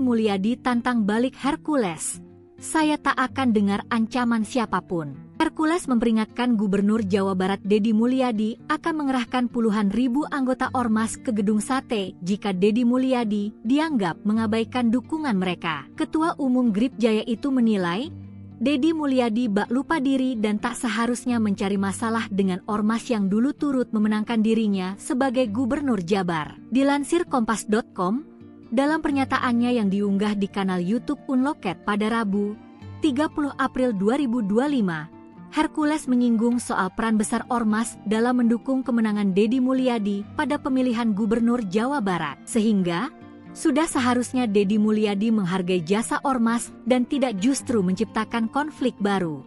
Mulyadi tantang balik Hercules. Saya tak akan dengar ancaman siapapun. Hercules memperingatkan Gubernur Jawa Barat Deddy Mulyadi akan mengerahkan puluhan ribu anggota Ormas ke Gedung Sate jika Deddy Mulyadi dianggap mengabaikan dukungan mereka. Ketua Umum Grip Jaya itu menilai, Deddy Mulyadi bak lupa diri dan tak seharusnya mencari masalah dengan Ormas yang dulu turut memenangkan dirinya sebagai Gubernur Jabar. Dilansir Kompas.com, dalam pernyataannya yang diunggah di kanal YouTube Unloket pada Rabu, 30 April 2025, Hercules menyinggung soal peran besar Ormas dalam mendukung kemenangan Deddy Mulyadi pada pemilihan Gubernur Jawa Barat. Sehingga, sudah seharusnya Deddy Mulyadi menghargai jasa Ormas dan tidak justru menciptakan konflik baru.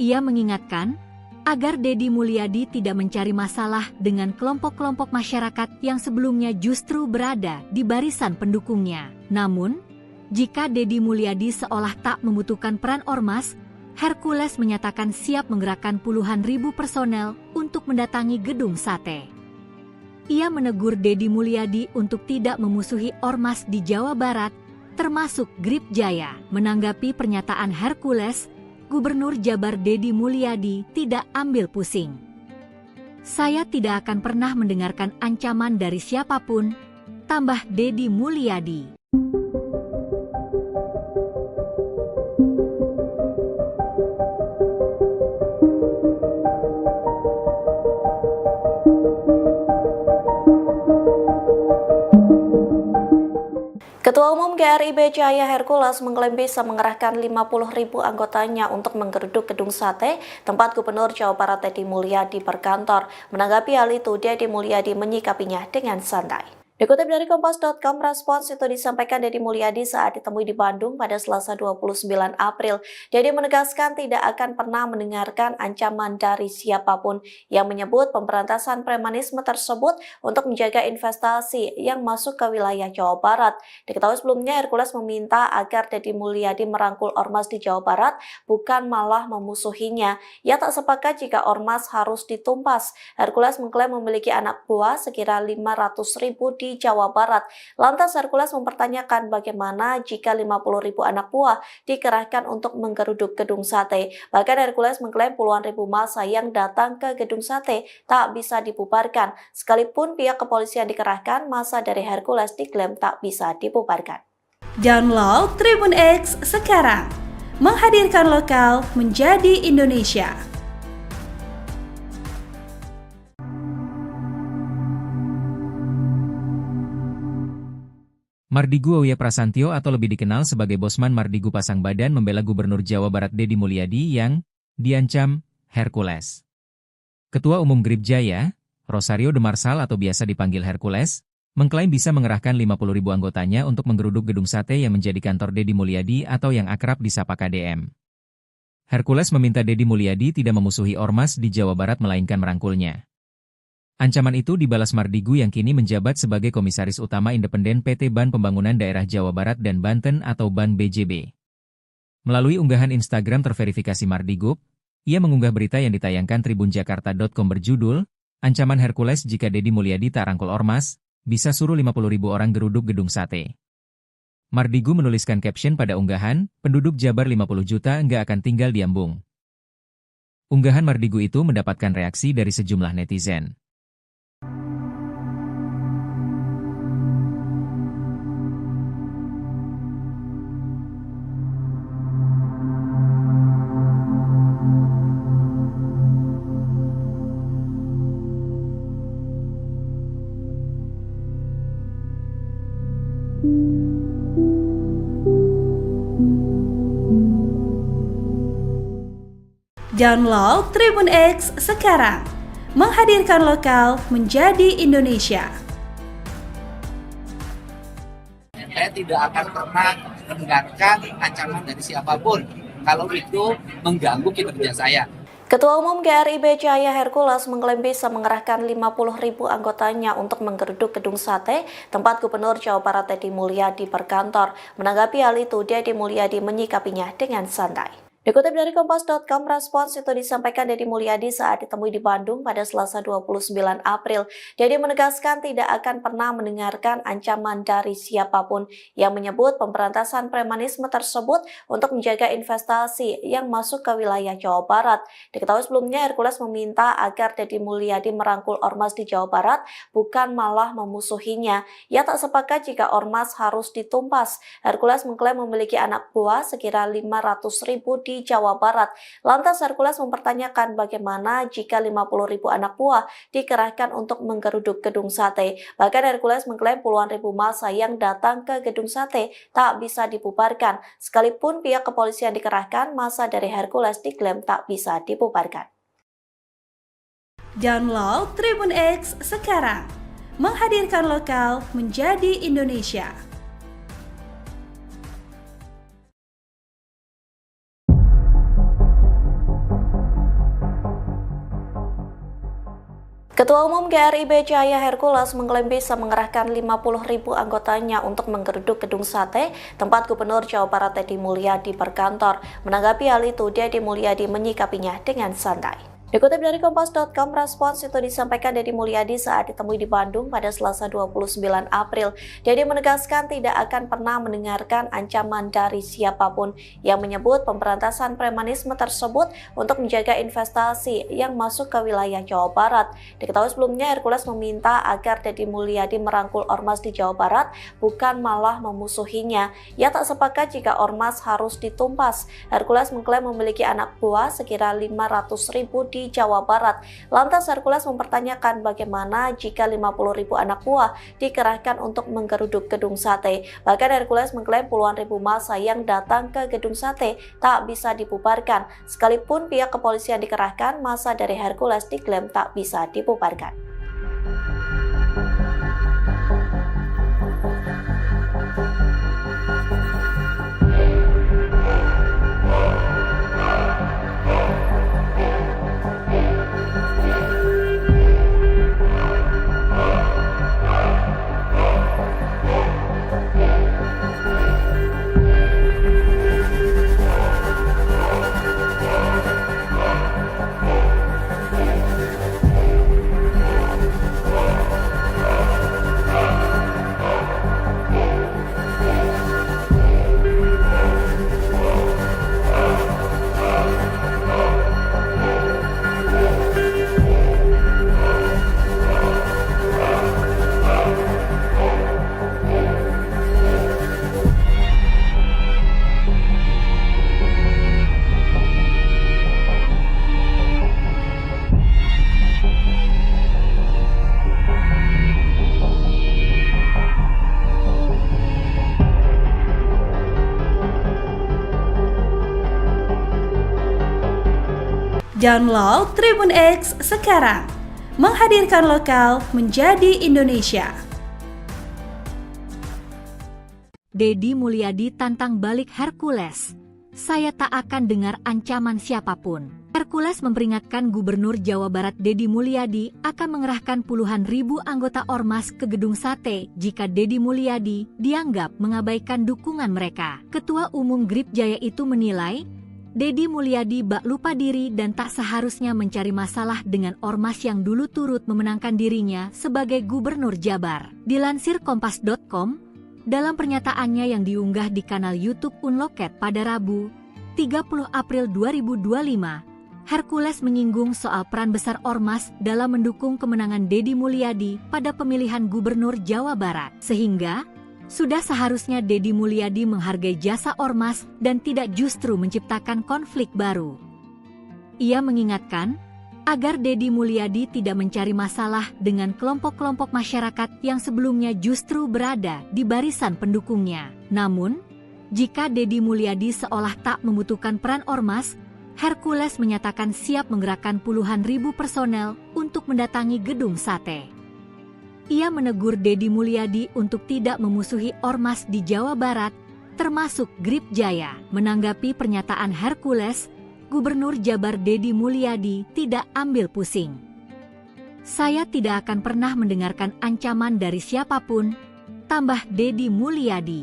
Ia mengingatkan, agar Deddy Mulyadi tidak mencari masalah dengan kelompok-kelompok masyarakat yang sebelumnya justru berada di barisan pendukungnya. Namun, jika Deddy Mulyadi seolah tak membutuhkan peran Ormas, Hercules menyatakan siap menggerakkan puluhan ribu personel untuk mendatangi Gedung Sate. Ia menegur Deddy Mulyadi untuk tidak memusuhi Ormas di Jawa Barat, termasuk Grip Jaya. Menanggapi pernyataan Hercules, Gubernur Jabar Deddy Mulyadi tidak ambil pusing. Saya tidak akan pernah mendengarkan ancaman dari siapapun, tambah Deddy Mulyadi. Ketua Umum GRIB Jaya Hercules mengklaim bisa mengerahkan 50.000 anggotanya untuk menggeruduk Gedung Sate, tempat Gubernur Jawa Barat Deddy Mulyadi berkantor. Menanggapi hal itu, Deddy Mulyadi menyikapinya dengan santai. Dikutip dari Kompas.com, respons itu disampaikan Deddy Mulyadi saat ditemui di Bandung pada Selasa 29 April. Deddy menegaskan tidak akan pernah mendengarkan ancaman dari siapapun yang menyebut pemberantasan premanisme tersebut untuk menjaga investasi yang masuk ke wilayah Jawa Barat. Diketahui sebelumnya Hercules meminta agar Deddy Mulyadi merangkul Ormas di Jawa Barat, bukan malah memusuhinya. Ia tak sepakat jika Ormas harus ditumpas. Hercules mengklaim memiliki anak buah sekira 500.000 di Jawa Barat. Lantas Hercules mempertanyakan bagaimana jika 50.000 anak buah dikerahkan untuk menggeruduk Gedung Sate. Bahkan Hercules mengklaim puluhan ribu massa yang datang ke Gedung Sate tak bisa dibubarkan. Sekalipun pihak kepolisian dikerahkan, massa dari Hercules diklaim tak bisa dibubarkan. Download Tribun X sekarang, menghadirkan lokal menjadi Indonesia. Mardigu Auya Prasantyo atau lebih dikenal sebagai Bosman Mardigu pasang badan membela Gubernur Jawa Barat Deddy Mulyadi yang diancam Hercules. Ketua Umum Grip Jaya, Rosario de Marsal atau biasa dipanggil Hercules, mengklaim bisa mengerahkan 50.000 anggotanya untuk menggeruduk Gedung Sate yang menjadi kantor Deddy Mulyadi atau yang akrab disapa KDM. Hercules meminta Deddy Mulyadi tidak memusuhi Ormas di Jawa Barat melainkan merangkulnya. Ancaman itu dibalas Mardigu yang kini menjabat sebagai Komisaris Utama Independen PT Ban Pembangunan Daerah Jawa Barat dan Banten atau Ban BJB. Melalui unggahan Instagram terverifikasi Mardigu, ia mengunggah berita yang ditayangkan tribunjakarta.com berjudul, Ancaman Hercules jika Deddy Mulyadi tak rangkul Ormas, bisa suruh 50.000 orang geruduk Gedung Sate. Mardigu menuliskan caption pada unggahan, penduduk Jabar 50 juta nggak akan tinggal di Ambung. Unggahan Mardigu itu mendapatkan reaksi dari sejumlah netizen. Download Tribun X sekarang, menghadirkan lokal menjadi Indonesia. Saya tidak akan pernah mendengarkan ancaman dari siapapun kalau itu mengganggu kinerja saya. Ketua Umum GRIB Jaya Hercules mengklaim bisa mengerahkan 50.000 anggotanya untuk menggeruduk Gedung Sate, tempat Gubernur Jawa Barat Deddy Mulyadi berkantor. Menanggapi hal itu, Deddy Mulyadi menyikapinya dengan santai. Dikutip dari Kompas.com, respons itu disampaikan Deddy Mulyadi saat ditemui di Bandung pada Selasa 29 April. Deddy menegaskan tidak akan pernah mendengarkan ancaman dari siapapun yang menyebut pemberantasan premanisme tersebut untuk menjaga investasi yang masuk ke wilayah Jawa Barat. Diketahui sebelumnya Hercules meminta agar Deddy Mulyadi merangkul ormas di Jawa Barat, bukan malah memusuhinya. Ia tak sepakat jika ormas harus ditumpas. Hercules mengklaim memiliki anak buah sekira 500.000 di Jawa Barat. Lantas Hercules mempertanyakan bagaimana jika 50.000 anak buah dikerahkan untuk menggeruduk gedung sate. Bahkan Hercules mengklaim puluhan ribu massa yang datang ke gedung sate tak bisa dibubarkan. Sekalipun pihak kepolisian dikerahkan, massa dari Hercules diklaim tak bisa dibubarkan. Download Tribun X sekarang, menghadirkan lokal menjadi Indonesia. Ketua Umum GRIB Cahaya Hercules mengklaim bisa mengerahkan 50.000 anggotanya untuk menggeruduk gedung sate tempat Gubernur Jawa Barat Deddy Mulyadi berkantor. Menanggapi hal itu, Deddy Mulyadi menyikapinya dengan santai. Dikutip dari Kompas.com, respons itu disampaikan Deddy Mulyadi saat ditemui di Bandung pada Selasa 29 April. Deddy menegaskan tidak akan pernah mendengarkan ancaman dari siapapun yang menyebut pemberantasan premanisme tersebut untuk menjaga investasi yang masuk ke wilayah Jawa Barat. Diketahui sebelumnya Hercules meminta agar Deddy Mulyadi merangkul ormas di Jawa Barat, bukan malah memusuhinya. Ia tak sepakat jika ormas harus ditumpas. Hercules mengklaim memiliki anak buah sekira 500.000 di Jawa Barat. Lantas Hercules mempertanyakan bagaimana jika 50.000 anak buah dikerahkan untuk menggeruduk gedung sate. Bahkan Hercules mengklaim puluhan ribu massa yang datang ke gedung sate tak bisa dibubarkan. Sekalipun pihak kepolisian dikerahkan, massa dari Hercules diklaim tak bisa dibubarkan. Download Tribun X sekarang, menghadirkan lokal menjadi Indonesia. Deddy Mulyadi tantang balik Hercules. Saya tak akan dengar ancaman siapapun. Hercules memperingatkan Gubernur Jawa Barat Deddy Mulyadi akan mengerahkan puluhan ribu anggota ormas ke gedung sate jika Deddy Mulyadi dianggap mengabaikan dukungan mereka. Ketua Umum GRIB Jaya itu menilai Deddy Mulyadi bak lupa diri dan tak seharusnya mencari masalah dengan ormas yang dulu turut memenangkan dirinya sebagai Gubernur Jabar. Dilansir Kompas.com, dalam pernyataannya yang diunggah di kanal YouTube Unloket pada Rabu, 30 April 2025, Hercules menyinggung soal peran besar ormas dalam mendukung kemenangan Deddy Mulyadi pada pemilihan Gubernur Jawa Barat. Sehingga, sudah seharusnya Deddy Mulyadi menghargai jasa ormas dan tidak justru menciptakan konflik baru. Ia mengingatkan agar Deddy Mulyadi tidak mencari masalah dengan kelompok-kelompok masyarakat yang sebelumnya justru berada di barisan pendukungnya. Namun, jika Deddy Mulyadi seolah tak membutuhkan peran ormas, Hercules menyatakan siap menggerakkan puluhan ribu personel untuk mendatangi gedung sate. Ia menegur Deddy Mulyadi untuk tidak memusuhi ormas di Jawa Barat, termasuk GRIB Jaya. Menanggapi pernyataan Hercules, Gubernur Jabar Deddy Mulyadi tidak ambil pusing. Saya tidak akan pernah mendengarkan ancaman dari siapapun, tambah Deddy. Deddy Mulyadi.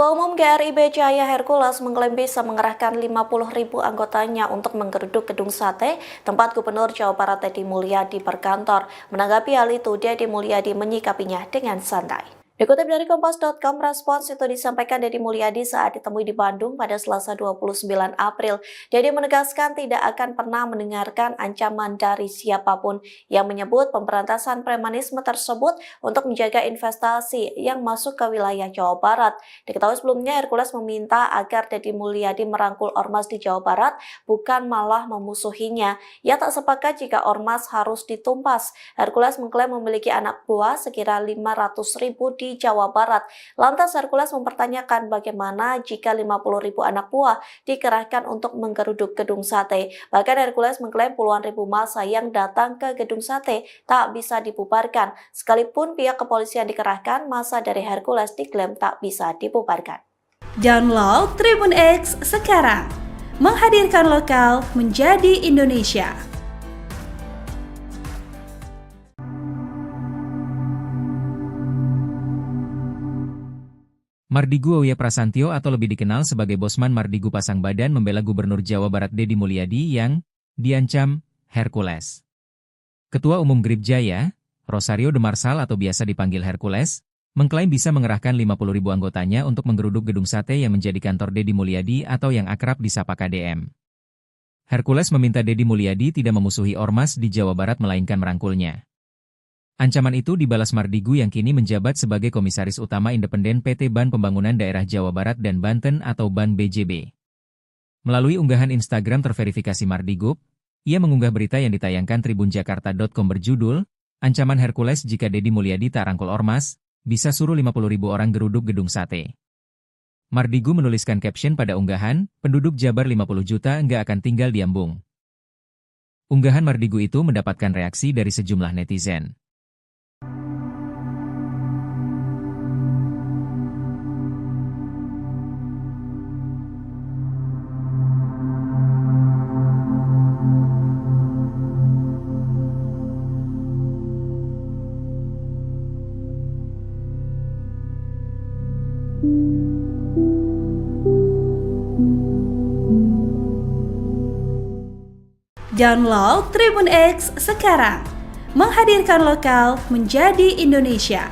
Ketua Umum GRIB Cahaya Hercules mengklaim bisa mengerahkan 50.000 anggotanya untuk menggeruduk gedung sate tempat Gubernur Jawa Barat Deddy Mulyadi berkantor. Menanggapi hal itu, Deddy Mulyadi menyikapinya dengan santai. Dikutip dari Kompas.com, respons itu disampaikan Deddy Mulyadi saat ditemui di Bandung pada Selasa 29 April. Deddy menegaskan tidak akan pernah mendengarkan ancaman dari siapapun yang menyebut pemberantasan premanisme tersebut untuk menjaga investasi yang masuk ke wilayah Jawa Barat. Diketahui sebelumnya Hercules meminta agar Deddy Mulyadi merangkul ormas di Jawa Barat, bukan malah memusuhinya. Ia tak sepakat jika ormas harus ditumpas. Hercules mengklaim memiliki anak buah sekira 500.000 di Jawa Barat. Lantas Hercules mempertanyakan bagaimana jika 50.000 anak buah dikerahkan untuk menggeruduk gedung sate. Bahkan Hercules mengklaim puluhan ribu massa yang datang ke gedung sate tak bisa dibubarkan. Sekalipun pihak kepolisian dikerahkan, massa dari Hercules diklaim tak bisa dibubarkan. Download Tribun X sekarang, menghadirkan lokal menjadi Indonesia. Mardigu Auya Prasantyo atau lebih dikenal sebagai Bosman Mardigu pasang badan membela Gubernur Jawa Barat Deddy Mulyadi yang diancam Hercules. Ketua Umum Grib Jaya, Rosario de Marsal atau biasa dipanggil Hercules, mengklaim bisa mengerahkan 50.000 anggotanya untuk menggeruduk gedung sate yang menjadi kantor Deddy Mulyadi atau yang akrab disapa KDM. Hercules meminta Deddy Mulyadi tidak memusuhi ormas di Jawa Barat melainkan merangkulnya. Ancaman itu dibalas Mardigu yang kini menjabat sebagai Komisaris Utama Independen PT Ban Pembangunan Daerah Jawa Barat dan Banten atau Ban BJB. Melalui unggahan Instagram terverifikasi Mardigu, ia mengunggah berita yang ditayangkan tribunjakarta.com berjudul, "Ancaman Hercules jika Deddy Mulyadi tak rangkul ormas, bisa suruh 50.000 orang geruduk gedung sate." Mardigu menuliskan caption pada unggahan, "Penduduk Jabar 50 juta nggak akan tinggal di Ambung." Unggahan Mardigu itu mendapatkan reaksi dari sejumlah netizen. Download Tribun X sekarang, menghadirkan lokal menjadi Indonesia.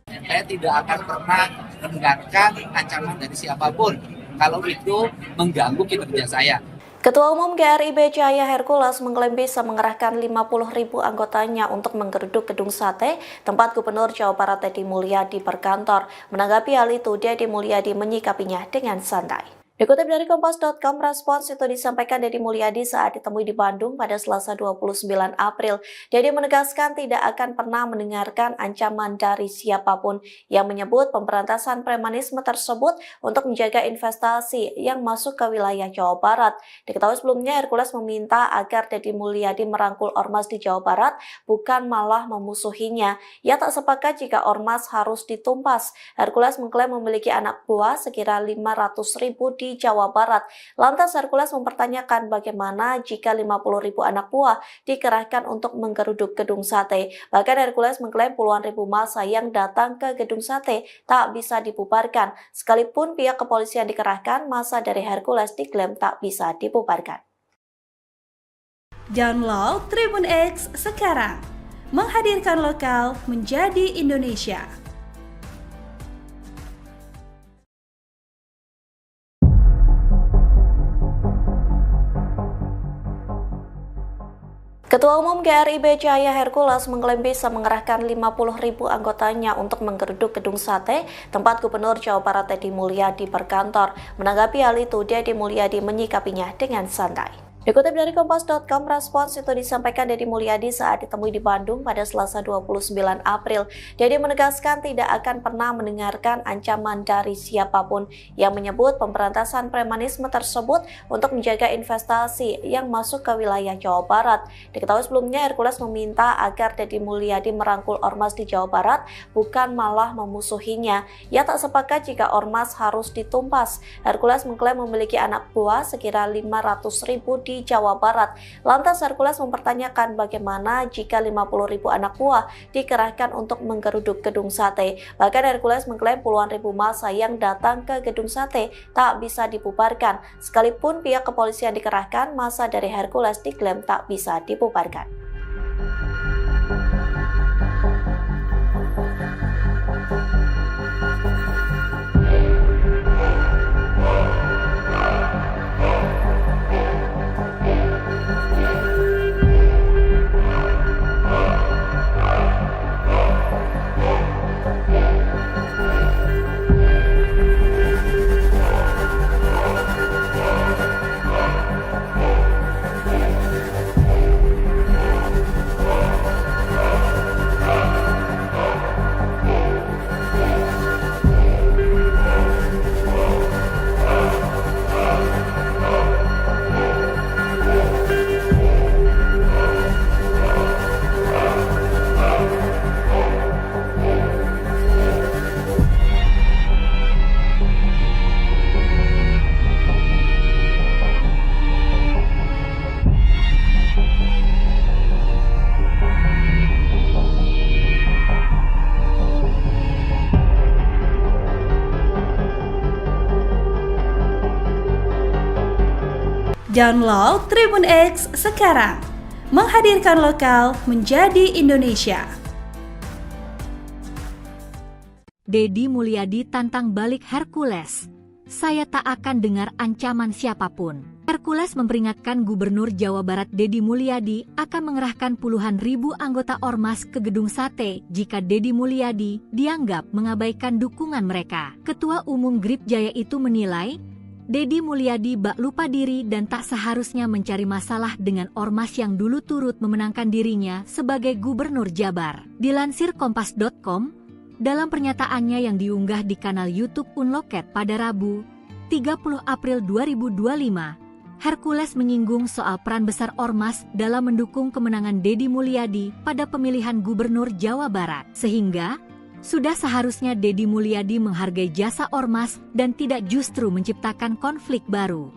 Saya tidak akan pernah mendengarkan ancaman dari siapapun kalau itu mengganggu kinerja saya. Ketua Umum GRIB Cahaya Hercules mengklaim bisa mengerahkan 50.000 anggotanya untuk menggeruduk gedung sate tempat Gubernur Jawa Barat Deddy Mulyadi berkantor. Menanggapi hal itu, Deddy Mulyadi menyikapinya dengan santai. Dikutip dari Kompas.com, respons itu disampaikan Deddy Mulyadi saat ditemui di Bandung pada Selasa 29 April. Deddy menegaskan tidak akan pernah mendengarkan ancaman dari siapapun yang menyebut pemberantasan premanisme tersebut untuk menjaga investasi yang masuk ke wilayah Jawa Barat. Diketahui sebelumnya Hercules meminta agar Deddy Mulyadi merangkul ormas di Jawa Barat, bukan malah memusuhinya. Ia tak sepakat jika ormas harus ditumpas. Hercules mengklaim memiliki anak buah sekira 500.000 di Jawa Barat. Lantas Hercules mempertanyakan bagaimana jika 50.000 anak buah dikerahkan untuk menggeruduk gedung sate. Bahkan Hercules mengklaim puluhan ribu massa yang datang ke gedung sate tak bisa dibubarkan. Sekalipun pihak kepolisian dikerahkan, massa dari Hercules diklaim tak bisa dibubarkan. Download Tribun X sekarang, menghadirkan lokal menjadi Indonesia. Ketua Umum GRIB Cahaya Hercules mengklaim bisa mengerahkan 50.000 anggotanya untuk menggeruduk gedung sate tempat Gubernur Jawa Barat Deddy Mulyadi berkantor. Menanggapi hal itu, Deddy Mulyadi menyikapinya dengan santai. Dikutip dari Kompas.com, respons itu disampaikan Deddy Mulyadi saat ditemui di Bandung pada Selasa 29 April. Deddy menegaskan tidak akan pernah mendengarkan ancaman dari siapapun yang menyebut pemberantasan premanisme tersebut untuk menjaga investasi yang masuk ke wilayah Jawa Barat. Diketahui sebelumnya Hercules meminta agar Deddy Mulyadi merangkul ormas di Jawa Barat, bukan malah memusuhinya. Ia tak sepakat jika ormas harus ditumpas. Hercules mengklaim memiliki anak buah sekira 500.000 di di Jawa Barat. Lantas Hercules mempertanyakan bagaimana jika 50.000 anak buah dikerahkan untuk menggeruduk gedung sate. Bahkan Hercules mengklaim puluhan ribu massa yang datang ke gedung sate tak bisa dibubarkan. Sekalipun pihak kepolisian dikerahkan, massa dari Hercules diklaim tak bisa dibubarkan. Download Tribun X sekarang, menghadirkan lokal menjadi Indonesia. Deddy Mulyadi tantang balik Hercules. Saya tak akan dengar ancaman siapapun. Hercules memperingatkan Gubernur Jawa Barat Deddy Mulyadi akan mengerahkan puluhan ribu anggota ormas ke gedung sate jika Deddy Mulyadi dianggap mengabaikan dukungan mereka. Ketua Umum Grip Jaya itu menilai Deddy Mulyadi bak lupa diri dan tak seharusnya mencari masalah dengan ormas yang dulu turut memenangkan dirinya sebagai Gubernur Jabar. Dilansir Kompas.com, dalam pernyataannya yang diunggah di kanal YouTube Unloket pada Rabu, 30 April 2025, Hercules menyinggung soal peran besar ormas dalam mendukung kemenangan Deddy Mulyadi pada pemilihan Gubernur Jawa Barat. Sehingga sudah seharusnya Deddy Mulyadi menghargai jasa ormas dan tidak justru menciptakan konflik baru.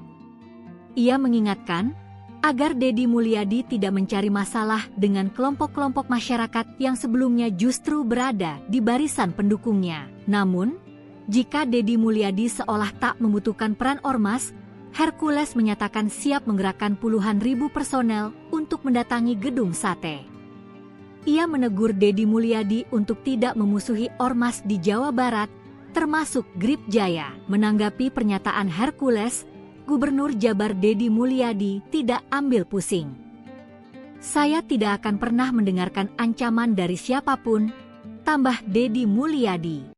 Ia mengingatkan agar Deddy Mulyadi tidak mencari masalah dengan kelompok-kelompok masyarakat yang sebelumnya justru berada di barisan pendukungnya. Namun, jika Deddy Mulyadi seolah tak membutuhkan peran ormas, Hercules menyatakan siap menggerakkan puluhan ribu personel untuk mendatangi gedung sate. Ia menegur Deddy Mulyadi untuk tidak memusuhi ormas di Jawa Barat, termasuk Grip Jaya. Menanggapi pernyataan Hercules, Gubernur Jabar Deddy Mulyadi tidak ambil pusing. Saya tidak akan pernah mendengarkan ancaman dari siapapun, tambah Deddy Mulyadi.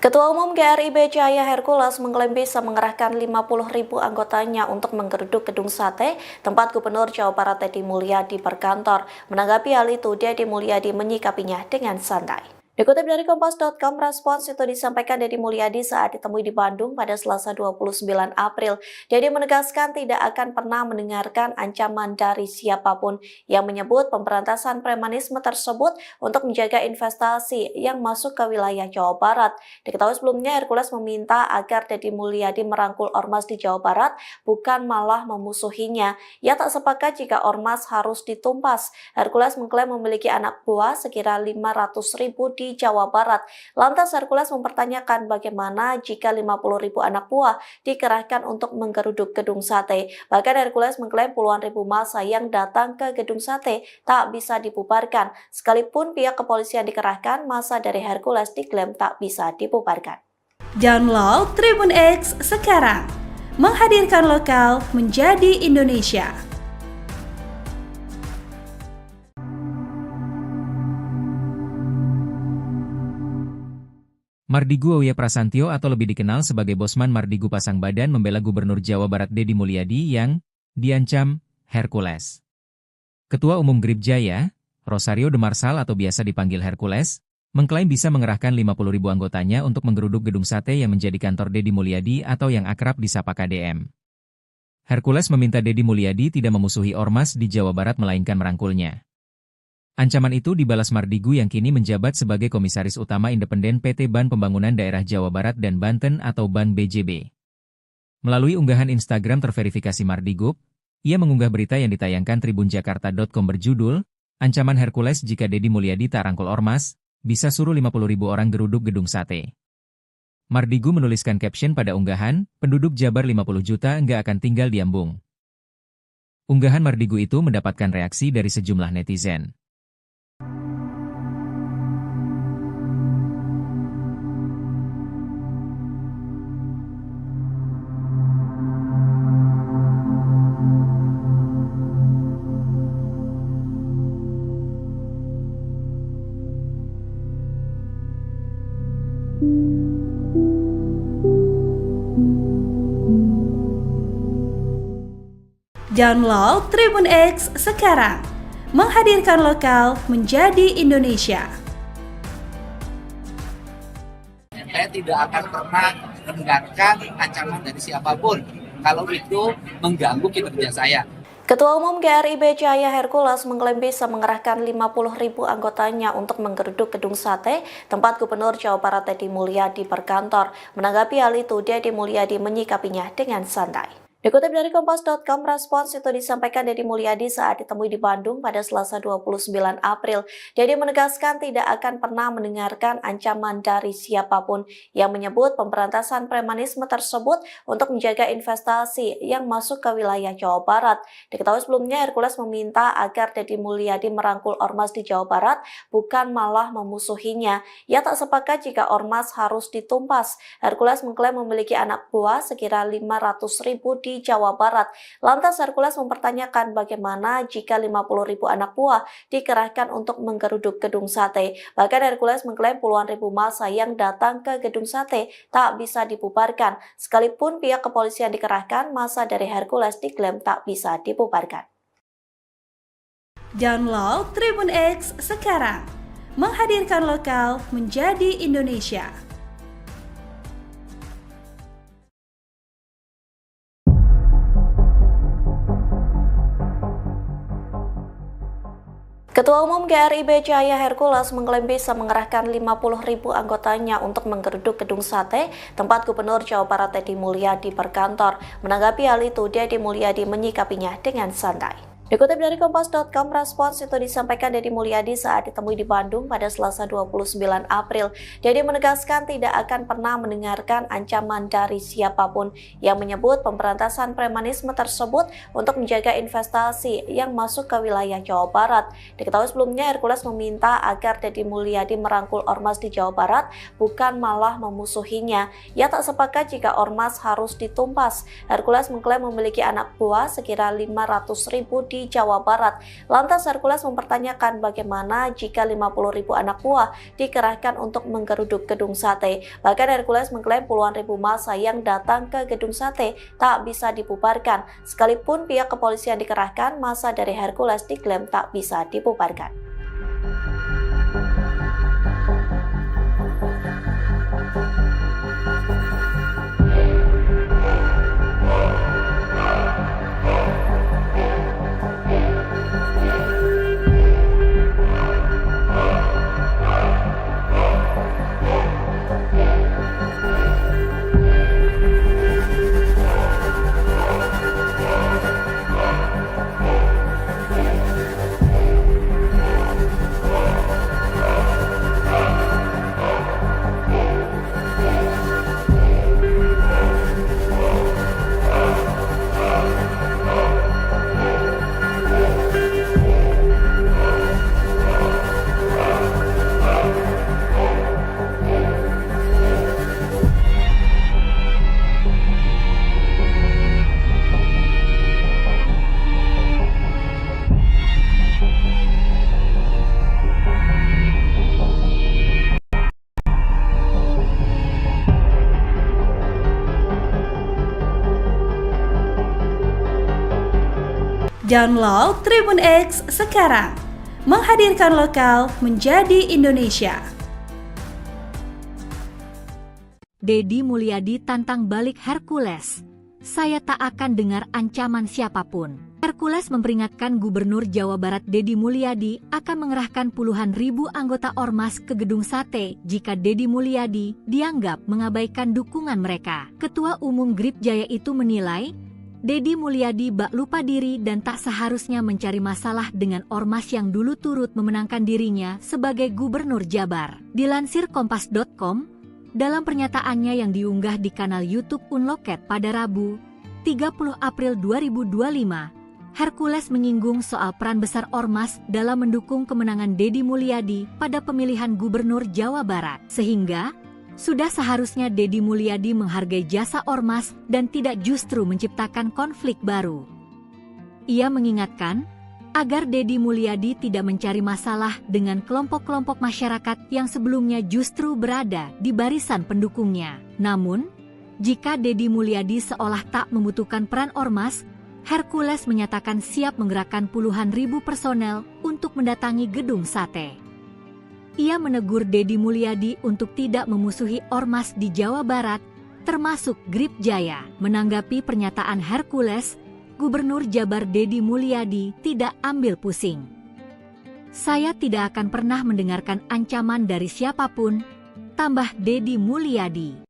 Ketua Umum GRIB Jaya Hercules mengklaim bisa mengerahkan 50.000 anggotanya untuk menggeruduk gedung sate tempat Gubernur Jawa Barat Deddy Mulyadi berkantor. Menanggapi hal itu, Deddy Mulyadi menyikapinya dengan santai. Dikutip dari Kompas.com, respons itu disampaikan Deddy Mulyadi saat ditemui di Bandung pada Selasa 29 April. Deddy menegaskan tidak akan pernah mendengarkan ancaman dari siapapun yang menyebut pemberantasan premanisme tersebut untuk menjaga investasi yang masuk ke wilayah Jawa Barat. Diketahui sebelumnya Hercules meminta agar Deddy Mulyadi merangkul ormas di Jawa Barat, bukan malah memusuhinya. Ia tak sepakat jika ormas harus ditumpas. Hercules mengklaim memiliki anak buah sekira 500.000 di Jawa Barat. Lantas Hercules mempertanyakan bagaimana jika 50.000 anak buah dikerahkan untuk menggeruduk gedung sate. Bahkan Hercules mengklaim puluhan ribu massa yang datang ke gedung sate tak bisa dibubarkan. Sekalipun pihak kepolisian dikerahkan, massa dari Hercules diklaim tak bisa dibubarkan. Download Tribun X sekarang, menghadirkan lokal menjadi Indonesia. Mardigu Auya Prasantyo atau lebih dikenal sebagai Bosman Mardigu pasang badan membela Gubernur Jawa Barat Deddy Mulyadi yang diancam Hercules. Ketua Umum Grip Jaya, Rosario de Marsal atau biasa dipanggil Hercules, mengklaim bisa mengerahkan 50.000 anggotanya untuk menggeruduk gedung sate yang menjadi kantor Deddy Mulyadi atau yang akrab disapa KDM. Hercules meminta Deddy Mulyadi tidak memusuhi ormas di Jawa Barat melainkan merangkulnya. Ancaman itu dibalas Mardigu yang kini menjabat sebagai Komisaris Utama Independen PT Ban Pembangunan Daerah Jawa Barat dan Banten atau Ban BJB. Melalui unggahan Instagram terverifikasi Mardigu, ia mengunggah berita yang ditayangkan tribunjakarta.com berjudul, Ancaman Hercules jika Deddy Mulyadi tak rangkul ormas, bisa suruh 50.000 orang geruduk gedung sate. Mardigu menuliskan caption pada unggahan, penduduk Jabar 50 juta nggak akan tinggal di Ambung. Unggahan Mardigu itu mendapatkan reaksi dari sejumlah netizen. Download Tribun X sekarang, menghadirkan lokal menjadi Indonesia. Saya tidak akan pernah mendengarkan ancaman dari siapapun kalau itu mengganggu kinerja saya. Ketua Umum GRIB Jaya Hercules mengklaim bisa mengerahkan 50.000 anggotanya untuk menggeruduk gedung sate tempat Gubernur Jawa Barat Deddy Mulyadi berkantor. Menanggapi hal itu, Deddy Mulyadi menyikapinya dengan santai. Dikutip dari Kompas.com, respons itu disampaikan Deddy Mulyadi saat ditemui di Bandung pada Selasa 29 April. Deddy menegaskan tidak akan pernah mendengarkan ancaman dari siapapun yang menyebut pemberantasan premanisme tersebut untuk menjaga investasi yang masuk ke wilayah Jawa Barat. Diketahui sebelumnya Hercules meminta agar Deddy Mulyadi merangkul ormas di Jawa Barat, bukan malah memusuhinya. Ia tak sepakat jika ormas harus ditumpas. Hercules mengklaim memiliki anak buah sekira 500.000 di Jawa Barat. Lantas Hercules mempertanyakan bagaimana jika 50.000 anak buah dikerahkan untuk menggeruduk gedung sate. Bahkan Hercules mengklaim puluhan ribu massa yang datang ke gedung sate tak bisa dibubarkan. Sekalipun pihak kepolisian dikerahkan, massa dari Hercules diklaim tak bisa dibubarkan. Download Tribun X sekarang, menghadirkan lokal menjadi Indonesia. Ketua Umum GRIB Jaya Hercules mengklaim bisa mengerahkan 50.000 anggotanya untuk menggeruduk gedung sate tempat Gubernur Jawa Barat Deddy Mulyadi berkantor. Menanggapi hal itu, Deddy Mulyadi menyikapinya dengan santai. Dikutip dari Kompas.com, respons itu disampaikan Deddy Mulyadi saat ditemui di Bandung pada Selasa 29 April. Deddy menegaskan tidak akan pernah mendengarkan ancaman dari siapapun yang menyebut pemberantasan premanisme tersebut untuk menjaga investasi yang masuk ke wilayah Jawa Barat. Diketahui sebelumnya Hercules meminta agar Deddy Mulyadi merangkul ormas di Jawa Barat, bukan malah memusuhinya. Ia tak sepakat jika ormas harus ditumpas. Hercules mengklaim memiliki anak buah sekira 500.000 di Jawa Barat. Lantas Hercules mempertanyakan bagaimana jika 50.000 anak buah dikerahkan untuk menggeruduk gedung sate. Bahkan Hercules mengklaim puluhan ribu massa yang datang ke gedung sate tak bisa dibubarkan. Sekalipun pihak kepolisian dikerahkan, massa dari Hercules diklaim tak bisa dibubarkan. Download Tribun X sekarang, menghadirkan lokal menjadi Indonesia. Deddy Mulyadi tantang balik Hercules. saya tak akan dengar ancaman siapapun. Hercules memperingatkan Gubernur Jawa Barat Deddy Mulyadi akan mengerahkan puluhan ribu anggota Ormas ke Gedung Sate jika Deddy Mulyadi dianggap mengabaikan dukungan mereka. Ketua Umum Gripjaya itu menilai, Deddy Mulyadi bak lupa diri dan tak seharusnya mencari masalah dengan Ormas yang dulu turut memenangkan dirinya sebagai Gubernur Jabar. Dilansir Kompas.com, dalam pernyataannya yang diunggah di kanal YouTube Unloket pada Rabu, 30 April 2025, Hercules menyinggung soal peran besar Ormas dalam mendukung kemenangan Deddy Mulyadi pada pemilihan Gubernur Jawa Barat. Sehingga, sudah seharusnya Deddy Mulyadi menghargai jasa Ormas dan tidak justru menciptakan konflik baru. Ia mengingatkan, agar Deddy Mulyadi tidak mencari masalah dengan kelompok-kelompok masyarakat yang sebelumnya justru berada di barisan pendukungnya. Namun, jika Deddy Mulyadi seolah tak membutuhkan peran Ormas, Hercules menyatakan siap menggerakkan puluhan ribu personel untuk mendatangi Gedung Sate. Ia menegur Deddy Mulyadi untuk tidak memusuhi Ormas di Jawa Barat, termasuk Gripjaya. Menanggapi pernyataan Hercules, Gubernur Jabar Deddy Mulyadi tidak ambil pusing. Saya tidak akan pernah mendengarkan ancaman dari siapapun, tambah Deddy Mulyadi.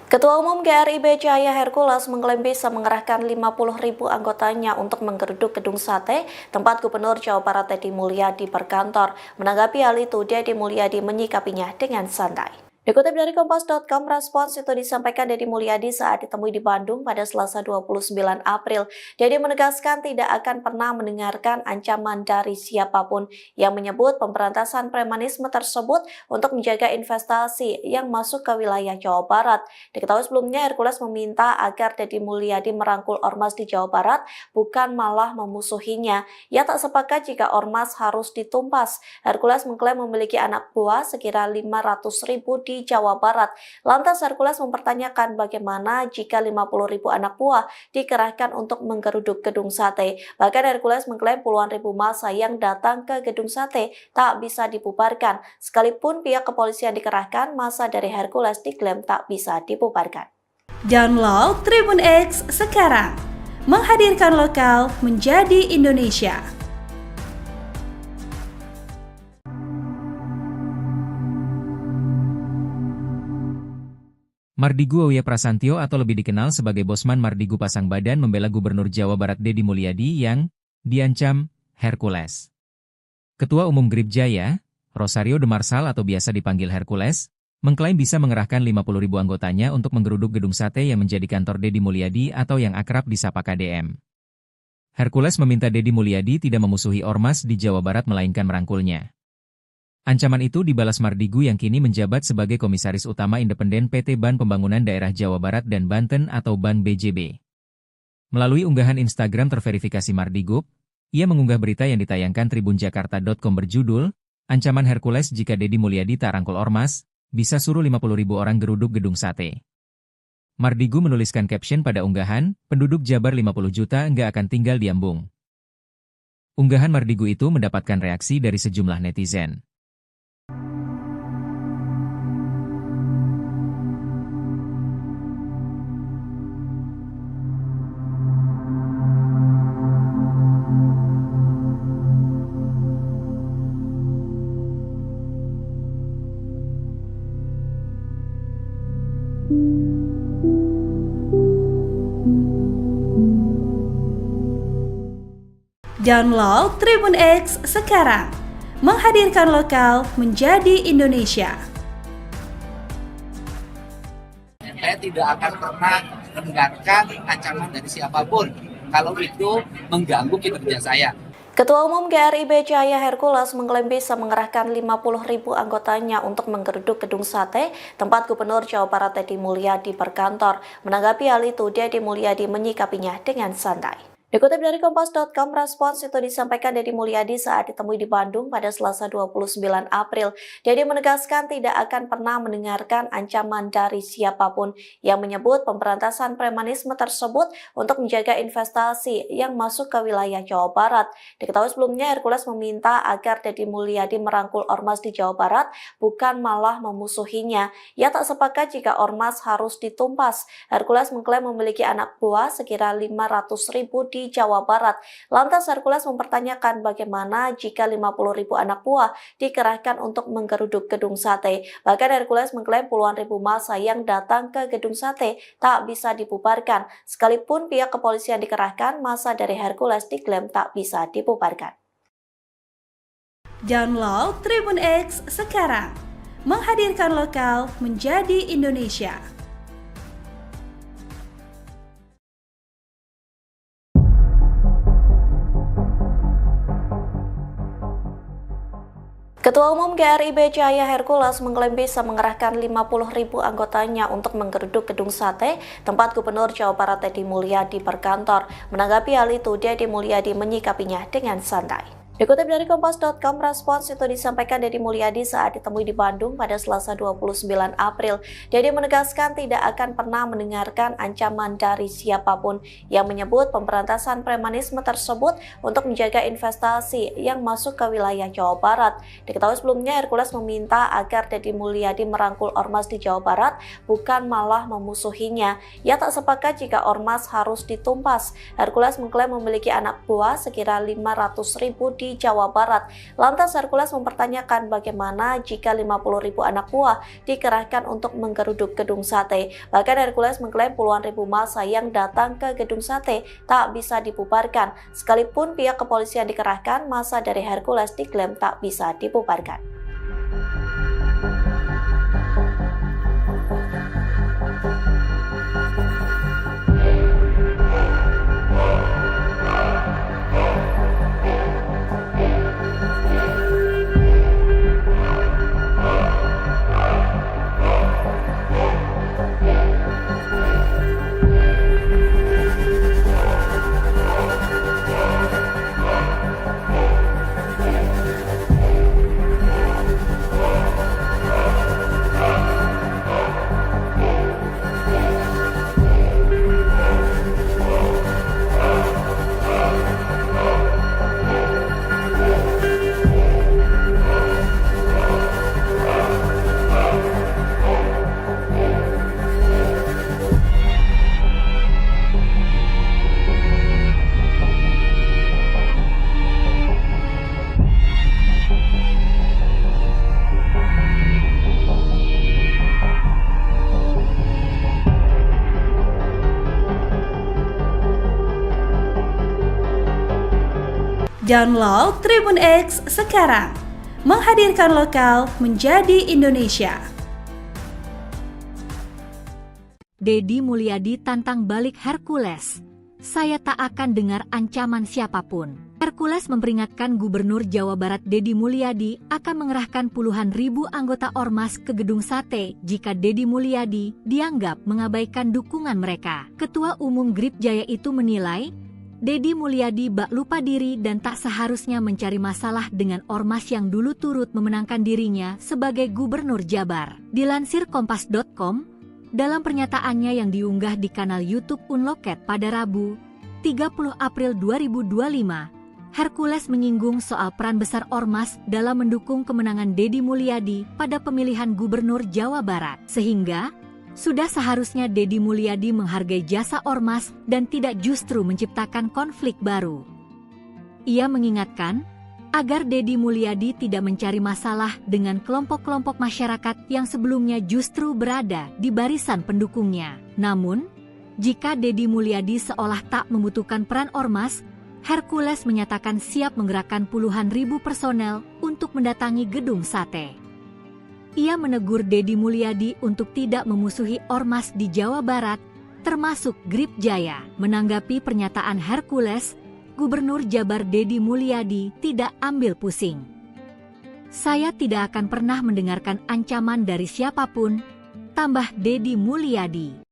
Ketua Umum GRIB Cahaya Hercules mengklaim bisa mengerahkan 50.000 anggotanya untuk menggeruduk Gedung Sate, tempat Gubernur Jawa Barat Deddy Mulyadi berkantor. Menanggapi hal itu, Deddy Mulyadi menyikapinya dengan santai. Dikutip dari Kompas.com, respons itu disampaikan Deddy Mulyadi saat ditemui di Bandung pada Selasa 29 April. Deddy menegaskan tidak akan pernah mendengarkan ancaman dari siapapun yang menyebut pemberantasan premanisme tersebut untuk menjaga investasi yang masuk ke wilayah Jawa Barat. Diketahui sebelumnya Hercules meminta agar Deddy Mulyadi merangkul Ormas di Jawa Barat, bukan malah memusuhinya. Ia tak sepakat jika Ormas harus ditumpas. Hercules mengklaim memiliki anak buah sekira 500.000 di Jawa Barat. Lantas Hercules mempertanyakan bagaimana jika 50.000 anak buah dikerahkan untuk menggeruduk Gedung Sate. Bahkan Hercules mengklaim puluhan ribu massa yang datang ke Gedung Sate tak bisa dibubarkan. Sekalipun pihak kepolisian dikerahkan, massa dari Hercules diklaim tak bisa dibubarkan. Download Tribun X sekarang, menghadirkan lokal menjadi Indonesia. Mardigu Auya Prasantyo atau lebih dikenal sebagai Bosman Mardigu pasang badan membela Gubernur Jawa Barat Deddy Mulyadi yang diancam Hercules. Ketua Umum Gripjaya, Rosario de Marsal atau biasa dipanggil Hercules, mengklaim bisa mengerahkan 50.000 anggotanya untuk menggeruduk Gedung Sate yang menjadi kantor Deddy Mulyadi atau yang akrab disapa KDM. Hercules meminta Deddy Mulyadi tidak memusuhi Ormas di Jawa Barat melainkan merangkulnya. Ancaman itu dibalas Mardigu yang kini menjabat sebagai Komisaris Utama Independen PT Ban Pembangunan Daerah Jawa Barat dan Banten atau Ban BJB. Melalui unggahan Instagram terverifikasi Mardigu, ia mengunggah berita yang ditayangkan tribunjakarta.com berjudul, Ancaman Hercules jika Deddy Mulyadi tak rangkul Ormas, bisa suruh 50.000 orang geruduk Gedung Sate. Mardigu menuliskan caption pada unggahan, penduduk Jabar 50 juta nggak akan tinggal di Ambung. Unggahan Mardigu itu mendapatkan reaksi dari sejumlah netizen. Download Tribun X sekarang, menghadirkan lokal menjadi Indonesia. Saya tidak akan pernah mendengarkan ancaman dari siapapun kalau itu mengganggu kinerja saya. Ketua Umum GRIB Cahaya Hercules mengklaim bisa mengerahkan 50.000 anggotanya untuk menggeruduk Gedung Sate, tempat Gubernur Jawa Barat Deddy Mulyadi berkantor. Menanggapi hal itu, Deddy Mulyadi menyikapinya dengan santai. Dikutip dari Kompas.com, respons itu disampaikan Deddy Mulyadi saat ditemui di Bandung pada Selasa 29 April. Deddy menegaskan tidak akan pernah mendengarkan ancaman dari siapapun yang menyebut pemberantasan premanisme tersebut untuk menjaga investasi yang masuk ke wilayah Jawa Barat. Diketahui sebelumnya Hercules meminta agar Deddy Mulyadi merangkul ormas di Jawa Barat, bukan malah memusuhinya. Ia tak sepakat jika ormas harus ditumpas. Hercules mengklaim memiliki anak buah sekira 500.000 di Jawa Barat. Lantas Hercules mempertanyakan bagaimana jika 50.000 anak buah dikerahkan untuk menggeruduk gedung sate. Bahkan Hercules mengklaim puluhan ribu massa yang datang ke gedung sate tak bisa dibubarkan. Sekalipun pihak kepolisian dikerahkan, massa dari Hercules diklaim tak bisa dibubarkan. Download Tribun X sekarang, menghadirkan lokal menjadi Indonesia. Ketua Umum GRIB Cahaya Hercules mengklaim bisa mengerahkan 50.000 anggotanya untuk menggeruduk gedung sate tempat Gubernur Jawa Barat Deddy Mulyadi berkantor. Menanggapi hal itu, Deddy Mulyadi menyikapinya dengan santai. Dikutip dari Kompas.com, respons itu disampaikan Deddy Mulyadi saat ditemui di Bandung pada Selasa 29 April. Deddy menegaskan tidak akan pernah mendengarkan ancaman dari siapapun yang menyebut pemberantasan premanisme tersebut untuk menjaga investasi yang masuk ke wilayah Jawa Barat. Diketahui sebelumnya Hercules meminta agar Deddy Mulyadi merangkul ormas di Jawa Barat, bukan malah memusuhinya. Ia tak sepakat jika ormas harus ditumpas. Hercules mengklaim memiliki anak buah sekira 500.000 di Jawa Barat. Lantas Hercules mempertanyakan bagaimana jika 50.000 anak buah dikerahkan untuk menggeruduk gedung sate. Bahkan Hercules mengklaim puluhan ribu massa yang datang ke gedung sate tak bisa dibubarkan. Sekalipun pihak kepolisian dikerahkan, massa dari Hercules diklaim tak bisa dibubarkan. Download Tribun X sekarang, menghadirkan lokal menjadi Indonesia. Deddy Mulyadi tantang balik Hercules. Saya tak akan dengar ancaman siapapun. Hercules memperingatkan Gubernur Jawa Barat Deddy Mulyadi akan mengerahkan puluhan ribu anggota ormas ke gedung sate jika Deddy Mulyadi dianggap mengabaikan dukungan mereka. Ketua Umum GRIB Jaya itu menilai Deddy Mulyadi bak lupa diri dan tak seharusnya mencari masalah dengan ormas yang dulu turut memenangkan dirinya sebagai Gubernur Jabar. Dilansir Kompas.com, dalam pernyataannya yang diunggah di kanal YouTube Unloket pada Rabu, 30 April 2025, Hercules menyinggung soal peran besar ormas dalam mendukung kemenangan Deddy Mulyadi pada pemilihan Gubernur Jawa Barat. Sehingga, sudah seharusnya Deddy Mulyadi menghargai jasa ormas dan tidak justru menciptakan konflik baru. Ia mengingatkan agar Deddy Mulyadi tidak mencari masalah dengan kelompok-kelompok masyarakat yang sebelumnya justru berada di barisan pendukungnya. Namun, jika Deddy Mulyadi seolah tak membutuhkan peran ormas, Hercules menyatakan siap menggerakkan puluhan ribu personel untuk mendatangi gedung sate. Ia menegur Deddy Mulyadi untuk tidak memusuhi ormas di Jawa Barat, termasuk GRIB Jaya. Menanggapi pernyataan Hercules, Gubernur Jabar Deddy Mulyadi tidak ambil pusing. Saya tidak akan pernah mendengarkan ancaman dari siapapun, tambah Deddy Mulyadi.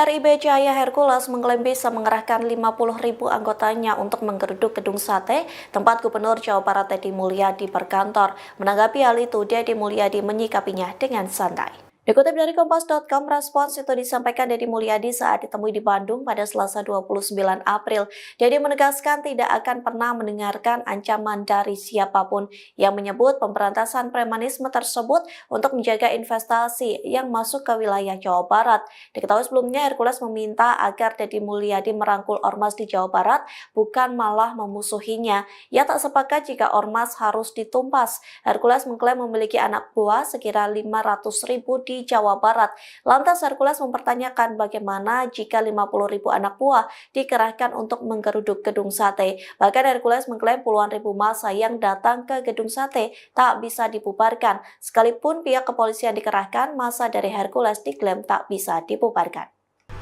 KRIB Jaya Hercules mengklaim bisa mengerahkan 50.000 anggotanya untuk menggeruduk gedung sate tempat Gubernur Jawa Barat Deddy Mulyadi berkantor. Menanggapi hal itu, Deddy Mulyadi menyikapinya dengan santai. Dikutip dari Kompas.com, respons itu disampaikan Deddy Mulyadi saat ditemui di Bandung pada Selasa 29 April. Deddy menegaskan tidak akan pernah mendengarkan ancaman dari siapapun yang menyebut pemberantasan premanisme tersebut untuk menjaga investasi yang masuk ke wilayah Jawa Barat. Diketahui sebelumnya, Hercules meminta agar Deddy Mulyadi merangkul ormas di Jawa Barat, bukan malah memusuhinya. Ia tak sepakat jika ormas harus ditumpas. Hercules mengklaim memiliki anak buah sekira 500.000 di Jawa Barat. Lantas Hercules mempertanyakan bagaimana jika 50.000 anak buah dikerahkan untuk menggeruduk gedung sate. Bahkan Hercules mengklaim puluhan ribu massa yang datang ke gedung sate tak bisa dibubarkan. Sekalipun pihak kepolisian dikerahkan, massa dari Hercules diklaim tak bisa dibubarkan.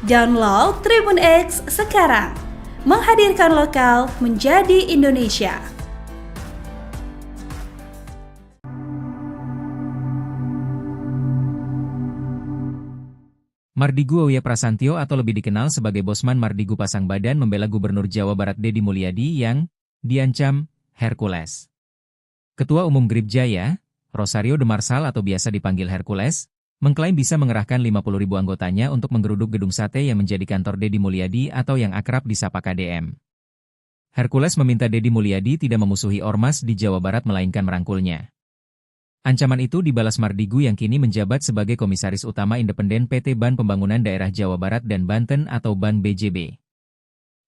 Download Tribun X sekarang, menghadirkan lokal menjadi Indonesia. Mardigu Auya Prasantyo atau lebih dikenal sebagai Bosman Mardigu pasang badan membela Gubernur Jawa Barat Deddy Mulyadi yang diancam Hercules. Ketua Umum Grib Jaya, Rosario de Marsal atau biasa dipanggil Hercules, mengklaim bisa mengerahkan 50.000 anggotanya untuk menggeruduk gedung sate yang menjadi kantor Deddy Mulyadi atau yang akrab disapa KDM. Hercules meminta Deddy Mulyadi tidak memusuhi ormas di Jawa Barat melainkan merangkulnya. Ancaman itu dibalas Mardigu yang kini menjabat sebagai Komisaris Utama Independen PT Ban Pembangunan Daerah Jawa Barat dan Banten atau Ban BJB.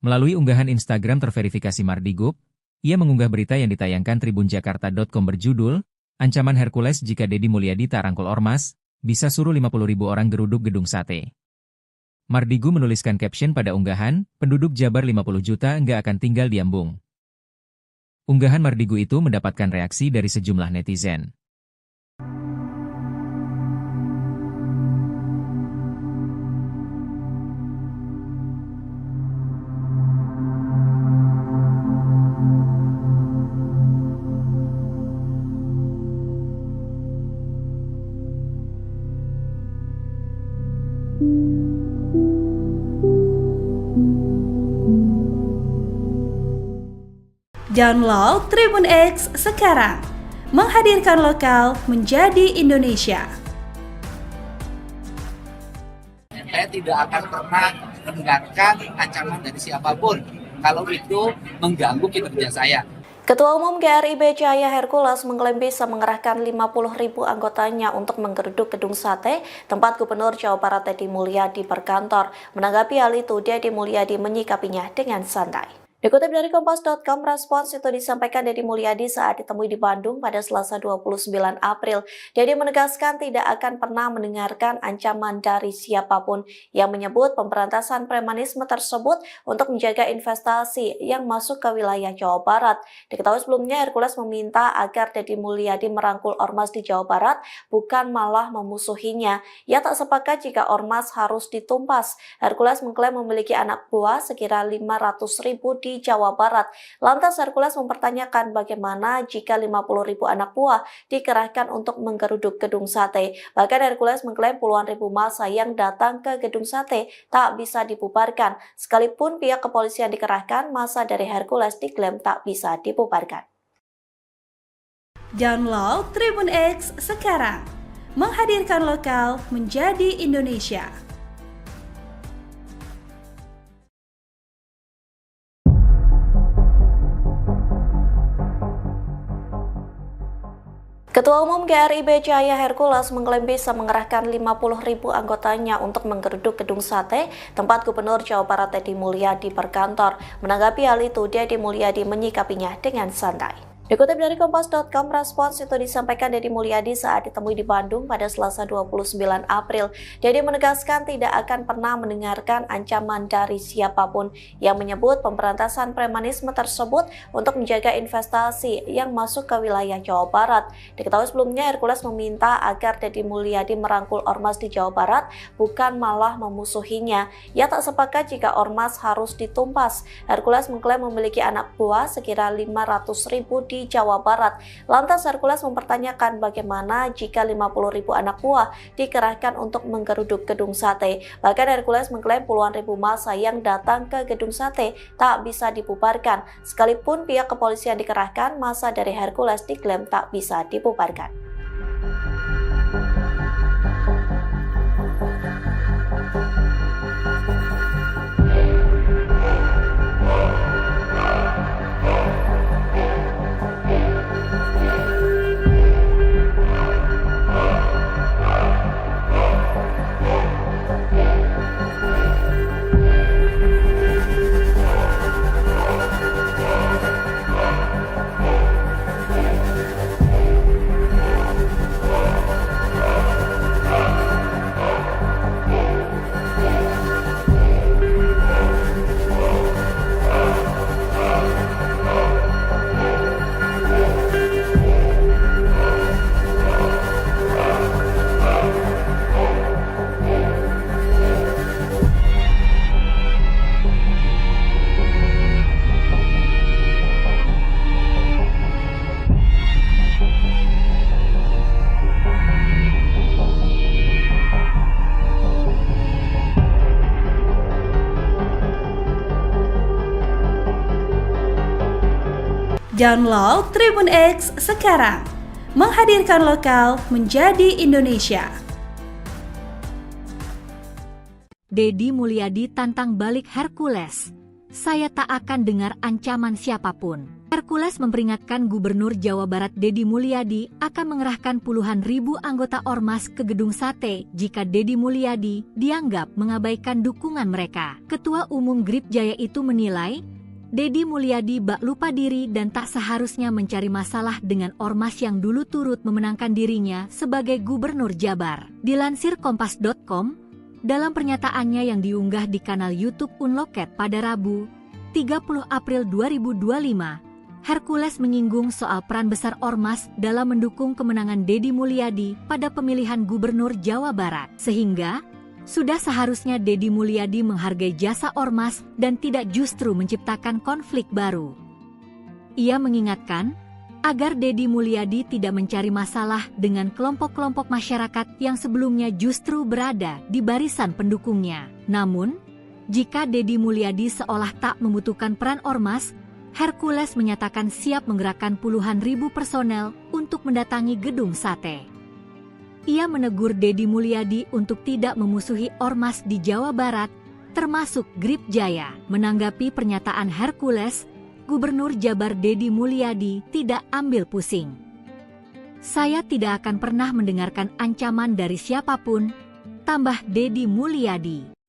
Melalui unggahan Instagram terverifikasi Mardigu, ia mengunggah berita yang ditayangkan tribunjakarta.com berjudul, "Ancaman Hercules jika Deddy Mulyadi tak rangkul ormas, bisa suruh 50.000 orang geruduk gedung sate." Mardigu menuliskan caption pada unggahan, "Penduduk Jabar 50 juta nggak akan tinggal di Ambung." Unggahan Mardigu itu mendapatkan reaksi dari sejumlah netizen. Download Tribun X sekarang, menghadirkan lokal menjadi Indonesia. Saya tidak akan pernah mendengarkan ancaman dari siapapun kalau itu mengganggu kinerja saya. Ketua Umum KRIB Jaya Hercules mengklaim bisa mengerahkan 50.000 anggotanya untuk menggeruduk gedung sate tempat Gubernur Jawa Barat Deddy Mulyadi berkantor. Menanggapi hal itu, Deddy Mulyadi menyikapinya dengan santai. Dikutip dari Kompas.com, respons itu disampaikan Deddy Mulyadi saat ditemui di Bandung pada Selasa 29 April. Deddy menegaskan tidak akan pernah mendengarkan ancaman dari siapapun yang menyebut pemberantasan premanisme tersebut untuk menjaga investasi yang masuk ke wilayah Jawa Barat. Diketahui sebelumnya, Hercules meminta agar Deddy Mulyadi merangkul ormas di Jawa Barat, bukan malah memusuhinya. Ia tak sepakat jika ormas harus ditumpas. Hercules mengklaim memiliki anak buah sekira 500.000 di Jawa Barat. Lantas Hercules mempertanyakan bagaimana jika 50.000 anak buah dikerahkan untuk menggeruduk gedung sate. Bahkan Hercules mengklaim puluhan ribu massa yang datang ke gedung sate tak bisa dibubarkan. Sekalipun pihak kepolisian dikerahkan, massa dari Hercules diklaim tak bisa dibubarkan. Download Tribun X sekarang, menghadirkan lokal menjadi Indonesia. Ketua Umum KRIB Jaya Hercules mengklaim bisa mengerahkan 50.000 anggotanya untuk menggeruduk gedung sate tempat Gubernur Jawa Barat Deddy Mulyadi berkantor. Menanggapi hal itu, Deddy Mulyadi menyikapinya dengan santai. Dikutip dari Kompas.com, respons itu disampaikan Deddy Mulyadi saat ditemui di Bandung pada Selasa 29 April. Deddy menegaskan tidak akan pernah mendengarkan ancaman dari siapapun yang menyebut pemberantasan premanisme tersebut untuk menjaga investasi yang masuk ke wilayah Jawa Barat. Diketahui sebelumnya, Hercules meminta agar Deddy Mulyadi merangkul ormas di Jawa Barat, bukan malah memusuhinya. Ia tak sepakat jika ormas harus ditumpas. Hercules mengklaim memiliki anak buah sekira 500.000 di di Jawa Barat. Lantas Hercules mempertanyakan bagaimana jika 50.000 anak buah dikerahkan untuk menggeruduk gedung sate. Bahkan Hercules mengklaim puluhan ribu massa yang datang ke gedung sate tak bisa dibubarkan. Sekalipun pihak kepolisian dikerahkan, massa dari Hercules diklaim tak bisa dibubarkan. Download Tribun X sekarang, menghadirkan lokal menjadi Indonesia. Deddy Mulyadi tantang balik Hercules. Saya tak akan dengar ancaman siapapun. Hercules memperingatkan Gubernur Jawa Barat Deddy Mulyadi akan mengerahkan puluhan ribu anggota Ormas ke gedung sate jika Deddy Mulyadi dianggap mengabaikan dukungan mereka. Ketua Umum Grip Jaya itu menilai, Deddy Mulyadi bak lupa diri dan tak seharusnya mencari masalah dengan Ormas yang dulu turut memenangkan dirinya sebagai Gubernur Jabar. Dilansir Kompas.com, dalam pernyataannya yang diunggah di kanal YouTube Unloket pada Rabu, 30 April 2025, Hercules menyinggung soal peran besar Ormas dalam mendukung kemenangan Deddy Mulyadi pada pemilihan Gubernur Jawa Barat. Sehingga, sudah seharusnya Deddy Mulyadi menghargai jasa Ormas dan tidak justru menciptakan konflik baru. Ia mengingatkan agar Deddy Mulyadi tidak mencari masalah dengan kelompok-kelompok masyarakat yang sebelumnya justru berada di barisan pendukungnya. Namun, jika Deddy Mulyadi seolah tak membutuhkan peran Ormas, Hercules menyatakan siap menggerakkan puluhan ribu personel untuk mendatangi gedung sate. Ia menegur Deddy Mulyadi untuk tidak memusuhi Ormas di Jawa Barat, termasuk Grip Jaya. Menanggapi pernyataan Hercules, Gubernur Jabar Deddy Mulyadi tidak ambil pusing. Saya tidak akan pernah mendengarkan ancaman dari siapapun, tambah Deddy Mulyadi.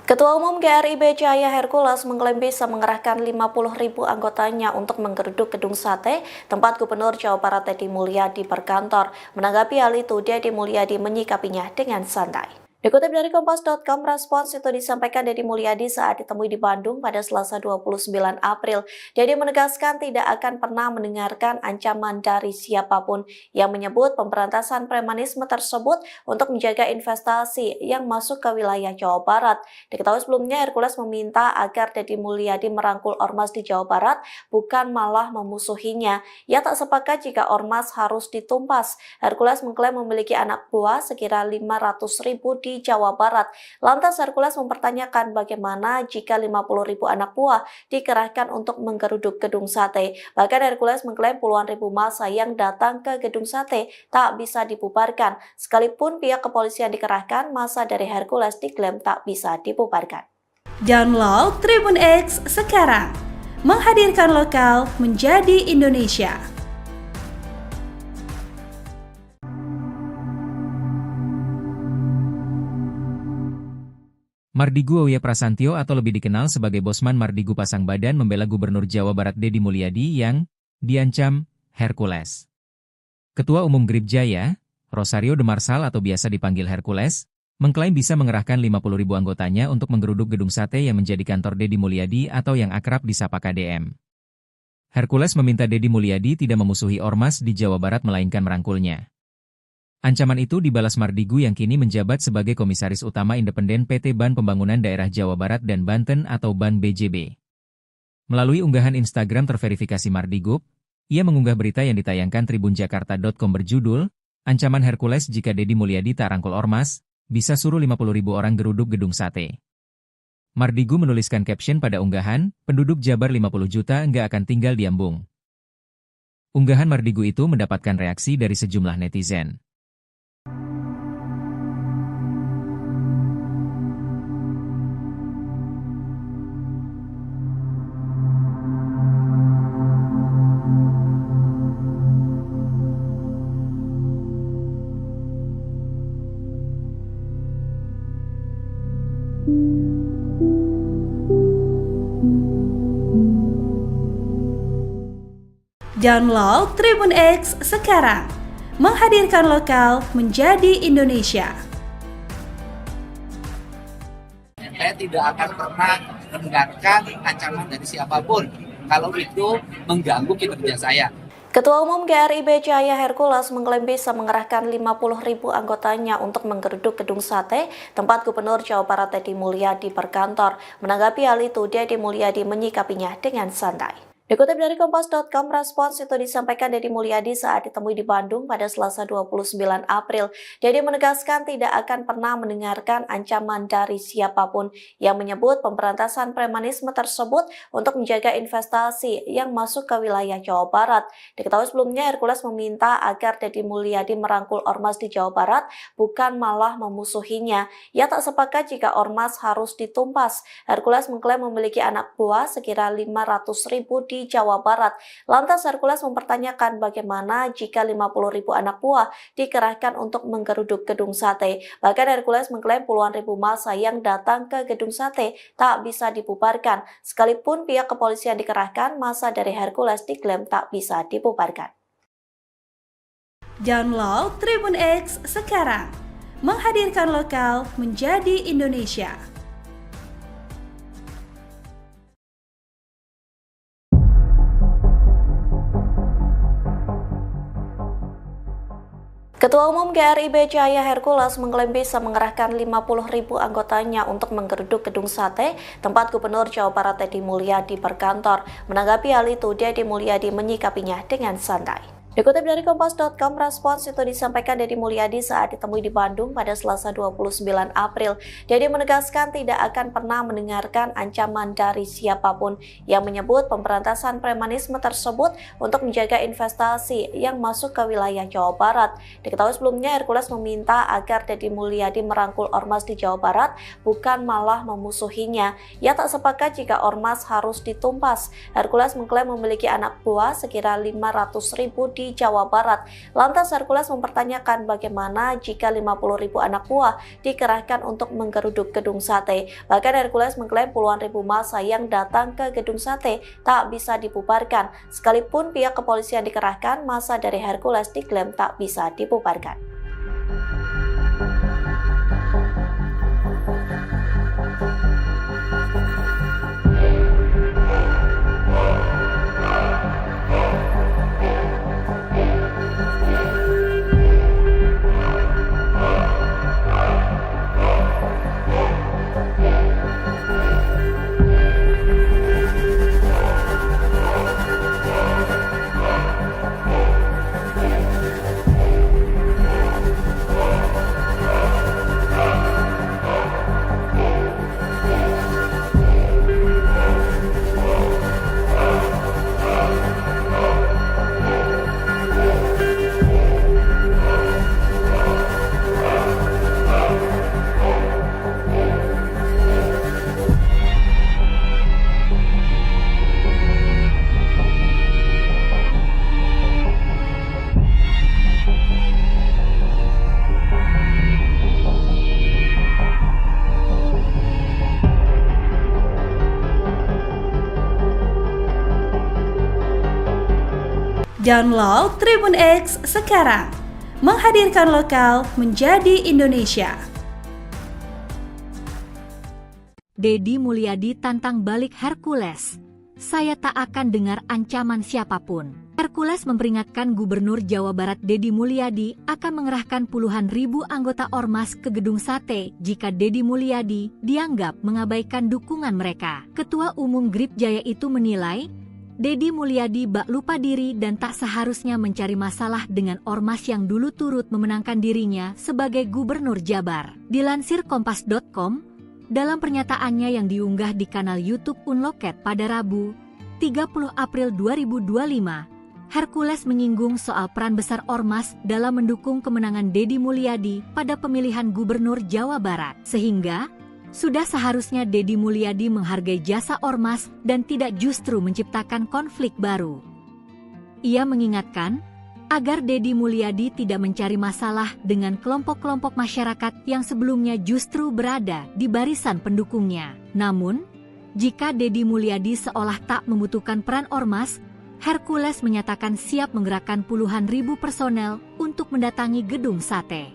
Ketua Umum GRIB Cahaya Hercules mengklaim bisa mengerahkan 50.000 anggotanya untuk menggeruduk gedung sate tempat Gubernur Jawa Barat Deddy Mulyadi berkantor. Menanggapi hal itu, Deddy Mulyadi menyikapinya dengan santai. Dikutip dari Kompas.com, respons itu disampaikan Deddy Mulyadi saat ditemui di Bandung pada Selasa 29 April. Deddy menegaskan tidak akan pernah mendengarkan ancaman dari siapapun yang menyebut pemberantasan premanisme tersebut untuk menjaga investasi yang masuk ke wilayah Jawa Barat. Diketahui sebelumnya Hercules meminta agar Deddy Mulyadi merangkul Ormas di Jawa Barat, bukan malah memusuhinya. Ia tak sepakat jika Ormas harus ditumpas. Hercules mengklaim memiliki anak buah sekira 500.000 di Jawa Barat. Lantas Hercules mempertanyakan bagaimana jika 50.000 anak buah dikerahkan untuk menggeruduk gedung sate. Bahkan Hercules mengklaim puluhan ribu massa yang datang ke gedung sate tak bisa dibubarkan. Sekalipun pihak kepolisian dikerahkan, massa dari Hercules diklaim tak bisa dibubarkan. Download Tribun X sekarang, menghadirkan lokal menjadi Indonesia. Mardigu Auya Prasantyo atau lebih dikenal sebagai Bosman Mardigu pasang badan membela Gubernur Jawa Barat Deddy Mulyadi yang diancam Hercules. Ketua Umum Grip Jaya, Rosario de Marsal atau biasa dipanggil Hercules, mengklaim bisa mengerahkan 50.000 anggotanya untuk menggeruduk gedung sate yang menjadi kantor Deddy Mulyadi atau yang akrab disapa KDM. Hercules meminta Deddy Mulyadi tidak memusuhi ormas di Jawa Barat melainkan merangkulnya. Ancaman itu dibalas Mardigu yang kini menjabat sebagai Komisaris Utama Independen PT Ban Pembangunan Daerah Jawa Barat dan Banten atau Ban BJB. Melalui unggahan Instagram terverifikasi Mardigu, ia mengunggah berita yang ditayangkan tribunjakarta.com berjudul, "Ancaman Hercules jika Deddy Mulyadi tak rangkul ormas, bisa suruh 50.000 orang geruduk gedung sate." Mardigu menuliskan caption pada unggahan, "Penduduk Jabar 50 juta nggak akan tinggal di Ambung." Unggahan Mardigu itu mendapatkan reaksi dari sejumlah netizen. Download Tribun X sekarang, menghadirkan lokal menjadi Indonesia. Saya tidak akan pernah mendengarkan ancaman dari siapapun kalau itu mengganggu kinerja saya. Ketua Umum GRIB Cahaya Hercules mengklaim bisa mengerahkan 50.000 anggotanya untuk menggeruduk gedung sate tempat Gubernur Jawa Barat Deddy Mulyadi berkantor. Menanggapi hal itu, Deddy Mulyadi menyikapinya dengan santai. Dikutip dari Kompas.com, respons itu disampaikan Deddy Mulyadi saat ditemui di Bandung pada Selasa 29 April. Deddy menegaskan tidak akan pernah mendengarkan ancaman dari siapapun yang menyebut pemberantasan premanisme tersebut untuk menjaga investasi yang masuk ke wilayah Jawa Barat. Diketahui sebelumnya Hercules meminta agar Deddy Mulyadi merangkul ormas di Jawa Barat, bukan malah memusuhinya. Ia tak sepakat jika ormas harus ditumpas. Hercules mengklaim memiliki anak buah sekira 500.000 di Jawa Barat. Lantas Hercules mempertanyakan bagaimana jika 50.000 anak buah dikerahkan untuk menggeruduk gedung sate. Bahkan Hercules mengklaim puluhan ribu massa yang datang ke gedung sate tak bisa dibubarkan. Sekalipun pihak kepolisian dikerahkan, massa dari Hercules diklaim tak bisa dibubarkan. Download Tribun X sekarang, menghadirkan lokal menjadi Indonesia. Ketua Umum GRIB Cahaya Hercules mengklaim bisa mengerahkan 50.000 anggotanya untuk menggeruduk gedung sate tempat Gubernur Jawa Barat Deddy Mulyadi berkantor. Menanggapi hal itu, Deddy Mulyadi menyikapinya dengan santai. Dikutip dari Kompas.com, respons itu disampaikan Deddy Mulyadi saat ditemui di Bandung pada Selasa 29 April. Deddy menegaskan tidak akan pernah mendengarkan ancaman dari siapapun yang menyebut pemberantasan premanisme tersebut untuk menjaga investasi yang masuk ke wilayah Jawa Barat. Diketahui sebelumnya Hercules meminta agar Deddy Mulyadi merangkul ormas di Jawa Barat, bukan malah memusuhinya. Ia tak sepakat jika ormas harus ditumpas. Hercules mengklaim memiliki anak buah sekira 500.000 di Jawa Barat. Lantas Hercules mempertanyakan bagaimana jika 50.000 anak buah dikerahkan untuk menggeruduk gedung sate. Bahkan Hercules mengklaim puluhan ribu massa yang datang ke gedung sate tak bisa dibubarkan. Sekalipun pihak kepolisian dikerahkan, massa dari Hercules diklaim tak bisa dibubarkan. Download Tribun X sekarang, menghadirkan lokal menjadi Indonesia. Deddy Mulyadi tantang balik Hercules. saya tak akan dengar ancaman siapapun. Hercules memperingatkan Gubernur Jawa Barat Deddy Mulyadi akan mengerahkan puluhan ribu anggota ormas ke gedung sate jika Deddy Mulyadi dianggap mengabaikan dukungan mereka. Ketua Umum Grip Jaya itu menilai, Deddy Mulyadi bak lupa diri dan tak seharusnya mencari masalah dengan ormas yang dulu turut memenangkan dirinya sebagai Gubernur Jabar. Dilansir Kompas.com, dalam pernyataannya yang diunggah di kanal YouTube Unloket pada Rabu, 30 April 2025, Hercules menyinggung soal peran besar ormas dalam mendukung kemenangan Deddy Mulyadi pada pemilihan Gubernur Jawa Barat. Sehingga, sudah seharusnya Deddy Mulyadi menghargai jasa ormas dan tidak justru menciptakan konflik baru. Ia mengingatkan, agar Deddy Mulyadi tidak mencari masalah dengan kelompok-kelompok masyarakat yang sebelumnya justru berada di barisan pendukungnya. Namun, jika Deddy Mulyadi seolah tak membutuhkan peran ormas, Hercules menyatakan siap menggerakkan puluhan ribu personel untuk mendatangi gedung sate.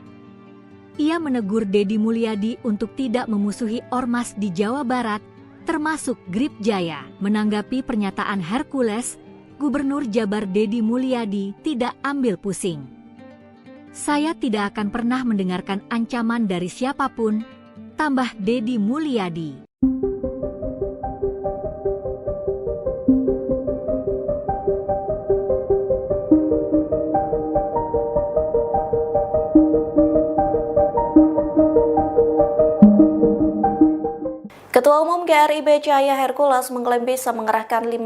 Ia menegur Deddy Mulyadi untuk tidak memusuhi ormas di Jawa Barat, termasuk Grip Jaya. Menanggapi pernyataan Hercules, Gubernur Jabar Deddy Mulyadi tidak ambil pusing. Saya tidak akan pernah mendengarkan ancaman dari siapapun, tambah Deddy Mulyadi. Ketua Umum GRIB Cahaya Hercules mengklaim bisa mengerahkan 50.000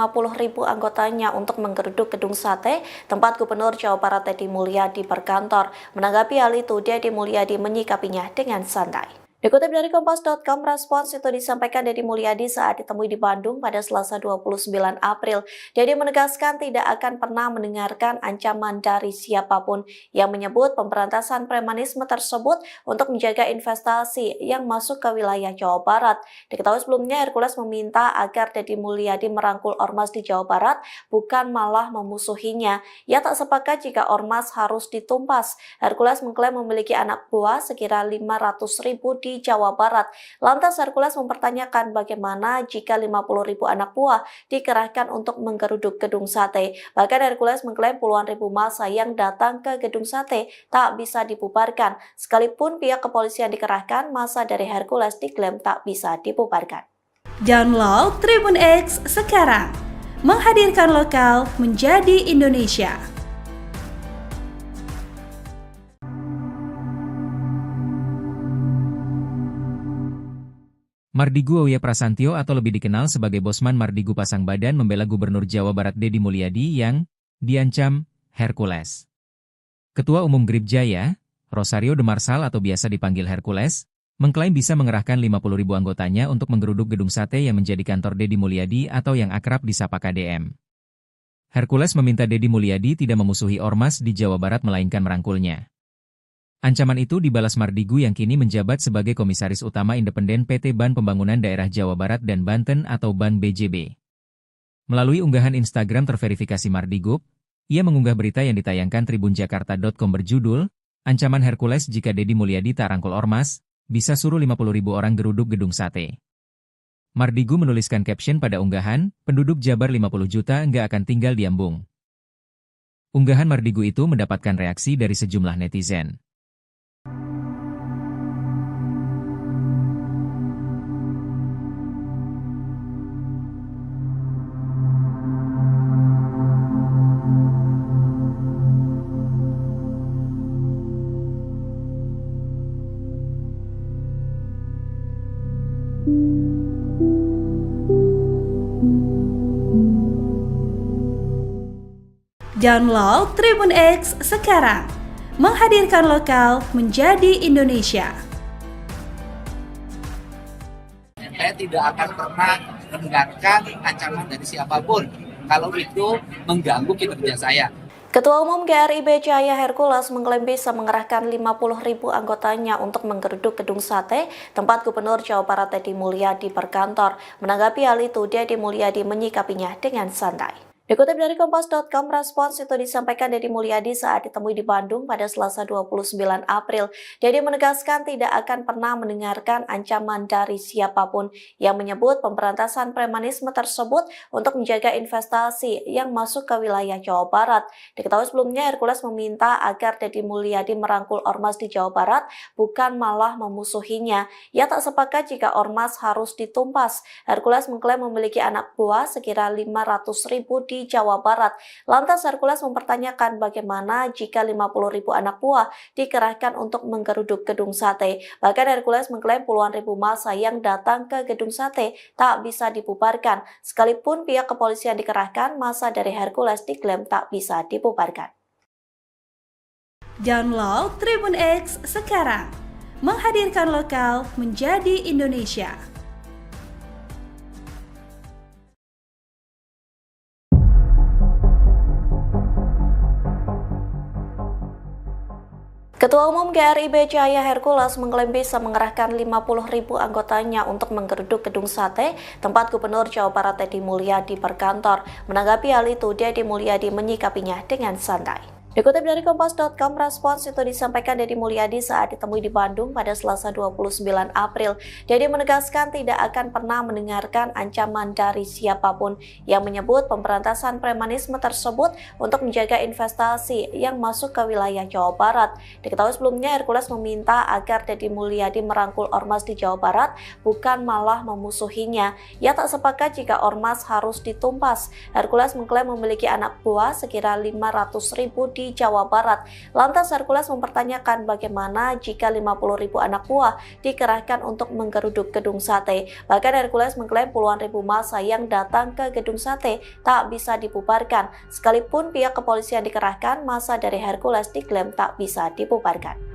anggotanya untuk menggeruduk gedung sate tempat Gubernur Jawa Barat Deddy Mulyadi berkantor. Menanggapi hal itu, Deddy Mulyadi menyikapinya dengan santai. Dikutip dari Kompas.com, respons itu disampaikan Deddy Mulyadi saat ditemui di Bandung pada Selasa 29 April. Deddy menegaskan tidak akan pernah mendengarkan ancaman dari siapapun yang menyebut pemberantasan premanisme tersebut untuk menjaga investasi yang masuk ke wilayah Jawa Barat. Diketahui sebelumnya Hercules meminta agar Deddy Mulyadi merangkul ormas di Jawa Barat, bukan malah memusuhinya. Ia tak sepakat jika ormas harus ditumpas. Hercules mengklaim memiliki anak buah sekira 500.000 di Jawa Barat. Lantas Hercules mempertanyakan bagaimana jika 50.000 anak buah dikerahkan untuk menggeruduk gedung sate. Bahkan Hercules mengklaim puluhan ribu massa yang datang ke gedung sate tak bisa dibubarkan. Sekalipun pihak kepolisian dikerahkan, massa dari Hercules diklaim tak bisa dibubarkan. Download Tribun X sekarang, menghadirkan lokal menjadi Indonesia. Mardigu Auya Prasantyo atau lebih dikenal sebagai Bosman Mardigu pasang badan membela Gubernur Jawa Barat Deddy Mulyadi yang diancam Hercules. Ketua Umum Grip Jaya, Rosario de Marsal atau biasa dipanggil Hercules, mengklaim bisa mengerahkan 50.000 anggotanya untuk menggeruduk gedung sate yang menjadi kantor Deddy Mulyadi atau yang akrab disapa KDM. Hercules meminta Deddy Mulyadi tidak memusuhi ormas di Jawa Barat melainkan merangkulnya. Ancaman itu dibalas Mardigu yang kini menjabat sebagai Komisaris Utama Independen PT Ban Pembangunan Daerah Jawa Barat dan Banten atau Ban BJB. Melalui unggahan Instagram terverifikasi Mardigu, ia mengunggah berita yang ditayangkan tribunjakarta.com berjudul, Ancaman Hercules jika Deddy Mulyadi tak rangkul ormas, bisa suruh 50.000 orang geruduk gedung sate. Mardigu menuliskan caption pada unggahan, penduduk Jabar 50 juta nggak akan tinggal di Ambung. Unggahan Mardigu itu mendapatkan reaksi dari sejumlah netizen. Download Tribun X sekarang, menghadirkan lokal menjadi Indonesia. Saya tidak akan pernah mendengarkan ancaman dari siapapun kalau itu mengganggu kinerja saya. Ketua Umum GRIB Cahaya Hercules mengklaim bisa mengerahkan 50.000 anggotanya untuk menggeruduk gedung sate tempat Gubernur Jawa Barat Deddy Mulyadi berkantor. Menanggapi hal itu, Deddy Mulyadi menyikapinya dengan santai. Dikutip dari Kompas.com, respons itu disampaikan Deddy Mulyadi saat ditemui di Bandung pada Selasa 29 April. Deddy menegaskan tidak akan pernah mendengarkan ancaman dari siapapun yang menyebut pemberantasan premanisme tersebut untuk menjaga investasi yang masuk ke wilayah Jawa Barat. Diketahui sebelumnya Hercules meminta agar Deddy Mulyadi merangkul ormas di Jawa Barat, bukan malah memusuhinya. Ia tak sepakat jika ormas harus ditumpas. Hercules mengklaim memiliki anak buah sekira 500.000 di Jawa Barat. Lantas Hercules mempertanyakan bagaimana jika 50.000 anak buah dikerahkan untuk menggeruduk gedung sate. Bahkan Hercules mengklaim puluhan ribu massa yang datang ke gedung sate tak bisa dibubarkan. Sekalipun pihak kepolisian dikerahkan, massa dari Hercules diklaim tak bisa dibubarkan. Download Tribun X sekarang, menghadirkan lokal menjadi Indonesia. Ketua Umum GRIB Jaya Hercules mengklaim bisa mengerahkan 50.000 anggotanya untuk menggeruduk gedung sate tempat Gubernur Jawa Barat Deddy Mulyadi berkantor. Menanggapi hal itu, Deddy Mulyadi menyikapinya dengan santai. Dikutip dari Kompas.com, respons itu disampaikan Deddy Mulyadi saat ditemui di Bandung pada Selasa 29 April. Deddy menegaskan tidak akan pernah mendengarkan ancaman dari siapapun yang menyebut pemberantasan premanisme tersebut untuk menjaga investasi yang masuk ke wilayah Jawa Barat. Diketahui sebelumnya Hercules meminta agar Deddy Mulyadi merangkul ormas di Jawa Barat, bukan malah memusuhinya. Ia tak sepakat jika ormas harus ditumpas. Hercules mengklaim memiliki anak buah sekira 500.000 di Jawa Barat. Lantas Hercules mempertanyakan bagaimana jika 50.000 anak buah dikerahkan untuk menggeruduk gedung sate. Bahkan Hercules mengklaim puluhan ribu massa yang datang ke gedung sate tak bisa dibubarkan. Sekalipun pihak kepolisian dikerahkan, massa dari Hercules diklaim tak bisa dibubarkan.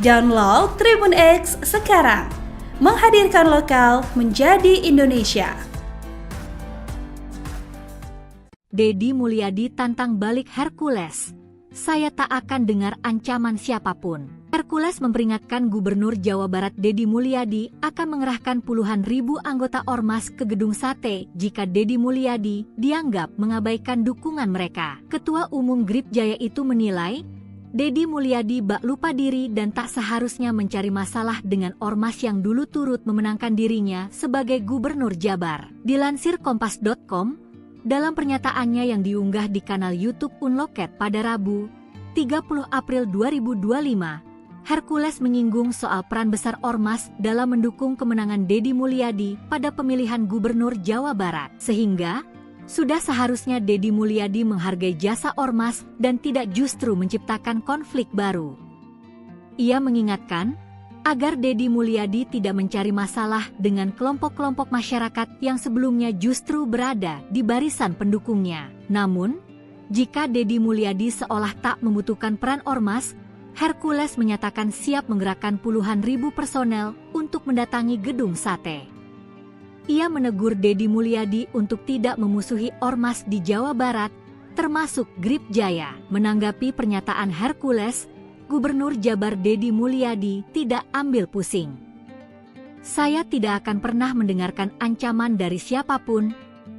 Download Tribun X sekarang, menghadirkan lokal menjadi Indonesia. Deddy Mulyadi tantang balik Hercules. Saya tak akan dengar ancaman siapapun. Hercules memperingatkan Gubernur Jawa Barat Deddy Mulyadi akan mengerahkan puluhan ribu anggota ormas ke gedung sate jika Deddy Mulyadi dianggap mengabaikan dukungan mereka. Ketua Umum GRIB Jaya itu menilai Deddy Mulyadi bak lupa diri dan tak seharusnya mencari masalah dengan ormas yang dulu turut memenangkan dirinya sebagai Gubernur Jabar. Dilansir Kompas.com, dalam pernyataannya yang diunggah di kanal YouTube Unloket pada Rabu, 30 April 2025, Hercules menyinggung soal peran besar ormas dalam mendukung kemenangan Deddy Mulyadi pada pemilihan Gubernur Jawa Barat. Sehingga, sudah seharusnya Deddy Mulyadi menghargai jasa ormas dan tidak justru menciptakan konflik baru. Ia mengingatkan agar Deddy Mulyadi tidak mencari masalah dengan kelompok-kelompok masyarakat yang sebelumnya justru berada di barisan pendukungnya. Namun, jika Deddy Mulyadi seolah tak membutuhkan peran ormas, Hercules menyatakan siap menggerakkan puluhan ribu personel untuk mendatangi gedung sate. Ia menegur Deddy Mulyadi untuk tidak memusuhi ormas di Jawa Barat, termasuk GRIB Jaya. Menanggapi pernyataan Hercules, Gubernur Jabar Deddy Mulyadi tidak ambil pusing. Saya tidak akan pernah mendengarkan ancaman dari siapapun,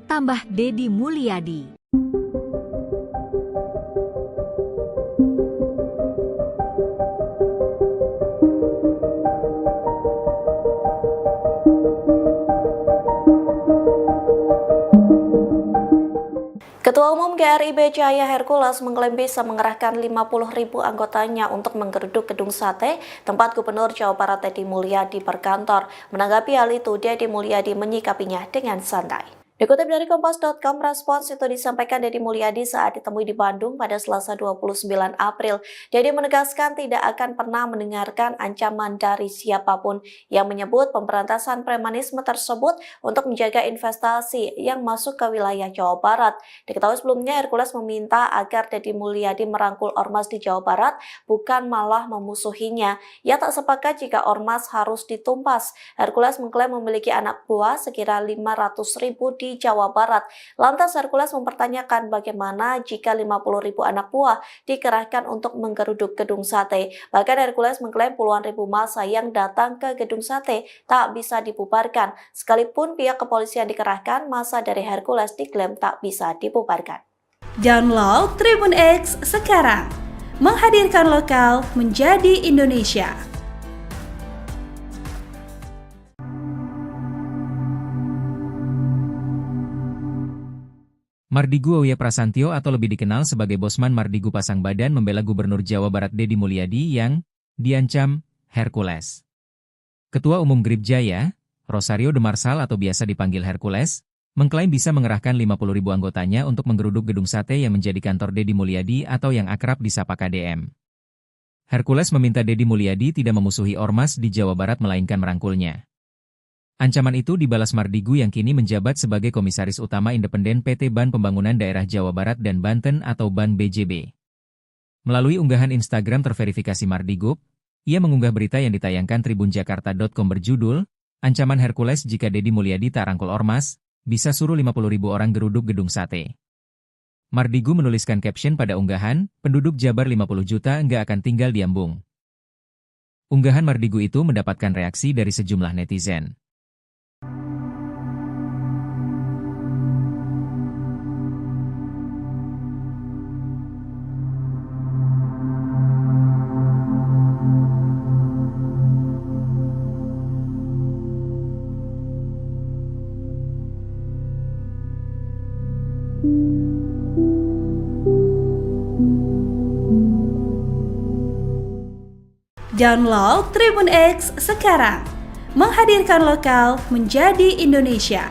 tambah Deddy Mulyadi. Ketua Umum GRIB Cahaya Hercules mengklaim bisa mengerahkan 50.000 anggotanya untuk menggeruduk gedung sate tempat Gubernur Jawa Barat Deddy Mulyadi berkantor. Menanggapi hal itu, Deddy Mulyadi menyikapinya dengan santai. Dikutip dari Kompas.com, respons itu disampaikan Deddy Mulyadi saat ditemui di Bandung pada Selasa 29 April. Deddy menegaskan tidak akan pernah mendengarkan ancaman dari siapapun yang menyebut pemberantasan premanisme tersebut untuk menjaga investasi yang masuk ke wilayah Jawa Barat. Diketahui sebelumnya Hercules meminta agar Deddy Mulyadi merangkul ormas di Jawa Barat, bukan malah memusuhinya. Ia tak sepakat jika ormas harus ditumpas. Hercules mengklaim memiliki anak buah sekira 500.000 di Jawa Barat. Lantas Hercules mempertanyakan bagaimana jika 50.000 anak buah dikerahkan untuk menggeruduk gedung sate. Bahkan Hercules mengklaim puluhan ribu massa yang datang ke gedung sate tak bisa dibubarkan. Sekalipun pihak kepolisian dikerahkan, massa dari Hercules diklaim tak bisa dibubarkan. Download Tribun X sekarang, menghadirkan lokal menjadi Indonesia. Mardigu Auya Prasantyo atau lebih dikenal sebagai Bosman Mardigu pasang badan membela Gubernur Jawa Barat Deddy Mulyadi yang diancam Hercules. Ketua Umum GRIB Jaya, Rosario de Marsal atau biasa dipanggil Hercules, mengklaim bisa mengerahkan 50.000 anggotanya untuk menggeruduk gedung sate yang menjadi kantor Deddy Mulyadi atau yang akrab disapa KDM. Hercules meminta Deddy Mulyadi tidak memusuhi ormas di Jawa Barat melainkan merangkulnya. Ancaman itu dibalas Mardigu yang kini menjabat sebagai Komisaris Utama Independen PT Ban Pembangunan Daerah Jawa Barat dan Banten atau Ban BJB. Melalui unggahan Instagram terverifikasi Mardigu, ia mengunggah berita yang ditayangkan tribunjakarta.com berjudul, "Ancaman Hercules jika Deddy Mulyadi tak rangkul ormas, bisa suruh 50.000 orang geruduk gedung sate." Mardigu menuliskan caption pada unggahan, "Penduduk Jabar 50 juta nggak akan tinggal di Ambung." Unggahan Mardigu itu mendapatkan reaksi dari sejumlah netizen. Download Tribun X sekarang, menghadirkan lokal menjadi Indonesia.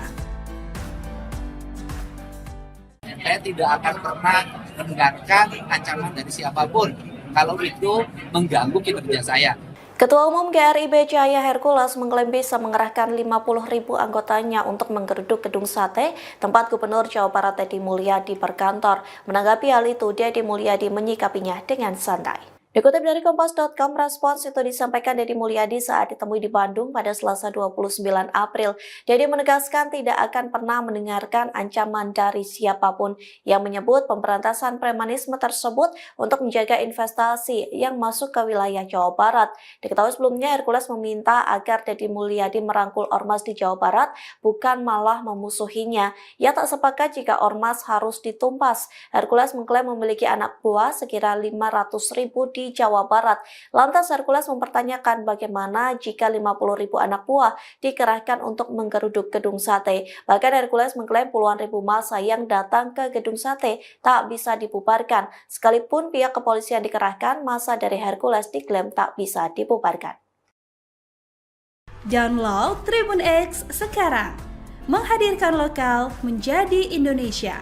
Saya tidak akan pernah mendengarkan ancaman dari siapapun kalau itu mengganggu kinerja saya. Ketua Umum GRIB Cahaya Hercules mengklaim bisa mengerahkan 50.000 anggotanya untuk menggeruduk gedung sate tempat Gubernur Jawa Barat Deddy Mulyadi berkantor. Menanggapi hal itu, Deddy Mulyadi menyikapinya dengan santai. Dikutip dari Kompas.com, respons itu disampaikan Deddy Mulyadi saat ditemui di Bandung pada Selasa 29 April. Deddy menegaskan tidak akan pernah mendengarkan ancaman dari siapapun yang menyebut pemberantasan premanisme tersebut untuk menjaga investasi yang masuk ke wilayah Jawa Barat. Diketahui sebelumnya Hercules meminta agar Deddy Mulyadi merangkul ormas di Jawa Barat, bukan malah memusuhinya. Ia tak sepakat jika ormas harus ditumpas. Hercules mengklaim memiliki anak buah sekira 500.000 di Jawa Barat. Lantas Hercules mempertanyakan bagaimana jika 50.000 anak buah dikerahkan untuk menggeruduk gedung sate. Bahkan Hercules mengklaim puluhan ribu massa yang datang ke gedung sate tak bisa dibubarkan. Sekalipun pihak kepolisian dikerahkan, massa dari Hercules diklaim tak bisa dibubarkan. Download Tribun X sekarang, menghadirkan lokal menjadi Indonesia.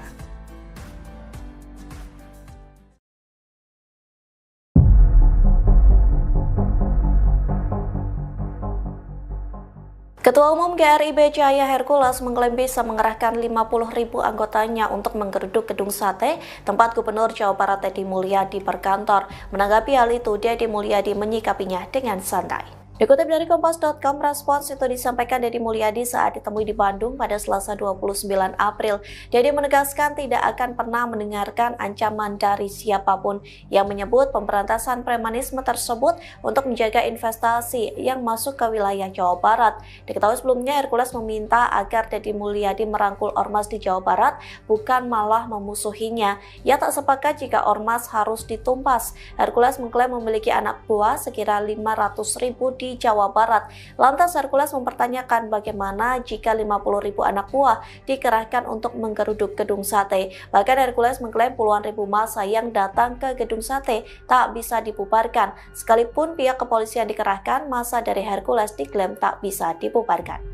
Ketua Umum GRIB Cahaya Hercules mengklaim bisa mengerahkan 50.000 anggotanya untuk menggeruduk gedung sate tempat Gubernur Jawa Barat Deddy Mulyadi berkantor. Menanggapi hal itu, Deddy Mulyadi menyikapinya dengan santai. Dikutip dari Kompas.com, respons itu disampaikan Deddy Mulyadi saat ditemui di Bandung pada Selasa 29 April. Deddy menegaskan tidak akan pernah mendengarkan ancaman dari siapapun yang menyebut pemberantasan premanisme tersebut untuk menjaga investasi yang masuk ke wilayah Jawa Barat. Diketahui sebelumnya Hercules meminta agar Deddy Mulyadi merangkul ormas di Jawa Barat, bukan malah memusuhinya. Ia tak sepakat jika ormas harus ditumpas. Hercules mengklaim memiliki anak buah sekira 500.000 di di Jawa Barat. Lantas Hercules mempertanyakan bagaimana jika 50.000 anak buah dikerahkan untuk menggeruduk gedung sate. Bahkan Hercules mengklaim puluhan ribu massa yang datang ke gedung sate tak bisa dibubarkan. Sekalipun pihak kepolisian dikerahkan, massa dari Hercules diklaim tak bisa dibubarkan.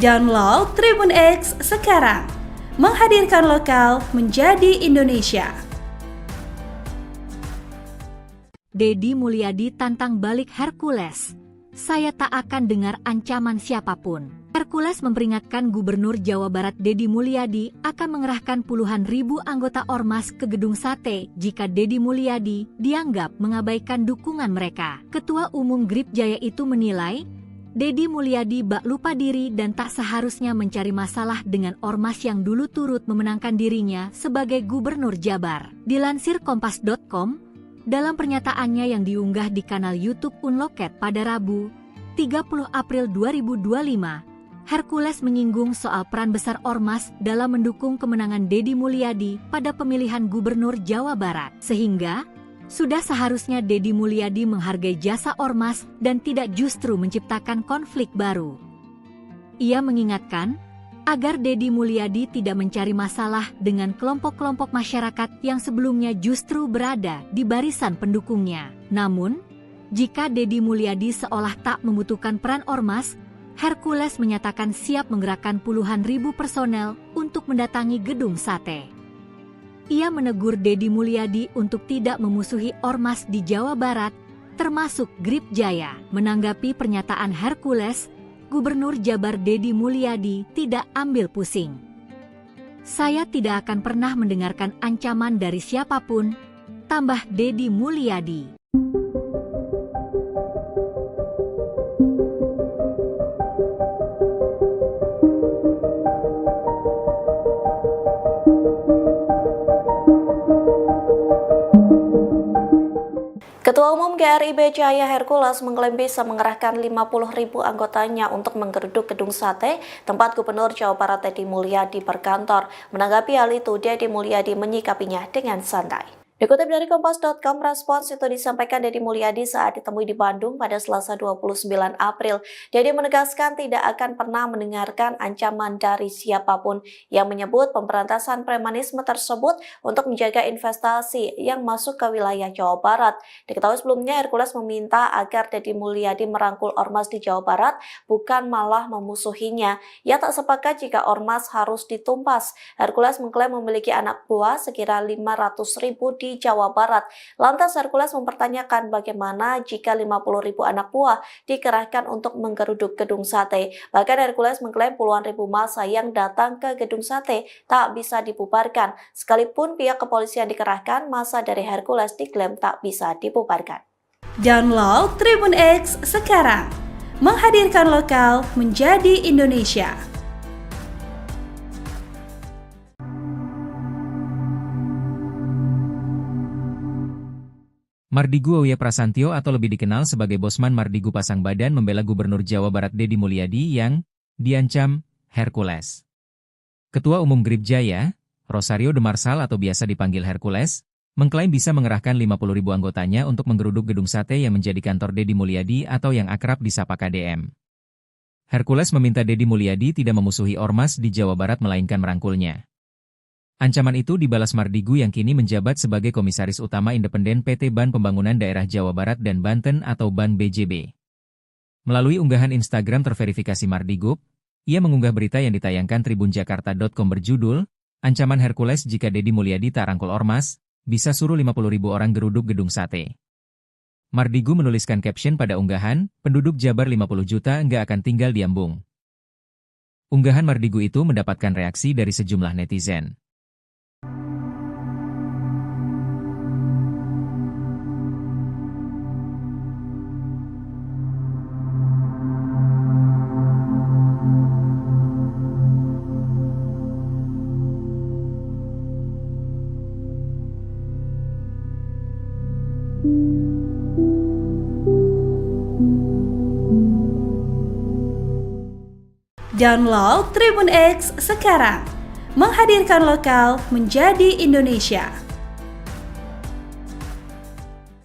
Download Tribun X sekarang, menghadirkan lokal menjadi Indonesia. Deddy Mulyadi tantang balik Hercules. Saya tak akan dengar ancaman siapapun. Hercules memperingatkan Gubernur Jawa Barat Deddy Mulyadi akan mengerahkan puluhan ribu anggota ormas ke gedung sate jika Deddy Mulyadi dianggap mengabaikan dukungan mereka. Ketua Umum Gripjaya itu menilai Deddy Mulyadi bak lupa diri dan tak seharusnya mencari masalah dengan ormas yang dulu turut memenangkan dirinya sebagai Gubernur Jabar. Dilansir Kompas.com, dalam pernyataannya yang diunggah di kanal YouTube Unloket pada Rabu, 30 April 2025, Hercules menyinggung soal peran besar ormas dalam mendukung kemenangan Deddy Mulyadi pada pemilihan Gubernur Jawa Barat. Sehingga sudah seharusnya Deddy Mulyadi menghargai jasa ormas dan tidak justru menciptakan konflik baru. Ia mengingatkan agar Deddy Mulyadi tidak mencari masalah dengan kelompok-kelompok masyarakat yang sebelumnya justru berada di barisan pendukungnya. Namun, jika Deddy Mulyadi seolah tak membutuhkan peran ormas, Hercules menyatakan siap menggerakkan puluhan ribu personel untuk mendatangi gedung sate. Ia menegur Deddy Mulyadi untuk tidak memusuhi ormas di Jawa Barat, termasuk Gripjaya. Menanggapi pernyataan Hercules, Gubernur Jabar Deddy Mulyadi tidak ambil pusing. Saya tidak akan pernah mendengarkan ancaman dari siapapun, tambah Deddy Mulyadi. Ketua Umum GRIB Cahaya Hercules mengklaim bisa mengerahkan 50.000 anggotanya untuk menggeruduk gedung sate tempat Gubernur Jawa Barat Deddy Mulyadi berkantor. Menanggapi hal itu, Deddy Mulyadi menyikapinya dengan santai. Dikutip dari Kompas.com, respons itu disampaikan Deddy Mulyadi saat ditemui di Bandung pada Selasa 29 April. Deddy menegaskan tidak akan pernah mendengarkan ancaman dari siapapun yang menyebut pemberantasan premanisme tersebut untuk menjaga investasi yang masuk ke wilayah Jawa Barat. Diketahui sebelumnya Hercules meminta agar Deddy Mulyadi merangkul ormas di Jawa Barat, bukan malah memusuhinya. Ia tak sepakat jika ormas harus ditumpas. Hercules mengklaim memiliki anak buah sekira 500.000 di Jawa Barat. Lantas Hercules mempertanyakan bagaimana jika 50.000 anak buah dikerahkan untuk menggeruduk gedung sate. Bahkan Hercules mengklaim puluhan ribu massa yang datang ke gedung sate tak bisa dibubarkan. Sekalipun pihak kepolisian dikerahkan, massa dari Hercules diklaim tak bisa dibubarkan. Download Tribun X sekarang, menghadirkan lokal menjadi Indonesia. Mardigu Auya Prasantyo atau lebih dikenal sebagai Bosman Mardigu pasang badan membela Gubernur Jawa Barat Deddy Mulyadi yang diancam Hercules. Ketua Umum Gripjaya, Rosario de Marsal atau biasa dipanggil Hercules, mengklaim bisa mengerahkan 50.000 anggotanya untuk menggeruduk gedung sate yang menjadi kantor Deddy Mulyadi atau yang akrab disapa KDM. Hercules meminta Deddy Mulyadi tidak memusuhi ormas di Jawa Barat melainkan merangkulnya. Ancaman itu dibalas Mardigu yang kini menjabat sebagai Komisaris Utama Independen PT Ban Pembangunan Daerah Jawa Barat dan Banten atau Ban BJB. Melalui unggahan Instagram terverifikasi Mardigu, ia mengunggah berita yang ditayangkan tribunjakarta.com berjudul, Ancaman Hercules jika Deddy Mulyadi tak rangkul ormas, bisa suruh 50.000 orang geruduk gedung sate. Mardigu menuliskan caption pada unggahan, penduduk Jabar 50 juta nggak akan tinggal di Ambung. Unggahan Mardigu itu mendapatkan reaksi dari sejumlah netizen. Download Tribun X sekarang, menghadirkan lokal menjadi Indonesia.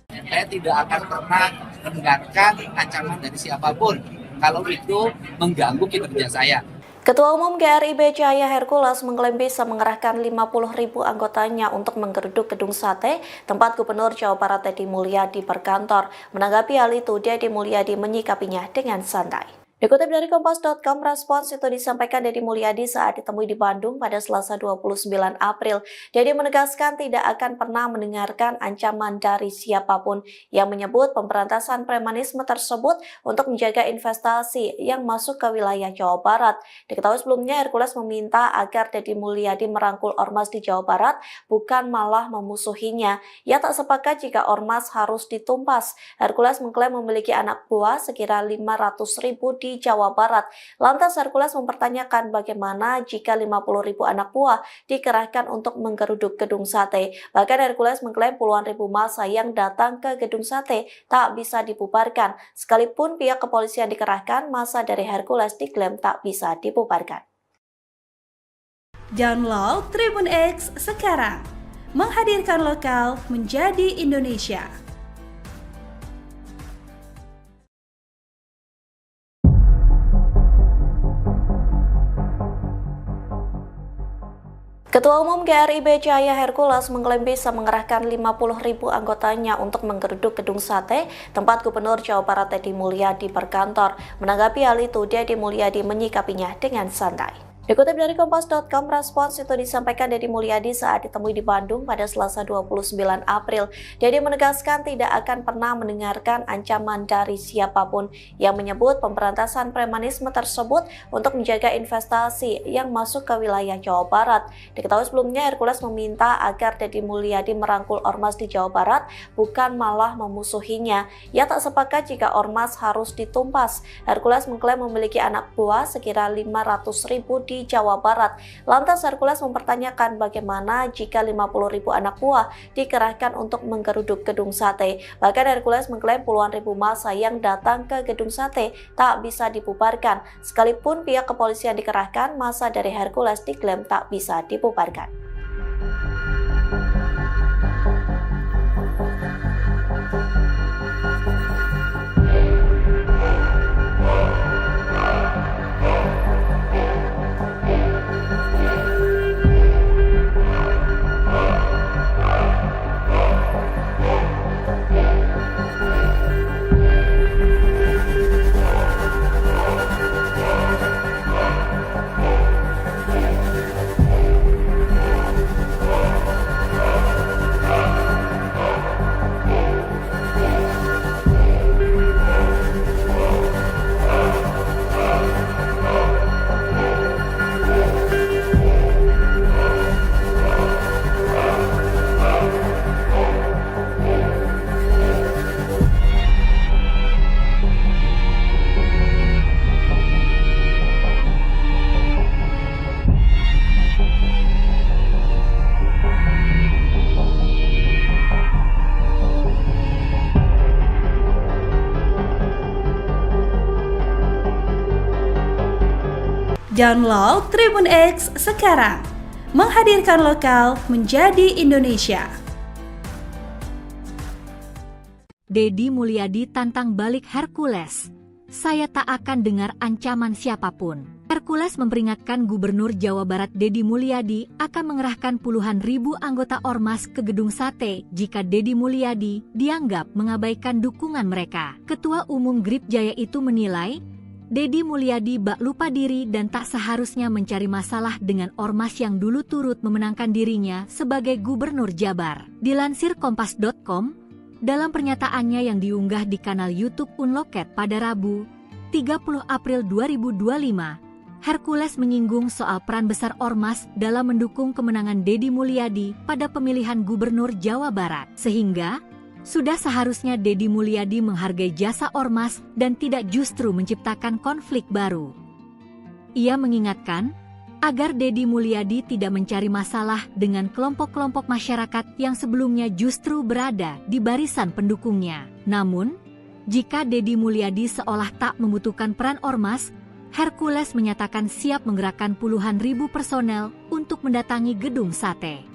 Saya tidak akan pernah mendengarkan ancaman dari siapapun kalau itu mengganggu kinerja saya. Ketua Umum GRIB Jaya Hercules mengklaim bisa mengerahkan 50.000 anggotanya untuk menggeruduk gedung sate tempat Gubernur Jawa Barat Deddy Mulyadi berkantor. Menanggapi hal itu, Deddy Mulyadi menyikapinya dengan santai. Dikutip dari Kompas.com, respons itu disampaikan Deddy Mulyadi saat ditemui di Bandung pada Selasa 29 April. Deddy menegaskan tidak akan pernah mendengarkan ancaman dari siapapun yang menyebut pemberantasan premanisme tersebut untuk menjaga investasi yang masuk ke wilayah Jawa Barat. Diketahui sebelumnya Hercules meminta agar Deddy Mulyadi merangkul ormas di Jawa Barat, bukan malah memusuhinya. Ia tak sepakat jika ormas harus ditumpas. Hercules mengklaim memiliki anak buah sekira 500.000 di Jawa Barat. Lantas Hercules mempertanyakan bagaimana jika 50.000 anak buah dikerahkan untuk menggeruduk gedung sate. Bahkan Hercules mengklaim puluhan ribu massa yang datang ke gedung sate tak bisa dibubarkan. Sekalipun pihak kepolisian dikerahkan, massa dari Hercules diklaim tak bisa dibubarkan. Download Tribun X sekarang, menghadirkan lokal menjadi Indonesia. Ketua Umum GRIB Jaya Hercules mengklaim bisa mengerahkan 50.000 anggotanya untuk menggeruduk gedung sate tempat Gubernur Jawa Barat Deddy Mulyadi berkantor. Menanggapi hal itu, Deddy Mulyadi menyikapinya dengan santai. Dikutip dari Kompas.com, respons itu disampaikan Deddy Mulyadi saat ditemui di Bandung pada Selasa 29 April. Deddy menegaskan tidak akan pernah mendengarkan ancaman dari siapapun yang menyebut pemberantasan premanisme tersebut untuk menjaga investasi yang masuk ke wilayah Jawa Barat. Diketahui sebelumnya Hercules meminta agar Deddy Mulyadi merangkul ormas di Jawa Barat, bukan malah memusuhinya. Ia tak sepakat jika ormas harus ditumpas. Hercules mengklaim memiliki anak buah sekira 500.000 di Jawa Barat. Lantas Hercules mempertanyakan bagaimana jika 50.000 anak buah dikerahkan untuk menggeruduk gedung sate. Bahkan Hercules mengklaim puluhan ribu massa yang datang ke gedung sate tak bisa dibubarkan. Sekalipun pihak kepolisian dikerahkan, massa dari Hercules diklaim tak bisa dibubarkan. Download Tribun X sekarang, menghadirkan lokal menjadi Indonesia. Deddy Mulyadi tantang balik Hercules. saya tak akan dengar ancaman siapapun. Hercules memperingatkan Gubernur Jawa Barat Deddy Mulyadi akan mengerahkan puluhan ribu anggota ormas ke gedung sate jika Deddy Mulyadi dianggap mengabaikan dukungan mereka. Ketua Umum Gripjaya itu menilai, Deddy Mulyadi bak lupa diri dan tak seharusnya mencari masalah dengan ormas yang dulu turut memenangkan dirinya sebagai Gubernur Jabar. Dilansir Kompas.com, dalam pernyataannya yang diunggah di kanal YouTube Unloket pada Rabu, 30 April 2025, Hercules menyinggung soal peran besar ormas dalam mendukung kemenangan Deddy Mulyadi pada pemilihan Gubernur Jawa Barat. Sehingga, sudah seharusnya Deddy Mulyadi menghargai jasa ormas dan tidak justru menciptakan konflik baru. Ia mengingatkan, agar Deddy Mulyadi tidak mencari masalah dengan kelompok-kelompok masyarakat yang sebelumnya justru berada di barisan pendukungnya. Namun, jika Deddy Mulyadi seolah tak membutuhkan peran ormas, Hercules menyatakan siap menggerakkan puluhan ribu personel untuk mendatangi gedung sate.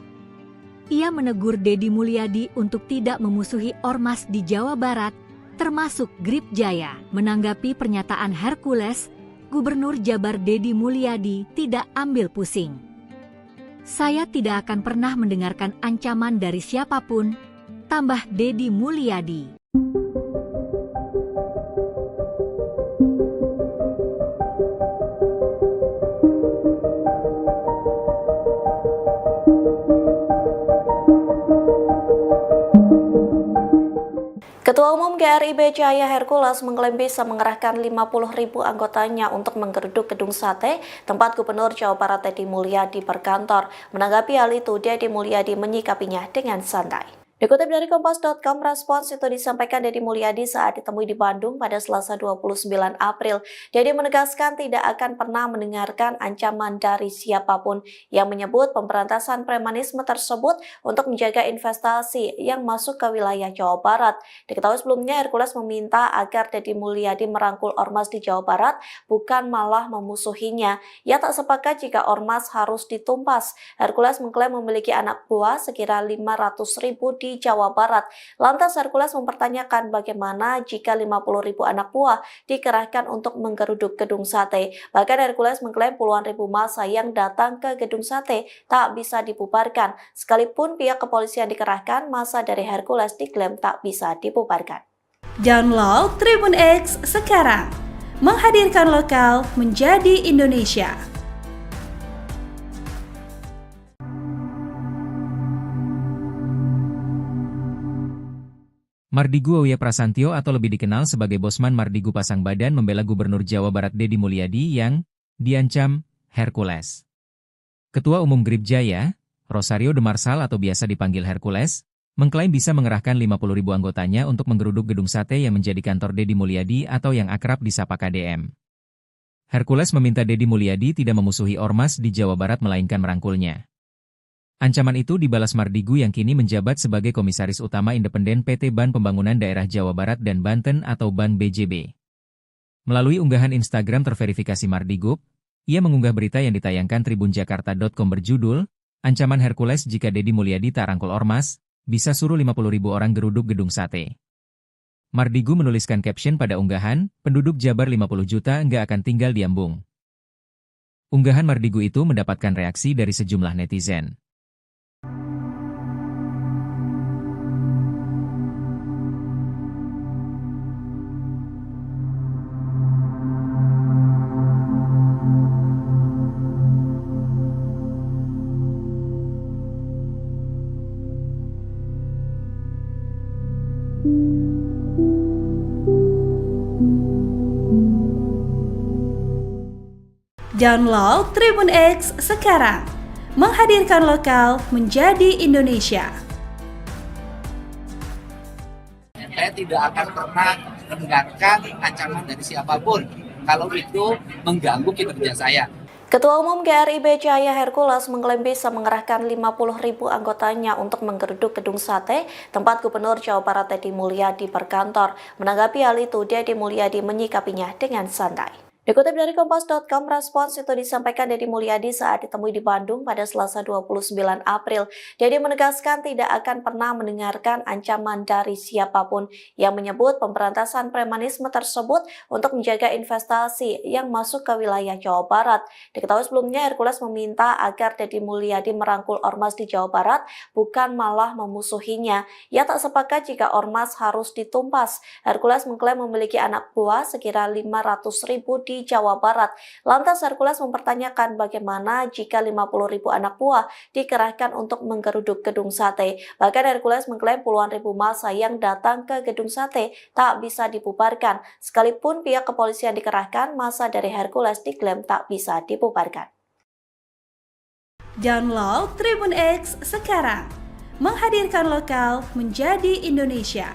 Ia menegur Deddy Mulyadi untuk tidak memusuhi ormas di Jawa Barat, termasuk Gripjaya. Menanggapi pernyataan Hercules, Gubernur Jabar Deddy Mulyadi tidak ambil pusing. Saya tidak akan pernah mendengarkan ancaman dari siapapun, tambah Deddy Mulyadi. Ketua Umum GRIB Cahaya Hercules mengklaim bisa mengerahkan 50.000 anggotanya untuk menggeruduk gedung sate tempat Gubernur Jawa Barat Deddy Mulyadi berkantor. Menanggapi hal itu, Deddy Mulyadi menyikapinya dengan santai. Dikutip dari Kompas.com, respons itu disampaikan Deddy Mulyadi saat ditemui di Bandung pada Selasa 29 April. Deddy menegaskan tidak akan pernah mendengarkan ancaman dari siapapun yang menyebut pemberantasan premanisme tersebut untuk menjaga investasi yang masuk ke wilayah Jawa Barat. Diketahui sebelumnya Hercules meminta agar Deddy Mulyadi merangkul ormas di Jawa Barat, bukan malah memusuhinya. Ia tak sepakat jika ormas harus ditumpas. Hercules mengklaim memiliki anak buah sekira 500.000 di Jawa Barat. Lantas Hercules mempertanyakan bagaimana jika 50.000 anak buah dikerahkan untuk menggeruduk gedung sate. Bahkan Hercules mengklaim puluhan ribu massa yang datang ke gedung sate tak bisa dibubarkan. Sekalipun pihak kepolisian dikerahkan, massa dari Hercules diklaim tak bisa dibubarkan. Download Tribun X sekarang, menghadirkan lokal menjadi Indonesia. Mardigu Auya Prasantyo atau lebih dikenal sebagai Bosman Mardigu pasang badan membela Gubernur Jawa Barat Deddy Mulyadi yang diancam Hercules. Ketua Umum Gripjaya, Rosario de Marsal atau biasa dipanggil Hercules, mengklaim bisa mengerahkan 50.000 anggotanya untuk menggeruduk gedung sate yang menjadi kantor Deddy Mulyadi atau yang akrab disapa KDM. Hercules meminta Deddy Mulyadi tidak memusuhi ormas di Jawa Barat melainkan merangkulnya. Ancaman itu dibalas Mardigu yang kini menjabat sebagai Komisaris Utama Independen PT Ban Pembangunan Daerah Jawa Barat dan Banten atau Ban BJB. Melalui unggahan Instagram terverifikasi Mardigu, ia mengunggah berita yang ditayangkan tribunjakarta.com berjudul, Ancaman Hercules jika Deddy Mulyadi tak rangkul ormas, bisa suruh 50.000 orang geruduk gedung sate. Mardigu menuliskan caption pada unggahan, penduduk Jabar 50 juta nggak akan tinggal di Ambung. Unggahan Mardigu itu mendapatkan reaksi dari sejumlah netizen. Download Tribun X sekarang, menghadirkan lokal menjadi Indonesia. Saya tidak akan pernah mendengarkan ancaman dari siapapun kalau itu mengganggu kinerja saya. Ketua Umum GRIB Cahaya Hercules mengklaim bisa mengerahkan 50.000 anggotanya untuk menggeruduk gedung sate tempat Gubernur Jawa Barat Deddy Mulyadi berkantor. Menanggapi hal itu, Deddy Mulyadi menyikapinya dengan santai. Dikutip dari Kompas.com, respons itu disampaikan Deddy Mulyadi saat ditemui di Bandung pada Selasa 29 April. Deddy menegaskan tidak akan pernah mendengarkan ancaman dari siapapun yang menyebut pemberantasan premanisme tersebut untuk menjaga investasi yang masuk ke wilayah Jawa Barat. Diketahui sebelumnya Hercules meminta agar Deddy Mulyadi merangkul ormas di Jawa Barat, bukan malah memusuhinya. Ia tak sepakat jika ormas harus ditumpas. Hercules mengklaim memiliki anak buah sekira 500.000 di Jawa Barat. Lantas Hercules mempertanyakan bagaimana jika 50.000 anak buah dikerahkan untuk menggeruduk gedung sate. Bahkan Hercules mengklaim puluhan ribu massa yang datang ke gedung sate tak bisa dibubarkan. Sekalipun pihak kepolisian dikerahkan, massa dari Hercules diklaim tak bisa dibubarkan. Download Tribun X sekarang, menghadirkan lokal menjadi Indonesia.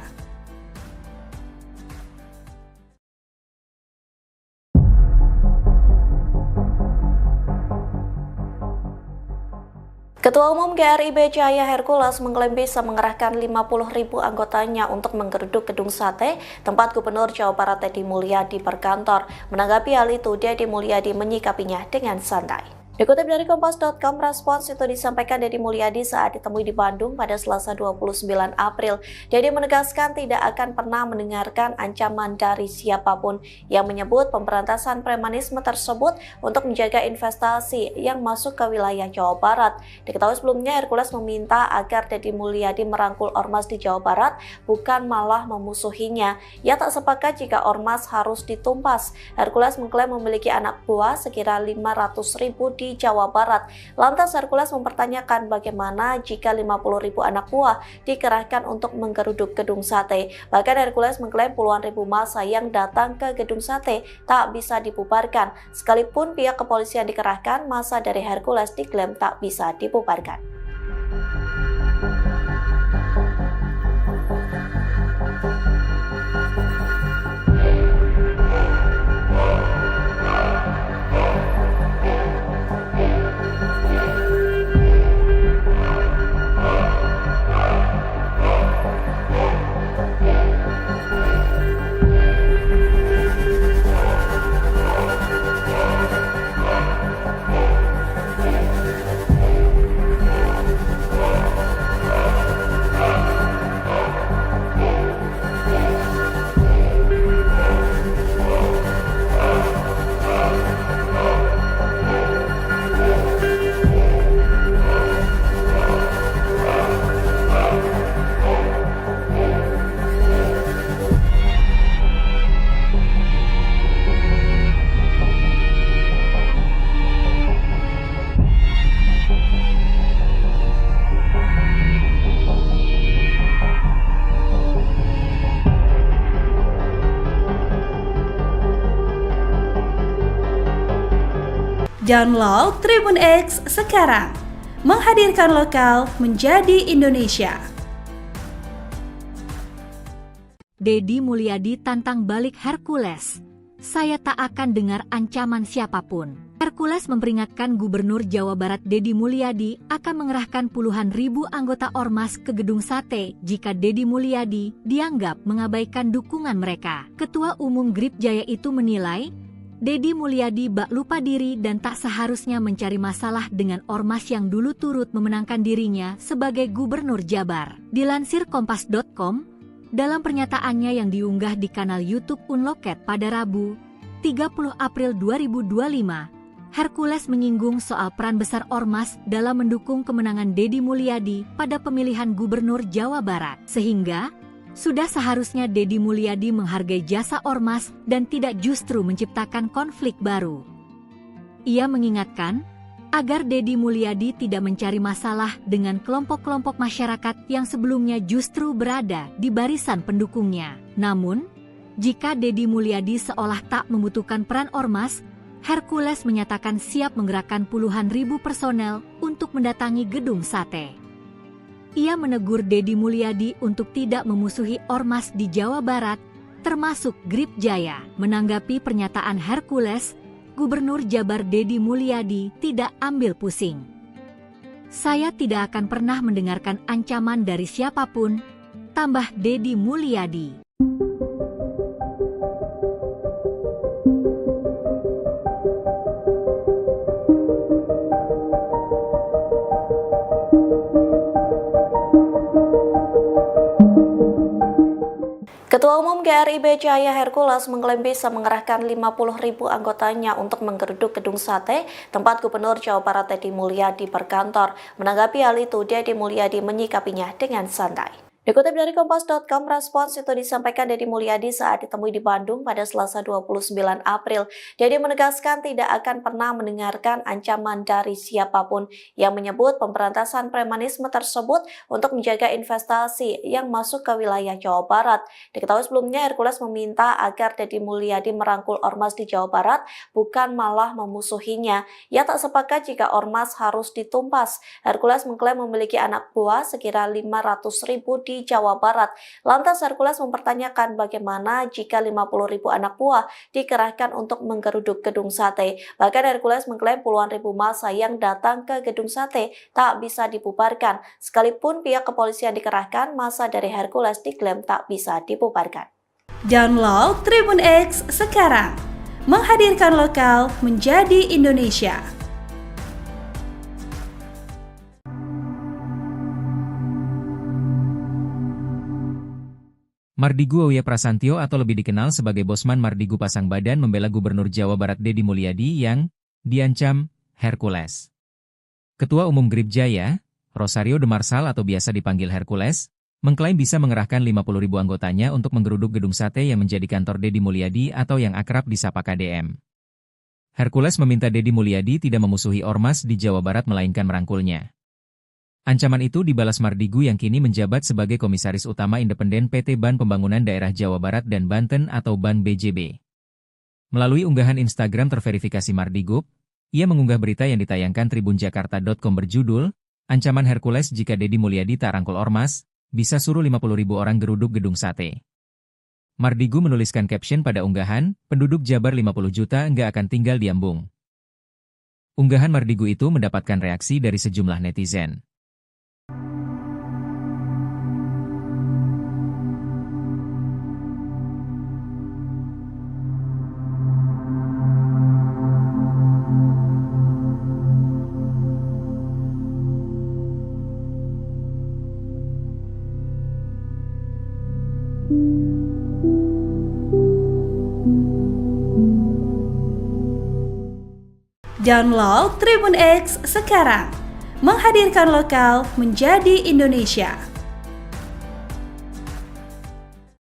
Ketua Umum GRIB Cahaya Hercules mengklaim bisa mengerahkan 50.000 anggotanya untuk menggeruduk gedung sate tempat Gubernur Jawa Barat Deddy Mulyadi berkantor. Menanggapi hal itu, Deddy Mulyadi menyikapinya dengan santai. Dikutip dari Kompas.com, respons itu disampaikan Deddy Mulyadi saat ditemui di Bandung pada Selasa 29 April. Deddy menegaskan tidak akan pernah mendengarkan ancaman dari siapapun yang menyebut pemberantasan premanisme tersebut untuk menjaga investasi yang masuk ke wilayah Jawa Barat. Diketahui sebelumnya Hercules meminta agar Deddy Mulyadi merangkul ormas di Jawa Barat, bukan malah memusuhinya. Ia tak sepakat jika ormas harus ditumpas. Hercules mengklaim memiliki anak buah sekira 500.000 di Jawa Barat. Lantas Hercules mempertanyakan bagaimana jika 50.000 anak buah dikerahkan untuk menggeruduk gedung sate. Bahkan Hercules mengklaim puluhan ribu massa yang datang ke gedung sate tak bisa dibubarkan. Sekalipun pihak kepolisian dikerahkan, massa dari Hercules diklaim tak bisa dibubarkan. Download Tribun X sekarang, menghadirkan lokal menjadi Indonesia. Deddy Mulyadi tantang balik Hercules. Saya tak akan dengar ancaman siapapun. Hercules memperingatkan Gubernur Jawa Barat Deddy Mulyadi akan mengerahkan puluhan ribu anggota ormas ke gedung sate jika Deddy Mulyadi dianggap mengabaikan dukungan mereka. Ketua Umum GRIB Jaya itu menilai Deddy Mulyadi bak lupa diri dan tak seharusnya mencari masalah dengan ormas yang dulu turut memenangkan dirinya sebagai Gubernur Jabar. Dilansir Kompas.com, dalam pernyataannya yang diunggah di kanal YouTube Unloket pada Rabu, 30 April 2025, Hercules menyinggung soal peran besar ormas dalam mendukung kemenangan Deddy Mulyadi pada pemilihan Gubernur Jawa Barat. Sehingga, sudah seharusnya Deddy Mulyadi menghargai jasa ormas dan tidak justru menciptakan konflik baru. Ia mengingatkan agar Deddy Mulyadi tidak mencari masalah dengan kelompok-kelompok masyarakat yang sebelumnya justru berada di barisan pendukungnya. Namun, jika Deddy Mulyadi seolah tak membutuhkan peran ormas, Hercules menyatakan siap menggerakkan puluhan ribu personel untuk mendatangi gedung sate. Ia menegur Deddy Mulyadi untuk tidak memusuhi ormas di Jawa Barat, termasuk GRIB Jaya. Menanggapi pernyataan Hercules, Gubernur Jabar Deddy Mulyadi tidak ambil pusing. Saya tidak akan pernah mendengarkan ancaman dari siapapun, tambah Deddy Mulyadi. Umum GRIB Jaya Hercules mengklaim bisa mengerahkan 50.000 anggotanya untuk menggeruduk gedung sate tempat Gubernur Jawa Barat Deddy Mulyadi berkantor. Menanggapi hal itu, Deddy Mulyadi menyikapinya dengan santai. Dikutip dari Kompas.com, respons itu disampaikan Deddy Mulyadi saat ditemui di Bandung pada Selasa 29 April. Deddy menegaskan tidak akan pernah mendengarkan ancaman dari siapapun yang menyebut pemberantasan premanisme tersebut untuk menjaga investasi yang masuk ke wilayah Jawa Barat. Diketahui sebelumnya Hercules meminta agar Deddy Mulyadi merangkul ormas di Jawa Barat, bukan malah memusuhinya. Ia tak sepakat jika ormas harus ditumpas. Hercules mengklaim memiliki anak buah sekira 500.000 di Jawa Barat. Lantas Hercules mempertanyakan bagaimana jika 50.000 anak buah dikerahkan untuk menggeruduk gedung sate. Bahkan Hercules mengklaim puluhan ribu massa yang datang ke gedung sate tak bisa dibubarkan. Sekalipun pihak kepolisian dikerahkan, massa dari Hercules diklaim tak bisa dibubarkan. Download Tribun X sekarang, menghadirkan lokal menjadi Indonesia. Mardigu Auya Prasantyo atau lebih dikenal sebagai Bosman Mardigu pasang badan membela Gubernur Jawa Barat Deddy Mulyadi yang diancam Hercules. Ketua Umum GRIB Jaya, Rosario de Marsal atau biasa dipanggil Hercules, mengklaim bisa mengerahkan 50.000 anggotanya untuk menggeruduk gedung sate yang menjadi kantor Deddy Mulyadi atau yang akrab disapa KDM. Hercules meminta Deddy Mulyadi tidak memusuhi ormas di Jawa Barat melainkan merangkulnya. Ancaman itu dibalas Mardigu yang kini menjabat sebagai Komisaris Utama Independen PT Ban Pembangunan Daerah Jawa Barat dan Banten atau Ban BJB. Melalui unggahan Instagram terverifikasi Mardigu, ia mengunggah berita yang ditayangkan tribunjakarta.com berjudul, "Ancaman Hercules jika Deddy Mulyadi tak rangkul ormas, bisa suruh 50.000 orang geruduk gedung sate." Mardigu menuliskan caption pada unggahan, "Penduduk Jabar 50 juta nggak akan tinggal di Ambung." Unggahan Mardigu itu mendapatkan reaksi dari sejumlah netizen. Download Tribun X sekarang, menghadirkan lokal menjadi Indonesia.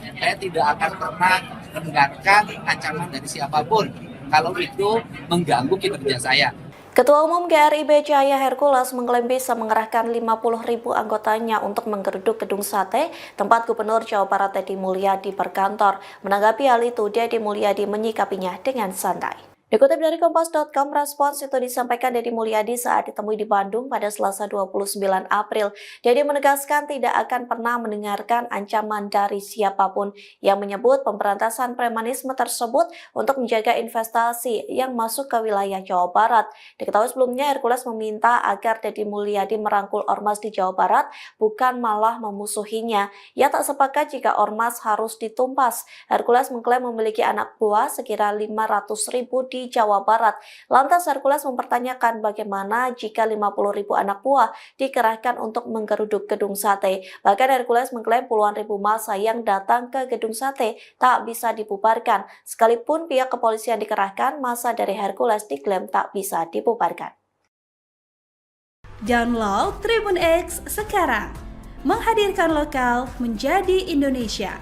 Saya tidak akan pernah mendengarkan ancaman dari siapapun kalau itu mengganggu kinerja saya. Ketua Umum GRIB Jaya Hercules mengklaim bisa mengerahkan 50.000 anggotanya untuk menggeruduk gedung sate tempat Gubernur Jawa Barat Deddy Mulyadi berkantor. Menanggapi hal itu, Deddy Mulyadi menyikapinya dengan santai. Dikutip dari Kompas.com, respons itu disampaikan Deddy Mulyadi saat ditemui di Bandung pada Selasa 29 April. Deddy menegaskan tidak akan pernah mendengarkan ancaman dari siapapun yang menyebut pemberantasan premanisme tersebut untuk menjaga investasi yang masuk ke wilayah Jawa Barat. Diketahui sebelumnya Hercules meminta agar Deddy Mulyadi merangkul ormas di Jawa Barat, bukan malah memusuhinya. Ia tak sepakat jika ormas harus ditumpas. Hercules mengklaim memiliki anak buah sekira 500.000 di Jawa Barat. Lantas Hercules mempertanyakan bagaimana jika 50.000 anak buah dikerahkan untuk menggeruduk gedung sate. Bahkan Hercules mengklaim puluhan ribu massa yang datang ke gedung sate tak bisa dibubarkan. Sekalipun pihak kepolisian dikerahkan, massa dari Hercules diklaim tak bisa dibubarkan. Download Tribun X sekarang, menghadirkan lokal menjadi Indonesia.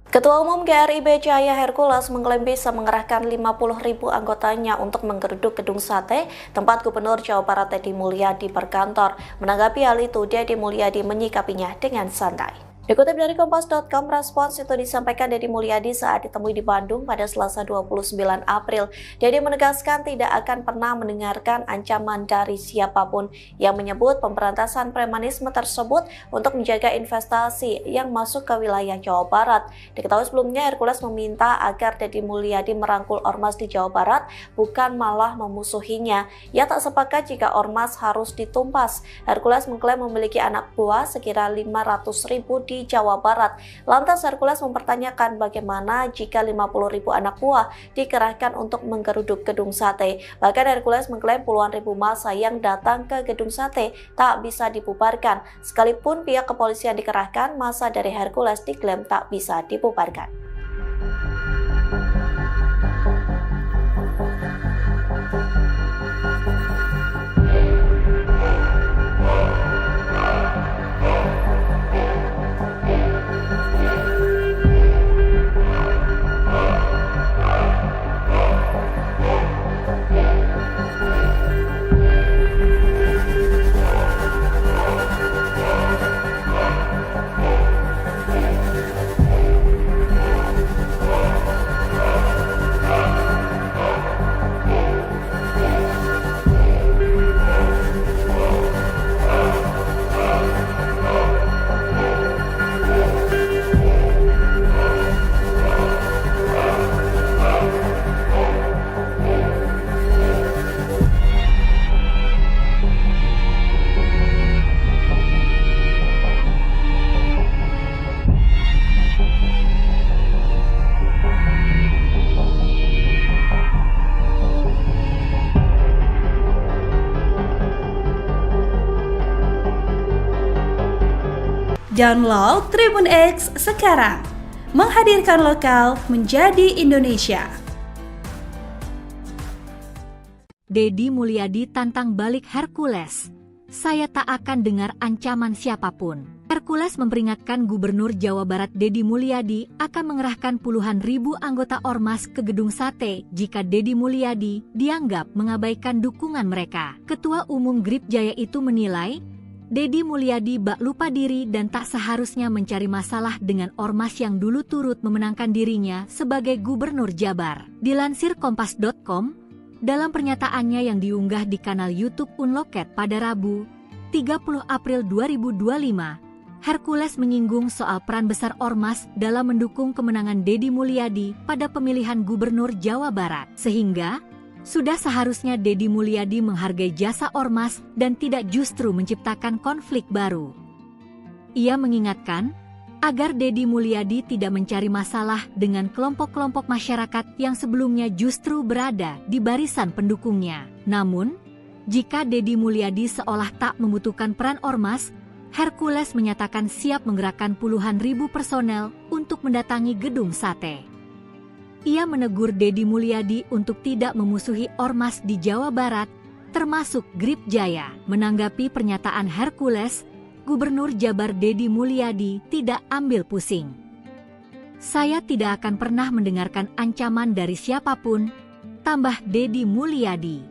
Ketua Umum GRIB Jaya Hercules mengklaim bisa mengerahkan 50.000 anggotanya untuk menggeruduk gedung sate tempat Gubernur Jawa Barat Deddy Mulyadi berkantor. Menanggapi hal itu, Deddy Mulyadi menyikapinya dengan santai. Dikutip dari Kompas.com, respons itu disampaikan Deddy Mulyadi saat ditemui di Bandung pada Selasa 29 April. Deddy menegaskan tidak akan pernah mendengarkan ancaman dari siapapun yang menyebut pemberantasan premanisme tersebut untuk menjaga investasi yang masuk ke wilayah Jawa Barat. Diketahui sebelumnya Hercules meminta agar Deddy Mulyadi merangkul ormas di Jawa Barat, bukan malah memusuhinya. Ia tak sepakat jika ormas harus ditumpas. Hercules mengklaim memiliki anak buah sekira 500.000 di di Jawa Barat. Lantas Hercules mempertanyakan bagaimana jika 50.000 anak buah dikerahkan untuk menggeruduk gedung sate. Bahkan Hercules mengklaim puluhan ribu massa yang datang ke gedung sate tak bisa dibubarkan. Sekalipun pihak kepolisian dikerahkan, massa dari Hercules diklaim tak bisa dibubarkan. Download Tribun X sekarang, menghadirkan lokal menjadi Indonesia. Deddy Mulyadi tantang balik Hercules. Saya tak akan dengar ancaman siapapun. Hercules memperingatkan Gubernur Jawa Barat Deddy Mulyadi akan mengerahkan puluhan ribu anggota ormas ke gedung sate jika Deddy Mulyadi dianggap mengabaikan dukungan mereka. Ketua Umum Grip Jaya itu menilai, Deddy Mulyadi bak lupa diri dan tak seharusnya mencari masalah dengan ormas yang dulu turut memenangkan dirinya sebagai Gubernur Jabar. Dilansir Kompas.com, dalam pernyataannya yang diunggah di kanal YouTube Unloket pada Rabu, 30 April 2025, Hercules menyinggung soal peran besar ormas dalam mendukung kemenangan Deddy Mulyadi pada pemilihan Gubernur Jawa Barat. Sehingga, sudah seharusnya Deddy Mulyadi menghargai jasa ormas dan tidak justru menciptakan konflik baru. Ia mengingatkan agar Deddy Mulyadi tidak mencari masalah dengan kelompok-kelompok masyarakat yang sebelumnya justru berada di barisan pendukungnya. Namun, jika Deddy Mulyadi seolah tak membutuhkan peran ormas, Hercules menyatakan siap menggerakkan puluhan ribu personel untuk mendatangi gedung sate. Ia menegur Deddy Mulyadi untuk tidak memusuhi ormas di Jawa Barat, termasuk Grip Jaya. Menanggapi pernyataan Hercules, Gubernur Jabar Deddy Mulyadi tidak ambil pusing. Saya tidak akan pernah mendengarkan ancaman dari siapapun, tambah Deddy Mulyadi.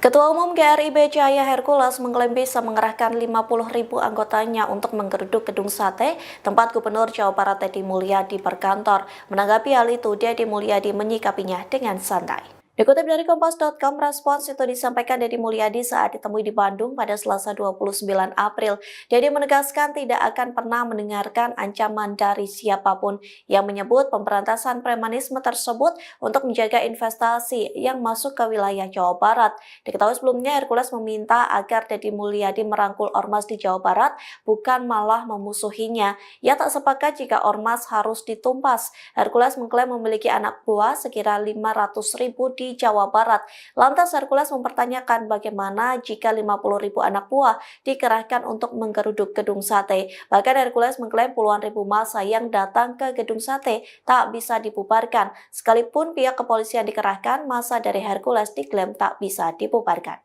Ketua Umum GRIB Cahaya Hercules mengklaim bisa mengerahkan 50.000 anggotanya untuk menggeruduk gedung sate tempat Gubernur Jawa Barat Deddy Mulyadi berkantor. Menanggapi hal itu, Deddy Mulyadi menyikapinya dengan santai. Dikutip dari Kompas.com, respons itu disampaikan Deddy Mulyadi saat ditemui di Bandung pada Selasa 29 April. Deddy menegaskan tidak akan pernah mendengarkan ancaman dari siapapun yang menyebut pemberantasan premanisme tersebut untuk menjaga investasi yang masuk ke wilayah Jawa Barat. Diketahui sebelumnya Hercules meminta agar Deddy Mulyadi merangkul ormas di Jawa Barat, bukan malah memusuhinya. Ia tak sepakat jika ormas harus ditumpas. Hercules mengklaim memiliki anak buah sekira 500.000 di Jawa Barat. Lantas Hercules mempertanyakan bagaimana jika 50.000 anak buah dikerahkan untuk menggeruduk gedung sate. Bahkan Hercules mengklaim puluhan ribu massa yang datang ke gedung sate tak bisa dibubarkan. Sekalipun pihak kepolisian dikerahkan, massa dari Hercules diklaim tak bisa dibubarkan.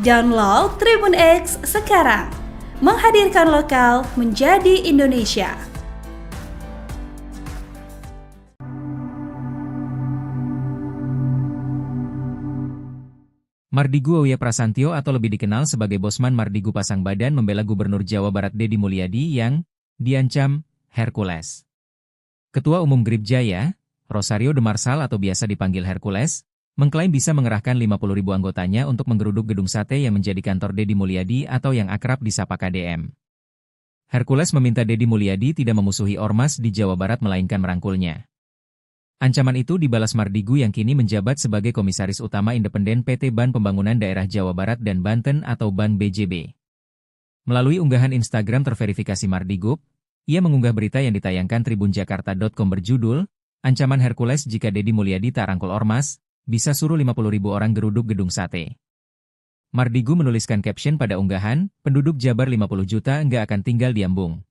Download Tribun X sekarang, menghadirkan lokal menjadi Indonesia. Mardigu Auya Prasantyo atau lebih dikenal sebagai Bosman Mardigu pasang badan membela Gubernur Jawa Barat Deddy Mulyadi yang diancam Hercules. Ketua Umum Grip Jaya, Rosario de Marsal atau biasa dipanggil Hercules, mengklaim bisa mengerahkan 50.000 anggotanya untuk menggeruduk gedung sate yang menjadi kantor Deddy Mulyadi atau yang akrab disapa KDM. Hercules meminta Deddy Mulyadi tidak memusuhi ormas di Jawa Barat melainkan merangkulnya. Ancaman itu dibalas Mardigu yang kini menjabat sebagai Komisaris Utama Independen PT Ban Pembangunan Daerah Jawa Barat dan Banten atau Ban BJB. Melalui unggahan Instagram terverifikasi Mardigu, ia mengunggah berita yang ditayangkan tribunjakarta.com berjudul, Ancaman Hercules jika Deddy Mulyadi tak rangkul ormas, bisa suruh 50.000 orang geruduk gedung sate. Mardigu menuliskan caption pada unggahan, penduduk Jabar 50 juta nggak akan tinggal di Ambung.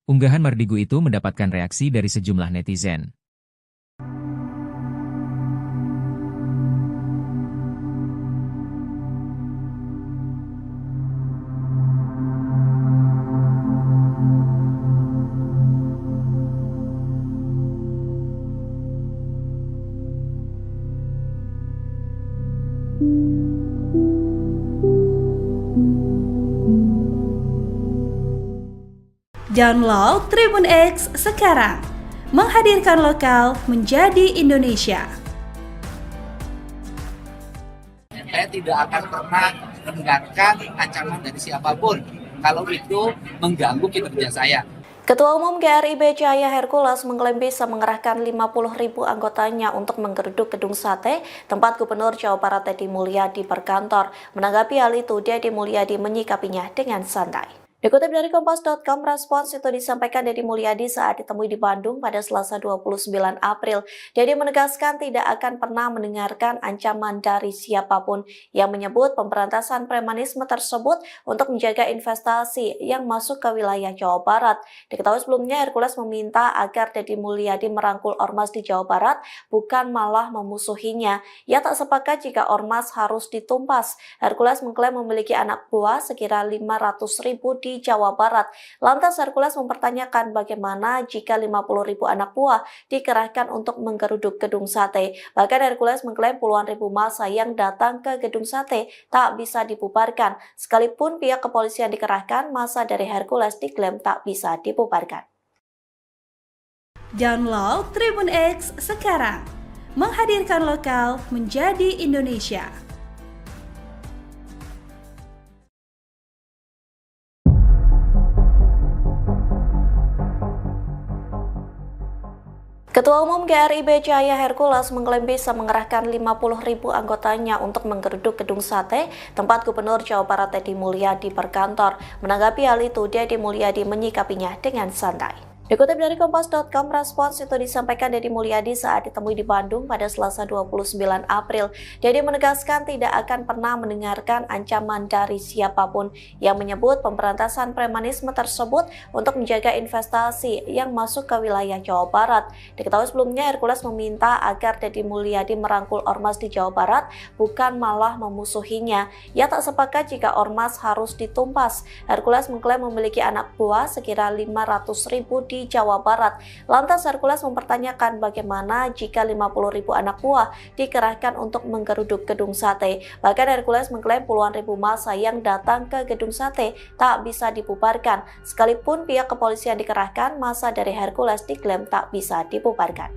Unggahan Mardigu itu mendapatkan reaksi dari sejumlah netizen. Download Tribun X sekarang, menghadirkan lokal menjadi Indonesia. Saya tidak akan pernah mendengarkan ancaman dari siapapun kalau itu mengganggu kinerja saya. Ketua Umum GRIB Cahaya Hercules mengklaim bisa mengerahkan 50.000 anggotanya untuk menggeruduk gedung sate tempat Gubernur Jawa Barat Deddy Mulyadi berkantor. Menanggapi hal itu, Deddy Mulyadi menyikapinya dengan santai. Dikutip dari Kompas.com, respons itu disampaikan Deddy Mulyadi saat ditemui di Bandung pada Selasa 29 April. Deddy menegaskan tidak akan pernah mendengarkan ancaman dari siapapun yang menyebut pemberantasan premanisme tersebut untuk menjaga investasi yang masuk ke wilayah Jawa Barat. Diketahui sebelumnya Hercules meminta agar Deddy Mulyadi merangkul ormas di Jawa Barat, bukan malah memusuhinya. Ia tak sepakat jika ormas harus ditumpas. Hercules mengklaim memiliki anak buah sekira 500.000 di Jawa Barat. Lantas Hercules mempertanyakan bagaimana jika 50.000 anak buah dikerahkan untuk menggeruduk gedung sate. Bahkan Hercules mengklaim puluhan ribu massa yang datang ke gedung sate tak bisa dibubarkan. Sekalipun pihak kepolisian dikerahkan, massa dari Hercules diklaim tak bisa dibubarkan. Download Tribun X sekarang, menghadirkan lokal menjadi Indonesia. Ketua Umum GRIB Cahaya Hercules mengklaim bisa mengerahkan 50.000 anggotanya untuk menggeruduk gedung sate tempat Gubernur Jawa Barat Deddy Mulyadi berkantor. Menanggapi hal itu, Deddy Mulyadi menyikapinya dengan santai. Dikutip dari Kompas.com, respons itu disampaikan Deddy Mulyadi saat ditemui di Bandung pada Selasa 29 April. Deddy menegaskan tidak akan pernah mendengarkan ancaman dari siapapun yang menyebut pemberantasan premanisme tersebut untuk menjaga investasi yang masuk ke wilayah Jawa Barat. Diketahui sebelumnya Hercules meminta agar Deddy Mulyadi merangkul ormas di Jawa Barat, bukan malah memusuhinya. Ia tak sepakat jika ormas harus ditumpas. Hercules mengklaim memiliki anak buah sekira 500.000 di Jawa Barat. Lantas Hercules mempertanyakan bagaimana jika 50.000 anak buah dikerahkan untuk menggeruduk gedung sate. Bahkan Hercules mengklaim puluhan ribu massa yang datang ke gedung sate tak bisa dibubarkan. Sekalipun pihak kepolisian dikerahkan, massa dari Hercules diklaim tak bisa dibubarkan.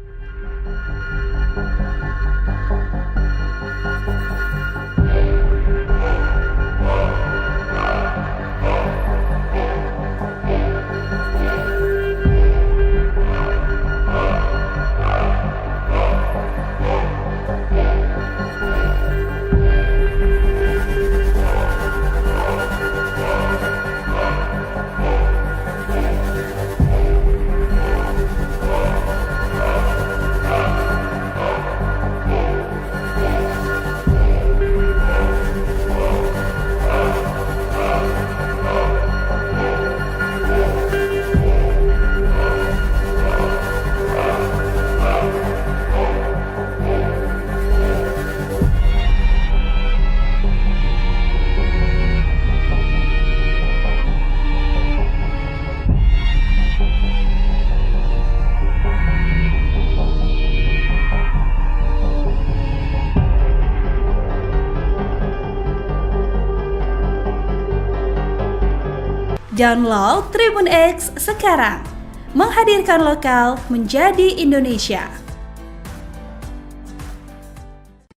Download Tribun X sekarang, menghadirkan lokal menjadi Indonesia.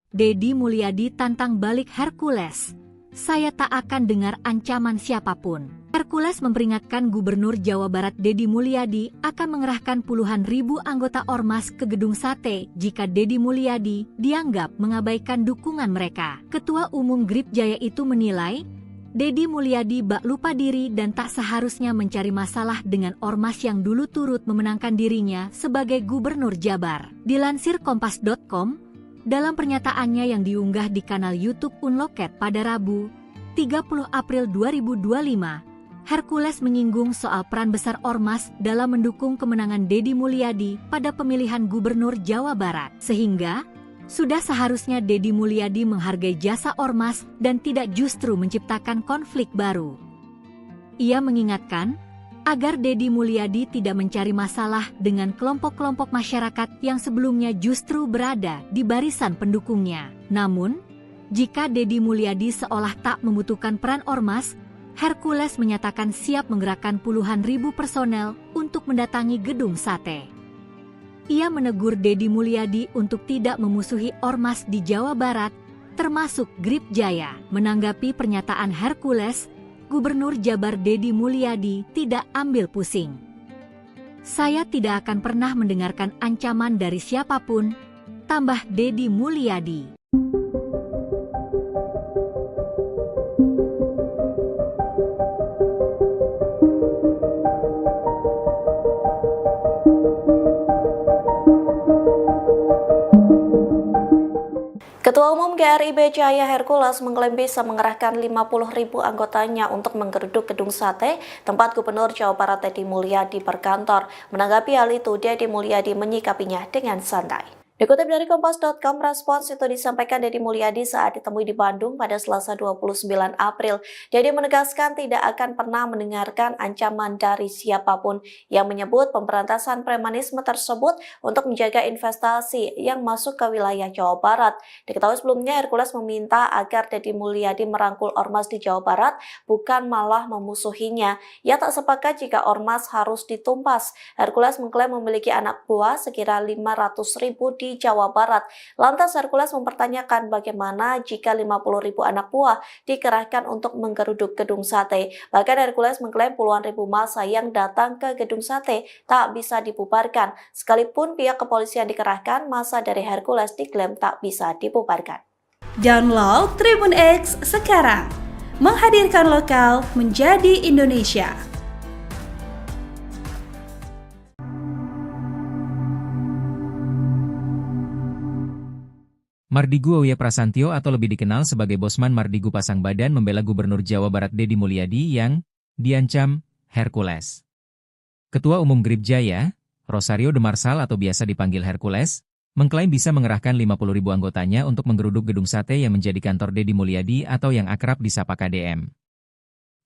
Deddy Mulyadi tantang balik Hercules. Saya tak akan dengar ancaman siapapun. Hercules memperingatkan Gubernur Jawa Barat Deddy Mulyadi akan mengerahkan puluhan ribu anggota Ormas ke Gedung Sate jika Deddy Mulyadi dianggap mengabaikan dukungan mereka. Ketua Umum Gripjaya itu menilai, Deddy Mulyadi bak lupa diri dan tak seharusnya mencari masalah dengan Ormas yang dulu turut memenangkan dirinya sebagai Gubernur Jabar. Dilansir Kompas.com, dalam pernyataannya yang diunggah di kanal YouTube Unloket pada Rabu, 30 April 2025, Hercules menyinggung soal peran besar Ormas dalam mendukung kemenangan Deddy Mulyadi pada pemilihan Gubernur Jawa Barat. Sehingga, sudah seharusnya Deddy Mulyadi menghargai jasa Ormas dan tidak justru menciptakan konflik baru. Ia mengingatkan, agar Deddy Mulyadi tidak mencari masalah dengan kelompok-kelompok masyarakat yang sebelumnya justru berada di barisan pendukungnya. Namun, jika Deddy Mulyadi seolah tak membutuhkan peran Ormas, Hercules menyatakan siap menggerakkan puluhan ribu personel untuk mendatangi Gedung Sate. Ia menegur Deddy Mulyadi untuk tidak memusuhi Ormas di Jawa Barat, termasuk Gripjaya. Menanggapi pernyataan Hercules, Gubernur Jabar Deddy Mulyadi tidak ambil pusing. Saya tidak akan pernah mendengarkan ancaman dari siapapun, tambah Deddy Mulyadi. Ketua Umum GRIB Cahaya Hercules mengklaim bisa mengerahkan 50.000 anggotanya untuk menggeruduk Gedung Sate, tempat Gubernur Jawa Barat Deddy Mulyadi berkantor. Menanggapi hal itu, Deddy Mulyadi menyikapinya dengan santai. Dikutip dari Kompas.com, respons itu disampaikan Deddy Mulyadi saat ditemui di Bandung pada Selasa 29 April. Deddy menegaskan tidak akan pernah mendengarkan ancaman dari siapapun yang menyebut pemberantasan premanisme tersebut untuk menjaga investasi yang masuk ke wilayah Jawa Barat. Diketahui sebelumnya Hercules meminta agar Deddy Mulyadi merangkul Ormas di Jawa Barat, bukan malah memusuhinya. Ia tak sepakat jika Ormas harus ditumpas. Hercules mengklaim memiliki anak buah sekira 500.000 di Jawa Barat. Lantas Hercules mempertanyakan bagaimana jika 50.000 anak buah dikerahkan untuk menggeruduk Gedung Sate. Bahkan Hercules mengklaim puluhan ribu massa yang datang ke Gedung Sate tak bisa dibubarkan. Sekalipun pihak kepolisian dikerahkan, massa dari Hercules diklaim tak bisa dibubarkan. Download Tribun X sekarang, menghadirkan lokal menjadi Indonesia. Mardigu Auya Prasantyo atau lebih dikenal sebagai Bosman Mardigu pasang badan membela Gubernur Jawa Barat Deddy Mulyadi yang diancam Hercules. Ketua Umum Gripjaya, Rosario de Marsal atau biasa dipanggil Hercules, mengklaim bisa mengerahkan 50.000 anggotanya untuk menggeruduk Gedung Sate yang menjadi kantor Deddy Mulyadi atau yang akrab disapa KDM.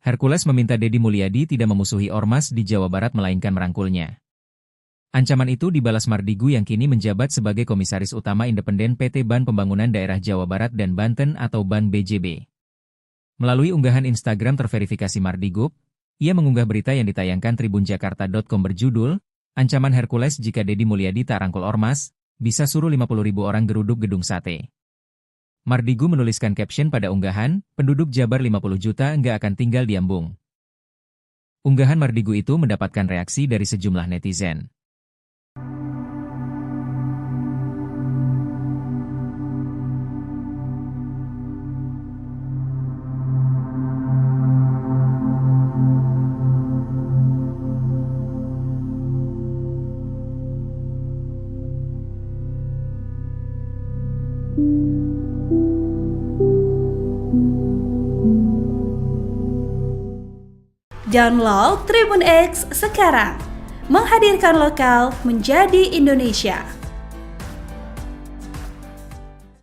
Hercules meminta Deddy Mulyadi tidak memusuhi Ormas di Jawa Barat melainkan merangkulnya. Ancaman itu dibalas Mardigu yang kini menjabat sebagai Komisaris Utama Independen PT Ban Pembangunan Daerah Jawa Barat dan Banten atau Ban BJB. Melalui unggahan Instagram terverifikasi Mardigu, ia mengunggah berita yang ditayangkan tribunjakarta.com berjudul, Ancaman Hercules jika Deddy Mulyadi tak rangkul Ormas, bisa suruh 50.000 orang geruduk Gedung Sate. Mardigu menuliskan caption pada unggahan, penduduk Jabar 50 juta nggak akan tinggal di Ambung. Unggahan Mardigu itu mendapatkan reaksi dari sejumlah netizen. Download Tribun X sekarang, menghadirkan lokal menjadi Indonesia.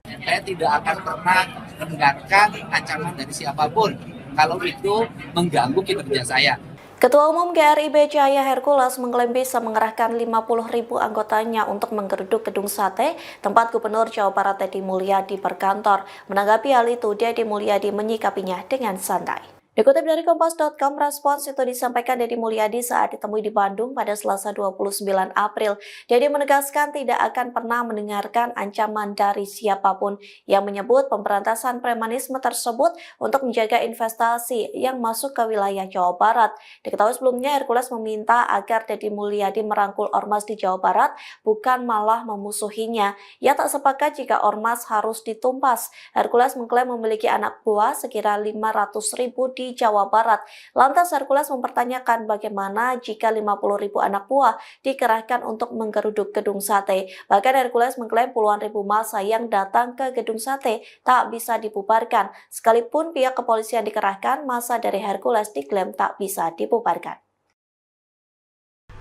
Saya tidak akan pernah mendengarkan ancaman dari siapapun kalau itu mengganggu kinerja saya. Ketua Umum GRIB Cahaya Hercules mengklaim bisa mengerahkan 50.000 anggotanya untuk menggeruduk Gedung Sate, tempat Gubernur Jawa Barat Deddy Mulyadi berkantor. Menanggapi hal itu, Deddy Mulyadi menyikapinya dengan santai. Dikutip dari Kompas.com, respons itu disampaikan Deddy Mulyadi saat ditemui di Bandung pada Selasa 29 April. Deddy menegaskan tidak akan pernah mendengarkan ancaman dari siapapun yang menyebut pemberantasan premanisme tersebut untuk menjaga investasi yang masuk ke wilayah Jawa Barat. Diketahui sebelumnya Hercules meminta agar Deddy Mulyadi merangkul ormas di Jawa Barat, bukan malah memusuhinya. Ia tak sepakat jika ormas harus ditumpas. Hercules mengklaim memiliki anak buah sekira 500.000 di Jawa Barat. Lantas Hercules mempertanyakan bagaimana jika 50.000 anak buah dikerahkan untuk menggeruduk gedung sate. Bahkan Hercules mengklaim puluhan ribu massa yang datang ke gedung sate tak bisa dibubarkan. Sekalipun pihak kepolisian dikerahkan, massa dari Hercules diklaim tak bisa dibubarkan.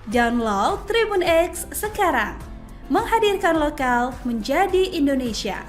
Download Tribun X sekarang, menghadirkan lokal menjadi Indonesia.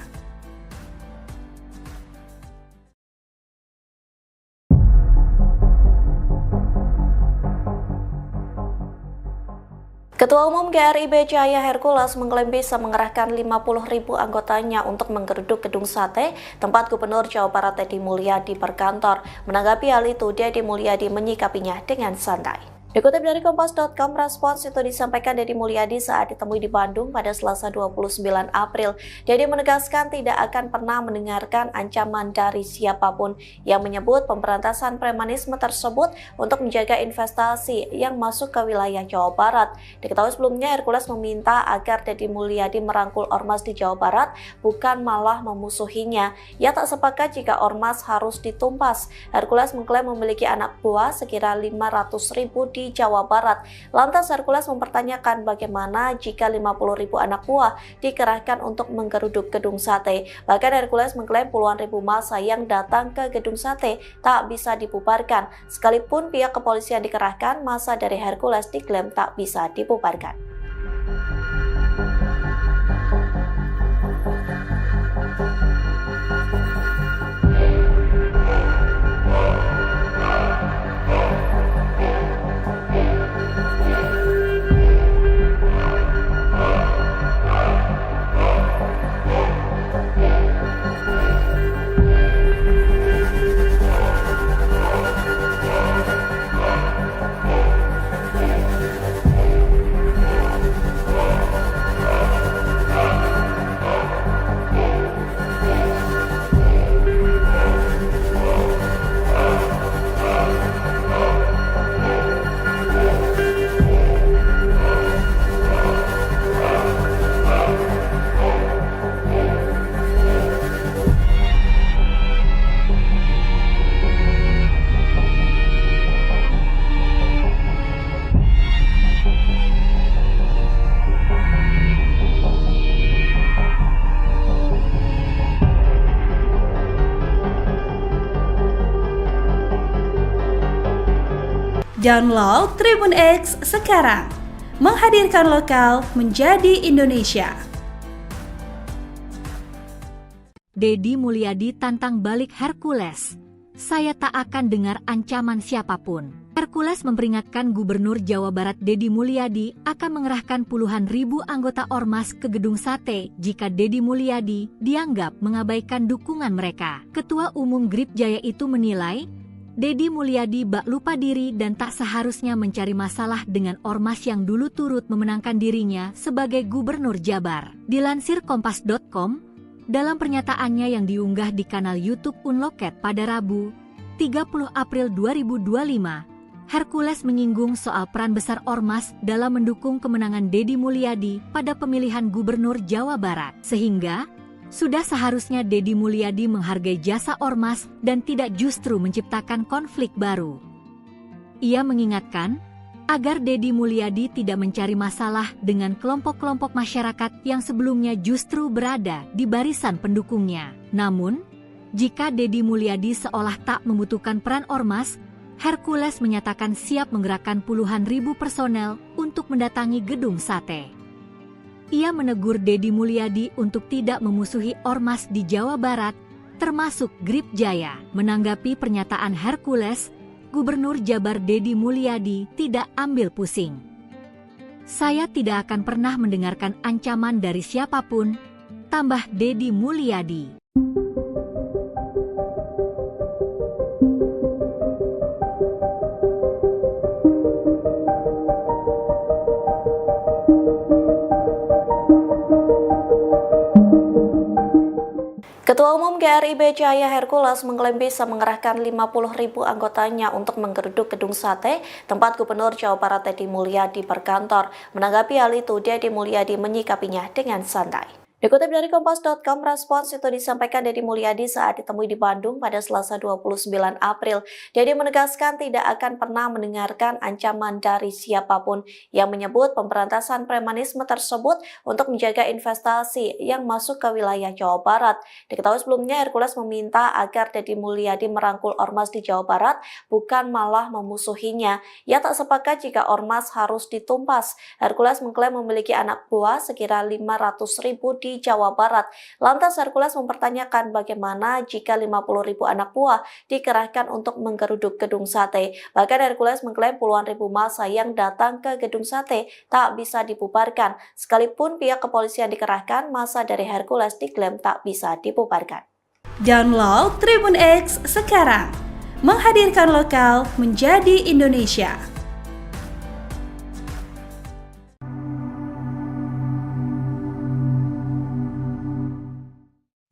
Ketua Umum GRIB Cahaya Hercules mengklaim bisa mengerahkan 50.000 anggotanya untuk menggeruduk gedung sate tempat Gubernur Jawa Barat Deddy Mulyadi berkantor. Menanggapi hal itu, Deddy Mulyadi menyikapinya dengan santai. Dikutip dari Kompas.com, respons itu disampaikan Deddy Mulyadi saat ditemui di Bandung pada Selasa 29 April. Deddy menegaskan tidak akan pernah mendengarkan ancaman dari siapapun yang menyebut pemberantasan premanisme tersebut untuk menjaga investasi yang masuk ke wilayah Jawa Barat. Diketahui sebelumnya Hercules meminta agar Deddy Mulyadi merangkul ormas di Jawa Barat, bukan malah memusuhinya. Ia tak sepakat jika ormas harus ditumpas. Hercules mengklaim memiliki anak buah sekira 500.000 di Jawa Barat. Lantas Hercules mempertanyakan bagaimana jika 50.000 anak buah dikerahkan untuk menggeruduk gedung sate. Bahkan Hercules mengklaim puluhan ribu massa yang datang ke gedung sate tak bisa dibubarkan. Sekalipun pihak kepolisian dikerahkan, massa dari Hercules diklaim tak bisa dibubarkan. Download Tribun X sekarang, menghadirkan lokal menjadi Indonesia. Deddy Mulyadi tantang balik Hercules. Saya tak akan dengar ancaman siapapun. Hercules memperingatkan Gubernur Jawa Barat Deddy Mulyadi akan mengerahkan puluhan ribu anggota ormas ke gedung sate jika Deddy Mulyadi dianggap mengabaikan dukungan mereka. Ketua Umum GRIB Jaya itu menilai Deddy Mulyadi bak lupa diri dan tak seharusnya mencari masalah dengan ormas yang dulu turut memenangkan dirinya sebagai Gubernur Jabar. Dilansir Kompas.com, dalam pernyataannya yang diunggah di kanal YouTube Unloket pada Rabu, 30 April 2025, Hercules menyinggung soal peran besar ormas dalam mendukung kemenangan Deddy Mulyadi pada pemilihan Gubernur Jawa Barat. Sehingga, sudah seharusnya Deddy Mulyadi menghargai jasa ormas dan tidak justru menciptakan konflik baru. Ia mengingatkan agar Deddy Mulyadi tidak mencari masalah dengan kelompok-kelompok masyarakat yang sebelumnya justru berada di barisan pendukungnya. Namun, jika Deddy Mulyadi seolah tak membutuhkan peran ormas, Hercules menyatakan siap menggerakkan puluhan ribu personel untuk mendatangi gedung sate. Ia menegur Deddy Mulyadi untuk tidak memusuhi ormas di Jawa Barat, termasuk GRIB Jaya. Menanggapi pernyataan Hercules, Gubernur Jabar Deddy Mulyadi tidak ambil pusing. Saya tidak akan pernah mendengarkan ancaman dari siapapun, tambah Deddy. Mulyadi. GRIB Jaya Hercules mengklaim bisa mengerahkan 50.000 anggotanya untuk menggeruduk gedung sate tempat Gubernur Jawa Barat Deddy Mulyadi berkantor. Menanggapi hal itu, Deddy Mulyadi menyikapinya dengan santai. Dikutip dari Kompas.com, respons itu disampaikan Deddy Mulyadi saat ditemui di Bandung pada Selasa 29 April. Deddy menegaskan tidak akan pernah mendengarkan ancaman dari siapapun yang menyebut pemberantasan premanisme tersebut untuk menjaga investasi yang masuk ke wilayah Jawa Barat. Diketahui sebelumnya Hercules meminta agar Deddy Mulyadi merangkul ormas di Jawa Barat, bukan malah memusuhinya. Ia tak sepakat jika ormas harus ditumpas. Hercules mengklaim memiliki anak buah sekira 500.000 di Jawa Barat. Lantas Hercules mempertanyakan bagaimana jika 50.000 anak buah dikerahkan untuk menggeruduk gedung sate. Bahkan Hercules mengklaim puluhan ribu massa yang datang ke gedung sate tak bisa dibubarkan. Sekalipun pihak kepolisian dikerahkan, massa dari Hercules diklaim tak bisa dibubarkan. Download Tribun X sekarang, menghadirkan lokal menjadi Indonesia.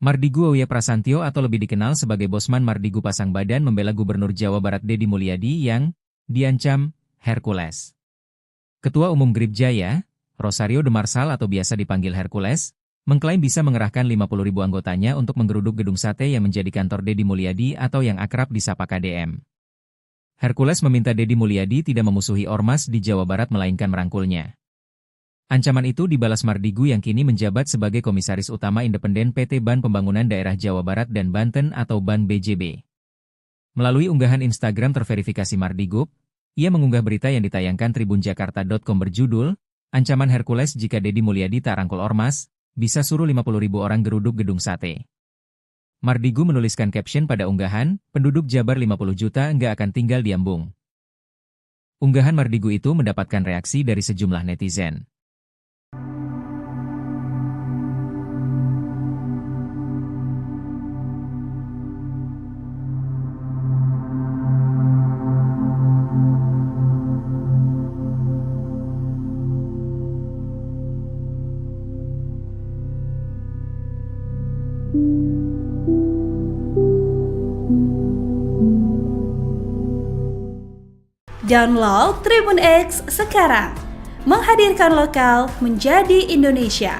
Mardigu Auya Prasantyo atau lebih dikenal sebagai Bosman Mardigu pasang badan membela Gubernur Jawa Barat Deddy Mulyadi yang diancam Hercules. Ketua Umum GRIB Jaya, Rosario de Marsal atau biasa dipanggil Hercules, mengklaim bisa mengerahkan 50.000 anggotanya untuk menggeruduk gedung sate yang menjadi kantor Deddy Mulyadi atau yang akrab disapa KDM. Hercules meminta Deddy Mulyadi tidak memusuhi ormas di Jawa Barat melainkan merangkulnya. Ancaman itu dibalas Mardigu yang kini menjabat sebagai Komisaris Utama Independen PT Ban Pembangunan Daerah Jawa Barat dan Banten atau Ban BJB. Melalui unggahan Instagram terverifikasi Mardigu, ia mengunggah berita yang ditayangkan tribunjakarta.com berjudul, "Ancaman Hercules jika Deddy Mulyadi tak rangkul ormas, bisa suruh 50.000 orang geruduk gedung sate." Mardigu menuliskan caption pada unggahan, "Penduduk Jabar 50 juta nggak akan tinggal di embung." Unggahan Mardigu itu mendapatkan reaksi dari sejumlah netizen. Download Tribun X sekarang, menghadirkan lokal menjadi Indonesia.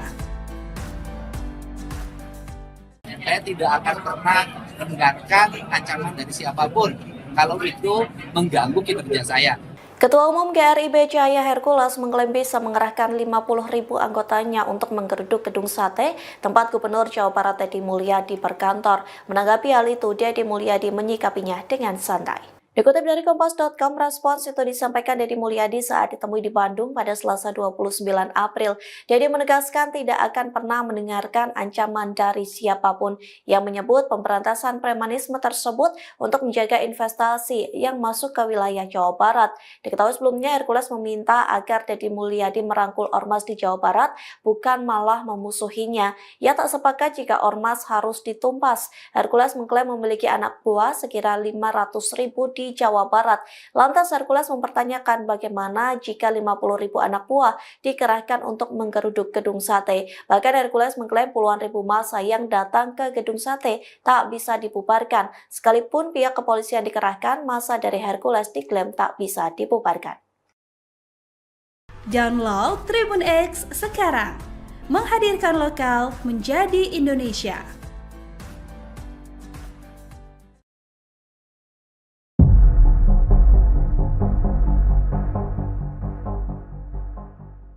Saya tidak akan pernah mendengarkan ancaman dari siapapun kalau itu mengganggu kinerja saya. Ketua Umum GRIB Jaya Hercules mengklaim bisa mengerahkan 50.000 anggotanya untuk menggeruduk gedung sate tempat Gubernur Jawa Barat Deddy Mulyadi berkantor. Menanggapi hal itu, Deddy Mulyadi menyikapinya dengan santai. Dikutip dari Kompas.com, respons itu disampaikan Deddy Mulyadi saat ditemui di Bandung pada Selasa 29 April. Deddy menegaskan tidak akan pernah mendengarkan ancaman dari siapapun yang menyebut pemberantasan premanisme tersebut untuk menjaga investasi yang masuk ke wilayah Jawa Barat. Diketahui sebelumnya Hercules meminta agar Deddy Mulyadi merangkul ormas di Jawa Barat, bukan malah memusuhinya. Ia tak sepakat jika ormas harus ditumpas. Hercules mengklaim memiliki anak buah sekira 500.000 di Jawa Barat. Lantas Hercules mempertanyakan bagaimana jika 50.000 anak buah dikerahkan untuk menggeruduk gedung sate. Bahkan Hercules mengklaim puluhan ribu massa yang datang ke gedung sate tak bisa dibubarkan. Sekalipun pihak kepolisian dikerahkan, massa dari Hercules diklaim tak bisa dibubarkan. Download Tribun X sekarang, menghadirkan lokal menjadi Indonesia.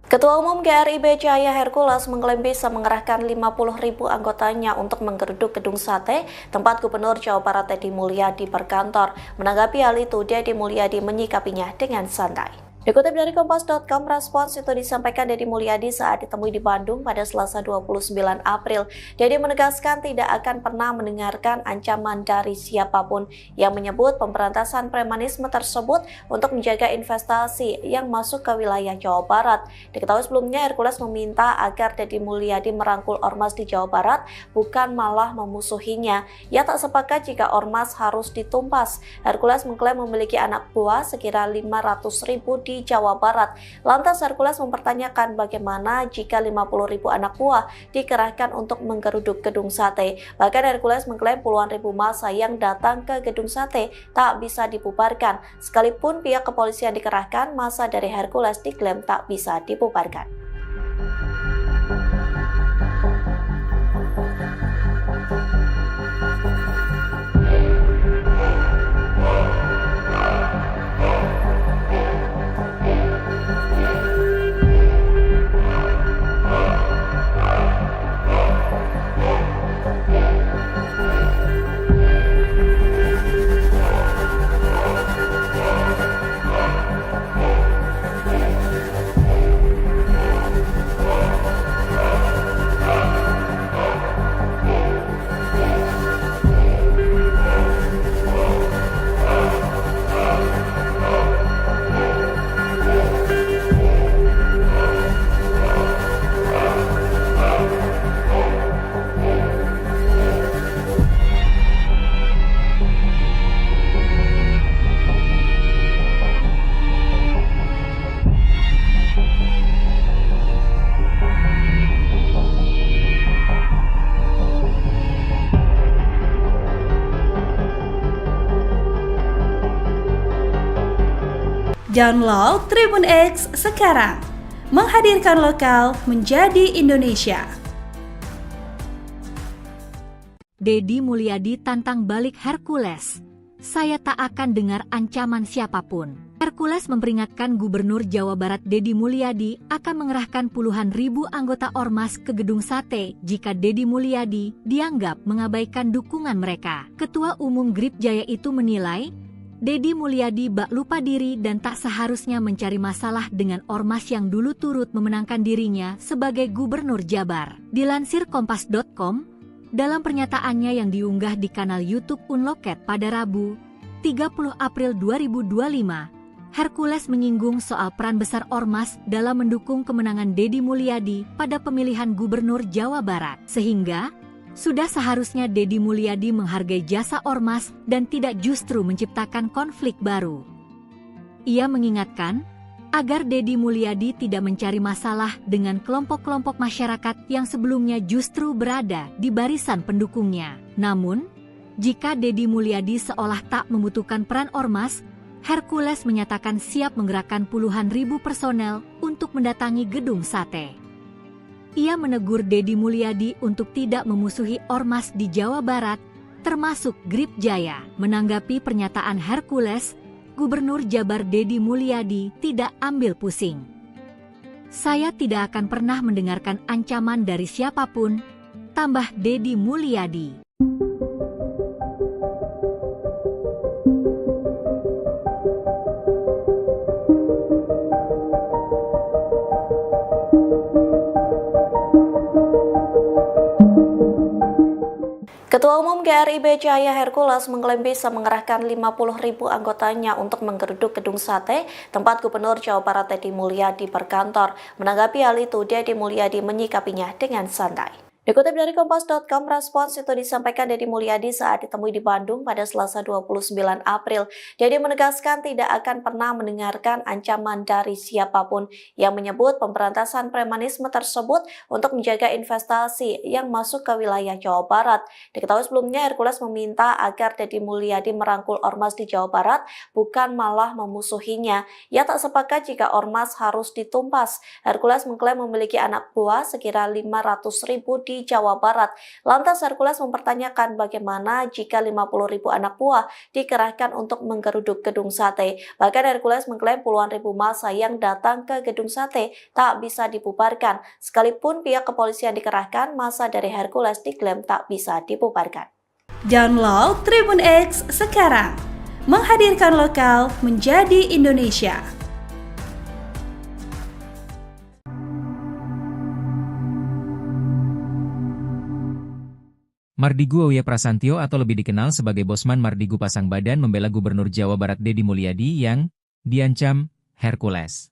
Ketua Umum GRIB Jaya Hercules mengklaim bisa mengerahkan 50.000 anggotanya untuk menggeruduk gedung sate tempat Gubernur Jawa Barat Deddy Mulyadi berkantor. Menanggapi hal itu, Deddy Mulyadi menyikapinya dengan santai. Dikutip dari Kompas.com, respons itu disampaikan Deddy Mulyadi saat ditemui di Bandung pada Selasa 29 April. Deddy menegaskan tidak akan pernah mendengarkan ancaman dari siapapun yang menyebut pemberantasan premanisme tersebut untuk menjaga investasi yang masuk ke wilayah Jawa Barat. Diketahui sebelumnya Hercules meminta agar Deddy Mulyadi merangkul ormas di Jawa Barat, bukan malah memusuhinya. Ia tak sepakat jika ormas harus ditumpas. Hercules mengklaim memiliki anak buah sekira 500.000 di di Jawa Barat. Lantas Hercules mempertanyakan bagaimana jika 50.000 anak buah dikerahkan untuk menggeruduk gedung sate. Bahkan Hercules mengklaim puluhan ribu massa yang datang ke gedung sate tak bisa dibubarkan. Sekalipun pihak kepolisian dikerahkan, massa dari Hercules diklaim tak bisa dibubarkan. Download Tribun X sekarang, menghadirkan lokal menjadi Indonesia. Deddy Mulyadi tantang balik Hercules. Saya tak akan dengar ancaman siapapun. Hercules memperingatkan Gubernur Jawa Barat Deddy Mulyadi akan mengerahkan puluhan ribu anggota ormas ke gedung sate jika Deddy Mulyadi dianggap mengabaikan dukungan mereka. Ketua Umum Grip Jaya itu menilai Deddy Mulyadi bak lupa diri dan tak seharusnya mencari masalah dengan ormas yang dulu turut memenangkan dirinya sebagai Gubernur Jabar. Dilansir Kompas.com, dalam pernyataannya yang diunggah di kanal YouTube Unloket pada Rabu, 30 April 2025, Hercules menyinggung soal peran besar ormas dalam mendukung kemenangan Deddy Mulyadi pada pemilihan Gubernur Jawa Barat. Sehingga sudah seharusnya Deddy Mulyadi menghargai jasa ormas dan tidak justru menciptakan konflik baru. Ia mengingatkan agar Deddy Mulyadi tidak mencari masalah dengan kelompok-kelompok masyarakat yang sebelumnya justru berada di barisan pendukungnya. Namun, jika Deddy Mulyadi seolah tak membutuhkan peran ormas, Hercules menyatakan siap menggerakkan puluhan ribu personel untuk mendatangi gedung sate. Ia menegur Deddy Mulyadi untuk tidak memusuhi ormas di Jawa Barat, termasuk Grip Jaya. Menanggapi pernyataan Hercules, Gubernur Jabar Deddy Mulyadi tidak ambil pusing. Saya tidak akan pernah mendengarkan ancaman dari siapapun, tambah Deddy Mulyadi. Ketua Umum GRIB Cahaya Hercules mengklaim bisa mengerahkan 50.000 anggotanya untuk menggeruduk gedung sate tempat Gubernur Jawa Barat Deddy Mulyadi berkantor. Menanggapi hal itu, Deddy Mulyadi menyikapinya dengan santai. Dikutip dari Kompas.com, respons itu disampaikan Deddy Mulyadi saat ditemui di Bandung pada Selasa 29 April. Deddy menegaskan tidak akan pernah mendengarkan ancaman dari siapapun yang menyebut pemberantasan premanisme tersebut untuk menjaga investasi yang masuk ke wilayah Jawa Barat. Diketahui sebelumnya Hercules meminta agar Deddy Mulyadi merangkul ormas di Jawa Barat, bukan malah memusuhinya. Ia tak sepakat jika ormas harus ditumpas. Hercules mengklaim memiliki anak buah sekira 500.000 di Jawa Barat. Lantas Hercules mempertanyakan bagaimana jika 50.000 anak buah dikerahkan untuk menggeruduk gedung sate. Bahkan Hercules mengklaim puluhan ribu massa yang datang ke gedung sate tak bisa dibubarkan. Sekalipun pihak kepolisian dikerahkan, massa dari Hercules diklaim tak bisa dibubarkan. Download Tribun X sekarang, menghadirkan lokal menjadi Indonesia. Mardigu Auya Prasantyo atau lebih dikenal sebagai Bosman Mardigu pasang badan membela Gubernur Jawa Barat Deddy Mulyadi yang diancam Hercules.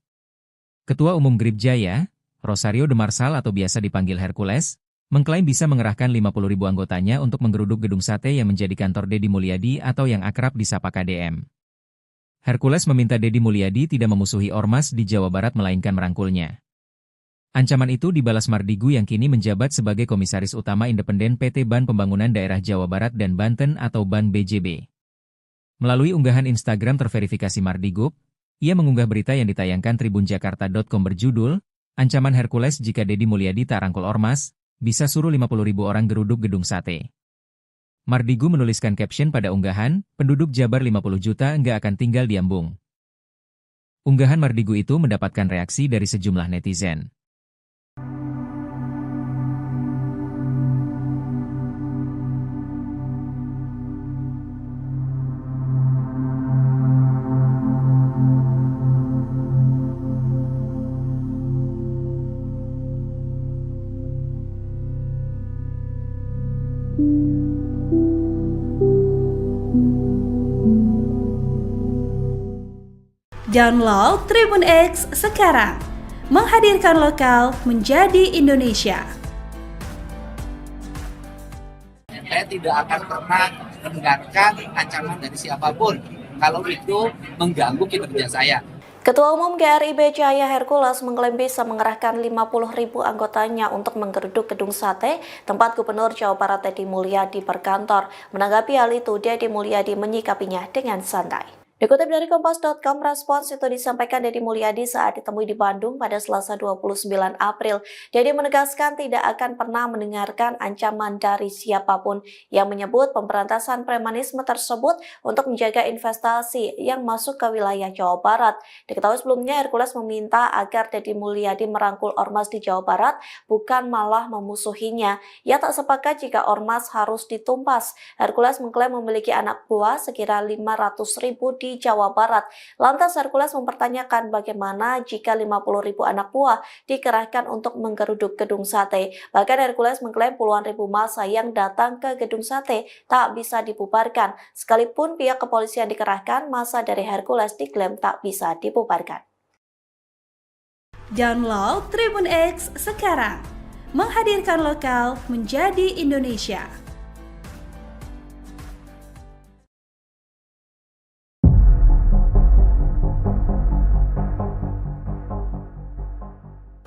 Ketua Umum Grip Jaya, Rosario de Marsal atau biasa dipanggil Hercules, mengklaim bisa mengerahkan 50.000 anggotanya untuk menggeruduk gedung sate yang menjadi kantor Deddy Mulyadi atau yang akrab disapa KDM. Hercules meminta Deddy Mulyadi tidak memusuhi ormas di Jawa Barat melainkan merangkulnya. Ancaman itu dibalas Mardigu yang kini menjabat sebagai Komisaris Utama Independen PT Ban Pembangunan Daerah Jawa Barat dan Banten atau Ban BJB. Melalui unggahan Instagram terverifikasi Mardigu, ia mengunggah berita yang ditayangkan tribunjakarta.com berjudul, Ancaman Hercules jika Deddy Mulyadi tak rangkul ormas, bisa suruh 50.000 orang geruduk gedung sate. Mardigu menuliskan caption pada unggahan, penduduk Jabar 50 juta nggak akan tinggal di Ambung. Unggahan Mardigu itu mendapatkan reaksi dari sejumlah netizen. Download Tribun X sekarang, menghadirkan lokal menjadi Indonesia. Saya tidak akan pernah mendengarkan ancaman dari siapapun kalau itu mengganggu kinerja saya. Ketua Umum GRIB Cahaya Hercules mengklaim bisa mengerahkan 50.000 anggotanya untuk menggeruduk gedung sate tempat Gubernur Jawa Barat Deddy Mulyadi berkantor. Menanggapi hal itu, Deddy Mulyadi menyikapinya dengan santai. Dikutip dari Kompas.com, respons itu disampaikan Deddy Mulyadi saat ditemui di Bandung pada Selasa 29 April. Deddy menegaskan tidak akan pernah mendengarkan ancaman dari siapapun yang menyebut pemberantasan premanisme tersebut untuk menjaga investasi yang masuk ke wilayah Jawa Barat. Diketahui sebelumnya Hercules meminta agar Deddy Mulyadi merangkul ormas di Jawa Barat, bukan malah memusuhinya. Ia tak sepakat jika ormas harus ditumpas. Hercules mengklaim memiliki anak buah sekira 500.000 di Jawa Barat. Lantas Hercules mempertanyakan bagaimana jika 50.000 anak buah dikerahkan untuk menggeruduk gedung sate. Bahkan Hercules mengklaim puluhan ribu massa yang datang ke gedung sate tak bisa dibubarkan. Sekalipun pihak kepolisian dikerahkan, massa dari Hercules diklaim tak bisa dibubarkan. Download Tribun X sekarang, menghadirkan lokal menjadi Indonesia.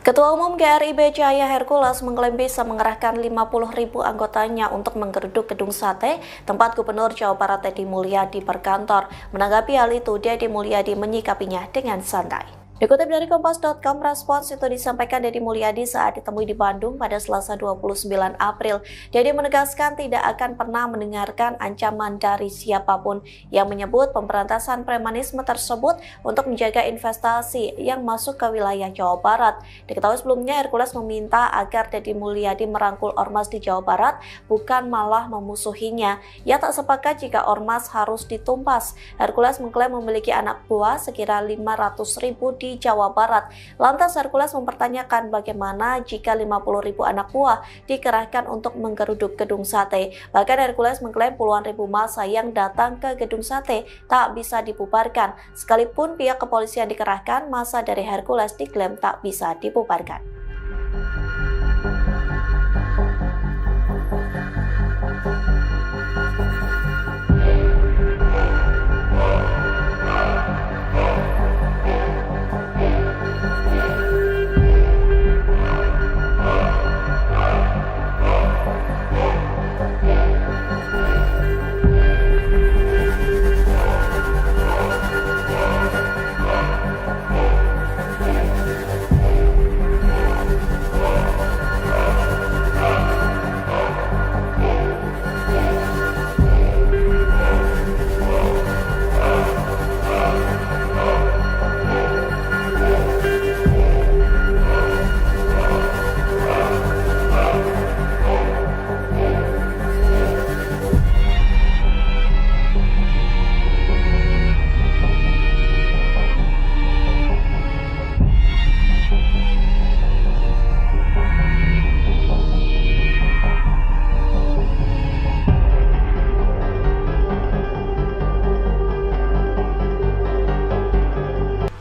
Ketua Umum GRIB Cahaya Hercules mengklaim bisa mengerahkan 50.000 anggotanya untuk menggeruduk gedung sate tempat Gubernur Jawa Barat Deddy Mulyadi berkantor. Menanggapi hal itu, Deddy Mulyadi menyikapinya dengan santai. Dikutip dari Kompas.com, respons itu disampaikan Deddy Mulyadi saat ditemui di Bandung pada Selasa 29 April. Deddy menegaskan tidak akan pernah mendengarkan ancaman dari siapapun yang menyebut pemberantasan premanisme tersebut untuk menjaga investasi yang masuk ke wilayah Jawa Barat. Diketahui sebelumnya Hercules meminta agar Deddy Mulyadi merangkul ormas di Jawa Barat, bukan malah memusuhinya. Ia tak sepakat jika ormas harus ditumpas. Hercules mengklaim memiliki anak buah sekira 500.000 di Jawa Barat. Lantas Hercules mempertanyakan bagaimana jika 50.000 anak buah dikerahkan untuk menggeruduk gedung sate. Bahkan Hercules mengklaim puluhan ribu massa yang datang ke gedung sate tak bisa dibubarkan. Sekalipun pihak kepolisian dikerahkan, massa dari Hercules diklaim tak bisa dibubarkan.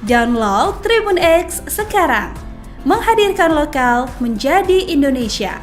Download Tribun X sekarang, menghadirkan lokal menjadi Indonesia.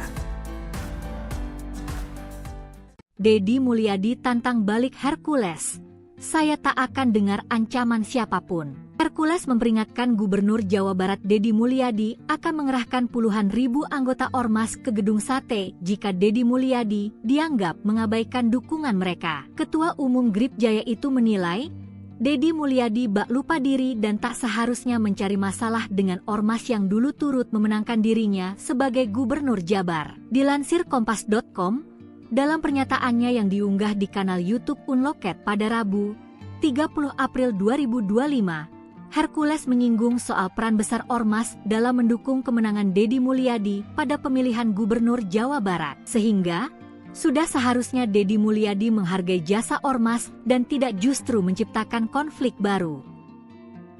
Deddy Mulyadi tantang balik Hercules. saya tak akan dengar ancaman siapapun. Hercules memperingatkan Gubernur Jawa Barat Deddy Mulyadi akan mengerahkan puluhan ribu anggota ormas ke gedung sate jika Deddy Mulyadi dianggap mengabaikan dukungan mereka. Ketua Umum Grip Jaya itu menilai, Deddy Mulyadi bak lupa diri dan tak seharusnya mencari masalah dengan ormas yang dulu turut memenangkan dirinya sebagai Gubernur Jabar. Dilansir Kompas.com, dalam pernyataannya yang diunggah di kanal YouTube Unloket pada Rabu, 30 April 2025, Hercules menyinggung soal peran besar ormas dalam mendukung kemenangan Deddy Mulyadi pada pemilihan Gubernur Jawa Barat. Sehingga, sudah seharusnya Deddy Mulyadi menghargai jasa ormas dan tidak justru menciptakan konflik baru.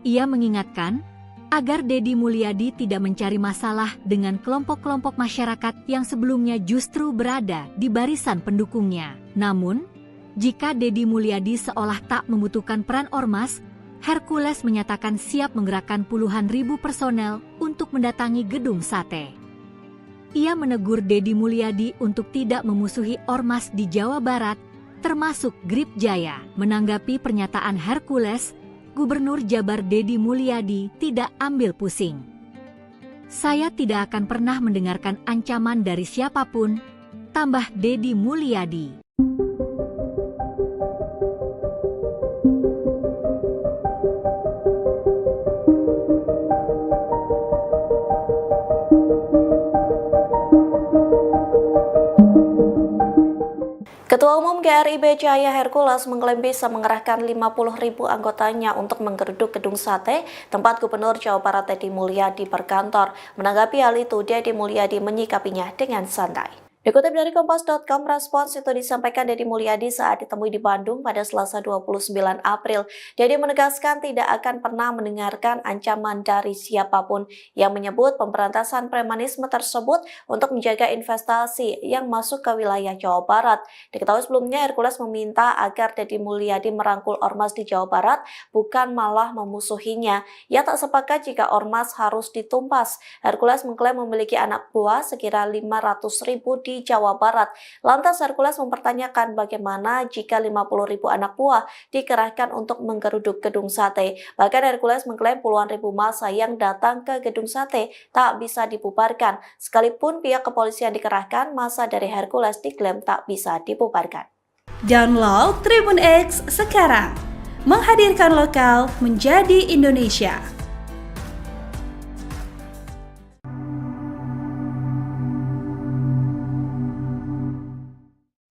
Ia mengingatkan, agar Deddy Mulyadi tidak mencari masalah dengan kelompok-kelompok masyarakat yang sebelumnya justru berada di barisan pendukungnya. Namun, jika Deddy Mulyadi seolah tak membutuhkan peran ormas, Hercules menyatakan siap menggerakkan puluhan ribu personel untuk mendatangi gedung sate. Ia menegur Deddy Mulyadi untuk tidak memusuhi ormas di Jawa Barat, termasuk Grip Jaya. Menanggapi pernyataan Hercules, Gubernur Jabar Deddy Mulyadi tidak ambil pusing. Saya tidak akan pernah mendengarkan ancaman dari siapapun, tambah Deddy Mulyadi. Ketua Umum GRIB Jaya Hercules mengklaim bisa mengerahkan 50.000 anggotanya untuk menggeruduk gedung sate tempat Gubernur Jawa Barat Deddy Mulyadi berkantor. Menanggapi hal itu, Deddy Mulyadi menyikapinya dengan santai. Dikutip dari Kompas.com, respons itu disampaikan Deddy Mulyadi saat ditemui di Bandung pada Selasa 29 April. Deddy menegaskan tidak akan pernah mendengarkan ancaman dari siapapun yang menyebut pemberantasan premanisme tersebut untuk menjaga investasi yang masuk ke wilayah Jawa Barat. Diketahui sebelumnya Hercules meminta agar Deddy Mulyadi merangkul ormas di Jawa Barat, bukan malah memusuhinya. Ia tak sepakat jika ormas harus ditumpas. Hercules mengklaim memiliki anak buah sekira 500.000 di Jawa Barat. Lantas Hercules mempertanyakan bagaimana jika 50.000 anak buah dikerahkan untuk menggeruduk gedung sate. Bahkan Hercules mengklaim puluhan ribu massa yang datang ke gedung sate tak bisa dibubarkan. Sekalipun pihak kepolisian dikerahkan, massa dari Hercules diklaim tak bisa dibubarkan. Download Tribun X sekarang, menghadirkan lokal menjadi Indonesia.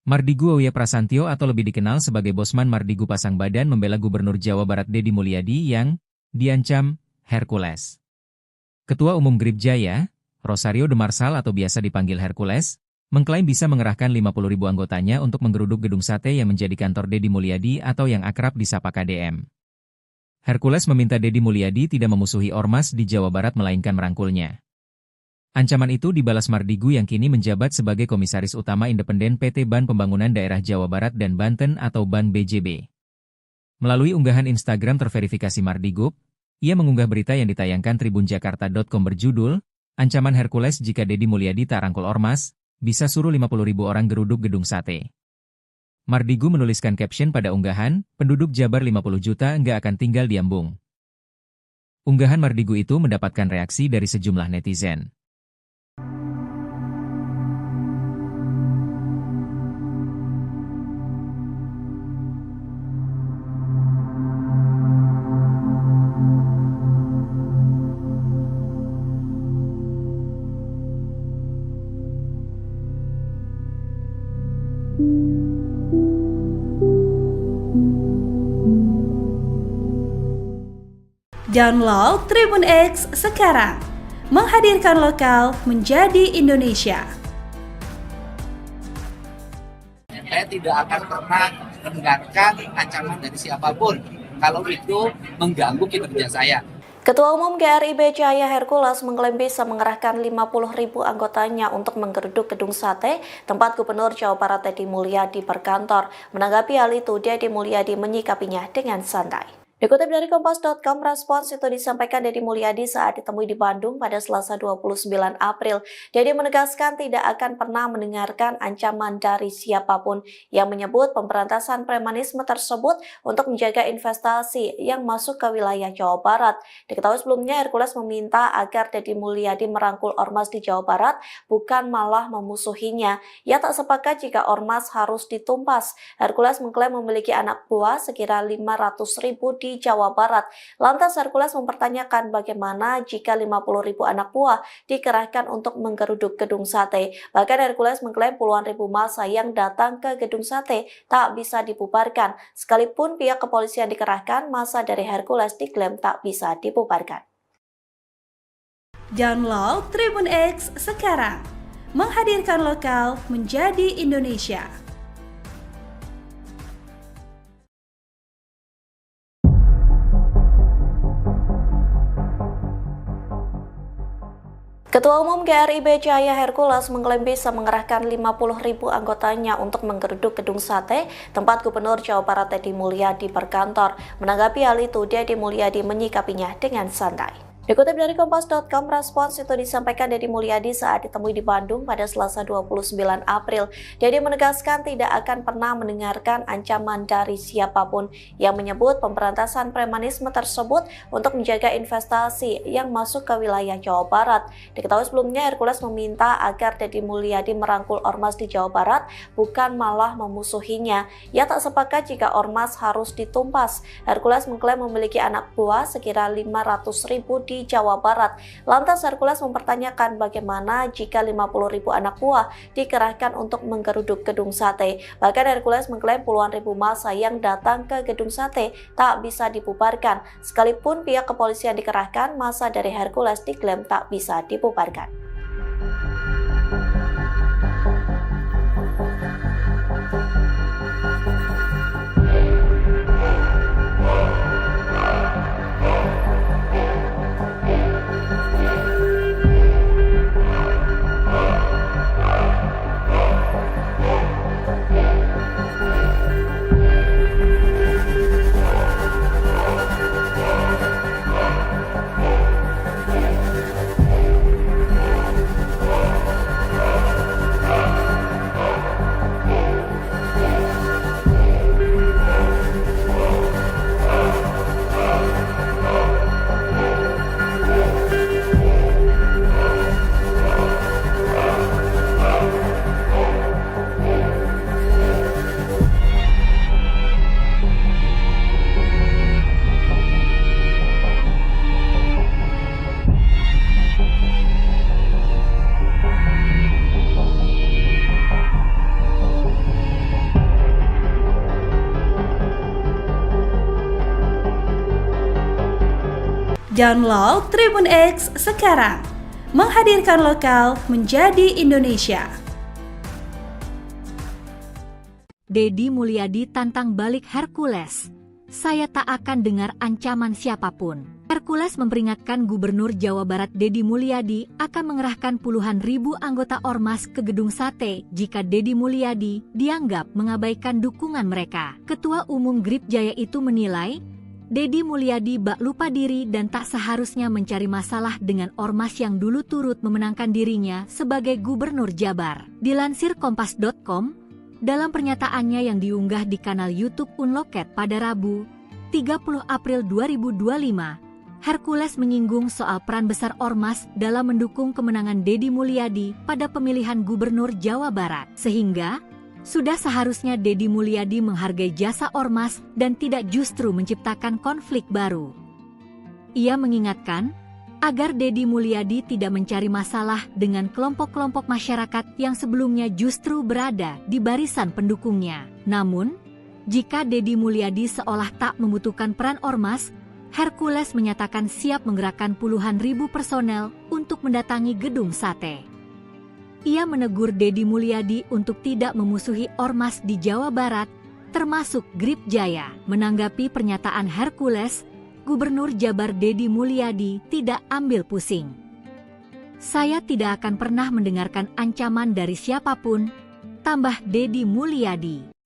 Mardigu Auya Prasantyo atau lebih dikenal sebagai Bosman Mardigu pasang badan membela Gubernur Jawa Barat Deddy Mulyadi yang diancam Hercules. Ketua Umum Grip Jaya, Rosario de Marsal atau biasa dipanggil Hercules, mengklaim bisa mengerahkan 50.000 anggotanya untuk menggeruduk gedung sate yang menjadi kantor Deddy Mulyadi atau yang akrab disapa KDM. Hercules meminta Deddy Mulyadi tidak memusuhi ormas di Jawa Barat melainkan merangkulnya. Ancaman itu dibalas Mardigu yang kini menjabat sebagai Komisaris Utama Independen PT Ban Pembangunan Daerah Jawa Barat dan Banten atau Ban BJB. Melalui unggahan Instagram terverifikasi Mardigu, ia mengunggah berita yang ditayangkan tribunjakarta.com berjudul, Ancaman Hercules jika Deddy Mulyadi tak rangkul ormas, bisa suruh 50.000 orang geruduk gedung sate. Mardigu menuliskan caption pada unggahan, penduduk Jabar 50 juta nggak akan tinggal di Ambung. Unggahan Mardigu itu mendapatkan reaksi dari sejumlah netizen. Download Tribun X sekarang, menghadirkan lokal menjadi Indonesia. Saya tidak akan pernah mendengarkan ancaman dari siapapun kalau itu mengganggu kinerja saya. Ketua Umum GRIB Jaya Hercules mengklaim bisa mengerahkan 50.000 anggotanya untuk menggeruduk gedung sate tempat Gubernur Jawa Barat Deddy Mulyadi berkantor. Menanggapi hal itu, Deddy Mulyadi menyikapinya dengan santai. Dikutip dari Kompas.com, respons itu disampaikan Deddy Mulyadi saat ditemui di Bandung pada Selasa 29 April. Deddy menegaskan tidak akan pernah mendengarkan ancaman dari siapapun yang menyebut pemberantasan premanisme tersebut untuk menjaga investasi yang masuk ke wilayah Jawa Barat. Diketahui sebelumnya Hercules meminta agar Deddy Mulyadi merangkul ormas di Jawa Barat, bukan malah memusuhinya. Ia tak sepakat jika ormas harus ditumpas. Hercules mengklaim memiliki anak buah sekira 500.000 di Jawa Barat. Lantas Hercules mempertanyakan bagaimana jika 50.000 anak buah dikerahkan untuk menggeruduk gedung sate. Bahkan Hercules mengklaim puluhan ribu massa yang datang ke gedung sate tak bisa dibubarkan. Sekalipun pihak kepolisian dikerahkan, massa dari Hercules diklaim tak bisa dibubarkan. Download Tribun X sekarang, menghadirkan lokal menjadi Indonesia. Ketua Umum GRIB Jaya Hercules mengklaim bisa mengerahkan 50.000 anggotanya untuk menggeruduk gedung sate tempat Gubernur Jawa Barat Deddy Mulyadi berkantor. Menanggapi hal itu, Deddy Mulyadi menyikapinya dengan santai. Dikutip dari Kompas.com, respons itu disampaikan Deddy Mulyadi saat ditemui di Bandung pada Selasa 29 April. Deddy menegaskan tidak akan pernah mendengarkan ancaman dari siapapun yang menyebut pemberantasan premanisme tersebut untuk menjaga investasi yang masuk ke wilayah Jawa Barat. Diketahui sebelumnya Hercules meminta agar Deddy Mulyadi merangkul ormas di Jawa Barat, bukan malah memusuhinya. Ia tak sepakat jika ormas harus ditumpas. Hercules mengklaim memiliki anak buah sekira 500.000 di Jawa Barat. Lantas Hercules mempertanyakan bagaimana jika 50.000 anak buah dikerahkan untuk menggeruduk gedung sate. Bahkan Hercules mengklaim puluhan ribu massa yang datang ke gedung sate tak bisa dibubarkan. Sekalipun pihak kepolisian dikerahkan, massa dari Hercules diklaim tak bisa dibubarkan. Download Tribun X sekarang, menghadirkan lokal menjadi Indonesia. Deddy Mulyadi tantang balik Hercules. Saya tak akan dengar ancaman siapapun. Hercules memperingatkan Gubernur Jawa Barat Deddy Mulyadi akan mengerahkan puluhan ribu anggota ormas ke gedung sate jika Deddy Mulyadi dianggap mengabaikan dukungan mereka. Ketua Umum GRIB Jaya itu menilai Deddy Mulyadi bak lupa diri dan tak seharusnya mencari masalah dengan ormas yang dulu turut memenangkan dirinya sebagai Gubernur Jabar. Dilansir Kompas.com, dalam pernyataannya yang diunggah di kanal YouTube Unloket pada Rabu, 30 April 2025, Hercules menyinggung soal peran besar ormas dalam mendukung kemenangan Deddy Mulyadi pada pemilihan Gubernur Jawa Barat. Sehingga, sudah seharusnya Deddy Mulyadi menghargai jasa ormas dan tidak justru menciptakan konflik baru. Ia mengingatkan agar Deddy Mulyadi tidak mencari masalah dengan kelompok-kelompok masyarakat yang sebelumnya justru berada di barisan pendukungnya. Namun, jika Deddy Mulyadi seolah tak membutuhkan peran ormas, Hercules menyatakan siap menggerakkan puluhan ribu personel untuk mendatangi gedung sate. Ia menegur Deddy Mulyadi untuk tidak memusuhi ormas di Jawa Barat, termasuk GRIB Jaya. Menanggapi pernyataan Hercules, Gubernur Jabar Deddy Mulyadi tidak ambil pusing. Saya tidak akan pernah mendengarkan ancaman dari siapapun, tambah Deddy Mulyadi.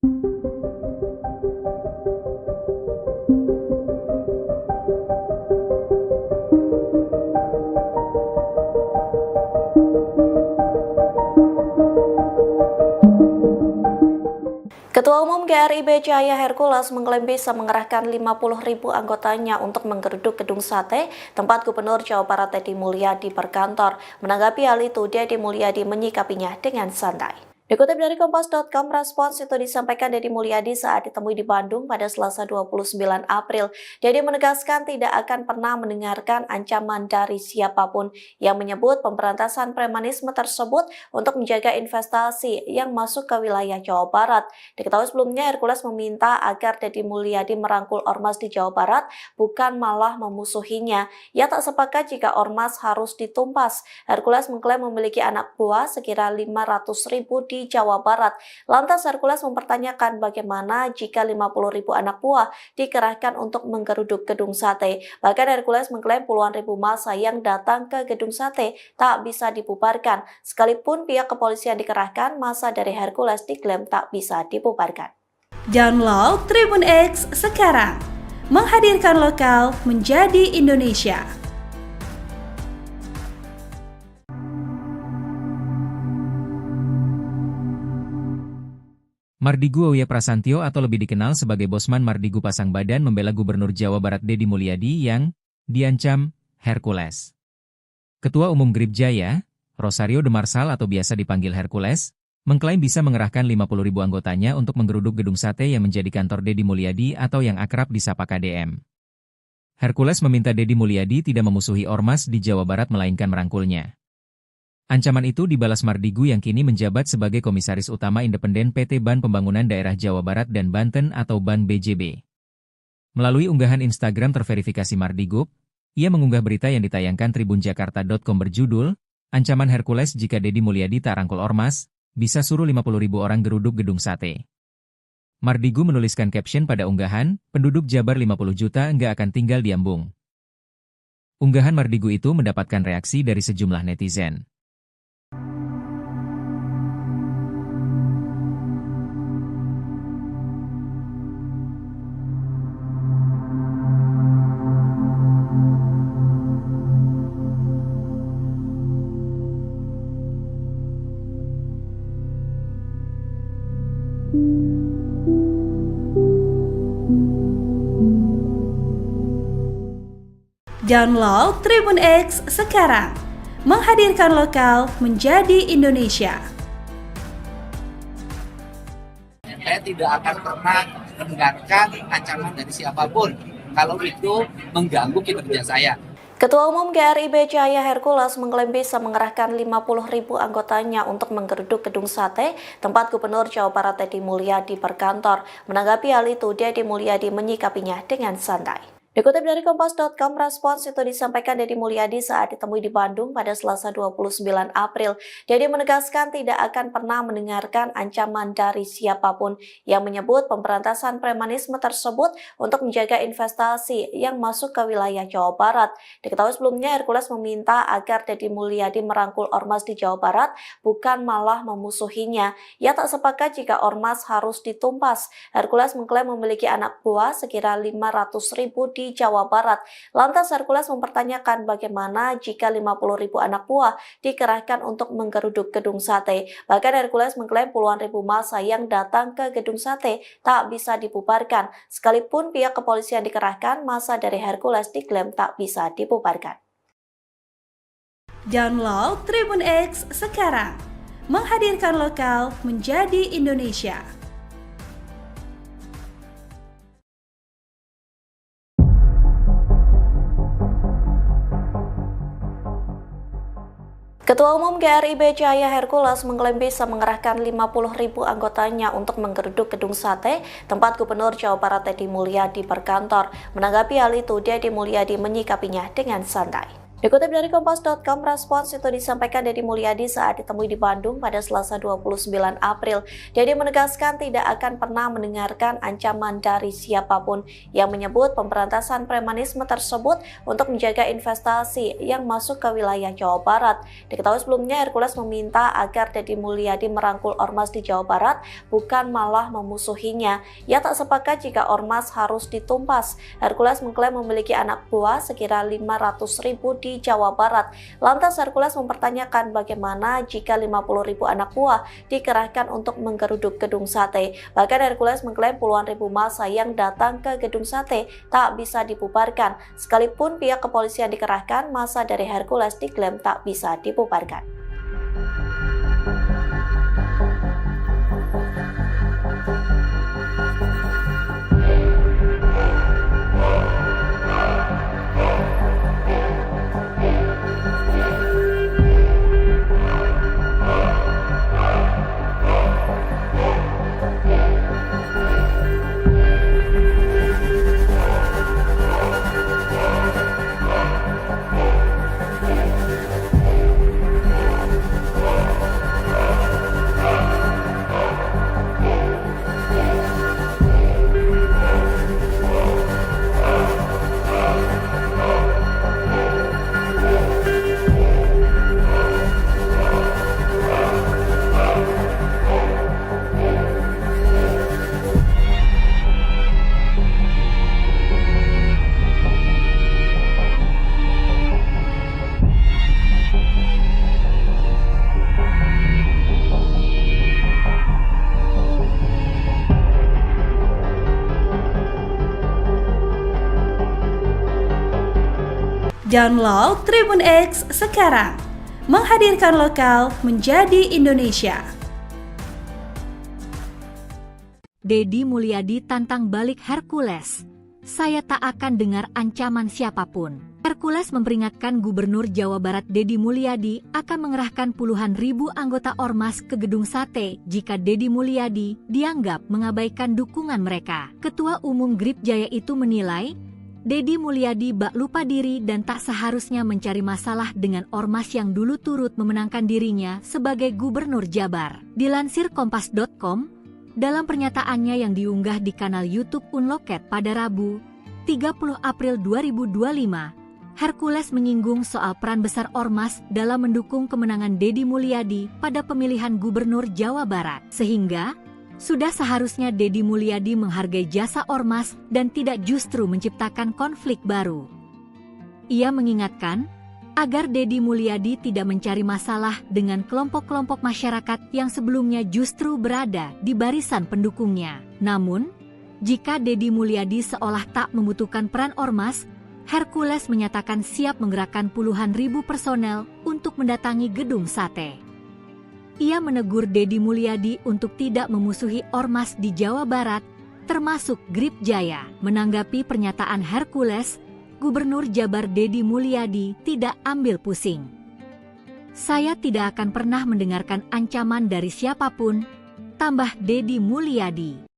GRIB Jaya Hercules mengklaim bisa mengerahkan 50.000 anggotanya untuk menggeruduk gedung sate tempat Gubernur Jawa Barat Deddy Mulyadi berkantor. Menanggapi hal itu, Deddy Mulyadi menyikapinya dengan santai. Dikutip dari Kompas.com, respons itu disampaikan Deddy Mulyadi saat ditemui di Bandung pada Selasa 29 April. Deddy menegaskan tidak akan pernah mendengarkan ancaman dari siapapun yang menyebut pemberantasan premanisme tersebut untuk menjaga investasi yang masuk ke wilayah Jawa Barat. Diketahui sebelumnya Hercules meminta agar Deddy Mulyadi merangkul ormas di Jawa Barat, bukan malah memusuhinya. Ia tak sepakat jika ormas harus ditumpas. Hercules mengklaim memiliki anak buah sekira 500.000 di Jawa Barat. Lantas Hercules mempertanyakan bagaimana jika 50.000 anak buah dikerahkan untuk menggeruduk gedung sate. Bahkan Hercules mengklaim puluhan ribu massa yang datang ke gedung sate tak bisa dibubarkan. Sekalipun pihak kepolisian dikerahkan, massa dari Hercules diklaim tak bisa dibubarkan. Download Tribun X sekarang, menghadirkan lokal menjadi Indonesia. Mardigu Auya Prasantyo atau lebih dikenal sebagai Bosman Mardigu pasang badan membela Gubernur Jawa Barat Deddy Mulyadi yang diancam Hercules. Ketua Umum GRIB Jaya, Rosario de Marsal atau biasa dipanggil Hercules, mengklaim bisa mengerahkan 50.000 anggotanya untuk menggeruduk gedung sate yang menjadi kantor Deddy Mulyadi atau yang akrab disapa KDM. Hercules meminta Deddy Mulyadi tidak memusuhi ormas di Jawa Barat melainkan merangkulnya. Ancaman itu dibalas Mardigu yang kini menjabat sebagai Komisaris Utama Independen PT Ban Pembangunan Daerah Jawa Barat dan Banten atau Ban BJB. Melalui unggahan Instagram terverifikasi Mardigu, ia mengunggah berita yang ditayangkan tribunjakarta.com berjudul, "Ancaman Hercules jika Deddy Mulyadi tak rangkul ormas, bisa suruh 50.000 orang geruduk gedung sate." Mardigu menuliskan caption pada unggahan, "Penduduk Jabar 50 juta nggak akan tinggal di Ambung." Unggahan Mardigu itu mendapatkan reaksi dari sejumlah netizen. Download Tribun X sekarang, menghadirkan lokal menjadi Indonesia. Saya tidak akan pernah mendengarkan ancaman dari siapapun kalau itu mengganggu kinerja saya. Ketua Umum GRIB Jaya Hercules mengklaim bisa mengerahkan 50.000 anggotanya untuk menggeruduk gedung sate tempat Gubernur Jawa Barat Deddy Mulyadi berkantor. Menanggapi hal itu, Deddy Mulyadi menyikapinya dengan santai. Dikutip dari Kompas.com, respons itu disampaikan Deddy Mulyadi saat ditemui di Bandung pada Selasa 29 April. Deddy menegaskan tidak akan pernah mendengarkan ancaman dari siapapun yang menyebut pemberantasan premanisme tersebut untuk menjaga investasi yang masuk ke wilayah Jawa Barat. Diketahui sebelumnya Hercules meminta agar Deddy Mulyadi merangkul ormas di Jawa Barat, bukan malah memusuhinya. Ia tak sepakat jika ormas harus ditumpas. Hercules mengklaim memiliki anak buah sekira 500.000 di Jawa Barat. Lantas Hercules mempertanyakan bagaimana jika 50.000 anak buah dikerahkan untuk menggeruduk gedung sate. Bahkan Hercules mengklaim puluhan ribu massa yang datang ke gedung sate tak bisa dibubarkan. Sekalipun pihak kepolisian dikerahkan, massa dari Hercules diklaim tak bisa dibubarkan. Download Tribun X sekarang, menghadirkan lokal menjadi Indonesia. Ketua Umum GRIB Jaya Hercules mengklaim bisa mengerahkan 50.000 anggotanya untuk menggeruduk gedung sate tempat Gubernur Jawa Barat Deddy Mulyadi berkantor. Menanggapi hal itu, Deddy Mulyadi menyikapinya dengan santai. Dikutip dari Kompas.com, respons itu disampaikan Deddy Mulyadi saat ditemui di Bandung pada Selasa 29 April. Deddy menegaskan tidak akan pernah mendengarkan ancaman dari siapapun yang menyebut pemberantasan premanisme tersebut untuk menjaga investasi yang masuk ke wilayah Jawa Barat. Diketahui sebelumnya Hercules meminta agar Deddy Mulyadi merangkul ormas di Jawa Barat, bukan malah memusuhinya. Ia tak sepakat jika ormas harus ditumpas. Hercules mengklaim memiliki anak buah sekira 500.000 di di Jawa Barat. Lantas Hercules mempertanyakan bagaimana jika 50.000 anak buah dikerahkan untuk menggeruduk gedung sate. Bahkan Hercules mengklaim puluhan ribu massa yang datang ke gedung sate tak bisa dibubarkan. Sekalipun pihak kepolisian dikerahkan, massa dari Hercules diklaim tak bisa dibubarkan. Download Tribun X sekarang, menghadirkan lokal menjadi Indonesia. Deddy Mulyadi tantang balik Hercules. Saya tak akan dengar ancaman siapapun. Hercules memperingatkan Gubernur Jawa Barat Deddy Mulyadi akan mengerahkan puluhan ribu anggota ormas ke gedung sate jika Deddy Mulyadi dianggap mengabaikan dukungan mereka. Ketua Umum Grip Jaya itu menilai, Deddy Mulyadi bak lupa diri dan tak seharusnya mencari masalah dengan ormas yang dulu turut memenangkan dirinya sebagai Gubernur Jabar. Dilansir Kompas.com, dalam pernyataannya yang diunggah di kanal YouTube Unloket pada Rabu, 30 April 2025, Hercules menyinggung soal peran besar ormas dalam mendukung kemenangan Deddy Mulyadi pada pemilihan Gubernur Jawa Barat. Sehingga, sudah seharusnya Deddy Mulyadi menghargai jasa ormas dan tidak justru menciptakan konflik baru. Ia mengingatkan agar Deddy Mulyadi tidak mencari masalah dengan kelompok-kelompok masyarakat yang sebelumnya justru berada di barisan pendukungnya. Namun, jika Deddy Mulyadi seolah tak membutuhkan peran ormas, Hercules menyatakan siap menggerakkan puluhan ribu personel untuk mendatangi gedung sate. Ia menegur Deddy Mulyadi untuk tidak memusuhi ormas di Jawa Barat, termasuk Grip Jaya. Menanggapi pernyataan Hercules, Gubernur Jabar Deddy Mulyadi tidak ambil pusing. Saya tidak akan pernah mendengarkan ancaman dari siapapun, tambah Deddy Mulyadi.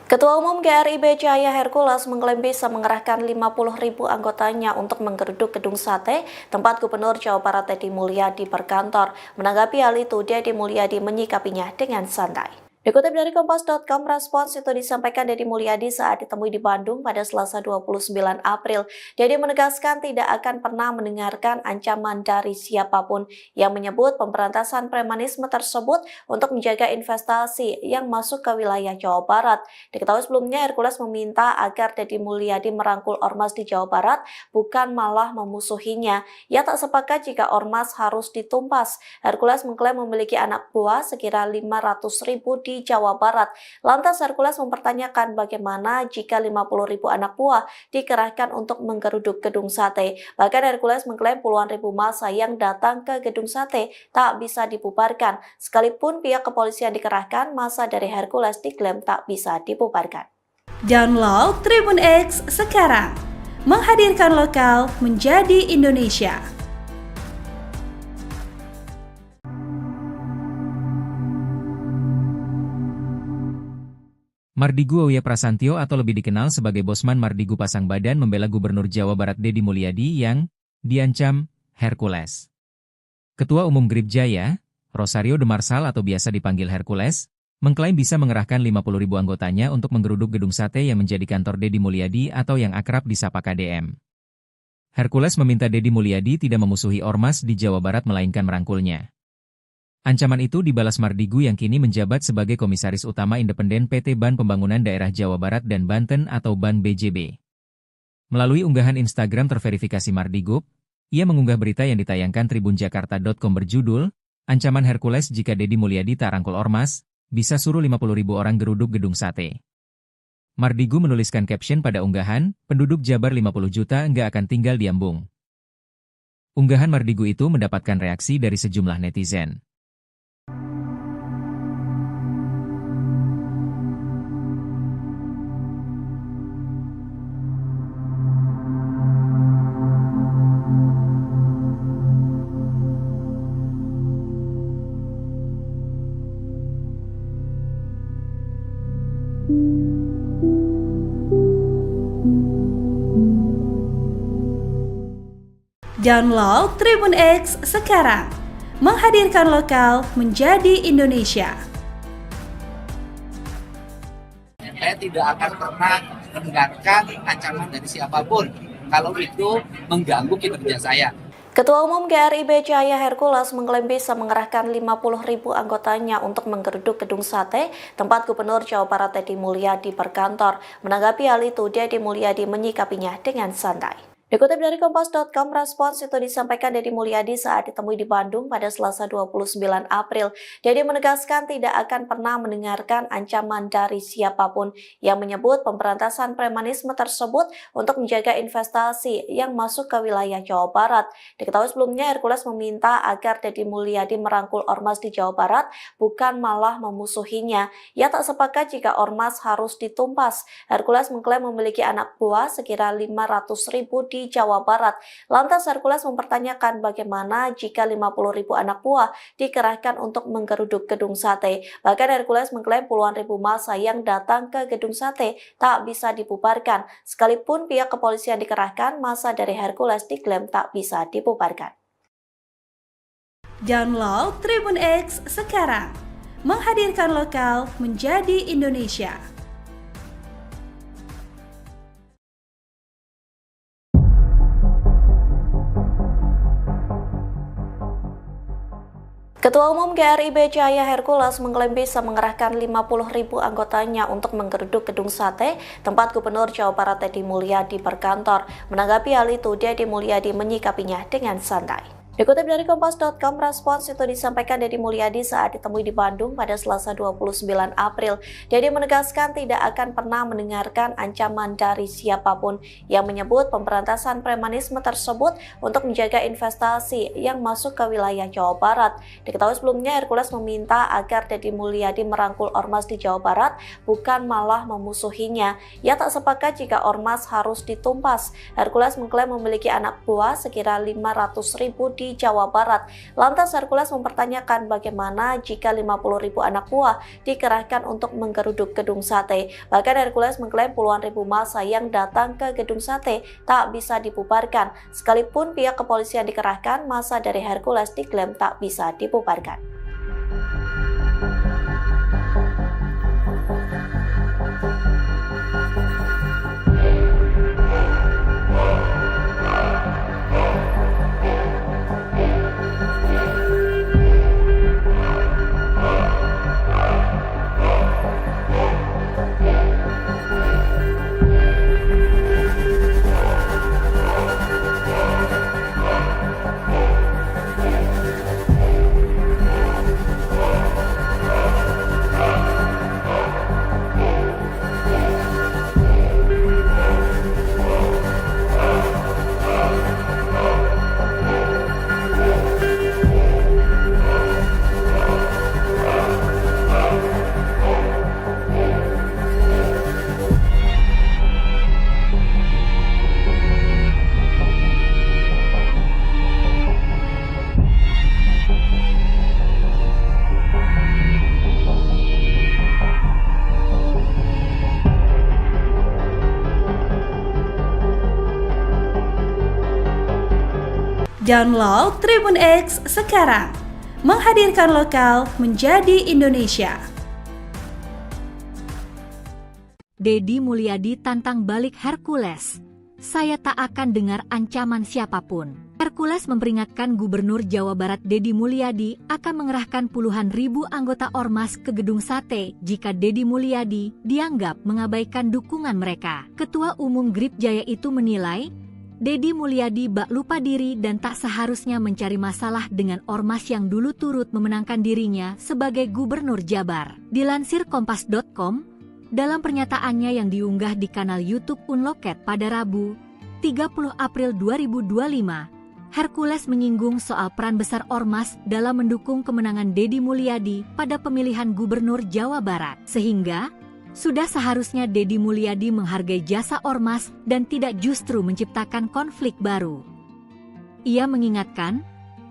Ketua Umum GRIB Jaya Hercules mengklaim bisa mengerahkan 50.000 anggotanya untuk menggeruduk gedung sate tempat Gubernur Jawa Barat Deddy Mulyadi berkantor. Menanggapi hal itu, Deddy Mulyadi menyikapinya dengan santai. Dikutip dari Kompas.com, respons itu disampaikan Deddy Mulyadi saat ditemui di Bandung pada Selasa 29 April. Deddy menegaskan tidak akan pernah mendengarkan ancaman dari siapapun yang menyebut pemberantasan premanisme tersebut untuk menjaga investasi yang masuk ke wilayah Jawa Barat. Diketahui sebelumnya Hercules meminta agar Deddy Mulyadi merangkul ormas di Jawa Barat, bukan malah memusuhinya. Ia tak sepakat jika ormas harus ditumpas. Hercules mengklaim memiliki anak buah sekira 500.000 di Jawa Barat. Lantas Hercules mempertanyakan bagaimana jika 50.000 anak buah dikerahkan untuk menggeruduk gedung sate. Bahkan Hercules mengklaim puluhan ribu massa yang datang ke gedung sate tak bisa dibubarkan. Sekalipun pihak kepolisian dikerahkan, massa dari Hercules diklaim tak bisa dibubarkan. Download Tribun X sekarang, menghadirkan lokal menjadi Indonesia. Mardigu Auya Prasantyo atau lebih dikenal sebagai Bosman Mardigu pasang badan membela Gubernur Jawa Barat Deddy Mulyadi yang diancam Hercules. Ketua Umum Grip Jaya, Rosario de Marsal atau biasa dipanggil Hercules, mengklaim bisa mengerahkan 50.000 anggotanya untuk menggeruduk gedung sate yang menjadi kantor Deddy Mulyadi atau yang akrab disapa KDM. Hercules meminta Deddy Mulyadi tidak memusuhi Ormas di Jawa Barat melainkan merangkulnya. Ancaman itu dibalas Mardigu yang kini menjabat sebagai Komisaris Utama Independen PT Ban Pembangunan Daerah Jawa Barat dan Banten atau Ban BJB. Melalui unggahan Instagram terverifikasi Mardigu, ia mengunggah berita yang ditayangkan tribunjakarta.com berjudul, "Ancaman Hercules jika Deddy Mulyadi tak rangkul Ormas, bisa suruh 50.000 orang geruduk gedung sate." Mardigu menuliskan caption pada unggahan, "Penduduk Jabar 50 juta nggak akan tinggal di Ambung." Unggahan Mardigu itu mendapatkan reaksi dari sejumlah netizen. Download Tribun X sekarang, menghadirkan lokal menjadi Indonesia. Saya tidak akan pernah mendengarkan ancaman dari siapapun kalau itu mengganggu kinerja saya. Ketua Umum GRIB Cahaya Hercules mengklaim bisa mengerahkan 50.000 anggotanya untuk menggeruduk gedung sate tempat Gubernur Jawa Barat Deddy Mulyadi berkantor. Menanggapi hal itu, Deddy Mulyadi menyikapinya dengan santai. Dikutip dari Kompas.com, respons itu disampaikan Deddy Mulyadi saat ditemui di Bandung pada Selasa 29 April. Deddy menegaskan tidak akan pernah mendengarkan ancaman dari siapapun yang menyebut pemberantasan premanisme tersebut untuk menjaga investasi yang masuk ke wilayah Jawa Barat. Diketahui sebelumnya Hercules meminta agar Deddy Mulyadi merangkul Ormas di Jawa Barat, bukan malah memusuhinya. Ia tak sepakat jika Ormas harus ditumpas. Hercules mengklaim memiliki anak buah sekira 500.000 di Jawa Barat. Lantas Hercules mempertanyakan bagaimana jika 50.000 anak buah dikerahkan untuk menggeruduk gedung sate. Bahkan Hercules mengklaim puluhan ribu massa yang datang ke gedung sate tak bisa dibubarkan. Sekalipun pihak kepolisian dikerahkan, massa dari Hercules diklaim tak bisa dibubarkan. Download Tribun X sekarang, menghadirkan lokal menjadi Indonesia. Ketua Umum GRIB Cahaya Hercules mengklaim bisa mengerahkan 50.000 anggotanya untuk menggeruduk gedung sate tempat Gubernur Jawa Barat Deddy Mulyadi berkantor. Menanggapi hal itu, Deddy Mulyadi menyikapinya dengan santai. Dikutip dari Kompas.com, respons itu disampaikan Deddy Mulyadi saat ditemui di Bandung pada Selasa 29 April. Deddy menegaskan tidak akan pernah mendengarkan ancaman dari siapapun yang menyebut pemberantasan premanisme tersebut untuk menjaga investasi yang masuk ke wilayah Jawa Barat. Diketahui sebelumnya Hercules meminta agar Deddy Mulyadi merangkul Ormas di Jawa Barat, bukan malah memusuhinya. Ia tak sepakat jika Ormas harus ditumpas. Hercules mengklaim memiliki anak buah sekira 500.000 di Jawa Barat. Lantas Hercules mempertanyakan bagaimana jika 50.000 anak buah dikerahkan untuk menggeruduk gedung sate. Bahkan Hercules mengklaim puluhan ribu massa yang datang ke gedung sate tak bisa dibubarkan. Sekalipun pihak kepolisian dikerahkan, massa dari Hercules diklaim tak bisa dibubarkan. Download Tribun X sekarang, menghadirkan lokal menjadi Indonesia. Deddy Mulyadi tantang balik Hercules. saya tak akan dengar ancaman siapapun. Hercules memperingatkan Gubernur Jawa Barat Deddy Mulyadi akan mengerahkan puluhan ribu anggota Ormas ke Gedung Sate jika Deddy Mulyadi dianggap mengabaikan dukungan mereka. Ketua Umum Grip Jaya itu menilai, Deddy Mulyadi bak lupa diri dan tak seharusnya mencari masalah dengan Ormas yang dulu turut memenangkan dirinya sebagai Gubernur Jabar. Dilansir Kompas.com, dalam pernyataannya yang diunggah di kanal YouTube Unloket pada Rabu, 30 April 2025, Hercules menyinggung soal peran besar Ormas dalam mendukung kemenangan Deddy Mulyadi pada pemilihan Gubernur Jawa Barat. Sehingga, sudah seharusnya Deddy Mulyadi menghargai jasa Ormas dan tidak justru menciptakan konflik baru. Ia mengingatkan,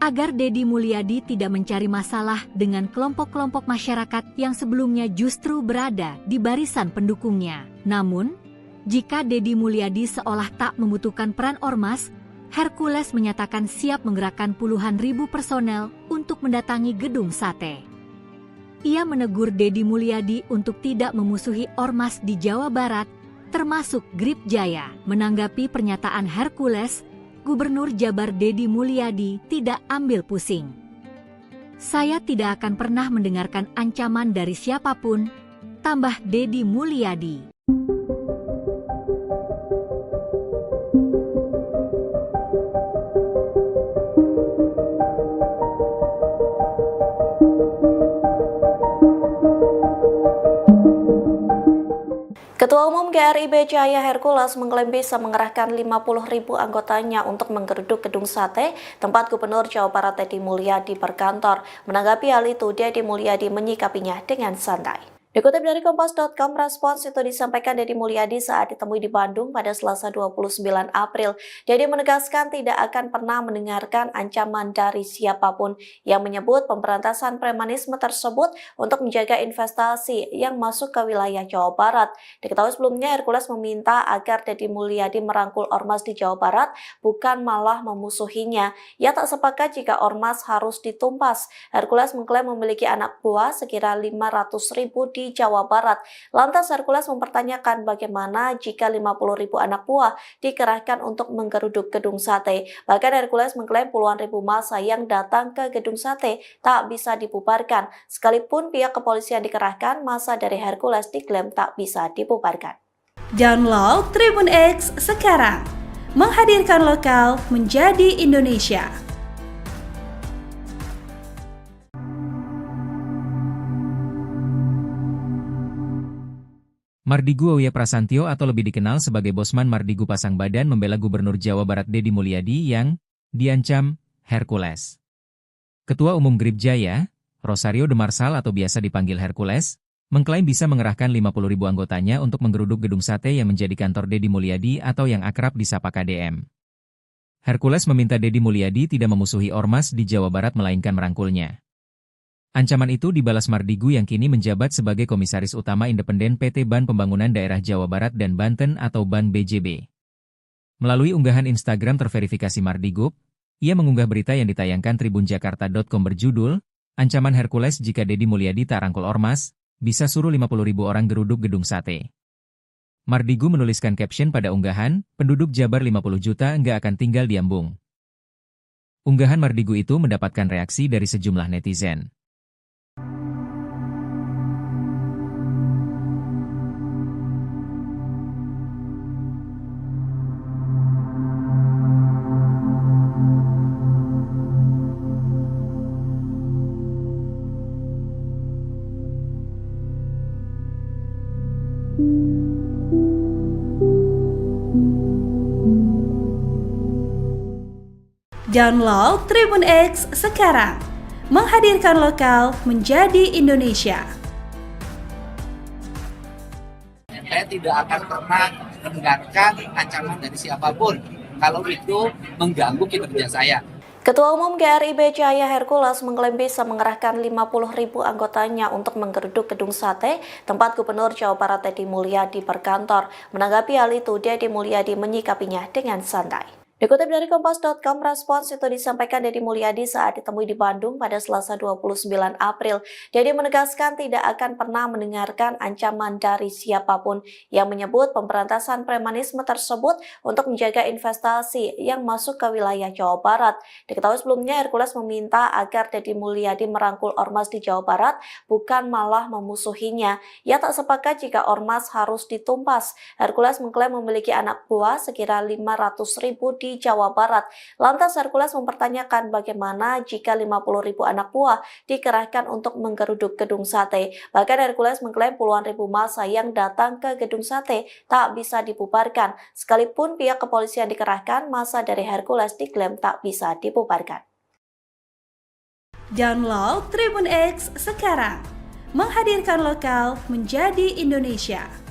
agar Deddy Mulyadi tidak mencari masalah dengan kelompok-kelompok masyarakat yang sebelumnya justru berada di barisan pendukungnya. Namun, jika Deddy Mulyadi seolah tak membutuhkan peran Ormas, Hercules menyatakan siap menggerakkan puluhan ribu personel untuk mendatangi Gedung Sate. Ia menegur Deddy Mulyadi untuk tidak memusuhi Ormas di Jawa Barat, termasuk Grip Jaya. Menanggapi pernyataan Hercules, Gubernur Jabar Deddy Mulyadi tidak ambil pusing. Saya tidak akan pernah mendengarkan ancaman dari siapapun, tambah Deddy Mulyadi. Ketua Umum GRIB Jaya Hercules mengklaim bisa mengerahkan 50.000 anggotanya untuk menggeruduk Gedung Sate, tempat Gubernur Jawa Barat Deddy Mulyadi berkantor. Menanggapi hal itu, Deddy Mulyadi menyikapinya dengan santai. Dikutip dari Kompas.com, respons itu disampaikan Deddy Mulyadi saat ditemui di Bandung pada Selasa 29 April. Deddy menegaskan tidak akan pernah mendengarkan ancaman dari siapapun yang menyebut pemberantasan premanisme tersebut untuk menjaga investasi yang masuk ke wilayah Jawa Barat. Diketahui sebelumnya Hercules meminta agar Deddy Mulyadi merangkul Ormas di Jawa Barat, bukan malah memusuhinya. Ia tak sepakat jika Ormas harus ditumpas. Hercules mengklaim memiliki anak buah sekira 500.000 di Jawa Barat. Lantas Hercules mempertanyakan bagaimana jika 50.000 anak buah dikerahkan untuk menggeruduk Gedung Sate. Bahkan Hercules mengklaim puluhan ribu massa yang datang ke Gedung Sate tak bisa dibubarkan. Sekalipun pihak kepolisian dikerahkan, massa dari Hercules diklaim tak bisa dibubarkan. Download Tribun X sekarang, menghadirkan lokal menjadi Indonesia. Mardigu Auya Prasantyo atau lebih dikenal sebagai Bosman Mardigu pasang badan membela Gubernur Jawa Barat Deddy Mulyadi yang diancam Hercules. Ketua Umum Grip Jaya, Rosario de Marsal atau biasa dipanggil Hercules, mengklaim bisa mengerahkan 50.000 anggotanya untuk menggeruduk Gedung Sate yang menjadi kantor Deddy Mulyadi atau yang akrab disapa KDM. Hercules meminta Deddy Mulyadi tidak memusuhi Ormas di Jawa Barat melainkan merangkulnya. Ancaman itu dibalas Mardigu yang kini menjabat sebagai Komisaris Utama Independen PT Ban Pembangunan Daerah Jawa Barat dan Banten atau Ban BJB. Melalui unggahan Instagram terverifikasi Mardigu, ia mengunggah berita yang ditayangkan tribunjakarta.com berjudul, ancaman Hercules jika Deddy Mulyadi tak rangkul Ormas, bisa suruh 50.000 orang geruduk Gedung Sate. Mardigu menuliskan caption pada unggahan, penduduk Jabar 50 juta nggak akan tinggal di Ambung. Unggahan Mardigu itu mendapatkan reaksi dari sejumlah netizen. Download Tribun X sekarang, menghadirkan lokal menjadi Indonesia. Saya tidak akan pernah mendengarkan ancaman dari siapapun kalau itu mengganggu kinerja saya. Ketua Umum GRIB Jaya Hercules mengklaim bisa mengerahkan 50.000 anggotanya untuk menggeruduk Gedung Sate, tempat Gubernur Jawa Barat Deddy Mulyadi berkantor. Menanggapi hal itu, Deddy Mulyadi menyikapinya dengan santai. Dikutip dari Kompas.com, respons itu disampaikan Deddy Mulyadi saat ditemui di Bandung pada Selasa 29 April. Deddy menegaskan tidak akan pernah mendengarkan ancaman dari siapapun yang menyebut pemberantasan premanisme tersebut untuk menjaga investasi yang masuk ke wilayah Jawa Barat. Diketahui sebelumnya Hercules meminta agar Deddy Mulyadi merangkul ormas di Jawa Barat, bukan malah memusuhinya. Ia tak sepakat jika ormas harus ditumpas. Hercules mengklaim memiliki anak buah sekira 500.000 di Jawa Barat. Lantas Hercules mempertanyakan bagaimana jika 50.000 anak buah dikerahkan untuk menggeruduk gedung sate. Bahkan Hercules mengklaim puluhan ribu massa yang datang ke gedung sate tak bisa dibubarkan. Sekalipun pihak kepolisian dikerahkan, massa dari Hercules diklaim tak bisa dibubarkan. Download Tribun X sekarang, menghadirkan lokal menjadi Indonesia.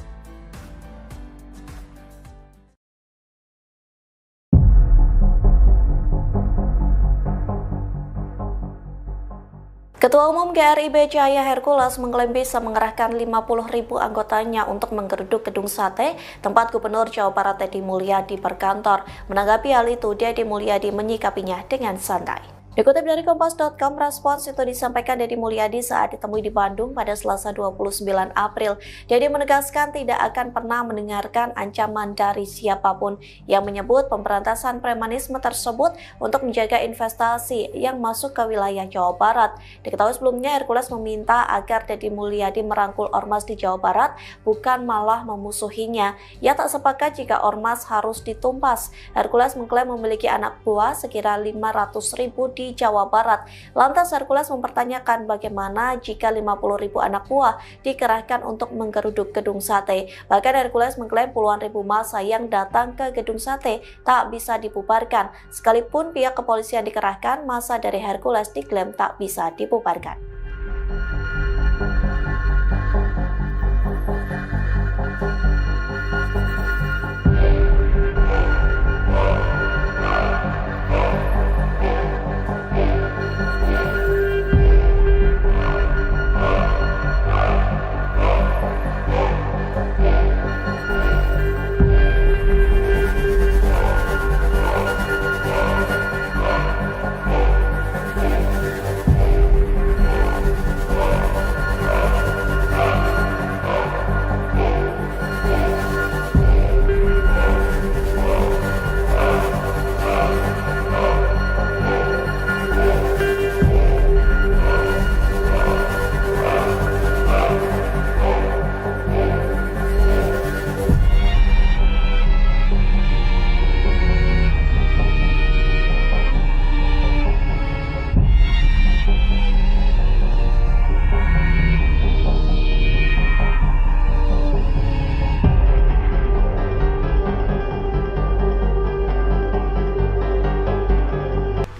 Ketua Umum GRIB Cahaya Hercules mengklaim bisa mengerahkan 50.000 anggotanya untuk menggeruduk gedung sate tempat Gubernur Jawa Barat Deddy Mulyadi berkantor. Menanggapi hal itu, Deddy Mulyadi menyikapinya dengan santai. Dikutip dari Kompas.com, respons itu disampaikan Deddy Mulyadi saat ditemui di Bandung pada Selasa 29 April. Deddy menegaskan tidak akan pernah mendengarkan ancaman dari siapapun yang menyebut pemberantasan premanisme tersebut untuk menjaga investasi yang masuk ke wilayah Jawa Barat. Diketahui sebelumnya Hercules meminta agar Deddy Mulyadi merangkul ormas di Jawa Barat, bukan malah memusuhinya. Ia tak sepakat jika ormas harus ditumpas. Hercules mengklaim memiliki anak buah sekira 500.000 di Jawa Barat. Lantas Hercules mempertanyakan bagaimana jika 50.000 anak buah dikerahkan untuk menggeruduk gedung sate. Bahkan Hercules mengklaim puluhan ribu massa yang datang ke gedung sate tak bisa dibubarkan. Sekalipun pihak kepolisian dikerahkan, massa dari Hercules diklaim tak bisa dibubarkan.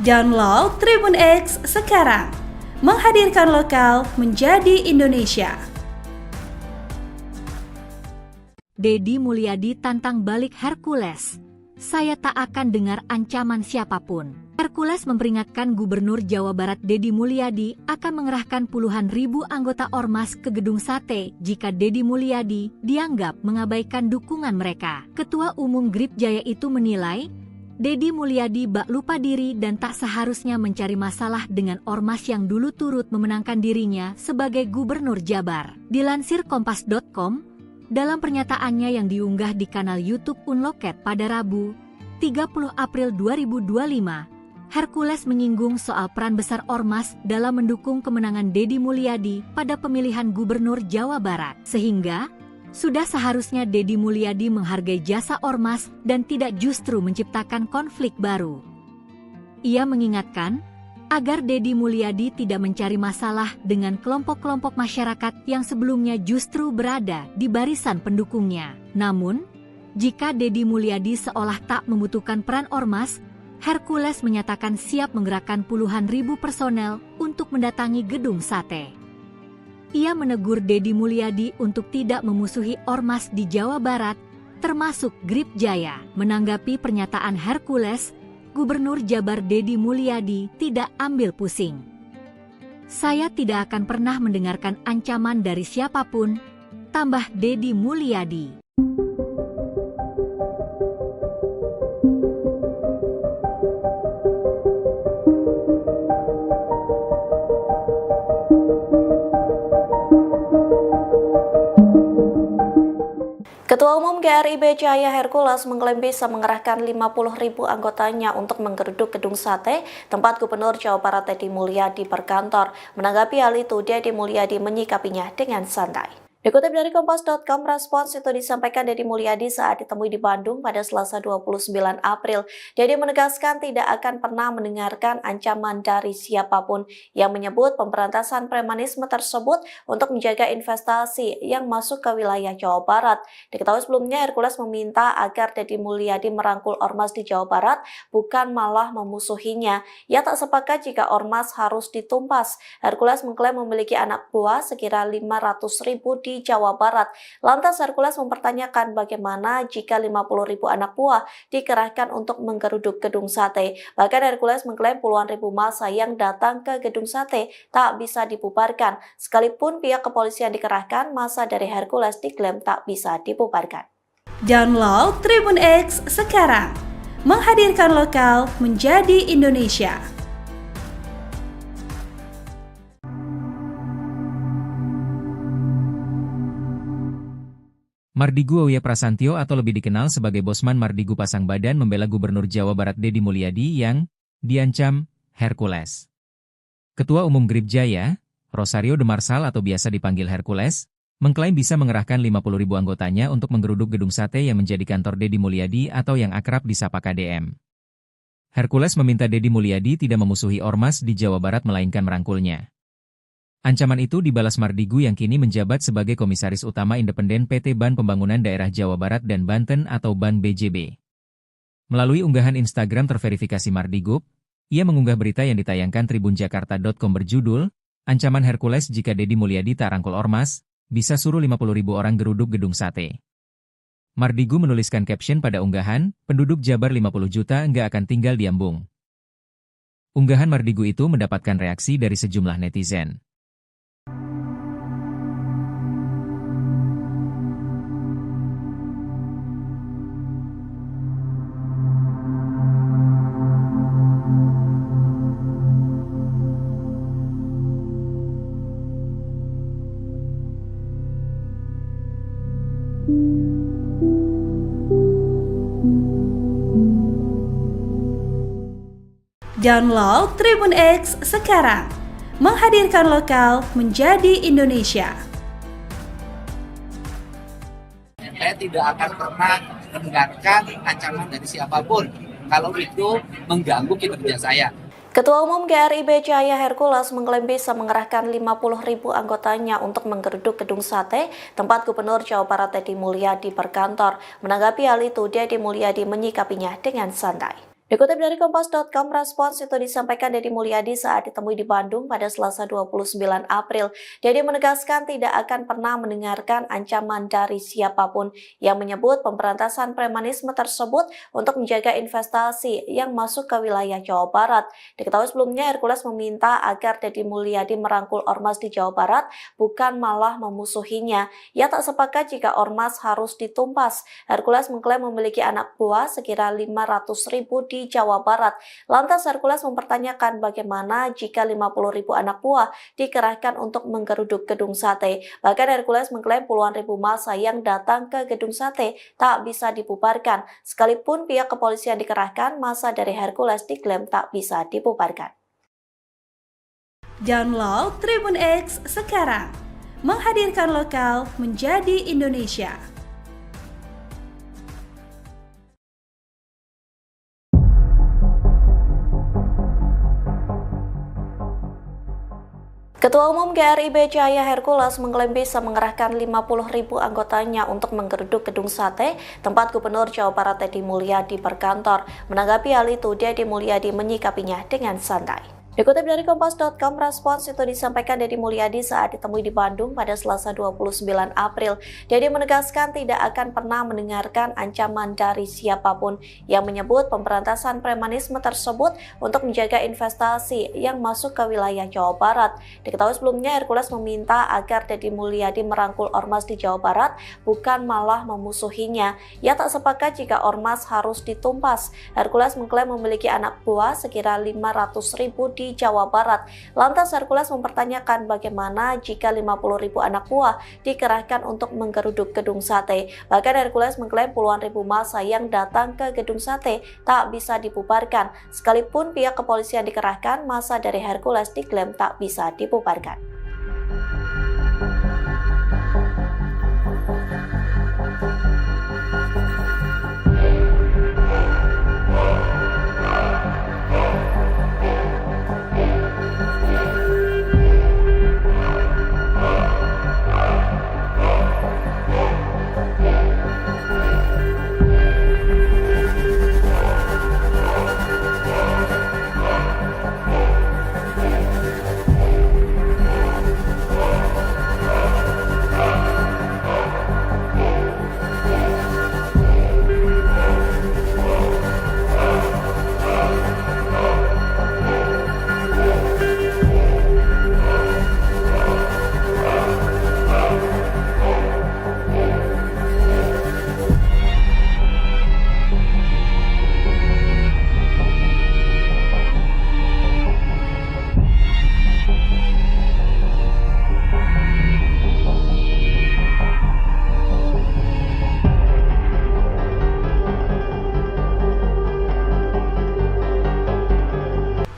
Download Tribun X sekarang, menghadirkan lokal menjadi Indonesia. Deddy Mulyadi tantang balik Hercules. Saya tak akan dengar ancaman siapapun. Hercules memperingatkan Gubernur Jawa Barat Deddy Mulyadi akan mengerahkan puluhan ribu anggota ormas ke gedung sate jika Deddy Mulyadi dianggap mengabaikan dukungan mereka. Ketua Umum GRIB Jaya itu menilai Deddy Mulyadi bak lupa diri dan tak seharusnya mencari masalah dengan ormas yang dulu turut memenangkan dirinya sebagai Gubernur Jabar. Dilansir Kompas.com, dalam pernyataannya yang diunggah di kanal YouTube Unloket pada Rabu, 30 April 2025, Hercules menyinggung soal peran besar ormas dalam mendukung kemenangan Deddy Mulyadi pada pemilihan Gubernur Jawa Barat. Sehingga, sudah seharusnya Deddy Mulyadi menghargai jasa ormas dan tidak justru menciptakan konflik baru. Ia mengingatkan agar Deddy Mulyadi tidak mencari masalah dengan kelompok-kelompok masyarakat yang sebelumnya justru berada di barisan pendukungnya. Namun, jika Deddy Mulyadi seolah tak membutuhkan peran ormas, Hercules menyatakan siap menggerakkan puluhan ribu personel untuk mendatangi gedung sate. Ia menegur Deddy Mulyadi untuk tidak memusuhi ormas di Jawa Barat, termasuk GRIB Jaya. Menanggapi pernyataan Hercules, Gubernur Jabar Deddy Mulyadi tidak ambil pusing. Saya tidak akan pernah mendengarkan ancaman dari siapapun, tambah Deddy Mulyadi. GRIB Jaya Hercules mengklaim bisa mengerahkan 50.000 anggotanya untuk menggeruduk gedung sate tempat Gubernur Jawa Barat Deddy Mulyadi berkantor. Menanggapi hal itu, Deddy Mulyadi menyikapinya dengan santai. Dikutip dari Kompas.com, respons itu disampaikan Deddy Mulyadi saat ditemui di Bandung pada Selasa 29 April. Deddy menegaskan tidak akan pernah mendengarkan ancaman dari siapapun yang menyebut pemberantasan premanisme tersebut untuk menjaga investasi yang masuk ke wilayah Jawa Barat. Diketahui sebelumnya Hercules meminta agar Deddy Mulyadi merangkul ormas di Jawa Barat, bukan malah memusuhinya. Ia tak sepakat jika ormas harus ditumpas. Hercules mengklaim memiliki anak buah sekira 500.000 di Jawa Barat. Lantas Hercules mempertanyakan bagaimana jika 50.000 anak buah dikerahkan untuk menggeruduk gedung sate. Bahkan Hercules mengklaim puluhan ribu massa yang datang ke gedung sate tak bisa dibubarkan. Sekalipun pihak kepolisian dikerahkan, massa dari Hercules diklaim tak bisa dibubarkan. Download Tribun X sekarang, menghadirkan lokal menjadi Indonesia. Mardigu Auya Prasantyo atau lebih dikenal sebagai Bosman Mardigu pasang badan membela Gubernur Jawa Barat Deddy Mulyadi yang diancam Hercules. Ketua Umum GRIB Jaya, Rosario de Marsal atau biasa dipanggil Hercules, mengklaim bisa mengerahkan 50.000 anggotanya untuk menggeruduk gedung sate yang menjadi kantor Deddy Mulyadi atau yang akrab disapa KDM. Hercules meminta Deddy Mulyadi tidak memusuhi ormas di Jawa Barat melainkan merangkulnya. Ancaman itu dibalas Mardigu yang kini menjabat sebagai Komisaris Utama Independen PT Ban Pembangunan Daerah Jawa Barat dan Banten atau Ban BJB. Melalui unggahan Instagram terverifikasi Mardigu, ia mengunggah berita yang ditayangkan tribunjakarta.com berjudul, "Ancaman Hercules jika Deddy Mulyadi tak rangkul ormas, bisa suruh 50.000 orang geruduk gedung sate." Mardigu menuliskan caption pada unggahan, "Penduduk Jabar 50 juta nggak akan tinggal di Ambung." Unggahan Mardigu itu mendapatkan reaksi dari sejumlah netizen. Download Tribun X sekarang, menghadirkan lokal menjadi Indonesia. Saya tidak akan pernah mendengarkan ancaman dari siapapun kalau itu mengganggu kinerja saya. Ketua Umum GRIB Jaya Hercules mengklaim bisa mengerahkan 50.000 anggotanya untuk menggeruduk gedung sate tempat Gubernur Jawa Barat Deddy Mulyadi berkantor. Menanggapi hal itu, Deddy Mulyadi menyikapinya dengan santai. Dikutip dari Kompas.com, respons itu disampaikan Deddy Mulyadi saat ditemui di Bandung pada Selasa 29 April. Deddy menegaskan tidak akan pernah mendengarkan ancaman dari siapapun yang menyebut pemberantasan premanisme tersebut untuk menjaga investasi yang masuk ke wilayah Jawa Barat. Diketahui sebelumnya Hercules meminta agar Deddy Mulyadi merangkul ormas di Jawa Barat, bukan malah memusuhinya. Ia tak sepakat jika ormas harus ditumpas. Hercules mengklaim memiliki anak buah sekira 500.000 di Jawa Barat. Lantas Hercules mempertanyakan bagaimana jika 50.000 anak buah dikerahkan untuk menggeruduk gedung sate. Bahkan Hercules mengklaim puluhan ribu massa yang datang ke gedung sate tak bisa dibubarkan. Sekalipun pihak kepolisian dikerahkan, massa dari Hercules diklaim tak bisa dibubarkan. Download Tribun X sekarang, menghadirkan lokal menjadi Indonesia. Ketua Umum GRIB Jaya Hercules mengklaim bisa mengerahkan 50.000 anggotanya untuk menggeruduk gedung sate tempat Gubernur Jawa Barat Deddy Mulyadi berkantor. Menanggapi hal itu, Deddy Mulyadi menyikapinya dengan santai. Dikutip dari Kompas.com, respons itu disampaikan Deddy Mulyadi saat ditemui di Bandung pada Selasa 29 April. Deddy menegaskan tidak akan pernah mendengarkan ancaman dari siapapun yang menyebut pemberantasan premanisme tersebut untuk menjaga investasi yang masuk ke wilayah Jawa Barat. Diketahui sebelumnya Hercules meminta agar Deddy Mulyadi merangkul ormas di Jawa Barat, bukan malah memusuhinya. Ia tak sepakat jika ormas harus ditumpas. Hercules mengklaim memiliki anak buah sekira 500.000 di di Jawa Barat. Lantas Hercules mempertanyakan bagaimana jika 50.000 anak buah dikerahkan untuk menggeruduk gedung sate. Bahkan Hercules mengklaim puluhan ribu massa yang datang ke gedung sate tak bisa dibubarkan. Sekalipun pihak kepolisian dikerahkan, massa dari Hercules diklaim tak bisa dibubarkan.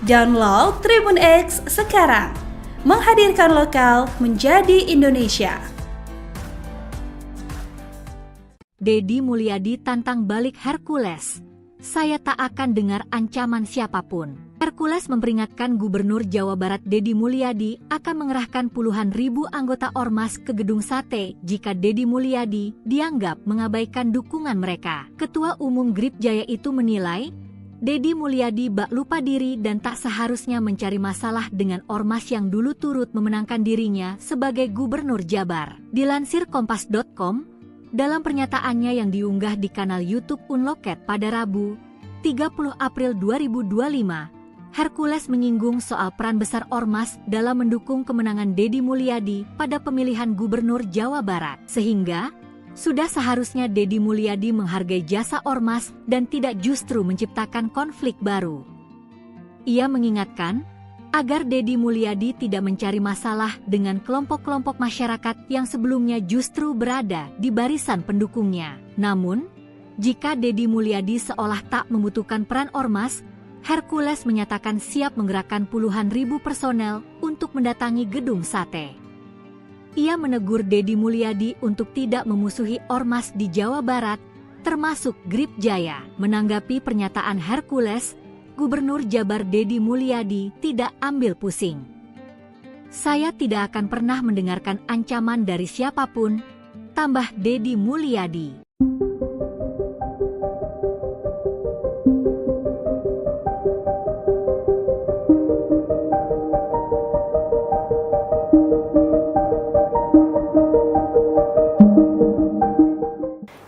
Download Tribun X sekarang, menghadirkan lokal menjadi Indonesia. Deddy Mulyadi tantang balik Hercules. Saya tak akan dengar ancaman siapapun. Hercules memperingatkan Gubernur Jawa Barat Deddy Mulyadi akan mengerahkan puluhan ribu anggota ormas ke gedung sate jika Deddy Mulyadi dianggap mengabaikan dukungan mereka. Ketua Umum Grip Jaya itu menilai Deddy Mulyadi bak lupa diri dan tak seharusnya mencari masalah dengan ormas yang dulu turut memenangkan dirinya sebagai Gubernur Jabar. Dilansir Kompas.com, dalam pernyataannya yang diunggah di kanal YouTube Unloket pada Rabu, 30 April 2025, Hercules menyinggung soal peran besar ormas dalam mendukung kemenangan Deddy Mulyadi pada pemilihan Gubernur Jawa Barat. Sehingga sudah seharusnya Deddy Mulyadi menghargai jasa ormas dan tidak justru menciptakan konflik baru. Ia mengingatkan agar Deddy Mulyadi tidak mencari masalah dengan kelompok-kelompok masyarakat yang sebelumnya justru berada di barisan pendukungnya. Namun, jika Deddy Mulyadi seolah tak membutuhkan peran ormas, Hercules menyatakan siap menggerakkan puluhan ribu personel untuk mendatangi gedung sate. Ia menegur Deddy Mulyadi untuk tidak memusuhi ormas di Jawa Barat, termasuk Grip Jaya. Menanggapi pernyataan Hercules, Gubernur Jabar Deddy Mulyadi tidak ambil pusing. Saya tidak akan pernah mendengarkan ancaman dari siapapun, tambah Deddy Mulyadi.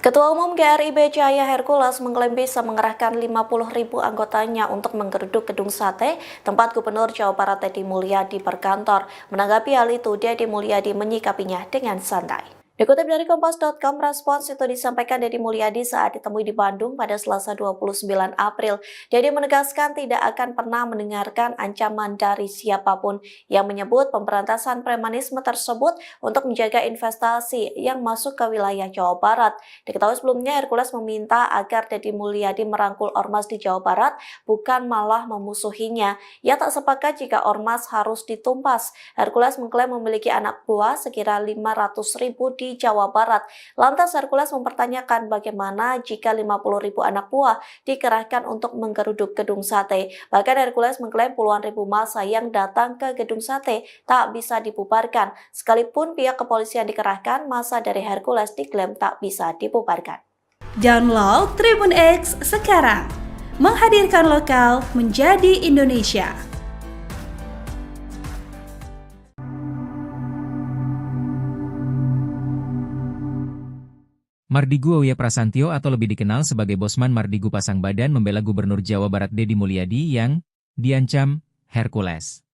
Ketua Umum GRIB Jaya Hercules mengklaim bisa mengerahkan 50.000 anggotanya untuk menggeruduk gedung sate tempat Gubernur Jawa Barat Deddy Mulyadi berkantor. Menanggapi hal itu, Deddy Mulyadi menyikapinya dengan santai. Dikutip dari Kompas.com, respons itu disampaikan Deddy Mulyadi saat ditemui di Bandung pada Selasa 29 April. Deddy menegaskan tidak akan pernah mendengarkan ancaman dari siapapun yang menyebut pemberantasan premanisme tersebut untuk menjaga investasi yang masuk ke wilayah Jawa Barat. Diketahui sebelumnya Hercules meminta agar Deddy Mulyadi merangkul ormas di Jawa Barat, bukan malah memusuhinya. Ia tak sepakat jika ormas harus ditumpas. Hercules mengklaim memiliki anak buah sekira 500.000 di Jawa Barat. Lantas Hercules mempertanyakan bagaimana jika 50.000 anak buah dikerahkan untuk menggeruduk gedung sate. Bahkan Hercules mengklaim puluhan ribu massa yang datang ke gedung sate tak bisa dibubarkan. Sekalipun pihak kepolisian dikerahkan, massa dari Hercules diklaim tak bisa dibubarkan. Download Tribun X sekarang, menghadirkan lokal menjadi Indonesia. Mardigu Auya Prasantyo atau lebih dikenal sebagai Bosman Mardigu pasang badan membela Gubernur Jawa Barat Deddy Mulyadi yang diancam Hercules.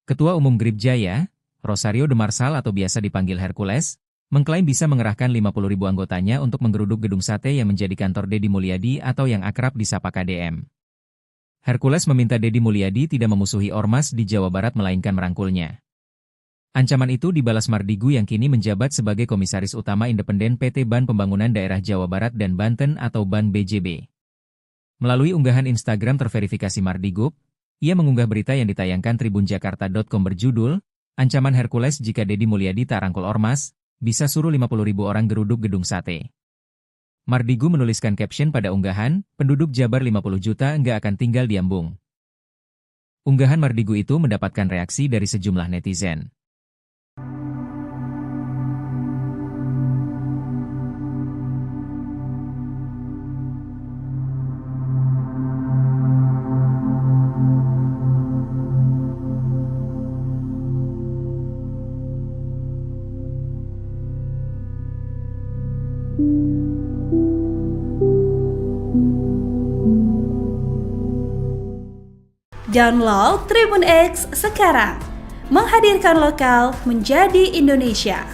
Ketua Umum Grip Jaya, Rosario de Marsal atau biasa dipanggil Hercules, mengklaim bisa mengerahkan 50.000 anggotanya untuk menggeruduk gedung sate yang menjadi kantor Deddy Mulyadi atau yang akrab disapa KDM. Hercules meminta Deddy Mulyadi tidak memusuhi ormas di Jawa Barat melainkan merangkulnya. Ancaman itu dibalas Mardigu yang kini menjabat sebagai Komisaris Utama Independen PT Ban Pembangunan Daerah Jawa Barat dan Banten atau Ban BJB. Melalui unggahan Instagram terverifikasi Mardigu, ia mengunggah berita yang ditayangkan tribunjakarta.com berjudul, "Ancaman Hercules jika Deddy Mulyadi tak rangkul ormas, bisa suruh 50.000 orang geruduk gedung sate." Mardigu menuliskan caption pada unggahan, "Penduduk Jabar 50 juta nggak akan tinggal di Ambung." Unggahan Mardigu itu mendapatkan reaksi dari sejumlah netizen. Download Tribun X sekarang, menghadirkan lokal menjadi Indonesia.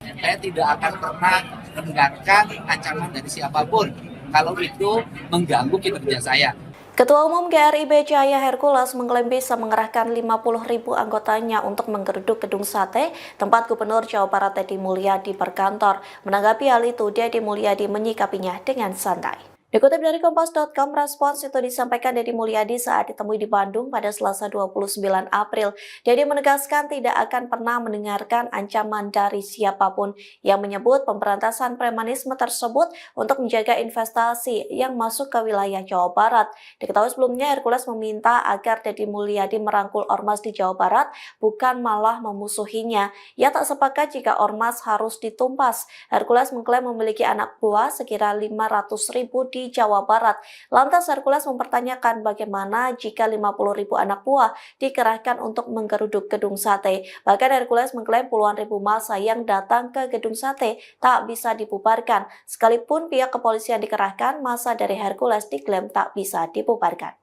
Saya tidak akan pernah mendengarkan ancaman dari siapapun kalau itu mengganggu kinerja saya. Ketua Umum GRIB Cahaya Hercules mengklaim bisa mengerahkan 50.000 anggotanya untuk menggeruduk gedung sate tempat Gubernur Jawa Barat Deddy Mulyadi berkantor. Menanggapi hal itu, Deddy Mulyadi menyikapinya dengan santai. Dikutip dari Kompas.com, respons itu disampaikan Deddy Mulyadi saat ditemui di Bandung pada Selasa 29 April. Deddy menegaskan tidak akan pernah mendengarkan ancaman dari siapapun yang menyebut pemberantasan premanisme tersebut untuk menjaga investasi yang masuk ke wilayah Jawa Barat. Diketahui sebelumnya Hercules meminta agar Deddy Mulyadi merangkul ormas di Jawa Barat, bukan malah memusuhinya. Ia tak sepakat jika ormas harus ditumpas. Hercules mengklaim memiliki anak buah sekira 500.000 di Jawa Barat. Lantas Hercules mempertanyakan bagaimana jika 50.000 anak buah dikerahkan untuk menggeruduk gedung sate. Bahkan Hercules mengklaim puluhan ribu massa yang datang ke gedung sate tak bisa dibubarkan. Sekalipun pihak kepolisian dikerahkan, massa dari Hercules diklaim tak bisa dibubarkan.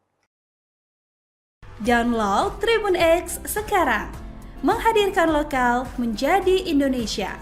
Download Tribun X sekarang, menghadirkan lokal menjadi Indonesia.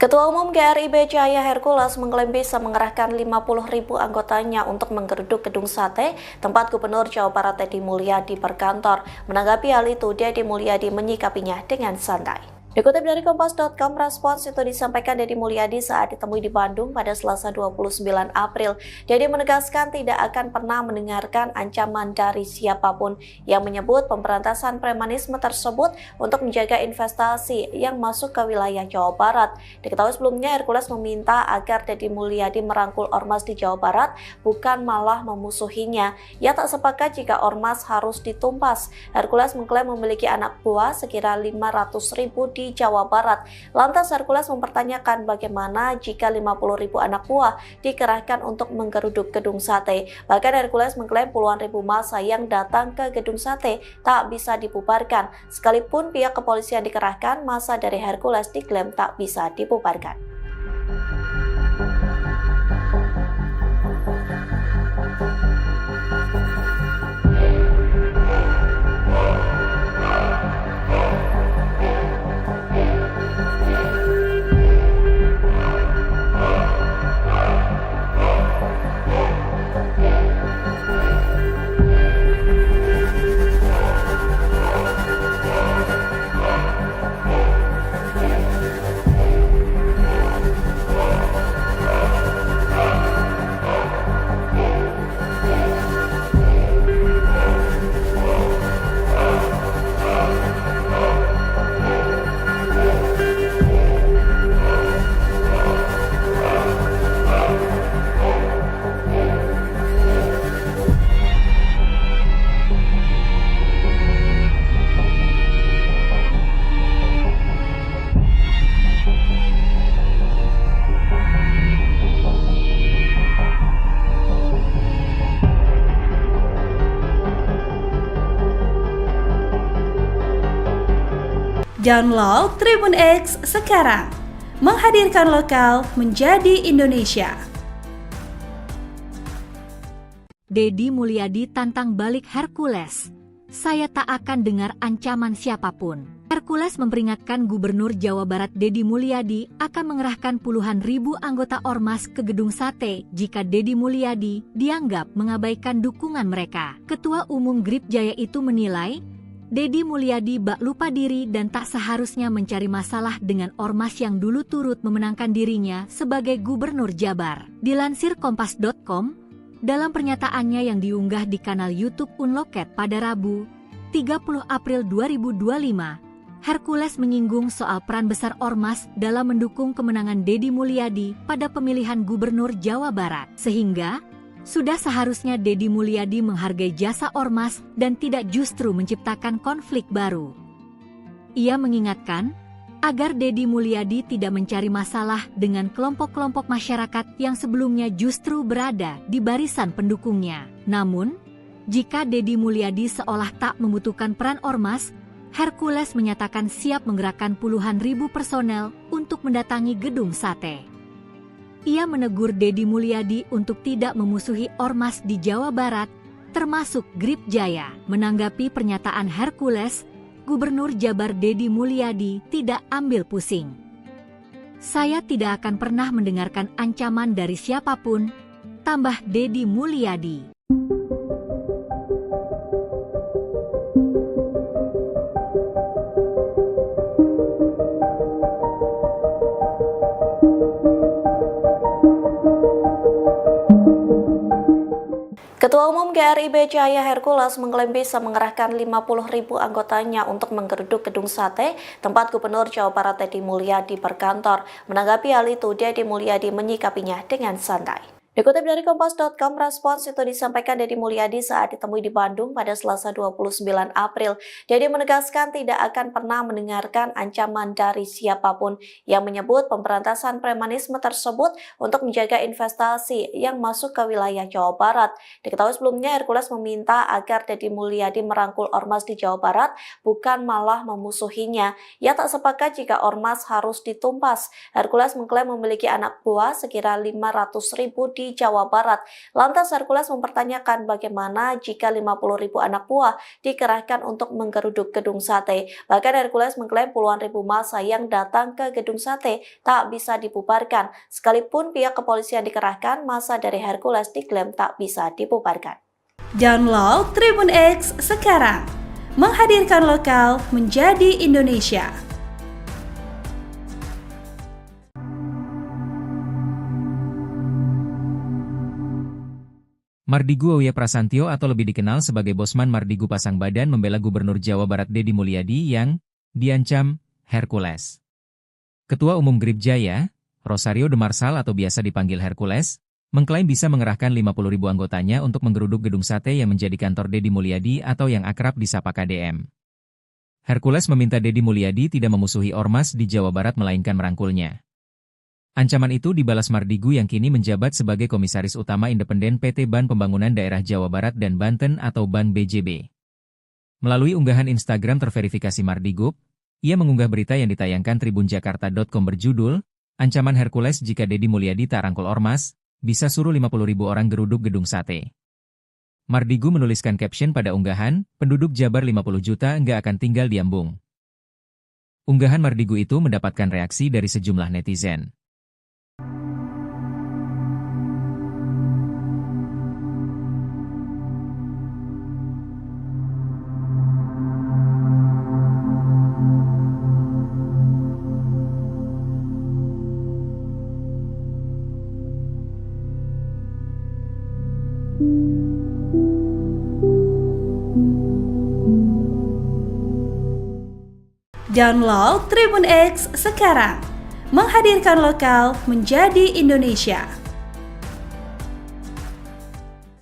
Ketua Umum GRIB Cahaya Hercules mengklaim bisa mengerahkan 50.000 anggotanya untuk menggeruduk gedung sate tempat Gubernur Jawa Barat Deddy Mulyadi berkantor. Menanggapi hal itu, Deddy Mulyadi menyikapinya dengan santai. Dikutip dari Kompas.com, respons itu disampaikan Deddy Mulyadi saat ditemui di Bandung pada Selasa 29 April. Deddy menegaskan tidak akan pernah mendengarkan ancaman dari siapapun yang menyebut pemberantasan premanisme tersebut untuk menjaga investasi yang masuk ke wilayah Jawa Barat. Diketahui sebelumnya Hercules meminta agar Deddy Mulyadi merangkul ormas di Jawa Barat, bukan malah memusuhinya. Ia tak sepakat jika ormas harus ditumpas. Hercules mengklaim memiliki anak buah sekira 500.000 di Jawa Barat. Lantas Hercules mempertanyakan bagaimana jika 50.000 anak buah dikerahkan untuk menggeruduk gedung sate. Bahkan Hercules mengklaim puluhan ribu massa yang datang ke gedung sate tak bisa dibubarkan. Sekalipun pihak kepolisian dikerahkan, massa dari Hercules diklaim tak bisa dibubarkan. Download Tribun X sekarang, menghadirkan lokal menjadi Indonesia. Deddy Mulyadi tantang balik Hercules. saya tak akan dengar ancaman siapapun. Hercules memperingatkan Gubernur Jawa Barat Deddy Mulyadi akan mengerahkan puluhan ribu anggota Ormas ke Gedung Sate jika Deddy Mulyadi dianggap mengabaikan dukungan mereka. Ketua Umum Gripjaya itu menilai, Deddy Mulyadi bak lupa diri dan tak seharusnya mencari masalah dengan Ormas yang dulu turut memenangkan dirinya sebagai Gubernur Jabar. Dilansir Kompas.com, dalam pernyataannya yang diunggah di kanal YouTube Unloket pada Rabu, 30 April 2025, Hercules menyinggung soal peran besar Ormas dalam mendukung kemenangan Deddy Mulyadi pada pemilihan Gubernur Jawa Barat. Sehingga, sudah seharusnya Deddy Mulyadi menghargai jasa Ormas dan tidak justru menciptakan konflik baru. Ia mengingatkan agar Deddy Mulyadi tidak mencari masalah dengan kelompok-kelompok masyarakat yang sebelumnya justru berada di barisan pendukungnya. Namun, jika Deddy Mulyadi seolah tak membutuhkan peran Ormas, Hercules menyatakan siap menggerakkan puluhan ribu personel untuk mendatangi Gedung Sate. Ia menegur Deddy Mulyadi untuk tidak memusuhi Ormas di Jawa Barat, termasuk Gripjaya. Menanggapi pernyataan Hercules, Gubernur Jabar Deddy Mulyadi tidak ambil pusing. Saya tidak akan pernah mendengarkan ancaman dari siapapun, tambah Deddy Mulyadi. Ketua Umum GRIB Cahaya Hercules mengklaim bisa mengerahkan 50.000 anggotanya untuk menggeruduk Gedung Sate, tempat Gubernur Jawa Barat Deddy Mulyadi berkantor. Menanggapi hal itu, Deddy Mulyadi menyikapinya dengan santai. Dikutip dari Kompas.com, respons itu disampaikan Deddy Mulyadi saat ditemui di Bandung pada Selasa 29 April. Deddy menegaskan tidak akan pernah mendengarkan ancaman dari siapapun yang menyebut pemberantasan premanisme tersebut untuk menjaga investasi yang masuk ke wilayah Jawa Barat. Diketahui sebelumnya Hercules meminta agar Deddy Mulyadi merangkul Ormas di Jawa Barat, bukan malah memusuhinya. Ia tak sepakat jika Ormas harus ditumpas. Hercules mengklaim memiliki anak buah sekira 500.000 di Jawa Barat. Lantas Hercules mempertanyakan bagaimana jika 50.000 anak buah dikerahkan untuk menggeruduk Gedung Sate. Bahkan Hercules mengklaim puluhan ribu massa yang datang ke Gedung Sate tak bisa dibubarkan. Sekalipun pihak kepolisian dikerahkan, massa dari Hercules diklaim tak bisa dibubarkan. Download Tribun X sekarang, menghadirkan lokal menjadi Indonesia. Mardigu Auya Prasantyo atau lebih dikenal sebagai Bosman Mardigu pasang badan membela Gubernur Jawa Barat Deddy Mulyadi yang diancam Hercules. Ketua Umum Gripjaya, Rosario de Marsal atau biasa dipanggil Hercules, mengklaim bisa mengerahkan 50.000 anggotanya untuk menggeruduk Gedung Sate yang menjadi kantor Deddy Mulyadi atau yang akrab disapa KDM. Hercules meminta Deddy Mulyadi tidak memusuhi Ormas di Jawa Barat melainkan merangkulnya. Ancaman itu dibalas Mardigu yang kini menjabat sebagai Komisaris Utama Independen PT Ban Pembangunan Daerah Jawa Barat dan Banten atau Ban BJB. Melalui unggahan Instagram terverifikasi Mardigu, ia mengunggah berita yang ditayangkan tribunjakarta.com berjudul, Ancaman Hercules jika Deddy Mulyadi tak rangkul Ormas, bisa suruh 50.000 orang geruduk Gedung Sate. Mardigu menuliskan caption pada unggahan, penduduk Jabar 50 juta nggak akan tinggal di Ambung. Unggahan Mardigu itu mendapatkan reaksi dari sejumlah netizen. Download Tribun X sekarang, menghadirkan lokal menjadi Indonesia.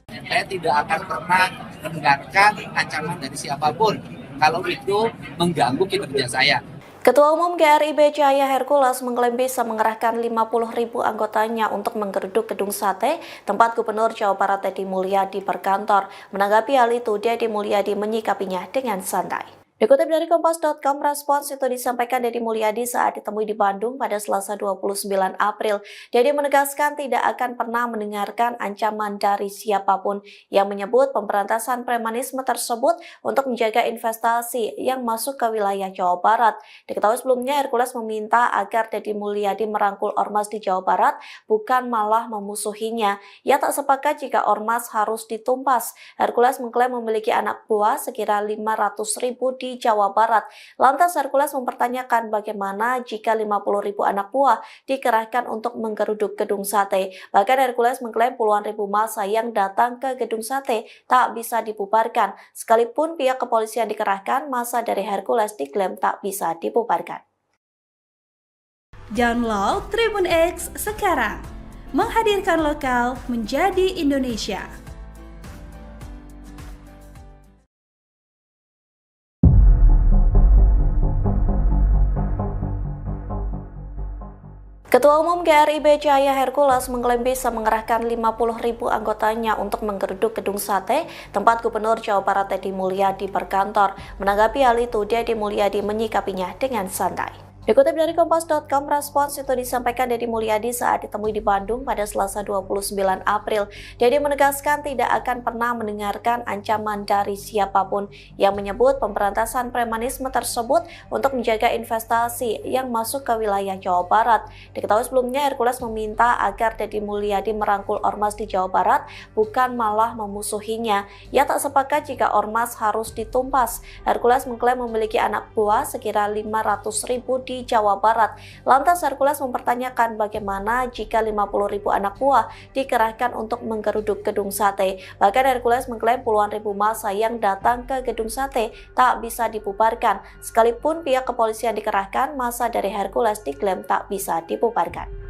Saya tidak akan pernah mendengarkan ancaman dari siapapun kalau itu mengganggu kinerja saya. Ketua Umum GRIB Cahaya Hercules mengklaim bisa mengerahkan 50.000 anggotanya untuk menggeruduk Gedung Sate, tempat Gubernur Jawa Barat Deddy Mulyadi berkantor. Menanggapi hal itu, Deddy Mulyadi menyikapinya dengan santai. Dikutip dari Kompas.com, respons itu disampaikan Deddy Mulyadi saat ditemui di Bandung pada Selasa 29 April. Deddy menegaskan tidak akan pernah mendengarkan ancaman dari siapapun yang menyebut pemberantasan premanisme tersebut untuk menjaga investasi yang masuk ke wilayah Jawa Barat. Diketahui sebelumnya Hercules meminta agar Deddy Mulyadi merangkul ormas di Jawa Barat, bukan malah memusuhinya. Ia tak sepakat jika ormas harus ditumpas. Hercules mengklaim memiliki anak buah sekira 500.000 di Jawa Barat. Lantas Hercules mempertanyakan bagaimana jika 50.000 anak buah dikerahkan untuk menggeruduk gedung sate. Bahkan Hercules mengklaim puluhan ribu massa yang datang ke gedung sate tak bisa dibubarkan. Sekalipun pihak kepolisian dikerahkan, massa dari Hercules diklaim tak bisa dibubarkan. Download Tribun X sekarang, menghadirkan lokal menjadi Indonesia. Ketua Umum GRIB Cahaya Hercules mengklaim bisa mengerahkan 50.000 anggotanya untuk menggeruduk gedung sate tempat Gubernur Jawa Barat Deddy Mulyadi berkantor. Menanggapi hal itu, Deddy Mulyadi menyikapinya dengan santai. Dikutip dari Kompas.com, respons itu disampaikan Deddy Mulyadi saat ditemui di Bandung pada Selasa 29 April. Deddy menegaskan tidak akan pernah mendengarkan ancaman dari siapapun yang menyebut pemberantasan premanisme tersebut untuk menjaga investasi yang masuk ke wilayah Jawa Barat. Diketahui sebelumnya Hercules meminta agar Deddy Mulyadi merangkul ormas di Jawa Barat, bukan malah memusuhinya. Ia tak sepakat jika ormas harus ditumpas. Hercules mengklaim memiliki anak buah sekira 500.000 di Jawa Barat. Lantas Hercules mempertanyakan bagaimana jika 50.000 anak buah dikerahkan untuk menggeruduk gedung sate. Bahkan Hercules mengklaim puluhan ribu massa yang datang ke gedung sate tak bisa dibubarkan. Sekalipun pihak kepolisian dikerahkan, massa dari Hercules diklaim tak bisa dibubarkan.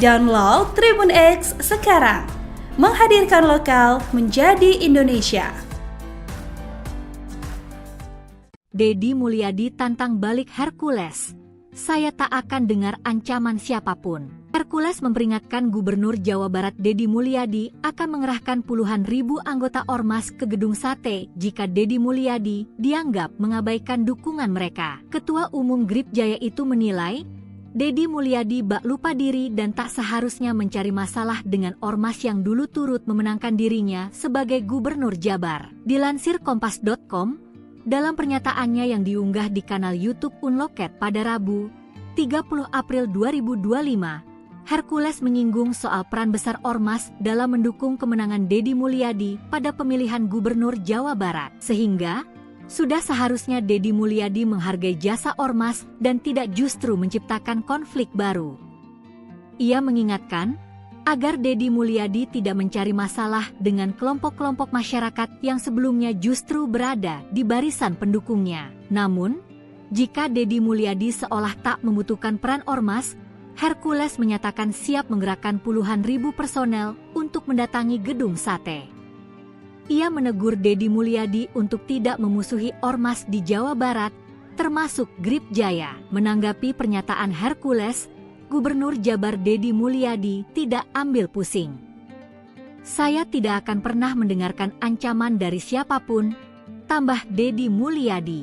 Download Tribun X sekarang, menghadirkan lokal menjadi Indonesia. Deddy Mulyadi tantang balik Hercules. Saya tak akan dengar ancaman siapapun. Hercules memperingatkan Gubernur Jawa Barat Deddy Mulyadi akan mengerahkan puluhan ribu anggota ormas ke gedung sate jika Deddy Mulyadi dianggap mengabaikan dukungan mereka. Ketua Umum GRIB Jaya itu menilai Deddy Mulyadi bak lupa diri dan tak seharusnya mencari masalah dengan ormas yang dulu turut memenangkan dirinya sebagai Gubernur Jabar. Dilansir Kompas.com, dalam pernyataannya yang diunggah di kanal YouTube Unloket pada Rabu, 30 April 2025, Hercules menyinggung soal peran besar ormas dalam mendukung kemenangan Deddy Mulyadi pada pemilihan Gubernur Jawa Barat. Sehingga, sudah seharusnya Deddy Mulyadi menghargai jasa ormas dan tidak justru menciptakan konflik baru. Ia mengingatkan agar Deddy Mulyadi tidak mencari masalah dengan kelompok-kelompok masyarakat yang sebelumnya justru berada di barisan pendukungnya. Namun, jika Deddy Mulyadi seolah tak membutuhkan peran ormas, Hercules menyatakan siap menggerakkan puluhan ribu personel untuk mendatangi gedung sate. Ia menegur Deddy Mulyadi untuk tidak memusuhi ormas di Jawa Barat, termasuk GRIB Jaya. Menanggapi pernyataan Hercules, Gubernur Jabar Deddy Mulyadi tidak ambil pusing. Saya tidak akan pernah mendengarkan ancaman dari siapapun, tambah Deddy. Deddy Mulyadi.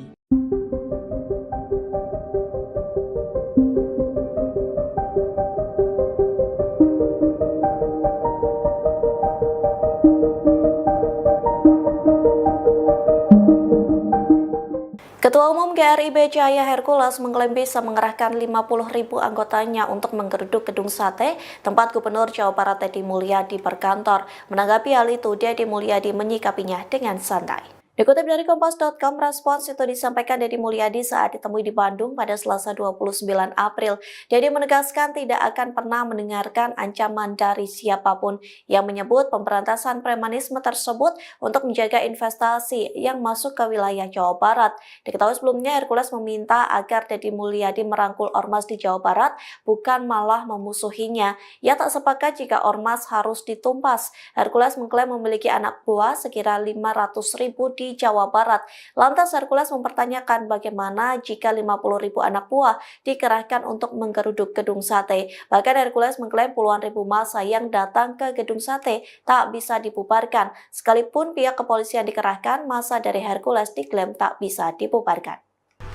Ketua Umum GRIB Cahaya Hercules mengklaim bisa mengerahkan 50.000 anggotanya untuk menggeruduk gedung sate tempat Gubernur Jawa Barat Deddy Mulyadi berkantor. Menanggapi hal itu, Deddy Mulyadi menyikapinya dengan santai. Dikutip dari Kompas.com, respons itu disampaikan Deddy Mulyadi saat ditemui di Bandung pada Selasa 29 April. Deddy menegaskan tidak akan pernah mendengarkan ancaman dari siapapun yang menyebut pemberantasan premanisme tersebut untuk menjaga investasi yang masuk ke wilayah Jawa Barat. Diketahui sebelumnya Hercules meminta agar Deddy Mulyadi merangkul ormas di Jawa Barat, bukan malah memusuhinya. Ia tak sepakat jika ormas harus ditumpas. Hercules mengklaim memiliki anak buah sekira 500.000 di Jawa Barat. Lantas Hercules mempertanyakan bagaimana jika 50.000 anak buah dikerahkan untuk menggeruduk gedung sate. Bahkan Hercules mengklaim puluhan ribu massa yang datang ke gedung sate tak bisa dibubarkan. Sekalipun pihak kepolisian dikerahkan, massa dari Hercules diklaim tak bisa dibubarkan.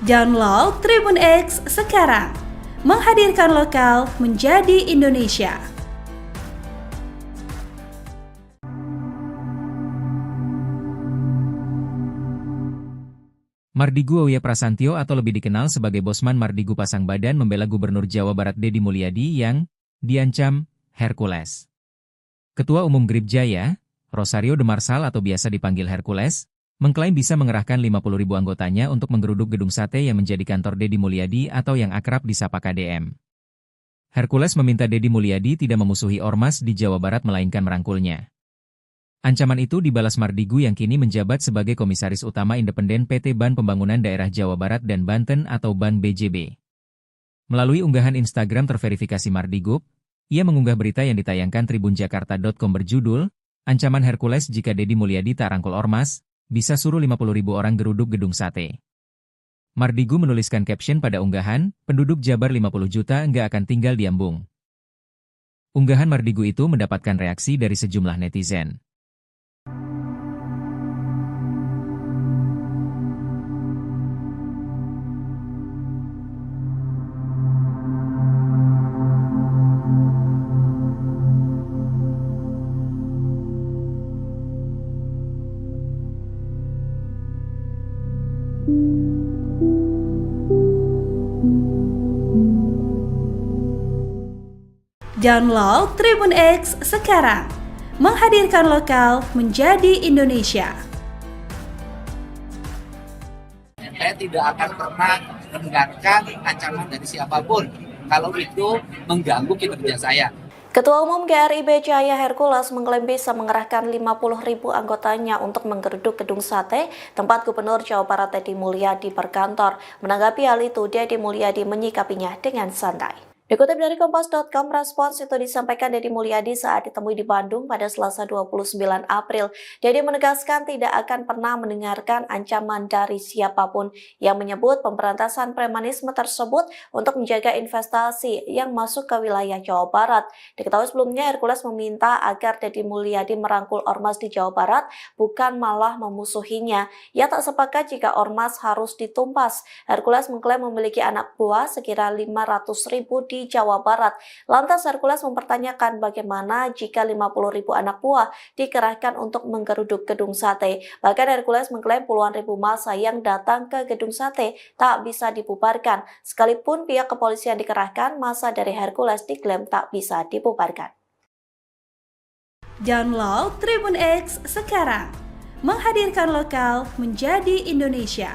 Download Tribun X sekarang, menghadirkan lokal menjadi Indonesia. Mardigu Auya Prasantyo atau lebih dikenal sebagai Bosman Mardigu pasang badan membela Gubernur Jawa Barat Deddy Mulyadi yang diancam Hercules. Ketua Umum GRIB Jaya, Rosario de Marsal atau biasa dipanggil Hercules, mengklaim bisa mengerahkan 50.000 anggotanya untuk menggeruduk gedung sate yang menjadi kantor Deddy Mulyadi atau yang akrab disapa KDM. Hercules meminta Deddy Mulyadi tidak memusuhi ormas di Jawa Barat melainkan merangkulnya. Ancaman itu dibalas Mardigu yang kini menjabat sebagai Komisaris Utama Independen PT Ban Pembangunan Daerah Jawa Barat dan Banten atau Ban BJB. Melalui unggahan Instagram terverifikasi Mardigu, ia mengunggah berita yang ditayangkan tribunjakarta.com berjudul, "Ancaman Hercules jika Deddy Mulyadi tak rangkul ormas, bisa suruh 50.000 orang geruduk gedung sate." Mardigu menuliskan caption pada unggahan, "Penduduk Jabar 50 juta nggak akan tinggal di Ambung." Unggahan Mardigu itu mendapatkan reaksi dari sejumlah netizen. Download Tribun X sekarang, menghadirkan lokal menjadi Indonesia. Saya tidak akan pernah mendengarkan ancaman dari siapapun kalau itu mengganggu kinerja saya. Ketua Umum GRIB Cahaya Hercules mengklaim bisa mengerahkan 50.000 anggotanya untuk menggeruduk gedung sate tempat Gubernur Jawa Barat Deddy Mulyadi berkantor. Menanggapi hal itu, Deddy Mulyadi menyikapinya dengan santai. Dikutip dari Kompas.com, respons itu disampaikan Deddy Mulyadi saat ditemui di Bandung pada Selasa 29 April. Deddy menegaskan tidak akan pernah mendengarkan ancaman dari siapapun yang menyebut pemberantasan premanisme tersebut untuk menjaga investasi yang masuk ke wilayah Jawa Barat. Diketahui sebelumnya Hercules meminta agar Deddy Mulyadi merangkul ormas di Jawa Barat, bukan malah memusuhinya. Ia tak sepakat jika ormas harus ditumpas. Hercules mengklaim memiliki anak buah sekira 500.000 di Jawa Barat. Lantas Hercules mempertanyakan bagaimana jika 50.000 anak buah dikerahkan untuk menggeruduk gedung sate. Bahkan Hercules mengklaim puluhan ribu massa yang datang ke gedung sate tak bisa dibubarkan. Sekalipun pihak kepolisian dikerahkan, massa dari Hercules diklaim tak bisa dibubarkan. Download Tribun X sekarang, menghadirkan lokal menjadi Indonesia.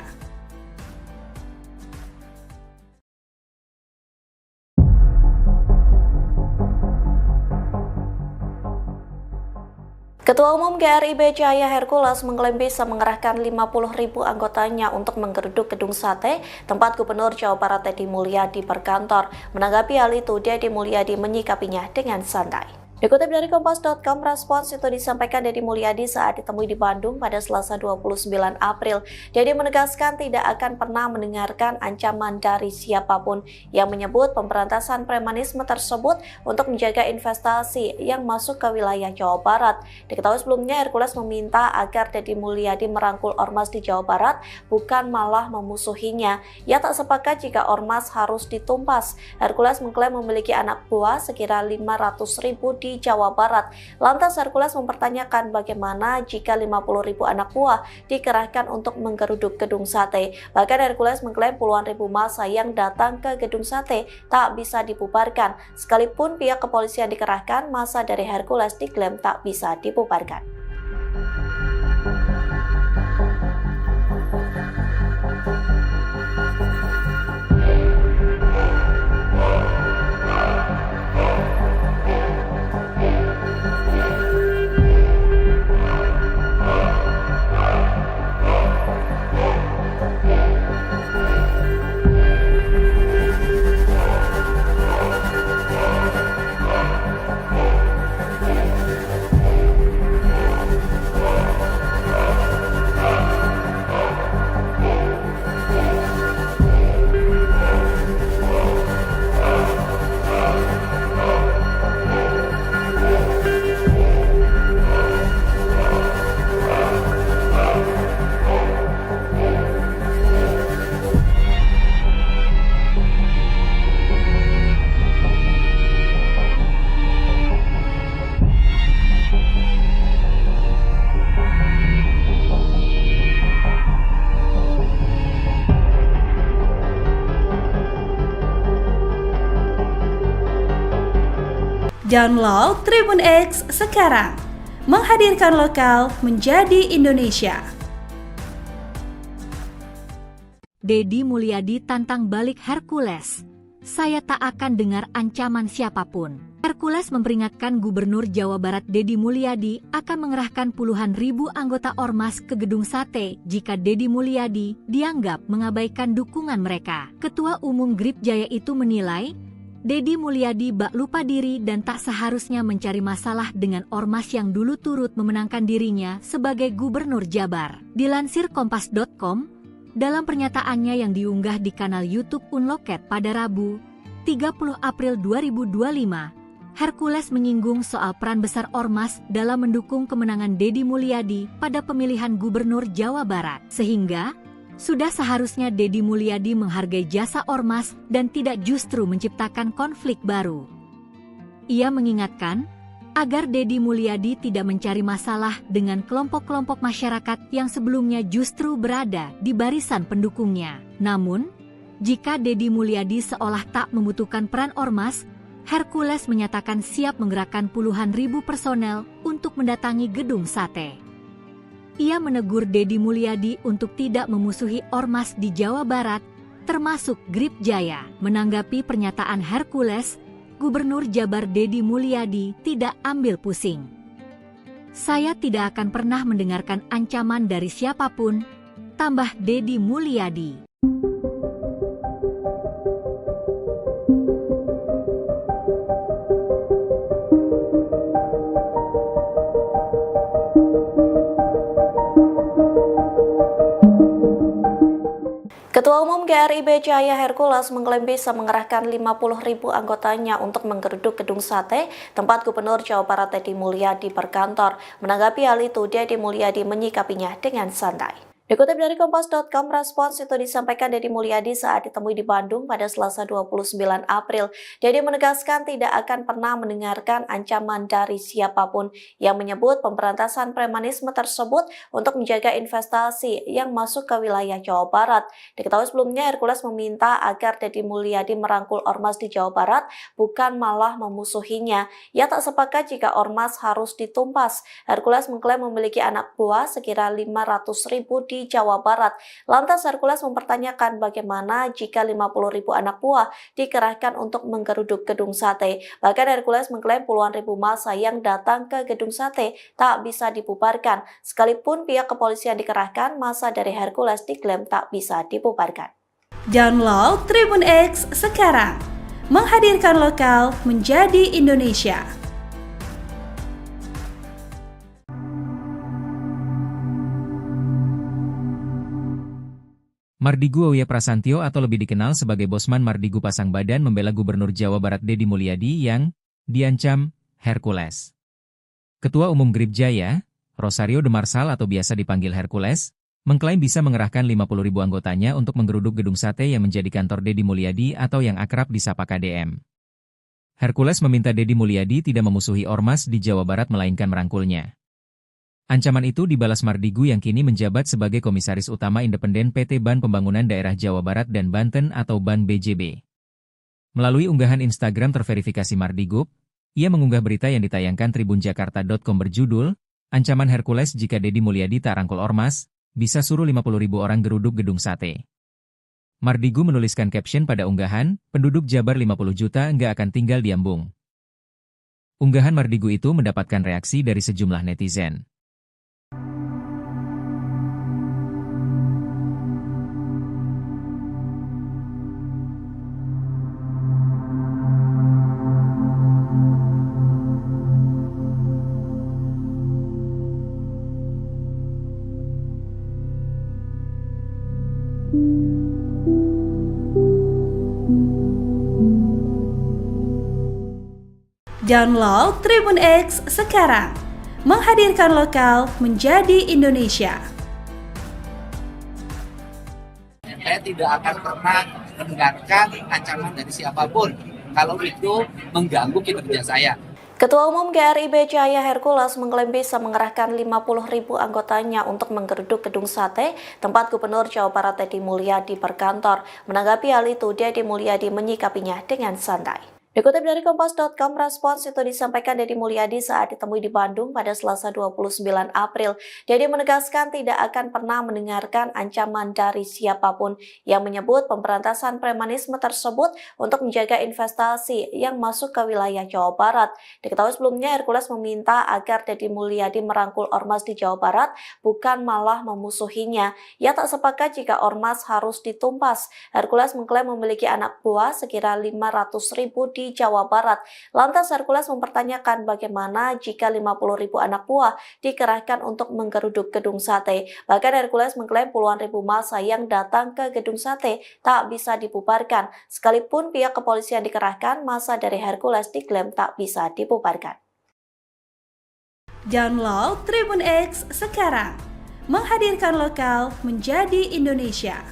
Ketua Umum GRIB Cahaya Hercules mengklaim bisa mengerahkan 50.000 anggotanya untuk menggeruduk gedung sate tempat Gubernur Jawa Barat Deddy Mulyadi berkantor. Menanggapi hal itu, Deddy Mulyadi menyikapinya dengan santai. Dikutip dari Kompas.com, respons itu disampaikan Deddy Mulyadi saat ditemui di Bandung pada Selasa 29 April. Deddy menegaskan tidak akan pernah mendengarkan ancaman dari siapapun yang menyebut pemberantasan premanisme tersebut untuk menjaga investasi yang masuk ke wilayah Jawa Barat. Diketahui sebelumnya Hercules meminta agar Deddy Mulyadi merangkul ormas di Jawa Barat, bukan malah memusuhinya. Ia tak sepakat jika ormas harus ditumpas. Hercules mengklaim memiliki anak buah sekira 500.000 di di Jawa Barat. Lantas Hercules mempertanyakan bagaimana jika 50.000 anak buah dikerahkan untuk menggeruduk gedung sate. Bahkan Hercules mengklaim puluhan ribu massa yang datang ke gedung sate tak bisa dibubarkan. Sekalipun pihak kepolisian dikerahkan, massa dari Hercules diklaim tak bisa dibubarkan. Download Tribun X sekarang, menghadirkan lokal menjadi Indonesia. Deddy Mulyadi tantang balik Hercules. Saya tak akan dengar ancaman siapapun. Hercules memperingatkan Gubernur Jawa Barat Deddy Mulyadi akan mengerahkan puluhan ribu anggota ormas ke gedung sate jika Deddy Mulyadi dianggap mengabaikan dukungan mereka. Ketua Umum Gripjaya itu menilai Deddy Mulyadi bak lupa diri dan tak seharusnya mencari masalah dengan ormas yang dulu turut memenangkan dirinya sebagai Gubernur Jabar. Dilansir Kompas.com, dalam pernyataannya yang diunggah di kanal YouTube Unloket pada Rabu, 30 April 2025, Hercules menyinggung soal peran besar ormas dalam mendukung kemenangan Deddy Mulyadi pada pemilihan Gubernur Jawa Barat. Sehingga sudah seharusnya Deddy Mulyadi menghargai jasa ormas dan tidak justru menciptakan konflik baru. Ia mengingatkan agar Deddy Mulyadi tidak mencari masalah dengan kelompok-kelompok masyarakat yang sebelumnya justru berada di barisan pendukungnya. Namun, jika Deddy Mulyadi seolah tak membutuhkan peran ormas, Hercules menyatakan siap menggerakkan puluhan ribu personel untuk mendatangi gedung sate. Ia menegur Deddy Mulyadi untuk tidak memusuhi ormas di Jawa Barat, termasuk Gripjaya. Menanggapi pernyataan Hercules, Gubernur Jabar Deddy Mulyadi tidak ambil pusing. Saya tidak akan pernah mendengarkan ancaman dari siapapun, tambah Deddy Mulyadi. Ketua Umum GRIB Cahaya Hercules mengklaim bisa mengerahkan 50.000 anggotanya untuk menggeruduk gedung sate tempat Gubernur Jawa Barat Deddy Mulyadi berkantor. Menanggapi hal itu, Deddy Mulyadi menyikapinya dengan santai. Dikutip dari Kompas.com, respons itu disampaikan Deddy Mulyadi saat ditemui di Bandung pada Selasa 29 April. Deddy menegaskan tidak akan pernah mendengarkan ancaman dari siapapun yang menyebut pemberantasan premanisme tersebut untuk menjaga investasi yang masuk ke wilayah Jawa Barat. Diketahui sebelumnya Hercules meminta agar Deddy Mulyadi merangkul ormas di Jawa Barat, bukan malah memusuhinya. Ia tak sepakat jika ormas harus ditumpas. Hercules mengklaim memiliki anak buah sekira 500.000 di Jawa Barat. Lantas Hercules mempertanyakan bagaimana jika 50.000 anak buah dikerahkan untuk menggeruduk gedung sate. Bahkan Hercules mengklaim puluhan ribu massa yang datang ke gedung sate tak bisa dibubarkan. Sekalipun pihak kepolisian dikerahkan, massa dari Hercules diklaim tak bisa dibubarkan. Download Tribun X sekarang, menghadirkan lokal menjadi Indonesia. Mardigu Auya Prasantyo atau lebih dikenal sebagai Bosman Mardigu pasang badan membela Gubernur Jawa Barat Deddy Mulyadi yang diancam Hercules. Ketua Umum Gripjaya, Rosario de Marsal atau biasa dipanggil Hercules, mengklaim bisa mengerahkan 50.000 anggotanya untuk menggeruduk gedung sate yang menjadi kantor Deddy Mulyadi atau yang akrab disapa KDM. Hercules meminta Deddy Mulyadi tidak memusuhi ormas di Jawa Barat melainkan merangkulnya. Ancaman itu dibalas Mardigu yang kini menjabat sebagai Komisaris Utama Independen PT Ban Pembangunan Daerah Jawa Barat dan Banten atau Ban BJB. Melalui unggahan Instagram terverifikasi Mardigu, ia mengunggah berita yang ditayangkan tribunjakarta.com berjudul, Ancaman Hercules jika Deddy Mulyadi tak rangkul ormas, bisa suruh 50.000 orang geruduk gedung sate. Mardigu menuliskan caption pada unggahan, penduduk Jabar 50 juta nggak akan tinggal di Ambung. Unggahan Mardigu itu mendapatkan reaksi dari sejumlah netizen. Download Tribun X sekarang, menghadirkan lokal menjadi Indonesia. Saya tidak akan pernah mendengarkan ancaman dari siapapun kalau itu mengganggu kinerja saya. Ketua Umum GRIB Jaya Hercules mengklaim bisa mengerahkan 50.000 anggotanya untuk menggeruduk gedung sate tempat Gubernur Jawa Barat Deddy Mulyadi berkantor. Menanggapi hal itu, Deddy Mulyadi menyikapinya dengan santai. Dikutip dari Kompas.com, respons itu disampaikan Deddy Mulyadi saat ditemui di Bandung pada Selasa 29 April. Deddy menegaskan tidak akan pernah mendengarkan ancaman dari siapapun yang menyebut pemberantasan premanisme tersebut untuk menjaga investasi yang masuk ke wilayah Jawa Barat. Diketahui sebelumnya Hercules meminta agar Deddy Mulyadi merangkul ormas di Jawa Barat, bukan malah memusuhinya. Ia tak sepakat jika ormas harus ditumpas. Hercules mengklaim memiliki anak buah sekira 500.000 di Jawa Barat. Lantas Hercules mempertanyakan bagaimana jika 50.000 anak buah dikerahkan untuk menggeruduk gedung sate. Bahkan Hercules mengklaim puluhan ribu massa yang datang ke gedung sate tak bisa dibubarkan. Sekalipun pihak kepolisian dikerahkan, massa dari Hercules diklaim tak bisa dibubarkan. Download Tribun X sekarang, menghadirkan lokal menjadi Indonesia.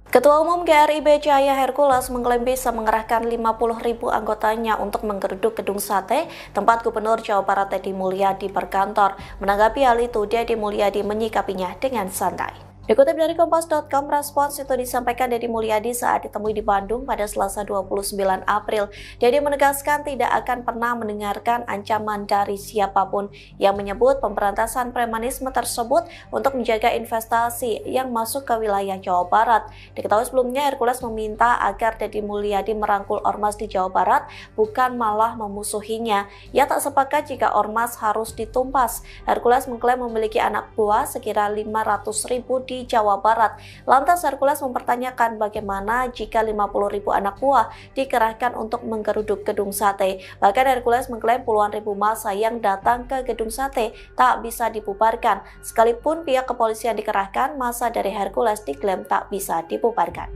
Ketua Umum GRIB Jaya Hercules mengklaim bisa mengerahkan 50.000 anggotanya untuk menggeruduk gedung sate tempat Gubernur Jawa Barat Deddy Mulyadi berkantor. Menanggapi hal itu, Deddy Mulyadi menyikapinya dengan santai. Dikutip dari Kompas.com, respons itu disampaikan Deddy Mulyadi saat ditemui di Bandung pada Selasa 29 April. Deddy menegaskan tidak akan pernah mendengarkan ancaman dari siapapun yang menyebut pemberantasan premanisme tersebut untuk menjaga investasi yang masuk ke wilayah Jawa Barat. Diketahui sebelumnya Hercules meminta agar Deddy Mulyadi merangkul ormas di Jawa Barat, bukan malah memusuhinya. Ia tak sepakat jika ormas harus ditumpas. Hercules mengklaim memiliki anak buah sekira 500.000 di Jawa Barat. Lantas Hercules mempertanyakan bagaimana jika 50.000 anak buah dikerahkan untuk menggeruduk gedung sate. Bahkan Hercules mengklaim puluhan ribu massa yang datang ke gedung sate tak bisa dibubarkan. Sekalipun pihak kepolisian dikerahkan, massa dari Hercules diklaim tak bisa dibubarkan.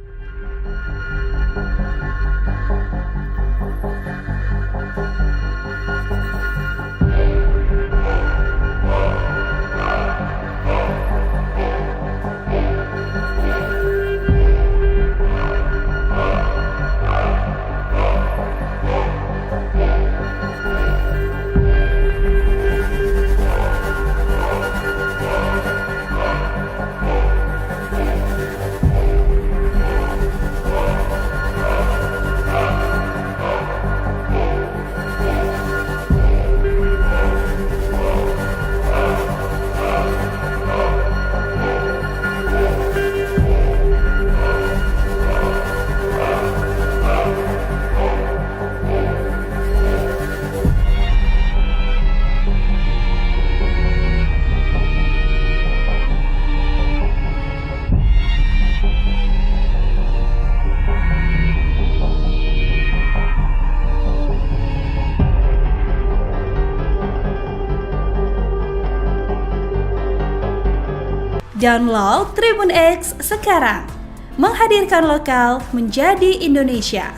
Download Tribun X sekarang, menghadirkan lokal menjadi Indonesia.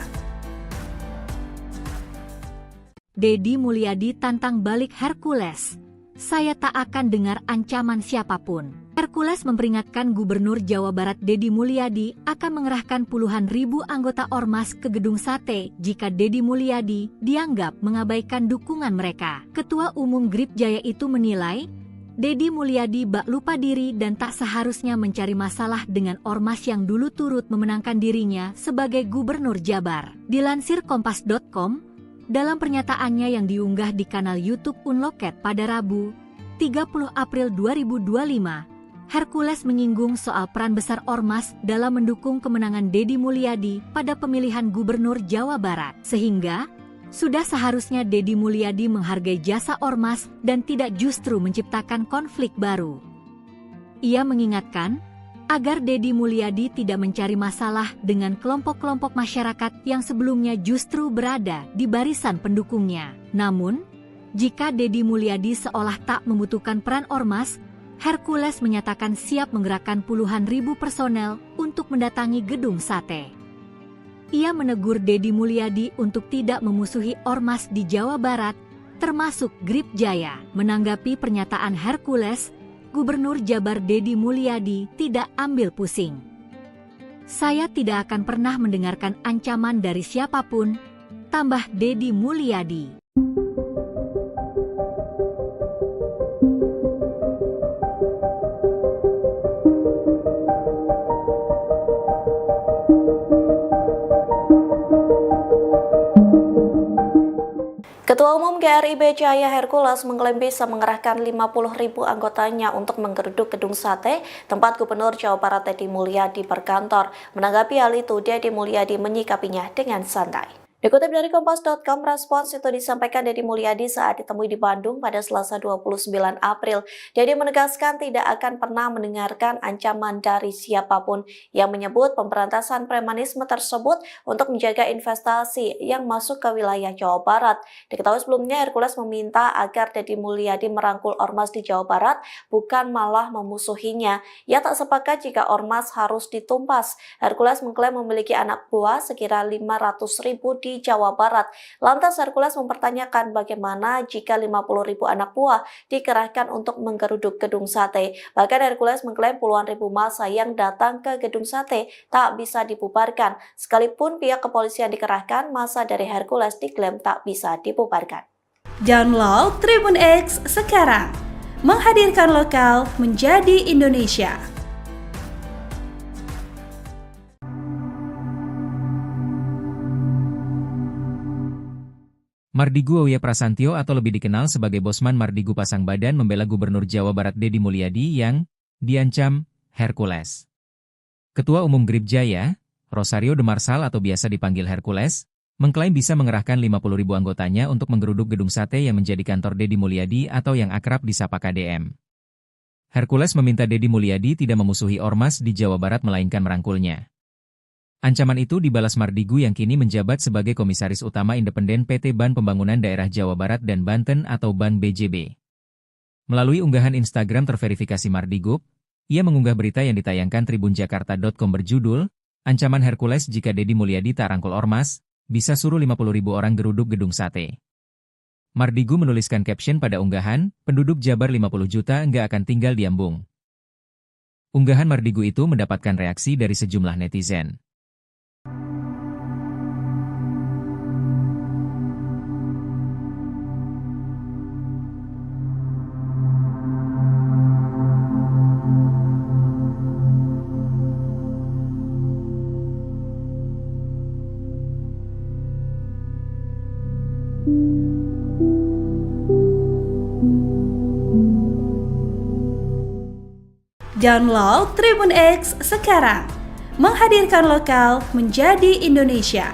Deddy Mulyadi tantang balik Hercules. saya tak akan dengar ancaman siapapun. Hercules memperingatkan Gubernur Jawa Barat Deddy Mulyadi akan mengerahkan puluhan ribu anggota ormas ke gedung sate jika Deddy Mulyadi dianggap mengabaikan dukungan mereka. Ketua Umum Gripjaya itu menilai, Deddy Mulyadi bak lupa diri dan tak seharusnya mencari masalah dengan ormas yang dulu turut memenangkan dirinya sebagai Gubernur Jabar. Dilansir Kompas.com, dalam pernyataannya yang diunggah di kanal YouTube Unloket pada Rabu, 30 April 2025, Hercules menyinggung soal peran besar ormas dalam mendukung kemenangan Deddy Mulyadi pada pemilihan Gubernur Jawa Barat. Sehingga, sudah seharusnya Deddy Mulyadi menghargai jasa ormas dan tidak justru menciptakan konflik baru. Ia mengingatkan, agar Deddy Mulyadi tidak mencari masalah dengan kelompok-kelompok masyarakat yang sebelumnya justru berada di barisan pendukungnya. Namun, jika Deddy Mulyadi seolah tak membutuhkan peran ormas, Hercules menyatakan siap menggerakkan puluhan ribu personel untuk mendatangi gedung sate. Ia menegur Deddy Mulyadi untuk tidak memusuhi ormas di Jawa Barat, termasuk Gripjaya. Menanggapi pernyataan Hercules, Gubernur Jabar Deddy Mulyadi tidak ambil pusing. Saya tidak akan pernah mendengarkan ancaman dari siapapun, tambah Deddy Mulyadi. Ketua Umum GRIB Cahaya Hercules mengklaim bisa mengerahkan 50.000 anggotanya untuk menggeruduk gedung sate tempat Gubernur Jawa Barat Deddy Mulyadi berkantor. Menanggapi hal itu, Deddy Mulyadi menyikapinya dengan santai. Dikutip dari Kompas.com, respons itu disampaikan Deddy Mulyadi saat ditemui di Bandung pada Selasa 29 April. Deddy menegaskan tidak akan pernah mendengarkan ancaman dari siapapun yang menyebut pemberantasan premanisme tersebut untuk menjaga investasi yang masuk ke wilayah Jawa Barat. Diketahui sebelumnya Hercules meminta agar Deddy Mulyadi merangkul ormas di Jawa Barat, bukan malah memusuhinya. Ia tak sepakat jika ormas harus ditumpas. Hercules mengklaim memiliki anak buah sekira 500.000 di Jawa Barat. Lantas Hercules mempertanyakan bagaimana jika 50.000 anak buah dikerahkan untuk menggeruduk gedung sate. Bahkan Hercules mengklaim puluhan ribu massa yang datang ke gedung sate tak bisa dibubarkan. Sekalipun pihak kepolisian dikerahkan, massa dari Hercules diklaim tak bisa dibubarkan. Download Tribun X sekarang, menghadirkan lokal menjadi Indonesia. Mardigu Auya Prasantyo atau lebih dikenal sebagai Bosman Mardigu pasang badan membela Gubernur Jawa Barat Deddy Mulyadi yang diancam Hercules. Ketua Umum Gripjaya, Rosario de Marsal atau biasa dipanggil Hercules, mengklaim bisa mengerahkan 50.000 anggotanya untuk menggeruduk gedung sate yang menjadi kantor Deddy Mulyadi atau yang akrab disapa KDM. Hercules meminta Deddy Mulyadi tidak memusuhi ormas di Jawa Barat melainkan merangkulnya. Ancaman itu dibalas Mardigu yang kini menjabat sebagai Komisaris Utama Independen PT Ban Pembangunan Daerah Jawa Barat dan Banten atau Ban BJB. Melalui unggahan Instagram terverifikasi Mardigu, ia mengunggah berita yang ditayangkan tribunjakarta.com berjudul, Ancaman Hercules jika Deddy Mulyadi tak rangkul ormas, bisa suruh 50.000 orang geruduk gedung sate. Mardigu menuliskan caption pada unggahan, penduduk Jabar 50 juta nggak akan tinggal di Ambung. Unggahan Mardigu itu mendapatkan reaksi dari sejumlah netizen. Download Tribun X sekarang, menghadirkan lokal menjadi Indonesia.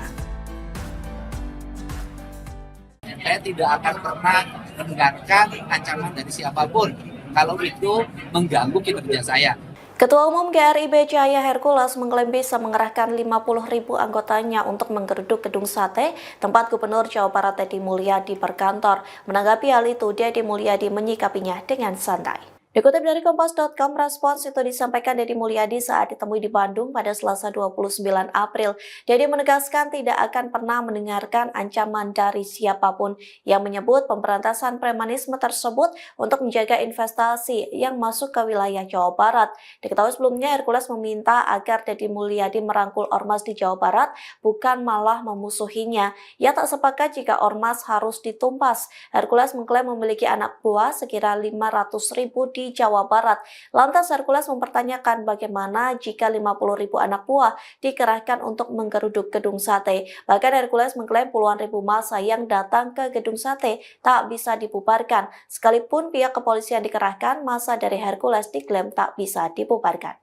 Saya tidak akan pernah mendengarkan ancaman dari siapapun kalau itu mengganggu kinerja saya. Ketua Umum GRIB Cahaya Hercules mengklaim bisa mengerahkan 50.000 anggotanya untuk menggeruduk gedung sate tempat Gubernur Jawa Barat Deddy Mulyadi berkantor. Menanggapi hal itu, Deddy Mulyadi menyikapinya dengan santai. Dikutip dari Kompas.com, respons itu disampaikan Deddy Mulyadi saat ditemui di Bandung pada Selasa 29 April. Deddy menegaskan tidak akan pernah mendengarkan ancaman dari siapapun yang menyebut pemberantasan premanisme tersebut untuk menjaga investasi yang masuk ke wilayah Jawa Barat. Diketahui sebelumnya Hercules meminta agar Deddy Mulyadi merangkul ormas di Jawa Barat, bukan malah memusuhinya. Ia tak sepakat jika ormas harus ditumpas. Hercules mengklaim memiliki anak buah sekira 500.000 di Jawa Barat. Lantas Hercules mempertanyakan bagaimana jika 50.000 anak buah dikerahkan untuk menggeruduk gedung sate. Bahkan Hercules mengklaim puluhan ribu massa yang datang ke gedung sate tak bisa dibubarkan. Sekalipun pihak kepolisian dikerahkan, massa dari Hercules diklaim tak bisa dibubarkan.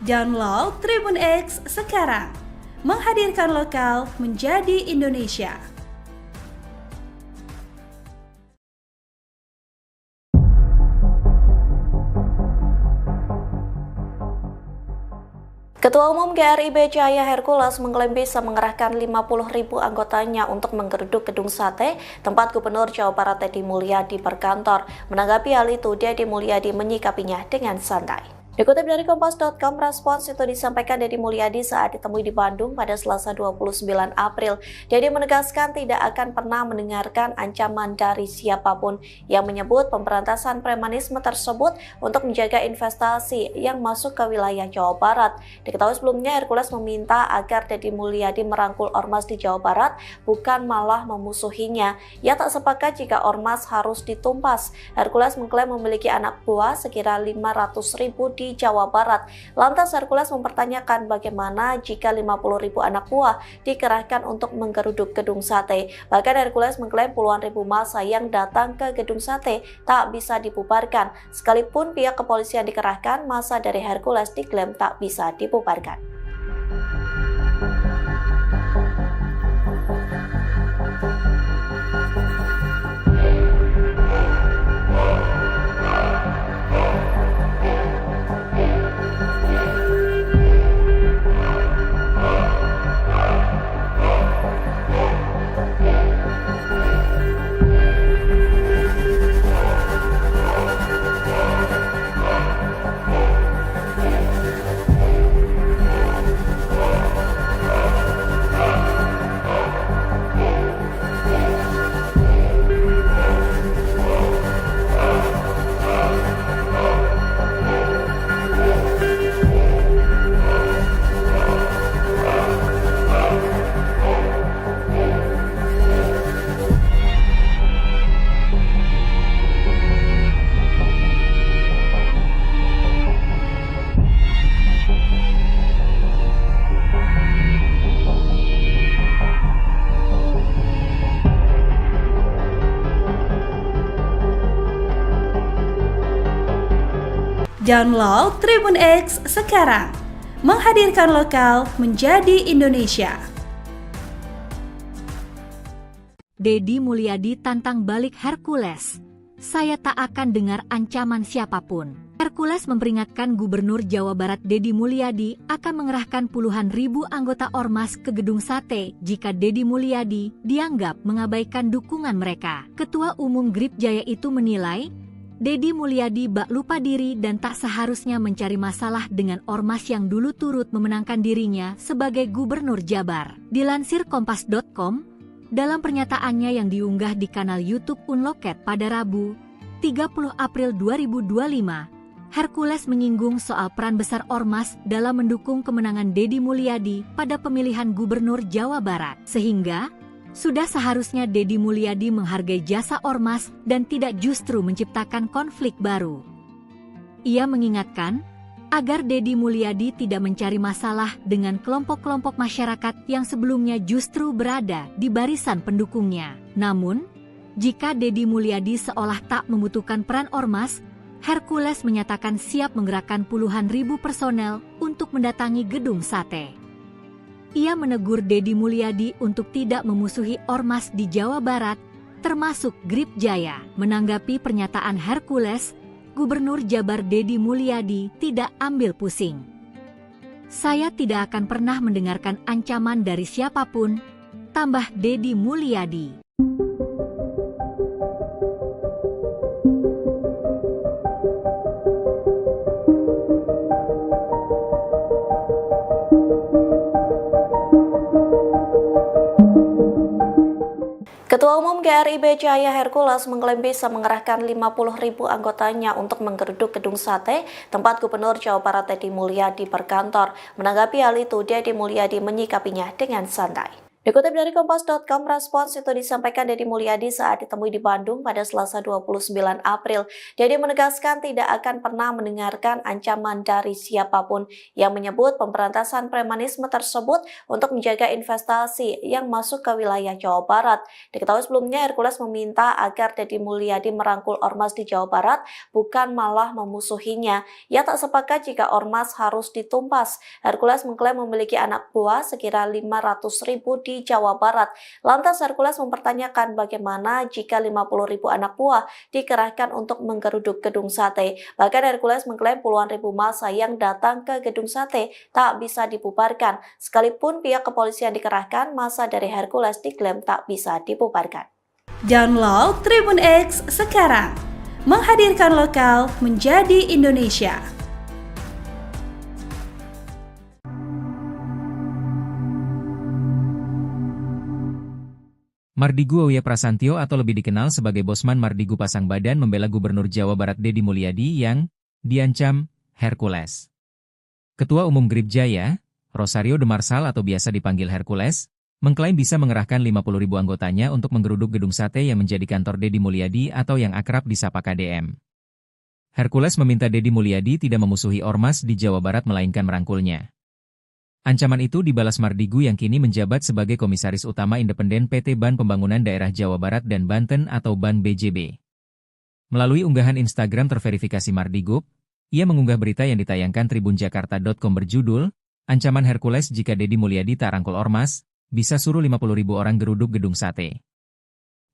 Download Tribun X sekarang, menghadirkan lokal menjadi Indonesia. Ketua Umum GRIB Cahaya Hercules mengklaim bisa mengerahkan 50.000 anggotanya untuk menggeruduk gedung sate tempat Gubernur Jawa Barat Deddy Mulyadi berkantor. Menanggapi hal itu, Deddy Mulyadi menyikapinya dengan santai. Dikutip dari Kompas.com, respons itu disampaikan Deddy Mulyadi saat ditemui di Bandung pada Selasa 29 April. Deddy menegaskan tidak akan pernah mendengarkan ancaman dari siapapun yang menyebut pemberantasan premanisme tersebut untuk menjaga investasi yang masuk ke wilayah Jawa Barat. Diketahui sebelumnya Hercules meminta agar Deddy Mulyadi merangkul ormas di Jawa Barat, bukan malah memusuhinya. Ia tak sepakat jika ormas harus ditumpas. Hercules mengklaim memiliki anak buah sekira 500.000 di Jawa Barat. Lantas Hercules mempertanyakan bagaimana jika 50.000 anak buah dikerahkan untuk menggeruduk gedung sate. Bahkan Hercules mengklaim puluhan ribu massa yang datang ke gedung sate tak bisa dibubarkan. Sekalipun pihak kepolisian dikerahkan, massa dari Hercules diklaim tak bisa dibubarkan. Download Tribun X sekarang, menghadirkan lokal menjadi Indonesia. Deddy Mulyadi tantang balik Hercules. Saya tak akan dengar ancaman siapapun. Hercules memperingatkan Gubernur Jawa Barat Deddy Mulyadi akan mengerahkan puluhan ribu anggota ormas ke gedung sate jika Deddy Mulyadi dianggap mengabaikan dukungan mereka. Ketua Umum GRIB Jaya itu menilai Deddy Mulyadi bak lupa diri dan tak seharusnya mencari masalah dengan ormas yang dulu turut memenangkan dirinya sebagai Gubernur Jabar. Dilansir Kompas.com, dalam pernyataannya yang diunggah di kanal YouTube Unloket pada Rabu, 30 April 2025, Hercules menyinggung soal peran besar ormas dalam mendukung kemenangan Deddy Mulyadi pada pemilihan Gubernur Jawa Barat. Sehingga, sudah seharusnya Deddy Mulyadi menghargai jasa ormas dan tidak justru menciptakan konflik baru. Ia mengingatkan agar Deddy Mulyadi tidak mencari masalah dengan kelompok-kelompok masyarakat yang sebelumnya justru berada di barisan pendukungnya. Namun, jika Deddy Mulyadi seolah tak membutuhkan peran ormas, Hercules menyatakan siap menggerakkan puluhan ribu personel untuk mendatangi gedung sate. Ia menegur Deddy Mulyadi untuk tidak memusuhi ormas di Jawa Barat, termasuk GRIB Jaya. Menanggapi pernyataan Hercules, Gubernur Jabar Deddy Mulyadi tidak ambil pusing. Saya tidak akan pernah mendengarkan ancaman dari siapapun, tambah Deddy Mulyadi. Ketua Umum GRIB Cahaya Hercules mengklaim bisa mengerahkan 50.000 anggotanya untuk menggeruduk gedung sate tempat Gubernur Jawa Barat Deddy Mulyadi berkantor. Menanggapi hal itu, Deddy Mulyadi menyikapinya dengan santai. Dikutip dari Kompas.com, respons itu disampaikan Deddy Mulyadi saat ditemui di Bandung pada Selasa 29 April. Deddy menegaskan tidak akan pernah mendengarkan ancaman dari siapapun yang menyebut pemberantasan premanisme tersebut untuk menjaga investasi yang masuk ke wilayah Jawa Barat. Diketahui sebelumnya Hercules meminta agar Deddy Mulyadi merangkul ormas di Jawa Barat, bukan malah memusuhinya. Ia tak sepakat jika ormas harus ditumpas. Hercules mengklaim memiliki anak buah sekira 500.000 di Jawa Barat. Lantas Hercules mempertanyakan bagaimana jika 50.000 anak buah dikerahkan untuk menggeruduk gedung sate. Bahkan Hercules mengklaim puluhan ribu massa yang datang ke gedung sate tak bisa dibubarkan. Sekalipun pihak kepolisian dikerahkan, massa dari Hercules diklaim tak bisa dibubarkan. Download Tribun X sekarang, menghadirkan lokal menjadi Indonesia. Mardigu Auya Prasantyo atau lebih dikenal sebagai Bosman Mardigu pasang badan membela Gubernur Jawa Barat Deddy Mulyadi yang diancam Hercules. Ketua Umum GRIB Jaya, Rosario de Marsal atau biasa dipanggil Hercules, mengklaim bisa mengerahkan 50.000 anggotanya untuk menggeruduk gedung sate yang menjadi kantor Deddy Mulyadi atau yang akrab disapa KDM. Hercules meminta Deddy Mulyadi tidak memusuhi ormas di Jawa Barat melainkan merangkulnya. Ancaman itu dibalas Mardigu yang kini menjabat sebagai Komisaris Utama Independen PT Ban Pembangunan Daerah Jawa Barat dan Banten atau Ban BJB. Melalui unggahan Instagram terverifikasi Mardigu, ia mengunggah berita yang ditayangkan tribunjakarta.com berjudul, "Ancaman Hercules jika Deddy Mulyadi tak rangkul ormas, bisa suruh 50.000 orang geruduk gedung sate."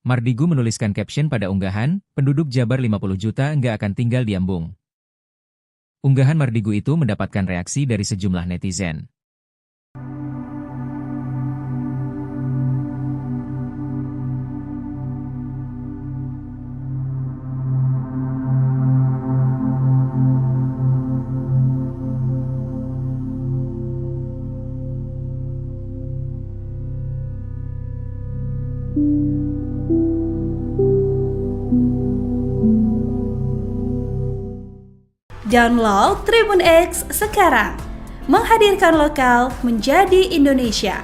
Mardigu menuliskan caption pada unggahan, "Penduduk Jabar 50 juta nggak akan tinggal di Ambung." Unggahan Mardigu itu mendapatkan reaksi dari sejumlah netizen. Download Tribun X sekarang, menghadirkan lokal menjadi Indonesia.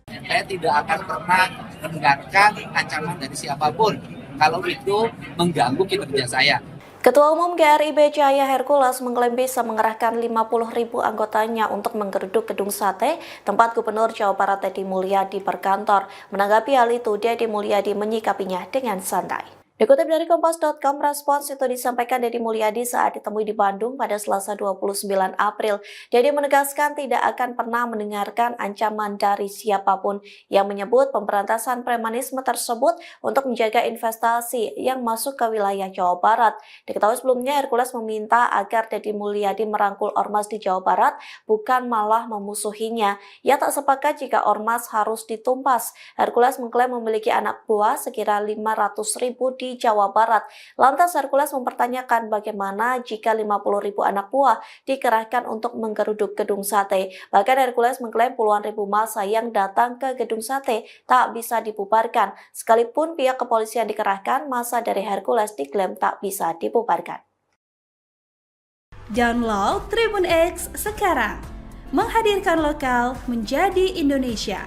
Saya tidak akan pernah mendengarkan ancaman dari siapapun kalau itu mengganggu kinerja saya. Ketua Umum GRIB Cahaya Hercules mengklaim bisa mengerahkan 50.000 anggotanya untuk menggeruduk gedung sate tempat Gubernur Jawa Barat Deddy Mulyadi berkantor. Menanggapi hal itu, Deddy Mulyadi menyikapinya dengan santai. Dikutip dari Kompas.com, respons itu disampaikan Deddy Mulyadi saat ditemui di Bandung pada Selasa 29 April. Deddy menegaskan tidak akan pernah mendengarkan ancaman dari siapapun yang menyebut pemberantasan premanisme tersebut untuk menjaga investasi yang masuk ke wilayah Jawa Barat. Diketahui sebelumnya Hercules meminta agar Deddy Mulyadi merangkul ormas di Jawa Barat, bukan malah memusuhinya. Ia tak sepakat jika ormas harus ditumpas. Hercules mengklaim memiliki anak buah sekira 500.000 di Jawa Barat. Lantas Hercules mempertanyakan bagaimana jika 50.000 anak buah dikerahkan untuk menggeruduk gedung sate. Bahkan Hercules mengklaim puluhan ribu massa yang datang ke gedung sate tak bisa dibubarkan. Sekalipun pihak kepolisian dikerahkan, massa dari Hercules diklaim tak bisa dibubarkan. Download Tribun X sekarang, menghadirkan lokal menjadi Indonesia.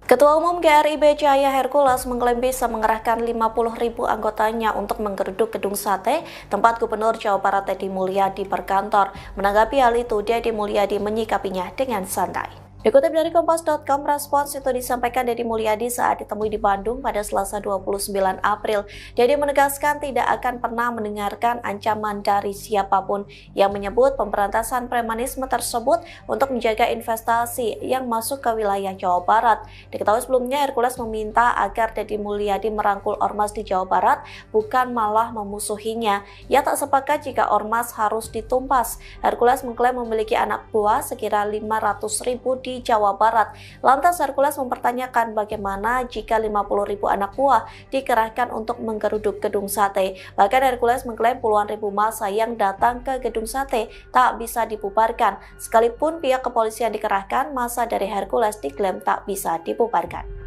Ketua Umum GRIB Cahaya Hercules mengklaim bisa mengerahkan 50.000 anggotanya untuk menggeruduk gedung sate tempat Gubernur Jawa Barat Deddy Mulyadi berkantor. Menanggapi hal itu, Deddy Mulyadi menyikapinya dengan santai. Dikutip dari Kompas.com, respons itu disampaikan Deddy Mulyadi saat ditemui di Bandung pada Selasa 29 April. Deddy menegaskan tidak akan pernah mendengarkan ancaman dari siapapun yang menyebut pemberantasan premanisme tersebut untuk menjaga investasi yang masuk ke wilayah Jawa Barat. Diketahui sebelumnya Hercules meminta agar Deddy Mulyadi merangkul ormas di Jawa Barat, bukan malah memusuhinya. Ia tak sepakat jika ormas harus ditumpas. Hercules mengklaim memiliki anak buah sekira 500.000 di di Jawa Barat. Lantas Hercules mempertanyakan bagaimana jika 50.000 anak buah dikerahkan untuk menggeruduk gedung sate. Bahkan Hercules mengklaim puluhan ribu massa yang datang ke gedung sate tak bisa dibubarkan. Sekalipun pihak kepolisian dikerahkan, massa dari Hercules diklaim tak bisa dibubarkan.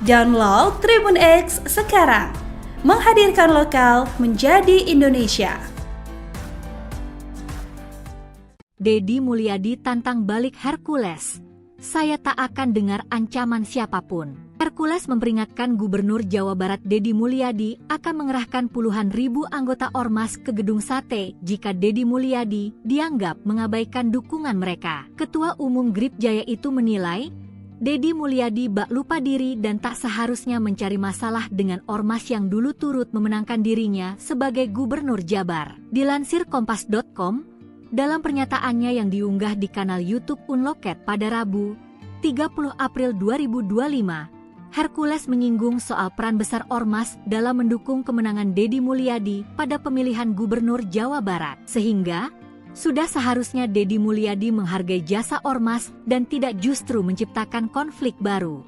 Download Tribun X sekarang, menghadirkan lokal menjadi Indonesia. Deddy Mulyadi tantang balik Hercules. Saya tak akan dengar ancaman siapapun. Hercules memperingatkan Gubernur Jawa Barat Deddy Mulyadi akan mengerahkan puluhan ribu anggota ormas ke gedung sate jika Deddy Mulyadi dianggap mengabaikan dukungan mereka. Ketua Umum Grip Jaya itu menilai Deddy Mulyadi bak lupa diri dan tak seharusnya mencari masalah dengan ormas yang dulu turut memenangkan dirinya sebagai Gubernur Jabar. Dilansir Kompas.com, dalam pernyataannya yang diunggah di kanal YouTube Unloket pada Rabu, 30 April 2025, Hercules menyinggung soal peran besar ormas dalam mendukung kemenangan Deddy Mulyadi pada pemilihan Gubernur Jawa Barat. Sehingga sudah seharusnya Deddy Mulyadi menghargai jasa ormas dan tidak justru menciptakan konflik baru.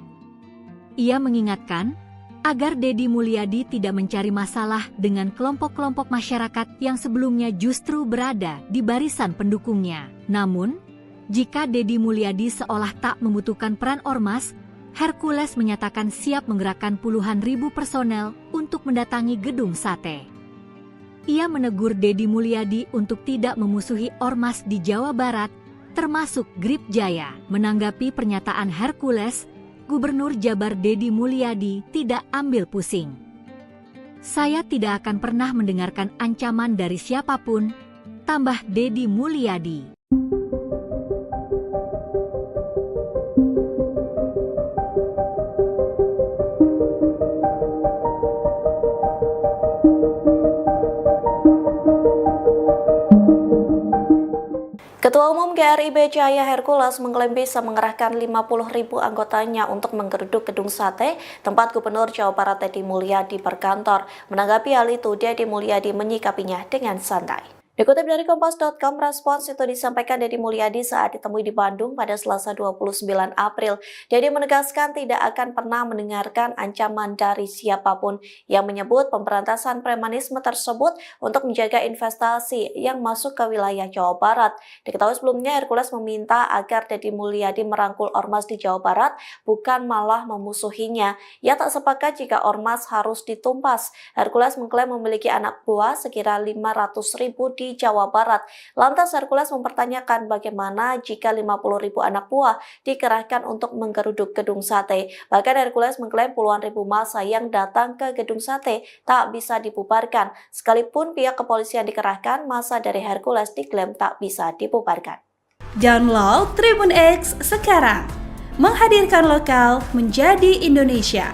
Ia mengingatkan agar Deddy Mulyadi tidak mencari masalah dengan kelompok-kelompok masyarakat yang sebelumnya justru berada di barisan pendukungnya. Namun, jika Deddy Mulyadi seolah tak membutuhkan peran ormas, Hercules menyatakan siap menggerakkan puluhan ribu personel untuk mendatangi gedung sate. Ia menegur Deddy Mulyadi untuk tidak memusuhi ormas di Jawa Barat, termasuk Grip Jaya. Menanggapi pernyataan Hercules, Gubernur Jabar Deddy Mulyadi tidak ambil pusing. Saya tidak akan pernah mendengarkan ancaman dari siapapun, tambah Deddy Mulyadi. Ketua Umum GRIB Cahaya Hercules mengklaim bisa mengerahkan 50.000 anggotanya untuk menggeruduk gedung sate tempat Gubernur Jawa Barat Deddy Mulyadi berkantor. Menanggapi hal itu, Deddy Mulyadi menyikapinya dengan santai. Dikutip dari Kompas.com, respons itu disampaikan Deddy Mulyadi saat ditemui di Bandung pada Selasa 29 April. Deddy menegaskan tidak akan pernah mendengarkan ancaman dari siapapun yang menyebut pemberantasan premanisme tersebut untuk menjaga investasi yang masuk ke wilayah Jawa Barat. Diketahui sebelumnya Hercules meminta agar Deddy Mulyadi merangkul ormas di Jawa Barat, bukan malah memusuhinya. Ia tak sepakat jika ormas harus ditumpas. Hercules mengklaim memiliki anak buah sekira 500.000 di Jawa Barat. Lantas Hercules mempertanyakan bagaimana jika 50.000 anak buah dikerahkan untuk menggeruduk gedung sate. Bahkan Hercules mengklaim puluhan ribu massa yang datang ke gedung sate tak bisa dibubarkan. Sekalipun pihak kepolisian dikerahkan, massa dari Hercules diklaim tak bisa dibubarkan. Download Tribun X sekarang, menghadirkan lokal menjadi Indonesia.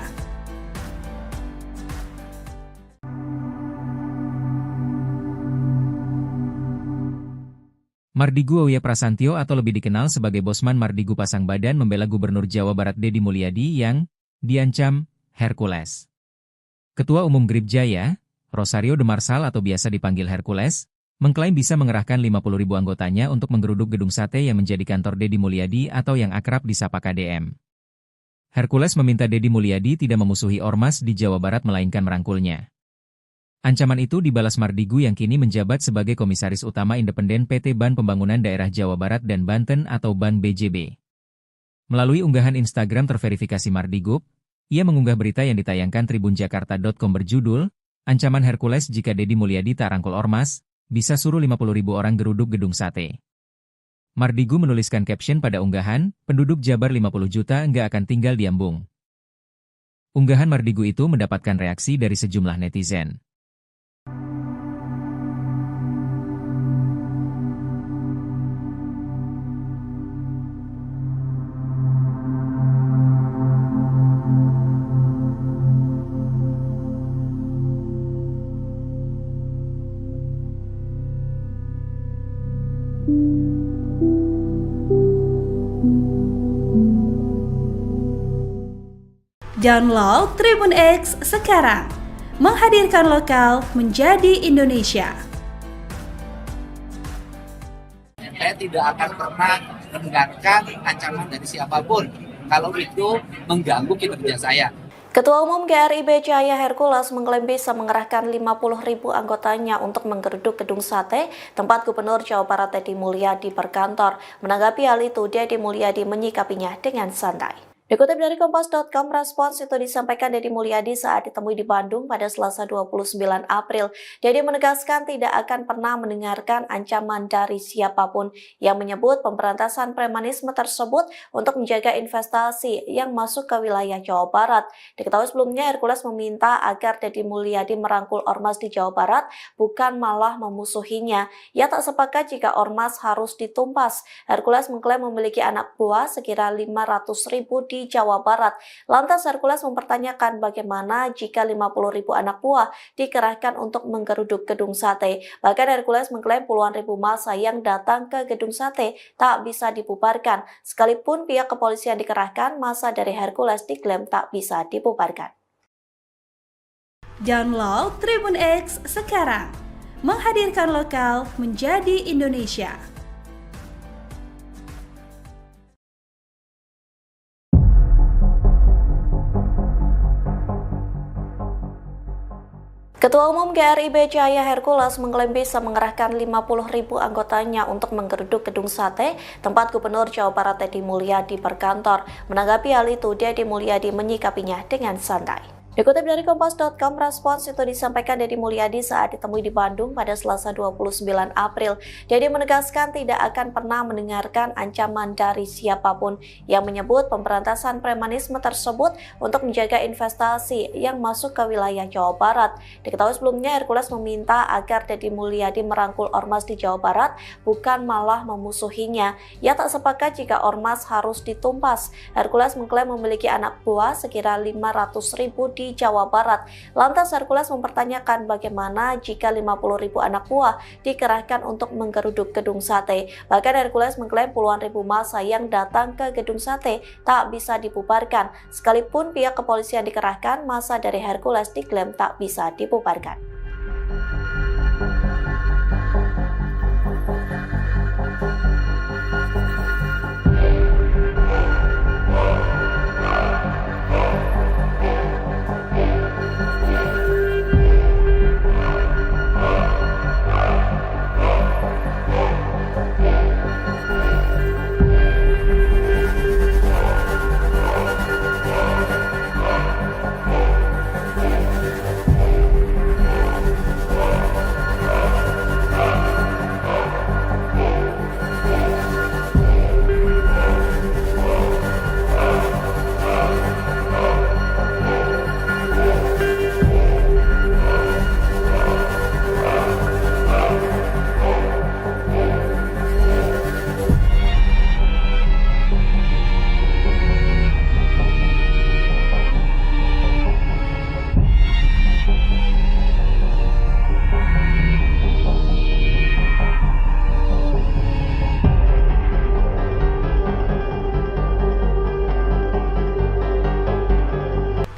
Mardigu Auya Prasantyo atau lebih dikenal sebagai Bosman Mardigu pasang badan membela Gubernur Jawa Barat Deddy Mulyadi yang diancam Hercules. Ketua Umum Grip Jaya, Rosario de Marsal atau biasa dipanggil Hercules, mengklaim bisa mengerahkan 50.000 anggotanya untuk menggeruduk gedung sate yang menjadi kantor Deddy Mulyadi atau yang akrab disapa KDM. Hercules meminta Deddy Mulyadi tidak memusuhi Ormas di Jawa Barat melainkan merangkulnya. Ancaman itu dibalas Mardigu yang kini menjabat sebagai Komisaris Utama Independen PT Ban Pembangunan Daerah Jawa Barat dan Banten atau Ban BJB. Melalui unggahan Instagram terverifikasi Mardigu, ia mengunggah berita yang ditayangkan tribunjakarta.com berjudul, Ancaman Hercules jika Deddy Mulyadi tak rangkul Ormas, bisa suruh 50.000 orang geruduk gedung sate. Mardigu menuliskan caption pada unggahan, penduduk Jabar 50 juta nggak akan tinggal di Ambung. Unggahan Mardigu itu mendapatkan reaksi dari sejumlah netizen. Download Tribun X sekarang, menghadirkan lokal menjadi Indonesia. Saya tidak akan pernah mendengarkan ancaman dari siapapun kalau itu mengganggu kinerja saya. Ketua Umum GRIB Cahaya Hercules mengklaim bisa mengerahkan 50.000 anggotanya untuk menggeruduk gedung sate tempat Gubernur Jawa Barat Deddy Mulyadi berkantor. Menanggapi hal itu, Deddy Mulyadi menyikapinya dengan santai. Dikutip dari Kompas.com, respons itu disampaikan Deddy Mulyadi saat ditemui di Bandung pada Selasa 29 April. Deddy menegaskan tidak akan pernah mendengarkan ancaman dari siapapun yang menyebut pemberantasan premanisme tersebut untuk menjaga investasi yang masuk ke wilayah Jawa Barat. Diketahui sebelumnya Hercules meminta agar Deddy Mulyadi merangkul Ormas di Jawa Barat, bukan malah memusuhinya. Ia tak sepakat jika Ormas harus ditumpas. Hercules mengklaim memiliki anak buah sekira 500.000 di Jawa Barat. Lantas Hercules mempertanyakan bagaimana jika 50.000 anak buah dikerahkan untuk menggeruduk gedung sate. Bahkan Hercules mengklaim puluhan ribu massa yang datang ke gedung sate tak bisa dibubarkan. Sekalipun pihak kepolisian dikerahkan, massa dari Hercules diklaim tak bisa dibubarkan. Download Tribun X sekarang, menghadirkan lokal menjadi Indonesia. Ketua Umum GRIB Cahaya Hercules mengklaim bisa mengerahkan 50.000 anggotanya untuk menggeruduk gedung sate tempat Gubernur Jawa Barat Deddy Mulyadi berkantor. Menanggapi hal itu, Deddy Mulyadi menyikapinya dengan santai. Dikutip dari Kompas.com, respons itu disampaikan Deddy Mulyadi saat ditemui di Bandung pada Selasa 29 April. Deddy menegaskan tidak akan pernah mendengarkan ancaman dari siapapun yang menyebut pemberantasan premanisme tersebut untuk menjaga investasi yang masuk ke wilayah Jawa Barat. Diketahui sebelumnya Hercules meminta agar Deddy Mulyadi merangkul Ormas di Jawa Barat, bukan malah memusuhinya. Ia tak sepakat jika Ormas harus ditumpas. Hercules mengklaim memiliki anak buah sekira 500.000 di Jawa Barat. Lantas Hercules mempertanyakan bagaimana jika 50.000 anak buah dikerahkan untuk menggeruduk gedung sate. Bahkan Hercules mengklaim puluhan ribu massa yang datang ke gedung sate tak bisa dibubarkan. Sekalipun pihak kepolisian dikerahkan, massa dari Hercules diklaim tak bisa dibubarkan.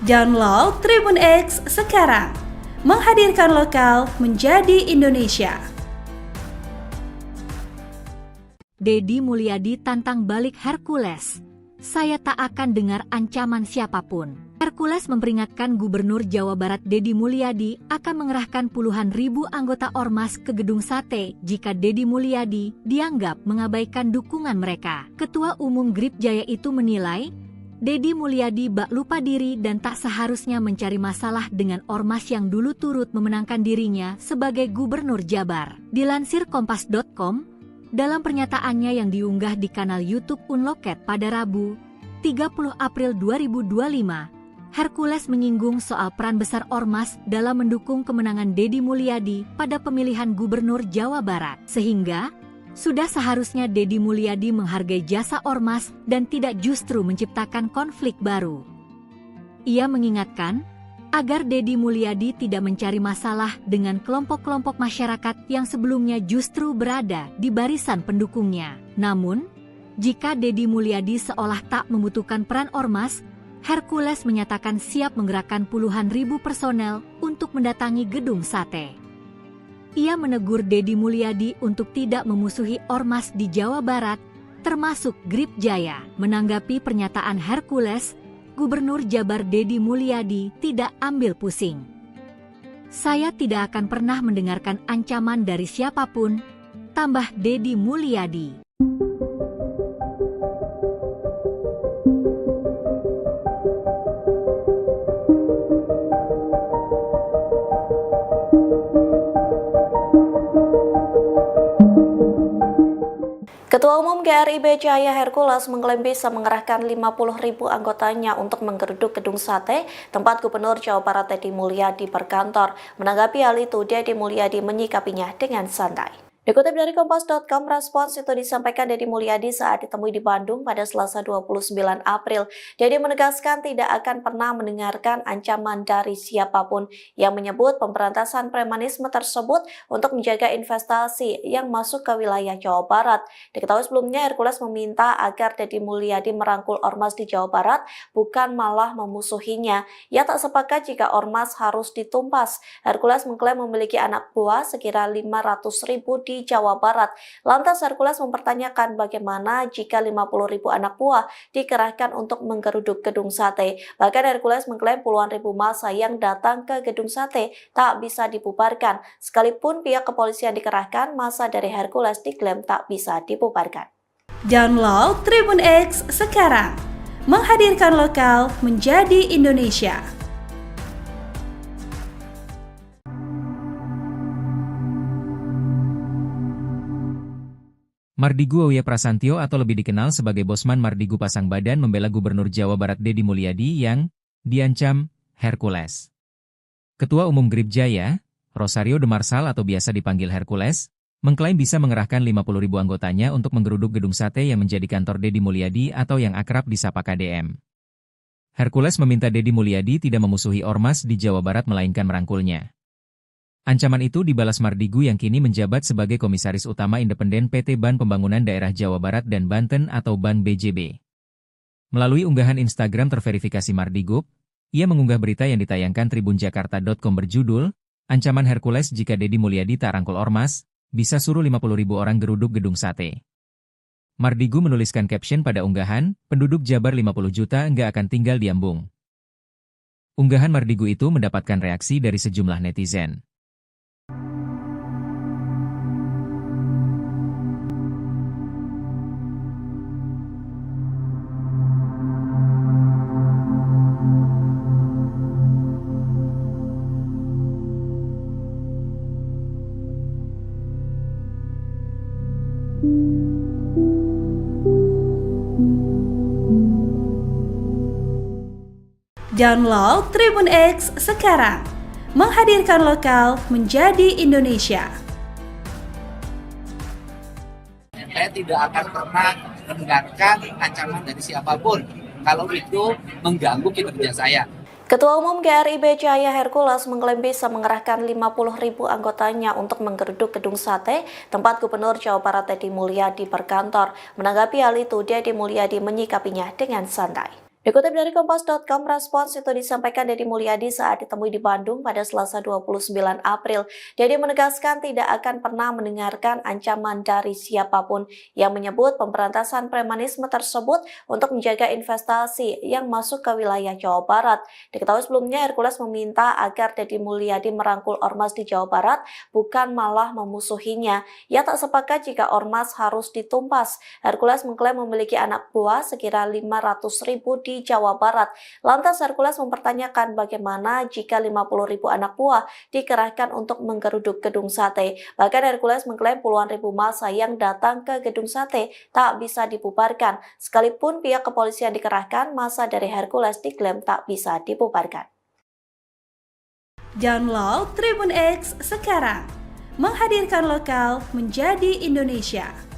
Download Tribun X sekarang, menghadirkan lokal menjadi Indonesia. Deddy Mulyadi tantang balik Hercules. saya tak akan dengar ancaman siapapun. Hercules memperingatkan Gubernur Jawa Barat Deddy Mulyadi akan mengerahkan puluhan ribu anggota ormas ke gedung sate jika Deddy Mulyadi dianggap mengabaikan dukungan mereka. Ketua Umum Grip Jaya itu menilai, Deddy Mulyadi bak lupa diri dan tak seharusnya mencari masalah dengan ormas yang dulu turut memenangkan dirinya sebagai Gubernur Jabar. Dilansir Kompas.com, dalam pernyataannya yang diunggah di kanal YouTube Unloket pada Rabu, 30 April 2025, Hercules menyinggung soal peran besar ormas dalam mendukung kemenangan Deddy Mulyadi pada pemilihan Gubernur Jawa Barat. Sehingga, sudah seharusnya Deddy Mulyadi menghargai jasa ormas dan tidak justru menciptakan konflik baru. Ia mengingatkan agar Deddy Mulyadi tidak mencari masalah dengan kelompok-kelompok masyarakat yang sebelumnya justru berada di barisan pendukungnya. Namun, jika Deddy Mulyadi seolah tak membutuhkan peran ormas, Hercules menyatakan siap menggerakkan puluhan ribu personel untuk mendatangi gedung sate. Ia menegur Deddy Mulyadi untuk tidak memusuhi ormas di Jawa Barat, termasuk Grip Jaya. Menanggapi pernyataan Hercules, Gubernur Jabar Deddy Mulyadi tidak ambil pusing. Saya tidak akan pernah mendengarkan ancaman dari siapapun, tambah Deddy Mulyadi. Ketua Umum GRIB Cahaya Hercules mengklaim bisa mengerahkan 50.000 anggotanya untuk menggeruduk gedung sate tempat Gubernur Jawa Barat Deddy Mulyadi berkantor. Menanggapi hal itu, Deddy Mulyadi menyikapinya dengan santai. Dikutip dari Kompas.com, respons itu disampaikan Deddy Mulyadi saat ditemui di Bandung pada Selasa 29 April. Deddy menegaskan tidak akan pernah mendengarkan ancaman dari siapapun yang menyebut pemberantasan premanisme tersebut untuk menjaga investasi yang masuk ke wilayah Jawa Barat. Diketahui sebelumnya Hercules meminta agar Deddy Mulyadi merangkul ormas di Jawa Barat, bukan malah memusuhinya. Ia tak sepakat jika ormas harus ditumpas. Hercules mengklaim memiliki anak buah sekira 500.000 di Jawa Barat. Lantas Hercules mempertanyakan bagaimana jika 50.000 anak buah dikerahkan untuk menggeruduk gedung sate. Bahkan Hercules mengklaim puluhan ribu massa yang datang ke gedung sate tak bisa dibubarkan. Sekalipun pihak kepolisian dikerahkan, massa dari Hercules diklaim tak bisa dibubarkan. Download Tribun X sekarang, menghadirkan lokal menjadi Indonesia. Mardigu Auya Prasantyo atau lebih dikenal sebagai Bosman Mardigu pasang badan membela Gubernur Jawa Barat Deddy Mulyadi yang diancam Hercules. Ketua Umum Grip Jaya, Rosario de Marsal atau biasa dipanggil Hercules, mengklaim bisa mengerahkan 50.000 anggotanya untuk menggeruduk gedung sate yang menjadi kantor Deddy Mulyadi atau yang akrab disapa KDM. Hercules meminta Deddy Mulyadi tidak memusuhi ormas di Jawa Barat melainkan merangkulnya. Ancaman itu dibalas Mardigu yang kini menjabat sebagai Komisaris Utama Independen PT Ban Pembangunan Daerah Jawa Barat dan Banten atau Ban BJB. Melalui unggahan Instagram terverifikasi Mardigu, ia mengunggah berita yang ditayangkan tribunjakarta.com berjudul, Ancaman Hercules jika Deddy Mulyadi tak rangkul ormas, bisa suruh 50.000 orang geruduk gedung sate. Mardigu menuliskan caption pada unggahan, penduduk Jabar 50 juta nggak akan tinggal di Ambung. Unggahan Mardigu itu mendapatkan reaksi dari sejumlah netizen. Download Tribun X sekarang, menghadirkan lokal menjadi Indonesia. Saya tidak akan pernah mendengarkan ancaman dari siapapun kalau itu mengganggu kinerja saya. Ketua Umum GRIB Cahaya Hercules mengklaim bisa mengerahkan 50.000 anggotanya untuk menggeruduk gedung sate tempat Gubernur Jawa Barat Deddy Mulyadi berkantor. Menanggapi hal itu, Deddy Mulyadi menyikapinya dengan santai. Dikutip dari Kompas.com, respons itu disampaikan Deddy Mulyadi saat ditemui di Bandung pada Selasa 29 April. Deddy menegaskan tidak akan pernah mendengarkan ancaman dari siapapun yang menyebut pemberantasan premanisme tersebut untuk menjaga investasi yang masuk ke wilayah Jawa Barat. Diketahui sebelumnya Hercules meminta agar Deddy Mulyadi merangkul ormas di Jawa Barat, bukan malah memusuhinya. Ia tak sepakat jika ormas harus ditumpas. Hercules mengklaim memiliki anak buah sekira 500.000 di Jawa Barat. Lantas Hercules mempertanyakan bagaimana jika 50.000 anak buah dikerahkan untuk menggeruduk gedung sate. Bahkan Hercules mengklaim puluhan ribu massa yang datang ke gedung sate tak bisa dibubarkan. Sekalipun pihak kepolisian dikerahkan, massa dari Hercules diklaim tak bisa dibubarkan. Download Tribun X sekarang, menghadirkan lokal menjadi Indonesia.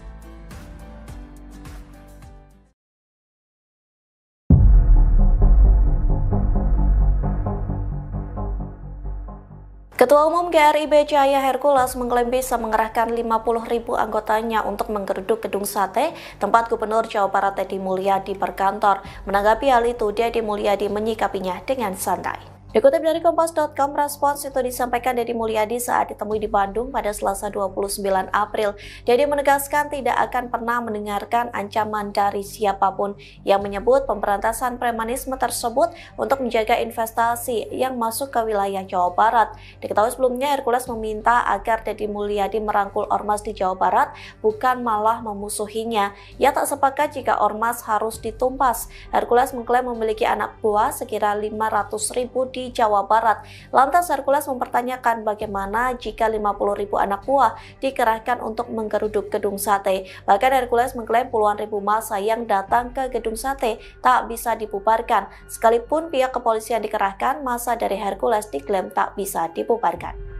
Ketua Umum GRIB Cahaya Hercules mengklaim bisa mengerahkan 50.000 anggotanya untuk menggeruduk gedung sate tempat Gubernur Jawa Barat Deddy Mulyadi berkantor. Menanggapi hal itu, Deddy Mulyadi menyikapinya dengan santai. Dikutip dari Kompas.com, respons itu disampaikan Deddy Mulyadi saat ditemui di Bandung pada Selasa 29 April. Deddy menegaskan tidak akan pernah mendengarkan ancaman dari siapapun yang menyebut pemberantasan premanisme tersebut untuk menjaga investasi yang masuk ke wilayah Jawa Barat. Diketahui sebelumnya Hercules meminta agar Deddy Mulyadi merangkul ormas di Jawa Barat, bukan malah memusuhinya. Ia tak sepakat jika ormas harus ditumpas. Hercules mengklaim memiliki anak buah sekira 500.000 di Jawa Barat. Lantas Hercules mempertanyakan bagaimana jika 50.000 anak buah dikerahkan untuk menggeruduk gedung sate. Bahkan Hercules mengklaim puluhan ribu massa yang datang ke gedung sate tak bisa dibubarkan. Sekalipun pihak kepolisian dikerahkan, massa dari Hercules diklaim tak bisa dibubarkan.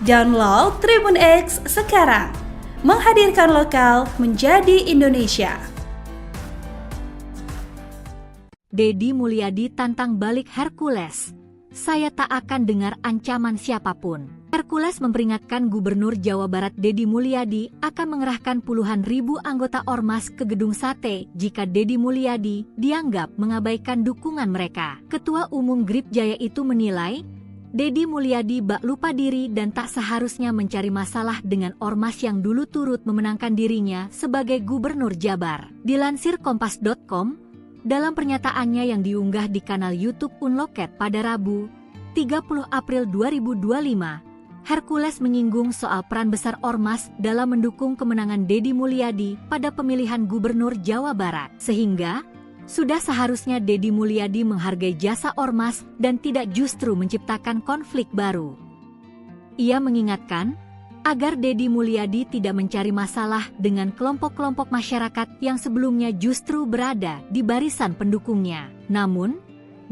Download Tribun X sekarang, menghadirkan lokal menjadi Indonesia. Deddy Mulyadi tantang balik Hercules. Saya tak akan dengar ancaman siapapun. Hercules memperingatkan Gubernur Jawa Barat Deddy Mulyadi akan mengerahkan puluhan ribu anggota ormas ke gedung sate jika Deddy Mulyadi dianggap mengabaikan dukungan mereka. Ketua Umum GRIB Jaya itu menilai Deddy Mulyadi bak lupa diri dan tak seharusnya mencari masalah dengan ormas yang dulu turut memenangkan dirinya sebagai Gubernur Jabar. Dilansir Kompas.com, dalam pernyataannya yang diunggah di kanal YouTube Unloket pada Rabu, 30 April 2025, Hercules menyinggung soal peran besar ormas dalam mendukung kemenangan Deddy Mulyadi pada pemilihan Gubernur Jawa Barat. Sehingga, sudah seharusnya Deddy Mulyadi menghargai jasa ormas dan tidak justru menciptakan konflik baru. Ia mengingatkan agar Deddy Mulyadi tidak mencari masalah dengan kelompok-kelompok masyarakat yang sebelumnya justru berada di barisan pendukungnya. Namun,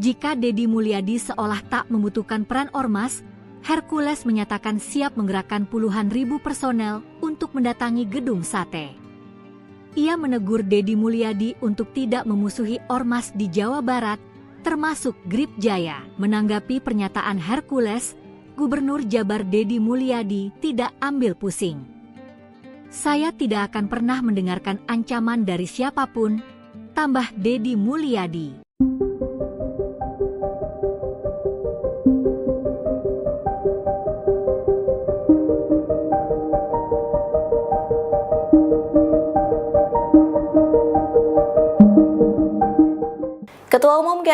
jika Deddy Mulyadi seolah tak membutuhkan peran ormas, Hercules menyatakan siap menggerakkan puluhan ribu personel untuk mendatangi gedung sate. Ia menegur Deddy Mulyadi untuk tidak memusuhi ormas di Jawa Barat, termasuk GRIB Jaya. Menanggapi pernyataan Hercules, Gubernur Jabar Deddy Mulyadi tidak ambil pusing. Saya tidak akan pernah mendengarkan ancaman dari siapapun, tambah Deddy Mulyadi.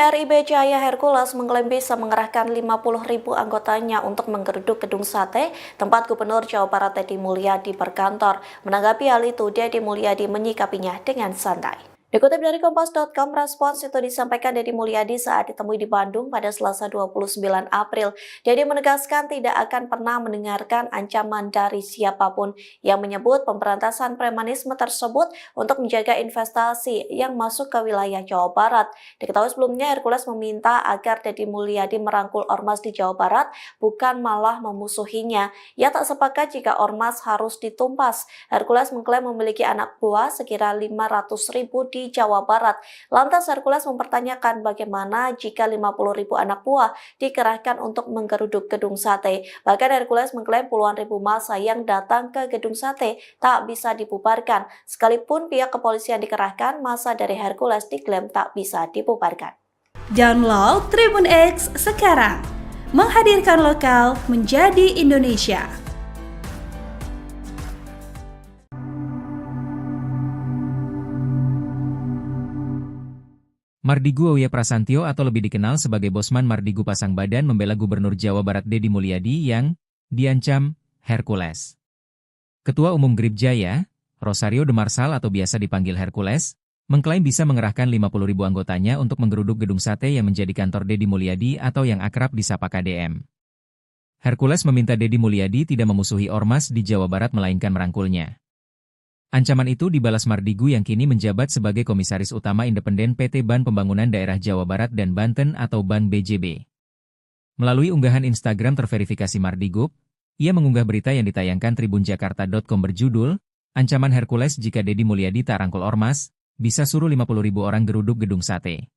GRIB Jaya Hercules mengklaim bisa mengerahkan 50.000 anggotanya untuk menggeruduk gedung sate tempat Gubernur Jawa Barat Deddy Mulyadi berkantor. Menanggapi hal itu, Deddy Mulyadi menyikapinya dengan santai. Dikutip dari Kompas.com, respons itu disampaikan Deddy Mulyadi saat ditemui di Bandung pada Selasa 29 April. Deddy menegaskan tidak akan pernah mendengarkan ancaman dari siapapun yang menyebut pemberantasan premanisme tersebut untuk menjaga investasi yang masuk ke wilayah Jawa Barat. Diketahui sebelumnya Hercules meminta agar Deddy Mulyadi merangkul ormas di Jawa Barat, bukan malah memusuhinya. Ia tak sepakat jika ormas harus ditumpas. Hercules mengklaim memiliki anak buah sekira 500.000 di Jawa Barat. Lantas Hercules mempertanyakan bagaimana jika 50.000 anak buah dikerahkan untuk menggeruduk gedung sate. Bahkan Hercules mengklaim puluhan ribu massa yang datang ke gedung sate tak bisa dibubarkan. Sekalipun pihak kepolisian dikerahkan, massa dari Hercules diklaim tak bisa dibubarkan. Download Tribun X sekarang, menghadirkan lokal menjadi Indonesia. Mardigu Auya Prasantyo atau lebih dikenal sebagai Bosman Mardigu pasang badan membela Gubernur Jawa Barat Deddy Mulyadi yang diancam Hercules. Ketua Umum GRIB Jaya, Rosario de Marsal atau biasa dipanggil Hercules, mengklaim bisa mengerahkan 50.000 anggotanya untuk menggeruduk gedung sate yang menjadi kantor Deddy Mulyadi atau yang akrab disapa KDM. Hercules meminta Deddy Mulyadi tidak memusuhi ormas di Jawa Barat melainkan merangkulnya. Ancaman itu dibalas Mardigu yang kini menjabat sebagai Komisaris Utama Independen PT Ban Pembangunan Daerah Jawa Barat dan Banten atau Ban BJB. Melalui unggahan Instagram terverifikasi Mardigu, ia mengunggah berita yang ditayangkan tribunjakarta.com berjudul, "Ancaman Hercules jika Deddy Mulyadi tak rangkul ormas, bisa suruh 50.000 orang geruduk gedung sate."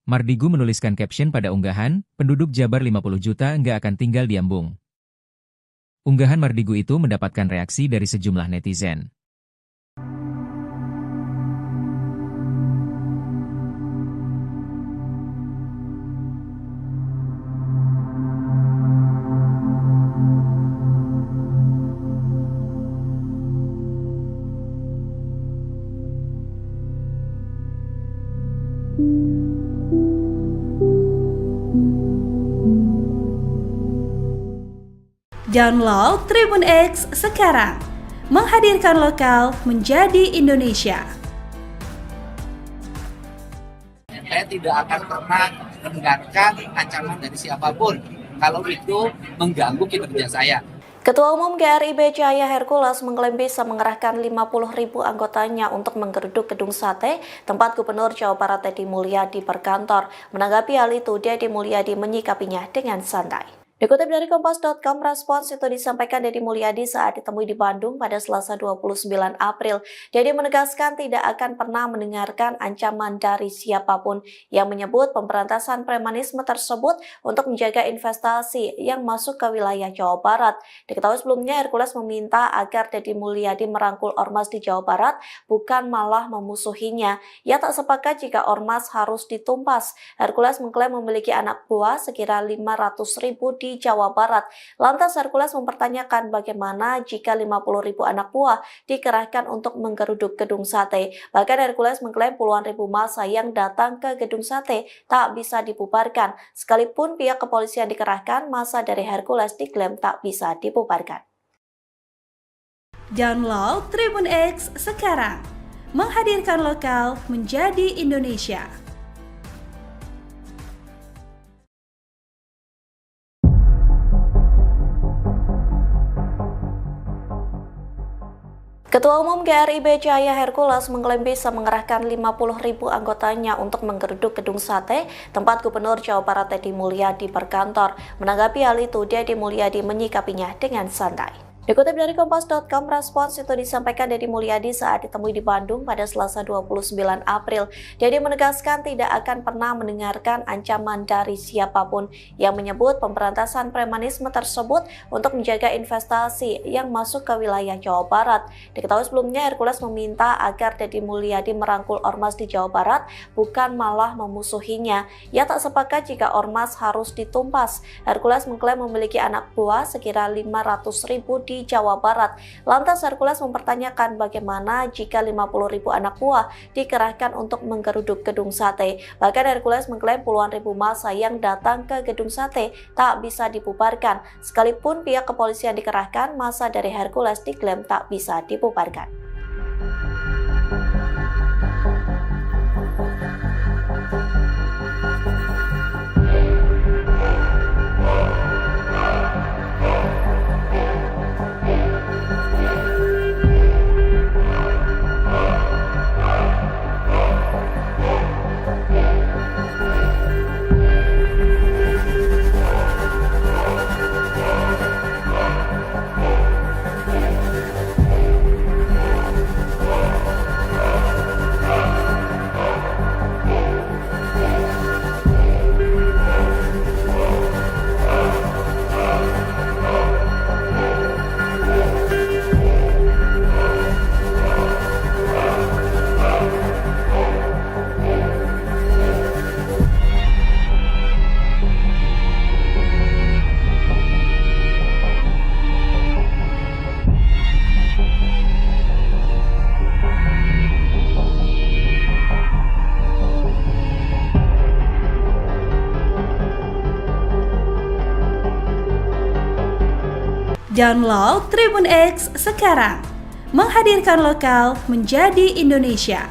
Mardigu menuliskan caption pada unggahan, "Penduduk Jabar 50 juta nggak akan tinggal di Ambung." Unggahan Mardigu itu mendapatkan reaksi dari sejumlah netizen. Download Tribun X sekarang, menghadirkan lokal menjadi Indonesia. Saya tidak akan pernah mendengarkan ancaman dari siapapun kalau itu mengganggu kinerja saya. Ketua Umum GRIB Jaya Hercules mengklaim bisa mengerahkan 50.000 anggotanya untuk menggeruduk gedung sate tempat Gubernur Jawa Barat Deddy Mulyadi berkantor. Menanggapi hal itu, Deddy Mulyadi menyikapinya dengan santai. Dikutip dari Kompas.com, respons itu disampaikan Deddy Mulyadi saat ditemui di Bandung pada Selasa 29 April. Deddy menegaskan tidak akan pernah mendengarkan ancaman dari siapapun yang menyebut pemberantasan premanisme tersebut untuk menjaga investasi yang masuk ke wilayah Jawa Barat. Diketahui sebelumnya Hercules meminta agar Deddy Mulyadi merangkul ormas di Jawa Barat, bukan malah memusuhinya. Ia tak sepakat jika ormas harus ditumpas. Hercules mengklaim memiliki anak buah sekira 500.000 di Jawa Barat. Lantas Hercules mempertanyakan bagaimana jika 50.000 anak buah dikerahkan untuk menggeruduk gedung sate. Bahkan Hercules mengklaim puluhan ribu massa yang datang ke gedung sate tak bisa dibubarkan. Sekalipun pihak kepolisian dikerahkan, massa dari Hercules diklaim tak bisa dibubarkan. Download Tribun X sekarang, menghadirkan lokal menjadi Indonesia. Ketua Umum GRIB Jaya Hercules mengklaim bisa mengerahkan 50.000 anggotanya untuk menggeruduk gedung sate tempat Gubernur Jawa Barat Deddy Mulyadi berkantor. Menanggapi hal itu, Deddy Mulyadi menyikapinya dengan santai. Dikutip dari Kompas.com, respons itu disampaikan Deddy Mulyadi saat ditemui di Bandung pada Selasa 29 April. Deddy menegaskan tidak akan pernah mendengarkan ancaman dari siapapun yang menyebut pemberantasan premanisme tersebut untuk menjaga investasi yang masuk ke wilayah Jawa Barat. Diketahui sebelumnya Hercules meminta agar Deddy Mulyadi merangkul ormas di Jawa Barat, bukan malah memusuhinya. Ia tak sepakat jika ormas harus ditumpas. Hercules mengklaim memiliki anak buah sekira 500.000 di di Jawa Barat. Lantas Hercules mempertanyakan bagaimana jika 50.000 anak buah dikerahkan untuk menggeruduk gedung sate. Bahkan Hercules mengklaim puluhan ribu massa yang datang ke gedung sate tak bisa dibubarkan. Sekalipun pihak kepolisian dikerahkan, massa dari Hercules diklaim tak bisa dibubarkan. Download Tribun X sekarang, menghadirkan lokal menjadi Indonesia.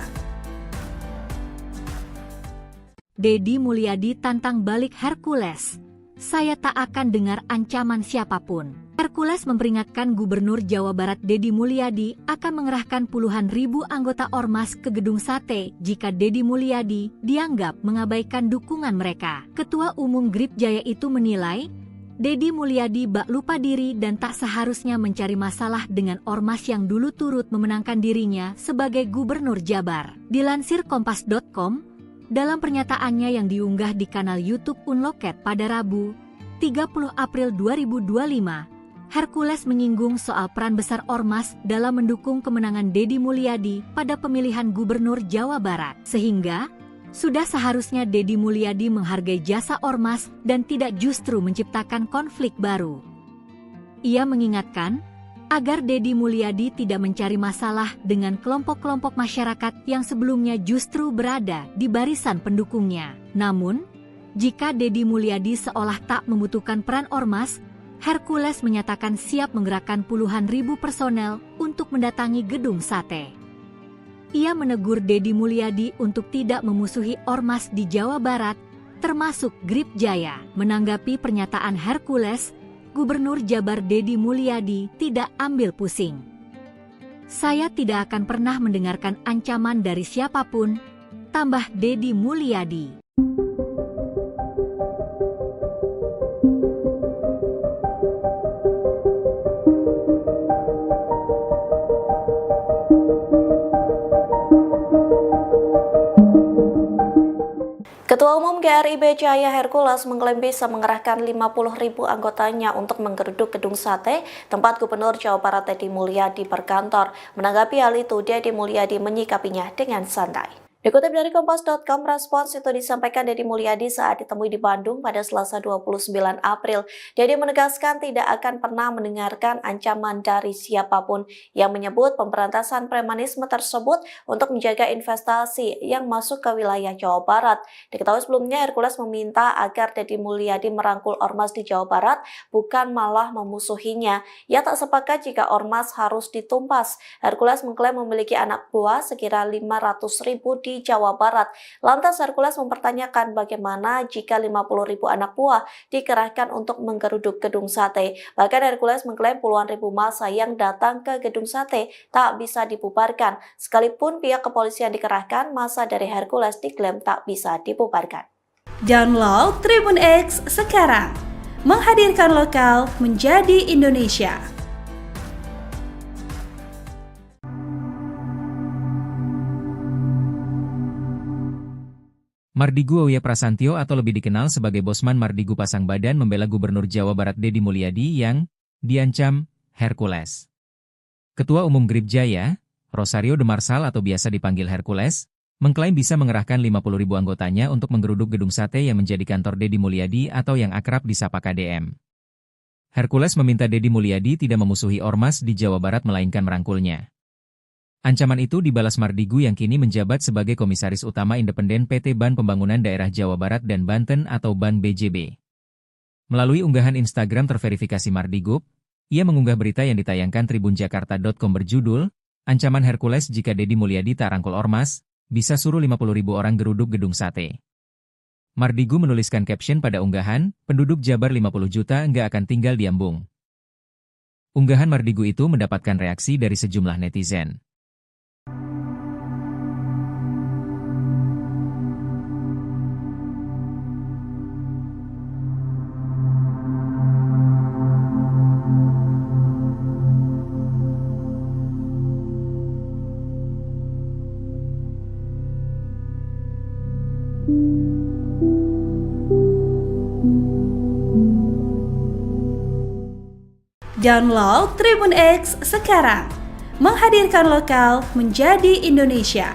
Deddy Mulyadi tantang balik Hercules. Saya tak akan dengar ancaman siapapun. Hercules memperingatkan Gubernur Jawa Barat Deddy Mulyadi akan mengerahkan puluhan ribu anggota ormas ke gedung sate jika Deddy Mulyadi dianggap mengabaikan dukungan mereka. Ketua Umum Gripjaya itu menilai Deddy Mulyadi bak lupa diri dan tak seharusnya mencari masalah dengan ormas yang dulu turut memenangkan dirinya sebagai Gubernur Jabar. Dilansir Kompas.com, dalam pernyataannya yang diunggah di kanal YouTube Unloket pada Rabu, 30 April 2025, Hercules menyinggung soal peran besar ormas dalam mendukung kemenangan Deddy Mulyadi pada pemilihan Gubernur Jawa Barat. Sehingga sudah seharusnya Deddy Mulyadi menghargai jasa ormas dan tidak justru menciptakan konflik baru. Ia mengingatkan agar Deddy Mulyadi tidak mencari masalah dengan kelompok-kelompok masyarakat yang sebelumnya justru berada di barisan pendukungnya. Namun, jika Deddy Mulyadi seolah tak membutuhkan peran ormas, Hercules menyatakan siap menggerakkan puluhan ribu personel untuk mendatangi gedung sate. Ia menegur Deddy Mulyadi untuk tidak memusuhi ormas di Jawa Barat, termasuk Gripjaya. Menanggapi pernyataan Hercules, Gubernur Jabar Deddy Mulyadi tidak ambil pusing. Saya tidak akan pernah mendengarkan ancaman dari siapapun, tambah Deddy Mulyadi. Ketua Umum GRIB Cahaya Hercules mengklaim bisa mengerahkan 50.000 anggotanya untuk menggeruduk gedung sate tempat Gubernur Jawa Barat Deddy Mulyadi berkantor. Menanggapi hal itu, Deddy Mulyadi menyikapinya dengan santai. Dikutip dari Kompas.com, respons itu disampaikan Deddy Mulyadi saat ditemui di Bandung pada Selasa 29 April. Deddy menegaskan tidak akan pernah mendengarkan ancaman dari siapapun yang menyebut pemberantasan premanisme tersebut untuk menjaga investasi yang masuk ke wilayah Jawa Barat. Diketahui sebelumnya Hercules meminta agar Deddy Mulyadi merangkul ormas di Jawa Barat, bukan malah memusuhinya. Ia tak sepakat jika ormas harus ditumpas. Hercules mengklaim memiliki anak buah sekira 500.000 di Jawa Barat. Lantas Hercules mempertanyakan bagaimana jika 50.000 anak buah dikerahkan untuk menggeruduk gedung sate. Bahkan Hercules mengklaim puluhan ribu massa yang datang ke gedung sate tak bisa dibubarkan. Sekalipun pihak kepolisian dikerahkan, massa dari Hercules diklaim tak bisa dibubarkan. Download Tribun X sekarang, menghadirkan lokal menjadi Indonesia. Mardigu Auya Prasantyo atau lebih dikenal sebagai Bosman Mardigu pasang badan membela Gubernur Jawa Barat Deddy Mulyadi yang diancam Hercules. Ketua Umum Gripjaya, Rosario de Marsal atau biasa dipanggil Hercules, mengklaim bisa mengerahkan 50.000 anggotanya untuk menggeruduk gedung sate yang menjadi kantor Deddy Mulyadi atau yang akrab disapa KDM. Hercules meminta Deddy Mulyadi tidak memusuhi ormas di Jawa Barat melainkan merangkulnya. Ancaman itu dibalas Mardigu yang kini menjabat sebagai Komisaris Utama Independen PT Ban Pembangunan Daerah Jawa Barat dan Banten atau Ban BJB. Melalui unggahan Instagram terverifikasi Mardigu, ia mengunggah berita yang ditayangkan tribunjakarta.com berjudul, "Ancaman Hercules jika Deddy Mulyadi tak rangkul ormas, bisa suruh 50.000 orang geruduk gedung sate." Mardigu menuliskan caption pada unggahan, "Penduduk Jabar 50 juta nggak akan tinggal di Ambung." Unggahan Mardigu itu mendapatkan reaksi dari sejumlah netizen. Download Tribun X sekarang, menghadirkan lokal menjadi Indonesia.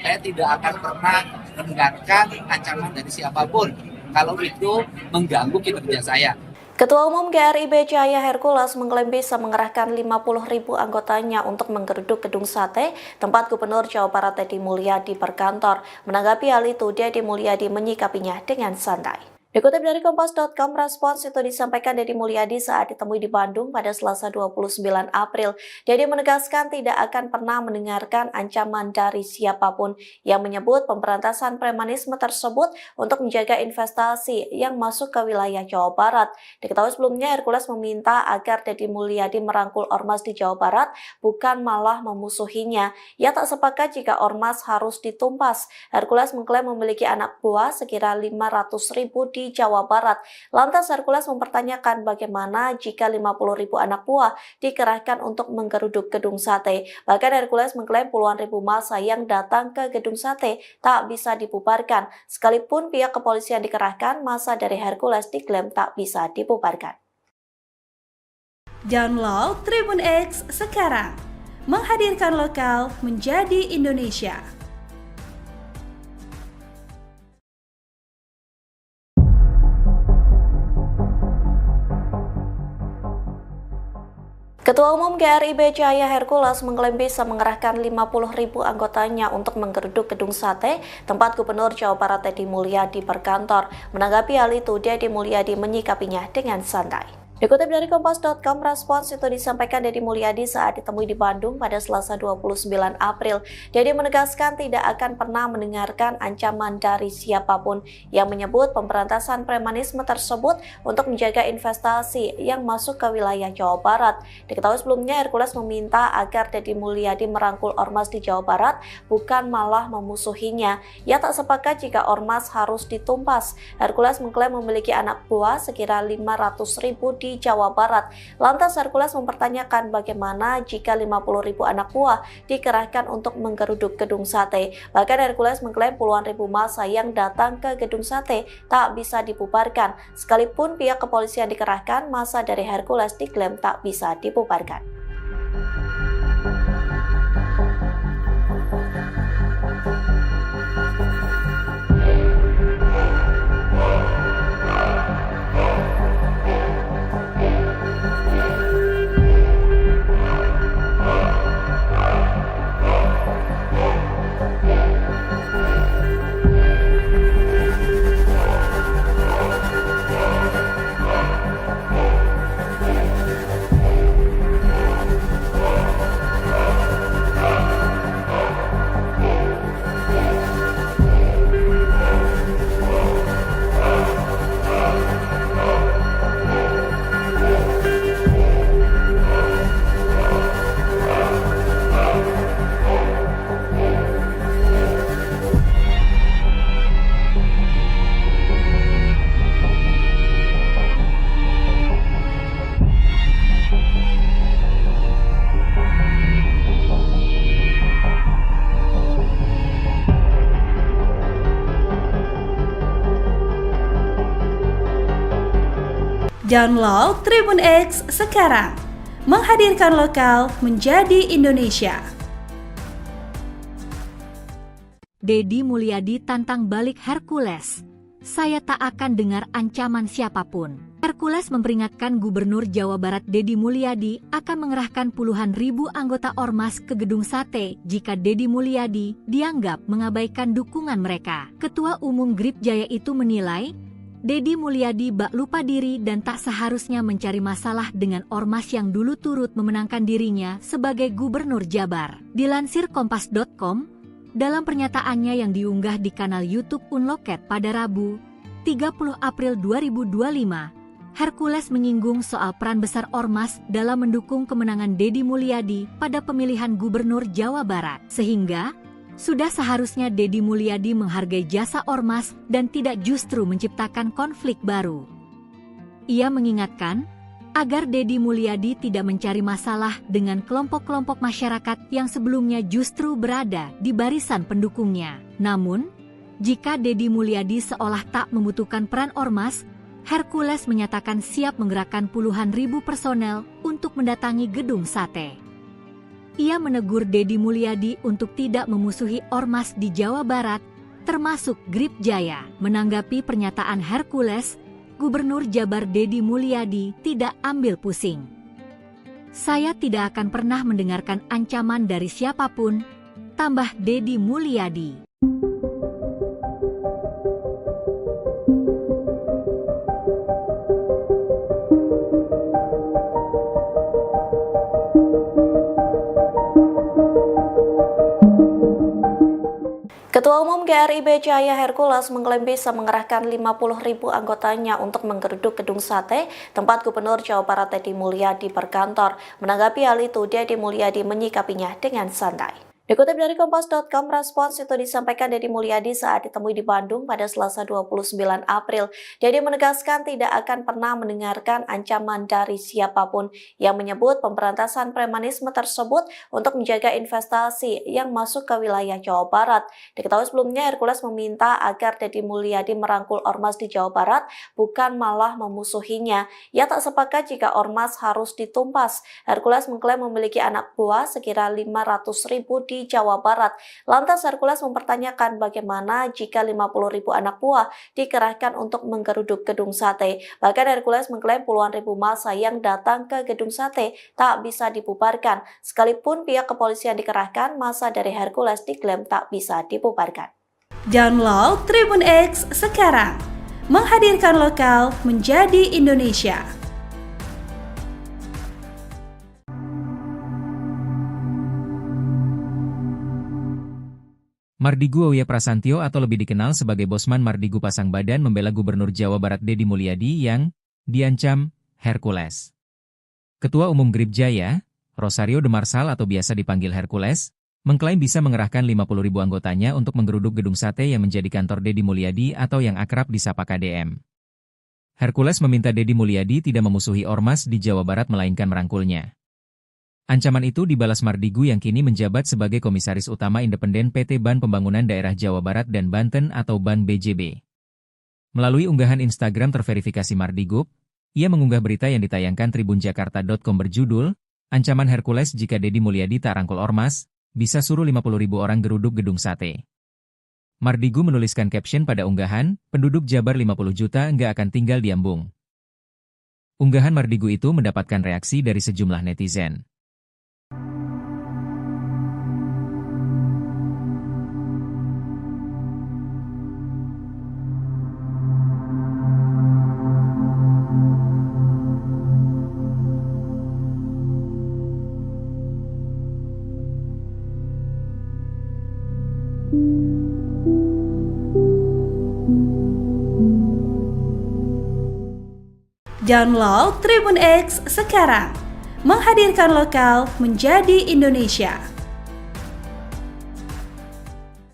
Saya tidak akan pernah mendengarkan ancaman dari siapapun kalau itu mengganggu kinerja saya. Ketua Umum GRIB Jaya Hercules mengklaim bisa mengerahkan 50.000 anggotanya untuk menggeruduk gedung sate tempat Gubernur Jawa Barat Deddy Mulyadi berkantor. Menanggapi hal itu, Deddy Mulyadi menyikapinya dengan santai. Dikutip dari Kompas.com, respons itu disampaikan Deddy Mulyadi saat ditemui di Bandung pada Selasa 29 April. Deddy menegaskan tidak akan pernah mendengarkan ancaman dari siapapun yang menyebut pemberantasan premanisme tersebut untuk menjaga investasi yang masuk ke wilayah Jawa Barat. Diketahui sebelumnya Hercules meminta agar Deddy Mulyadi merangkul ormas di Jawa Barat, bukan malah memusuhinya. Ia tak sepakat jika ormas harus ditumpas. Hercules mengklaim memiliki anak buah sekira 500.000 di Jawa Barat. Lantas Hercules mempertanyakan bagaimana jika 50.000 anak buah dikerahkan untuk menggeruduk gedung sate. Bahkan Hercules mengklaim puluhan ribu massa yang datang ke gedung sate tak bisa dibubarkan. Sekalipun pihak kepolisian dikerahkan, massa dari Hercules diklaim tak bisa dibubarkan. Download Tribun X sekarang, menghadirkan lokal menjadi Indonesia. Ketua Umum GRIB Jaya Hercules mengklaim bisa mengerahkan 50.000 anggotanya untuk menggeruduk gedung sate tempat Gubernur Jawa Barat Deddy Mulyadi berkantor. Menanggapi hal itu, Deddy Mulyadi menyikapinya dengan santai. Dikutip dari Kompas.com, respons itu disampaikan Deddy Mulyadi saat ditemui di Bandung pada Selasa 29 April. Deddy menegaskan tidak akan pernah mendengarkan ancaman dari siapapun yang menyebut pemberantasan premanisme tersebut untuk menjaga investasi yang masuk ke wilayah Jawa Barat. Diketahui sebelumnya Hercules meminta agar Deddy Mulyadi merangkul ormas di Jawa Barat, bukan malah memusuhinya. Ia tak sepakat jika ormas harus ditumpas. Hercules mengklaim memiliki anak buah sekira 500.000 di Jawa Barat. Lantas Hercules mempertanyakan bagaimana jika 50.000 anak buah dikerahkan untuk menggeruduk gedung sate. Bahkan Hercules mengklaim puluhan ribu massa yang datang ke gedung sate tak bisa dibubarkan. Sekalipun pihak kepolisian dikerahkan, massa dari Hercules diklaim tak bisa dibubarkan. Download Tribun X sekarang, menghadirkan lokal menjadi Indonesia. Deddy Mulyadi tantang balik Hercules. saya tak akan dengar ancaman siapapun. Hercules memperingatkan Gubernur Jawa Barat Deddy Mulyadi akan mengerahkan puluhan ribu anggota Ormas ke Gedung Sate jika Deddy Mulyadi dianggap mengabaikan dukungan mereka. Ketua Umum Gripjaya itu menilai, Deddy Mulyadi bak lupa diri dan tak seharusnya mencari masalah dengan Ormas yang dulu turut memenangkan dirinya sebagai Gubernur Jabar. Dilansir Kompas.com, dalam pernyataannya yang diunggah di kanal YouTube Unloket pada Rabu, 30 April 2025, Hercules menyinggung soal peran besar Ormas dalam mendukung kemenangan Deddy Mulyadi pada pemilihan Gubernur Jawa Barat. Sehingga, sudah seharusnya Deddy Mulyadi menghargai jasa Ormas dan tidak justru menciptakan konflik baru. Ia mengingatkan, agar Deddy Mulyadi tidak mencari masalah dengan kelompok-kelompok masyarakat yang sebelumnya justru berada di barisan pendukungnya. Namun, jika Deddy Mulyadi seolah tak membutuhkan peran Ormas, Hercules menyatakan siap menggerakkan puluhan ribu personel untuk mendatangi Gedung Sate. Ia menegur Deddy Mulyadi untuk tidak memusuhi Ormas di Jawa Barat, termasuk Gripjaya. Menanggapi pernyataan Hercules, Gubernur Jabar Deddy Mulyadi tidak ambil pusing. Saya tidak akan pernah mendengarkan ancaman dari siapapun, tambah Deddy Mulyadi. Ketua Umum GRIB Cahaya Hercules mengklaim bisa mengerahkan 50.000 anggotanya untuk menggeruduk Gedung Sate, tempat Gubernur Jawa Barat Deddy Mulyadi berkantor. Menanggapi hal itu, Deddy Mulyadi menyikapinya dengan santai. Dikutip dari Kompas.com, respons itu disampaikan Deddy Mulyadi saat ditemui di Bandung pada Selasa 29 April. Deddy menegaskan tidak akan pernah mendengarkan ancaman dari siapapun yang menyebut pemberantasan premanisme tersebut untuk menjaga investasi yang masuk ke wilayah Jawa Barat. Diketahui sebelumnya Hercules meminta agar Deddy Mulyadi merangkul Ormas di Jawa Barat, bukan malah memusuhinya. Ia tak sepakat jika Ormas harus ditumpas. Hercules mengklaim memiliki anak buah sekira 500.000 di Jawa Barat. Lantas Hercules mempertanyakan bagaimana jika 50.000 anak buah dikerahkan untuk menggeruduk Gedung Sate. Bahkan Hercules mengklaim puluhan ribu massa yang datang ke Gedung Sate tak bisa dibubarkan. Sekalipun pihak kepolisian dikerahkan, massa dari Hercules diklaim tak bisa dibubarkan. Download Tribun X sekarang, menghadirkan lokal menjadi Indonesia. Mardigu Auya Prasantyo atau lebih dikenal sebagai Bosman Mardigu pasang badan membela Gubernur Jawa Barat Deddy Mulyadi yang diancam Hercules. Ketua Umum Gripjaya, Rosario de Marsal atau biasa dipanggil Hercules, mengklaim bisa mengerahkan 50.000 anggotanya untuk menggeruduk Gedung Sate yang menjadi kantor Deddy Mulyadi atau yang akrab disapa KDM. Hercules meminta Deddy Mulyadi tidak memusuhi Ormas di Jawa Barat melainkan merangkulnya. Ancaman itu dibalas Mardigu yang kini menjabat sebagai Komisaris Utama Independen PT Ban Pembangunan Daerah Jawa Barat dan Banten atau Ban BJB. Melalui unggahan Instagram terverifikasi Mardigu, ia mengunggah berita yang ditayangkan tribunjakarta.com berjudul, Ancaman Hercules jika Deddy Mulyadi tak rangkul Ormas, bisa suruh 50.000 orang geruduk Gedung Sate. Mardigu menuliskan caption pada unggahan, penduduk Jabar 50 juta nggak akan tinggal di Ambung. Unggahan Mardigu itu mendapatkan reaksi dari sejumlah netizen. Download Tribun X sekarang, menghadirkan lokal menjadi Indonesia.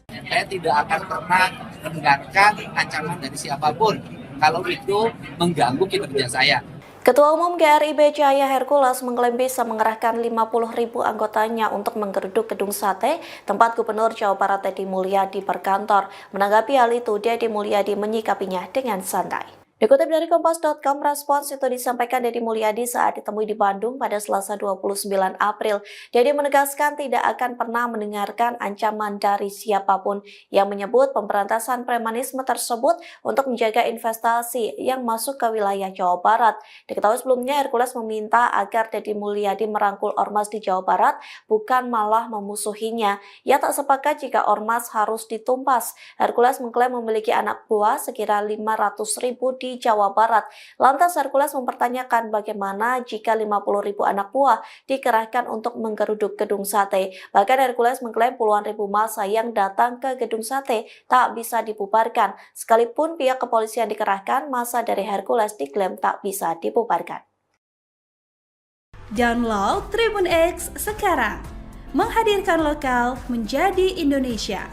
Saya tidak akan pernah mendengarkan ancaman dari siapapun kalau itu mengganggu kinerja saya. Ketua Umum GRIB Cahaya Hercules mengklaim bisa mengerahkan 50.000 anggotanya untuk menggeruduk Gedung Sate, tempat Gubernur Jawa Barat Deddy Mulyadi berkantor. Menanggapi hal itu, Deddy Mulyadi menyikapinya dengan santai. Dikutip dari Kompas.com, respons itu disampaikan Deddy Mulyadi saat ditemui di Bandung pada Selasa 29 April. Deddy menegaskan tidak akan pernah mendengarkan ancaman dari siapapun yang menyebut pemberantasan premanisme tersebut untuk menjaga investasi yang masuk ke wilayah Jawa Barat. Diketahui sebelumnya Hercules meminta agar Deddy Mulyadi merangkul ormas di Jawa Barat, bukan malah memusuhinya. Ia tak sepakat jika ormas harus ditumpas. Hercules mengklaim memiliki anak buah sekira 500.000 di Jawa Barat. Lantas Hercules mempertanyakan bagaimana jika 50.000 anak buah dikerahkan untuk menggeruduk gedung sate. Bahkan Hercules mengklaim puluhan ribu massa yang datang ke gedung sate tak bisa dibubarkan. Sekalipun pihak kepolisian dikerahkan, massa dari Hercules diklaim tak bisa dibubarkan. Download Tribun X sekarang, menghadirkan lokal menjadi Indonesia.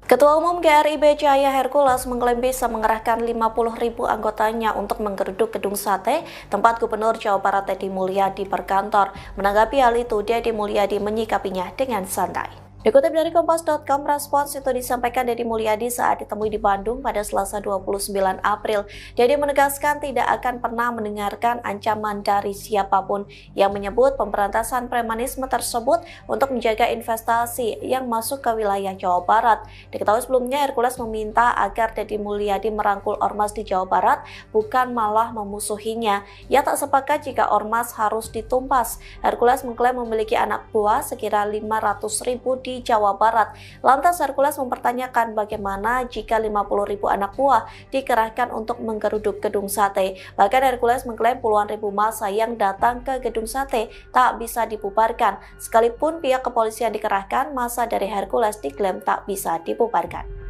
Ketua Umum GRIB Cahaya Hercules mengklaim bisa mengerahkan 50.000 anggotanya untuk menggeruduk gedung sate tempat Gubernur Jawa Barat Deddy Mulyadi berkantor. Menanggapi hal itu, Deddy Mulyadi menyikapinya dengan santai. Dikutip dari Kompas.com, respons itu disampaikan Deddy Mulyadi saat ditemui di Bandung pada Selasa 29 April. Deddy menegaskan tidak akan pernah mendengarkan ancaman dari siapapun yang menyebut pemberantasan premanisme tersebut untuk menjaga investasi yang masuk ke wilayah Jawa Barat. Diketahui sebelumnya Hercules meminta agar Deddy Mulyadi merangkul ormas di Jawa Barat, bukan malah memusuhinya. Ia tak sepakat jika ormas harus ditumpas. Hercules mengklaim memiliki anak buah sekira 500.000 di Jawa Barat. Lantas Hercules mempertanyakan bagaimana jika 50.000 anak buah dikerahkan untuk menggeruduk gedung sate. Bahkan Hercules mengklaim puluhan ribu massa yang datang ke gedung sate tak bisa dibubarkan. Sekalipun pihak kepolisian dikerahkan, massa dari Hercules diklaim tak bisa dibubarkan.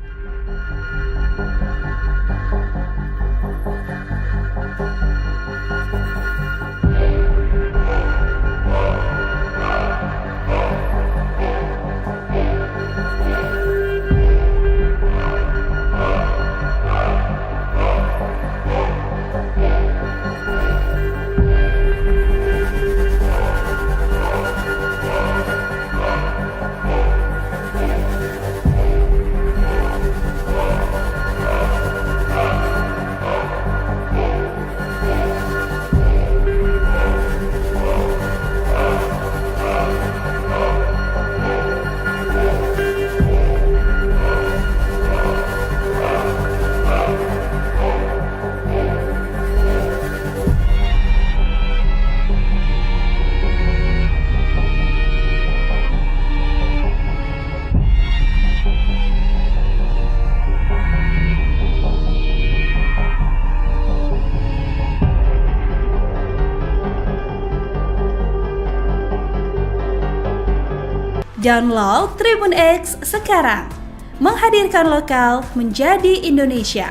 Download Tribun X sekarang, menghadirkan lokal menjadi Indonesia.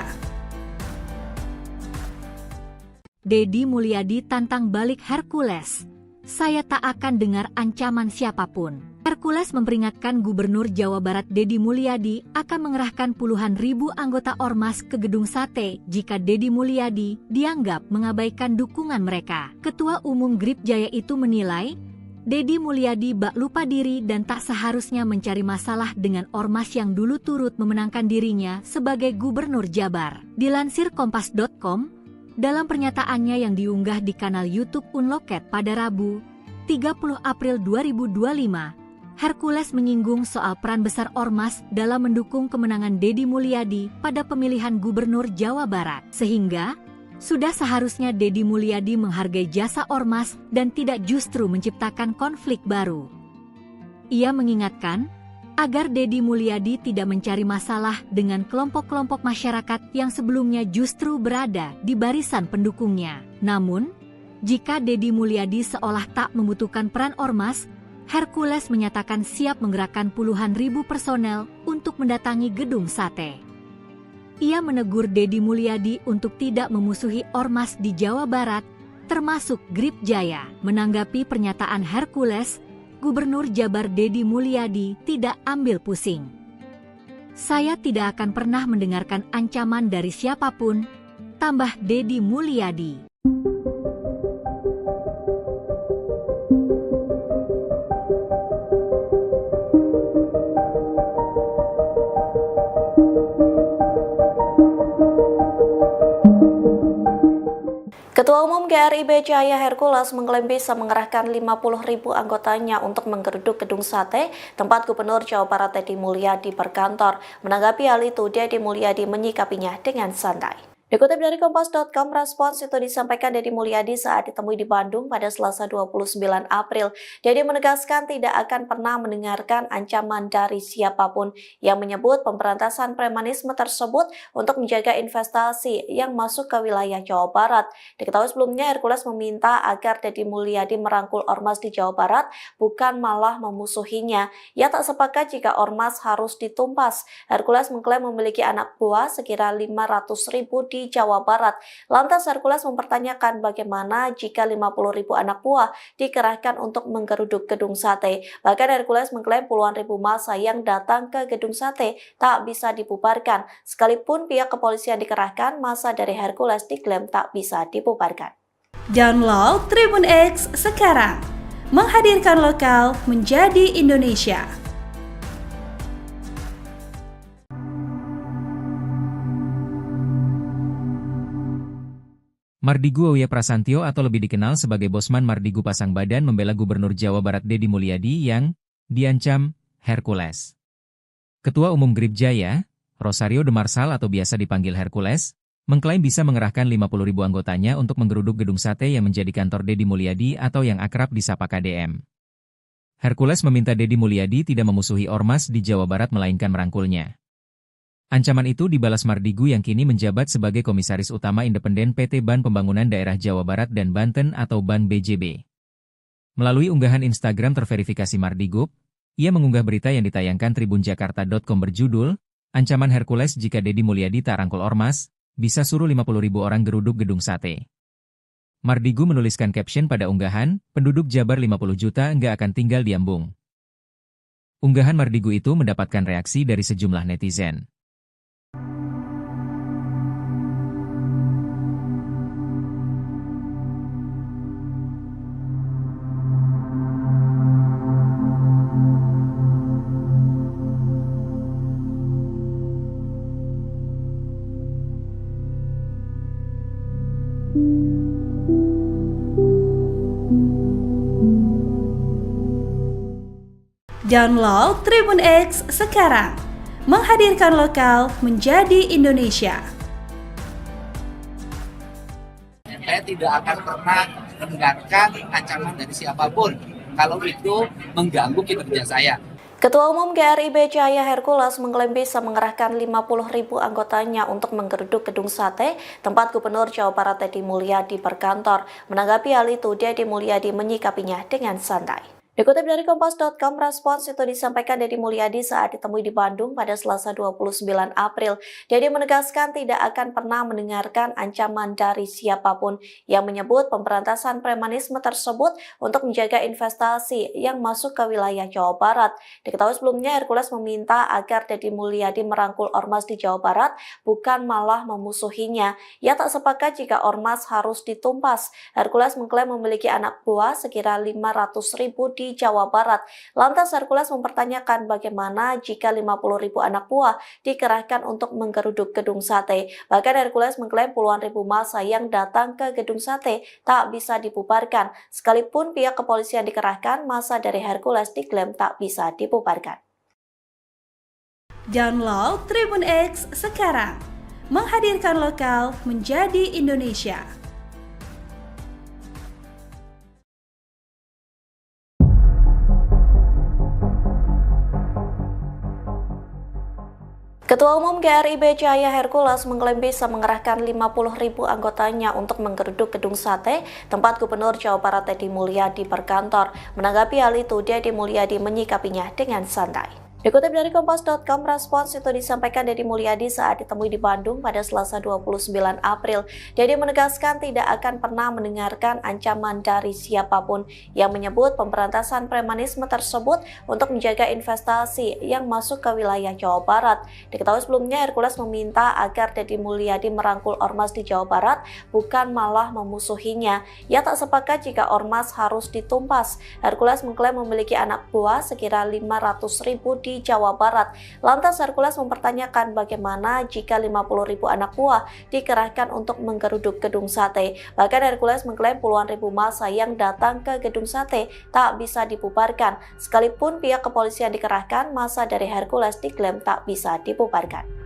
Deddy Mulyadi tantang balik Hercules. Saya tak akan dengar ancaman siapapun. Hercules memperingatkan Gubernur Jawa Barat Deddy Mulyadi akan mengerahkan puluhan ribu anggota ormas ke gedung sate jika Deddy Mulyadi dianggap mengabaikan dukungan mereka. Ketua Umum GRIB Jaya itu menilai Deddy Mulyadi bak lupa diri dan tak seharusnya mencari masalah dengan ormas yang dulu turut memenangkan dirinya sebagai Gubernur Jabar. Dilansir Kompas.com, dalam pernyataannya yang diunggah di kanal YouTube Unloket pada Rabu, 30 April 2025, Hercules menyinggung soal peran besar ormas dalam mendukung kemenangan Deddy Mulyadi pada pemilihan Gubernur Jawa Barat. Sehingga, sudah seharusnya Deddy Mulyadi menghargai jasa ormas dan tidak justru menciptakan konflik baru. Ia mengingatkan agar Deddy Mulyadi tidak mencari masalah dengan kelompok-kelompok masyarakat yang sebelumnya justru berada di barisan pendukungnya. Namun, jika Deddy Mulyadi seolah tak membutuhkan peran ormas, Hercules menyatakan siap menggerakkan puluhan ribu personel untuk mendatangi gedung sate. Ia menegur Deddy Mulyadi untuk tidak memusuhi ormas di Jawa Barat, termasuk GRIB Jaya. Menanggapi pernyataan Hercules, Gubernur Jabar Deddy Mulyadi tidak ambil pusing. Saya tidak akan pernah mendengarkan ancaman dari siapapun, tambah Deddy. Deddy Mulyadi. KRIB Jaya Hercules mengklaim bisa mengerahkan 50.000 anggotanya untuk menggeruduk gedung sate tempat Gubernur Jawa Barat Deddy Mulyadi berkantor. Menanggapi hal itu, Deddy Mulyadi menyikapinya dengan santai. Dikutip dari Kompas.com, respons itu disampaikan Deddy Mulyadi saat ditemui di Bandung pada Selasa 29 April. Deddy menegaskan tidak akan pernah mendengarkan ancaman dari siapapun yang menyebut pemberantasan premanisme tersebut untuk menjaga investasi yang masuk ke wilayah Jawa Barat. Diketahui sebelumnya Hercules meminta agar Deddy Mulyadi merangkul ormas di Jawa Barat, bukan malah memusuhinya. Ia tak sepakat jika ormas harus ditumpas. Hercules mengklaim memiliki anak buah sekira 500.000 di Jawa Barat. Lantas Hercules mempertanyakan bagaimana jika 50.000 anak buah dikerahkan untuk menggeruduk gedung sate. Bahkan Hercules mengklaim puluhan ribu massa yang datang ke gedung sate tak bisa dibubarkan. Sekalipun pihak kepolisian dikerahkan, massa dari Hercules diklaim tak bisa dibubarkan. Download Tribun X sekarang, menghadirkan lokal menjadi Indonesia. Mardigu Auya Prasantyo atau lebih dikenal sebagai Bosman Mardigu pasang badan membela Gubernur Jawa Barat Deddy Mulyadi yang diancam Hercules. Ketua Umum Grib Jaya, Rosario de Marsal atau biasa dipanggil Hercules, mengklaim bisa mengerahkan 50.000 anggotanya untuk menggeruduk gedung sate yang menjadi kantor Deddy Mulyadi atau yang akrab disapa KDM. Hercules meminta Deddy Mulyadi tidak memusuhi ormas di Jawa Barat melainkan merangkulnya. Ancaman itu dibalas Mardigu yang kini menjabat sebagai Komisaris Utama Independen PT Ban Pembangunan Daerah Jawa Barat dan Banten atau Ban BJB. Melalui unggahan Instagram terverifikasi Mardigu, ia mengunggah berita yang ditayangkan tribunjakarta.com berjudul, "Ancaman Hercules jika Deddy Mulyadi tak rangkul ormas, bisa suruh 50.000 orang geruduk gedung sate." Mardigu menuliskan caption pada unggahan, "Penduduk Jabar 50 juta nggak akan tinggal di Ambung." Unggahan Mardigu itu mendapatkan reaksi dari sejumlah netizen. Download Tribun X sekarang, menghadirkan lokal menjadi Indonesia. Saya tidak akan pernah mendengarkan ancaman dari siapapun kalau itu mengganggu kinerja saya. Ketua Umum KRIB Jaya Hercules mengklaim bisa mengerahkan 50.000 anggotanya untuk menggeruduk gedung sate tempat Gubernur Jawa Barat Deddy Mulyadi berkantor. Menanggapi hal itu, Deddy Mulyadi menyikapinya dengan santai. Dikutip dari Kompas.com, respons itu disampaikan Deddy Mulyadi saat ditemui di Bandung pada Selasa 29 April. Deddy menegaskan tidak akan pernah mendengarkan ancaman dari siapapun yang menyebut pemberantasan premanisme tersebut untuk menjaga investasi yang masuk ke wilayah Jawa Barat. Diketahui sebelumnya Hercules meminta agar Deddy Mulyadi merangkul ormas di Jawa Barat, bukan malah memusuhinya. Ia tak sepakat jika ormas harus ditumpas. Hercules mengklaim memiliki anak buah sekira 500.000 di Jawa Barat. Lantas Hercules mempertanyakan bagaimana jika 50.000 anak buah dikerahkan untuk menggeruduk gedung sate. Bahkan Hercules mengklaim puluhan ribu massa yang datang ke gedung sate tak bisa dibubarkan. Sekalipun pihak kepolisian dikerahkan, massa dari Hercules diklaim tak bisa dibubarkan. Download Tribun X sekarang, menghadirkan lokal menjadi Indonesia. Ketua Umum KRIB Jaya Hercules mengklaim bisa mengerahkan 50.000 anggotanya untuk menggeruduk gedung sate tempat Gubernur Jawa Barat Deddy Mulyadi berkantor. Menanggapi hal itu, Deddy Mulyadi menyikapinya dengan santai. Dikutip dari Kompas.com, respons itu disampaikan Deddy Mulyadi saat ditemui di Bandung pada Selasa 29 April. Deddy menegaskan tidak akan pernah mendengarkan ancaman dari siapapun yang menyebut pemberantasan premanisme tersebut untuk menjaga investasi yang masuk ke wilayah Jawa Barat. Diketahui sebelumnya Hercules meminta agar Deddy Mulyadi merangkul ormas di Jawa Barat, bukan malah memusuhinya. Ia tak sepakat jika ormas harus ditumpas. Hercules mengklaim memiliki anak buah sekira 500.000 di di Jawa Barat. Lantas Hercules mempertanyakan bagaimana jika 50.000 anak buah dikerahkan untuk menggeruduk gedung sate. Bahkan Hercules mengklaim puluhan ribu massa yang datang ke gedung sate tak bisa dibubarkan. Sekalipun pihak kepolisian dikerahkan, massa dari Hercules diklaim tak bisa dibubarkan.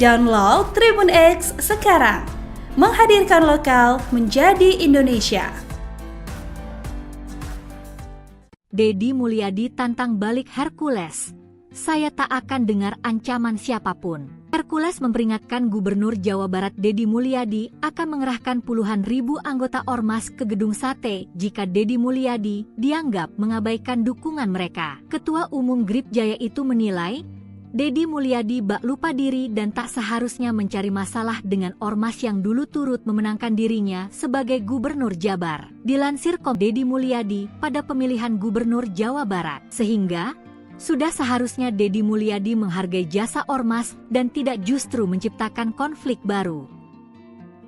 Download Tribun X sekarang, menghadirkan lokal menjadi Indonesia. Deddy Mulyadi tantang balik Hercules. Saya tak akan dengar ancaman siapapun. Hercules memperingatkan Gubernur Jawa Barat Deddy Mulyadi akan mengerahkan puluhan ribu anggota ormas ke gedung sate jika Deddy Mulyadi dianggap mengabaikan dukungan mereka. Ketua Umum Grip Jaya itu menilai Deddy Mulyadi bak lupa diri dan tak seharusnya mencari masalah dengan ormas yang dulu turut memenangkan dirinya sebagai Gubernur Jabar. Dilansir Deddy Mulyadi pada pemilihan Gubernur Jawa Barat. Sehingga, sudah seharusnya Deddy Mulyadi menghargai jasa ormas dan tidak justru menciptakan konflik baru.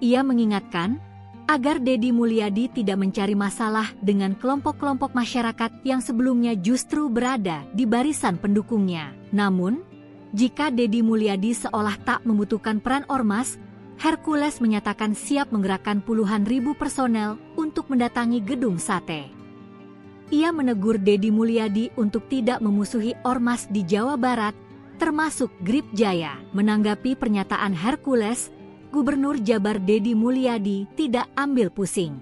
Ia mengingatkan agar Deddy Mulyadi tidak mencari masalah dengan kelompok-kelompok masyarakat yang sebelumnya justru berada di barisan pendukungnya. Namun, jika Deddy Mulyadi seolah tak membutuhkan peran ormas, Hercules menyatakan siap menggerakkan puluhan ribu personel untuk mendatangi gedung sate. Ia menegur Deddy Mulyadi untuk tidak memusuhi ormas di Jawa Barat, termasuk Grip Jaya. Menanggapi pernyataan Hercules, Gubernur Jabar Deddy Mulyadi tidak ambil pusing.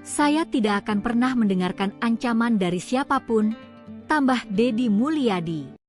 Saya tidak akan pernah mendengarkan ancaman dari siapapun, tambah Deddy Mulyadi.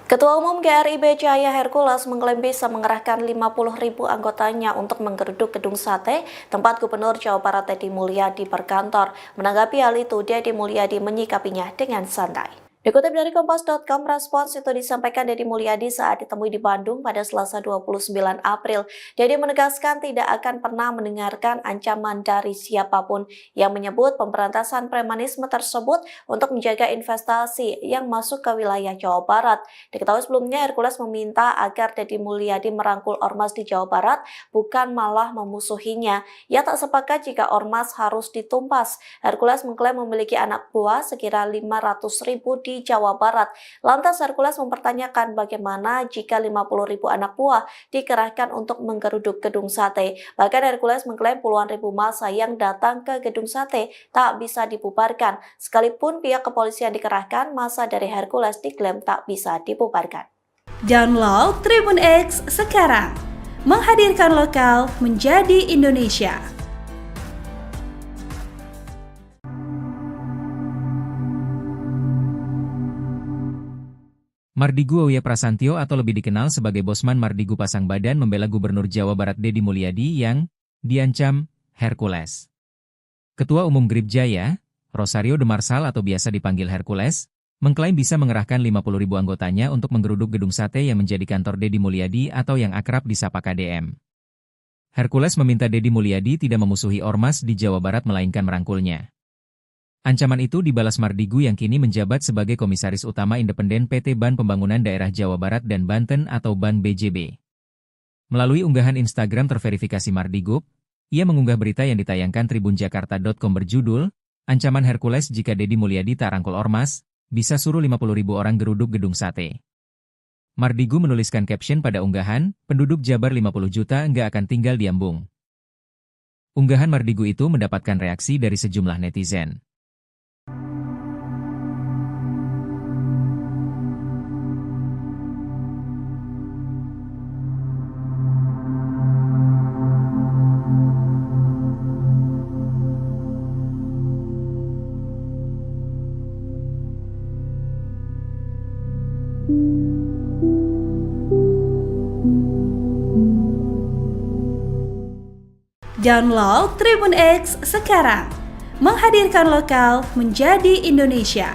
Ketua Umum GRIB Cahaya Hercules mengklaim bisa mengerahkan 50.000 anggotanya untuk menggeruduk gedung sate tempat Gubernur Jawa Barat Deddy Mulyadi berkantor. Menanggapi hal itu, Deddy Mulyadi menyikapinya dengan santai. Dikutip dari Kompas.com, respons itu disampaikan Deddy Mulyadi saat ditemui di Bandung pada Selasa 29 April. Deddy menegaskan tidak akan pernah mendengarkan ancaman dari siapapun yang menyebut pemberantasan premanisme tersebut untuk menjaga investasi yang masuk ke wilayah Jawa Barat. Diketahui sebelumnya Hercules meminta agar Deddy Mulyadi merangkul ormas di Jawa Barat, bukan malah memusuhinya. Ia tak sepakat jika ormas harus ditumpas. Hercules mengklaim memiliki anak buah sekira 500.000 di Jawa Barat. Lantas Hercules mempertanyakan bagaimana jika 50.000 anak buah dikerahkan untuk menggeruduk gedung sate. Bahkan Hercules mengklaim puluhan ribu massa yang datang ke gedung sate tak bisa dibubarkan. Sekalipun pihak kepolisian dikerahkan, massa dari Hercules diklaim tak bisa dibubarkan. Download Tribun X sekarang, menghadirkan lokal menjadi Indonesia. Mardigu Auya Prasantyo atau lebih dikenal sebagai Bosman Mardigu pasang badan membela Gubernur Jawa Barat Deddy Mulyadi yang diancam Hercules. Ketua Umum Grip Jaya, Rosario de Marsal atau biasa dipanggil Hercules, mengklaim bisa mengerahkan 50.000 anggotanya untuk menggeruduk gedung sate yang menjadi kantor Deddy Mulyadi atau yang akrab disapa KDM. Hercules meminta Deddy Mulyadi tidak memusuhi ormas di Jawa Barat melainkan merangkulnya. Ancaman itu dibalas Mardigu yang kini menjabat sebagai Komisaris Utama Independen PT Ban Pembangunan Daerah Jawa Barat dan Banten atau Ban BJB. Melalui unggahan Instagram terverifikasi Mardigub, ia mengunggah berita yang ditayangkan tribunjakarta.com berjudul, "Ancaman Hercules jika Deddy Mulyadi tak rangkul ormas, bisa suruh 50.000 orang geruduk gedung sate." Mardigu menuliskan caption pada unggahan, "Penduduk Jabar 50 juta nggak akan tinggal di Ambung." Unggahan Mardigu itu mendapatkan reaksi dari sejumlah netizen. Download Tribun X sekarang, menghadirkan lokal menjadi Indonesia.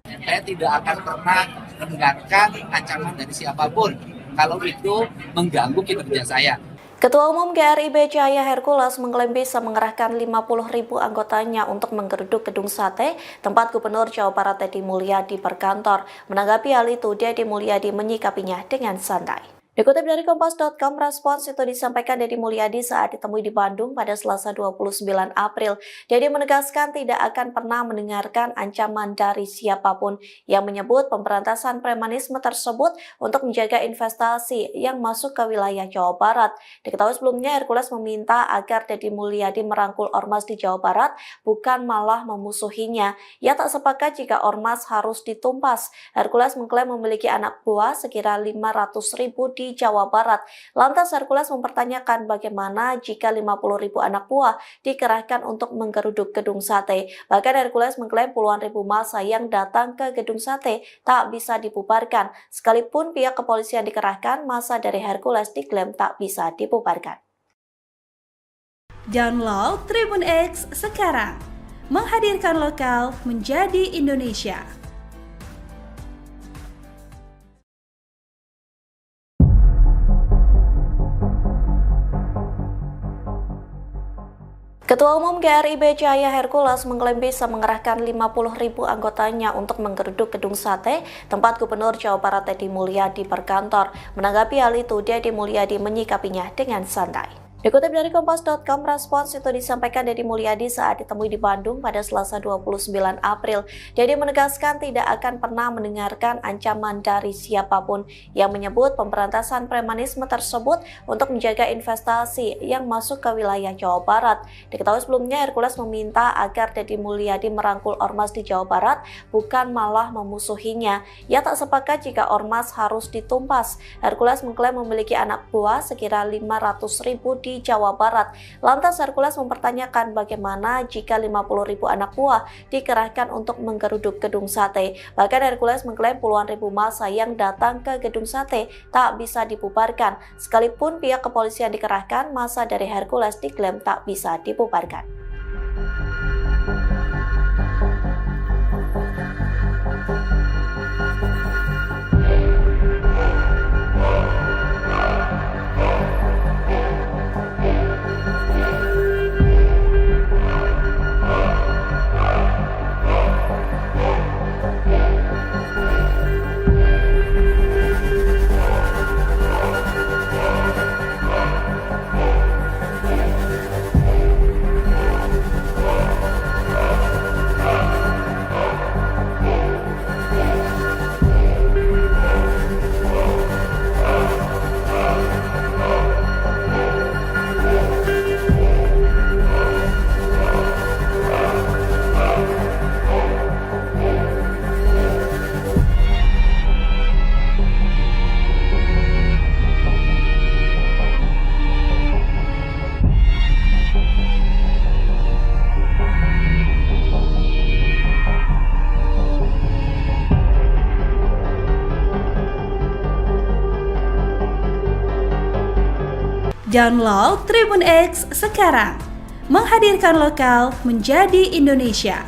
Saya tidak akan pernah mendengarkan ancaman dari siapapun kalau itu mengganggu kinerja saya. Ketua Umum GRIB Cahaya Hercules mengklaim bisa mengerahkan 50.000 anggotanya untuk menggeruduk gedung sate tempat Gubernur Jawa Barat Deddy Mulyadi berkantor. Menanggapi hal itu, Deddy Mulyadi menyikapinya dengan santai. Dikutip dari Kompas.com, respons itu disampaikan Deddy Mulyadi saat ditemui di Bandung pada Selasa 29 April. Deddy menegaskan tidak akan pernah mendengarkan ancaman dari siapapun yang menyebut pemberantasan premanisme tersebut untuk menjaga investasi yang masuk ke wilayah Jawa Barat. Diketahui sebelumnya Hercules meminta agar Deddy Mulyadi merangkul ormas di Jawa Barat, bukan malah memusuhinya. Ia tak sepakat jika ormas harus ditumpas. Hercules mengklaim memiliki anak buah sekira 500.000 di Jawa Barat. Lantas Hercules mempertanyakan bagaimana jika 50.000 anak buah dikerahkan untuk menggeruduk gedung sate. Bahkan Hercules mengklaim puluhan ribu massa yang datang ke gedung sate tak bisa dibubarkan. Sekalipun pihak kepolisian dikerahkan, massa dari Hercules diklaim tak bisa dibubarkan. Download Tribun X sekarang, menghadirkan lokal menjadi Indonesia. Ketua Umum GRIB Cahaya Hercules mengklaim bisa mengerahkan 50.000 anggotanya untuk menggeruduk gedung sate tempat Gubernur Jawa Barat Deddy Mulyadi berkantor. Menanggapi hal itu, Deddy Mulyadi menyikapinya dengan santai. Dikutip dari Kompas.com, respons itu disampaikan Deddy Mulyadi saat ditemui di Bandung pada Selasa 29 April. Deddy menegaskan tidak akan pernah mendengarkan ancaman dari siapapun yang menyebut pemberantasan premanisme tersebut untuk menjaga investasi yang masuk ke wilayah Jawa Barat. Diketahui sebelumnya Hercules meminta agar Deddy Mulyadi merangkul ormas di Jawa Barat, bukan malah memusuhinya. Ia tak sepakat jika ormas harus ditumpas. Hercules mengklaim memiliki anak buah sekira 500.000 di Jawa Barat. Lantas Hercules mempertanyakan bagaimana jika 50.000 anak buah dikerahkan untuk menggeruduk gedung sate. Bahkan Hercules mengklaim puluhan ribu massa yang datang ke gedung sate tak bisa dibubarkan. Sekalipun pihak kepolisian dikerahkan, massa dari Hercules diklaim tak bisa dibubarkan. Download Tribun X sekarang, menghadirkan lokal menjadi Indonesia.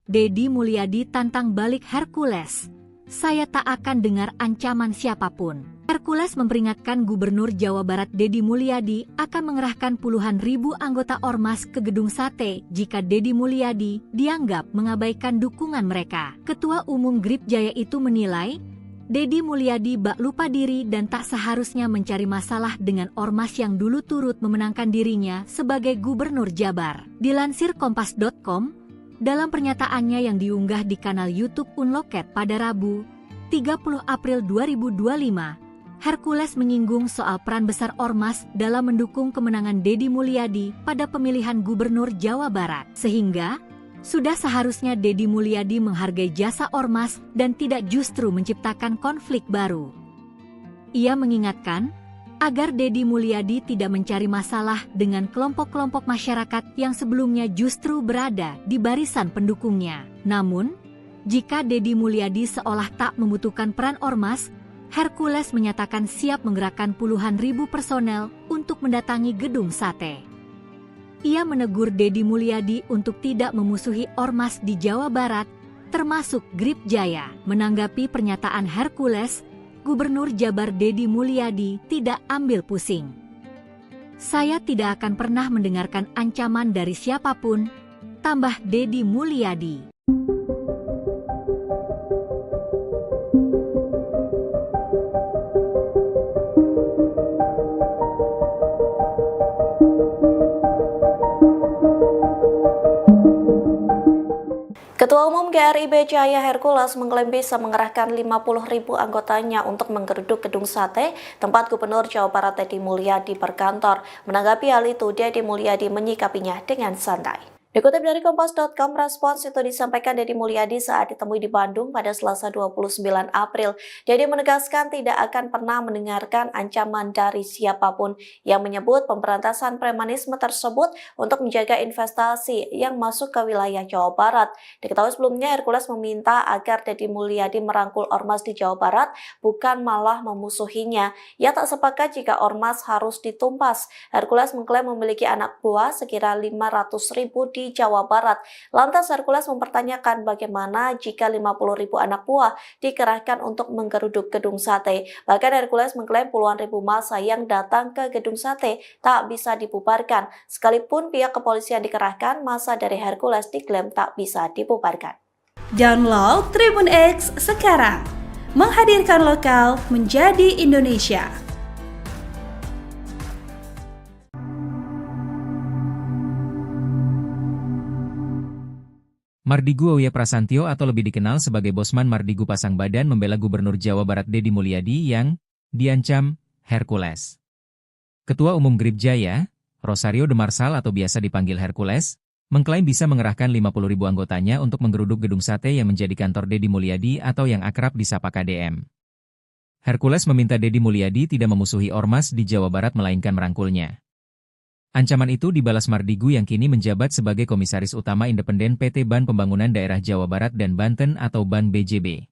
Deddy Mulyadi tantang balik Hercules. Saya tak akan dengar ancaman siapapun. Hercules memperingatkan Gubernur Jawa Barat Deddy Mulyadi akan mengerahkan puluhan ribu anggota ormas ke gedung sate jika Deddy Mulyadi dianggap mengabaikan dukungan mereka. Ketua Umum Grip Jaya itu menilai, Deddy Mulyadi bak lupa diri dan tak seharusnya mencari masalah dengan ormas yang dulu turut memenangkan dirinya sebagai Gubernur Jabar. Dilansir Kompas.com, dalam pernyataannya yang diunggah di kanal YouTube Unloket pada Rabu, 30 April 2025, Hercules menyinggung soal peran besar ormas dalam mendukung kemenangan Deddy Mulyadi pada pemilihan Gubernur Jawa Barat. Sehingga, sudah seharusnya Deddy Mulyadi menghargai jasa ormas dan tidak justru menciptakan konflik baru. Ia mengingatkan, agar Deddy Mulyadi tidak mencari masalah dengan kelompok-kelompok masyarakat yang sebelumnya justru berada di barisan pendukungnya. Namun, jika Deddy Mulyadi seolah tak membutuhkan peran ormas, Hercules menyatakan siap menggerakkan puluhan ribu personel untuk mendatangi gedung sate. Ia menegur Deddy Mulyadi untuk tidak memusuhi ormas di Jawa Barat, termasuk Grip Jaya. Menanggapi pernyataan Hercules, Gubernur Jabar Deddy Mulyadi tidak ambil pusing. "Saya tidak akan pernah mendengarkan ancaman dari siapapun," tambah Deddy Mulyadi. Ketua Umum GRIB Cahaya Hercules mengklaim bisa mengerahkan 50.000 anggotanya untuk menggeruduk gedung sate tempat Gubernur Jawa Barat Deddy Mulyadi berkantor. Menanggapi hal itu, Deddy Mulyadi menyikapinya dengan santai. Dikutip dari Kompas.com, respons itu disampaikan Deddy Mulyadi saat ditemui di Bandung pada Selasa 29 April. Deddy menegaskan tidak akan pernah mendengarkan ancaman dari siapapun yang menyebut pemberantasan premanisme tersebut untuk menjaga investasi yang masuk ke wilayah Jawa Barat. Diketahui sebelumnya, Hercules meminta agar Deddy Mulyadi merangkul ormas di Jawa Barat, bukan malah memusuhinya. Ia tak sepakat jika ormas harus ditumpas. Hercules mengklaim memiliki anak buah sekira 500.000 di Jawa Barat. Lantas Hercules mempertanyakan bagaimana jika 50.000 anak buah dikerahkan untuk menggeruduk gedung sate. Bahkan Hercules mengklaim puluhan ribu massa yang datang ke gedung sate tak bisa dibubarkan. Sekalipun pihak kepolisian dikerahkan, massa dari Hercules diklaim tak bisa dibubarkan. Download Tribun X sekarang, menghadirkan lokal menjadi Indonesia. Mardigu Auya Prasantyo atau lebih dikenal sebagai Bosman Mardigu pasang badan membela Gubernur Jawa Barat Deddy Mulyadi yang diancam Hercules. Ketua Umum Grip Jaya, Rosario de Marsal atau biasa dipanggil Hercules, mengklaim bisa mengerahkan 50.000 anggotanya untuk menggeruduk gedung sate yang menjadi kantor Deddy Mulyadi atau yang akrab disapa KDM. Hercules meminta Deddy Mulyadi tidak memusuhi ormas di Jawa Barat melainkan merangkulnya. Ancaman itu dibalas Mardigu yang kini menjabat sebagai Komisaris Utama Independen PT Ban Pembangunan Daerah Jawa Barat dan Banten atau Ban BJB.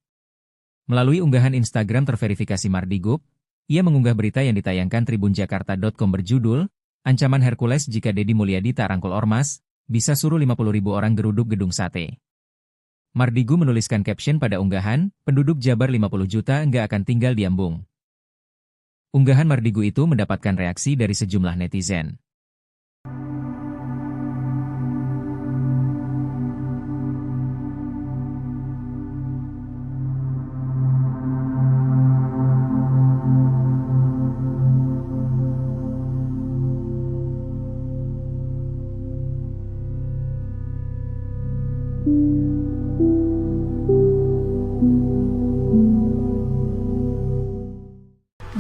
Melalui unggahan Instagram terverifikasi Mardigu, ia mengunggah berita yang ditayangkan tribunjakarta.com berjudul, "Ancaman Hercules jika Deddy Mulyadi tak rangkul ormas, bisa suruh 50.000 orang geruduk gedung sate." Mardigu menuliskan caption pada unggahan, "Penduduk Jabar 50 juta nggak akan tinggal di Ambung." Unggahan Mardigu itu mendapatkan reaksi dari sejumlah netizen.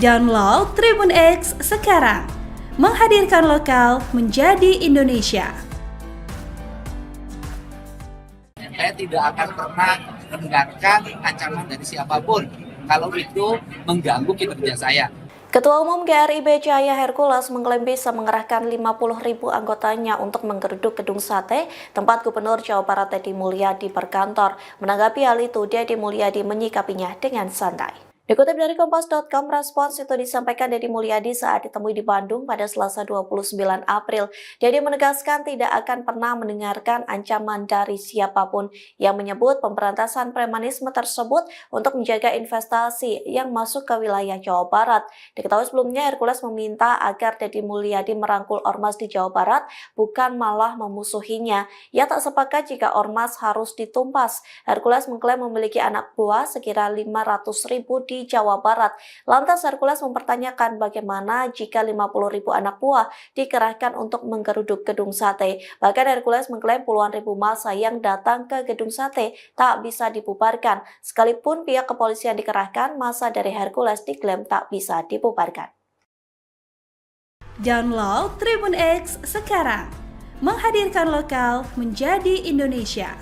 Download Tribun X sekarang, menghadirkan lokal menjadi Indonesia. Saya tidak akan pernah mendengarkan ancaman dari siapapun kalau itu mengganggu kinerja saya. Ketua Umum GRIB Cahaya Hercules mengklaim bisa mengerahkan 50.000 anggotanya untuk menggeruduk gedung sate tempat Gubernur Jawa Barat Deddy Mulyadi berkantor. Menanggapi hal itu, Deddy Mulyadi menyikapinya dengan santai. Dikutip dari Kompas.com, respons itu disampaikan Deddy Mulyadi saat ditemui di Bandung pada Selasa 29 April. Deddy menegaskan tidak akan pernah mendengarkan ancaman dari siapapun yang menyebut pemberantasan premanisme tersebut untuk menjaga investasi yang masuk ke wilayah Jawa Barat. Diketahui sebelumnya Hercules meminta agar Deddy Mulyadi merangkul ormas di Jawa Barat, bukan malah memusuhinya. Ia tak sepakat jika ormas harus ditumpas. Hercules mengklaim memiliki anak buah sekira 500.000 di Jawa Barat. Lantas Hercules mempertanyakan bagaimana jika 50.000 anak buah dikerahkan untuk menggeruduk gedung sate. Bahkan Hercules mengklaim puluhan ribu massa yang datang ke gedung sate tak bisa dibubarkan. Sekalipun pihak kepolisian dikerahkan, massa dari Hercules diklaim tak bisa dibubarkan. Download Tribun X sekarang, menghadirkan lokal menjadi Indonesia.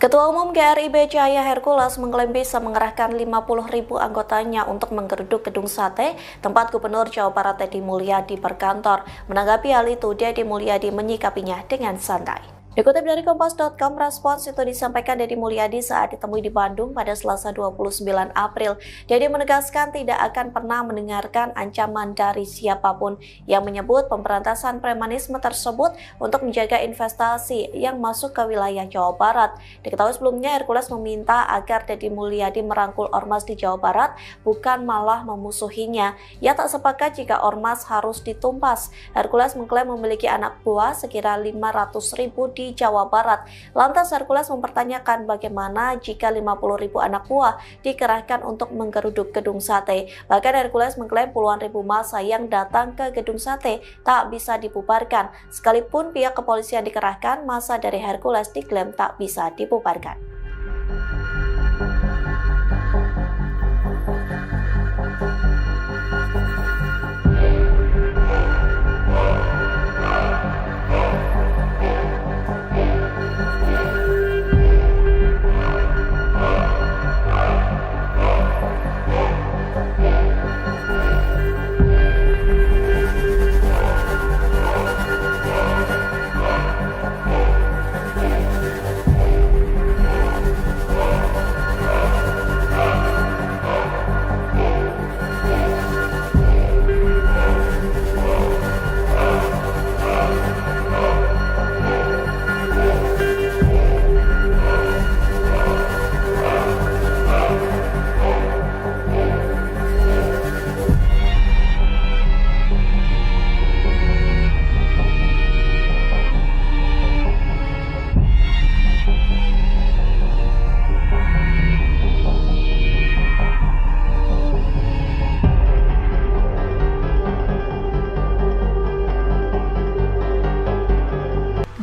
Ketua Umum GRIB Cahaya Hercules mengklaim bisa mengerahkan 50.000 anggotanya untuk menggeruduk gedung sate tempat Gubernur Jawa Barat Deddy Mulyadi berkantor. Menanggapi hal itu, Deddy Mulyadi menyikapinya dengan santai. Dikutip dari Kompas.com, respons itu disampaikan Deddy Mulyadi saat ditemui di Bandung pada Selasa 29 April. Deddy menegaskan tidak akan pernah mendengarkan ancaman dari siapapun yang menyebut pemberantasan premanisme tersebut untuk menjaga investasi yang masuk ke wilayah Jawa Barat. Diketahui sebelumnya Hercules meminta agar Deddy Mulyadi merangkul ormas di Jawa Barat, bukan malah memusuhinya. Ia tak sepakat jika ormas harus ditumpas. Hercules mengklaim memiliki anak buah sekira 500.000 di Jawa Barat. Lantas Hercules mempertanyakan bagaimana jika 50.000 anak buah dikerahkan untuk menggeruduk gedung sate. Bahkan Hercules mengklaim puluhan ribu massa yang datang ke gedung sate tak bisa dibubarkan. Sekalipun pihak kepolisian dikerahkan, massa dari Hercules diklaim tak bisa dibubarkan.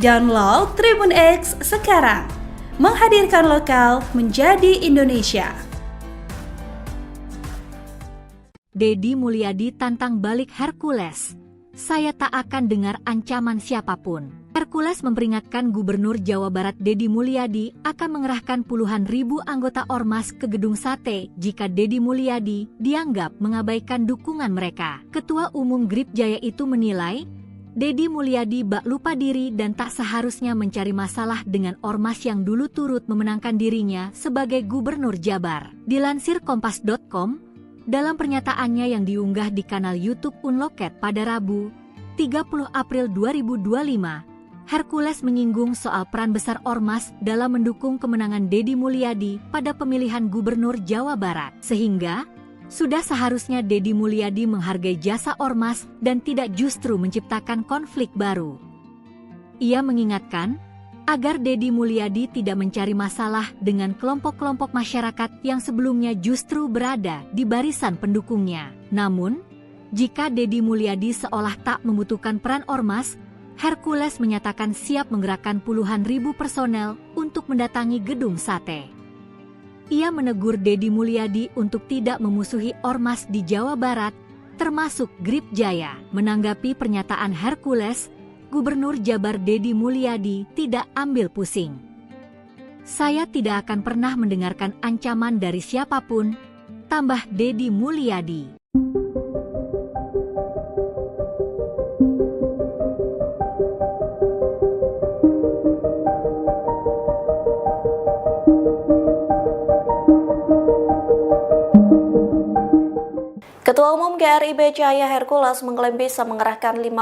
Download Tribun X sekarang, menghadirkan lokal menjadi Indonesia. Deddy Mulyadi tantang balik Hercules. Saya tak akan dengar ancaman siapapun. Hercules memperingatkan Gubernur Jawa Barat Deddy Mulyadi akan mengerahkan puluhan ribu anggota ormas ke gedung sate jika Deddy Mulyadi dianggap mengabaikan dukungan mereka. Ketua Umum GRIB Jaya itu menilai Deddy Mulyadi bak lupa diri dan tak seharusnya mencari masalah dengan ormas yang dulu turut memenangkan dirinya sebagai Gubernur Jabar. Dilansir Kompas.com, dalam pernyataannya yang diunggah di kanal YouTube Unloket pada Rabu, 30 April 2025, Hercules menyinggung soal peran besar ormas dalam mendukung kemenangan Deddy Mulyadi pada pemilihan Gubernur Jawa Barat. Sehingga, sudah seharusnya Deddy Mulyadi menghargai jasa ormas dan tidak justru menciptakan konflik baru. Ia mengingatkan agar Deddy Mulyadi tidak mencari masalah dengan kelompok-kelompok masyarakat yang sebelumnya justru berada di barisan pendukungnya. Namun, jika Deddy Mulyadi seolah tak membutuhkan peran ormas, Hercules menyatakan siap menggerakkan puluhan ribu personel untuk mendatangi gedung sate. Ia menegur Deddy Mulyadi untuk tidak memusuhi ormas di Jawa Barat, termasuk GRIB Jaya. Menanggapi pernyataan Hercules, Gubernur Jabar Deddy Mulyadi tidak ambil pusing. Saya tidak akan pernah mendengarkan ancaman dari siapapun, tambah Deddy Mulyadi. Ketua Umum GRIB Cahaya Hercules mengklaim bisa mengerahkan 50.000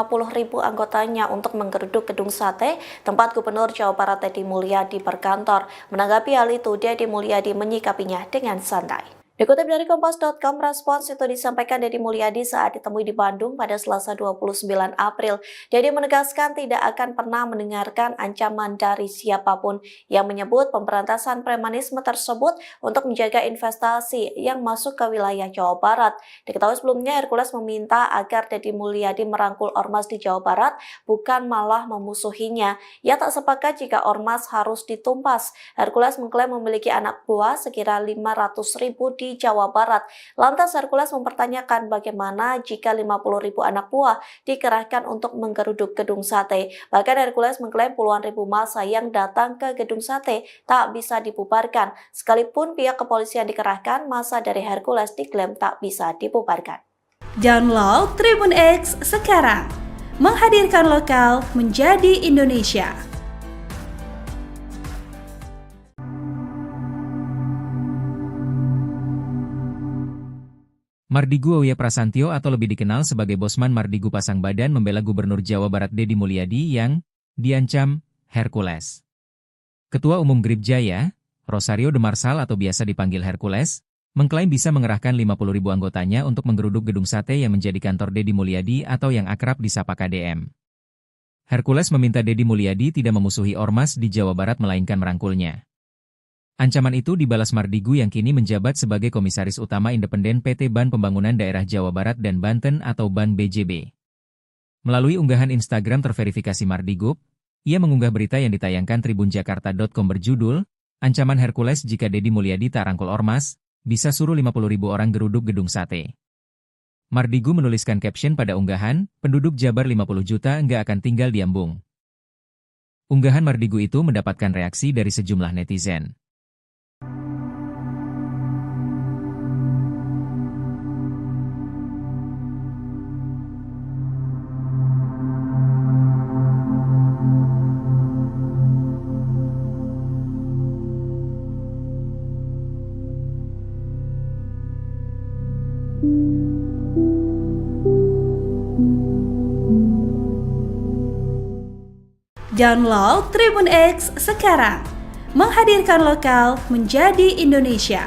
anggotanya untuk menggeruduk gedung sate tempat Gubernur Jawa Barat Deddy Mulyadi berkantor. Menanggapi hal itu, Deddy Mulyadi menyikapinya dengan santai. Dikutip dari Kompas.com, respons itu disampaikan Deddy Mulyadi saat ditemui di Bandung pada Selasa 29 April. Deddy menegaskan tidak akan pernah mendengarkan ancaman dari siapapun yang menyebut pemberantasan premanisme tersebut untuk menjaga investasi yang masuk ke wilayah Jawa Barat. Diketahui sebelumnya, Hercules meminta agar Deddy Mulyadi merangkul ormas di Jawa Barat, bukan malah memusuhinya. Ia tak sepakat jika ormas harus ditumpas. Hercules mengklaim memiliki anak buah sekira 500.000 di Jawa Barat. Lantas Hercules mempertanyakan bagaimana jika 50.000 anak buah dikerahkan untuk menggeruduk gedung sate. Bahkan Hercules mengklaim puluhan ribu massa yang datang ke gedung sate tak bisa dibubarkan. Sekalipun pihak kepolisian dikerahkan, massa dari Hercules diklaim tak bisa dibubarkan. Download Tribun X sekarang, menghadirkan lokal menjadi Indonesia. Mardigu Auya Prasantyo atau lebih dikenal sebagai Bosman Mardigu pasang badan membela Gubernur Jawa Barat Deddy Mulyadi yang diancam Hercules. Ketua Umum Grib Jaya, Rosario de Marsal atau biasa dipanggil Hercules, mengklaim bisa mengerahkan 50.000 anggotanya untuk menggeruduk gedung sate yang menjadi kantor Deddy Mulyadi atau yang akrab disapa KDM. Hercules meminta Deddy Mulyadi tidak memusuhi ormas di Jawa Barat melainkan merangkulnya. Ancaman itu dibalas Mardigu yang kini menjabat sebagai Komisaris Utama Independen PT Ban Pembangunan Daerah Jawa Barat dan Banten atau Ban BJB. Melalui unggahan Instagram terverifikasi Mardigu, ia mengunggah berita yang ditayangkan tribunjakarta.com berjudul, "Ancaman Hercules jika Deddy Mulyadi tak rangkul ormas, bisa suruh 50.000 orang geruduk gedung sate." Mardigu menuliskan caption pada unggahan, "Penduduk Jabar 50 juta nggak akan tinggal di Ambung." Unggahan Mardigu itu mendapatkan reaksi dari sejumlah netizen. Download Tribun X sekarang, menghadirkan lokal menjadi Indonesia.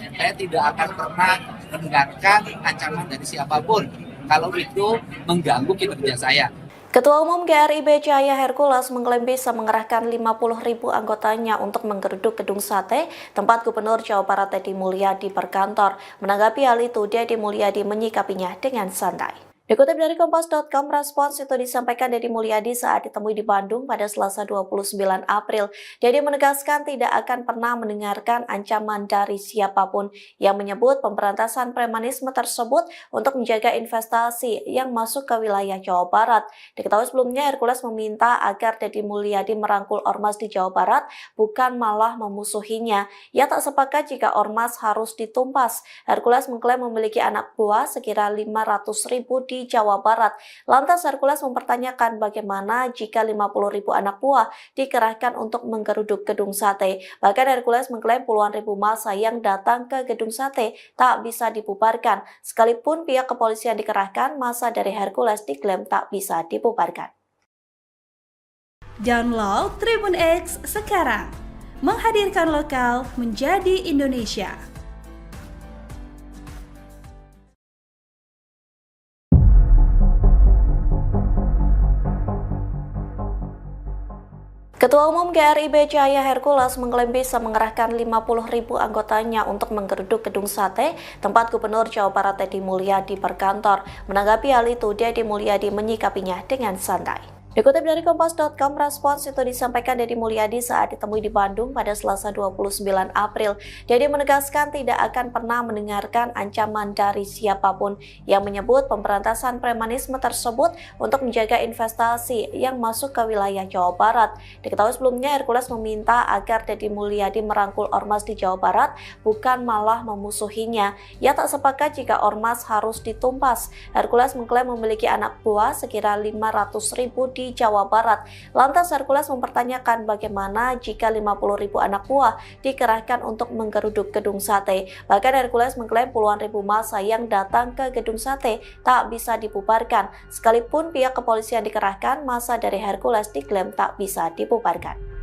Saya tidak akan pernah mendengarkan ancaman dari siapapun kalau itu mengganggu kinerja saya. Ketua Umum GRIB Cahaya Hercules mengklaim bisa mengerahkan 50.000 anggotanya untuk menggeruduk gedung sate tempat Gubernur Jawa Barat Deddy Mulyadi berkantor. Menanggapi hal itu, Deddy Mulyadi menyikapinya dengan santai. Dikutip dari Kompas.com, respons itu disampaikan Deddy Mulyadi saat ditemui di Bandung pada Selasa 29 April. Deddy menegaskan tidak akan pernah mendengarkan ancaman dari siapapun yang menyebut pemberantasan premanisme tersebut untuk menjaga investasi yang masuk ke wilayah Jawa Barat. Diketahui sebelumnya, Hercules meminta agar Deddy Mulyadi merangkul ormas di Jawa Barat, bukan malah memusuhinya. Ia tak sepakat jika ormas harus ditumpas. Hercules mengklaim memiliki anak buah sekira 500.000 di Jawa Barat. Lantas Hercules mempertanyakan bagaimana jika 50.000 anak buah dikerahkan untuk menggeruduk gedung sate. Bahkan Hercules mengklaim puluhan ribu massa yang datang ke gedung sate tak bisa dibubarkan. Sekalipun pihak kepolisian dikerahkan, massa dari Hercules diklaim tak bisa dibubarkan. Download Tribun X sekarang, menghadirkan lokal menjadi Indonesia. Ketua Umum GRIB Cahaya Hercules mengklaim bisa mengerahkan 50.000 anggotanya untuk menggeruduk gedung sate tempat Gubernur Jawa Barat Deddy Mulyadi berkantor. Menanggapi hal itu, Deddy Mulyadi menyikapinya dengan santai. Dikutip dari Kompas.com, respons itu disampaikan Deddy Mulyadi saat ditemui di Bandung pada Selasa 29 April. Deddy menegaskan tidak akan pernah mendengarkan ancaman dari siapapun yang menyebut pemberantasan premanisme tersebut untuk menjaga investasi yang masuk ke wilayah Jawa Barat. Diketahui sebelumnya, Hercules meminta agar Deddy Mulyadi merangkul ormas di Jawa Barat, bukan malah memusuhinya. Ia tak sepakat jika ormas harus ditumpas. Hercules mengklaim memiliki anak buah sekira 500.000 di di Jawa Barat. Lantas Hercules mempertanyakan bagaimana jika 50.000 anak buah dikerahkan untuk menggeruduk gedung sate. Bahkan Hercules mengklaim puluhan ribu massa yang datang ke gedung sate tak bisa dibubarkan. Sekalipun pihak kepolisian dikerahkan, massa dari Hercules diklaim tak bisa dibubarkan.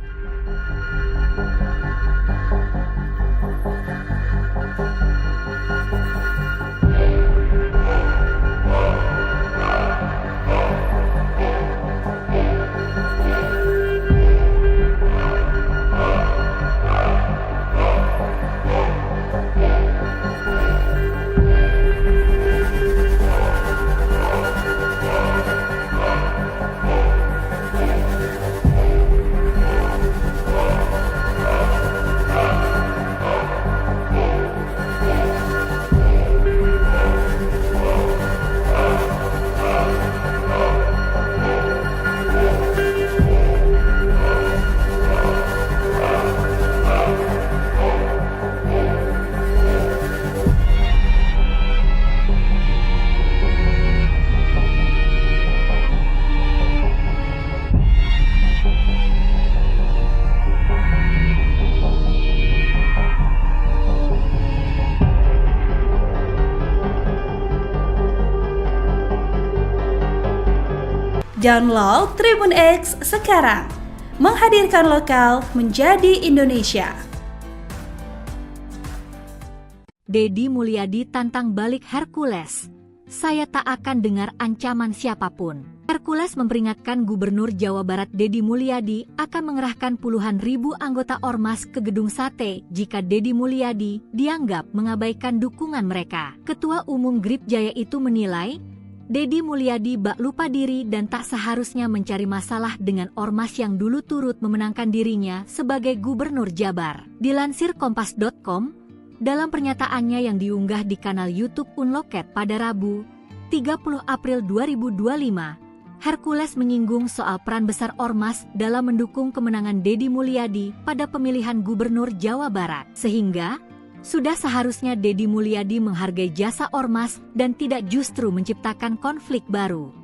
Download Tribun X sekarang, menghadirkan lokal menjadi Indonesia. Deddy Mulyadi tantang balik Hercules. Saya tak akan dengar ancaman siapapun. Hercules memperingatkan Gubernur Jawa Barat Deddy Mulyadi akan mengerahkan puluhan ribu anggota ormas ke gedung sate jika Deddy Mulyadi dianggap mengabaikan dukungan mereka. Ketua Umum Grip Jaya itu menilai Deddy Mulyadi bak lupa diri dan tak seharusnya mencari masalah dengan ormas yang dulu turut memenangkan dirinya sebagai Gubernur Jabar. Dilansir Kompas.com, dalam pernyataannya yang diunggah di kanal YouTube Unloket pada Rabu, 30 April 2025, Hercules menyinggung soal peran besar ormas dalam mendukung kemenangan Deddy Mulyadi pada pemilihan Gubernur Jawa Barat. Sehingga sudah seharusnya Deddy Mulyadi menghargai jasa ormas dan tidak justru menciptakan konflik baru.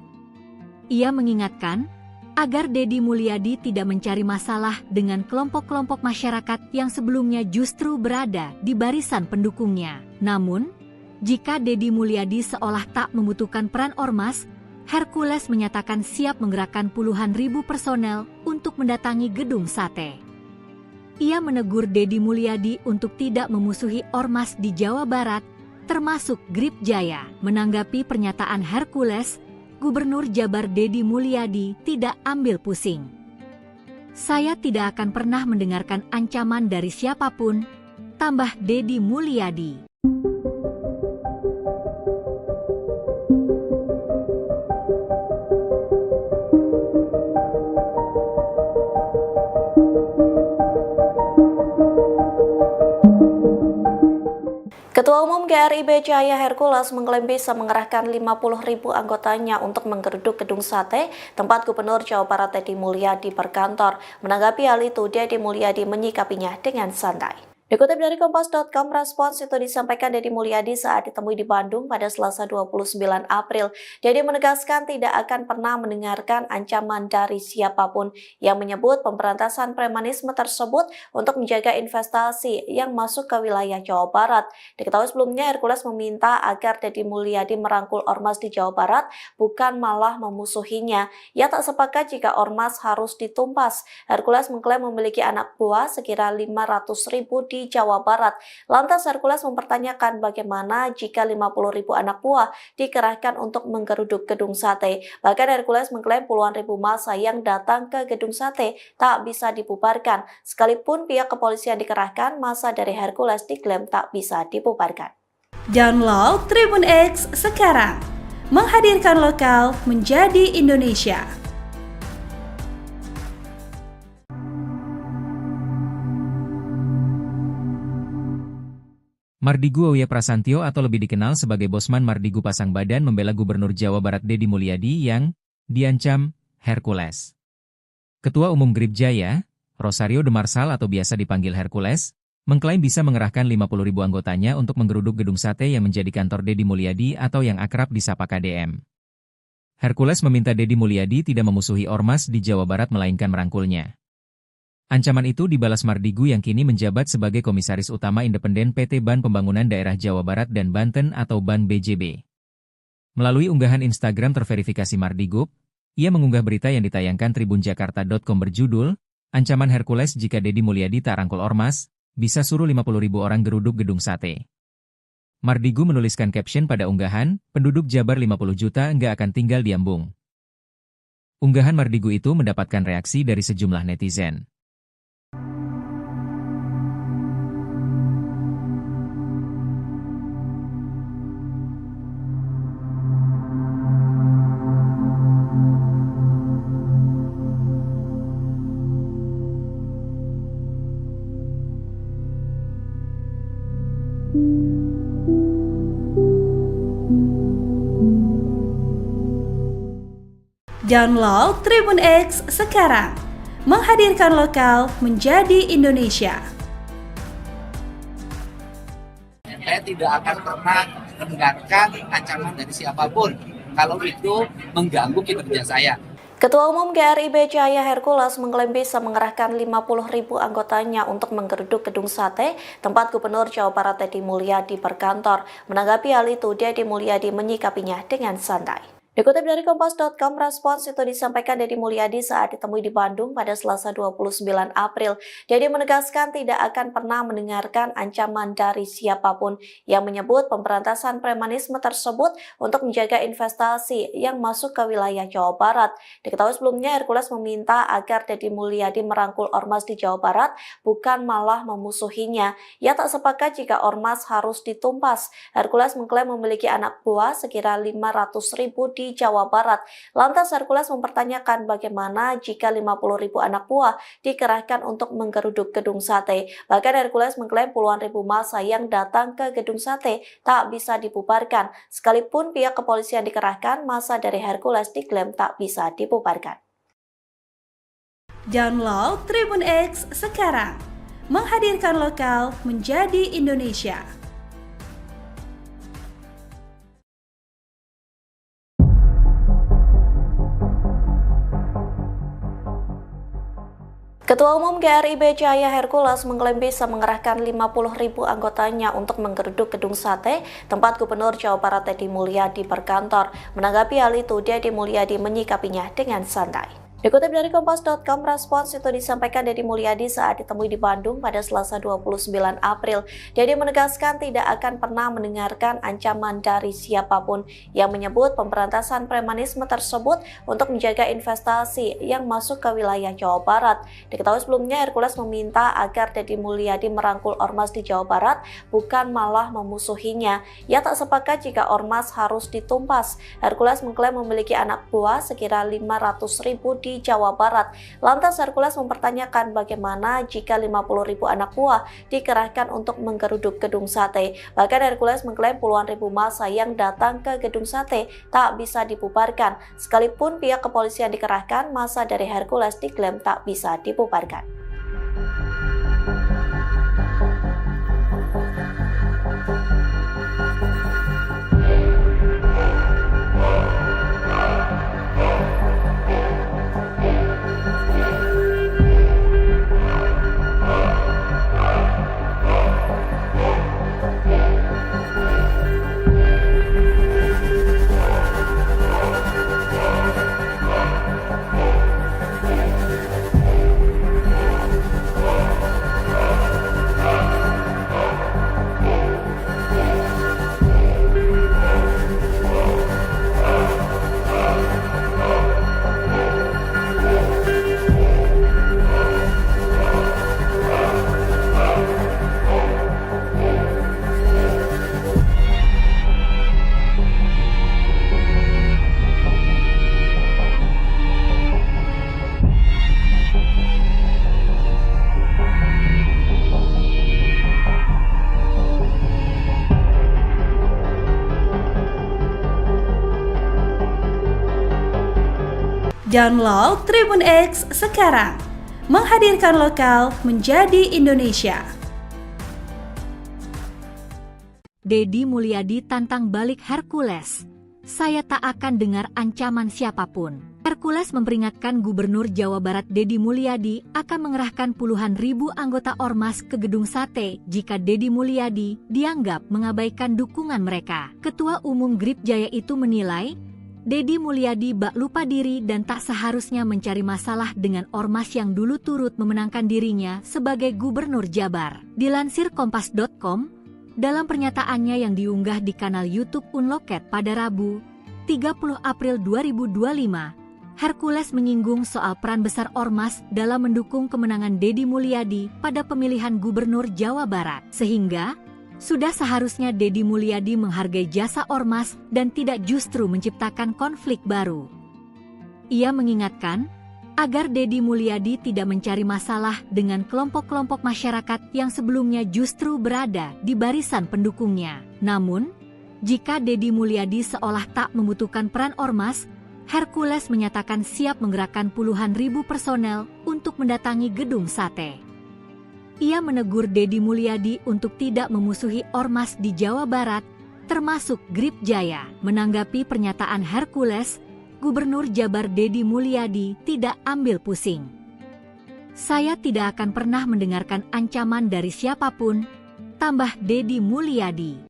Ia mengingatkan agar Deddy Mulyadi tidak mencari masalah dengan kelompok-kelompok masyarakat yang sebelumnya justru berada di barisan pendukungnya. Namun, jika Deddy Mulyadi seolah tak membutuhkan peran ormas, Hercules menyatakan siap menggerakkan puluhan ribu personel untuk mendatangi gedung sate. Ia menegur Deddy Mulyadi untuk tidak memusuhi ormas di Jawa Barat, termasuk Grip Jaya. Menanggapi pernyataan Hercules, Gubernur Jabar Deddy Mulyadi tidak ambil pusing. Saya tidak akan pernah mendengarkan ancaman dari siapapun, tambah Deddy Mulyadi. Ketua Umum GRIB Jaya Hercules mengklaim bisa mengerahkan 50.000 anggotanya untuk menggeruduk gedung sate tempat Gubernur Jawa Barat Deddy Mulyadi berkantor. Menanggapi hal itu, Deddy Mulyadi menyikapinya dengan santai. Dikutip dari Kompas.com, respons itu disampaikan Deddy Mulyadi saat ditemui di Bandung pada Selasa 29 April. Deddy menegaskan tidak akan pernah mendengarkan ancaman dari siapapun yang menyebut pemberantasan premanisme tersebut untuk menjaga investasi yang masuk ke wilayah Jawa Barat. Diketahui sebelumnya Hercules meminta agar Deddy Mulyadi merangkul ormas di Jawa Barat, bukan malah memusuhinya. Ia tak sepakat jika ormas harus ditumpas. Hercules mengklaim memiliki anak buah sekira 500.000 di Jawa Barat. Lantas Hercules mempertanyakan bagaimana jika 50.000 anak buah dikerahkan untuk menggeruduk gedung sate. Bahkan Hercules mengklaim puluhan ribu massa yang datang ke gedung sate tak bisa dibubarkan. Sekalipun pihak kepolisian dikerahkan, massa dari Hercules diklaim tak bisa dibubarkan. Download Tribun X sekarang, menghadirkan lokal menjadi Indonesia. Mardigu Auya Prasantyo atau lebih dikenal sebagai Bosman Mardigu pasang badan membela Gubernur Jawa Barat Deddy Mulyadi yang diancam Hercules. Ketua Umum Grip Jaya, Rosario de Marsal atau biasa dipanggil Hercules, mengklaim bisa mengerahkan 50.000 anggotanya untuk menggeruduk gedung sate yang menjadi kantor Deddy Mulyadi atau yang akrab disapa KDM. Hercules meminta Deddy Mulyadi tidak memusuhi Ormas di Jawa Barat melainkan merangkulnya. Ancaman itu dibalas Mardigu yang kini menjabat sebagai Komisaris Utama Independen PT Ban Pembangunan Daerah Jawa Barat dan Banten atau Ban BJB. Melalui unggahan Instagram terverifikasi Mardigu, ia mengunggah berita yang ditayangkan tribunjakarta.com berjudul, "Ancaman Hercules jika Deddy Mulyadi tak rangkul Ormas, bisa suruh 50.000 orang geruduk gedung sate." Mardigu menuliskan caption pada unggahan, "Penduduk Jabar 50 juta nggak akan tinggal di Ambung." Unggahan Mardigu itu mendapatkan reaksi dari sejumlah netizen. Download Tribun X sekarang, menghadirkan lokal menjadi Indonesia. Saya tidak akan pernah mendengarkan ancaman dari siapapun kalau itu mengganggu kinerja saya. Ketua Umum GRIB Cahaya Hercules mengklaim bisa mengerahkan 50.000 anggotanya untuk menggeruduk gedung sate tempat Gubernur Jawa Barat Deddy Mulyadi berkantor. Menanggapi hal itu, Deddy Mulyadi menyikapinya dengan santai. Dikutip dari Kompas.com, respons itu disampaikan Deddy Mulyadi saat ditemui di Bandung pada Selasa 29 April. Deddy menegaskan tidak akan pernah mendengarkan ancaman dari siapapun yang menyebut pemberantasan premanisme tersebut untuk menjaga investasi yang masuk ke wilayah Jawa Barat. Diketahui sebelumnya Hercules meminta agar Deddy Mulyadi merangkul Ormas di Jawa Barat, bukan malah memusuhinya. Ia tak sepakat jika Ormas harus ditumpas. Hercules mengklaim memiliki anak buah sekira 500.000 di Jawa Barat. Lantas Hercules mempertanyakan bagaimana jika 50.000 anak buah dikerahkan untuk menggeruduk gedung sate. Bahkan Hercules mengklaim puluhan ribu massa yang datang ke gedung sate tak bisa dibubarkan. Sekalipun pihak kepolisian dikerahkan, massa dari Hercules diklaim tak bisa dibubarkan. Download Tribun X sekarang, menghadirkan lokal menjadi Indonesia. Ketua Umum GRIB Cahaya Hercules mengklaim bisa mengerahkan 50.000 anggotanya untuk menggeruduk gedung sate tempat Gubernur Jawa Barat Deddy Mulyadi berkantor. Menanggapi hal itu, Deddy Mulyadi menyikapinya dengan santai. Dikutip dari Kompas.com, respons itu disampaikan Deddy Mulyadi saat ditemui di Bandung pada Selasa 29 April. Deddy menegaskan tidak akan pernah mendengarkan ancaman dari siapapun yang menyebut pemberantasan premanisme tersebut untuk menjaga investasi yang masuk ke wilayah Jawa Barat. Diketahui sebelumnya Hercules meminta agar Deddy Mulyadi merangkul Ormas di Jawa Barat, bukan malah memusuhinya. Ia tak sepakat jika Ormas harus ditumpas. Hercules mengklaim memiliki anak buah sekira 500.000 di Jawa Barat. Lantas Hercules mempertanyakan bagaimana jika 50.000 anak buah dikerahkan untuk menggeruduk gedung sate. Bahkan Hercules mengklaim puluhan ribu massa yang datang ke gedung sate tak bisa dibubarkan. Sekalipun pihak kepolisian dikerahkan, massa dari Hercules diklaim tak bisa dibubarkan. Download Tribun X sekarang, menghadirkan lokal menjadi Indonesia. Deddy Mulyadi tantang balik Hercules. saya tak akan dengar ancaman siapapun. Hercules memperingatkan Gubernur Jawa Barat Deddy Mulyadi akan mengerahkan puluhan ribu anggota Ormas ke Gedung Sate jika Deddy Mulyadi dianggap mengabaikan dukungan mereka. Ketua Umum Gripjaya itu menilai, Deddy Mulyadi bak lupa diri dan tak seharusnya mencari masalah dengan Ormas yang dulu turut memenangkan dirinya sebagai Gubernur Jabar. Dilansir Kompas.com, dalam pernyataannya yang diunggah di kanal YouTube Unloket pada Rabu, 30 April 2025, Hercules menyinggung soal peran besar Ormas dalam mendukung kemenangan Deddy Mulyadi pada pemilihan Gubernur Jawa Barat. Sehingga, sudah seharusnya Deddy Mulyadi menghargai jasa Ormas dan tidak justru menciptakan konflik baru. Ia mengingatkan, agar Deddy Mulyadi tidak mencari masalah dengan kelompok-kelompok masyarakat yang sebelumnya justru berada di barisan pendukungnya. Namun, jika Deddy Mulyadi seolah tak membutuhkan peran Ormas, Hercules menyatakan siap menggerakkan puluhan ribu personel untuk mendatangi Gedung Sate. Ia menegur Deddy Mulyadi untuk tidak memusuhi Ormas di Jawa Barat, termasuk Gripjaya. Menanggapi pernyataan Hercules, Gubernur Jabar Deddy Mulyadi tidak ambil pusing. Saya tidak akan pernah mendengarkan ancaman dari siapapun, tambah Deddy Mulyadi.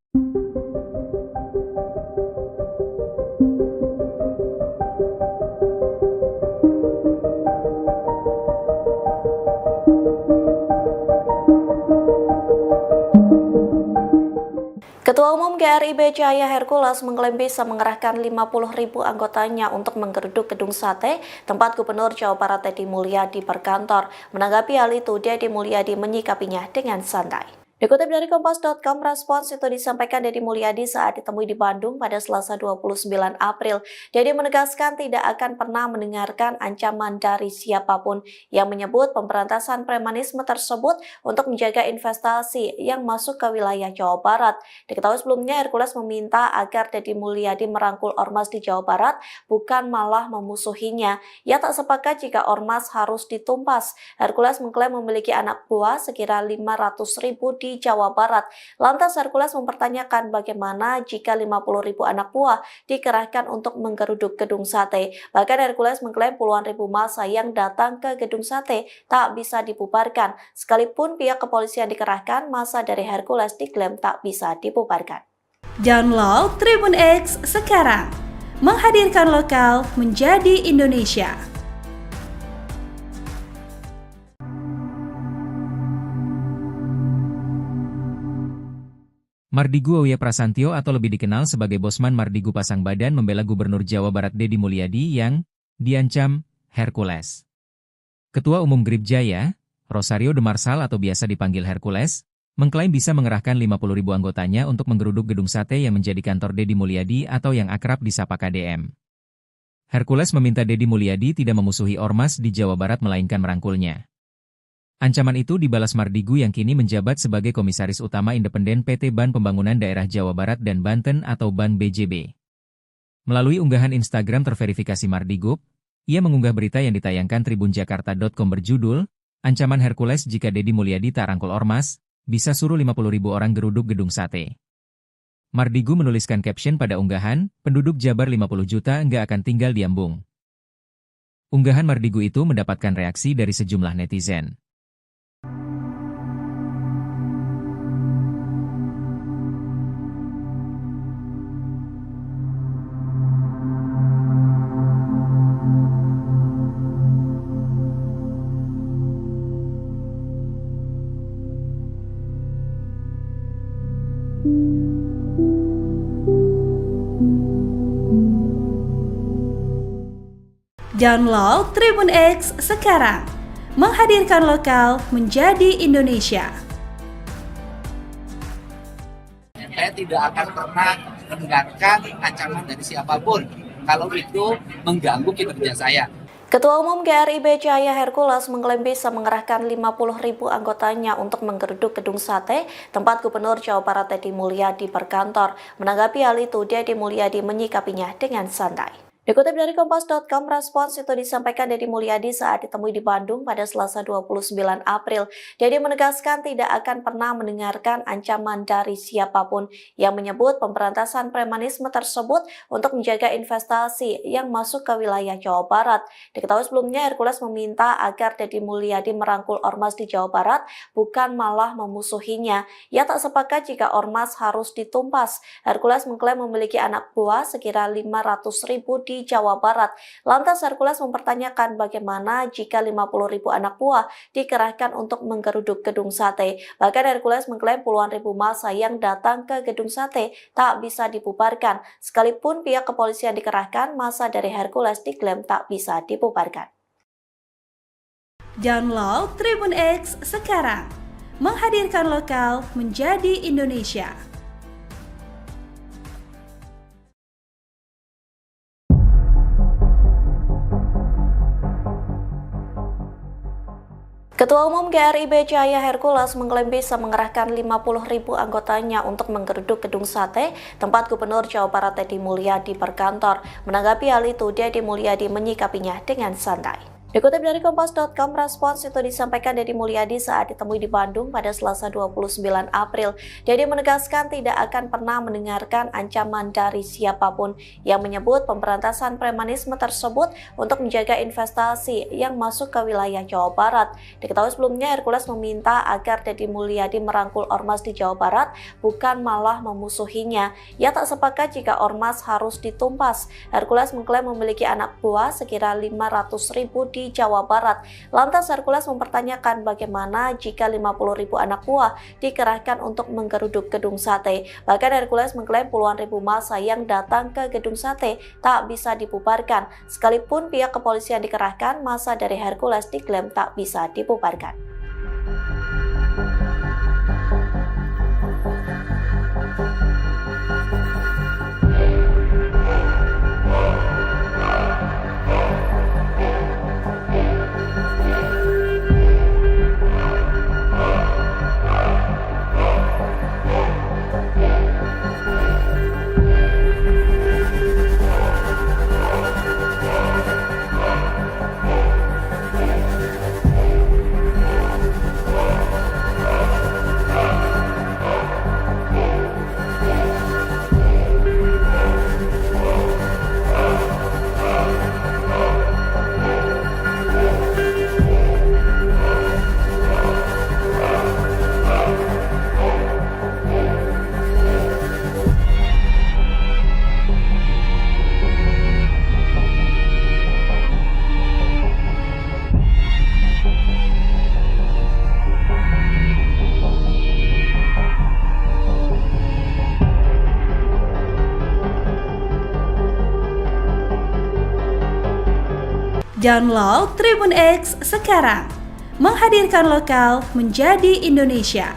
Ketua Umum GRIB Cahaya Hercules mengklaim bisa mengerahkan 50.000 anggotanya untuk menggeruduk Gedung Sate, tempat Gubernur Jawa Barat Deddy Mulyadi berkantor. Menanggapi hal itu, Deddy Mulyadi menyikapinya dengan santai. Dikutip dari Kompas.com, respons itu disampaikan Deddy Mulyadi saat ditemui di Bandung pada Selasa 29 April. Deddy menegaskan tidak akan pernah mendengarkan ancaman dari siapapun yang menyebut pemberantasan premanisme tersebut untuk menjaga investasi yang masuk ke wilayah Jawa Barat. Diketahui sebelumnya Hercules meminta agar Deddy Mulyadi merangkul Ormas di Jawa Barat, bukan malah memusuhinya. Ia tak sepakat jika Ormas harus ditumpas. Hercules mengklaim memiliki anak buah sekira 500.000 di Jawa Barat. Lantas Hercules mempertanyakan bagaimana jika 50.000 anak buah dikerahkan untuk menggeruduk Gedung Sate. Bahkan Hercules mengklaim puluhan ribu massa yang datang ke Gedung Sate tak bisa dibubarkan. Sekalipun pihak kepolisian dikerahkan, massa dari Hercules diklaim tak bisa dibubarkan. Download Tribun X sekarang, menghadirkan lokal menjadi Indonesia. Mardigu Auya Prasantyo atau lebih dikenal sebagai Bosman Mardigu pasang badan membela Gubernur Jawa Barat Deddy Mulyadi yang diancam Hercules. Ketua Umum Gripjaya, Rosario de Marsal atau biasa dipanggil Hercules, mengklaim bisa mengerahkan 50.000 anggotanya untuk menggeruduk Gedung Sate yang menjadi kantor Deddy Mulyadi atau yang akrab disapa KDM. Hercules meminta Deddy Mulyadi tidak memusuhi Ormas di Jawa Barat melainkan merangkulnya. Ancaman itu dibalas Mardigu yang kini menjabat sebagai Komisaris Utama Independen PT Ban Pembangunan Daerah Jawa Barat dan Banten atau Ban BJB. Melalui unggahan Instagram terverifikasi Mardigu, ia mengunggah berita yang ditayangkan tribunjakarta.com berjudul, Ancaman Hercules jika Deddy Mulyadi tak rangkul Ormas, bisa suruh 50.000 orang geruduk Gedung Sate. Mardigu menuliskan caption pada unggahan, penduduk Jabar 50 juta nggak akan tinggal di Ambung. Unggahan Mardigu itu mendapatkan reaksi dari sejumlah netizen. Download Tribun X sekarang, menghadirkan lokal menjadi Indonesia. Saya tidak akan pernah mendengarkan ancaman dari siapapun kalau itu mengganggu kinerja saya. Ketua Umum GRIB Cahaya Hercules mengklaim bisa mengerahkan 50.000 anggotanya untuk menggeruduk Gedung Sate, tempat Gubernur Jawa Barat Deddy Mulyadi berkantor. Menanggapi hal itu, Deddy Mulyadi menyikapinya dengan santai. Dikutip dari Kompas.com, respons itu disampaikan Deddy Mulyadi saat ditemui di Bandung pada Selasa 29 April. Deddy menegaskan tidak akan pernah mendengarkan ancaman dari siapapun yang menyebut pemberantasan premanisme tersebut untuk menjaga investasi yang masuk ke wilayah Jawa Barat. Diketahui sebelumnya Hercules meminta agar Deddy Mulyadi merangkul ormas di Jawa Barat, bukan malah memusuhinya. Ia tak sepakat jika ormas harus ditumpas. Hercules mengklaim memiliki anak buah sekira 500.000 di Jawa Barat. Lantas Hercules mempertanyakan bagaimana jika 50.000 anak buah dikerahkan untuk menggeruduk gedung sate. Bahkan Hercules mengklaim puluhan ribu massa yang datang ke gedung sate tak bisa dibubarkan. Sekalipun pihak kepolisian dikerahkan, massa dari Hercules diklaim tak bisa dibubarkan. Download Tribun X sekarang, menghadirkan lokal menjadi Indonesia. Ketua Umum GRIB Cahaya Hercules mengklaim bisa mengerahkan 50.000 anggotanya untuk menggeruduk gedung sate tempat Gubernur Jawa Barat Deddy Mulyadi berkantor. Menanggapi hal itu, Deddy Mulyadi menyikapinya dengan santai. Dikutip dari Kompas.com, respons itu disampaikan Deddy Mulyadi saat ditemui di Bandung pada Selasa 29 April. Deddy menegaskan tidak akan pernah mendengarkan ancaman dari siapapun yang menyebut pemberantasan premanisme tersebut untuk menjaga investasi yang masuk ke wilayah Jawa Barat. Diketahui sebelumnya Hercules meminta agar Deddy Mulyadi merangkul ormas di Jawa Barat, bukan malah memusuhinya. Ia tak sepakat jika ormas harus ditumpas. Hercules mengklaim memiliki anak buah sekira 500.000 di Jawa Barat. Lantas Hercules mempertanyakan bagaimana jika 50.000 anak buah dikerahkan untuk menggeruduk gedung sate. Bahkan Hercules mengklaim puluhan ribu massa yang datang ke gedung sate tak bisa dibubarkan. Sekalipun pihak kepolisian dikerahkan, massa dari Hercules diklaim tak bisa dibubarkan. Download Tribun X sekarang, menghadirkan lokal menjadi Indonesia.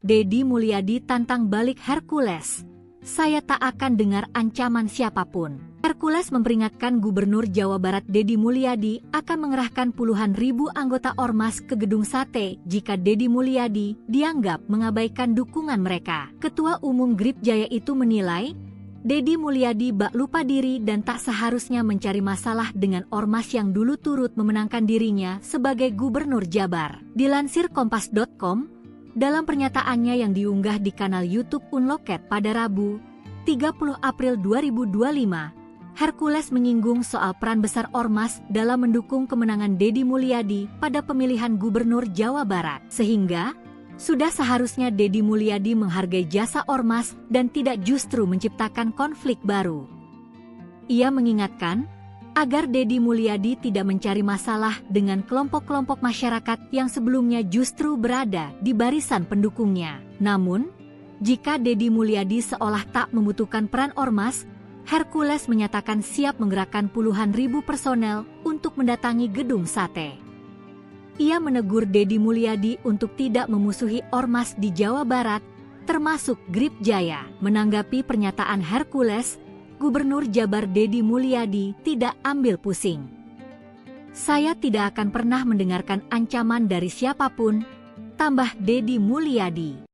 Deddy Mulyadi tantang balik Hercules. Saya tak akan dengar ancaman siapapun. Hercules memperingatkan Gubernur Jawa Barat Deddy Mulyadi akan mengerahkan puluhan ribu anggota ormas ke gedung sate jika Deddy Mulyadi dianggap mengabaikan dukungan mereka. Ketua Umum GRIB Jaya itu menilai Deddy Mulyadi bak lupa diri dan tak seharusnya mencari masalah dengan ormas yang dulu turut memenangkan dirinya sebagai Gubernur Jabar. Dilansir Kompas.com, dalam pernyataannya yang diunggah di kanal YouTube Unloket pada Rabu, 30 April 2025, Hercules menyinggung soal peran besar ormas dalam mendukung kemenangan Deddy Mulyadi pada pemilihan Gubernur Jawa Barat. Sehingga, sudah seharusnya Deddy Mulyadi menghargai jasa ormas dan tidak justru menciptakan konflik baru. Ia mengingatkan agar Deddy Mulyadi tidak mencari masalah dengan kelompok-kelompok masyarakat yang sebelumnya justru berada di barisan pendukungnya. Namun, jika Deddy Mulyadi seolah tak membutuhkan peran ormas, Hercules menyatakan siap menggerakkan puluhan ribu personel untuk mendatangi gedung sate. Ia menegur Deddy Mulyadi untuk tidak memusuhi ormas di Jawa Barat, termasuk GRIB Jaya. Menanggapi pernyataan Hercules, Gubernur Jabar Deddy Mulyadi tidak ambil pusing. Saya tidak akan pernah mendengarkan ancaman dari siapapun, tambah Deddy Mulyadi.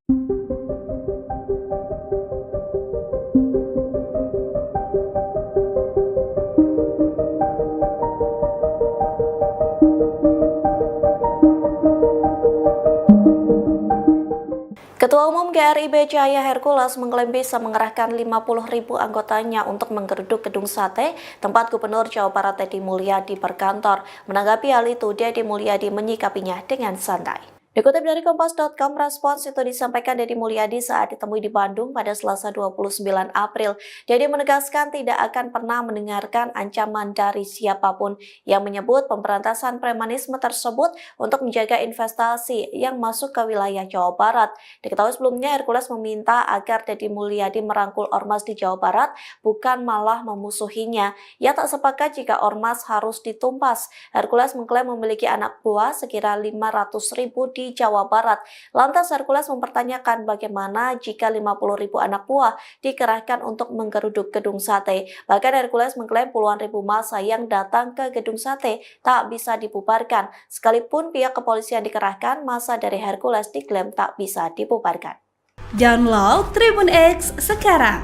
Ketua Umum GRIB Cahaya Hercules mengklaim bisa mengerahkan 50.000 anggotanya untuk menggeruduk gedung sate tempat Gubernur Jawa Barat Deddy Mulyadi berkantor. Menanggapi hal itu, Deddy Mulyadi menyikapinya dengan santai. Dikutip dari Kompas.com, respons itu disampaikan Deddy Mulyadi saat ditemui di Bandung pada Selasa 29 April. Deddy menegaskan tidak akan pernah mendengarkan ancaman dari siapapun yang menyebut pemberantasan premanisme tersebut untuk menjaga investasi yang masuk ke wilayah Jawa Barat. Diketahui sebelumnya Hercules meminta agar Deddy Mulyadi merangkul ormas di Jawa Barat, bukan malah memusuhinya. Ia tak sepakat jika ormas harus ditumpas. Hercules mengklaim memiliki anak buah sekira 500.000 di Jawa Barat. Lantas Hercules mempertanyakan bagaimana jika 50.000 anak buah dikerahkan untuk menggeruduk gedung sate. Bahkan Hercules mengklaim puluhan ribu massa yang datang ke gedung sate tak bisa dibubarkan. Sekalipun pihak kepolisian dikerahkan, massa dari Hercules diklaim tak bisa dibubarkan. Download Tribun X sekarang,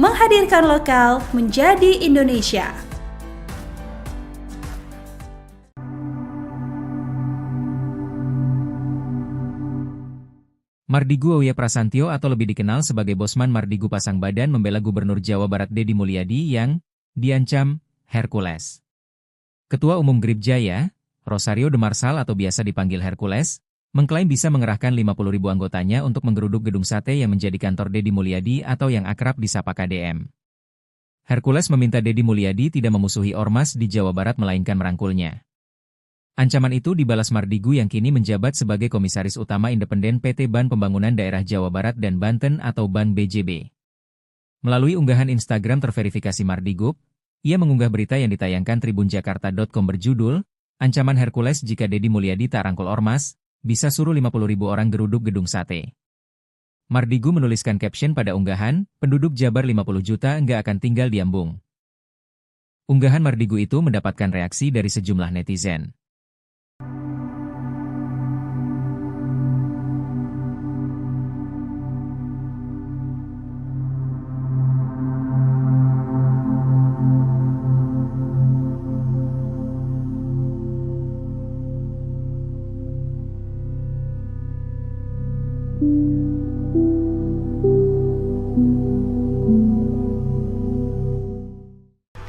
menghadirkan lokal menjadi Indonesia. Mardigu Auya Prasantyo atau lebih dikenal sebagai Bosman Mardigu pasang badan membela Gubernur Jawa Barat Deddy Mulyadi yang diancam Hercules. Ketua Umum GRIB Jaya, Rosario de Marsal atau biasa dipanggil Hercules, mengklaim bisa mengerahkan 50.000 anggotanya untuk menggeruduk gedung sate yang menjadi kantor Deddy Mulyadi atau yang akrab disapa KDM. Hercules meminta Deddy Mulyadi tidak memusuhi ormas di Jawa Barat melainkan merangkulnya. Ancaman itu dibalas Mardigu yang kini menjabat sebagai Komisaris Utama Independen PT Ban Pembangunan Daerah Jawa Barat dan Banten atau Ban BJB. Melalui unggahan Instagram terverifikasi Mardigu, ia mengunggah berita yang ditayangkan tribunjakarta.com berjudul, "Ancaman Hercules jika Deddy Mulyadi tak rangkul ormas, bisa suruh 50.000 orang geruduk gedung sate." Mardigu menuliskan caption pada unggahan, "Penduduk Jabar 50 juta nggak akan tinggal di Ambung." Unggahan Mardigu itu mendapatkan reaksi dari sejumlah netizen.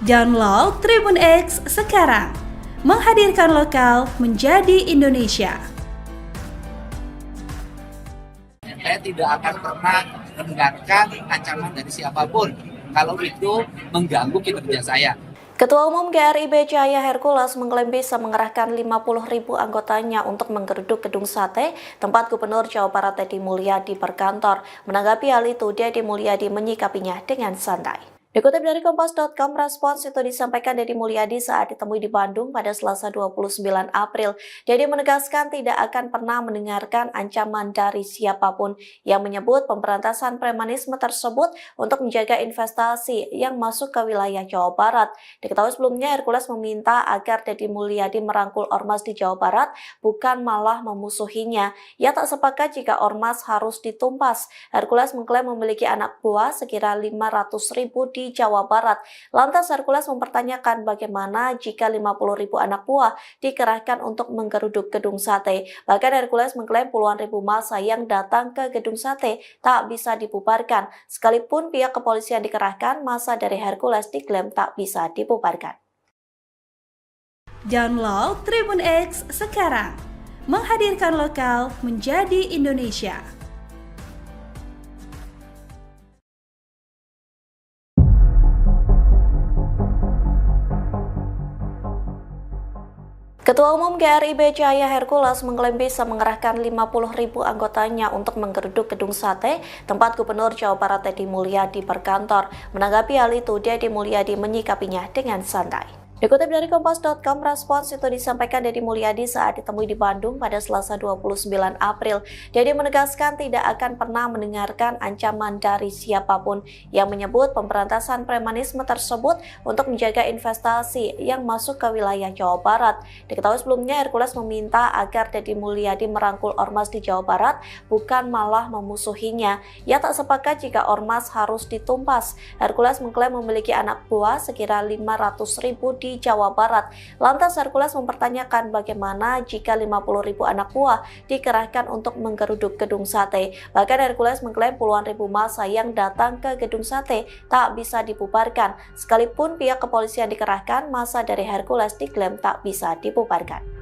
Download Tribun X sekarang, menghadirkan lokal menjadi Indonesia. Saya tidak akan pernah mendengarkan ancaman dari siapapun kalau itu mengganggu kinerja saya. Ketua Umum GRIB Cahaya Hercules mengklaim bisa mengerahkan 50.000 anggotanya untuk menggeruduk gedung sate tempat Gubernur Jawa Barat Deddy Mulyadi berkantor. Menanggapi hal itu, Deddy Mulyadi menyikapinya dengan santai. Dikutip dari Kompas.com, respons itu disampaikan Deddy Mulyadi saat ditemui di Bandung pada Selasa 29 April. Deddy menegaskan tidak akan pernah mendengarkan ancaman dari siapapun yang menyebut pemberantasan premanisme tersebut untuk menjaga investasi yang masuk ke wilayah Jawa Barat. Diketahui sebelumnya Hercules meminta agar Deddy Mulyadi merangkul ormas di Jawa Barat, bukan malah memusuhinya. Ia tak sepakat jika ormas harus ditumpas. Hercules mengklaim memiliki anak buah sekira 500.000 di Jawa Barat. Lantas Hercules mempertanyakan bagaimana jika 50.000 anak buah dikerahkan untuk menggeruduk gedung sate. Bahkan Hercules mengklaim puluhan ribu massa yang datang ke gedung sate tak bisa dibubarkan. Sekalipun pihak kepolisian dikerahkan, massa dari Hercules diklaim tak bisa dibubarkan. Download Tribun X sekarang, menghadirkan lokal menjadi Indonesia. Ketua Umum GRIB Cahaya Hercules mengklaim bisa mengerahkan 50.000 anggotanya untuk menggeruduk gedung sate tempat Gubernur Jawa Barat Deddy Mulyadi berkantor. Menanggapi hal itu, Deddy Mulyadi menyikapinya dengan santai. Dikutip dari Kompas.com, respons itu disampaikan Deddy Mulyadi saat ditemui di Bandung pada Selasa 29 April. Deddy menegaskan tidak akan pernah mendengarkan ancaman dari siapapun yang menyebut pemberantasan premanisme tersebut untuk menjaga investasi yang masuk ke wilayah Jawa Barat. Diketahui sebelumnya Hercules meminta agar Deddy Mulyadi merangkul ormas di Jawa Barat, bukan malah memusuhinya. Ia tak sepakat jika ormas harus ditumpas. Hercules mengklaim memiliki anak buah sekira 500.000 di Jawa Barat. Lantas Hercules mempertanyakan bagaimana jika 50.000 anak buah dikerahkan untuk menggeruduk gedung sate. Bahkan Hercules mengklaim puluhan ribu massa yang datang ke gedung sate tak bisa dibubarkan. Sekalipun pihak kepolisian dikerahkan, massa dari Hercules diklaim tak bisa dibubarkan.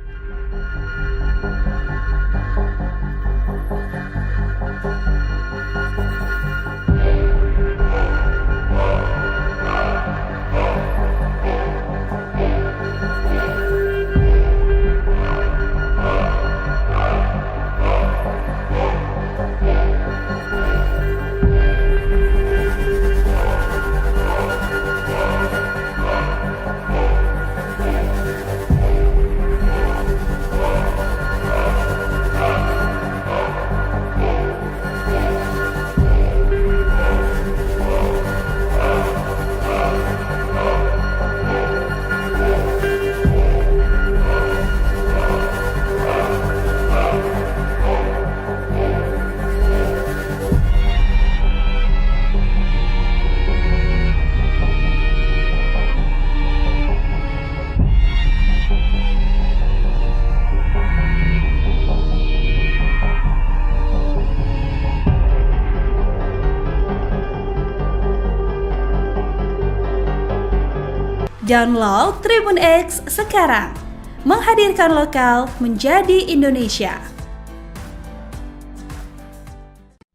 Download Tribun X sekarang, menghadirkan lokal menjadi Indonesia.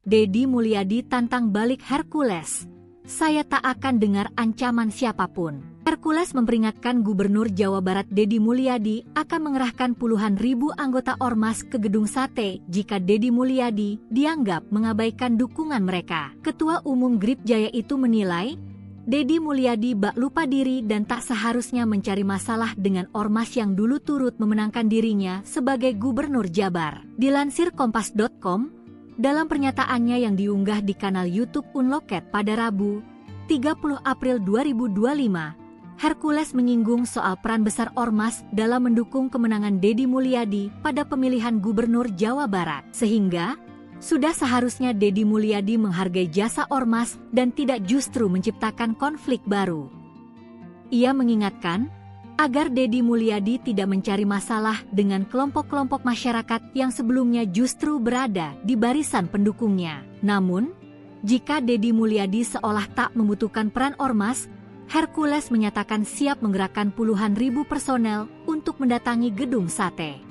Deddy Mulyadi tantang balik Hercules. Saya tak akan dengar ancaman siapapun. Hercules memperingatkan Gubernur Jawa Barat Deddy Mulyadi akan mengerahkan puluhan ribu anggota ormas ke gedung sate jika Deddy Mulyadi dianggap mengabaikan dukungan mereka. Ketua Umum Grip Jaya itu menilai Deddy Mulyadi bak lupa diri dan tak seharusnya mencari masalah dengan ormas yang dulu turut memenangkan dirinya sebagai Gubernur Jabar. Dilansir Kompas.com, dalam pernyataannya yang diunggah di kanal YouTube Unloket pada Rabu, 30 April 2025, Hercules menyinggung soal peran besar ormas dalam mendukung kemenangan Deddy Mulyadi pada pemilihan Gubernur Jawa Barat. Sehingga sudah seharusnya Deddy Mulyadi menghargai jasa ormas dan tidak justru menciptakan konflik baru. Ia mengingatkan agar Deddy Mulyadi tidak mencari masalah dengan kelompok-kelompok masyarakat yang sebelumnya justru berada di barisan pendukungnya. Namun, jika Deddy Mulyadi seolah tak membutuhkan peran ormas, Hercules menyatakan siap menggerakkan puluhan ribu personel untuk mendatangi gedung sate.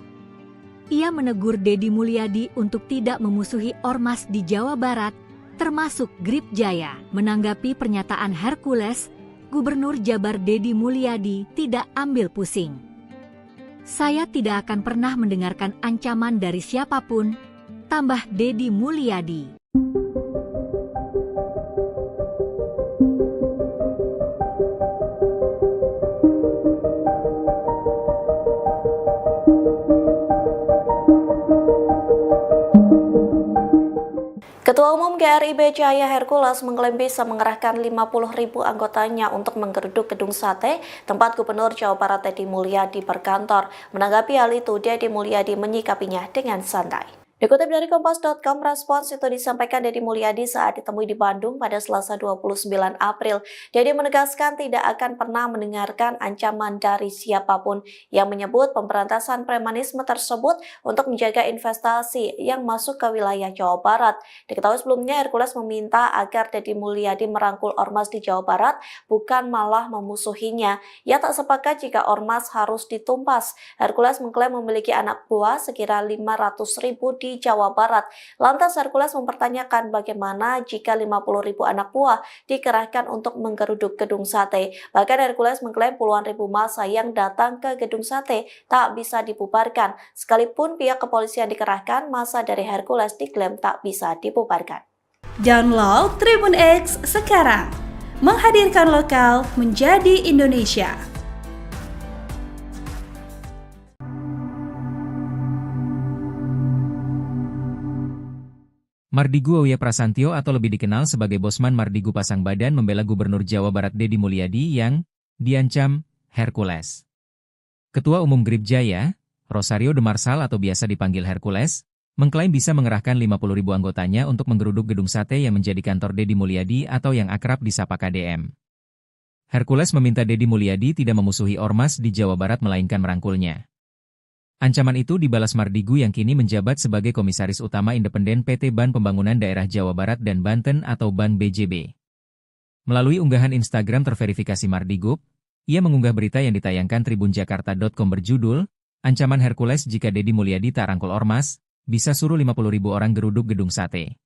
Ia menegur Deddy Mulyadi untuk tidak memusuhi ormas di Jawa Barat, termasuk Grip Jaya. Menanggapi pernyataan Hercules, Gubernur Jabar Deddy Mulyadi tidak ambil pusing. Saya tidak akan pernah mendengarkan ancaman dari siapapun, tambah Deddy Mulyadi. Ketua Umum GRIB Jaya Hercules mengklaim bisa mengerahkan 50.000 anggotanya untuk menggeruduk gedung sate tempat Gubernur Jawa Barat Deddy Mulyadi berkantor. Menanggapi hal itu, Deddy Mulyadi menyikapinya dengan santai. Dikutip dari Kompas.com, respons itu disampaikan Deddy Mulyadi saat ditemui di Bandung pada Selasa 29 April. Deddy menegaskan tidak akan pernah mendengarkan ancaman dari siapapun yang menyebut pemberantasan premanisme tersebut untuk menjaga investasi yang masuk ke wilayah Jawa Barat. Diketahui sebelumnya Hercules meminta agar Deddy Mulyadi merangkul ormas di Jawa Barat, bukan malah memusuhinya. Ia tak sepakat jika ormas harus ditumpas. Hercules mengklaim memiliki anak buah sekira 500.000 di Jawa Barat. Lantas Hercules mempertanyakan bagaimana jika 50.000 anak buah dikerahkan untuk menggeruduk gedung sate. Bahkan Hercules mengklaim puluhan ribu massa yang datang ke gedung sate tak bisa dibubarkan. Sekalipun pihak kepolisian dikerahkan, massa dari Hercules diklaim tak bisa dibubarkan. Download Tribun X sekarang, menghadirkan lokal menjadi Indonesia. Mardigu Auya Prasantyo atau lebih dikenal sebagai Bosman Mardigu pasang badan membela Gubernur Jawa Barat Deddy Mulyadi yang diancam Hercules. Ketua Umum Grip Jaya, Rosario de Marsal atau biasa dipanggil Hercules, mengklaim bisa mengerahkan 50.000 anggotanya untuk menggeruduk gedung sate yang menjadi kantor Deddy Mulyadi atau yang akrab disapa KDM. Hercules meminta Deddy Mulyadi tidak memusuhi ormas di Jawa Barat melainkan merangkulnya. Ancaman itu dibalas Mardigu yang kini menjabat sebagai Komisaris Utama Independen PT Ban Pembangunan Daerah Jawa Barat dan Banten atau Ban BJB. Melalui unggahan Instagram terverifikasi Mardigu, ia mengunggah berita yang ditayangkan tribunjakarta.com berjudul, "Ancaman Hercules jika Deddy Mulyadi tak rangkul ormas, bisa suruh 50.000 orang geruduk gedung sate."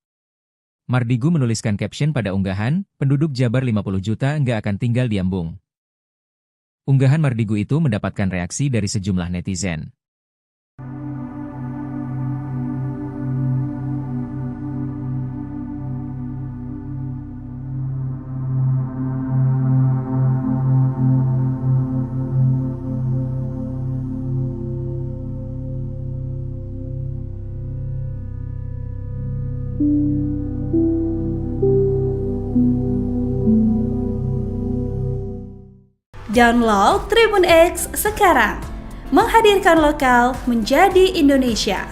Mardigu menuliskan caption pada unggahan, "Penduduk Jabar 50 juta nggak akan tinggal di Ambung." Unggahan Mardigu itu mendapatkan reaksi dari sejumlah netizen. Download Tribun X sekarang, menghadirkan lokal menjadi Indonesia.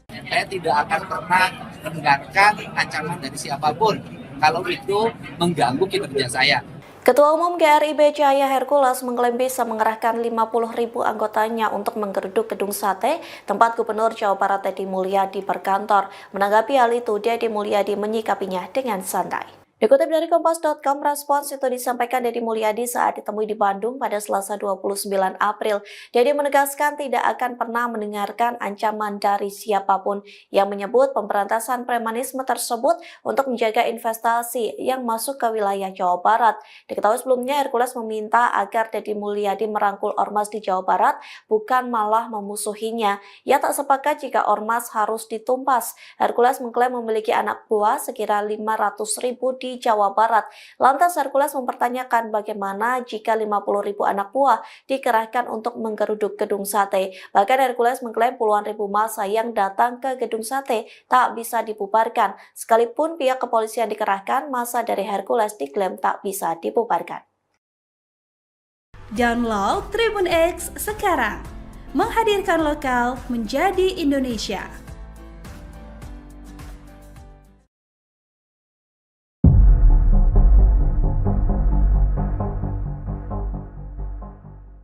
Saya tidak akan pernah mendengarkan ancaman dari siapapun kalau itu mengganggu kinerja saya. Ketua Umum GRIB Cahaya Hercules mengklaim bisa mengerahkan 50.000 anggotanya untuk menggeruduk gedung sate tempat Gubernur Jawa Barat Deddy Mulyadi berkantor. Menanggapi hal itu, Deddy Mulyadi menyikapinya dengan santai. Dikutip dari Kompas.com, respons itu disampaikan Deddy Mulyadi saat ditemui di Bandung pada Selasa 29 April. Deddy menegaskan tidak akan pernah mendengarkan ancaman dari siapapun yang menyebut pemberantasan premanisme tersebut untuk menjaga investasi yang masuk ke wilayah Jawa Barat. Diketahui sebelumnya Hercules meminta agar Deddy Mulyadi merangkul ormas di Jawa Barat, bukan malah memusuhinya. Ia tak sepakat jika ormas harus ditumpas. Hercules mengklaim memiliki anak buah sekira 500.000 di Jawa Barat. Lantas Hercules mempertanyakan bagaimana jika 50.000 anak buah dikerahkan untuk menggeruduk gedung sate. Bahkan Hercules mengklaim puluhan ribu massa yang datang ke gedung sate tak bisa dibubarkan. Sekalipun pihak kepolisian dikerahkan, massa dari Hercules diklaim tak bisa dibubarkan. Download Tribun X sekarang, menghadirkan lokal menjadi Indonesia.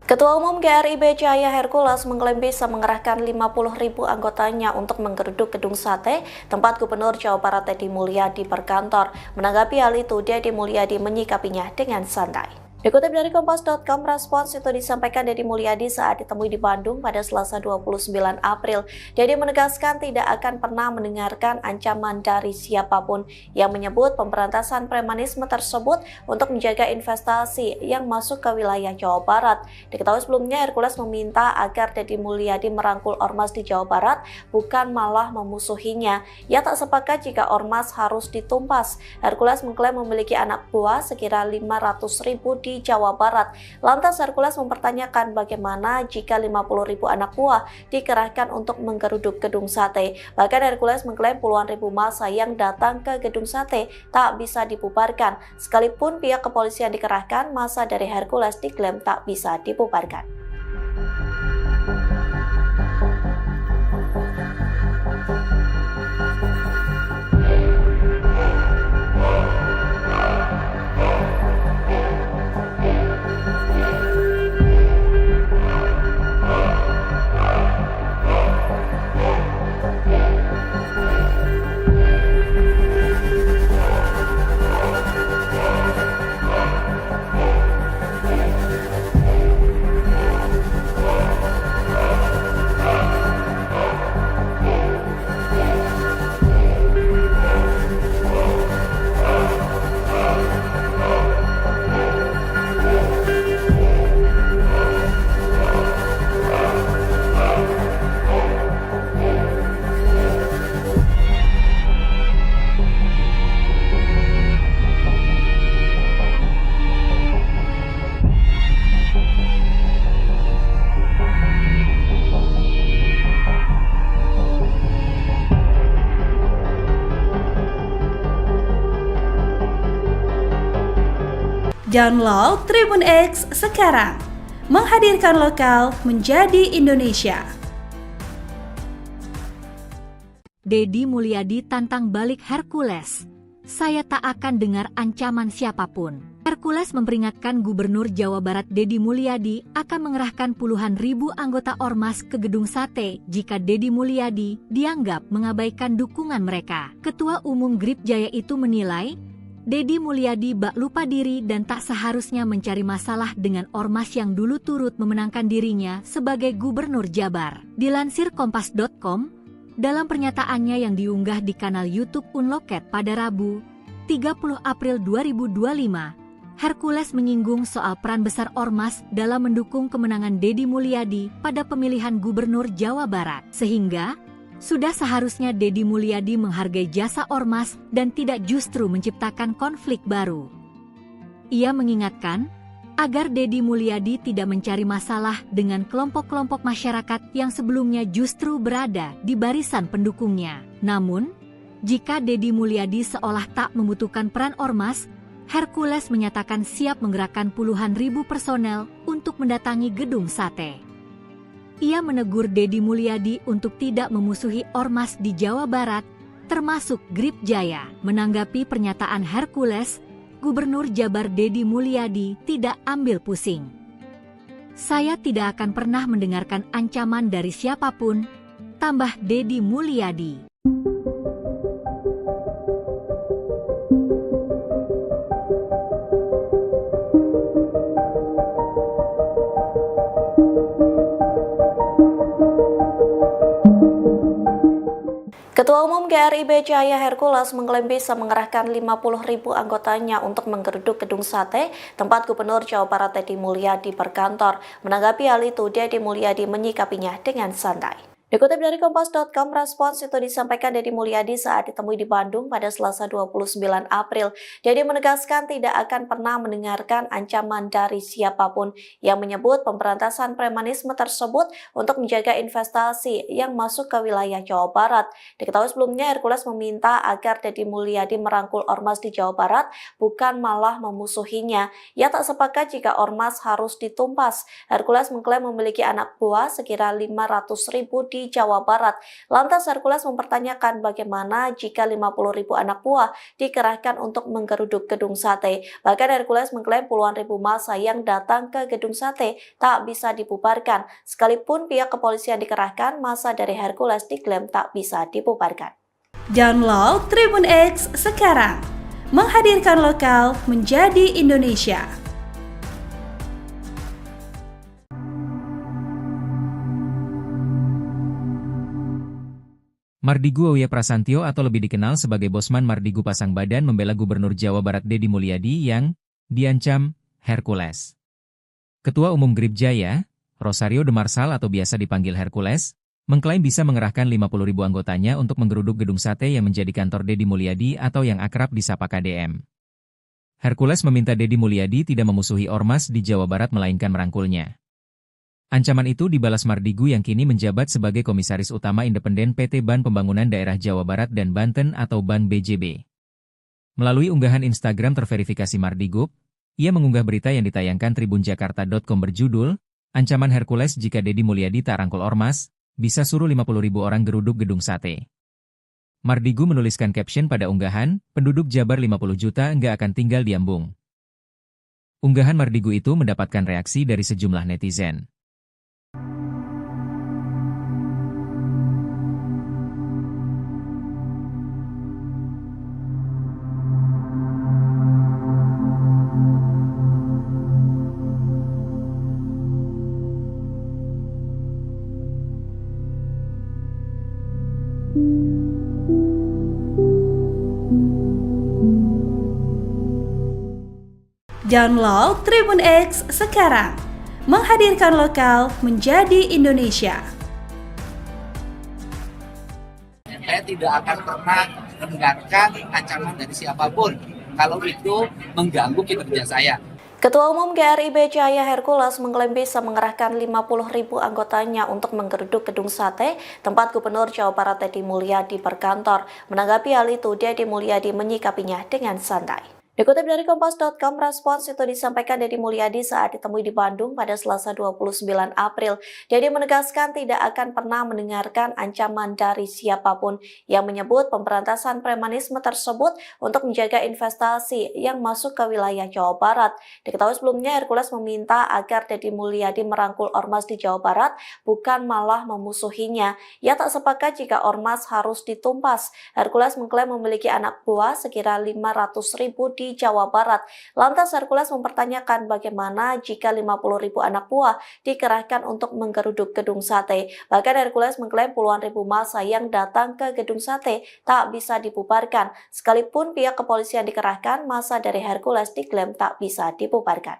Ketua Umum GRIB Cahaya Hercules mengklaim bisa mengerahkan 50.000 anggotanya untuk menggeruduk gedung sate tempat Gubernur Jawa Barat Deddy Mulyadi berkantor. Menanggapi hal itu, Deddy Mulyadi menyikapinya dengan santai. Dikutip dari Kompas.com, respons itu disampaikan Deddy Mulyadi saat ditemui di Bandung pada Selasa 29 April. Deddy menegaskan tidak akan pernah mendengarkan ancaman dari siapapun yang menyebut pemberantasan premanisme tersebut untuk menjaga investasi yang masuk ke wilayah Jawa Barat. Diketahui sebelumnya Hercules meminta agar Deddy Mulyadi merangkul ormas di Jawa Barat, bukan malah memusuhinya. Ia tak sepakat jika ormas harus ditumpas. Hercules mengklaim memiliki anak buah sekira 500.000 di Jawa Barat. Lantas Hercules mempertanyakan bagaimana jika 50.000 anak buah dikerahkan untuk menggeruduk gedung sate. Bahkan Hercules mengklaim puluhan ribu massa yang datang ke gedung sate tak bisa dibubarkan. Sekalipun pihak kepolisian dikerahkan, massa dari Hercules diklaim tak bisa dibubarkan. Download Tribun X sekarang, menghadirkan lokal menjadi Indonesia. Deddy Mulyadi tantang balik Hercules. saya tak akan dengar ancaman siapapun. Hercules memperingatkan Gubernur Jawa Barat Deddy Mulyadi akan mengerahkan puluhan ribu anggota Ormas ke Gedung Sate jika Deddy Mulyadi dianggap mengabaikan dukungan mereka. Ketua Umum Gripjaya itu menilai, Deddy Mulyadi bak lupa diri dan tak seharusnya mencari masalah dengan Ormas yang dulu turut memenangkan dirinya sebagai Gubernur Jabar. Dilansir Kompas.com, dalam pernyataannya yang diunggah di kanal YouTube Unloket pada Rabu, 30 April 2025, Hercules menyinggung soal peran besar Ormas dalam mendukung kemenangan Deddy Mulyadi pada pemilihan Gubernur Jawa Barat. Sehingga, sudah seharusnya Deddy Mulyadi menghargai jasa Ormas dan tidak justru menciptakan konflik baru. Ia mengingatkan, agar Deddy Mulyadi tidak mencari masalah dengan kelompok-kelompok masyarakat yang sebelumnya justru berada di barisan pendukungnya. Namun, jika Deddy Mulyadi seolah tak membutuhkan peran Ormas, Hercules menyatakan siap menggerakkan puluhan ribu personel untuk mendatangi Gedung Sate. Ia menegur Deddy Mulyadi untuk tidak memusuhi Ormas di Jawa Barat, termasuk Gripjaya. Menanggapi pernyataan Hercules, Gubernur Jabar Deddy Mulyadi tidak ambil pusing. Saya tidak akan pernah mendengarkan ancaman dari siapapun, tambah Deddy Mulyadi. Ketua Umum GRIB Cahaya Hercules mengklaim bisa mengerahkan 50.000 anggotanya untuk menggeruduk Gedung Sate, tempat Gubernur Jawa Barat Deddy Mulyadi berkantor. Menanggapi hal itu, Deddy Mulyadi menyikapinya dengan santai. Dikutip dari Kompas.com, respons itu disampaikan Deddy Mulyadi saat ditemui di Bandung pada Selasa 29 April. Deddy menegaskan tidak akan pernah mendengarkan ancaman dari siapapun yang menyebut pemberantasan premanisme tersebut untuk menjaga investasi yang masuk ke wilayah Jawa Barat. Diketahui sebelumnya Hercules meminta agar Deddy Mulyadi merangkul Ormas di Jawa Barat, bukan malah memusuhinya. Ia tak sepakat jika Ormas harus ditumpas. Hercules mengklaim memiliki anak buah sekira 500.000 di Jawa Barat. Lantas Hercules mempertanyakan bagaimana jika 50.000 anak buah dikerahkan untuk menggeruduk Gedung Sate. Bahkan Hercules mengklaim puluhan ribu massa yang datang ke Gedung Sate tak bisa dibubarkan. Sekalipun pihak kepolisian dikerahkan, massa dari Hercules diklaim tak bisa dibubarkan. Download Tribun X sekarang, menghadirkan lokal menjadi Indonesia. Mardigu Auya Prasantyo atau lebih dikenal sebagai Bosman Mardigu pasang badan membela Gubernur Jawa Barat Deddy Mulyadi yang diancam Hercules. Ketua Umum Gripjaya, Rosario de Marsal atau biasa dipanggil Hercules, mengklaim bisa mengerahkan 50.000 anggotanya untuk menggeruduk Gedung Sate yang menjadi kantor Deddy Mulyadi atau yang akrab disapa KDM. Hercules meminta Deddy Mulyadi tidak memusuhi Ormas di Jawa Barat melainkan merangkulnya. Ancaman itu dibalas Mardigu yang kini menjabat sebagai Komisaris Utama Independen PT Ban Pembangunan Daerah Jawa Barat dan Banten atau Ban BJB. Melalui unggahan Instagram terverifikasi Mardigu, ia mengunggah berita yang ditayangkan tribunjakarta.com berjudul, Ancaman Hercules jika Deddy Mulyadi tak rangkul Ormas, bisa suruh 50.000 orang geruduk Gedung Sate. Mardigu menuliskan caption pada unggahan, penduduk Jabar 50 juta nggak akan tinggal di Ambung. Unggahan Mardigu itu mendapatkan reaksi dari sejumlah netizen. Download Tribun X sekarang, menghadirkan lokal menjadi Indonesia. Saya tidak akan pernah mendengarkan ancaman dari siapapun kalau itu mengganggu kinerja saya. Ketua Umum GRIB Cahaya Hercules mengklaim bisa mengerahkan 50.000 anggotanya untuk menggeruduk Gedung Sate, tempat Gubernur Jawa Barat Deddy Mulyadi berkantor. Menanggapi hal itu, Deddy Mulyadi menyikapinya dengan santai. Dikutip dari Kompas.com, respons itu disampaikan Deddy Mulyadi saat ditemui di Bandung pada Selasa 29 April. Deddy menegaskan tidak akan pernah mendengarkan ancaman dari siapapun yang menyebut pemberantasan premanisme tersebut untuk menjaga investasi yang masuk ke wilayah Jawa Barat. Diketahui sebelumnya Hercules meminta agar Deddy Mulyadi merangkul ormas di Jawa Barat, bukan malah memusuhinya. Ia tak sepakat jika ormas harus ditumpas. Hercules mengklaim memiliki anak buah sekira 500.000 di Jawa Barat. Lantas Hercules mempertanyakan bagaimana jika 50.000 anak buah dikerahkan untuk menggeruduk gedung sate. Bahkan Hercules mengklaim puluhan ribu massa yang datang ke gedung sate tak bisa dibubarkan. Sekalipun pihak kepolisian dikerahkan, massa dari Hercules diklaim tak bisa dibubarkan.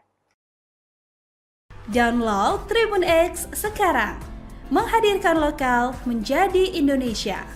Download Tribun X sekarang, menghadirkan lokal menjadi Indonesia.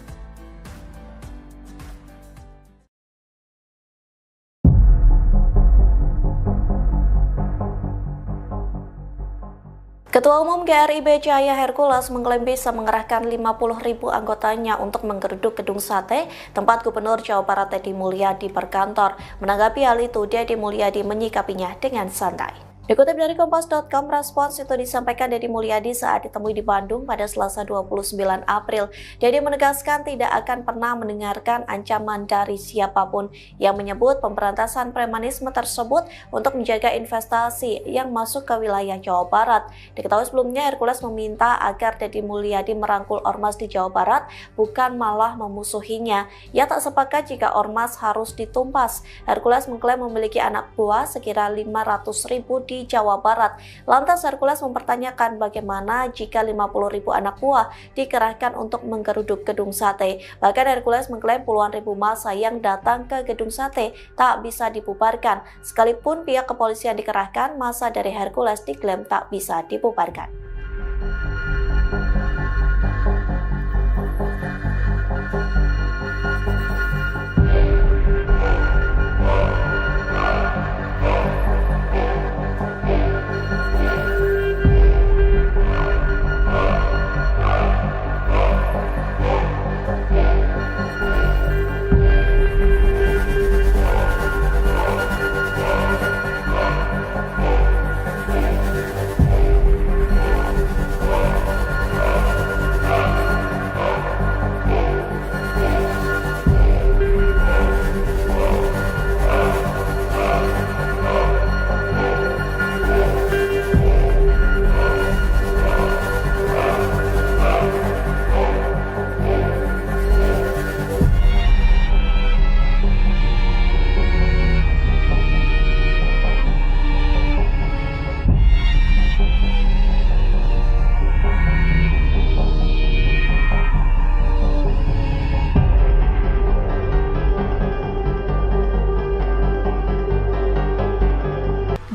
Ketua Umum GRIB Cahaya Hercules mengklaim bisa mengerahkan 50.000 anggotanya untuk menggeruduk gedung sate tempat Gubernur Jawa Barat Deddy Mulyadi berkantor. Menanggapi hal itu, Deddy Mulyadi menyikapinya dengan santai. Dikutip dari Kompas.com, respons itu disampaikan Deddy Mulyadi saat ditemui di Bandung pada Selasa 29 April. Deddy menegaskan tidak akan pernah mendengarkan ancaman dari siapapun yang menyebut pemberantasan premanisme tersebut untuk menjaga investasi yang masuk ke wilayah Jawa Barat. Diketahui sebelumnya Hercules meminta agar Deddy Mulyadi merangkul ormas di Jawa Barat, bukan malah memusuhinya. Ia tak sepakat jika ormas harus ditumpas. Hercules mengklaim memiliki anak buah sekira 500.000 di Jawa Barat. Lantas Hercules mempertanyakan bagaimana jika 50.000 anak buah dikerahkan untuk menggeruduk gedung sate. Bahkan Hercules mengklaim puluhan ribu massa yang datang ke gedung sate tak bisa dibubarkan. Sekalipun pihak kepolisian dikerahkan, massa dari Hercules diklaim tak bisa dibubarkan.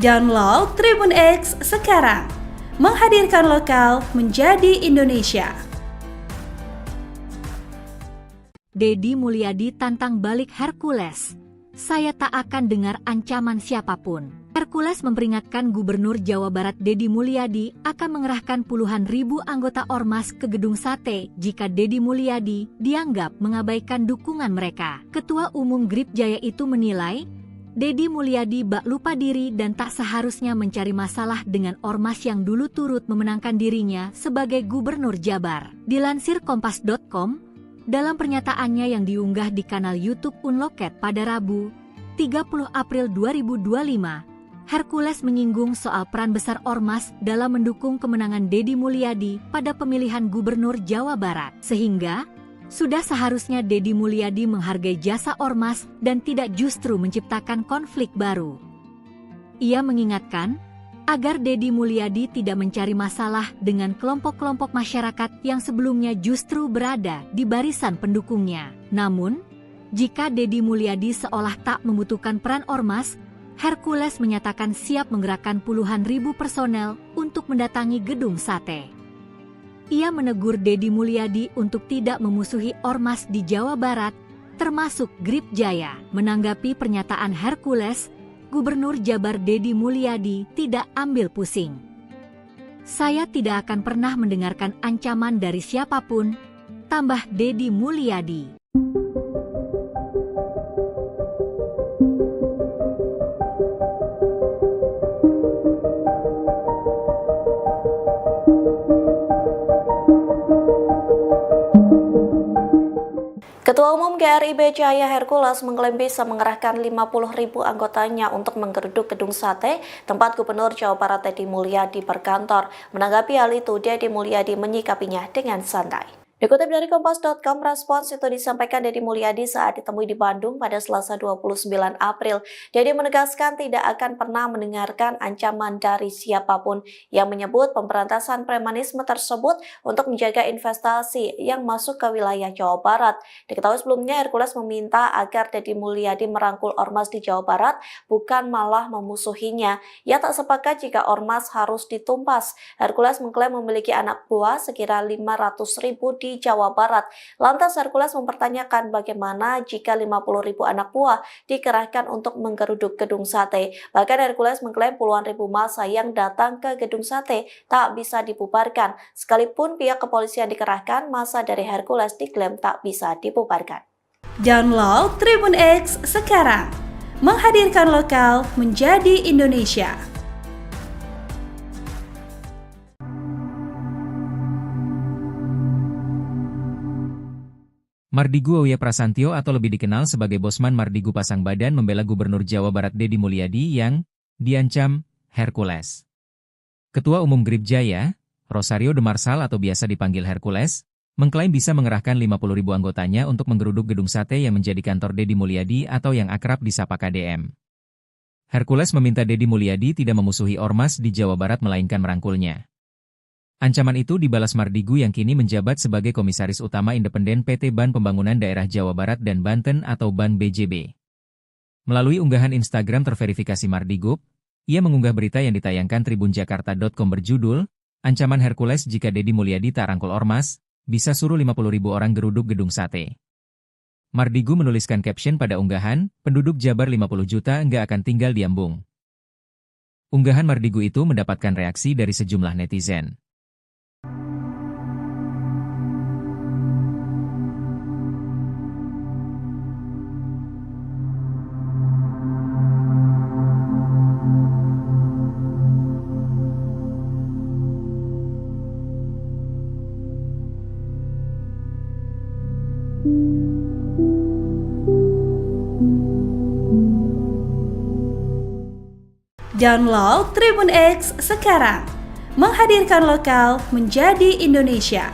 Download Tribun X sekarang, menghadirkan lokal menjadi Indonesia. Deddy Mulyadi tantang balik Hercules. Saya tak akan dengar ancaman siapapun. Hercules memperingatkan Gubernur Jawa Barat Deddy Mulyadi akan mengerahkan puluhan ribu anggota ormas ke gedung sate jika Deddy Mulyadi dianggap mengabaikan dukungan mereka. Ketua Umum GRIB Jaya itu menilai Deddy Mulyadi bak lupa diri dan tak seharusnya mencari masalah dengan ormas yang dulu turut memenangkan dirinya sebagai Gubernur Jabar. Dilansir Kompas.com, dalam pernyataannya yang diunggah di kanal YouTube Unloket pada Rabu, 30 April 2025, Hercules menyinggung soal peran besar ormas dalam mendukung kemenangan Deddy Mulyadi pada pemilihan Gubernur Jawa Barat. Sehingga, sudah seharusnya Deddy Mulyadi menghargai jasa ormas dan tidak justru menciptakan konflik baru. Ia mengingatkan agar Deddy Mulyadi tidak mencari masalah dengan kelompok-kelompok masyarakat yang sebelumnya justru berada di barisan pendukungnya. Namun, jika Deddy Mulyadi seolah tak membutuhkan peran ormas, Hercules menyatakan siap menggerakkan puluhan ribu personel untuk mendatangi gedung sate. Ia menegur Deddy Mulyadi untuk tidak memusuhi ormas di Jawa Barat, termasuk GRIB Jaya. Menanggapi pernyataan Hercules, Gubernur Jabar Deddy Mulyadi tidak ambil pusing. Saya tidak akan pernah mendengarkan ancaman dari siapapun, tambah Deddy. Mulyadi. Ketua Umum GRIB Cahaya Hercules mengklaim bisa mengerahkan 50.000 anggotanya untuk menggeruduk gedung sate tempat Gubernur Jawa Barat Deddy Mulyadi berkantor. Menanggapi hal itu, Deddy Mulyadi menyikapinya dengan santai. Dikutip dari Kompas.com, respons itu disampaikan Deddy Mulyadi saat ditemui di Bandung pada Selasa 29 April. Deddy menegaskan tidak akan pernah mendengarkan ancaman dari siapapun yang menyebut pemberantasan premanisme tersebut untuk menjaga investasi yang masuk ke wilayah Jawa Barat. Diketahui sebelumnya Hercules meminta agar Deddy Mulyadi merangkul ormas di Jawa Barat, bukan malah memusuhinya. Ia tak sepakat jika ormas harus ditumpas. Hercules mengklaim memiliki anak buah sekira 500.000 di Jawa Barat. Lantas Hercules mempertanyakan bagaimana jika 50.000 anak buah dikerahkan untuk menggeruduk gedung sate. Bahkan Hercules mengklaim puluhan ribu massa yang datang ke gedung sate tak bisa dibubarkan. Sekalipun pihak kepolisian dikerahkan, massa dari Hercules diklaim tak bisa dibubarkan. Download Tribun X sekarang, menghadirkan lokal menjadi Indonesia. Mardigu Auya Prasantyo atau lebih dikenal sebagai Bosman Mardigu pasang badan membela Gubernur Jawa Barat Deddy Mulyadi yang diancam Hercules. Ketua Umum GRIB Jaya, Rosario de Marsal atau biasa dipanggil Hercules, mengklaim bisa mengerahkan 50.000 anggotanya untuk menggeruduk gedung sate yang menjadi kantor Deddy Mulyadi atau yang akrab disapa KDM. Hercules meminta Deddy Mulyadi tidak memusuhi ormas di Jawa Barat melainkan merangkulnya. Ancaman itu dibalas Mardigu yang kini menjabat sebagai Komisaris Utama Independen PT Ban Pembangunan Daerah Jawa Barat dan Banten atau Ban BJB. Melalui unggahan Instagram terverifikasi Mardigu, ia mengunggah berita yang ditayangkan tribunjakarta.com berjudul, "Ancaman Hercules jika Deddy Mulyadi tak rangkul ormas, bisa suruh 50.000 orang geruduk gedung sate." Mardigu menuliskan caption pada unggahan, "Penduduk Jabar 50 juta nggak akan tinggal di embung." Unggahan Mardigu itu mendapatkan reaksi dari sejumlah netizen. Download Tribun X sekarang, menghadirkan lokal menjadi Indonesia.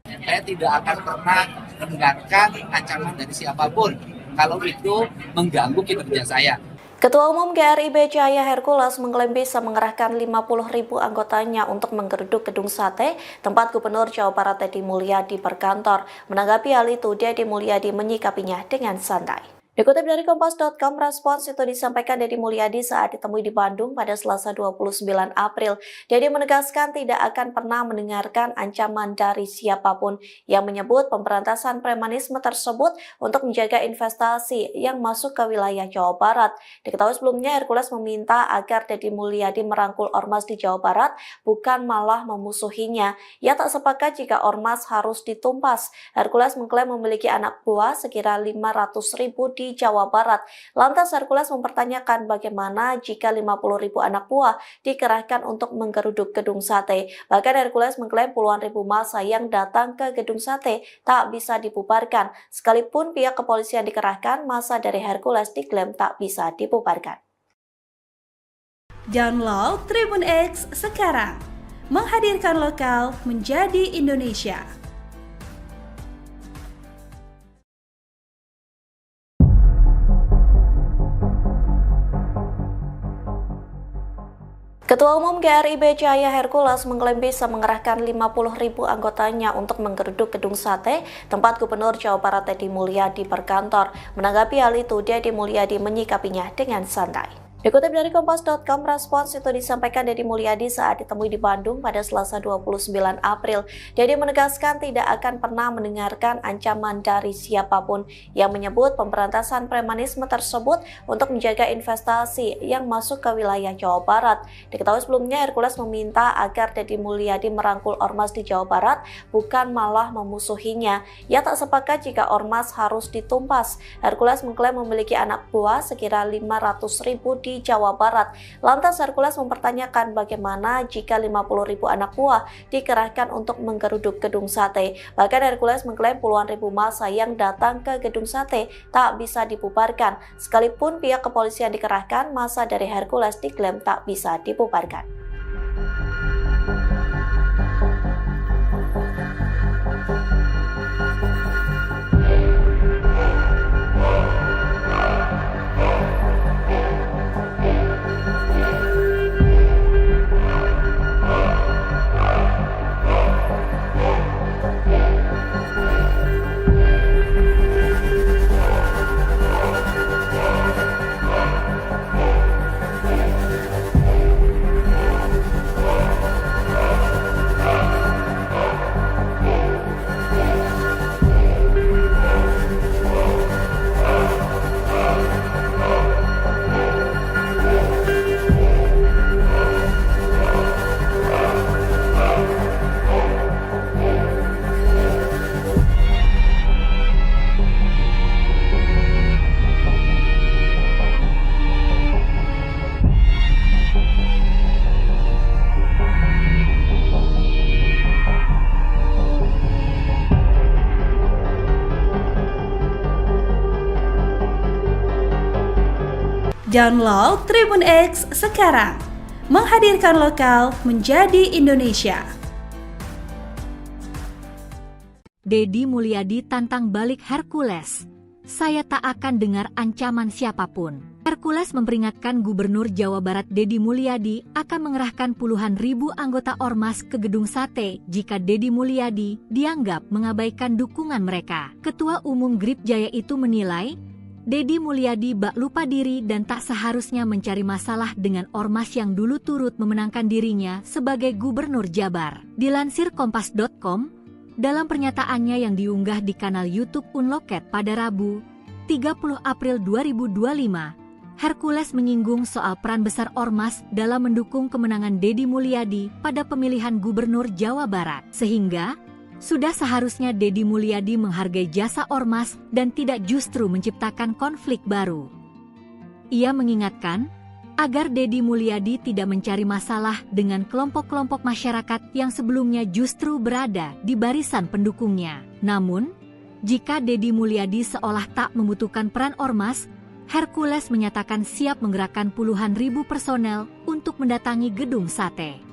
Saya tidak akan pernah mendengarkan ancaman dari siapapun kalau itu mengganggu kinerja saya. Ketua Umum GRIB Cahaya Hercules mengklaim bisa mengerahkan 50.000 anggotanya untuk menggeruduk gedung sate tempat Gubernur Jawa Barat Deddy Mulyadi berkantor. Menanggapi hal itu, Deddy Mulyadi menyikapinya dengan santai. Dikutip dari Kompas.com, respons itu disampaikan Deddy Mulyadi saat ditemui di Bandung pada Selasa 29 April. Deddy menegaskan tidak akan pernah mendengarkan ancaman dari siapapun yang menyebut pemberantasan premanisme tersebut untuk menjaga investasi yang masuk ke wilayah Jawa Barat. Diketahui sebelumnya Hercules meminta agar Deddy Mulyadi merangkul ormas di Jawa Barat, bukan malah memusuhinya. Ia tak sepakat jika ormas harus ditumpas. Hercules mengklaim memiliki anak buah sekira 500.000 di Jawa Barat. Lantas Hercules mempertanyakan bagaimana jika 50.000 anak buah dikerahkan untuk menggeruduk gedung sate. Bahkan Hercules mengklaim puluhan ribu massa yang datang ke gedung sate tak bisa dibubarkan. Sekalipun pihak kepolisian dikerahkan, massa dari Hercules diklaim tak bisa dibubarkan. Download Tribun X sekarang, menghadirkan lokal menjadi Indonesia. Ketua Umum GRIB Cahaya Hercules mengklaim bisa mengerahkan 50.000 anggotanya untuk menggeruduk gedung sate tempat Gubernur Jawa Barat Deddy Mulyadi berkantor. Menanggapi hal itu, Deddy Mulyadi menyikapinya dengan santai. Dikutip dari Kompas.com, respons itu disampaikan Deddy Mulyadi saat ditemui di Bandung pada Selasa 29 April. Deddy menegaskan tidak akan pernah mendengarkan ancaman dari siapapun yang menyebut pemberantasan premanisme tersebut untuk menjaga investasi yang masuk ke wilayah Jawa Barat. Diketahui sebelumnya Hercules meminta agar Deddy Mulyadi merangkul ormas di Jawa Barat, bukan malah memusuhinya. Ia tak sepakat jika ormas harus ditumpas. Hercules mengklaim memiliki anak buah sekira 500.000 di Jawa Barat. Lantas Hercules mempertanyakan bagaimana jika 50.000 anak buah dikerahkan untuk menggeruduk gedung sate. Bahkan Hercules mengklaim puluhan ribu massa yang datang ke gedung sate tak bisa dibubarkan. Sekalipun pihak kepolisian dikerahkan, massa dari Hercules diklaim tak bisa dibubarkan. Download Tribun X sekarang, menghadirkan lokal menjadi Indonesia. Deddy Mulyadi tantang balik Hercules. Saya tak akan dengar ancaman siapapun. Hercules memperingatkan Gubernur Jawa Barat Deddy Mulyadi akan mengerahkan puluhan ribu anggota ormas ke gedung sate jika Deddy Mulyadi dianggap mengabaikan dukungan mereka. Ketua Umum Gripjaya itu menilai Deddy Mulyadi bak lupa diri dan tak seharusnya mencari masalah dengan ormas yang dulu turut memenangkan dirinya sebagai Gubernur Jabar. Dilansir Kompas.com, dalam pernyataannya yang diunggah di kanal YouTube Unloket pada Rabu, 30 April 2025, Hercules menyinggung soal peran besar ormas dalam mendukung kemenangan Deddy Mulyadi pada pemilihan Gubernur Jawa Barat. Sehingga sudah seharusnya Deddy Mulyadi menghargai jasa ormas dan tidak justru menciptakan konflik baru. Ia mengingatkan agar Deddy Mulyadi tidak mencari masalah dengan kelompok-kelompok masyarakat yang sebelumnya justru berada di barisan pendukungnya. Namun, jika Deddy Mulyadi seolah tak membutuhkan peran ormas, Hercules menyatakan siap menggerakkan puluhan ribu personel untuk mendatangi gedung sate.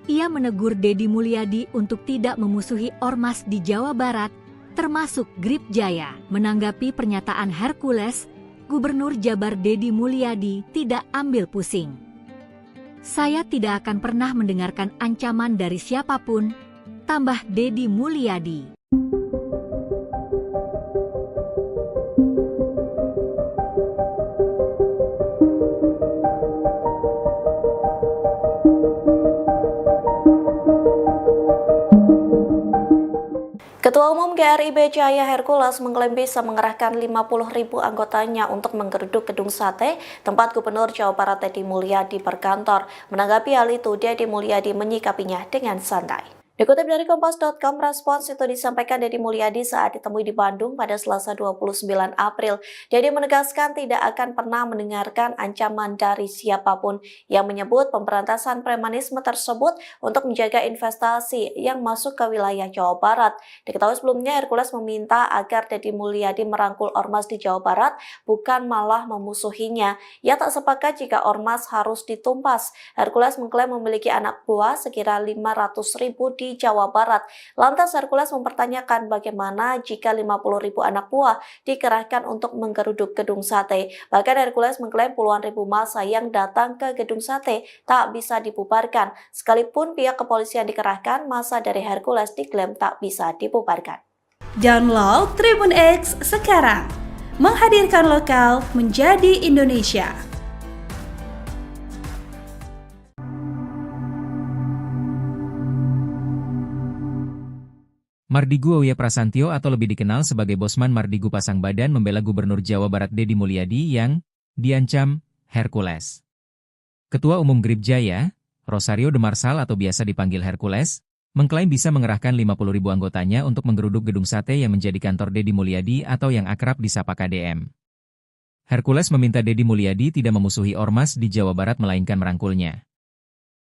Ia menegur Deddy Mulyadi untuk tidak memusuhi ormas di Jawa Barat, termasuk Gripjaya. Menanggapi pernyataan Hercules, Gubernur Jabar Deddy Mulyadi tidak ambil pusing. Saya tidak akan pernah mendengarkan ancaman dari siapapun, tambah Deddy Mulyadi. Ketua Umum GRIB Cahaya Hercules mengklaim bisa mengerahkan 50.000 anggotanya untuk menggeruduk gedung sate tempat Gubernur Jawa Barat Deddy Mulyadi berkantor. Menanggapi hal itu, Deddy Mulyadi menyikapinya dengan santai. Dikutip dari Kompas.com, respons itu disampaikan Deddy Mulyadi saat ditemui di Bandung pada Selasa 29 April. Deddy menegaskan tidak akan pernah mendengarkan ancaman dari siapapun yang menyebut pemberantasan premanisme tersebut untuk menjaga investasi yang masuk ke wilayah Jawa Barat. Diketahui sebelumnya Hercules meminta agar Deddy Mulyadi merangkul ormas di Jawa Barat, bukan malah memusuhinya. Ia tak sepakat jika ormas harus ditumpas. Hercules mengklaim memiliki anak buah sekira 500.000 di Jawa Barat. Lantas Hercules mempertanyakan bagaimana jika 50.000 anak buah dikerahkan untuk menggeruduk gedung sate. Bahkan Hercules mengklaim puluhan ribu massa yang datang ke gedung sate tak bisa dibubarkan. Sekalipun pihak kepolisian dikerahkan, massa dari Hercules diklaim tak bisa dibubarkan. Download Tribun X sekarang, menghadirkan lokal menjadi Indonesia. Mardigu Auya Prasantyo atau lebih dikenal sebagai Bosman Mardigu pasang badan membela Gubernur Jawa Barat Deddy Mulyadi yang diancam Hercules. Ketua Umum Gripjaya, Rosario de Marsal atau biasa dipanggil Hercules, mengklaim bisa mengerahkan 50.000 anggotanya untuk menggeruduk gedung sate yang menjadi kantor Deddy Mulyadi atau yang akrab disapa KDM. Hercules meminta Deddy Mulyadi tidak memusuhi ormas di Jawa Barat melainkan merangkulnya.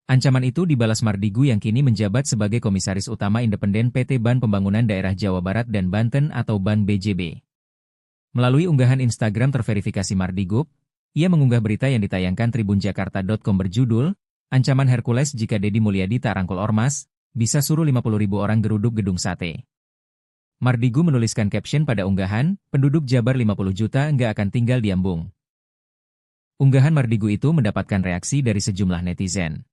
Ancaman itu dibalas Mardigu yang kini menjabat sebagai Komisaris Utama Independen PT Ban Pembangunan Daerah Jawa Barat dan Banten atau Ban BJB. Melalui unggahan Instagram terverifikasi Mardigu, ia mengunggah berita yang ditayangkan tribunjakarta.com berjudul, "Ancaman Hercules jika Deddy Mulyadi tak rangkul ormas, bisa suruh 50.000 orang geruduk gedung sate." Mardigu menuliskan caption pada unggahan, "Penduduk Jabar 50 juta nggak akan tinggal di Ambung." Unggahan Mardigu itu mendapatkan reaksi dari sejumlah netizen.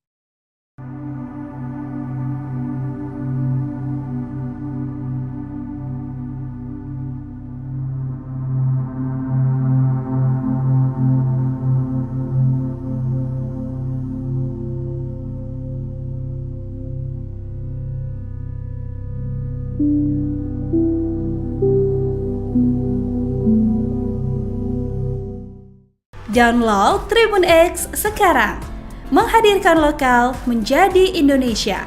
Download Tribun X sekarang, menghadirkan lokal menjadi Indonesia.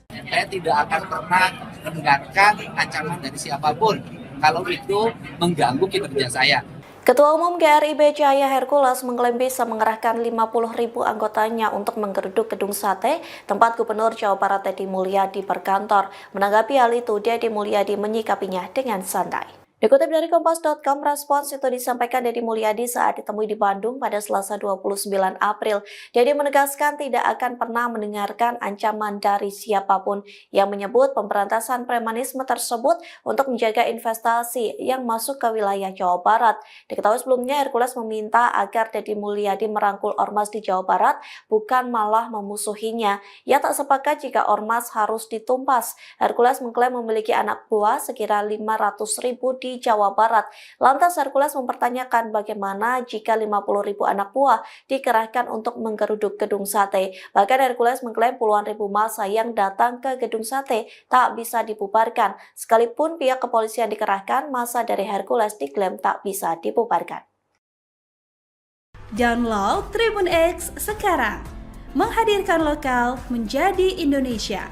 Saya tidak akan pernah mendengarkan ancaman dari siapapun kalau itu mengganggu kinerja saya. Ketua Umum GRIB Jaya Hercules mengklaim bisa mengerahkan 50.000 anggotanya untuk menggeruduk gedung sate tempat Gubernur Jawa Barat Deddy Mulyadi berkantor. Menanggapi hal itu, Deddy Mulyadi menyikapinya dengan santai. Dikutip dari Kompas.com, respons itu disampaikan Deddy Mulyadi saat ditemui di Bandung pada Selasa 29 April. Deddy menegaskan tidak akan pernah mendengarkan ancaman dari siapapun yang menyebut pemberantasan premanisme tersebut untuk menjaga investasi yang masuk ke wilayah Jawa Barat. Diketahui sebelumnya Hercules meminta agar Deddy Mulyadi merangkul ormas di Jawa Barat, bukan malah memusuhinya. Ia tak sepakat jika ormas harus ditumpas. Hercules mengklaim memiliki anak buah sekira 500.000 di Jawa Barat. Lantas Hercules mempertanyakan bagaimana jika 50.000 anak buah dikerahkan untuk menggeruduk gedung sate. Bahkan Hercules mengklaim puluhan ribu massa yang datang ke gedung sate tak bisa dibubarkan. Sekalipun pihak kepolisian dikerahkan, massa dari Hercules diklaim tak bisa dibubarkan. Download Tribun X sekarang, menghadirkan lokal menjadi Indonesia.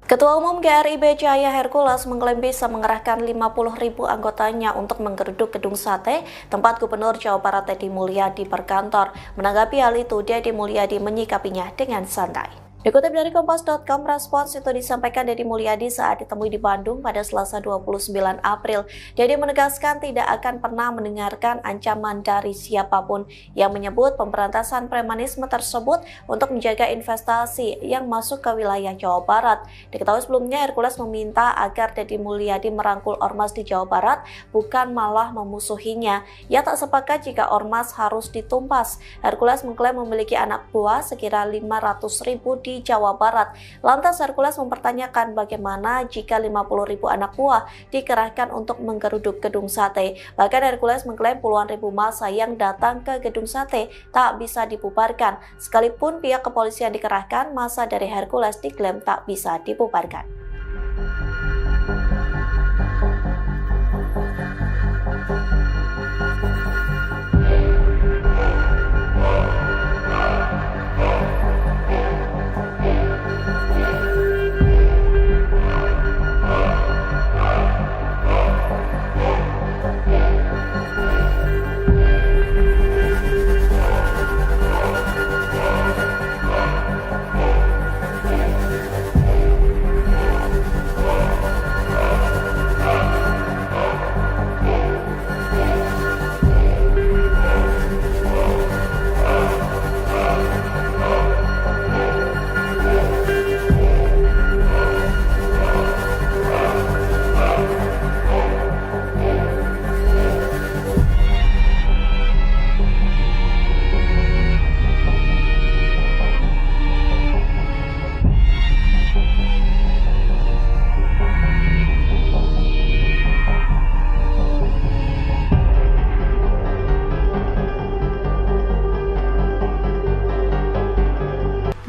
Ketua Umum GRIB Jaya Hercules mengklaim bisa mengerahkan 50.000 anggotanya untuk menggeruduk gedung sate tempat Gubernur Jawa Barat Deddy Mulyadi berkantor. Menanggapi hal itu, Deddy Mulyadi menyikapinya dengan santai. Dikutip dari Kompas.com, respons itu disampaikan Deddy Mulyadi saat ditemui di Bandung pada Selasa 29 April. Deddy menegaskan tidak akan pernah mendengarkan ancaman dari siapapun yang menyebut pemberantasan premanisme tersebut untuk menjaga investasi yang masuk ke wilayah Jawa Barat. Diketahui sebelumnya Hercules meminta agar Deddy Mulyadi merangkul ormas di Jawa Barat, bukan malah memusuhinya. Ia tak sepakat jika ormas harus ditumpas. Hercules mengklaim memiliki anak buah sekira 500.000 di Jawa Barat. Lantas Hercules mempertanyakan bagaimana jika 50.000 anak buah dikerahkan untuk menggeruduk gedung sate. Bahkan Hercules mengklaim puluhan ribu massa yang datang ke gedung sate tak bisa dibubarkan. Sekalipun pihak kepolisian dikerahkan, massa dari Hercules diklaim tak bisa dibubarkan.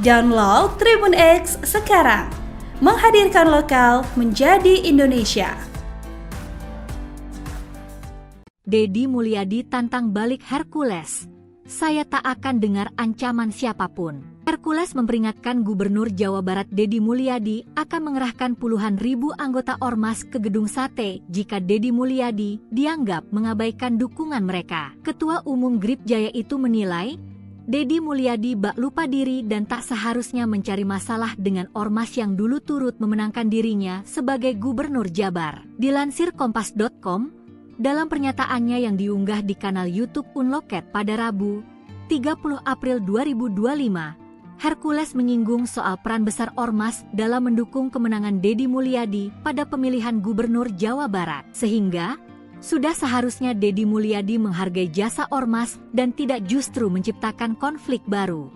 Download Tribun X sekarang, menghadirkan lokal menjadi Indonesia. Deddy Mulyadi tantang balik Hercules. saya tak akan dengar ancaman siapapun. Hercules memperingatkan Gubernur Jawa Barat Deddy Mulyadi akan mengerahkan puluhan ribu anggota Ormas ke Gedung Sate jika Deddy Mulyadi dianggap mengabaikan dukungan mereka. Ketua Umum Gripjaya itu menilai, Deddy Mulyadi bak lupa diri dan tak seharusnya mencari masalah dengan Ormas yang dulu turut memenangkan dirinya sebagai Gubernur Jabar. Dilansir Kompas.com, dalam pernyataannya yang diunggah di kanal YouTube Unloket pada Rabu, 30 April 2025, Hercules menyinggung soal peran besar Ormas dalam mendukung kemenangan Deddy Mulyadi pada pemilihan Gubernur Jawa Barat. Sehingga, sudah seharusnya Deddy Mulyadi menghargai jasa Ormas dan tidak justru menciptakan konflik baru.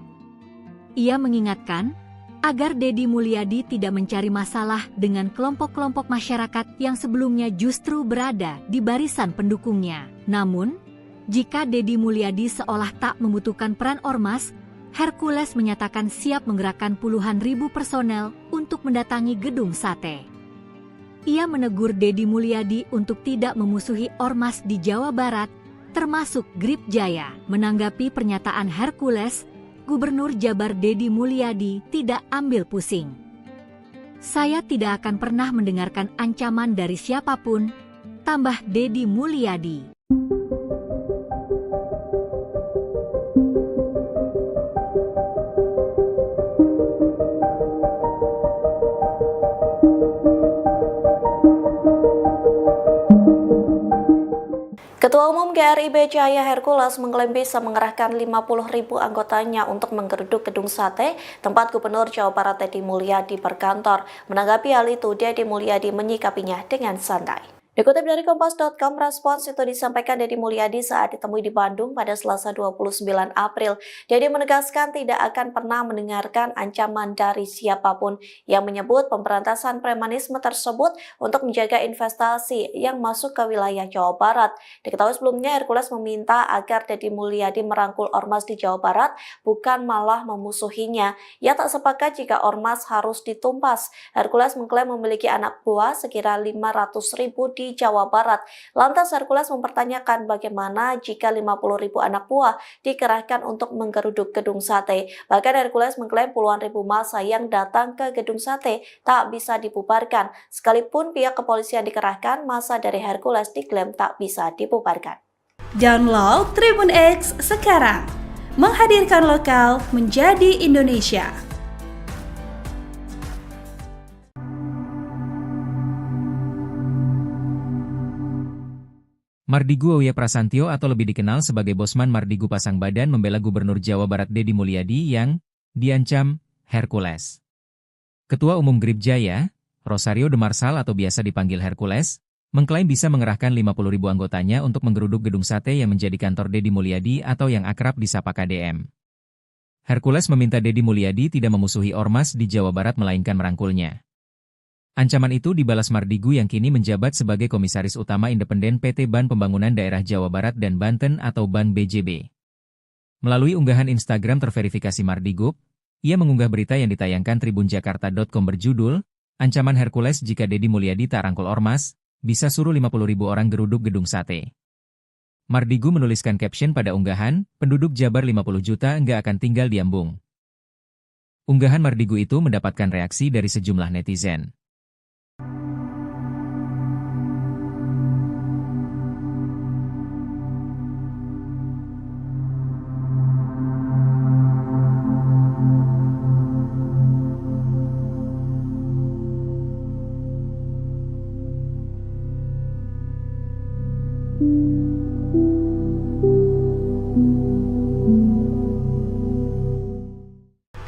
Ia mengingatkan, agar Deddy Mulyadi tidak mencari masalah dengan kelompok-kelompok masyarakat yang sebelumnya justru berada di barisan pendukungnya. Namun, jika Deddy Mulyadi seolah tak membutuhkan peran Ormas, Hercules menyatakan siap menggerakkan puluhan ribu personel untuk mendatangi Gedung Sate. Ia menegur Deddy Mulyadi untuk tidak memusuhi Ormas di Jawa Barat, termasuk Gripjaya. Menanggapi pernyataan Hercules, Gubernur Jabar Deddy Mulyadi tidak ambil pusing. Saya tidak akan pernah mendengarkan ancaman dari siapapun, tambah Deddy Mulyadi. Ketua Umum GRIB Cahaya Hercules mengklaim bisa mengerahkan 50.000 anggotanya untuk menggeruduk Gedung Sate, tempat Gubernur Jawa Barat Deddy Mulyadi berkantor. Menanggapi hal itu, Deddy Mulyadi menyikapinya dengan santai. Dikutip dari Kompas.com, respons itu disampaikan Deddy Mulyadi saat ditemui di Bandung pada Selasa 29 April. Deddy menegaskan tidak akan pernah mendengarkan ancaman dari siapapun yang menyebut pemberantasan premanisme tersebut untuk menjaga investasi yang masuk ke wilayah Jawa Barat. Diketahui sebelumnya Hercules meminta agar Deddy Mulyadi merangkul Ormas di Jawa Barat, bukan malah memusuhinya. Ia tak sepakat jika Ormas harus ditumpas. Hercules mengklaim memiliki anak buah sekira 500.000 di Jawa Barat. Lantas Hercules mempertanyakan bagaimana jika 50.000 anak buah dikerahkan untuk menggeruduk Gedung Sate. Bahkan Hercules mengklaim puluhan ribu massa yang datang ke Gedung Sate tak bisa dibubarkan. Sekalipun pihak kepolisian dikerahkan, massa dari Hercules diklaim tak bisa dibubarkan. Download Tribun X sekarang, menghadirkan lokal menjadi Indonesia. Mardigu Auya Prasantyo atau lebih dikenal sebagai Bosman Mardigu pasang badan membela Gubernur Jawa Barat Deddy Mulyadi yang diancam Hercules. Ketua Umum Gripjaya, Rosario de Marsal atau biasa dipanggil Hercules, mengklaim bisa mengerahkan 50.000 anggotanya untuk menggeruduk Gedung Sate yang menjadi kantor Deddy Mulyadi atau yang akrab disapa KDM. Hercules meminta Deddy Mulyadi tidak memusuhi Ormas di Jawa Barat melainkan merangkulnya. Ancaman itu dibalas Mardigu yang kini menjabat sebagai Komisaris Utama Independen PT Ban Pembangunan Daerah Jawa Barat dan Banten atau Ban BJB. Melalui unggahan Instagram terverifikasi Mardigu, ia mengunggah berita yang ditayangkan tribunjakarta.com berjudul, "Ancaman Hercules jika Deddy Mulyadi tak rangkul Ormas, bisa suruh 50.000 orang geruduk Gedung Sate." Mardigu menuliskan caption pada unggahan, "Penduduk Jabar 50 juta nggak akan tinggal di Ambung." Unggahan Mardigu itu mendapatkan reaksi dari sejumlah netizen.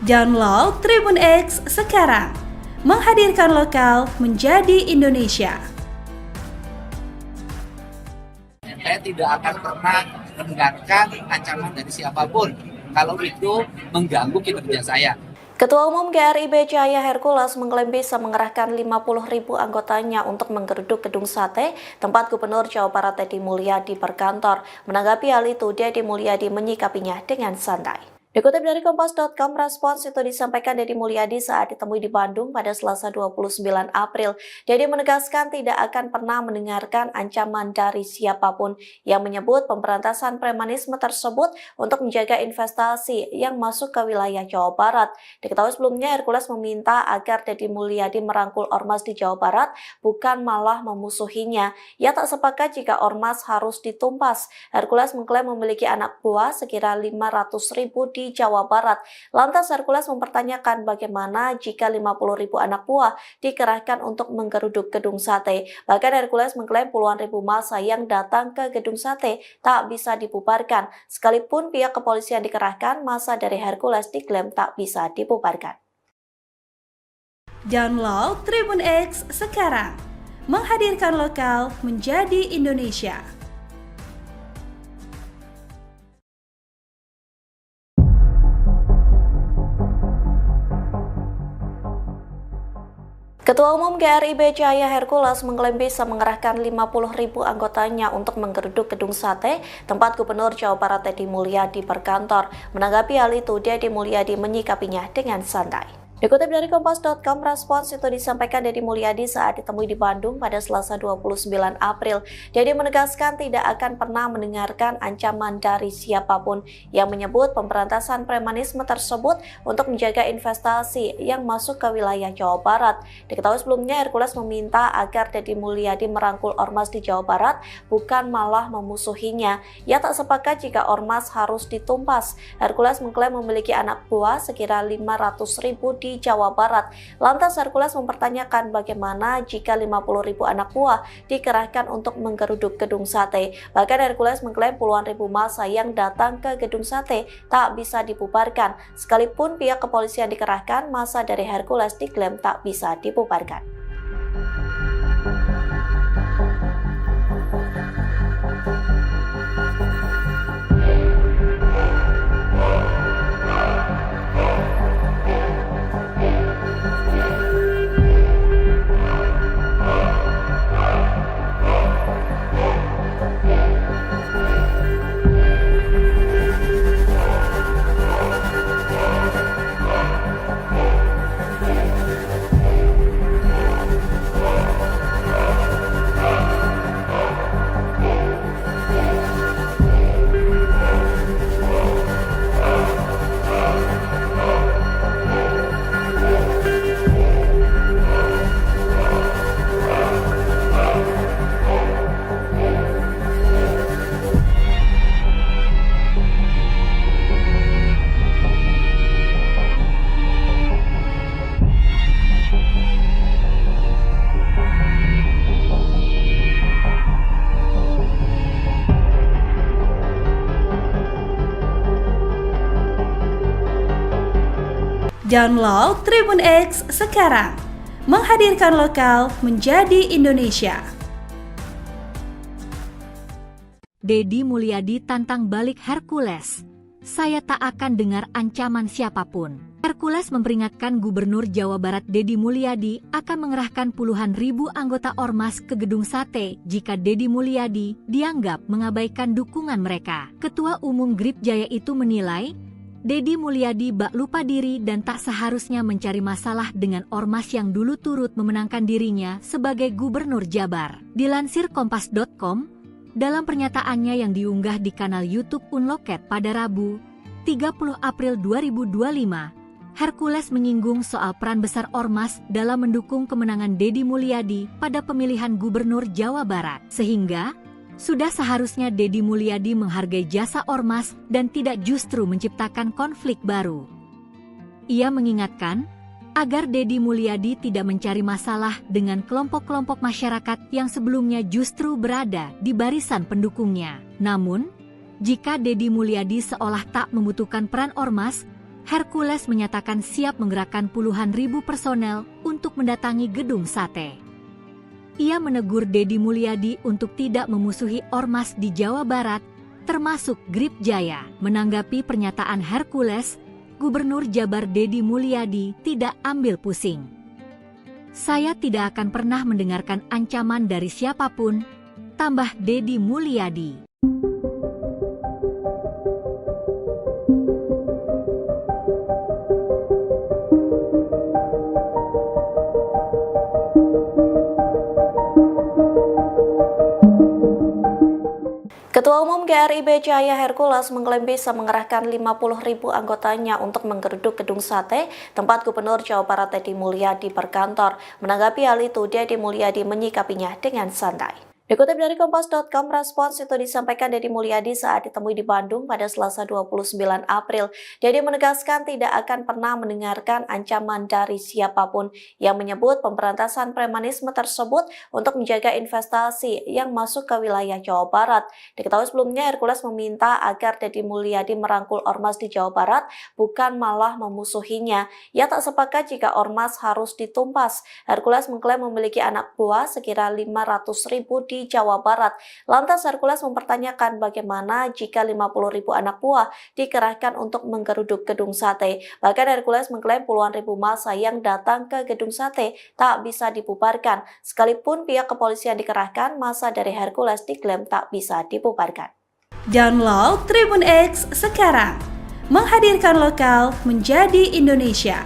Download Tribun X sekarang, menghadirkan lokal menjadi Indonesia. Saya tidak akan pernah mendengarkan ancaman dari siapapun kalau itu mengganggu kinerja saya. Ketua Umum GRIB Cahaya Hercules mengklaim bisa mengerahkan 50.000 anggotanya untuk menggeruduk Gedung Sate, tempat Gubernur Jawa Barat Deddy Mulyadi berkantor. Menanggapi hal itu, Deddy Mulyadi menyikapinya dengan santai. Dikutip dari Kompas.com, respons itu disampaikan Deddy Mulyadi saat ditemui di Bandung pada Selasa 29 April. Deddy menegaskan tidak akan pernah mendengarkan ancaman dari siapapun yang menyebut pemberantasan premanisme tersebut untuk menjaga investasi yang masuk ke wilayah Jawa Barat. Diketahui sebelumnya Hercules meminta agar Deddy Mulyadi merangkul ormas di Jawa Barat, bukan malah memusuhinya. Ia tak sepakat jika ormas harus ditumpas. Hercules mengklaim memiliki anak buah sekira 500.000 di Jawa Barat. Lantas Hercules mempertanyakan bagaimana jika 50.000 anak buah dikerahkan untuk menggeruduk gedung sate. Bahkan Hercules mengklaim puluhan ribu massa yang datang ke gedung sate tak bisa dibubarkan. Sekalipun pihak kepolisian dikerahkan, massa dari Hercules diklaim tak bisa dibubarkan. Download Tribun X sekarang, menghadirkan lokal menjadi Indonesia. Ketua Umum GRIB Cahaya Hercules mengklaim bisa mengerahkan 50.000 anggotanya untuk menggeruduk gedung sate tempat Gubernur Jawa Barat Deddy Mulyadi berkantor. Menanggapi hal itu, Deddy Mulyadi menyikapinya dengan santai. Dikutip dari Kompas.com, respons itu disampaikan Deddy Mulyadi saat ditemui di Bandung pada Selasa 29 April. Deddy menegaskan tidak akan pernah mendengarkan ancaman dari siapapun yang menyebut pemberantasan premanisme tersebut untuk menjaga investasi yang masuk ke wilayah Jawa Barat. Diketahui sebelumnya Hercules meminta agar Deddy Mulyadi merangkul ormas di Jawa Barat, bukan malah memusuhinya. Ia tak sepakat jika ormas harus ditumpas. Hercules mengklaim memiliki anak buah sekira 500.000 di Jawa Barat. Lantas Hercules mempertanyakan bagaimana jika 50.000 anak buah dikerahkan untuk menggeruduk gedung sate. Bahkan Hercules mengklaim puluhan ribu massa yang datang ke gedung sate tak bisa dibubarkan. Sekalipun pihak kepolisian dikerahkan, massa dari Hercules diklaim tak bisa dibubarkan. Download Tribun X sekarang, menghadirkan lokal menjadi Indonesia. Deddy Mulyadi tantang balik Hercules. Saya tak akan dengar ancaman siapapun. Hercules memperingatkan Gubernur Jawa Barat Deddy Mulyadi akan mengerahkan puluhan ribu anggota ormas ke gedung sate jika Deddy Mulyadi dianggap mengabaikan dukungan mereka. Ketua Umum GRIB Jaya itu menilai Deddy Mulyadi bak lupa diri dan tak seharusnya mencari masalah dengan ormas yang dulu turut memenangkan dirinya sebagai Gubernur Jabar. Dilansir Kompas.com, dalam pernyataannya yang diunggah di kanal YouTube Unloket pada Rabu, 30 April 2025, Hercules menyinggung soal peran besar ormas dalam mendukung kemenangan Deddy Mulyadi pada pemilihan Gubernur Jawa Barat. Sehingga, sudah seharusnya Deddy Mulyadi menghargai jasa ormas dan tidak justru menciptakan konflik baru. Ia mengingatkan agar Deddy Mulyadi tidak mencari masalah dengan kelompok-kelompok masyarakat yang sebelumnya justru berada di barisan pendukungnya. Namun, jika Deddy Mulyadi seolah tak membutuhkan peran ormas, Hercules menyatakan siap menggerakkan puluhan ribu personel untuk mendatangi gedung sate. Ia menegur Deddy Mulyadi untuk tidak memusuhi ormas di Jawa Barat, termasuk GRIB Jaya. Menanggapi pernyataan Hercules, Gubernur Jabar Deddy Mulyadi tidak ambil pusing. Saya tidak akan pernah mendengarkan ancaman dari siapapun, tambah Deddy Mulyadi. GRIB Jaya Hercules mengklaim bisa mengerahkan 50.000 anggotanya untuk menggeruduk gedung sate tempat Gubernur Jawa Barat Deddy Mulyadi berkantor. Menanggapi hal itu, Deddy Mulyadi menyikapinya dengan santai. Dikutip dari Kompas.com, respons itu disampaikan Deddy Mulyadi saat ditemui di Bandung pada Selasa 29 April. Deddy menegaskan tidak akan pernah mendengarkan ancaman dari siapapun yang menyebut pemberantasan premanisme tersebut untuk menjaga investasi yang masuk ke wilayah Jawa Barat. Diketahui sebelumnya Hercules meminta agar Deddy Mulyadi merangkul ormas di Jawa Barat, bukan malah memusuhinya. Ia tak sepakat jika ormas harus ditumpas. Hercules mengklaim memiliki anak buah sekira 500.000 di Jawa Barat. Lantas Hercules mempertanyakan bagaimana jika 50.000 anak buah dikerahkan untuk menggeruduk gedung sate. Bahkan Hercules mengklaim puluhan ribu massa yang datang ke gedung sate tak bisa dibubarkan. Sekalipun pihak kepolisian dikerahkan, massa dari Hercules diklaim tak bisa dibubarkan. Download Tribun X sekarang, menghadirkan lokal menjadi Indonesia.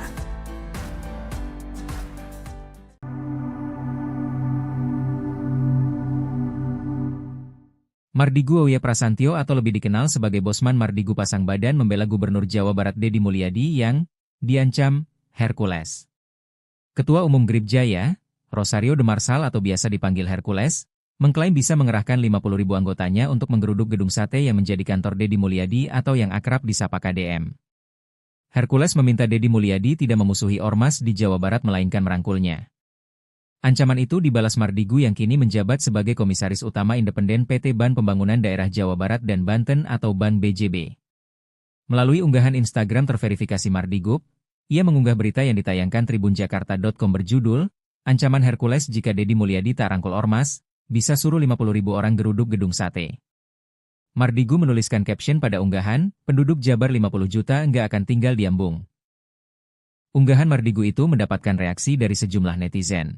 Mardigu Auya Prasantyo atau lebih dikenal sebagai Bosman Mardigu pasang badan membela Gubernur Jawa Barat Deddy Mulyadi yang diancam Hercules. Ketua Umum GRIB Jaya, Rosario de Marsal atau biasa dipanggil Hercules, mengklaim bisa mengerahkan 50.000 anggotanya untuk menggeruduk gedung sate yang menjadi kantor Deddy Mulyadi atau yang akrab disapa KDM. Hercules meminta Deddy Mulyadi tidak memusuhi ormas di Jawa Barat melainkan merangkulnya. Ancaman itu dibalas Mardigu yang kini menjabat sebagai Komisaris Utama Independen PT Ban Pembangunan Daerah Jawa Barat dan Banten atau Ban BJB. Melalui unggahan Instagram terverifikasi Mardigu, ia mengunggah berita yang ditayangkan tribunjakarta.com berjudul, "Ancaman Hercules jika Deddy Mulyadi tak rangkul ormas, bisa suruh 50.000 orang geruduk gedung sate." Mardigu menuliskan caption pada unggahan, "Penduduk Jabar 50 juta nggak akan tinggal di Ambung." Unggahan Mardigu itu mendapatkan reaksi dari sejumlah netizen.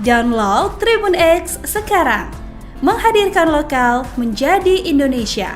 Download Tribun X sekarang, menghadirkan lokal menjadi Indonesia.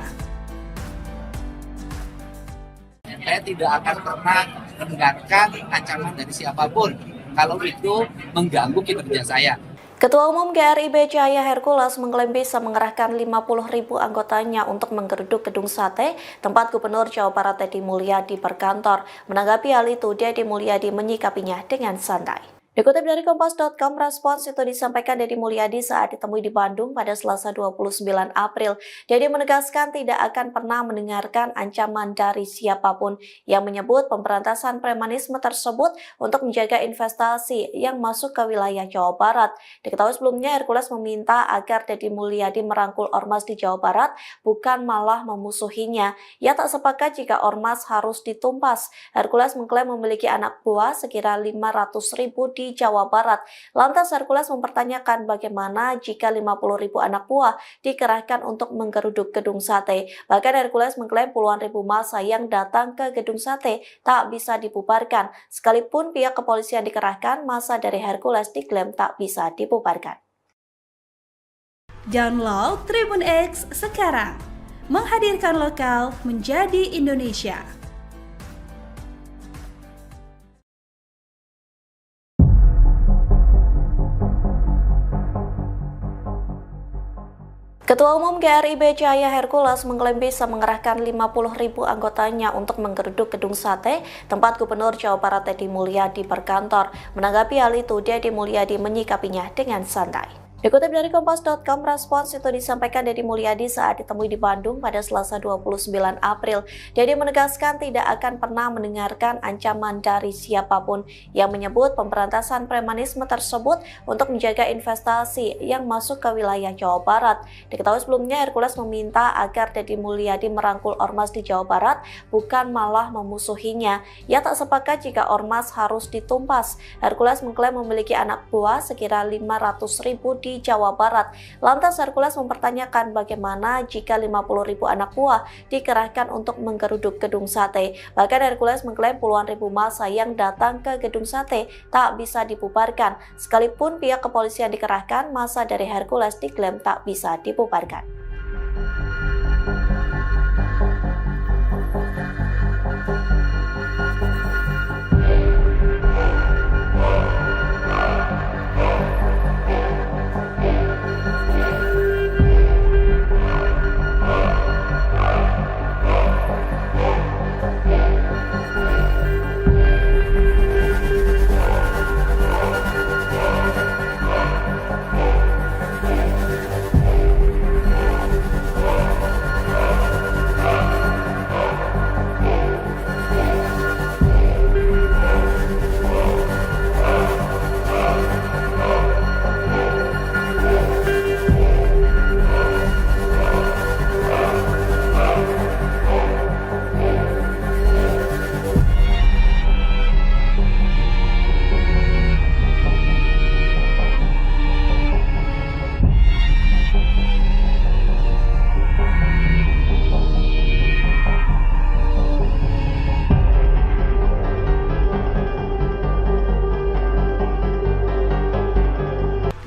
Saya tidak akan pernah mendengarkan ancaman dari siapapun kalau itu mengganggu kinerja saya. Ketua Umum GRIB Jaya Hercules mengklaim bisa mengerahkan 50.000 anggotanya untuk menggeruduk gedung sate tempat Gubernur Jawa Barat Deddy Mulyadi berkantor. Menanggapi hal itu, Deddy Mulyadi menyikapinya dengan santai. Dikutip dari Kompas.com, respons itu disampaikan Deddy Mulyadi saat ditemui di Bandung pada Selasa 29 April. Deddy menegaskan tidak akan pernah mendengarkan ancaman dari siapapun yang menyebut pemberantasan premanisme tersebut untuk menjaga investasi yang masuk ke wilayah Jawa Barat. Diketahui sebelumnya Hercules meminta agar Deddy Mulyadi merangkul ormas di Jawa Barat, bukan malah memusuhinya. Ia tak sepakat jika ormas harus ditumpas. Hercules mengklaim memiliki anak buah sekira 500.000 di Jawa Barat. Lantas Hercules mempertanyakan bagaimana jika 50.000 anak buah dikerahkan untuk menggeruduk gedung sate. Bahkan Hercules mengklaim puluhan ribu massa yang datang ke gedung sate tak bisa dibubarkan. Sekalipun pihak kepolisian dikerahkan, massa dari Hercules diklaim tak bisa dibubarkan. Download Tribun X sekarang, menghadirkan lokal menjadi Indonesia. Ketua Umum GRIB Jaya Hercules mengklaim bisa mengerahkan 50.000 anggotanya untuk menggeruduk gedung sate tempat Gubernur Jawa Barat Deddy Mulyadi berkantor. Menanggapi hal itu, Deddy Mulyadi menyikapinya dengan santai. Dikutip dari Kompas.com, respons itu disampaikan Deddy Mulyadi saat ditemui di Bandung pada Selasa 29 April. Deddy menegaskan tidak akan pernah mendengarkan ancaman dari siapapun yang menyebut pemberantasan premanisme tersebut untuk menjaga investasi yang masuk ke wilayah Jawa Barat. Diketahui sebelumnya Hercules meminta agar Deddy Mulyadi merangkul ormas di Jawa Barat, bukan malah memusuhinya. Ia tak sepakat jika ormas harus ditumpas. Hercules mengklaim memiliki anak buah sekira 500.000 di di Jawa Barat. Lantas Hercules mempertanyakan bagaimana jika 50.000 anak buah dikerahkan untuk menggeruduk gedung sate. Bahkan Hercules mengklaim puluhan ribu massa yang datang ke gedung sate tak bisa dibubarkan. Sekalipun pihak kepolisian dikerahkan, massa dari Hercules diklaim tak bisa dibubarkan.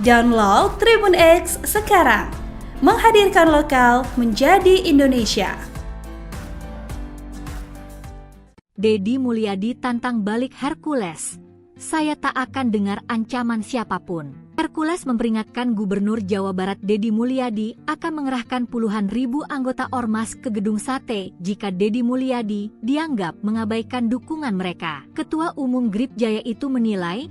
Download Tribun X sekarang, menghadirkan lokal menjadi Indonesia. Deddy Mulyadi tantang balik Hercules. Saya tak akan dengar ancaman siapapun. Hercules memperingatkan Gubernur Jawa Barat Deddy Mulyadi akan mengerahkan puluhan ribu anggota ormas ke gedung sate jika Deddy Mulyadi dianggap mengabaikan dukungan mereka. Ketua Umum Grip Jaya itu menilai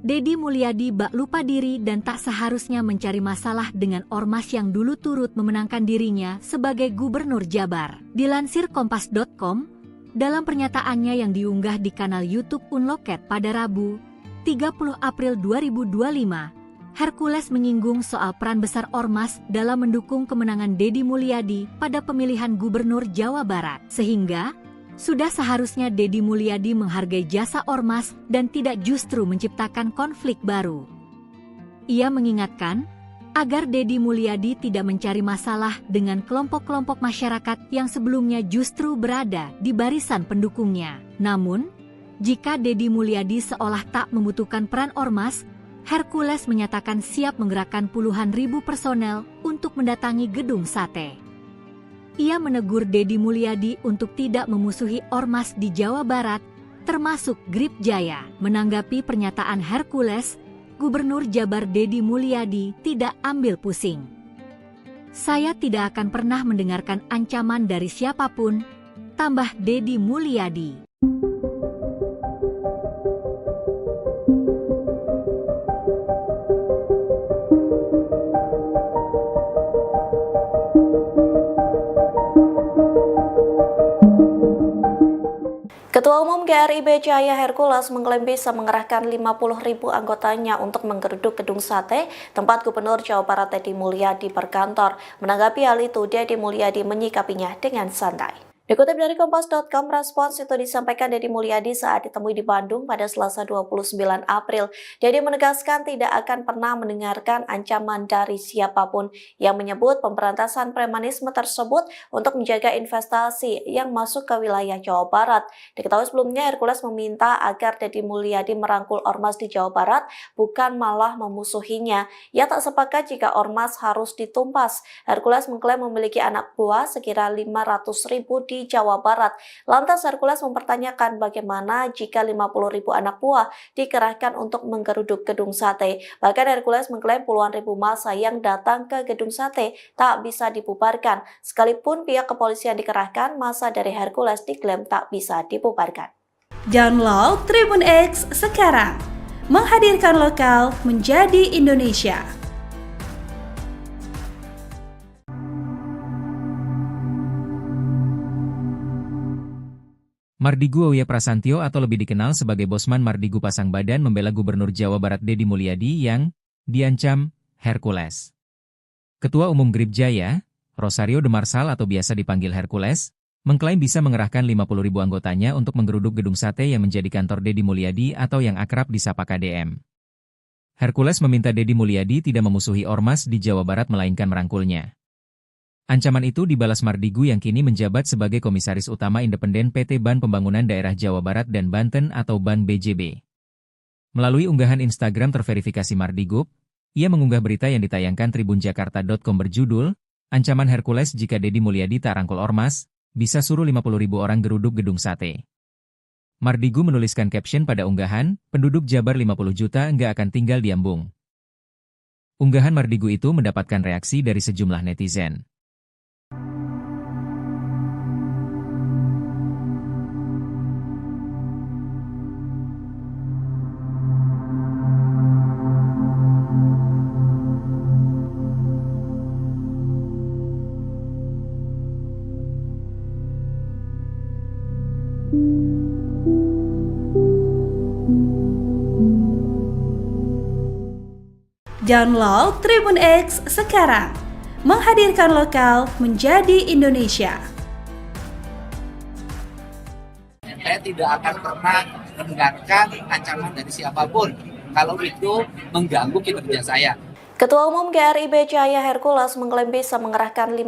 Deddy Mulyadi bak lupa diri dan tak seharusnya mencari masalah dengan ormas yang dulu turut memenangkan dirinya sebagai Gubernur Jabar. Dilansir Kompas.com, dalam pernyataannya yang diunggah di kanal YouTube Unloket pada Rabu, 30 April 2025, Hercules menyinggung soal peran besar ormas dalam mendukung kemenangan Deddy Mulyadi pada pemilihan Gubernur Jawa Barat. Sehingga sudah seharusnya Deddy Mulyadi menghargai jasa ormas dan tidak justru menciptakan konflik baru. Ia mengingatkan agar Deddy Mulyadi tidak mencari masalah dengan kelompok-kelompok masyarakat yang sebelumnya justru berada di barisan pendukungnya. Namun, jika Deddy Mulyadi seolah tak membutuhkan peran ormas, Hercules menyatakan siap menggerakkan puluhan ribu personel untuk mendatangi gedung sate. Ia menegur Deddy Mulyadi untuk tidak memusuhi ormas di Jawa Barat, termasuk Grip Jaya. Menanggapi pernyataan Hercules, Gubernur Jabar Deddy Mulyadi tidak ambil pusing. Saya tidak akan pernah mendengarkan ancaman dari siapapun, tambah Deddy Mulyadi. Ketua Umum GRIB Jaya Hercules mengklaim bisa mengerahkan 50.000 anggotanya untuk menggeruduk gedung sate tempat Gubernur Jawa Barat Deddy Mulyadi berkantor. Menanggapi hal itu, Deddy Mulyadi menyikapinya dengan santai. Dikutip dari Kompas.com, respons itu disampaikan Deddy Mulyadi saat ditemui di Bandung pada Selasa 29 April. Deddy menegaskan tidak akan pernah mendengarkan ancaman dari siapapun yang menyebut pemberantasan premanisme tersebut untuk menjaga investasi yang masuk ke wilayah Jawa Barat. Diketahui sebelumnya Hercules meminta agar Deddy Mulyadi merangkul ormas di Jawa Barat, bukan malah memusuhinya. Ia tak sepakat jika ormas harus ditumpas. Hercules mengklaim memiliki anak buah sekira 500.000 di Jawa Barat. Lantas Hercules mempertanyakan bagaimana jika 50.000 anak buah dikerahkan untuk menggeruduk gedung sate. Bahkan Hercules mengklaim puluhan ribu massa yang datang ke gedung sate tak bisa dibubarkan. Sekalipun pihak kepolisian dikerahkan, massa dari Hercules diklaim tak bisa dibubarkan. Download Tribun X sekarang, menghadirkan lokal menjadi Indonesia. Mardigu Auya Prasantyo atau lebih dikenal sebagai Bosman Mardigu pasang badan membela Gubernur Jawa Barat Deddy Mulyadi yang diancam Hercules. Ketua Umum Grip Jaya, Rosario de Marsal atau biasa dipanggil Hercules, mengklaim bisa mengerahkan 50.000 anggotanya untuk menggeruduk gedung sate yang menjadi kantor Deddy Mulyadi atau yang akrab disapa KDM. Hercules meminta Deddy Mulyadi tidak memusuhi ormas di Jawa Barat melainkan merangkulnya. Ancaman itu dibalas Mardigu yang kini menjabat sebagai Komisaris Utama Independen PT Ban Pembangunan Daerah Jawa Barat dan Banten atau Ban BJB. Melalui unggahan Instagram terverifikasi Mardigu, ia mengunggah berita yang ditayangkan tribunjakarta.com berjudul, Ancaman Hercules jika Deddy Mulyadi tak rangkul ormas, bisa suruh 50.000 orang geruduk gedung sate. Mardigu menuliskan caption pada unggahan, penduduk Jabar 50 juta nggak akan tinggal di Ambung. Unggahan Mardigu itu mendapatkan reaksi dari sejumlah netizen. Download Tribun X sekarang, menghadirkan lokal menjadi Indonesia. Saya tidak akan pernah mendengarkan ancaman dari siapapun kalau itu mengganggu kinerja saya. Ketua Umum GRIB Jaya Hercules mengklaim bisa mengerahkan 50.000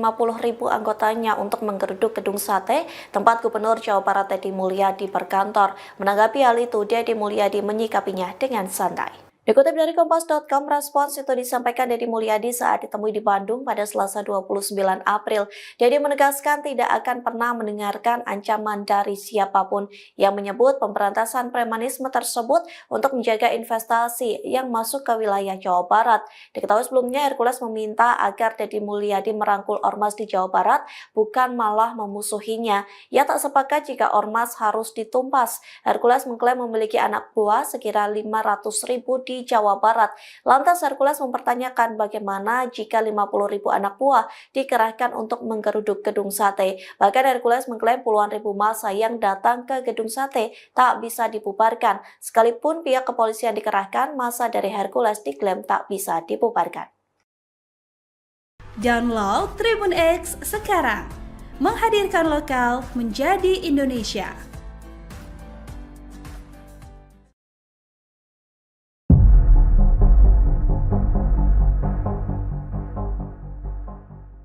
anggotanya untuk menggeruduk gedung sate tempat Gubernur Jawa Barat Deddy Mulyadi berkantor. Menanggapi hal itu, Deddy Mulyadi menyikapinya dengan santai. Dikutip dari Kompas.com, respons itu disampaikan Deddy Mulyadi saat ditemui di Bandung pada Selasa 29 April. Deddy menegaskan tidak akan pernah mendengarkan ancaman dari siapapun yang menyebut pemberantasan premanisme tersebut untuk menjaga investasi yang masuk ke wilayah Jawa Barat. Diketahui sebelumnya Hercules meminta agar Deddy Mulyadi merangkul ormas di Jawa Barat, bukan malah memusuhinya. Ia tak sepakat jika ormas harus ditumpas. Hercules mengklaim memiliki anak buah sekira 500.000 di Jawa Barat. Lantas Hercules mempertanyakan bagaimana jika 50.000 anak buah dikerahkan untuk menggeruduk gedung sate. Bahkan Hercules mengklaim puluhan ribu massa yang datang ke gedung sate tak bisa dibubarkan. Sekalipun pihak kepolisian dikerahkan, massa dari Hercules diklaim tak bisa dibubarkan. Download Tribun X sekarang, menghadirkan lokal menjadi Indonesia.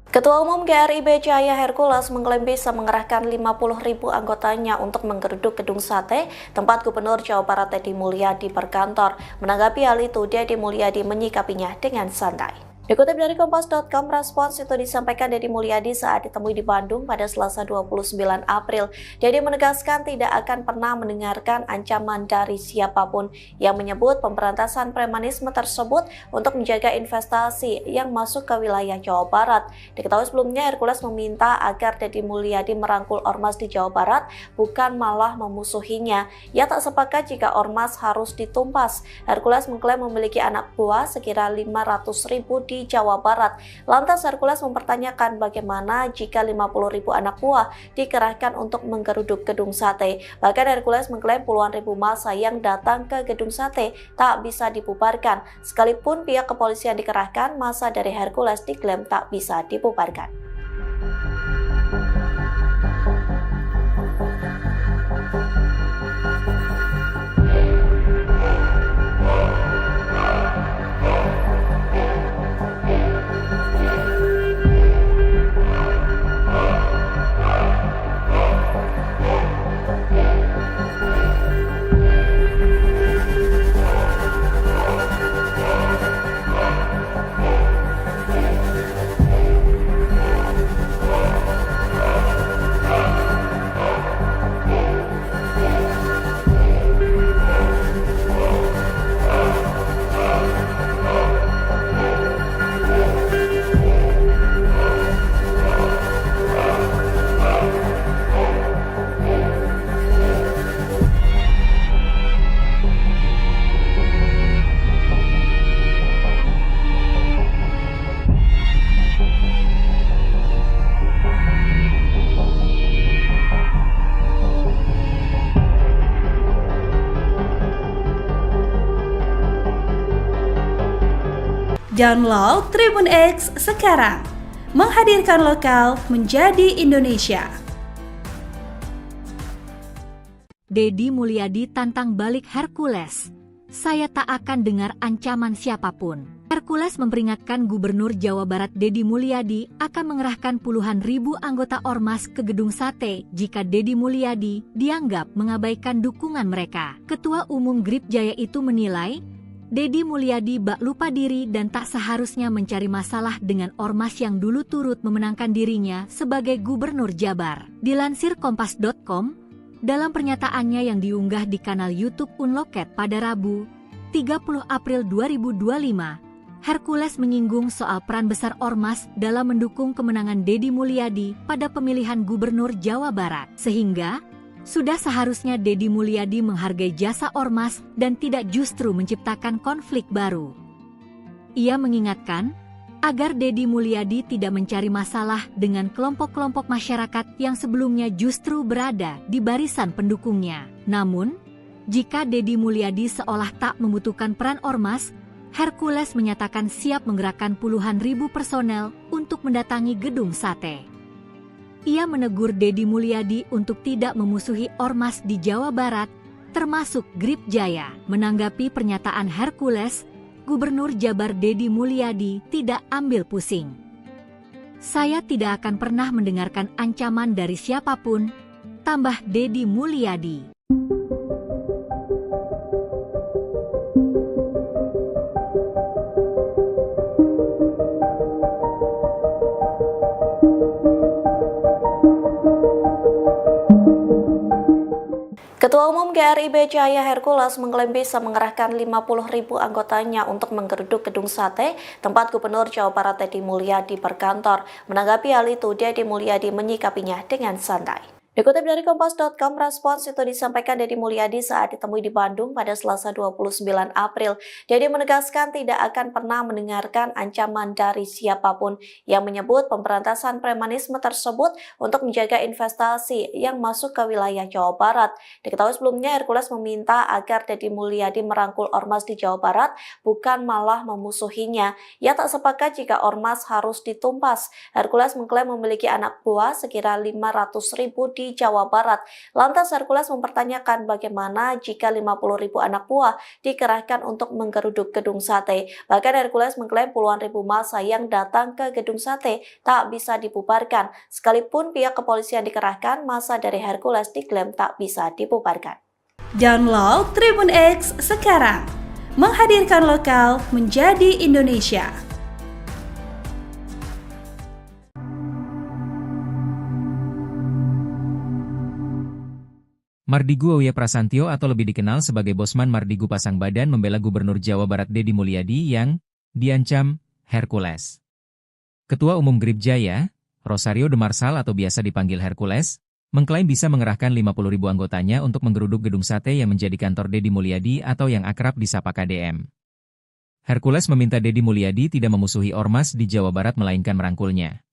Ketua Umum GRIB Jaya Hercules mengklaim bisa mengerahkan 50.000 anggotanya untuk menggeruduk gedung sate tempat Gubernur Jawa Barat Deddy Mulyadi berkantor. Menanggapi hal itu, Deddy Mulyadi menyikapinya dengan santai. Dikutip dari Kompas.com, respons itu disampaikan Deddy Mulyadi saat ditemui di Bandung pada Selasa 29 April. Deddy menegaskan tidak akan pernah mendengarkan ancaman dari siapapun yang menyebut pemberantasan premanisme tersebut untuk menjaga investasi yang masuk ke wilayah Jawa Barat. Diketahui sebelumnya Hercules meminta agar Deddy Mulyadi merangkul ormas di Jawa Barat, bukan malah memusuhinya. Ia tak sepakat jika ormas harus ditumpas. Hercules mengklaim memiliki anak buah sekira 500.000 di Jawa Barat. Lantas Hercules mempertanyakan bagaimana jika 50.000 anak buah dikerahkan untuk menggeruduk gedung sate. Bahkan Hercules mengklaim puluhan ribu massa yang datang ke gedung sate tak bisa dibubarkan. Sekalipun pihak kepolisian dikerahkan, massa dari Hercules diklaim tak bisa dibubarkan. Download Tribun X sekarang, menghadirkan lokal menjadi Indonesia. Deddy Mulyadi tantang balik Hercules. saya tak akan dengar ancaman siapapun. Hercules memperingatkan Gubernur Jawa Barat Deddy Mulyadi akan mengerahkan puluhan ribu anggota Ormas ke Gedung Sate jika Deddy Mulyadi dianggap mengabaikan dukungan mereka. Ketua Umum Gripjaya itu menilai, Deddy Mulyadi bak lupa diri dan tak seharusnya mencari masalah dengan Ormas yang dulu turut memenangkan dirinya sebagai Gubernur Jabar. Dilansir Kompas.com, dalam pernyataannya yang diunggah di kanal YouTube Unloket pada Rabu, 30 April 2025, Hercules menyinggung soal peran besar Ormas dalam mendukung kemenangan Deddy Mulyadi pada pemilihan Gubernur Jawa Barat. Sehingga, sudah seharusnya Deddy Mulyadi menghargai jasa Ormas dan tidak justru menciptakan konflik baru. Ia mengingatkan, agar Deddy Mulyadi tidak mencari masalah dengan kelompok-kelompok masyarakat yang sebelumnya justru berada di barisan pendukungnya. Namun, jika Deddy Mulyadi seolah tak membutuhkan peran Ormas, Hercules menyatakan siap menggerakkan puluhan ribu personel untuk mendatangi Gedung Sate. Ia menegur Deddy Mulyadi untuk tidak memusuhi Ormas di Jawa Barat, termasuk Gripjaya. Menanggapi pernyataan Hercules, Gubernur Jabar Deddy Mulyadi tidak ambil pusing. Saya tidak akan pernah mendengarkan ancaman dari siapapun, tambah Deddy Mulyadi. Ketua Umum GRIB Cahaya Hercules mengklaim bisa mengerahkan 50.000 anggotanya untuk menggeruduk Gedung Sate, tempat Gubernur Jawa Barat Deddy Mulyadi berkantor. Menanggapi hal itu, Deddy Mulyadi menyikapinya dengan santai. Dikutip dari Kompas.com, respons itu disampaikan Deddy Mulyadi saat ditemui di Bandung pada Selasa 29 April. Deddy menegaskan tidak akan pernah mendengarkan ancaman dari siapapun yang menyebut pemberantasan premanisme tersebut untuk menjaga investasi yang masuk ke wilayah Jawa Barat. Diketahui sebelumnya Hercules meminta agar Deddy Mulyadi merangkul Ormas di Jawa Barat, bukan malah memusuhinya. Ia tak sepakat jika Ormas harus ditumpas. Hercules mengklaim memiliki anak buah sekira 500.000 di Jawa Barat. Lantas Hercules mempertanyakan bagaimana jika 50.000 anak buah dikerahkan untuk menggeruduk Gedung Sate. Bahkan Hercules mengklaim puluhan ribu massa yang datang ke Gedung Sate tak bisa dibubarkan. Sekalipun pihak kepolisian dikerahkan, massa dari Hercules diklaim tak bisa dibubarkan. Download Tribun X sekarang, menghadirkan lokal menjadi Indonesia. Mardigu Auya Prasantyo atau lebih dikenal sebagai Bosman Mardigu pasang badan membela Gubernur Jawa Barat Deddy Mulyadi yang diancam Hercules. Ketua Umum Gripjaya, Rosario de Marsal atau biasa dipanggil Hercules, mengklaim bisa mengerahkan 50.000 anggotanya untuk menggeruduk Gedung Sate yang menjadi kantor Deddy Mulyadi atau yang akrab disapa KDM. Hercules meminta Deddy Mulyadi tidak memusuhi Ormas di Jawa Barat melainkan merangkulnya.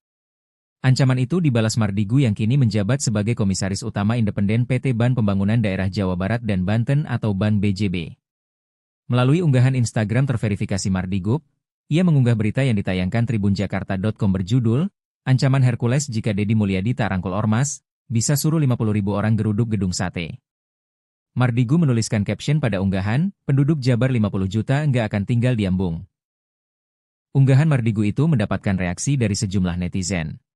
Ancaman itu dibalas Mardigu yang kini menjabat sebagai Komisaris Utama Independen PT Ban Pembangunan Daerah Jawa Barat dan Banten atau Ban BJB. Melalui unggahan Instagram terverifikasi Mardigu, ia mengunggah berita yang ditayangkan tribunjakarta.com berjudul, Ancaman Hercules jika Deddy Mulyadi tak rangkul Ormas, bisa suruh 50.000 orang geruduk Gedung Sate. Mardigu menuliskan caption pada unggahan, penduduk Jabar 50 juta nggak akan tinggal di Ambung. Unggahan Mardigu itu mendapatkan reaksi dari sejumlah netizen.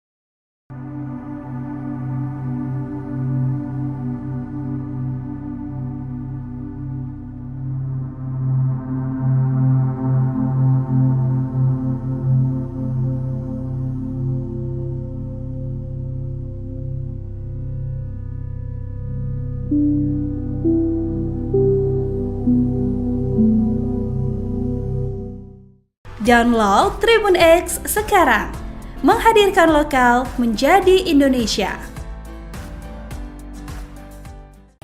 Download Tribun X sekarang, menghadirkan lokal menjadi Indonesia.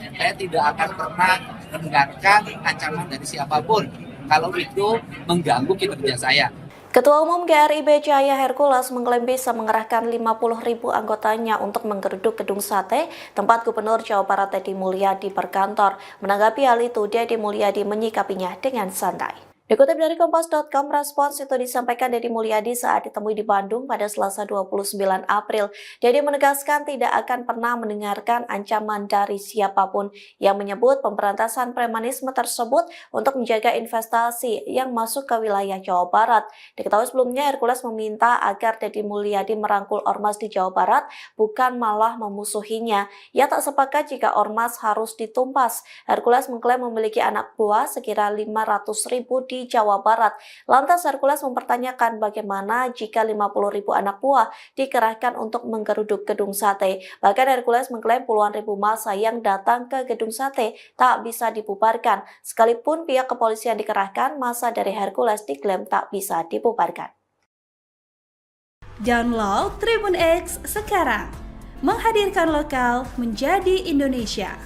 Saya tidak akan pernah mendengarkan ancaman dari siapapun kalau itu mengganggu kinerja saya. Ketua Umum GRIB Cahaya Hercules mengklaim bisa mengerahkan 50.000 anggotanya untuk menggeruduk Gedung Sate, tempat Gubernur Jawa Barat Deddy Mulyadi berkantor. Menanggapi hal itu, Deddy Mulyadi menyikapinya dengan santai. Dikutip dari Kompas.com, respons itu disampaikan Deddy Mulyadi saat ditemui di Bandung pada Selasa 29 April. Deddy menegaskan tidak akan pernah mendengarkan ancaman dari siapapun yang menyebut pemberantasan premanisme tersebut untuk menjaga investasi yang masuk ke wilayah Jawa Barat. Diketahui sebelumnya Hercules meminta agar Deddy Mulyadi merangkul ormas di Jawa Barat, bukan malah memusuhinya. Ia tak sepakat jika ormas harus ditumpas. Hercules mengklaim memiliki anak buah sekira 500.000 di Jawa Barat. Lantas Hercules mempertanyakan bagaimana jika 50.000 anak buah dikerahkan untuk menggeruduk gedung sate. Bahkan Hercules mengklaim puluhan ribu massa yang datang ke gedung sate tak bisa dibubarkan. Sekalipun pihak kepolisian dikerahkan, massa dari Hercules diklaim tak bisa dibubarkan. Download Tribun X sekarang, menghadirkan lokal menjadi Indonesia.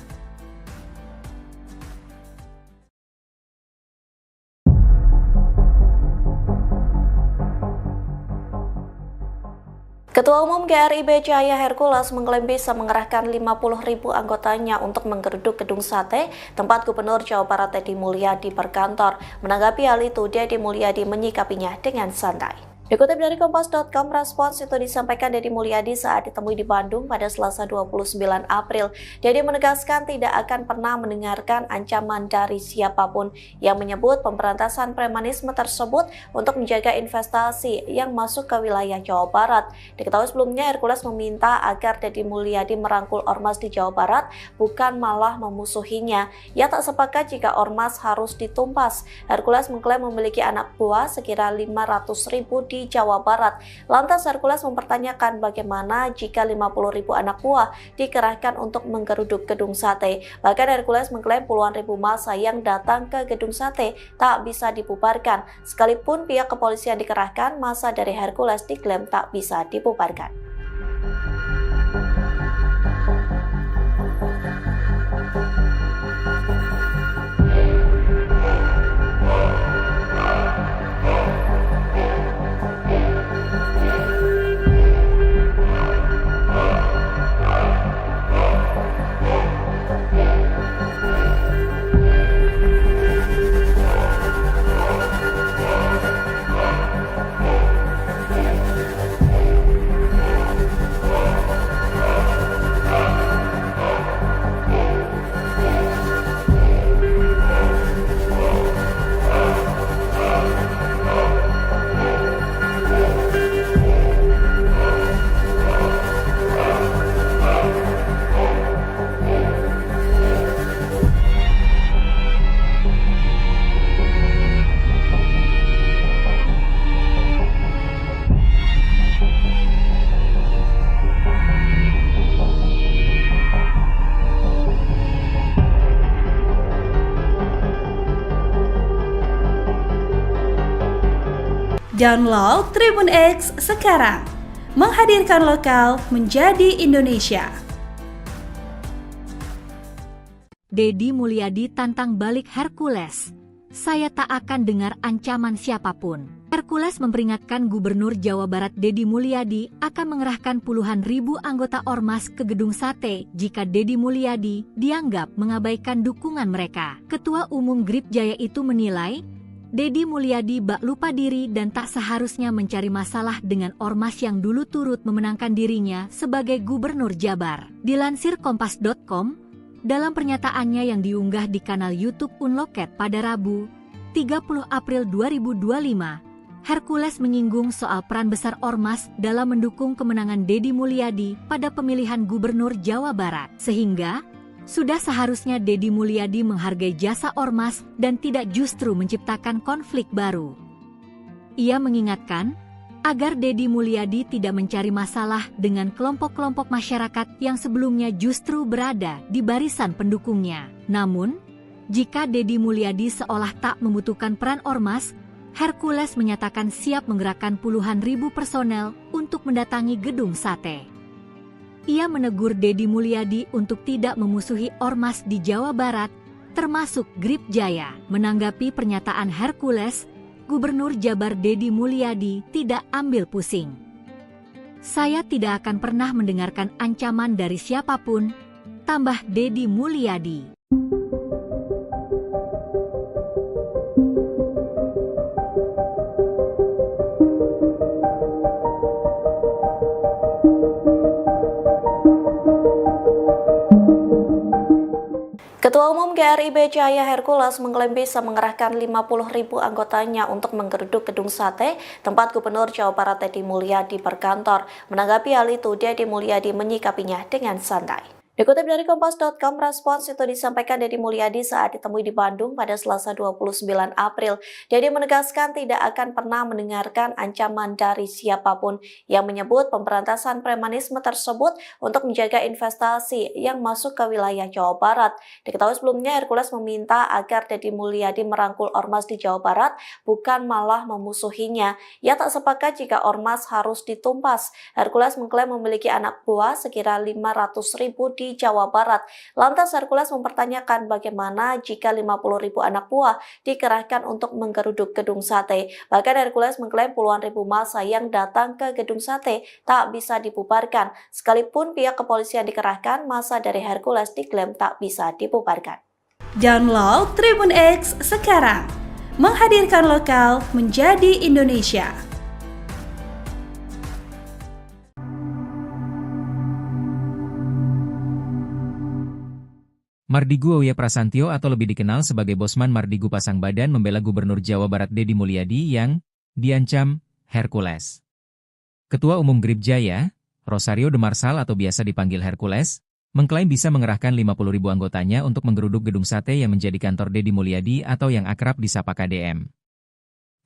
Ketua Umum GRIB Cahaya Hercules mengklaim bisa mengerahkan 50.000 anggotanya untuk menggeruduk gedung sate tempat Gubernur Jawa Barat Deddy Mulyadi berkantor. Menanggapi hal itu, Deddy Mulyadi menyikapinya dengan santai. Dikutip dari Kompas.com, respons itu disampaikan Deddy Mulyadi saat ditemui di Bandung pada Selasa 29 April. Deddy menegaskan tidak akan pernah mendengarkan ancaman dari siapapun yang menyebut pemberantasan premanisme tersebut untuk menjaga investasi yang masuk ke wilayah Jawa Barat. Diketahui sebelumnya Hercules meminta agar Deddy Mulyadi merangkul ormas di Jawa Barat, bukan malah memusuhinya. Ia tak sepakat jika ormas harus ditumpas. Hercules mengklaim memiliki anak buah sekira 500.000 di Jawa Barat. Lantas Hercules mempertanyakan bagaimana jika 50.000 anak buah dikerahkan untuk menggeruduk gedung sate. Bahkan Hercules mengklaim puluhan ribu massa yang datang ke gedung sate tak bisa dibubarkan. Sekalipun pihak kepolisian dikerahkan, massa dari Hercules diklaim tak bisa dibubarkan. Download Tribun X sekarang, menghadirkan lokal menjadi Indonesia. Deddy Mulyadi tantang balik Hercules. Saya tak akan dengar ancaman siapapun. Hercules memperingatkan Gubernur Jawa Barat Deddy Mulyadi akan mengerahkan puluhan ribu anggota ormas ke gedung sate jika Deddy Mulyadi dianggap mengabaikan dukungan mereka. Ketua Umum GRIB Jaya itu menilai Deddy Mulyadi bak lupa diri dan tak seharusnya mencari masalah dengan ormas yang dulu turut memenangkan dirinya sebagai Gubernur Jabar. Dilansir Kompas.com, dalam pernyataannya yang diunggah di kanal YouTube Unloket pada Rabu, 30 April 2025, Hercules menyinggung soal peran besar ormas dalam mendukung kemenangan Deddy Mulyadi pada pemilihan Gubernur Jawa Barat. Sehingga, sudah seharusnya Deddy Mulyadi menghargai jasa ormas dan tidak justru menciptakan konflik baru. Ia mengingatkan agar Deddy Mulyadi tidak mencari masalah dengan kelompok-kelompok masyarakat yang sebelumnya justru berada di barisan pendukungnya. Namun, jika Deddy Mulyadi seolah tak membutuhkan peran ormas, Hercules menyatakan siap menggerakkan puluhan ribu personel untuk mendatangi gedung sate. Ia menegur Deddy Mulyadi untuk tidak memusuhi ormas di Jawa Barat, termasuk GRIB Jaya. Menanggapi pernyataan Hercules, Gubernur Jabar Deddy Mulyadi tidak ambil pusing. Saya tidak akan pernah mendengarkan ancaman dari siapapun, tambah Deddy Mulyadi. KRIB Jaya Hercules mengklaim bisa mengerahkan 50.000 anggotanya untuk menggeruduk gedung sate tempat Gubernur Jawa Barat Deddy Mulyadi berkantor. Menanggapi hal itu, Deddy Mulyadi menyikapinya dengan santai. Dikutip dari Kompas.com, respons itu disampaikan Deddy Mulyadi saat ditemui di Bandung pada Selasa 29 April. Deddy menegaskan tidak akan pernah mendengarkan ancaman dari siapapun yang menyebut pemberantasan premanisme tersebut untuk menjaga investasi yang masuk ke wilayah Jawa Barat. Diketahui sebelumnya, Hercules meminta agar Deddy Mulyadi merangkul ormas di Jawa Barat, bukan malah memusuhinya. Ia tak sepakat jika ormas harus ditumpas. Hercules mengklaim memiliki anak buah sekira 500.000 di Jawa Barat. Lantas Hercules mempertanyakan bagaimana jika 50.000 anak buah dikerahkan untuk menggeruduk gedung sate. Bahkan Hercules mengklaim puluhan ribu massa yang datang ke gedung sate tak bisa dibubarkan. Sekalipun pihak kepolisian dikerahkan, massa dari Hercules diklaim tak bisa dibubarkan. Download Tribun X sekarang, menghadirkan lokal menjadi Indonesia. Mardigu Auya Prasantyo atau lebih dikenal sebagai Bosman Mardigu pasang badan membela Gubernur Jawa Barat Deddy Mulyadi yang diancam Hercules. Ketua Umum Grib Jaya, Rosario de Marsal atau biasa dipanggil Hercules, mengklaim bisa mengerahkan 50.000 anggotanya untuk menggeruduk gedung sate yang menjadi kantor Deddy Mulyadi atau yang akrab disapa KDM.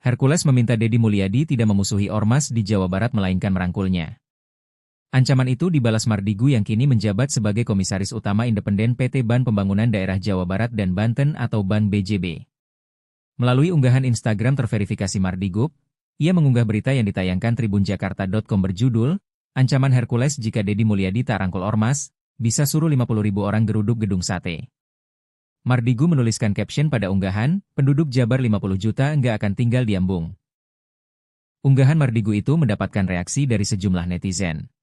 Hercules meminta Deddy Mulyadi tidak memusuhi ormas di Jawa Barat melainkan merangkulnya. Ancaman itu dibalas Mardigu yang kini menjabat sebagai Komisaris Utama Independen PT Ban Pembangunan Daerah Jawa Barat dan Banten atau Ban BJB. Melalui unggahan Instagram terverifikasi Mardigu, ia mengunggah berita yang ditayangkan tribunjakarta.com berjudul, "Ancaman Hercules jika Deddy Mulyadi tak rangkul ormas, bisa suruh 50.000 orang geruduk gedung sate." Mardigu menuliskan caption pada unggahan, "Penduduk Jabar 50 juta nggak akan tinggal di Ambung." Unggahan Mardigu itu mendapatkan reaksi dari sejumlah netizen.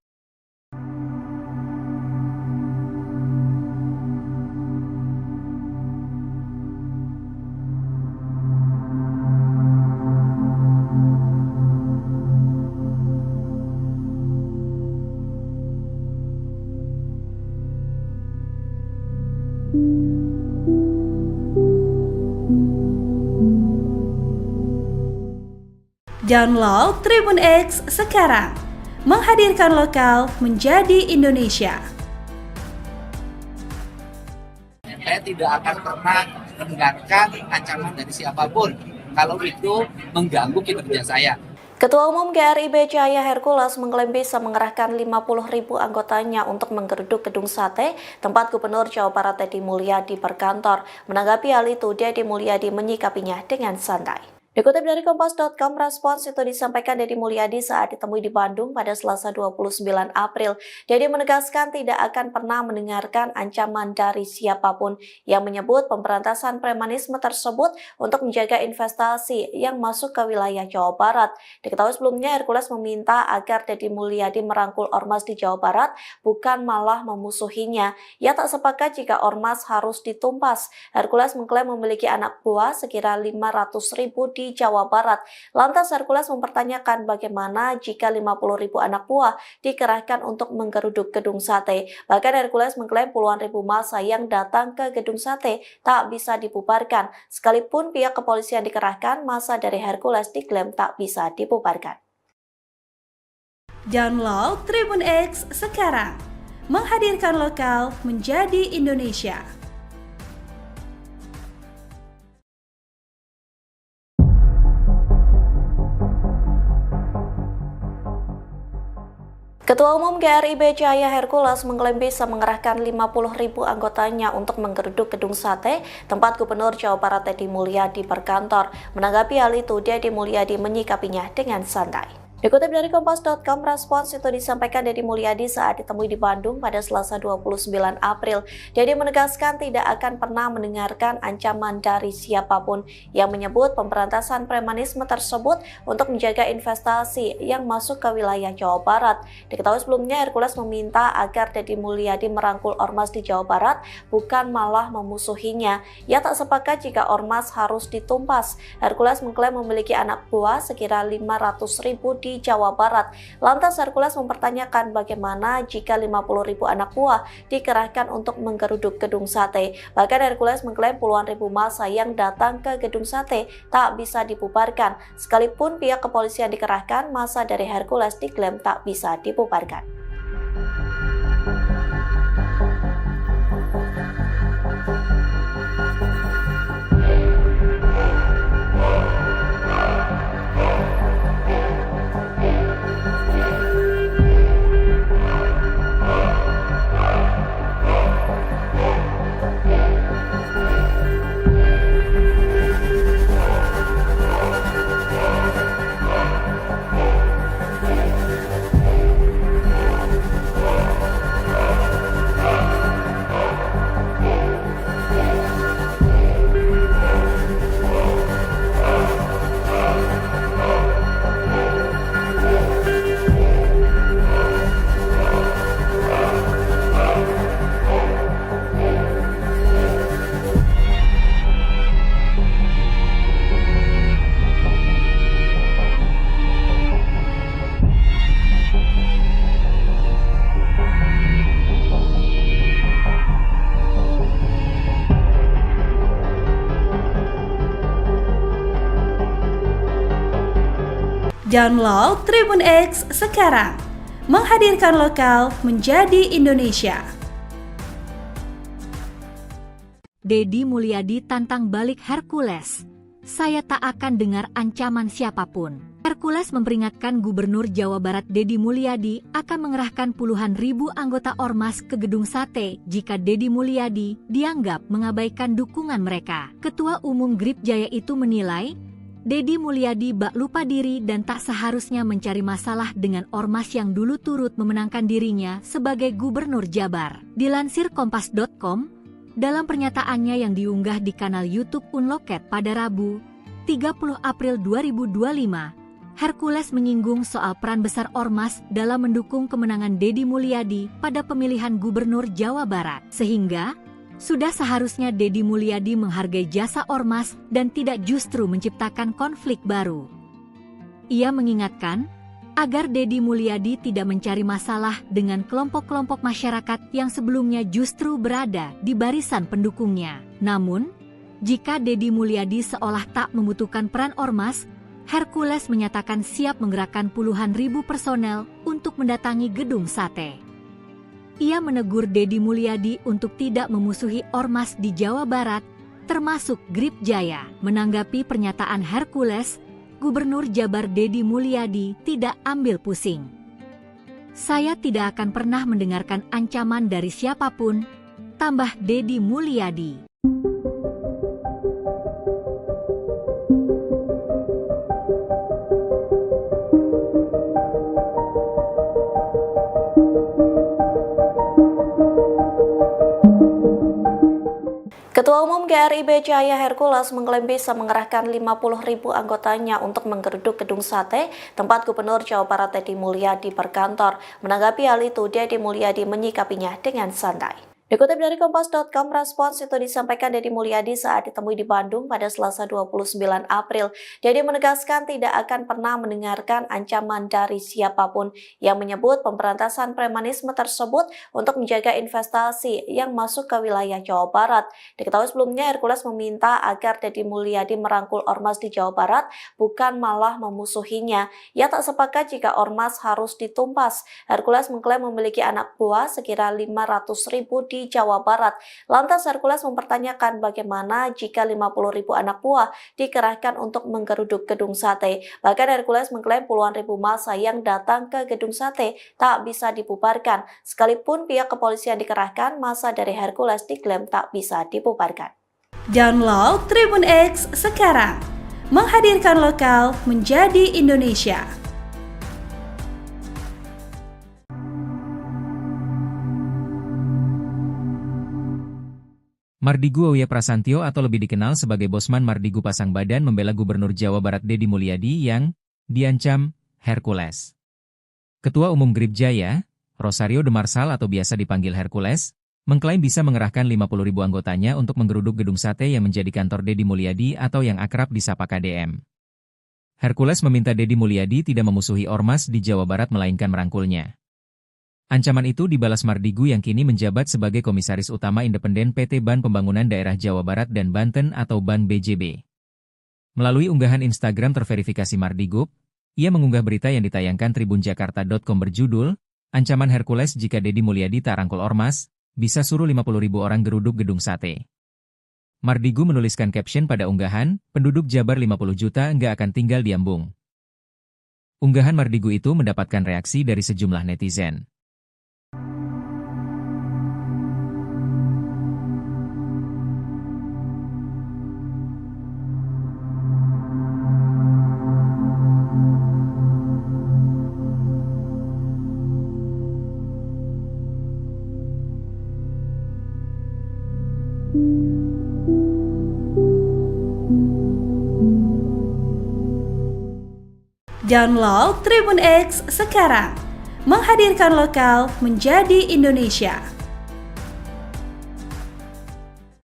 Download Tribun X sekarang, menghadirkan lokal menjadi Indonesia. Saya tidak akan pernah mendengarkan ancaman dari siapapun kalau itu mengganggu kinerja saya. Ketua Umum KRIB Jaya Hercules mengklaim bisa mengerahkan 50.000 anggotanya untuk menggeruduk gedung sate tempat Gubernur Jawa Barat Deddy Mulyadi berkantor. Menanggapi hal itu, Deddy Mulyadi menyikapinya dengan santai. Dikutip dari Kompas.com, respons itu disampaikan Deddy Mulyadi saat ditemui di Bandung pada Selasa 29 April. Deddy menegaskan tidak akan pernah mendengarkan ancaman dari siapapun yang menyebut pemberantasan premanisme tersebut untuk menjaga investasi yang masuk ke wilayah Jawa Barat. Diketahui sebelumnya, Hercules meminta agar Deddy Mulyadi merangkul ormas di Jawa Barat, bukan malah memusuhinya. Ia tak sepakat jika ormas harus ditumpas. Hercules mengklaim memiliki anak buah sekira 500.000 di Jawa Barat. Lantas Hercules mempertanyakan bagaimana jika 50.000 anak buah dikerahkan untuk menggeruduk gedung sate. Bahkan Hercules mengklaim puluhan ribu massa yang datang ke gedung sate tak bisa dibubarkan. Sekalipun pihak kepolisian dikerahkan, massa dari Hercules diklaim tak bisa dibubarkan. Download Tribun X sekarang, menghadirkan lokal menjadi Indonesia. Ketua Umum KRIB Jaya Hercules mengklaim bisa mengerahkan 50.000 anggotanya untuk menggeruduk gedung sate tempat Gubernur Jawa Barat Deddy Mulyadi berkantor. Menanggapi hal itu, Deddy Mulyadi menyikapinya dengan santai. Dikutip dari Kompas.com, respons itu disampaikan Deddy Mulyadi saat ditemui di Bandung pada Selasa 29 April. Deddy menegaskan tidak akan pernah mendengarkan ancaman dari siapapun yang menyebut pemberantasan premanisme tersebut untuk menjaga investasi yang masuk ke wilayah Jawa Barat. Diketahui sebelumnya, Hercules meminta agar Deddy Mulyadi merangkul ormas di Jawa Barat, bukan malah memusuhinya. Ia tak sepakat jika ormas harus ditumpas. Hercules mengklaim memiliki anak buah sekira 500.000 di di Jawa Barat. Lantas Hercules mempertanyakan bagaimana jika 50.000 anak buah dikerahkan untuk menggeruduk gedung sate. Bahkan Hercules mengklaim puluhan ribu massa yang datang ke gedung sate tak bisa dibubarkan. Sekalipun pihak kepolisian dikerahkan, massa dari Hercules diklaim tak bisa dibubarkan. Download Tribun X sekarang, menghadirkan lokal menjadi Indonesia. Deddy Mulyadi tantang balik Hercules. Saya tak akan dengar ancaman siapapun. Hercules memperingatkan Gubernur Jawa Barat Deddy Mulyadi akan mengerahkan puluhan ribu anggota ormas ke gedung sate jika Deddy Mulyadi dianggap mengabaikan dukungan mereka. Ketua Umum Grip Jaya itu menilai Deddy Mulyadi bak lupa diri dan tak seharusnya mencari masalah dengan ormas yang dulu turut memenangkan dirinya sebagai Gubernur Jabar. Dilansir Kompas.com, dalam pernyataannya yang diunggah di kanal YouTube Unloket pada Rabu, 30 April 2025, Hercules menyinggung soal peran besar ormas dalam mendukung kemenangan Deddy Mulyadi pada pemilihan Gubernur Jawa Barat. Sehingga sudah seharusnya Deddy Mulyadi menghargai jasa ormas dan tidak justru menciptakan konflik baru. Ia mengingatkan agar Deddy Mulyadi tidak mencari masalah dengan kelompok-kelompok masyarakat yang sebelumnya justru berada di barisan pendukungnya. Namun, jika Deddy Mulyadi seolah tak membutuhkan peran ormas, Hercules menyatakan siap menggerakkan puluhan ribu personel untuk mendatangi gedung sate. Ia menegur Deddy Mulyadi untuk tidak memusuhi ormas di Jawa Barat, termasuk Grip Jaya. Menanggapi pernyataan Hercules, Gubernur Jabar Deddy Mulyadi tidak ambil pusing. Saya tidak akan pernah mendengarkan ancaman dari siapapun, tambah Deddy Mulyadi. Ketua Umum GRIB Cahaya Hercules mengklaim bisa mengerahkan 50.000 anggotanya untuk menggeruduk gedung sate tempat Gubernur Jawa Barat Deddy Mulyadi berkantor. Menanggapi hal itu, Deddy Mulyadi menyikapinya dengan santai. Dikutip dari Kompas.com, respons itu disampaikan Deddy Mulyadi saat ditemui di Bandung pada Selasa 29 April. Deddy menegaskan tidak akan pernah mendengarkan ancaman dari siapapun yang menyebut pemberantasan premanisme tersebut untuk menjaga investasi yang masuk ke wilayah Jawa Barat. Diketahui sebelumnya Hercules meminta agar Deddy Mulyadi merangkul ormas di Jawa Barat, bukan malah memusuhinya. Ia tak sepakat jika ormas harus ditumpas. Hercules mengklaim memiliki anak buah sekira 500.000 di Jawa Barat. Lantas Hercules mempertanyakan bagaimana jika 50.000 anak buah dikerahkan untuk menggeruduk gedung sate. Bahkan Hercules mengklaim puluhan ribu massa yang datang ke gedung sate tak bisa dibubarkan. Sekalipun pihak kepolisian dikerahkan, massa dari Hercules diklaim tak bisa dibubarkan. Download Tribun X sekarang, menghadirkan lokal menjadi Indonesia. Mardigu Auya Prasantyo atau lebih dikenal sebagai Bosman Mardigu pasang badan membela Gubernur Jawa Barat Deddy Mulyadi yang diancam Hercules. Ketua Umum Grip Jaya, Rosario de Marsal atau biasa dipanggil Hercules, mengklaim bisa mengerahkan 50.000 anggotanya untuk menggeruduk gedung sate yang menjadi kantor Deddy Mulyadi atau yang akrab disapa KDM. Hercules meminta Deddy Mulyadi tidak memusuhi ormas di Jawa Barat melainkan merangkulnya. Ancaman itu dibalas Mardigu yang kini menjabat sebagai Komisaris Utama Independen PT Ban Pembangunan Daerah Jawa Barat dan Banten atau Ban BJB. Melalui unggahan Instagram terverifikasi Mardigu, ia mengunggah berita yang ditayangkan tribunjakarta.com berjudul, "Ancaman Hercules jika Deddy Mulyadi tak rangkul ormas, bisa suruh 50.000 orang geruduk gedung sate." Mardigu menuliskan caption pada unggahan, "Penduduk Jabar 50 juta nggak akan tinggal di Ambung." Unggahan Mardigu itu mendapatkan reaksi dari sejumlah netizen. Download Tribun X sekarang, menghadirkan lokal menjadi Indonesia.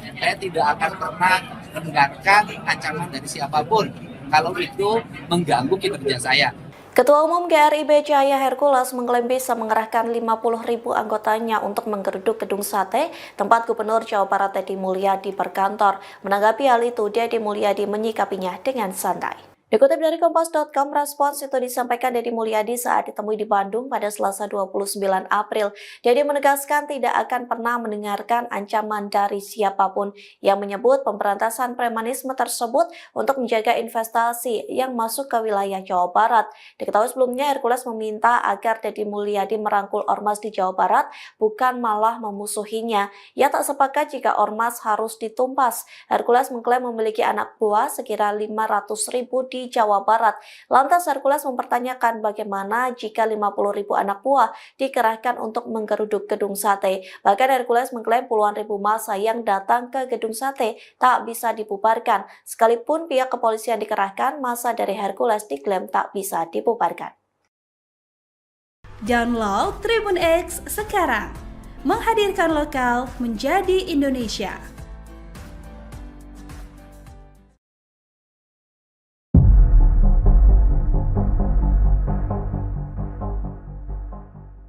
Saya tidak akan pernah mendengarkan ancaman dari siapapun kalau itu mengganggu kinerja saya. Ketua Umum GRIB Jaya Hercules mengklaim bisa mengerahkan 50.000 anggotanya untuk menggeruduk gedung sate tempat Gubernur Jawa Barat Deddy Mulyadi berkantor. Menanggapi hal itu, Deddy Mulyadi menyikapinya dengan santai. Dikutip dari Kompas.com, respons itu disampaikan Deddy Mulyadi saat ditemui di Bandung pada Selasa 29 April. Deddy menegaskan tidak akan pernah mendengarkan ancaman dari siapapun yang menyebut pemberantasan premanisme tersebut untuk menjaga investasi yang masuk ke wilayah Jawa Barat. Diketahui sebelumnya Hercules meminta agar Deddy Mulyadi merangkul ormas di Jawa Barat, bukan malah memusuhinya. Ia tak sepakat jika ormas harus ditumpas. Hercules mengklaim memiliki anak buah sekira 500.000 di Jawa Barat. Lantas Hercules mempertanyakan bagaimana jika 50.000 anak buah dikerahkan untuk menggeruduk gedung sate. Bahkan Hercules mengklaim puluhan ribu massa yang datang ke gedung sate tak bisa dibubarkan. Sekalipun pihak kepolisian dikerahkan, massa dari Hercules diklaim tak bisa dibubarkan. Download Tribun X sekarang, menghadirkan lokal menjadi Indonesia.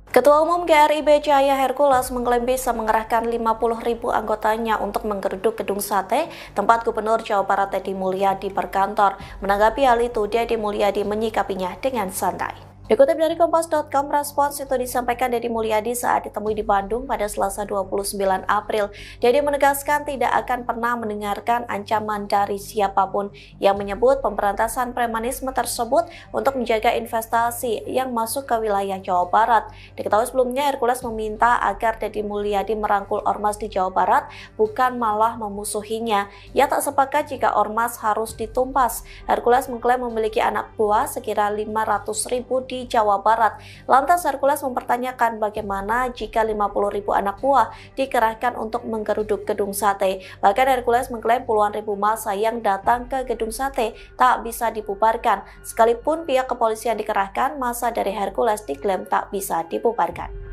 Ketua Umum GRIB Jaya Hercules mengklaim bisa mengerahkan 50.000 anggotanya untuk menggeruduk gedung sate tempat Gubernur Jawa Barat Deddy Mulyadi berkantor. Menanggapi hal itu, Deddy Mulyadi menyikapinya dengan santai. Dikutip dari Kompas.com, respons itu disampaikan Deddy Mulyadi saat ditemui di Bandung pada Selasa 29 April. Deddy menegaskan tidak akan pernah mendengarkan ancaman dari siapapun yang menyebut pemberantasan premanisme tersebut untuk menjaga investasi yang masuk ke wilayah Jawa Barat. Diketahui sebelumnya Hercules meminta agar Deddy Mulyadi merangkul ormas di Jawa Barat, bukan malah memusuhinya. Ia tak sepakat jika ormas harus ditumpas. Hercules mengklaim memiliki anak buah sekira 500.000 di Jawa Barat. Lantas Hercules mempertanyakan bagaimana jika 50.000 anak buah dikerahkan untuk menggeruduk gedung sate. Bahkan Hercules mengklaim puluhan ribu massa yang datang ke gedung sate tak bisa dibubarkan. Sekalipun pihak kepolisian dikerahkan, massa dari Hercules diklaim tak bisa dibubarkan.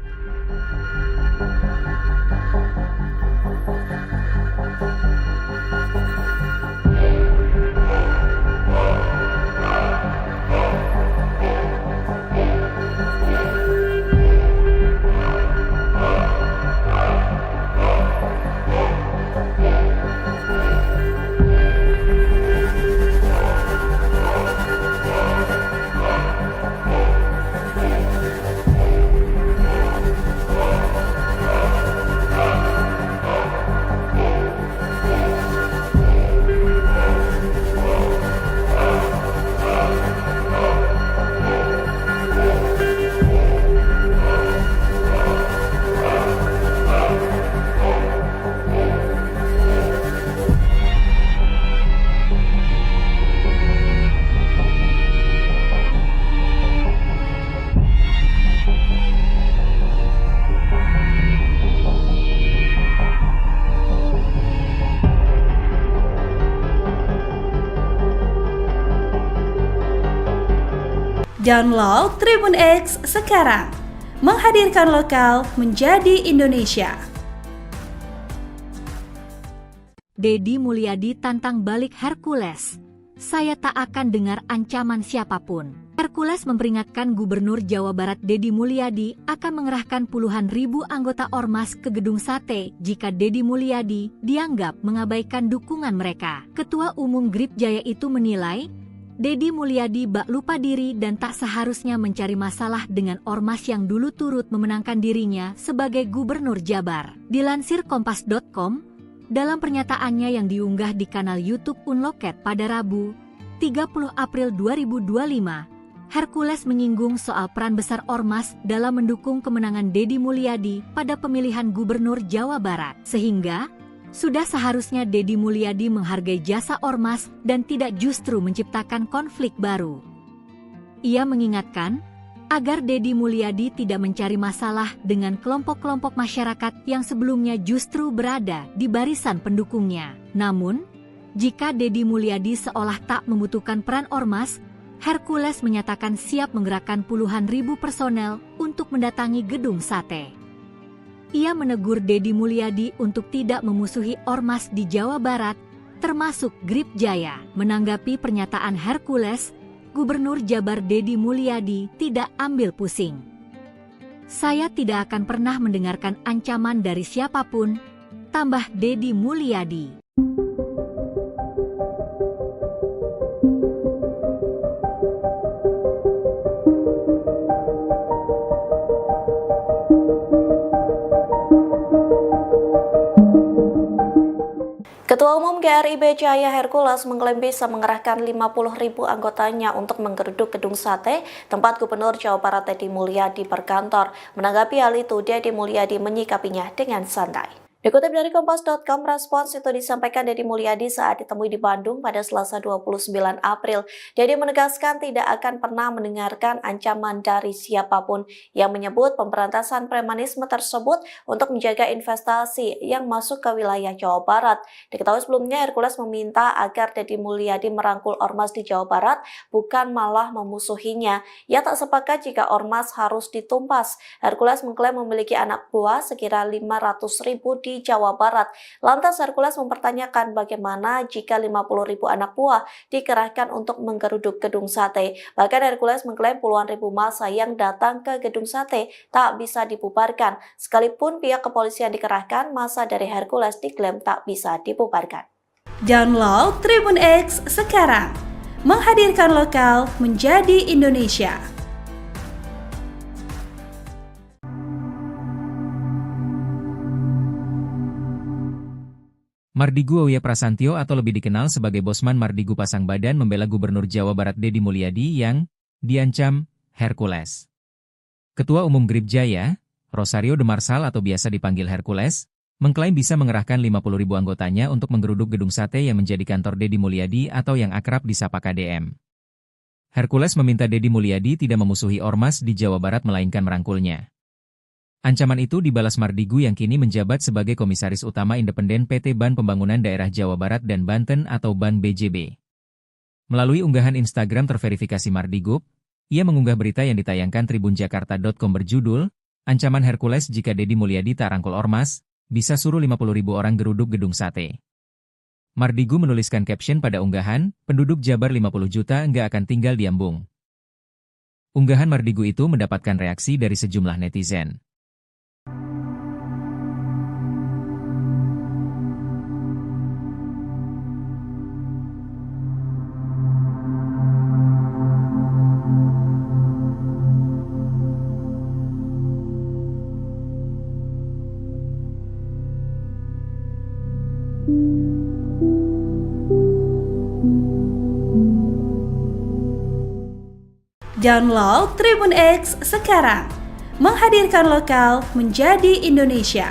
Download Tribun X sekarang, menghadirkan lokal menjadi Indonesia. Deddy Mulyadi tantang balik Hercules. saya tak akan dengar ancaman siapapun. Hercules memperingatkan Gubernur Jawa Barat Deddy Mulyadi akan mengerahkan puluhan ribu anggota ormas ke gedung sate jika Deddy Mulyadi dianggap mengabaikan dukungan mereka. Ketua Umum Grip Jaya itu menilai, Deddy Mulyadi bak lupa diri dan tak seharusnya mencari masalah dengan ormas yang dulu turut memenangkan dirinya sebagai Gubernur Jabar. Dilansir Kompas.com, dalam pernyataannya yang diunggah di kanal YouTube Unloket pada Rabu, 30 April 2025, Hercules menyinggung soal peran besar ormas dalam mendukung kemenangan Deddy Mulyadi pada pemilihan Gubernur Jawa Barat. Sehingga, sudah seharusnya Deddy Mulyadi menghargai jasa ormas dan tidak justru menciptakan konflik baru. Ia mengingatkan, agar Deddy Mulyadi tidak mencari masalah dengan kelompok-kelompok masyarakat yang sebelumnya justru berada di barisan pendukungnya. Namun, jika Deddy Mulyadi seolah tak membutuhkan peran ormas, Hercules menyatakan siap menggerakkan puluhan ribu personel untuk mendatangi gedung sate. Ia menegur Deddy Mulyadi untuk tidak memusuhi ormas di Jawa Barat, termasuk Grip Jaya. Menanggapi pernyataan Hercules, Gubernur Jabar Deddy Mulyadi tidak ambil pusing. Saya tidak akan pernah mendengarkan ancaman dari siapapun, tambah Deddy Mulyadi. Ketua Umum GRIB Cahaya Hercules mengklaim bisa mengerahkan 50.000 anggotanya untuk menggeruduk gedung sate tempat Gubernur Jawa Barat Deddy Mulyadi berkantor. Menanggapi hal itu, Deddy Mulyadi menyikapinya dengan santai. Dikutip dari Kompas.com, respons itu disampaikan Deddy Mulyadi saat ditemui di Bandung pada Selasa 29 April. Deddy menegaskan tidak akan pernah mendengarkan ancaman dari siapapun yang menyebut pemberantasan premanisme tersebut untuk menjaga investasi yang masuk ke wilayah Jawa Barat. Diketahui sebelumnya Hercules meminta agar Deddy Mulyadi merangkul ormas di Jawa Barat, bukan malah memusuhinya. Ia tak sepakat jika ormas harus ditumpas. Hercules mengklaim memiliki anak buah sekira 500.000 di Jawa Barat. Lantas Hercules mempertanyakan bagaimana jika 50.000 anak buah dikerahkan untuk menggeruduk gedung sate. Bahkan Hercules mengklaim puluhan ribu massa yang datang ke gedung sate tak bisa dibubarkan. Sekalipun pihak kepolisian dikerahkan, massa dari Hercules diklaim tak bisa dibubarkan. Download Tribun X sekarang, menghadirkan lokal menjadi Indonesia. Mardigu Auya Prasantyo atau lebih dikenal sebagai Bosman Mardigu pasang badan membela Gubernur Jawa Barat Deddy Mulyadi yang diancam Hercules. Ketua Umum Grip Jaya, Rosario de Marsal atau biasa dipanggil Hercules, mengklaim bisa mengerahkan 50.000 anggotanya untuk menggeruduk gedung sate yang menjadi kantor Deddy Mulyadi atau yang akrab disapa KDM. Hercules meminta Deddy Mulyadi tidak memusuhi ormas di Jawa Barat melainkan merangkulnya. Ancaman itu dibalas Mardigu yang kini menjabat sebagai Komisaris Utama Independen PT Ban Pembangunan Daerah Jawa Barat dan Banten atau Ban BJB. Melalui unggahan Instagram terverifikasi Mardigu, ia mengunggah berita yang ditayangkan tribunjakarta.com berjudul, Ancaman Hercules jika Deddy Mulyadi tak rangkul ormas, bisa suruh 50.000 orang geruduk gedung sate. Mardigu menuliskan caption pada unggahan, penduduk Jabar 50 juta nggak akan tinggal di Ambung. Unggahan Mardigu itu mendapatkan reaksi dari sejumlah netizen. Download Tribun X sekarang, menghadirkan lokal menjadi Indonesia.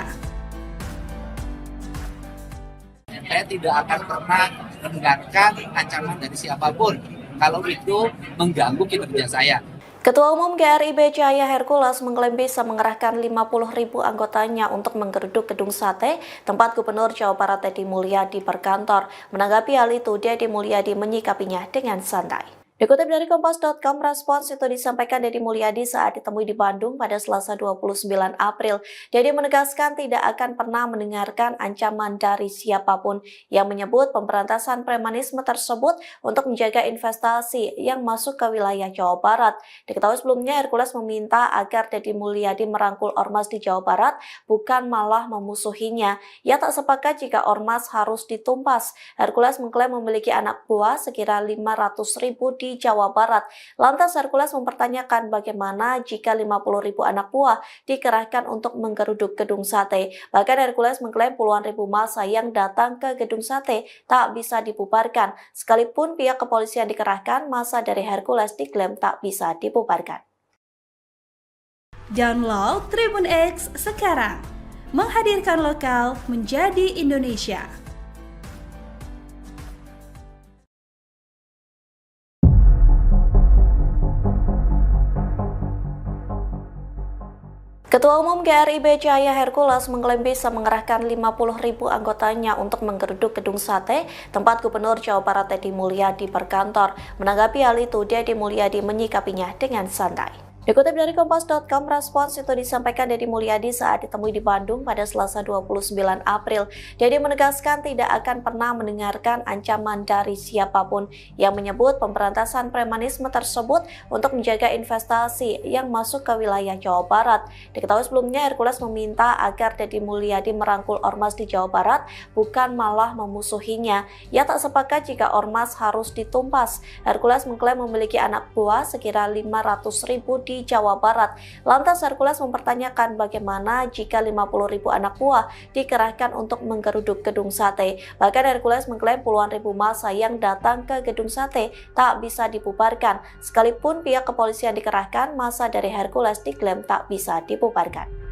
Saya tidak akan pernah mendengarkan ancaman dari siapapun kalau itu mengganggu kinerja saya. Ketua Umum GRIB Cahaya Hercules mengklaim bisa mengerahkan 50.000 anggotanya untuk menggeruduk gedung sate tempat Gubernur Jawa Barat Deddy Mulyadi berkantor. Menanggapi hal itu, Deddy Mulyadi menyikapinya dengan santai. Dikutip dari Kompas.com, respons itu disampaikan Deddy Mulyadi saat ditemui di Bandung pada Selasa 29 April. Deddy menegaskan tidak akan pernah mendengarkan ancaman dari siapapun yang menyebut pemberantasan premanisme tersebut untuk menjaga investasi yang masuk ke wilayah Jawa Barat. Diketahui sebelumnya Hercules meminta agar Deddy Mulyadi merangkul ormas di Jawa Barat, bukan malah memusuhinya. Ia tak sepakat jika ormas harus ditumpas. Hercules mengklaim memiliki anak buah sekira 500.000 di Jawa Barat. Lantas Hercules mempertanyakan bagaimana jika 50.000 anak buah dikerahkan untuk menggeruduk gedung sate. Bahkan Hercules mengklaim puluhan ribu massa yang datang ke gedung sate tak bisa dibubarkan. Sekalipun pihak kepolisian dikerahkan, massa dari Hercules diklaim tak bisa dibubarkan. Download Tribun X sekarang, menghadirkan lokal menjadi Indonesia. Ketua Umum GRIB Jaya Hercules mengklaim bisa mengerahkan 50.000 anggotanya untuk menggeruduk gedung sate tempat Gubernur Jawa Barat Deddy Mulyadi berkantor. Menanggapi hal itu, Deddy Mulyadi menyikapinya dengan santai. Dikutip dari Kompas.com, respons itu disampaikan Deddy Mulyadi saat ditemui di Bandung pada Selasa 29 April. Deddy menegaskan tidak akan pernah mendengarkan ancaman dari siapapun yang menyebut pemberantasan premanisme tersebut untuk menjaga investasi yang masuk ke wilayah Jawa Barat. Diketahui sebelumnya Hercules meminta agar Deddy Mulyadi merangkul ormas di Jawa Barat, bukan malah memusuhinya. Ia tak sepakat jika ormas harus ditumpas. Hercules mengklaim memiliki anak buah sekira 500.000 di Jawa Barat. Lantas Hercules mempertanyakan bagaimana jika 50.000 anak buah dikerahkan untuk menggeruduk gedung sate. Bahkan Hercules mengklaim puluhan ribu massa yang datang ke gedung sate tak bisa dibubarkan. Sekalipun pihak kepolisian dikerahkan, massa dari Hercules diklaim tak bisa dibubarkan.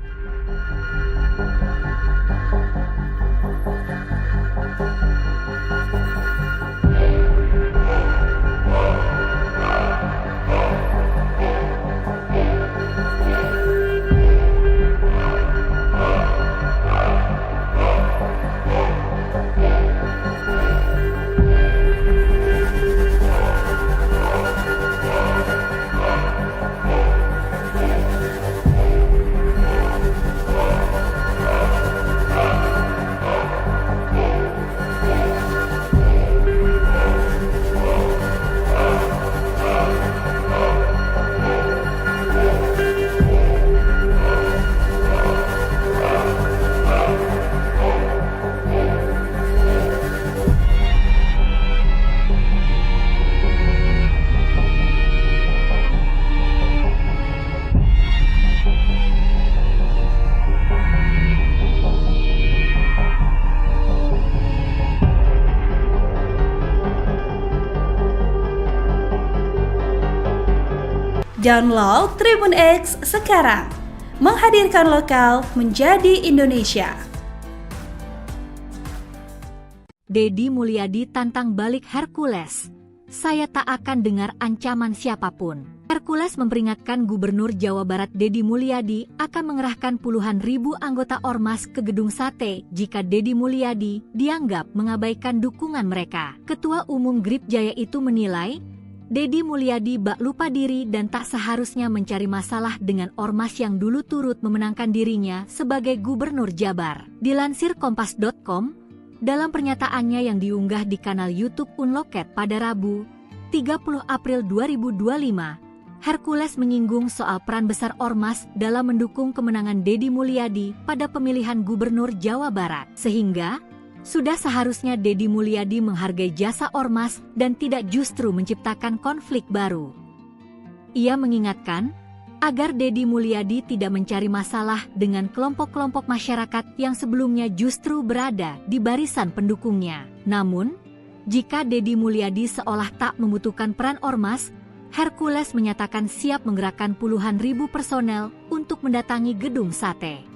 Download Tribun X sekarang, menghadirkan lokal menjadi Indonesia. Deddy Mulyadi tantang balik Hercules. Saya tak akan dengar ancaman siapapun. Hercules memperingatkan Gubernur Jawa Barat Deddy Mulyadi akan mengerahkan puluhan ribu anggota ormas ke gedung sate jika Deddy Mulyadi dianggap mengabaikan dukungan mereka. Ketua Umum GRIB Jaya itu menilai Deddy Mulyadi bak lupa diri dan tak seharusnya mencari masalah dengan ormas yang dulu turut memenangkan dirinya sebagai Gubernur Jabar. Dilansir Kompas.com, dalam pernyataannya yang diunggah di kanal YouTube Unloket pada Rabu, 30 April 2025, Hercules menyinggung soal peran besar ormas dalam mendukung kemenangan Deddy Mulyadi pada pemilihan Gubernur Jawa Barat. Sehingga, sudah seharusnya Deddy Mulyadi menghargai jasa ormas dan tidak justru menciptakan konflik baru. Ia mengingatkan agar Deddy Mulyadi tidak mencari masalah dengan kelompok-kelompok masyarakat yang sebelumnya justru berada di barisan pendukungnya. Namun, jika Deddy Mulyadi seolah tak membutuhkan peran ormas, Hercules menyatakan siap menggerakkan puluhan ribu personel untuk mendatangi gedung sate.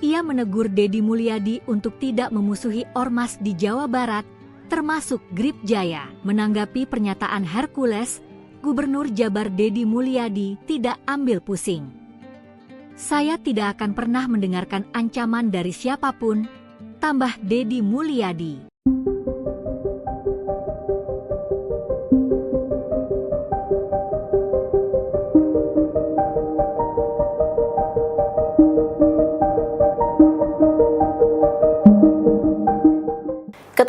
Ia menegur Deddy Mulyadi untuk tidak memusuhi ormas di Jawa Barat, termasuk GRIB Jaya. Menanggapi pernyataan Hercules, Gubernur Jabar Deddy Mulyadi tidak ambil pusing. Saya tidak akan pernah mendengarkan ancaman dari siapapun, tambah Deddy Mulyadi.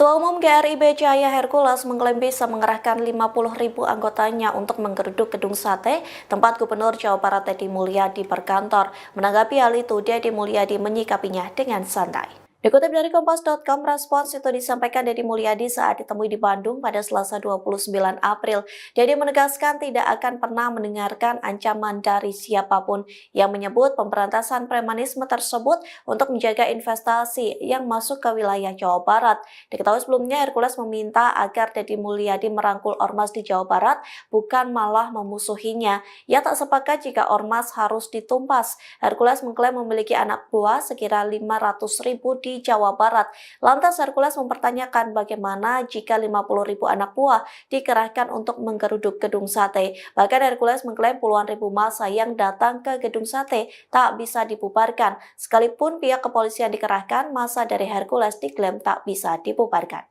Ketua Umum GRIB Cahaya Hercules mengklaim bisa mengerahkan 50.000 anggotanya untuk menggeruduk gedung sate tempat Gubernur Jawa Barat Deddy Mulyadi berkantor. Menanggapi hal itu, Deddy Mulyadi menyikapinya dengan santai. Dikutip dari Kompas.com, respons itu disampaikan Deddy Mulyadi saat ditemui di Bandung pada Selasa 29 April. Deddy menegaskan tidak akan pernah mendengarkan ancaman dari siapapun yang menyebut pemberantasan premanisme tersebut untuk menjaga investasi yang masuk ke wilayah Jawa Barat. Diketahui sebelumnya Hercules meminta agar Deddy Mulyadi merangkul ormas di Jawa Barat, bukan malah memusuhinya. Ia tak sepakat jika ormas harus ditumpas. Hercules mengklaim memiliki anak buah sekira 500.000 di Jawa Barat. Lantas Hercules mempertanyakan bagaimana jika 50.000 anak buah dikerahkan untuk menggeruduk gedung sate. Bahkan Hercules mengklaim puluhan ribu massa yang datang ke gedung sate tak bisa dibubarkan. Sekalipun pihak kepolisian dikerahkan, massa dari Hercules diklaim tak bisa dibubarkan.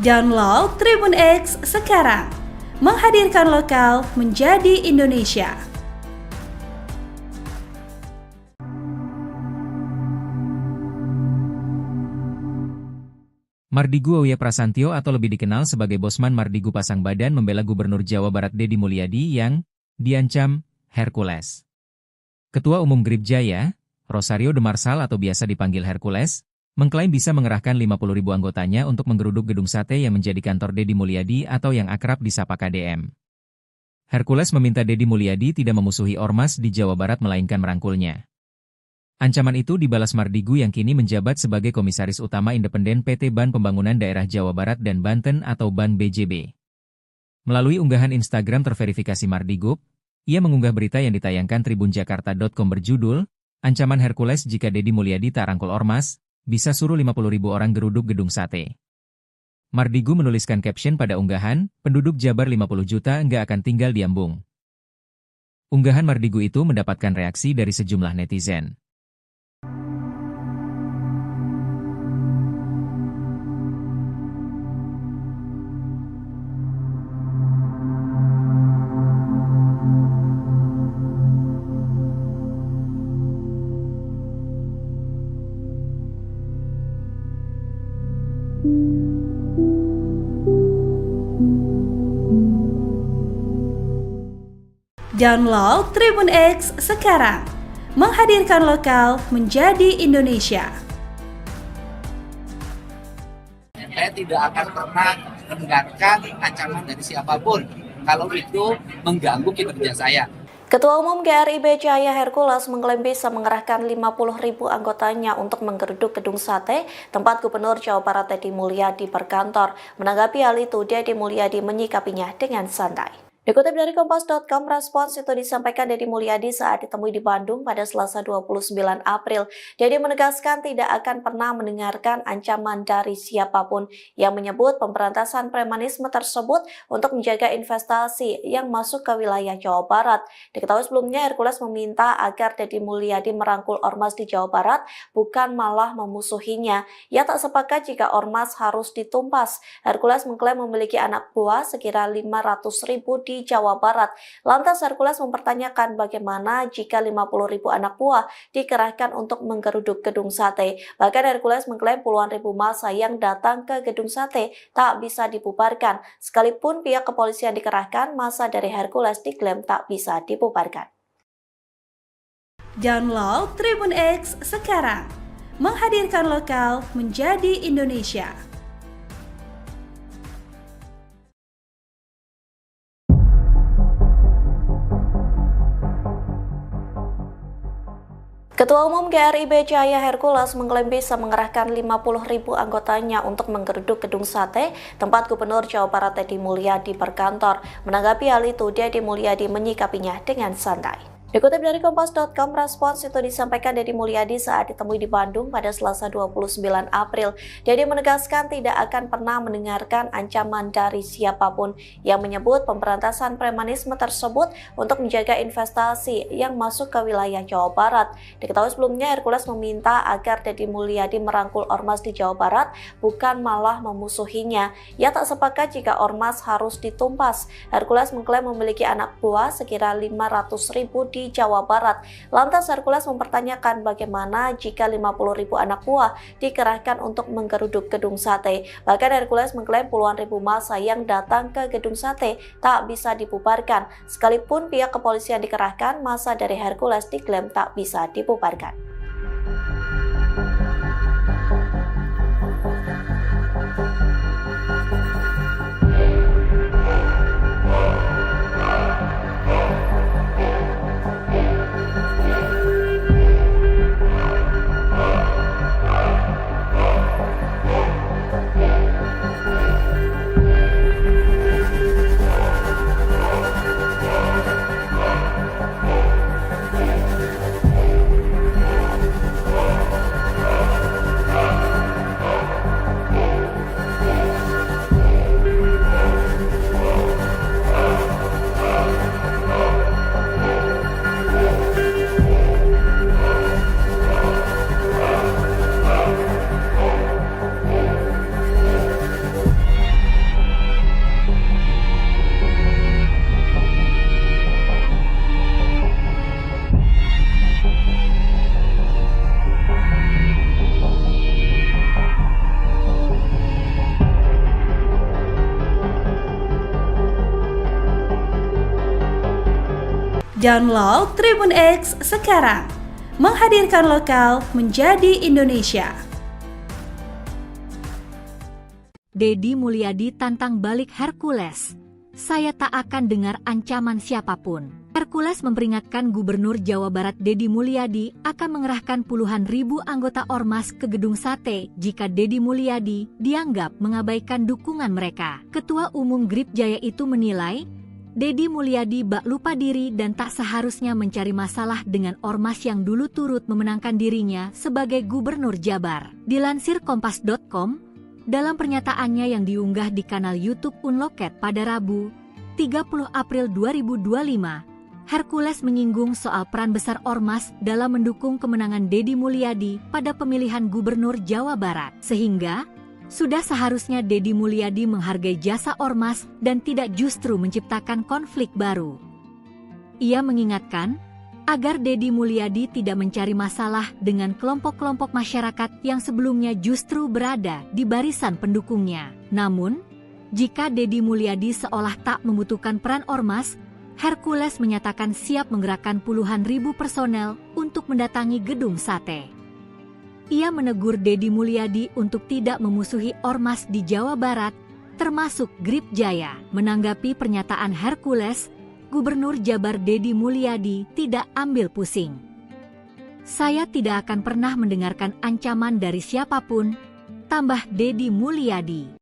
Download Tribun X sekarang, menghadirkan lokal menjadi Indonesia. Mardigu Auya Prasantyo atau lebih dikenal sebagai Bosman Mardigu pasang badan membela Gubernur Jawa Barat Deddy Mulyadi yang diancam Hercules. Ketua Umum Grib Jaya, Rosario de Marsal atau biasa dipanggil Hercules, mengklaim bisa mengerahkan 50.000 anggotanya untuk menggeruduk gedung sate yang menjadi kantor Deddy Mulyadi atau yang akrab disapa KDM. Hercules meminta Deddy Mulyadi tidak memusuhi ormas di Jawa Barat melainkan merangkulnya. Ancaman itu dibalas Mardigu yang kini menjabat sebagai Komisaris Utama Independen PT Ban Pembangunan Daerah Jawa Barat dan Banten atau Ban BJB. Melalui unggahan Instagram terverifikasi Mardigu, ia mengunggah berita yang ditayangkan tribunjakarta.com berjudul, "Ancaman Hercules jika Deddy Mulyadi tak rangkul ormas, bisa suruh 50.000 orang geruduk gedung sate." Mardigu menuliskan caption pada unggahan, "Penduduk Jabar 50 juta nggak akan tinggal di Ambung." Unggahan Mardigu itu mendapatkan reaksi dari sejumlah netizen. Download Tribun X sekarang, menghadirkan lokal menjadi Indonesia. Saya tidak akan pernah mendengarkan ancaman dari siapapun kalau itu mengganggu kinerja saya. Ketua Umum GRIB Cahaya Hercules mengklaim bisa mengerahkan 50.000 anggotanya untuk menggeruduk gedung sate tempat Gubernur Jawa Barat Deddy Mulyadi berkantor. Menanggapi hal itu, Deddy Mulyadi menyikapinya dengan santai. Dikutip dari Kompas.com, respons itu disampaikan Deddy Mulyadi saat ditemui di Bandung pada Selasa 29 April. Deddy menegaskan tidak akan pernah mendengarkan ancaman dari siapapun yang menyebut pemberantasan premanisme tersebut untuk menjaga investasi yang masuk ke wilayah Jawa Barat. Diketahui sebelumnya Hercules meminta agar Deddy Mulyadi merangkul ormas di Jawa Barat, bukan malah memusuhinya. Ia tak sepakat jika ormas harus ditumpas. Hercules mengklaim memiliki anak buah sekira 500.000 di Jawa Barat. Lantas Hercules mempertanyakan bagaimana jika 50.000 anak buah dikerahkan untuk menggeruduk gedung sate. Bahkan Hercules mengklaim puluhan ribu massa yang datang ke gedung sate tak bisa dibubarkan. Sekalipun pihak kepolisian dikerahkan, massa dari Hercules diklaim tak bisa dibubarkan. Download Tribun X sekarang, menghadirkan lokal menjadi Indonesia. Ketua Umum GRIB Cahaya Hercules mengklaim bisa mengerahkan 50.000 anggotanya untuk menggeruduk gedung sate tempat Gubernur Jawa Barat Deddy Mulyadi berkantor. Menanggapi hal itu, Deddy Mulyadi menyikapinya dengan santai. Dikutip dari Kompas.com, respons itu disampaikan Deddy Mulyadi saat ditemui di Bandung pada Selasa 29 April. Deddy menegaskan tidak akan pernah mendengarkan ancaman dari siapapun yang menyebut pemberantasan premanisme tersebut untuk menjaga investasi yang masuk ke wilayah Jawa Barat. Diketahui sebelumnya Hercules meminta agar Deddy Mulyadi merangkul ormas di Jawa Barat, bukan malah memusuhinya. Ia tak sepakat jika ormas harus ditumpas. Hercules mengklaim memiliki anak buah sekira 500.000 di di Jawa Barat. Lantas Hercules mempertanyakan bagaimana jika 50.000 anak buah dikerahkan untuk menggeruduk gedung sate. Bahkan Hercules mengklaim puluhan ribu massa yang datang ke gedung sate tak bisa dibubarkan. Sekalipun pihak kepolisian dikerahkan, massa dari Hercules diklaim tak bisa dibubarkan. Download Tribun X sekarang, menghadirkan lokal menjadi Indonesia. Deddy Mulyadi tantang balik Hercules. Saya tak akan dengar ancaman siapapun. Hercules memperingatkan Gubernur Jawa Barat Deddy Mulyadi akan mengerahkan puluhan ribu anggota Ormas ke gedung sate jika Deddy Mulyadi dianggap mengabaikan dukungan mereka. Ketua Umum Grip Jaya itu menilai Deddy Mulyadi bak lupa diri dan tak seharusnya mencari masalah dengan ormas yang dulu turut memenangkan dirinya sebagai Gubernur Jabar. Dilansir Kompas.com, dalam pernyataannya yang diunggah di kanal YouTube Unloket pada Rabu, 30 April 2025, Hercules menyinggung soal peran besar ormas dalam mendukung kemenangan Deddy Mulyadi pada pemilihan Gubernur Jawa Barat. Sehingga sudah seharusnya Deddy Mulyadi menghargai jasa ormas dan tidak justru menciptakan konflik baru. Ia mengingatkan agar Deddy Mulyadi tidak mencari masalah dengan kelompok-kelompok masyarakat yang sebelumnya justru berada di barisan pendukungnya. Namun, jika Deddy Mulyadi seolah tak membutuhkan peran ormas, Hercules menyatakan siap menggerakkan puluhan ribu personel untuk mendatangi gedung sate. Ia menegur Deddy Mulyadi untuk tidak memusuhi ormas di Jawa Barat, termasuk Grip Jaya. Menanggapi pernyataan Hercules, Gubernur Jabar Deddy Mulyadi tidak ambil pusing. Saya tidak akan pernah mendengarkan ancaman dari siapapun, tambah Deddy Mulyadi.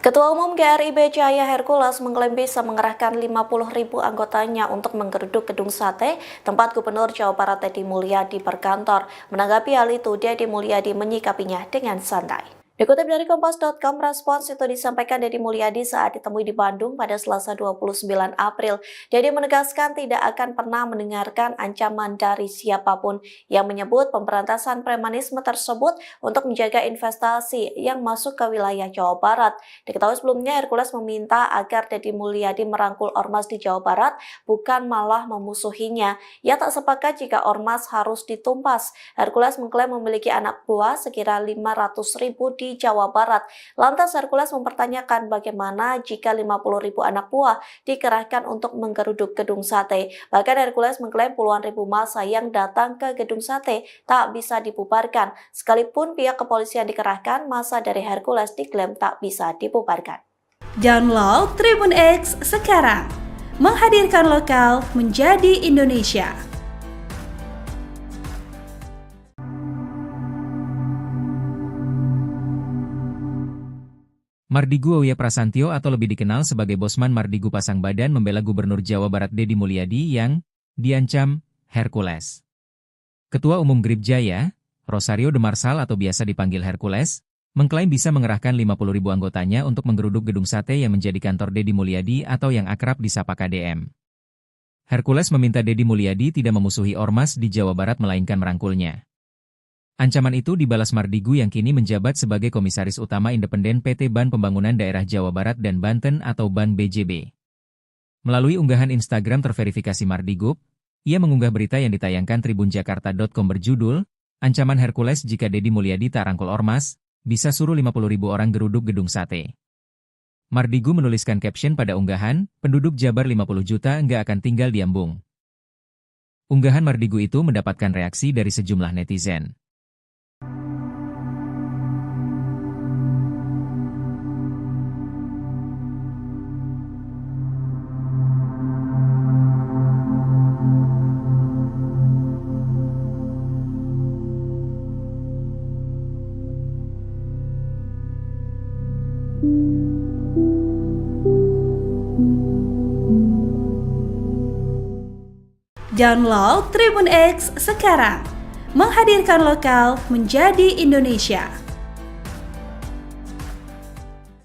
Ketua Umum GRIB Jaya Hercules mengklaim bisa mengerahkan 50.000 anggotanya untuk menggeruduk gedung sate tempat Gubernur Jawa Barat Deddy Mulyadi berkantor. Menanggapi hal itu, Deddy Mulyadi menyikapinya dengan santai. Dikutip dari Kompas.com, respons itu disampaikan Deddy Mulyadi saat ditemui di Bandung pada Selasa 29 April. Deddy menegaskan tidak akan pernah mendengarkan ancaman dari siapapun yang menyebut pemberantasan premanisme tersebut untuk menjaga investasi yang masuk ke wilayah Jawa Barat. Diketahui sebelumnya Hercules meminta agar Deddy Mulyadi merangkul ormas di Jawa Barat, bukan malah memusuhinya. Ia tak sepakat jika ormas harus ditumpas. Hercules mengklaim memiliki anak buah sekira 500.000 di Jawa Barat. Lantas Hercules mempertanyakan bagaimana jika 50.000 anak buah dikerahkan untuk menggeruduk gedung sate. Bahkan Hercules mengklaim puluhan ribu massa yang datang ke gedung sate tak bisa dibubarkan. Sekalipun pihak kepolisian dikerahkan, massa dari Hercules diklaim tak bisa dibubarkan. Download Tribun X sekarang, menghadirkan lokal menjadi Indonesia. Mardigu Auya Prasantyo atau lebih dikenal sebagai Bosman Mardigu pasang badan membela Gubernur Jawa Barat Deddy Mulyadi yang diancam Hercules. Ketua Umum Grip Jaya, Rosario de Marsal atau biasa dipanggil Hercules, mengklaim bisa mengerahkan 50.000 anggotanya untuk menggeruduk gedung sate yang menjadi kantor Deddy Mulyadi atau yang akrab disapa KDM. Hercules meminta Deddy Mulyadi tidak memusuhi ormas di Jawa Barat melainkan merangkulnya. Ancaman itu dibalas Mardigu yang kini menjabat sebagai Komisaris Utama Independen PT Ban Pembangunan Daerah Jawa Barat dan Banten atau Ban BJB. Melalui unggahan Instagram terverifikasi Mardigu, ia mengunggah berita yang ditayangkan tribunjakarta.com berjudul, "Ancaman Hercules jika Deddy Mulyadi tak rangkul ormas, bisa suruh 50.000 orang geruduk gedung sate." Mardigu menuliskan caption pada unggahan, "Penduduk Jabar 50 juta nggak akan tinggal di embung." Unggahan Mardigu itu mendapatkan reaksi dari sejumlah netizen. Download Tribun X sekarang, menghadirkan lokal menjadi Indonesia.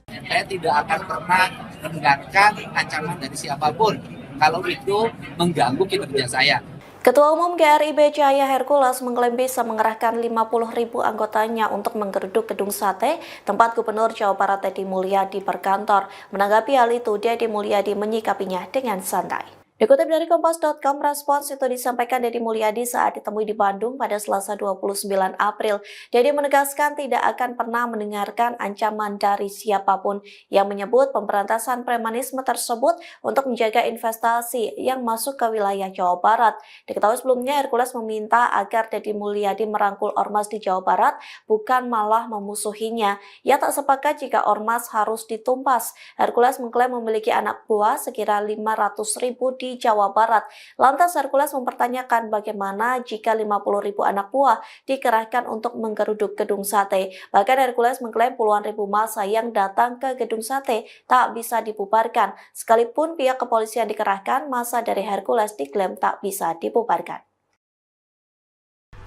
Saya tidak akan pernah mendengarkan ancaman dari siapapun kalau itu mengganggu kinerja saya. Ketua Umum GRIB Cahaya Hercules mengklaim bisa mengerahkan 50.000 anggotanya untuk menggeruduk gedung sate tempat Gubernur Jawa Barat Deddy Mulyadi berkantor. Menanggapi hal itu, Deddy Mulyadi menyikapinya dengan santai. Dikutip dari Kompas.com, respons itu disampaikan Deddy Mulyadi saat ditemui di Bandung pada Selasa 29 April. Deddy menegaskan tidak akan pernah mendengarkan ancaman dari siapapun yang menyebut pemberantasan premanisme tersebut untuk menjaga investasi yang masuk ke wilayah Jawa Barat. Diketahui sebelumnya, Hercules meminta agar Deddy Mulyadi merangkul ormas di Jawa Barat, bukan malah memusuhinya. Ia tak sepakat jika ormas harus ditumpas. Hercules mengklaim memiliki anak buah sekira 500.000 di Jawa Barat. Lantas Hercules mempertanyakan bagaimana jika 50.000 anak buah dikerahkan untuk menggeruduk gedung sate. Bahkan Hercules mengklaim puluhan ribu massa yang datang ke gedung sate tak bisa dibubarkan. Sekalipun pihak kepolisian dikerahkan, massa dari Hercules diklaim tak bisa dibubarkan.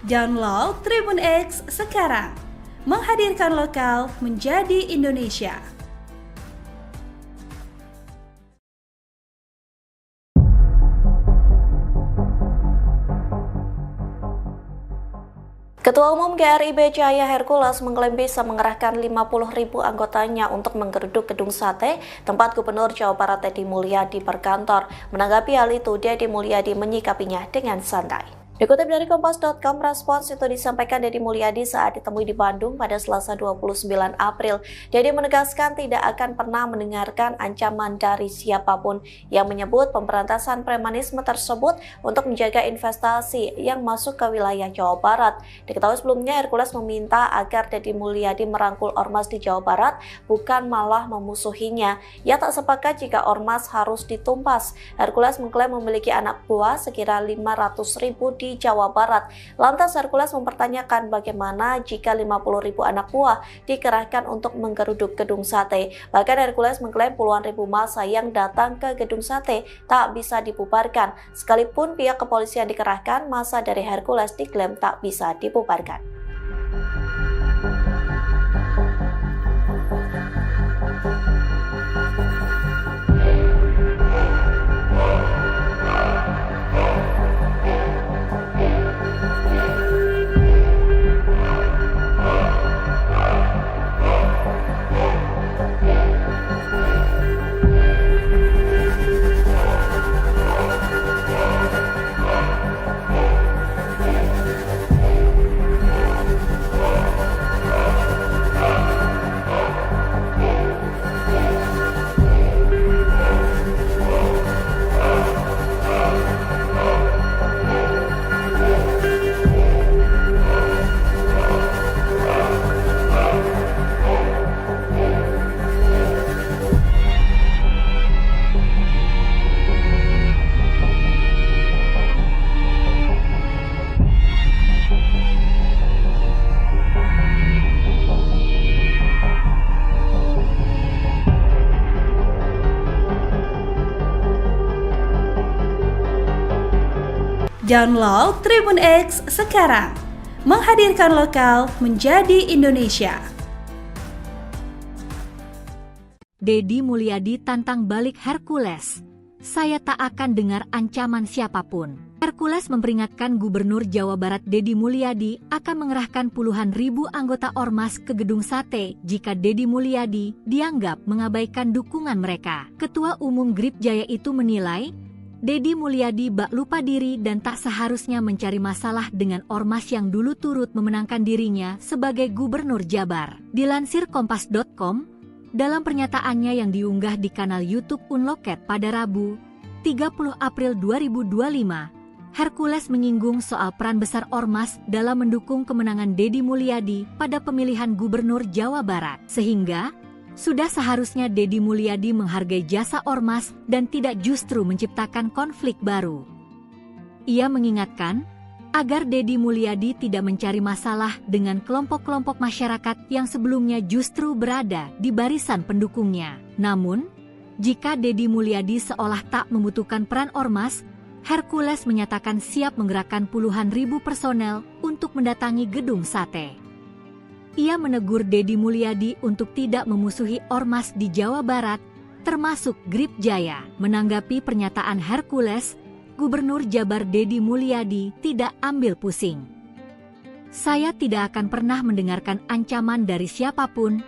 Download Tribun X sekarang, menghadirkan lokal menjadi Indonesia. Ketua Umum GRIB Cahaya Hercules mengklaim bisa mengerahkan 50.000 anggotanya untuk menggeruduk gedung sate tempat Gubernur Jawa Barat Deddy Mulyadi berkantor. Menanggapi hal itu, Deddy Mulyadi menyikapinya dengan santai. Dikutip dari Kompas.com, respons itu disampaikan Deddy Mulyadi saat ditemui di Bandung pada Selasa 29 April. Deddy menegaskan tidak akan pernah mendengarkan ancaman dari siapapun yang menyebut pemberantasan premanisme tersebut untuk menjaga investasi yang masuk ke wilayah Jawa Barat. Diketahui sebelumnya, Hercules meminta agar Deddy Mulyadi merangkul ormas di Jawa Barat, bukan malah memusuhinya. Ia tak sepakat jika ormas harus ditumpas. Hercules mengklaim memiliki anak buah sekira 500.000 di Jawa Barat. Lantas Hercules mempertanyakan bagaimana jika 50.000 anak buah dikerahkan untuk menggeruduk gedung sate. Bahkan Hercules mengklaim puluhan ribu massa yang datang ke gedung sate tak bisa dibubarkan. Sekalipun pihak kepolisian dikerahkan, massa dari Hercules diklaim tak bisa dibubarkan. Download Tribun X sekarang, menghadirkan lokal menjadi Indonesia. Deddy Mulyadi tantang balik Hercules. saya tak akan dengar ancaman siapapun. Hercules memperingatkan Gubernur Jawa Barat Deddy Mulyadi akan mengerahkan puluhan ribu anggota Ormas ke Gedung Sate jika Deddy Mulyadi dianggap mengabaikan dukungan mereka. Ketua Umum Gripjaya itu menilai, Deddy Mulyadi bak lupa diri dan tak seharusnya mencari masalah dengan Ormas yang dulu turut memenangkan dirinya sebagai Gubernur Jabar. Dilansir Kompas.com, dalam pernyataannya yang diunggah di kanal YouTube Unloket pada Rabu, 30 April 2025, Hercules menyinggung soal peran besar Ormas dalam mendukung kemenangan Deddy Mulyadi pada pemilihan Gubernur Jawa Barat. Sehingga, sudah seharusnya Deddy Mulyadi menghargai jasa Ormas dan tidak justru menciptakan konflik baru. Ia mengingatkan, agar Deddy Mulyadi tidak mencari masalah dengan kelompok-kelompok masyarakat yang sebelumnya justru berada di barisan pendukungnya. Namun, jika Deddy Mulyadi seolah tak membutuhkan peran Ormas, Hercules menyatakan siap menggerakkan puluhan ribu personel untuk mendatangi Gedung Sate. Ia menegur Deddy Mulyadi untuk tidak memusuhi Ormas di Jawa Barat, termasuk Gripjaya. Menanggapi pernyataan Hercules, Gubernur Jabar Deddy Mulyadi tidak ambil pusing. Saya tidak akan pernah mendengarkan ancaman dari siapapun,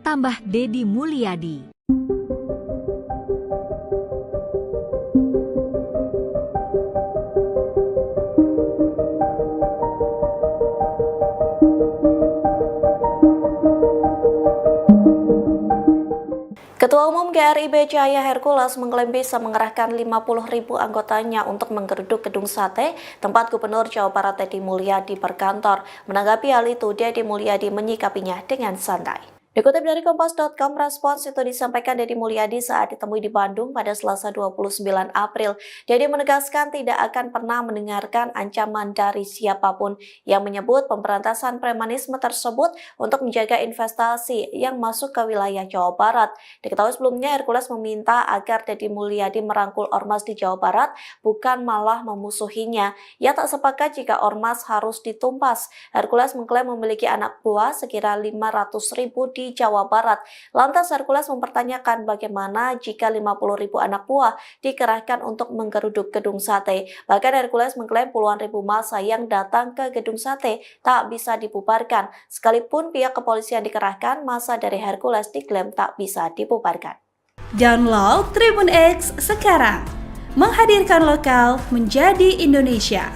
tambah Deddy Mulyadi. Ketua Umum GRIB Cahaya Hercules mengklaim bisa mengerahkan 50.000 anggotanya untuk menggeruduk Gedung Sate, tempat Gubernur Jawa Barat Deddy Mulyadi berkantor. Menanggapi hal itu, Deddy Mulyadi menyikapinya dengan santai. Dikutip dari Kompas.com, respons itu disampaikan Deddy Mulyadi saat ditemui di Bandung pada Selasa 29 April. Deddy menegaskan tidak akan pernah mendengarkan ancaman dari siapapun yang menyebut pemberantasan premanisme tersebut untuk menjaga investasi yang masuk ke wilayah Jawa Barat. Diketahui sebelumnya Hercules meminta agar Deddy Mulyadi merangkul Ormas di Jawa Barat, bukan malah memusuhinya. Ia tak sepakat jika Ormas harus ditumpas. Hercules mengklaim memiliki anak buah sekira 500.000 di Jawa Barat. Lantas Hercules mempertanyakan bagaimana jika 50.000 anak buah dikerahkan untuk menggeruduk Gedung Sate. Bahkan Hercules mengklaim puluhan ribu massa yang datang ke Gedung Sate tak bisa dibubarkan. Sekalipun pihak kepolisian dikerahkan, massa dari Hercules diklaim tak bisa dibubarkan. Download Tribun X sekarang, menghadirkan lokal menjadi Indonesia.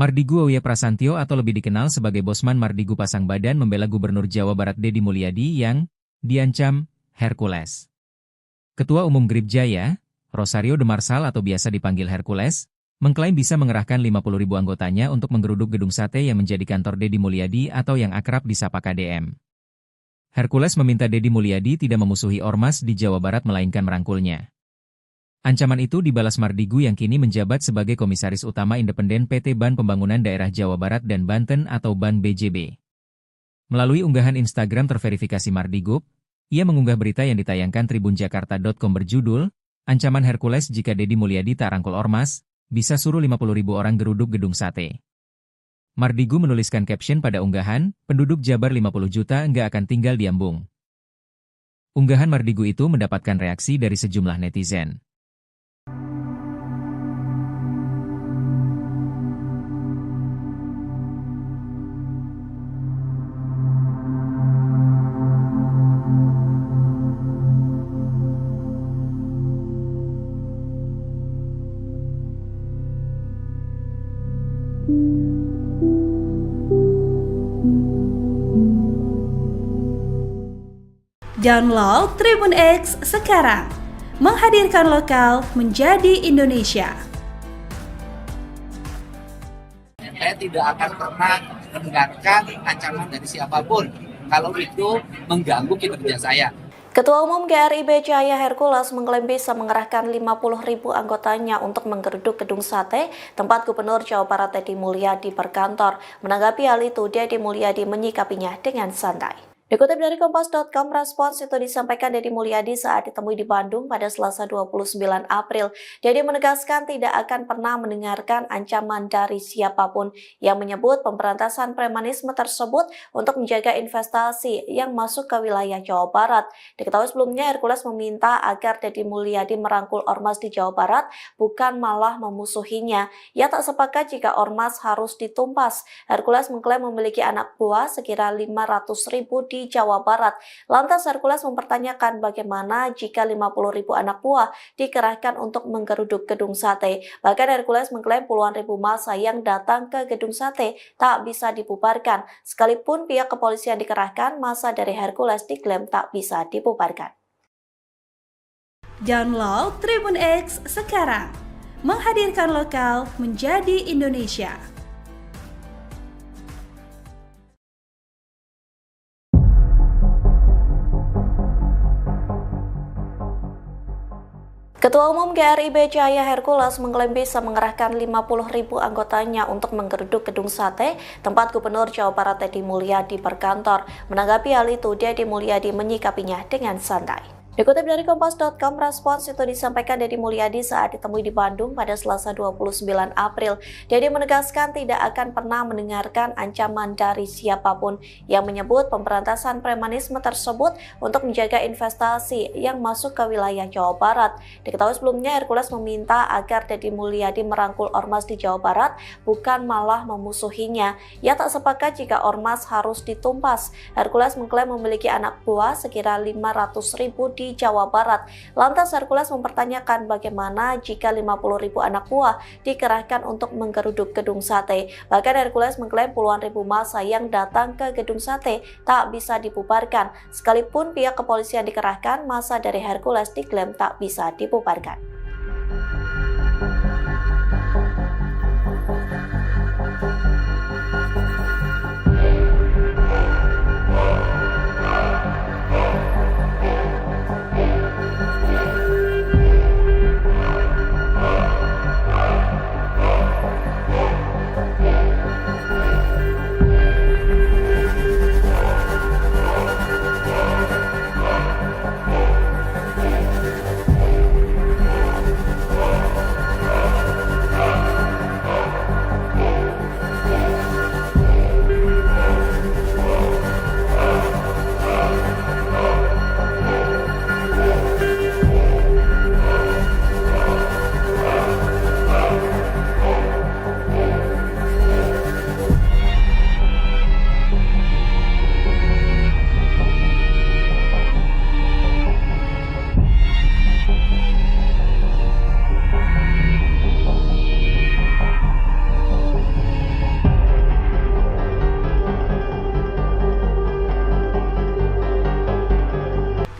Mardigu Auya Prasantyo atau lebih dikenal sebagai Bosman Mardigu pasang badan membela Gubernur Jawa Barat Deddy Mulyadi yang diancam Hercules. Ketua Umum Gripjaya, Rosario de Marsal atau biasa dipanggil Hercules, mengklaim bisa mengerahkan 50.000 anggotanya untuk menggeruduk Gedung Sate yang menjadi kantor Deddy Mulyadi atau yang akrab disapa KDM. Hercules meminta Deddy Mulyadi tidak memusuhi Ormas di Jawa Barat melainkan merangkulnya. Ancaman itu dibalas Mardigu yang kini menjabat sebagai Komisaris Utama Independen PT Ban Pembangunan Daerah Jawa Barat dan Banten atau Ban BJB. Melalui unggahan Instagram terverifikasi Mardigu, ia mengunggah berita yang ditayangkan tribunjakarta.com berjudul, Ancaman Hercules jika Deddy Mulyadi tak rangkul Ormas, bisa suruh 50.000 orang geruduk Gedung Sate. Mardigu menuliskan caption pada unggahan, penduduk Jabar 50 juta enggak akan tinggal di Ambung. Unggahan Mardigu itu mendapatkan reaksi dari sejumlah netizen. Download Tribun X sekarang, menghadirkan lokal menjadi Indonesia. Saya tidak akan pernah mendengarkan ancaman dari siapapun kalau itu mengganggu kinerja saya. Ketua Umum GRIB Cahaya Hercules mengklaim bisa mengerahkan 50.000 anggotanya untuk menggeruduk Gedung Sate, tempat Gubernur Jawa Barat Deddy Mulyadi berkantor. Menanggapi hal itu, Deddy Mulyadi menyikapinya dengan santai. Dikutip dari Kompas.com, respons itu disampaikan Deddy Mulyadi saat ditemui di Bandung pada Selasa 29 April. Deddy menegaskan tidak akan pernah mendengarkan ancaman dari siapapun yang menyebut pemberantasan premanisme tersebut untuk menjaga investasi yang masuk ke wilayah Jawa Barat. Diketahui sebelumnya Hercules meminta agar Deddy Mulyadi merangkul ormas di Jawa Barat, bukan malah memusuhinya. Ia tak sepakat jika ormas harus ditumpas. Hercules mengklaim memiliki anak buah sekira 500.000 di Jawa Barat. Lantas Hercules mempertanyakan bagaimana jika 50.000 anak buah dikerahkan untuk menggeruduk gedung sate. Bahkan Hercules mengklaim puluhan ribu massa yang datang ke gedung sate tak bisa dibubarkan. Sekalipun pihak kepolisian dikerahkan, massa dari Hercules diklaim tak bisa dibubarkan. Download Tribun X sekarang, menghadirkan lokal menjadi Indonesia. Ketua Umum GRIB Cahaya Hercules mengklaim bisa mengerahkan 50.000 anggotanya untuk menggeruduk gedung sate tempat Gubernur Jawa Barat Deddy Mulyadi berkantor. Menanggapi hal itu, Deddy Mulyadi menyikapinya dengan santai. Dikutip dari Kompas.com, respons itu disampaikan Deddy Mulyadi saat ditemui di Bandung pada Selasa 29 April. Deddy menegaskan tidak akan pernah mendengarkan ancaman dari siapapun yang menyebut pemberantasan premanisme tersebut untuk menjaga investasi yang masuk ke wilayah Jawa Barat. Diketahui sebelumnya Hercules meminta agar Deddy Mulyadi merangkul ormas di Jawa Barat, bukan malah memusuhinya. Ia tak sepakat jika ormas harus ditumpas. Hercules mengklaim memiliki anak buah sekira 500.000 di Jawa Barat. Lantas Hercules mempertanyakan bagaimana jika 50.000 anak buah dikerahkan untuk menggeruduk gedung sate. Bahkan Hercules mengklaim puluhan ribu massa yang datang ke gedung sate tak bisa dibubarkan. Sekalipun pihak kepolisian dikerahkan, massa dari Hercules diklaim tak bisa dibubarkan.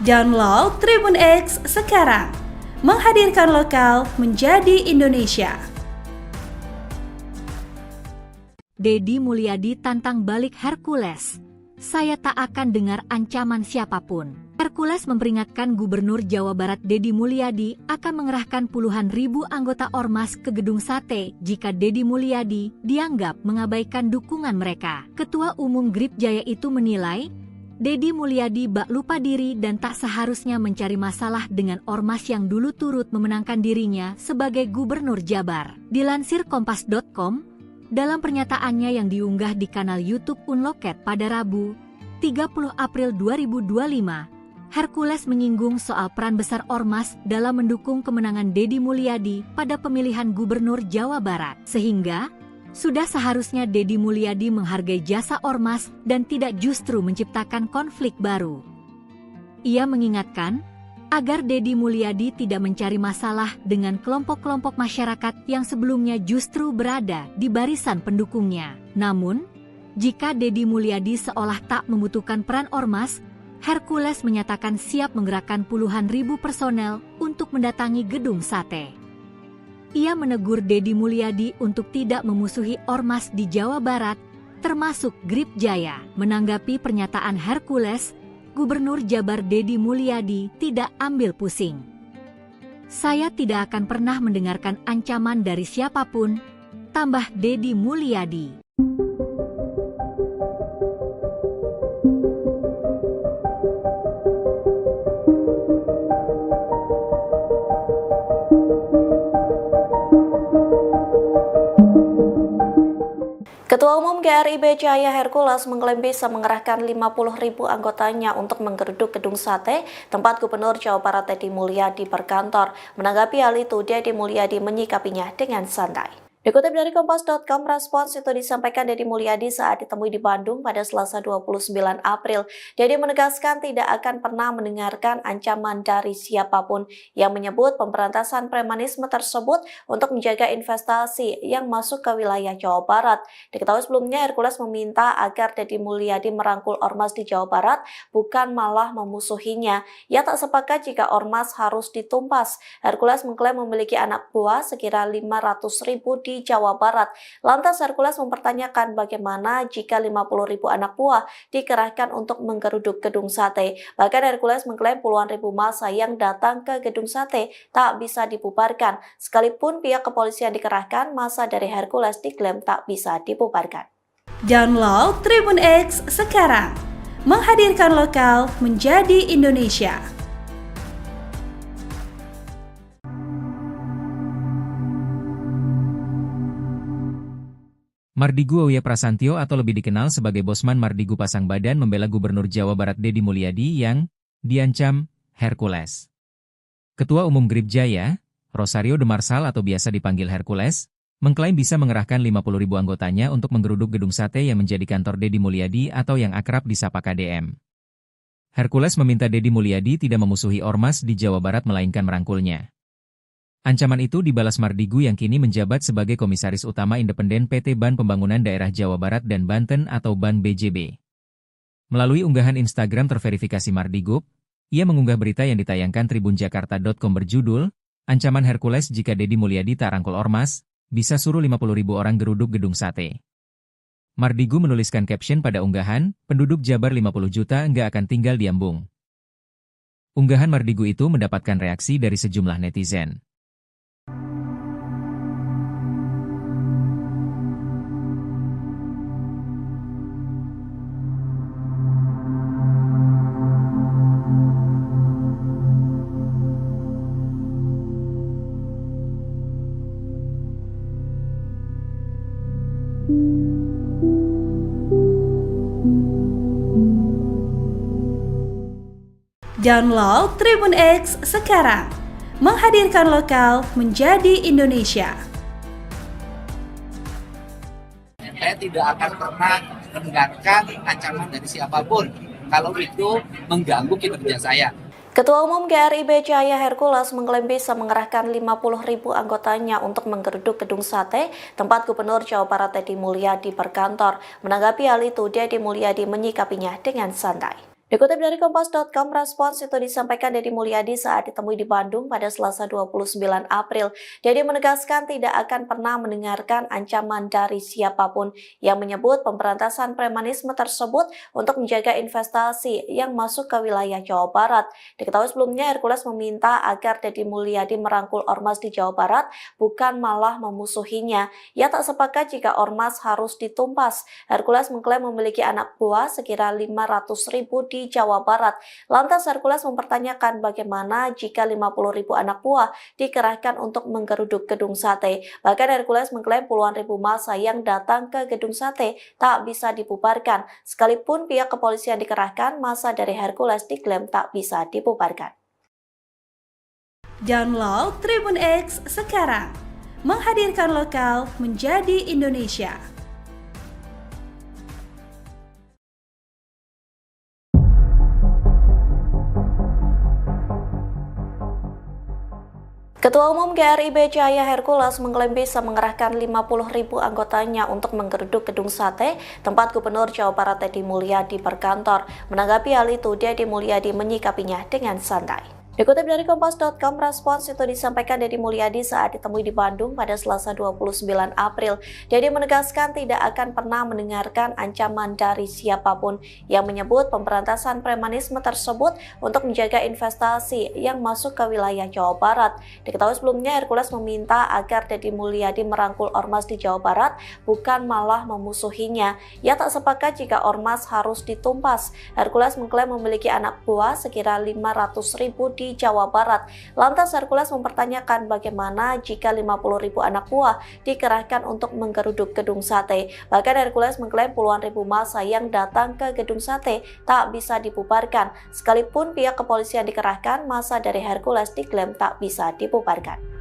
Download Tribun X sekarang, menghadirkan lokal menjadi Indonesia. Deddy Mulyadi tantang balik Hercules. Saya tak akan dengar ancaman siapapun. Hercules memperingatkan Gubernur Jawa Barat Deddy Mulyadi akan mengerahkan puluhan ribu anggota ormas ke gedung sate jika Deddy Mulyadi dianggap mengabaikan dukungan mereka. Ketua Umum GRIB Jaya itu menilai Deddy Mulyadi bak lupa diri dan tak seharusnya mencari masalah dengan ormas yang dulu turut memenangkan dirinya sebagai Gubernur Jabar. Dilansir Kompas.com, dalam pernyataannya yang diunggah di kanal YouTube Unloket pada Rabu, 30 April 2025, Hercules menyinggung soal peran besar ormas dalam mendukung kemenangan Deddy Mulyadi pada pemilihan Gubernur Jawa Barat. Sehingga, sudah seharusnya Deddy Mulyadi menghargai jasa ormas dan tidak justru menciptakan konflik baru. Ia mengingatkan agar Deddy Mulyadi tidak mencari masalah dengan kelompok-kelompok masyarakat yang sebelumnya justru berada di barisan pendukungnya. Namun, jika Deddy Mulyadi seolah tak membutuhkan peran ormas, Hercules menyatakan siap menggerakkan puluhan ribu personel untuk mendatangi gedung sate. Ia menegur Deddy Mulyadi untuk tidak memusuhi ormas di Jawa Barat, termasuk GRIB Jaya. Menanggapi pernyataan Hercules, Gubernur Jabar Deddy Mulyadi tidak ambil pusing. Saya tidak akan pernah mendengarkan ancaman dari siapapun, tambah Deddy Mulyadi. Ketua Umum GRIB Cahaya Hercules mengklaim bisa mengerahkan 50.000 anggotanya untuk menggeruduk gedung sate tempat Gubernur Jawa Barat Deddy Mulyadi berkantor. Menanggapi hal itu, Deddy Mulyadi menyikapinya dengan santai. Dikutip dari Kompas.com, respons itu disampaikan Deddy Mulyadi saat ditemui di Bandung pada Selasa 29 April. Deddy menegaskan tidak akan pernah mendengarkan ancaman dari siapapun yang menyebut pemberantasan premanisme tersebut untuk menjaga investasi yang masuk ke wilayah Jawa Barat. Diketahui sebelumnya Hercules meminta agar Deddy Mulyadi merangkul ormas di Jawa Barat, bukan malah memusuhinya. Ia tak sepakat jika ormas harus ditumpas. Hercules mengklaim memiliki anak buah sekira 500.000 di Jawa Barat. Lantas Hercules mempertanyakan bagaimana jika 50.000 anak buah dikerahkan untuk menggeruduk gedung sate. Bahkan Hercules mengklaim puluhan ribu massa yang datang ke gedung sate tak bisa dibubarkan. Sekalipun pihak kepolisian dikerahkan, massa dari Hercules diklaim tak bisa dibubarkan. Download Tribun X sekarang, menghadirkan lokal menjadi Indonesia. Mardigu Auya Prasantyo atau lebih dikenal sebagai Bosman Mardigu pasang badan membela Gubernur Jawa Barat Deddy Mulyadi yang diancam Hercules. Ketua Umum GRIB Jaya, Rosario de Marsal atau biasa dipanggil Hercules, mengklaim bisa mengerahkan 50.000 anggotanya untuk menggeruduk gedung sate yang menjadi kantor Deddy Mulyadi atau yang akrab disapa KDM. Hercules meminta Deddy Mulyadi tidak memusuhi ormas di Jawa Barat melainkan merangkulnya. Ancaman itu dibalas Mardigu yang kini menjabat sebagai Komisaris Utama Independen PT Ban Pembangunan Daerah Jawa Barat dan Banten atau Ban BJB. Melalui unggahan Instagram terverifikasi Mardigu, ia mengunggah berita yang ditayangkan tribunjakarta.com berjudul, "Ancaman Hercules jika Deddy Mulyadi tak rangkul ormas, bisa suruh 50.000 orang geruduk gedung sate." Mardigu menuliskan caption pada unggahan, "Penduduk Jabar 50 juta nggak akan tinggal di Ambung." Unggahan Mardigu itu mendapatkan reaksi dari sejumlah netizen. Download Tribun X sekarang, menghadirkan lokal menjadi Indonesia. Saya tidak akan pernah mendengarkan ancaman dari siapapun kalau itu mengganggu kinerja saya. Ketua Umum GRIB Cahaya Hercules mengklaim bisa mengerahkan 50.000 anggotanya untuk menggeruduk gedung sate tempat Gubernur Jawa Barat Deddy Mulyadi berkantor. Menanggapi hal itu, Deddy Mulyadi menyikapinya dengan santai. Dikutip dari Kompas.com, respons itu disampaikan Deddy Mulyadi saat ditemui di Bandung pada Selasa 29 April. Deddy menegaskan tidak akan pernah mendengarkan ancaman dari siapapun yang menyebut pemberantasan premanisme tersebut untuk menjaga investasi yang masuk ke wilayah Jawa Barat. Diketahui sebelumnya Hercules meminta agar Deddy Mulyadi merangkul ormas di Jawa Barat, bukan malah memusuhinya. Ia tak sepakat jika ormas harus ditumpas. Hercules mengklaim memiliki anak buah sekira 500.000 di Jawa Barat. Lantas Hercules mempertanyakan bagaimana jika 50.000 anak buah dikerahkan untuk menggeruduk gedung sate. Bahkan Hercules mengklaim puluhan ribu massa yang datang ke gedung sate tak bisa dibubarkan. Sekalipun pihak kepolisian dikerahkan, massa dari Hercules diklaim tak bisa dibubarkan. Download Tribun X sekarang, menghadirkan lokal menjadi Indonesia. Ketua Umum GRIB Cahaya Hercules mengklaim bisa mengerahkan 50.000 anggotanya untuk menggeruduk gedung sate tempat Gubernur Jawa Barat Deddy Mulyadi berkantor. Menanggapi hal itu, Deddy Mulyadi menyikapinya dengan santai. Dikutip dari Kompas.com, respons itu disampaikan Deddy Mulyadi saat ditemui di Bandung pada Selasa 29 April. Deddy menegaskan tidak akan pernah mendengarkan ancaman dari siapapun yang menyebut pemberantasan premanisme tersebut untuk menjaga investasi yang masuk ke wilayah Jawa Barat. Diketahui sebelumnya Hercules meminta agar Deddy Mulyadi merangkul ormas di Jawa Barat, bukan malah memusuhinya. Ia tak sepakat jika ormas harus ditumpas. Hercules mengklaim memiliki anak buah sekira 500.000 di di Jawa Barat. Lantas Hercules mempertanyakan bagaimana jika 50.000 anak buah dikerahkan untuk menggeruduk gedung sate. Bahkan Hercules mengklaim puluhan ribu massa yang datang ke gedung sate tak bisa dibubarkan. Sekalipun pihak kepolisian dikerahkan, massa dari Hercules diklaim tak bisa dibubarkan.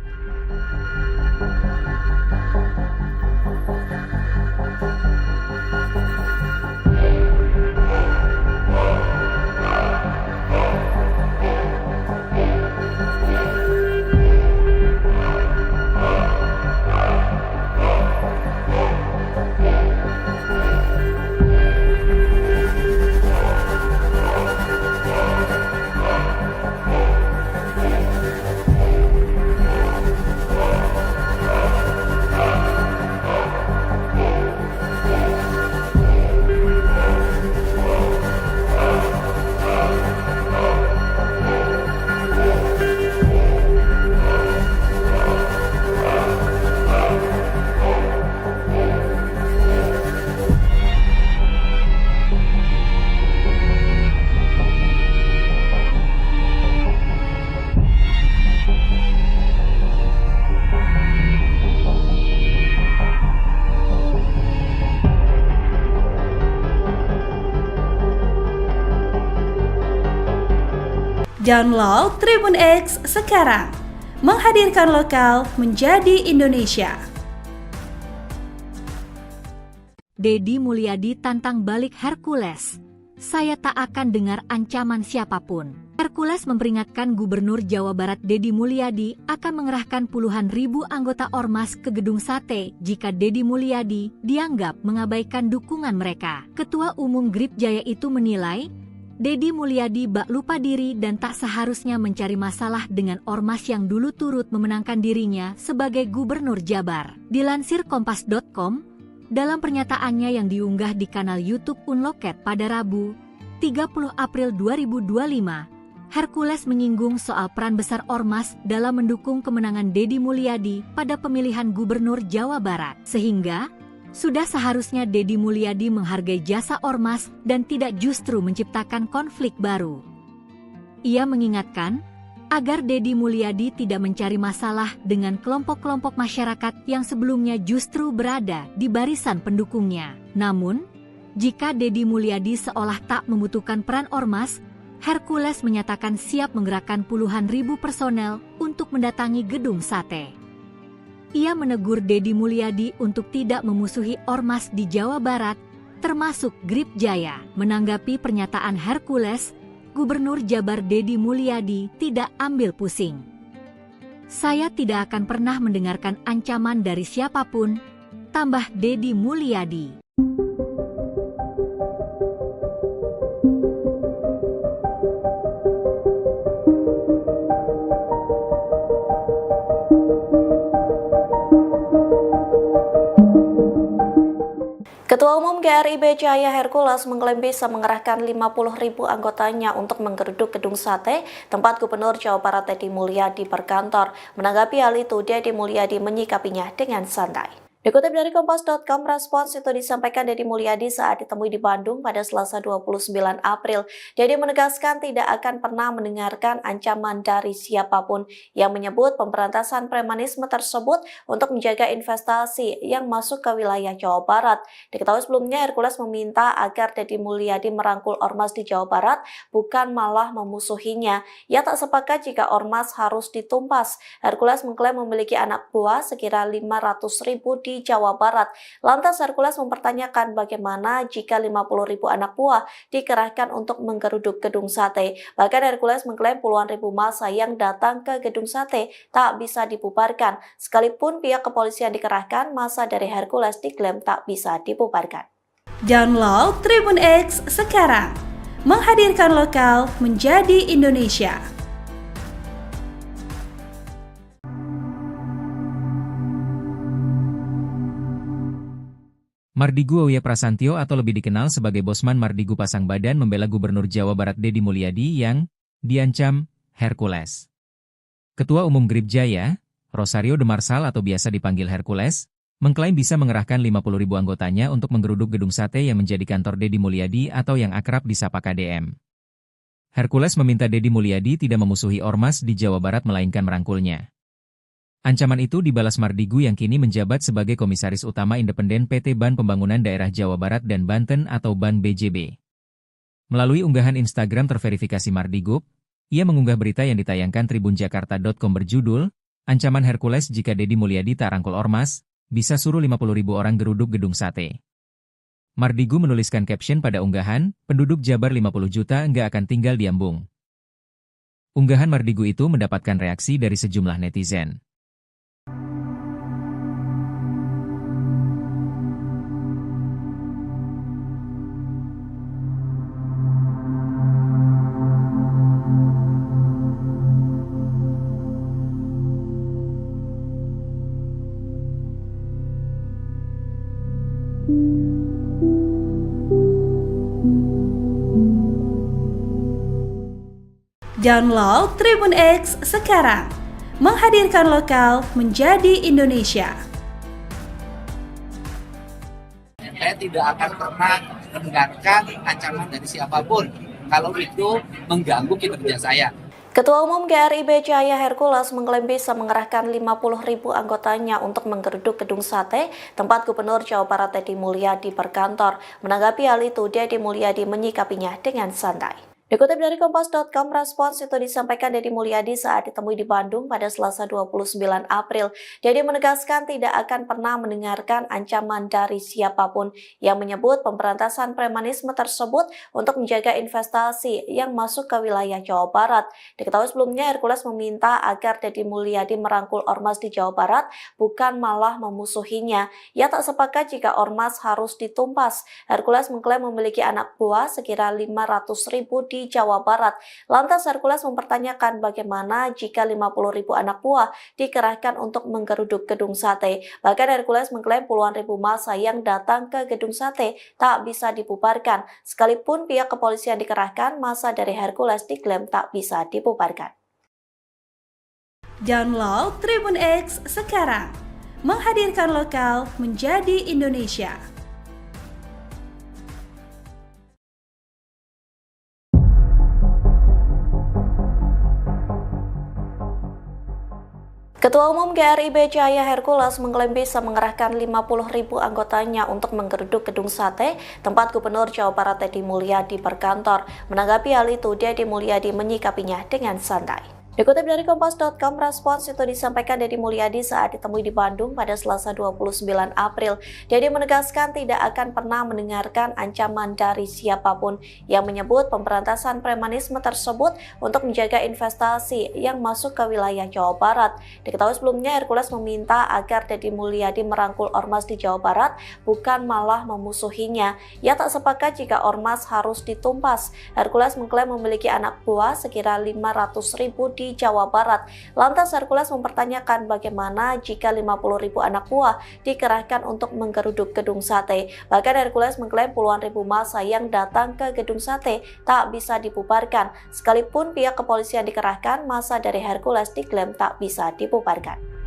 Download Tribun X sekarang, menghadirkan lokal menjadi Indonesia. Deddy Mulyadi tantang balik Hercules. Saya tak akan dengar ancaman siapapun. Hercules memperingatkan Gubernur Jawa Barat Deddy Mulyadi akan mengerahkan puluhan ribu anggota Ormas ke gedung sate jika Deddy Mulyadi dianggap mengabaikan dukungan mereka. Ketua Umum Gripjaya itu menilai Deddy Mulyadi bak lupa diri dan tak seharusnya mencari masalah dengan Ormas yang dulu turut memenangkan dirinya sebagai Gubernur Jabar. Dilansir Kompas.com, dalam pernyataannya yang diunggah di kanal YouTube Unloket pada Rabu, 30 April 2025, Hercules menyinggung soal peran besar Ormas dalam mendukung kemenangan Deddy Mulyadi pada pemilihan Gubernur Jawa Barat. Sehingga sudah seharusnya Deddy Mulyadi menghargai jasa Ormas dan tidak justru menciptakan konflik baru. Ia mengingatkan agar Deddy Mulyadi tidak mencari masalah dengan kelompok-kelompok masyarakat yang sebelumnya justru berada di barisan pendukungnya. Namun, jika Deddy Mulyadi seolah tak membutuhkan peran Ormas, Hercules menyatakan siap menggerakkan puluhan ribu personel untuk mendatangi gedung sate. Ia menegur Deddy Mulyadi untuk tidak memusuhi Ormas di Jawa Barat, termasuk Gripjaya. Menanggapi pernyataan Hercules, Gubernur Jabar Deddy Mulyadi tidak ambil pusing. Saya tidak akan pernah mendengarkan ancaman dari siapapun, tambah Deddy Mulyadi. Ketua Umum GRIB Cahaya Hercules mengklaim bisa mengerahkan 50.000 anggotanya untuk menggeruduk gedung sate tempat Gubernur Jawa Barat Deddy Mulyadi berkantor. Menanggapi hal itu, Deddy Mulyadi menyikapinya dengan santai. Dikutip dari Kompas.com, respons itu disampaikan Deddy Mulyadi saat ditemui di Bandung pada Selasa 29 April. Deddy menegaskan tidak akan pernah mendengarkan ancaman dari siapapun yang menyebut pemberantasan premanisme tersebut untuk menjaga investasi yang masuk ke wilayah Jawa Barat. Diketahui sebelumnya Hercules meminta agar Deddy Mulyadi merangkul Ormas di Jawa Barat, bukan malah memusuhinya. Ia tak sepakat jika Ormas harus ditumpas. Hercules mengklaim memiliki anak buah sekira 500.000 di Jawa Barat. Lantas Hercules mempertanyakan bagaimana jika 50.000 anak buah dikerahkan untuk menggeruduk gedung sate. Bahkan Hercules mengklaim puluhan ribu massa yang datang ke gedung sate tak bisa dibubarkan. Sekalipun pihak kepolisian dikerahkan, massa dari Hercules diklaim tak bisa dibubarkan. Download Tribun X sekarang, menghadirkan lokal menjadi Indonesia. Mardigu Auya Prasantyo atau lebih dikenal sebagai Bosman Mardigu pasang badan membela Gubernur Jawa Barat Deddy Mulyadi yang diancam Hercules. Ketua Umum Gripjaya, Rosario de Marsal atau biasa dipanggil Hercules, mengklaim bisa mengerahkan 50.000 anggotanya untuk menggeruduk gedung sate yang menjadi kantor Deddy Mulyadi atau yang akrab disapa KDM. Hercules meminta Deddy Mulyadi tidak memusuhi ormas di Jawa Barat melainkan merangkulnya. Ancaman itu dibalas Mardigu yang kini menjabat sebagai Komisaris Utama Independen PT Ban Pembangunan Daerah Jawa Barat dan Banten atau Ban BJB. Melalui unggahan Instagram terverifikasi Mardigu, ia mengunggah berita yang ditayangkan tribunjakarta.com berjudul, "Ancaman Hercules jika Deddy Mulyadi tak rangkul ormas, bisa suruh 50.000 orang geruduk gedung sate." Mardigu menuliskan caption pada unggahan, "Penduduk Jabar 50 juta nggak akan tinggal di Ambung." Unggahan Mardigu itu mendapatkan reaksi dari sejumlah netizen. Download Tribun X sekarang, menghadirkan lokal menjadi Indonesia. Saya tidak akan pernah mendengarkan ancaman dari siapapun kalau itu mengganggu kinerja saya. Ketua Umum GRIB Jaya Hercules mengklaim bisa mengerahkan 50.000 anggotanya untuk menggeruduk gedung sate tempat Gubernur Jawa Barat Deddy Mulyadi berkantor. Menanggapi hal itu, Deddy Mulyadi menyikapinya dengan santai. Dikutip dari Kompas.com, respons itu disampaikan Deddy Mulyadi saat ditemui di Bandung pada Selasa 29 April. Deddy menegaskan tidak akan pernah mendengarkan ancaman dari siapapun yang menyebut pemberantasan premanisme tersebut untuk menjaga investasi yang masuk ke wilayah Jawa Barat. Diketahui sebelumnya Hercules meminta agar Deddy Mulyadi merangkul ormas di Jawa Barat, bukan malah memusuhinya. Ia tak sepakat jika ormas harus ditumpas. Hercules mengklaim memiliki anak buah sekira 500.000 di Jawa Barat. Lantas Hercules mempertanyakan bagaimana jika 50.000 anak buah dikerahkan untuk menggeruduk gedung sate. Bahkan Hercules mengklaim puluhan ribu massa yang datang ke gedung sate tak bisa dibubarkan. Sekalipun pihak kepolisian dikerahkan, massa dari Hercules diklaim tak bisa dibubarkan. Download Tribun X sekarang, menghadirkan lokal menjadi Indonesia. Ketua Umum GRIB Jaya Hercules mengklaim bisa mengerahkan 50.000 anggotanya untuk menggeruduk gedung sate tempat Gubernur Jawa Barat Deddy Mulyadi berkantor. Menanggapi hal itu, Deddy Mulyadi menyikapinya dengan santai. Dikutip dari Kompas.com, respons itu disampaikan Deddy Mulyadi saat ditemui di Bandung pada Selasa 29 April. Deddy menegaskan tidak akan pernah mendengarkan ancaman dari siapapun yang menyebut pemberantasan premanisme tersebut untuk menjaga investasi yang masuk ke wilayah Jawa Barat. Diketahui sebelumnya Hercules meminta agar Deddy Mulyadi merangkul ormas di Jawa Barat, bukan malah memusuhinya. Ia tak sepakat jika ormas harus ditumpas. Hercules mengklaim memiliki anak buah sekira 500.000 di Jawa Barat. Lantas Hercules mempertanyakan bagaimana jika 50.000 anak buah dikerahkan untuk menggeruduk gedung sate. Bahkan Hercules mengklaim puluhan ribu massa yang datang ke gedung sate tak bisa dibubarkan. Sekalipun pihak kepolisian dikerahkan, massa dari Hercules diklaim tak bisa dibubarkan.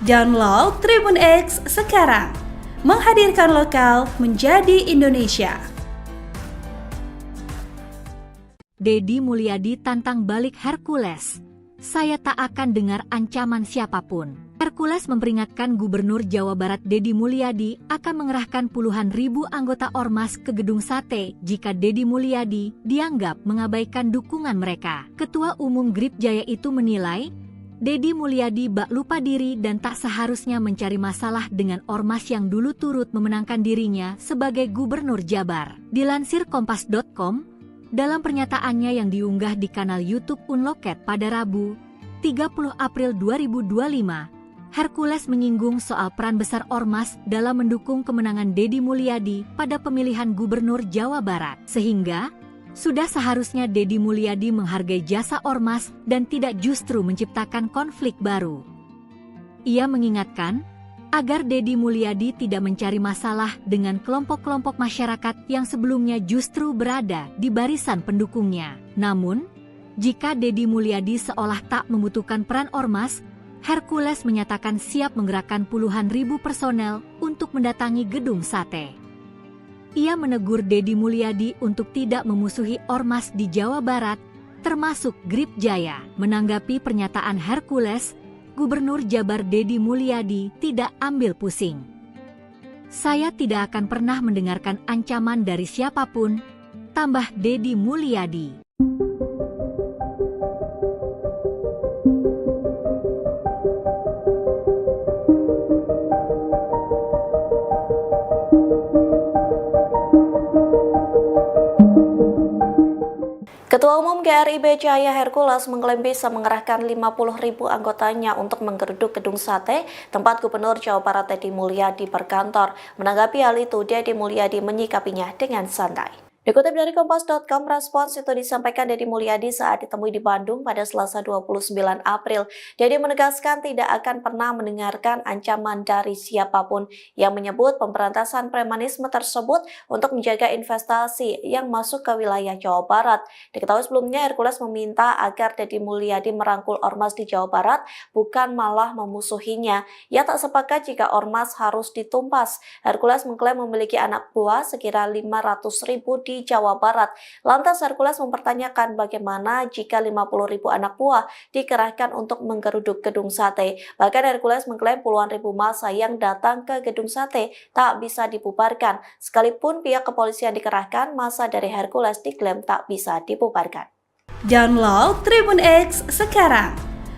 Download Tribun X sekarang, menghadirkan lokal menjadi Indonesia. Deddy Mulyadi tantang balik Hercules. Saya tak akan dengar ancaman siapapun. Hercules memperingatkan Gubernur Jawa Barat Deddy Mulyadi akan mengerahkan puluhan ribu anggota Ormas ke Gedung Sate jika Deddy Mulyadi dianggap mengabaikan dukungan mereka. Ketua Umum Gripjaya itu menilai, Deddy Mulyadi bak lupa diri dan tak seharusnya mencari masalah dengan Ormas yang dulu turut memenangkan dirinya sebagai Gubernur Jabar. Dilansir Kompas.com, dalam pernyataannya yang diunggah di kanal YouTube Unloket pada Rabu, 30 April 2025, Hercules menyinggung soal peran besar Ormas dalam mendukung kemenangan Deddy Mulyadi pada pemilihan Gubernur Jawa Barat. Sehingga, sudah seharusnya Deddy Mulyadi menghargai jasa Ormas dan tidak justru menciptakan konflik baru. Ia mengingatkan, agar Deddy Mulyadi tidak mencari masalah dengan kelompok-kelompok masyarakat yang sebelumnya justru berada di barisan pendukungnya. Namun, jika Deddy Mulyadi seolah tak membutuhkan peran Ormas, Hercules menyatakan siap menggerakkan puluhan ribu personel untuk mendatangi Gedung Sate. Ia menegur Deddy Mulyadi untuk tidak memusuhi Ormas di Jawa Barat, termasuk Gripjaya. Menanggapi pernyataan Hercules, Gubernur Jabar Deddy Mulyadi tidak ambil pusing. Saya tidak akan pernah mendengarkan ancaman dari siapapun, tambah Deddy Mulyadi. Ketua Umum GRIB Cahaya Hercules mengklaim bisa mengerahkan 50.000 anggotanya untuk menggeruduk Gedung Sate, tempat Gubernur Jawa Barat Deddy Mulyadi berkantor. Menanggapi hal itu, Deddy Mulyadi menyikapinya dengan santai. Dikutip dari Kompas.com, respons itu disampaikan Deddy Mulyadi saat ditemui di Bandung pada Selasa 29 April. Deddy menegaskan tidak akan pernah mendengarkan ancaman dari siapapun yang menyebut pemberantasan premanisme tersebut untuk menjaga investasi yang masuk ke wilayah Jawa Barat. Diketahui sebelumnya Hercules meminta agar Deddy Mulyadi merangkul Ormas di Jawa Barat, bukan malah memusuhinya. Ia tak sepakat jika Ormas harus ditumpas. Hercules mengklaim memiliki anak buah sekira 500.000 di Jawa Barat. Lantas Hercules mempertanyakan bagaimana jika 50.000 anak buah dikerahkan untuk menggeruduk Gedung Sate. Bahkan Hercules mengklaim puluhan ribu massa yang datang ke Gedung Sate tak bisa dibubarkan. Sekalipun pihak kepolisian dikerahkan, massa dari Hercules diklaim tak bisa dibubarkan. Download Tribun X sekarang,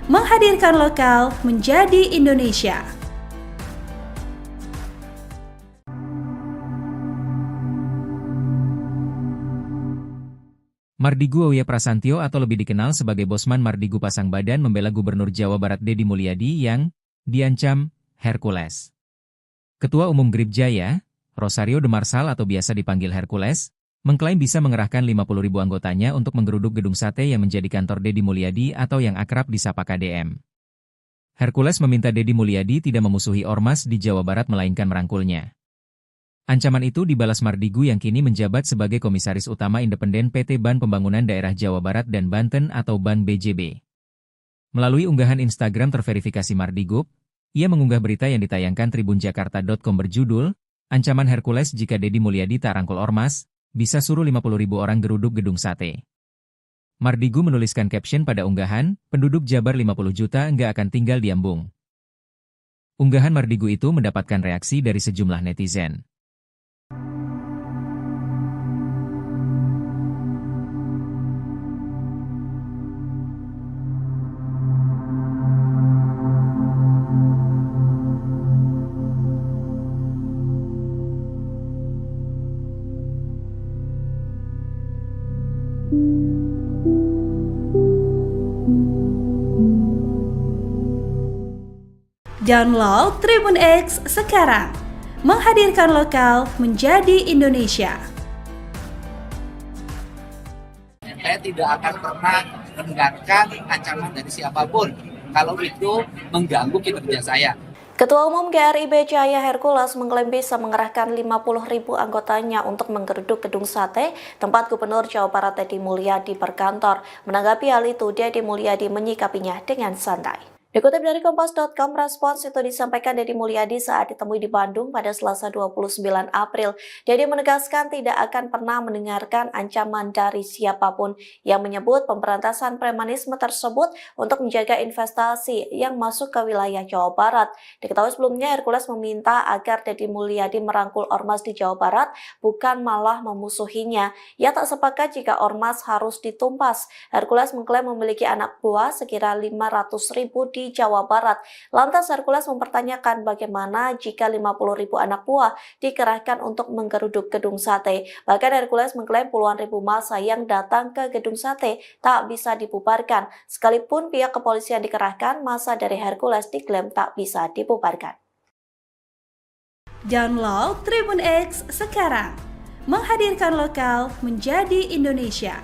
menghadirkan lokal menjadi Indonesia. Mardigu Auya Prasantyo atau lebih dikenal sebagai Bosman Mardigu pasang badan membela Gubernur Jawa Barat Deddy Mulyadi yang diancam Hercules. Ketua Umum Gripjaya, Rosario de Marsal atau biasa dipanggil Hercules, mengklaim bisa mengerahkan 50.000 anggotanya untuk menggeruduk Gedung Sate yang menjadi kantor Deddy Mulyadi atau yang akrab disapa KDM. Hercules meminta Deddy Mulyadi tidak memusuhi Ormas di Jawa Barat melainkan merangkulnya. Ancaman itu dibalas Mardigu yang kini menjabat sebagai Komisaris Utama Independen PT Ban Pembangunan Daerah Jawa Barat dan Banten atau Ban BJB. Melalui unggahan Instagram terverifikasi Mardigu, ia mengunggah berita yang ditayangkan tribunjakarta.com berjudul, Ancaman Hercules jika Deddy Mulyadi tak rangkul Ormas, bisa suruh 50.000 orang geruduk Gedung Sate. Mardigu menuliskan caption pada unggahan, penduduk Jabar 50 juta nggak akan tinggal di Ambung. Unggahan Mardigu itu mendapatkan reaksi dari sejumlah netizen. Download Tribun X sekarang, menghadirkan lokal menjadi Indonesia. Saya tidak akan pernah mendengarkan ancaman dari siapapun kalau itu mengganggu kinerja saya. Ketua Umum GRIB Cahaya Hercules mengklaim bisa mengerahkan 50.000 anggotanya untuk menggeruduk Gedung Sate, tempat Gubernur Jawa Barat Deddy Mulyadi berkantor. Menanggapi hal itu, Deddy Mulyadi menyikapinya dengan santai. Dikutip dari Kompas.com, respons itu disampaikan Deddy Mulyadi saat ditemui di Bandung pada Selasa 29 April. Deddy menegaskan tidak akan pernah mendengarkan ancaman dari siapapun yang menyebut pemberantasan premanisme tersebut untuk menjaga investasi yang masuk ke wilayah Jawa Barat. Diketahui sebelumnya Hercules meminta agar Deddy Mulyadi merangkul ormas di Jawa Barat, bukan malah memusuhinya. Ia tak sepakat jika ormas harus ditumpas. Hercules mengklaim memiliki anak buah sekira 500.000 di Jawa Barat. Lantas Hercules mempertanyakan bagaimana jika 50.000 anak buah dikerahkan untuk menggeruduk gedung sate. Bahkan Hercules mengklaim puluhan ribu massa yang datang ke gedung sate tak bisa dibubarkan. Sekalipun pihak kepolisian dikerahkan, massa dari Hercules diklaim tak bisa dibubarkan. Download Tribun X sekarang, menghadirkan lokal menjadi Indonesia.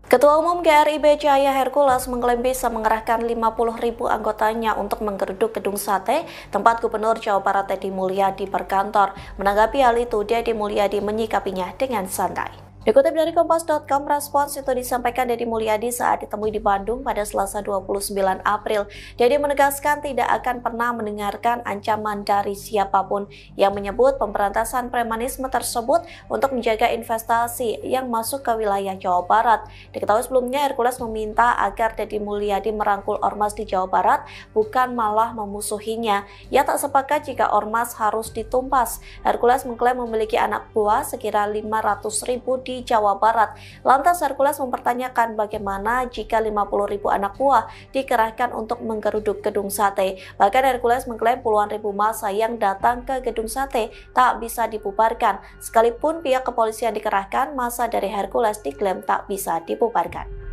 Ketua Umum GRIB Cahaya Hercules mengklaim bisa mengerahkan 50.000 anggotanya untuk menggeruduk gedung sate tempat Gubernur Jawa Barat Deddy Mulyadi berkantor. Menanggapi hal itu, Deddy Mulyadi menyikapinya dengan santai. Dikutip dari Kompas.com, respons itu disampaikan Deddy Mulyadi saat ditemui di Bandung pada Selasa 29 April. Deddy menegaskan tidak akan pernah mendengarkan ancaman dari siapapun yang menyebut pemberantasan premanisme tersebut untuk menjaga investasi yang masuk ke wilayah Jawa Barat. Diketahui sebelumnya Hercules meminta agar Deddy Mulyadi merangkul ormas di Jawa Barat, bukan malah memusuhinya. Ia tak sepakat jika ormas harus ditumpas. Hercules mengklaim memiliki anak buah sekira 500.000 di Jawa Barat. Lantas Hercules mempertanyakan bagaimana jika 50.000 anak buah dikerahkan untuk menggeruduk gedung sate. Bahkan Hercules mengklaim puluhan ribu massa yang datang ke gedung sate tak bisa dibubarkan. Sekalipun pihak kepolisian dikerahkan, massa dari Hercules diklaim tak bisa dibubarkan.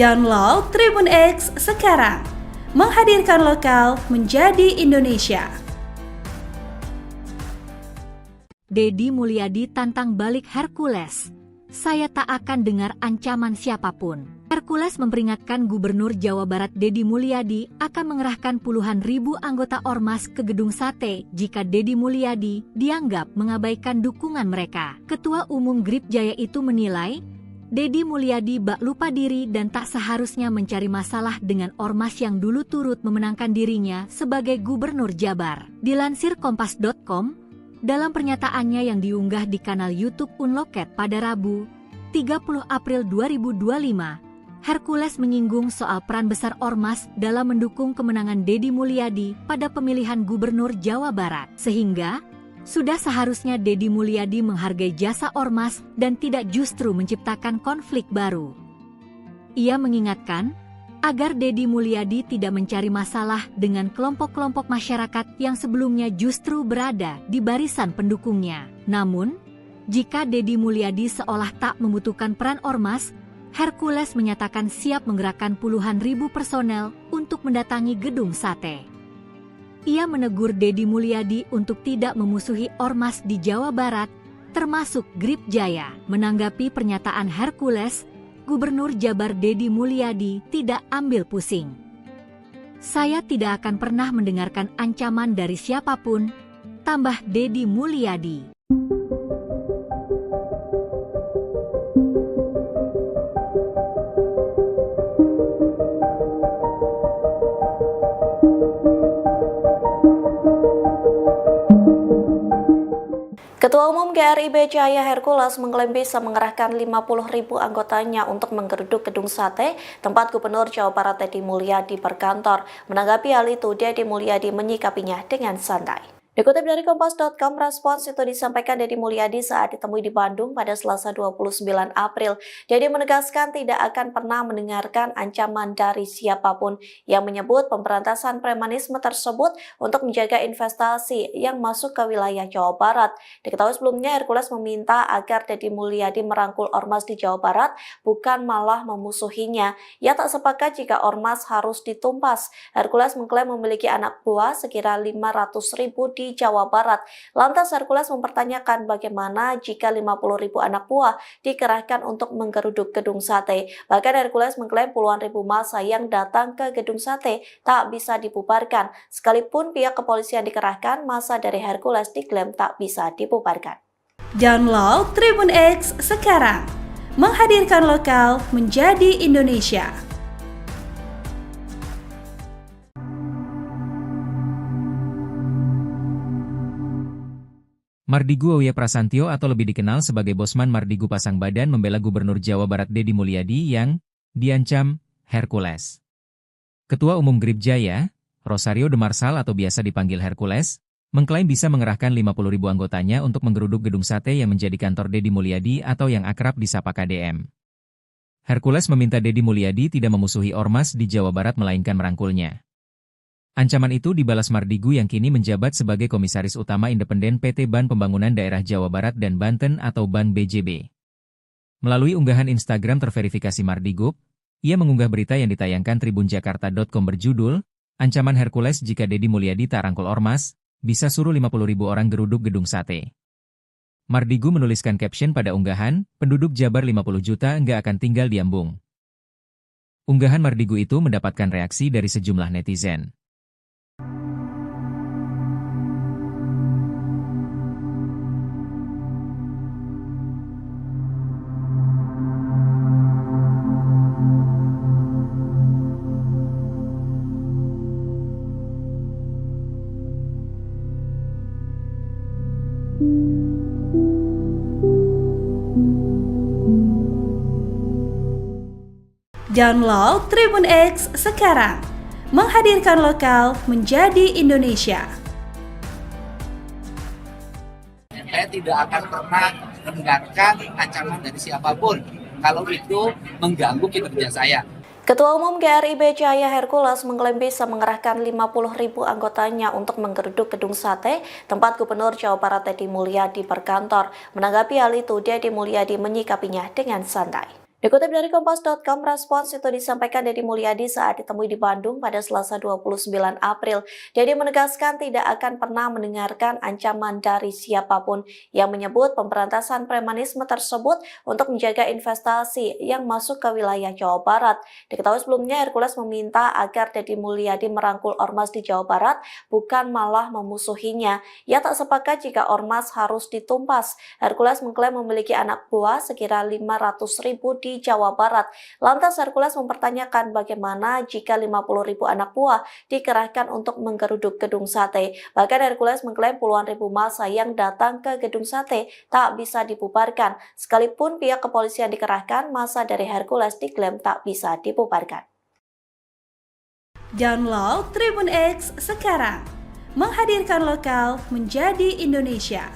Download Tribun X sekarang, menghadirkan lokal menjadi Indonesia. Deddy Mulyadi tantang balik Hercules. Saya tak akan dengar ancaman siapapun. Hercules memperingatkan Gubernur Jawa Barat Deddy Mulyadi akan mengerahkan puluhan ribu anggota ormas ke gedung sate jika Deddy Mulyadi dianggap mengabaikan dukungan mereka. Ketua Umum GRIB Jaya itu menilai Deddy Mulyadi bak lupa diri dan tak seharusnya mencari masalah dengan ormas yang dulu turut memenangkan dirinya sebagai Gubernur Jabar. Dilansir Kompas.com, dalam pernyataannya yang diunggah di kanal YouTube Unloket pada Rabu, 30 April 2025, Hercules menyinggung soal peran besar ormas dalam mendukung kemenangan Deddy Mulyadi pada pemilihan Gubernur Jawa Barat. Sehingga, sudah seharusnya Deddy Mulyadi menghargai jasa ormas dan tidak justru menciptakan konflik baru. Ia mengingatkan agar Deddy Mulyadi tidak mencari masalah dengan kelompok-kelompok masyarakat yang sebelumnya justru berada di barisan pendukungnya. Namun, jika Deddy Mulyadi seolah tak membutuhkan peran ormas, Hercules menyatakan siap menggerakkan puluhan ribu personel untuk mendatangi gedung sate. Ia menegur Deddy Mulyadi untuk tidak memusuhi ormas di Jawa Barat, termasuk GRIB Jaya. Menanggapi pernyataan Hercules, Gubernur Jabar Deddy Mulyadi tidak ambil pusing. Saya tidak akan pernah mendengarkan ancaman dari siapapun, tambah Deddy Mulyadi. Ketua Umum GRIB Cahaya Hercules mengklaim bisa mengerahkan 50.000 anggotanya untuk menggeruduk gedung sate tempat Gubernur Jawa Barat Deddy Mulyadi berkantor. Menanggapi hal itu, Deddy Mulyadi menyikapinya dengan santai. Dikutip dari Kompas.com, respons itu disampaikan Deddy Mulyadi saat ditemui di Bandung pada Selasa 29 April. Deddy menegaskan tidak akan pernah mendengarkan ancaman dari siapapun yang menyebut pemberantasan premanisme tersebut untuk menjaga investasi yang masuk ke wilayah Jawa Barat. Diketahui sebelumnya Hercules meminta agar Deddy Mulyadi merangkul ormas di Jawa Barat, bukan malah memusuhinya. Ia tak sepakat jika ormas harus ditumpas. Hercules mengklaim memiliki anak buah sekira 500.000 di Jawa Barat. Lantas Hercules mempertanyakan bagaimana jika 50.000 anak buah dikerahkan untuk menggeruduk gedung sate. Bahkan Hercules mengklaim puluhan ribu massa yang datang ke gedung sate tak bisa dibubarkan. Sekalipun pihak kepolisian dikerahkan, massa dari Hercules diklaim tak bisa dibubarkan. Download Tribun X sekarang, menghadirkan lokal menjadi Indonesia. Mardigu Auya Prasantyo atau lebih dikenal sebagai Bosman Mardigu pasang badan membela Gubernur Jawa Barat Deddy Mulyadi yang diancam Hercules. Ketua Umum GRIB Jaya, Rosario de Marsal atau biasa dipanggil Hercules, mengklaim bisa mengerahkan 50.000 anggotanya untuk menggeruduk gedung sate yang menjadi kantor Deddy Mulyadi atau yang akrab disapa KDM. Hercules meminta Deddy Mulyadi tidak memusuhi ormas di Jawa Barat melainkan merangkulnya. Ancaman itu dibalas Mardigu yang kini menjabat sebagai Komisaris Utama Independen PT Ban Pembangunan Daerah Jawa Barat dan Banten atau Ban BJB. Melalui unggahan Instagram terverifikasi Mardigu, ia mengunggah berita yang ditayangkan tribunjakarta.com berjudul, "Ancaman Hercules jika Deddy Mulyadi tak rangkul ormas, bisa suruh 50.000 orang geruduk gedung sate." Mardigu menuliskan caption pada unggahan, "Penduduk Jabar 50 juta nggak akan tinggal di Ambung." Unggahan Mardigu itu mendapatkan reaksi dari sejumlah netizen. Download Tribun X sekarang, menghadirkan lokal menjadi Indonesia. Saya tidak akan pernah mendengarkan ancaman dari siapapun kalau itu mengganggu kinerja saya. Ketua Umum GRIB Cahaya Hercules mengklaim bisa mengerahkan 50.000 anggotanya untuk menggeruduk gedung sate tempat Gubernur Jawa Barat Deddy Mulyadi berkantor. Menanggapi hal itu, Deddy Mulyadi menyikapinya dengan santai. Dikutip dari Kompas.com, respons itu disampaikan Deddy Mulyadi saat ditemui di Bandung pada Selasa 29 April. Deddy menegaskan tidak akan pernah mendengarkan ancaman dari siapapun yang menyebut pemberantasan premanisme tersebut untuk menjaga investasi yang masuk ke wilayah Jawa Barat. Diketahui sebelumnya Hercules meminta agar Deddy Mulyadi merangkul ormas di Jawa Barat, bukan malah memusuhinya. Ia tak sepakat jika ormas harus ditumpas. Hercules mengklaim memiliki anak buah sekira 500.000 di Jawa Barat. Lantas Hercules mempertanyakan bagaimana jika 50.000 anak buah dikerahkan untuk menggeruduk gedung sate. Bahkan Hercules mengklaim puluhan ribu massa yang datang ke gedung sate tak bisa dibubarkan. Sekalipun pihak kepolisian dikerahkan, massa dari Hercules diklaim tak bisa dibubarkan. Download Tribun X sekarang, menghadirkan lokal menjadi Indonesia.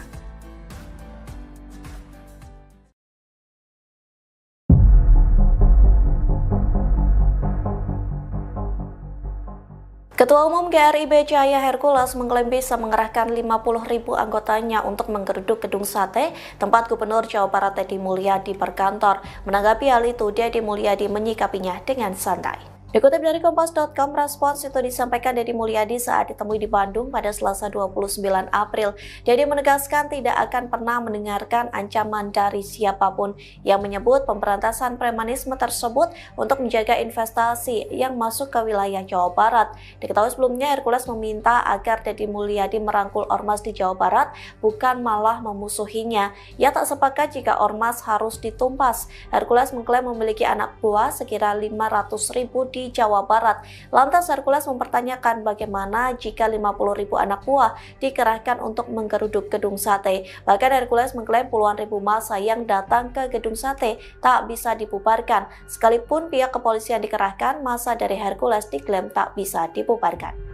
Ketua Umum GRIB Cahaya Hercules mengklaim bisa mengerahkan 50.000 anggotanya untuk menggeruduk gedung sate tempat Gubernur Jawa Barat Deddy Mulyadi berkantor. Menanggapi hal itu, Deddy Mulyadi menyikapinya dengan santai. Dikutip dari Kompas.com, respons itu disampaikan Deddy Mulyadi saat ditemui di Bandung pada Selasa 29 April. Deddy menegaskan tidak akan pernah mendengarkan ancaman dari siapapun yang menyebut pemberantasan premanisme tersebut untuk menjaga investasi yang masuk ke wilayah Jawa Barat. Diketahui sebelumnya Hercules meminta agar Deddy Mulyadi merangkul ormas di Jawa Barat, bukan malah memusuhinya. Ia tak sepakat jika ormas harus ditumpas. Hercules mengklaim memiliki anak buah sekira 500.000 di di Jawa Barat. Lantas Hercules mempertanyakan bagaimana jika 50.000 anak buah dikerahkan untuk menggeruduk gedung sate. Bahkan Hercules mengklaim puluhan ribu massa yang datang ke gedung sate tak bisa dibubarkan. Sekalipun pihak kepolisian dikerahkan, massa dari Hercules diklaim tak bisa dibubarkan.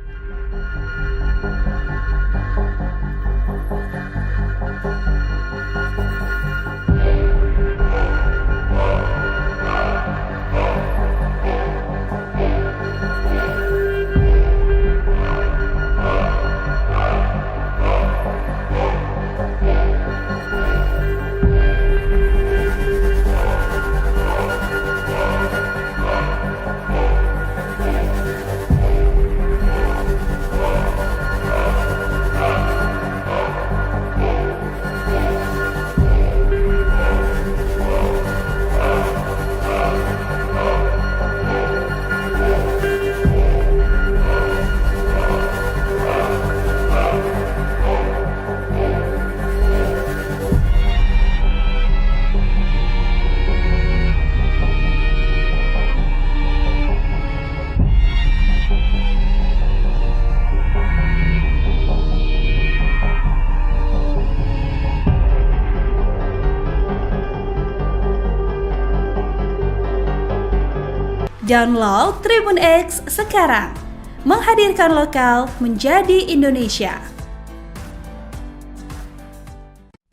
Download Tribun X sekarang, menghadirkan lokal menjadi Indonesia.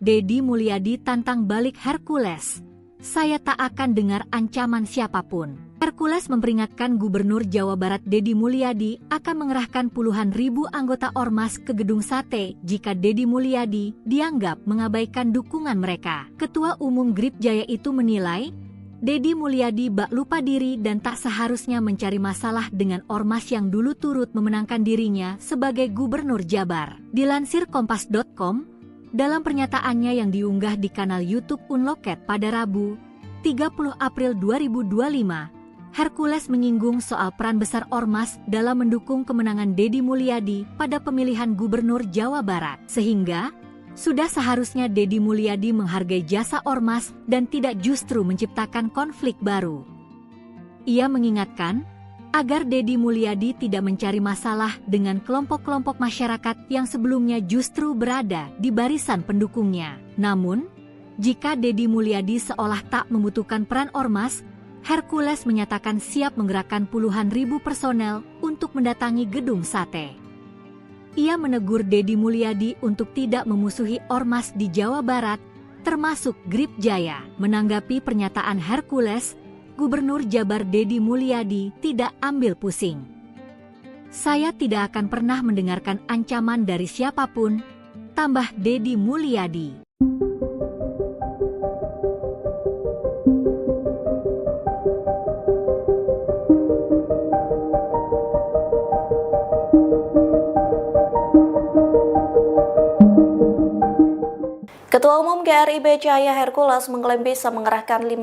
Deddy Mulyadi tantang balik Hercules. Saya tak akan dengar ancaman siapapun. Hercules memperingatkan Gubernur Jawa Barat Deddy Mulyadi akan mengerahkan puluhan ribu anggota ormas ke gedung sate jika Deddy Mulyadi dianggap mengabaikan dukungan mereka. Ketua Umum Grip Jaya itu menilai Deddy Mulyadi bak lupa diri dan tak seharusnya mencari masalah dengan ormas yang dulu turut memenangkan dirinya sebagai Gubernur Jabar. Dilansir Kompas.com, dalam pernyataannya yang diunggah di kanal YouTube Unloket pada Rabu, 30 April 2025, Hercules menyinggung soal peran besar ormas dalam mendukung kemenangan Deddy Mulyadi pada pemilihan Gubernur Jawa Barat. Sehingga sudah seharusnya Deddy Mulyadi menghargai jasa ormas dan tidak justru menciptakan konflik baru. Ia mengingatkan agar Deddy Mulyadi tidak mencari masalah dengan kelompok-kelompok masyarakat yang sebelumnya justru berada di barisan pendukungnya. Namun, jika Deddy Mulyadi seolah tak membutuhkan peran ormas, Hercules menyatakan siap menggerakkan puluhan ribu personel untuk mendatangi gedung sate. Ia menegur Deddy Mulyadi untuk tidak memusuhi ormas di Jawa Barat, termasuk Grip Jaya. Menanggapi pernyataan Hercules, Gubernur Jabar Deddy Mulyadi tidak ambil pusing. Saya tidak akan pernah mendengarkan ancaman dari siapapun, tambah Deddy Mulyadi. Ketua Umum GRIB Cahaya Hercules mengklaim bisa mengerahkan 50.000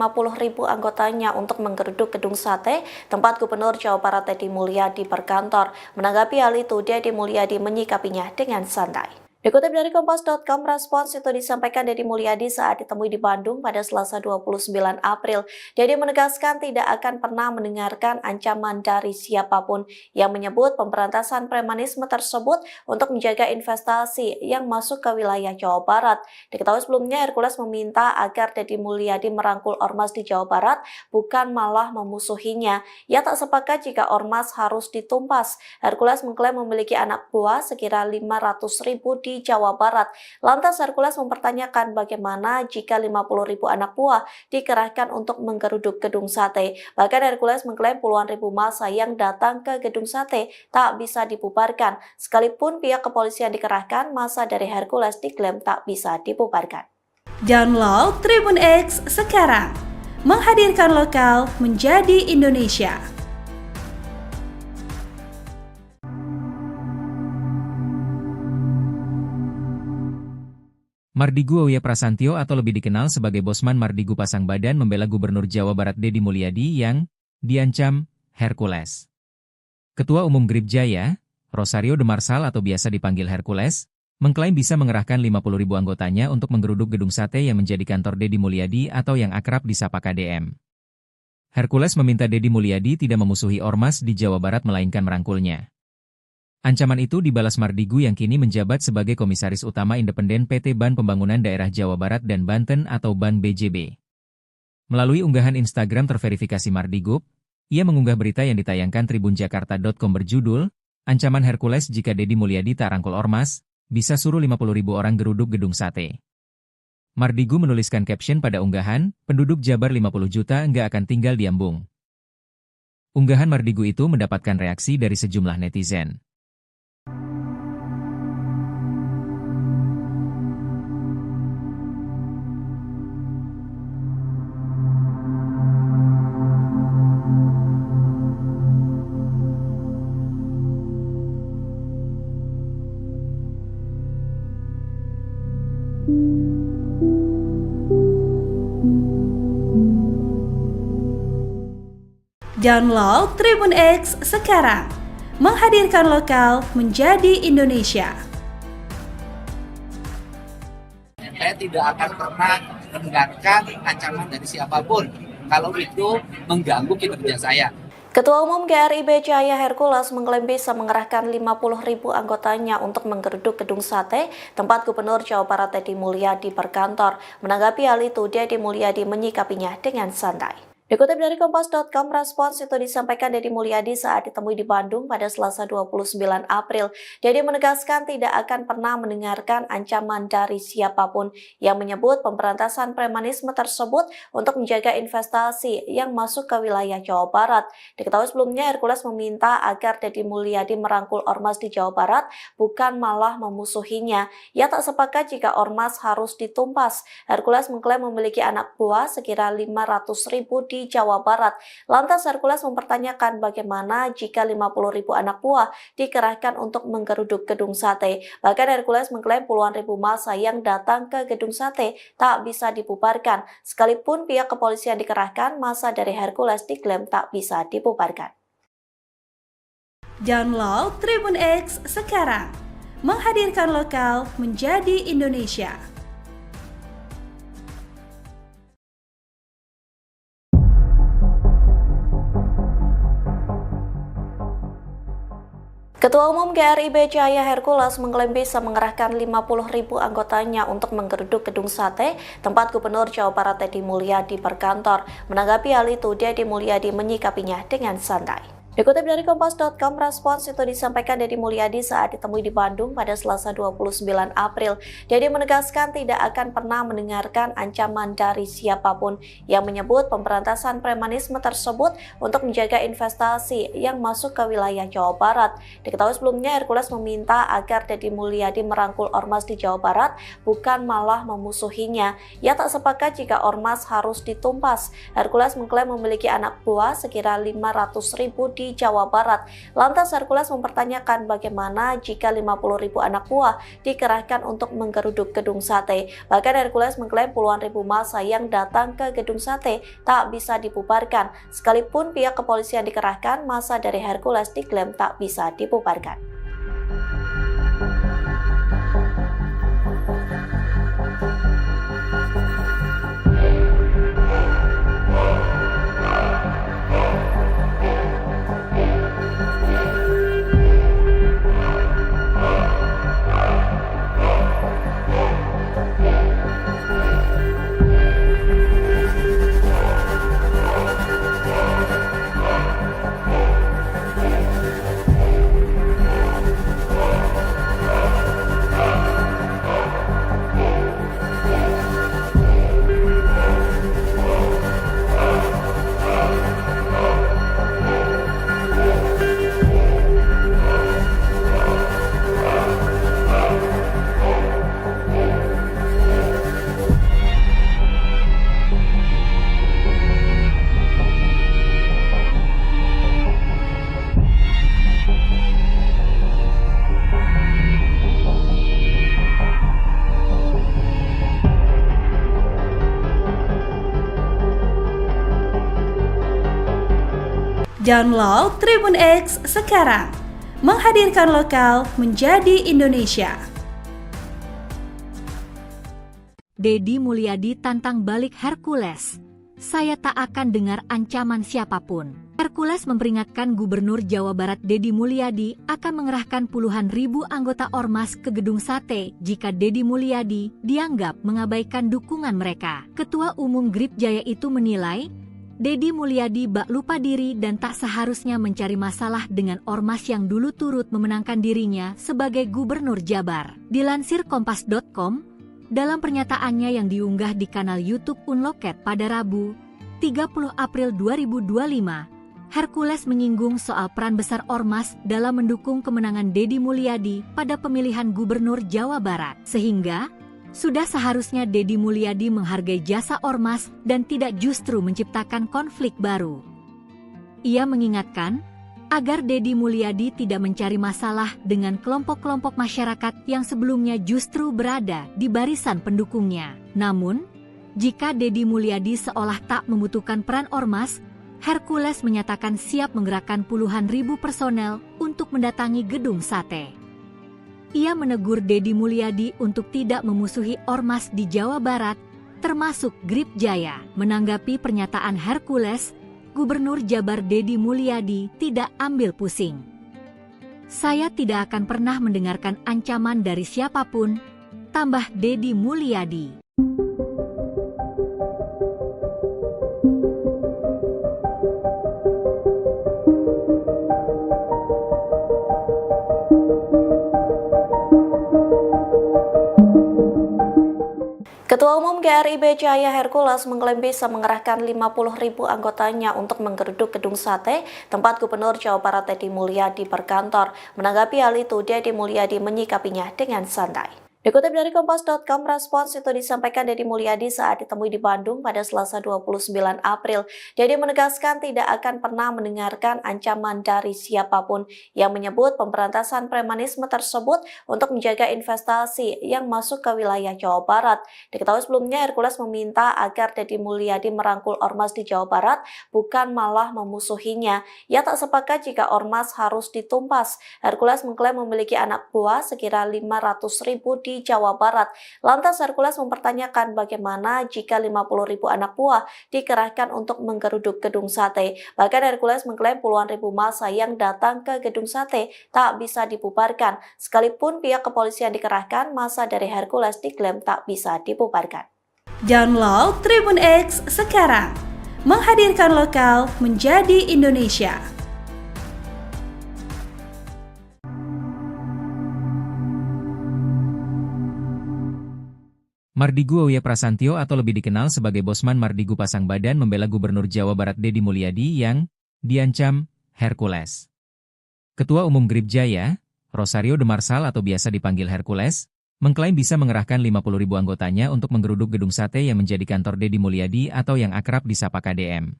anggotanya untuk menggeruduk gedung sate tempat Gubernur Jawa Barat Deddy Mulyadi berkantor. Menanggapi hal itu, Deddy Mulyadi menyikapinya dengan santai. Dikutip dari Kompas.com, respons itu disampaikan Deddy Mulyadi saat ditemui di Bandung pada Selasa 29 April. Deddy menegaskan tidak akan pernah mendengarkan ancaman dari siapapun yang menyebut pemberantasan premanisme tersebut untuk menjaga investasi yang masuk ke wilayah Jawa Barat. Diketahui sebelumnya Hercules meminta agar Deddy Mulyadi merangkul ormas di Jawa Barat, bukan malah memusuhinya. Ia tak sepakat jika ormas harus ditumpas. Hercules mengklaim memiliki anak buah sekira 500.000 di Jawa Barat. Lantas Hercules mempertanyakan bagaimana jika 50.000 anak buah dikerahkan untuk menggeruduk gedung sate. Bahkan Hercules mengklaim puluhan ribu massa yang datang ke gedung sate tak bisa dibubarkan. Sekalipun pihak kepolisian dikerahkan, massa dari Hercules diklaim tak bisa dibubarkan. Download Tribun X sekarang, menghadirkan lokal menjadi Indonesia. Mardigu Auya Prasantyo atau lebih dikenal sebagai Bosman Mardigu pasang badan membela Gubernur Jawa Barat Deddy Mulyadi yang diancam Hercules. Ketua Umum Grip Jaya, Rosario de Marsal atau biasa dipanggil Hercules, mengklaim bisa mengerahkan 50.000 anggotanya untuk menggeruduk gedung sate yang menjadi kantor Deddy Mulyadi atau yang akrab disapa KDM. Hercules meminta Deddy Mulyadi tidak memusuhi ormas di Jawa Barat melainkan merangkulnya. Ancaman itu dibalas Mardigu yang kini menjabat sebagai Komisaris Utama Independen PT Ban Pembangunan Daerah Jawa Barat dan Banten atau Ban BJB. Melalui unggahan Instagram terverifikasi Mardigu, ia mengunggah berita yang ditayangkan tribunjakarta.com berjudul, Ancaman Hercules jika Deddy Mulyadi tak rangkul ormas, bisa suruh 50.000 orang geruduk gedung sate. Mardigu menuliskan caption pada unggahan, penduduk Jabar 50 juta nggak akan tinggal di Ambung. Unggahan Mardigu itu mendapatkan reaksi dari sejumlah netizen. Download Tribun X sekarang, menghadirkan lokal menjadi Indonesia. Saya tidak akan pernah mendengarkan ancaman dari siapapun kalau itu mengganggu kinerja saya. Ketua Umum GRIB Cahaya Hercules mengklaim bisa mengerahkan 50.000 anggotanya untuk menggeruduk gedung sate tempat Gubernur Jawa Barat Deddy Mulyadi berkantor. Menanggapi hal itu, Deddy Mulyadi menyikapinya dengan santai. Dikutip dari Kompas.com, respons itu disampaikan Deddy Mulyadi saat ditemui di Bandung pada Selasa 29 April. Deddy menegaskan tidak akan pernah mendengarkan ancaman dari siapapun yang menyebut pemberantasan premanisme tersebut untuk menjaga investasi yang masuk ke wilayah Jawa Barat. Diketahui sebelumnya Hercules meminta agar Deddy Mulyadi merangkul ormas di Jawa Barat, bukan malah memusuhinya. Ia tak sepakat jika ormas harus ditumpas. Hercules mengklaim memiliki anak buah sekira 500.000 di Jawa Barat. Lantas Hercules mempertanyakan bagaimana jika 50.000 anak buah dikerahkan untuk menggeruduk gedung sate. Bahkan Hercules mengklaim puluhan ribu massa yang datang ke gedung sate tak bisa dibubarkan. Sekalipun pihak kepolisian dikerahkan, massa dari Hercules diklaim tak bisa dibubarkan. Download Tribun X sekarang, menghadirkan lokal menjadi Indonesia. Ketua Umum GRIB Cahaya Hercules mengklaim bisa mengerahkan 50.000 anggotanya untuk menggeruduk gedung sate tempat Gubernur Jawa Barat Deddy Mulyadi berkantor. Menanggapi hal itu, Deddy Mulyadi menyikapinya dengan santai. Dikutip dari Kompas.com, respons itu disampaikan Deddy Mulyadi saat ditemui di Bandung pada Selasa 29 April. Deddy menegaskan tidak akan pernah mendengarkan ancaman dari siapapun yang menyebut pemberantasan premanisme tersebut untuk menjaga investasi yang masuk ke wilayah Jawa Barat. Diketahui sebelumnya Hercules meminta agar Deddy Mulyadi merangkul ormas di Jawa Barat, bukan malah memusuhinya. Ia tak sepakat jika ormas harus ditumpas. Hercules mengklaim memiliki anak buah sekira 500.000 di Jawa Barat. Lantas Hercules mempertanyakan bagaimana jika 50.000 anak buah dikerahkan untuk menggeruduk gedung sate. Bahkan Hercules mengklaim puluhan ribu massa yang datang ke gedung sate tak bisa dibubarkan. Sekalipun pihak kepolisian dikerahkan, massa dari Hercules diklaim tak bisa dibubarkan. Download Tribun X sekarang, menghadirkan lokal menjadi Indonesia. Deddy Mulyadi tantang balik Hercules. saya tak akan dengar ancaman siapapun. Hercules memperingatkan Gubernur Jawa Barat Deddy Mulyadi akan mengerahkan puluhan ribu anggota Ormas ke Gedung Sate jika Deddy Mulyadi dianggap mengabaikan dukungan mereka. Ketua Umum Grip Jaya itu menilai, Deddy Mulyadi bak lupa diri dan tak seharusnya mencari masalah dengan Ormas yang dulu turut memenangkan dirinya sebagai Gubernur Jabar. Dilansir Kompas.com, dalam pernyataannya yang diunggah di kanal YouTube Unloket pada Rabu, 30 April 2025, Hercules menyinggung soal peran besar Ormas dalam mendukung kemenangan Deddy Mulyadi pada pemilihan Gubernur Jawa Barat. Sehingga, sudah seharusnya Deddy Mulyadi menghargai jasa Ormas dan tidak justru menciptakan konflik baru. Ia mengingatkan, agar Deddy Mulyadi tidak mencari masalah dengan kelompok-kelompok masyarakat yang sebelumnya justru berada di barisan pendukungnya. Namun, jika Deddy Mulyadi seolah tak membutuhkan peran Ormas, Hercules menyatakan siap menggerakkan puluhan ribu personel untuk mendatangi Gedung Sate. Ia menegur Deddy Mulyadi untuk tidak memusuhi Ormas di Jawa Barat, termasuk Grip Jaya. Menanggapi pernyataan Hercules, Gubernur Jabar Deddy Mulyadi tidak ambil pusing. Saya tidak akan pernah mendengarkan ancaman dari siapapun, tambah Deddy Mulyadi. Ketua Umum GRIB Jaya Hercules mengklaim bisa mengerahkan 50.000 anggotanya untuk menggeruduk Gedung Sate, tempat Gubernur Jawa Barat Deddy Mulyadi berkantor. Menanggapi hal itu, Deddy Mulyadi menyikapinya dengan santai. Dikutip dari Kompas.com, respons itu disampaikan Deddy Mulyadi saat ditemui di Bandung pada Selasa 29 April. Deddy menegaskan tidak akan pernah mendengarkan ancaman dari siapapun yang menyebut pemberantasan premanisme tersebut untuk menjaga investasi yang masuk ke wilayah Jawa Barat. Diketahui sebelumnya Hercules meminta agar Deddy Mulyadi merangkul Ormas di Jawa Barat, bukan malah memusuhinya. Ia tak sepakat jika Ormas harus ditumpas. Hercules mengklaim memiliki anak buah sekira 500.000 di Jawa Barat. Lantas Hercules mempertanyakan bagaimana jika 50.000 anak buah dikerahkan untuk menggeruduk Gedung Sate. Bahkan Hercules mengklaim puluhan ribu massa yang datang ke Gedung Sate tak bisa dibubarkan. Sekalipun pihak kepolisian dikerahkan, massa dari Hercules diklaim tak bisa dibubarkan. Download Tribun X sekarang, menghadirkan lokal menjadi Indonesia. Mardigu Auya Prasantyo atau lebih dikenal sebagai Bosman Mardigu pasang badan membela Gubernur Jawa Barat Deddy Mulyadi yang diancam Hercules. Ketua Umum Grip Jaya, Rosario de Marsal atau biasa dipanggil Hercules, mengklaim bisa mengerahkan 50.000 anggotanya untuk menggeruduk Gedung Sate yang menjadi kantor Deddy Mulyadi atau yang akrab disapa KDM.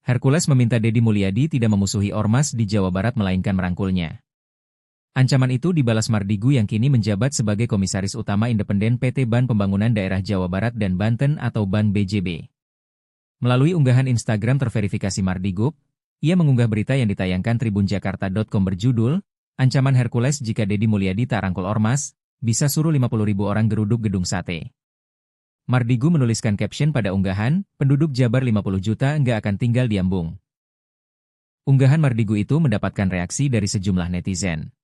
Hercules meminta Deddy Mulyadi tidak memusuhi Ormas di Jawa Barat melainkan merangkulnya. Ancaman itu dibalas Mardigu yang kini menjabat sebagai Komisaris Utama Independen PT Ban Pembangunan Daerah Jawa Barat dan Banten atau Ban BJB. Melalui unggahan Instagram terverifikasi Mardigu, ia mengunggah berita yang ditayangkan tribunjakarta.com berjudul, Ancaman Hercules jika Deddy Mulyadi tak rangkul Ormas, bisa suruh 50.000 orang geruduk Gedung Sate. Mardigu menuliskan caption pada unggahan, penduduk Jabar 50 juta nggak akan tinggal di Ambung. Unggahan Mardigu itu mendapatkan reaksi dari sejumlah netizen.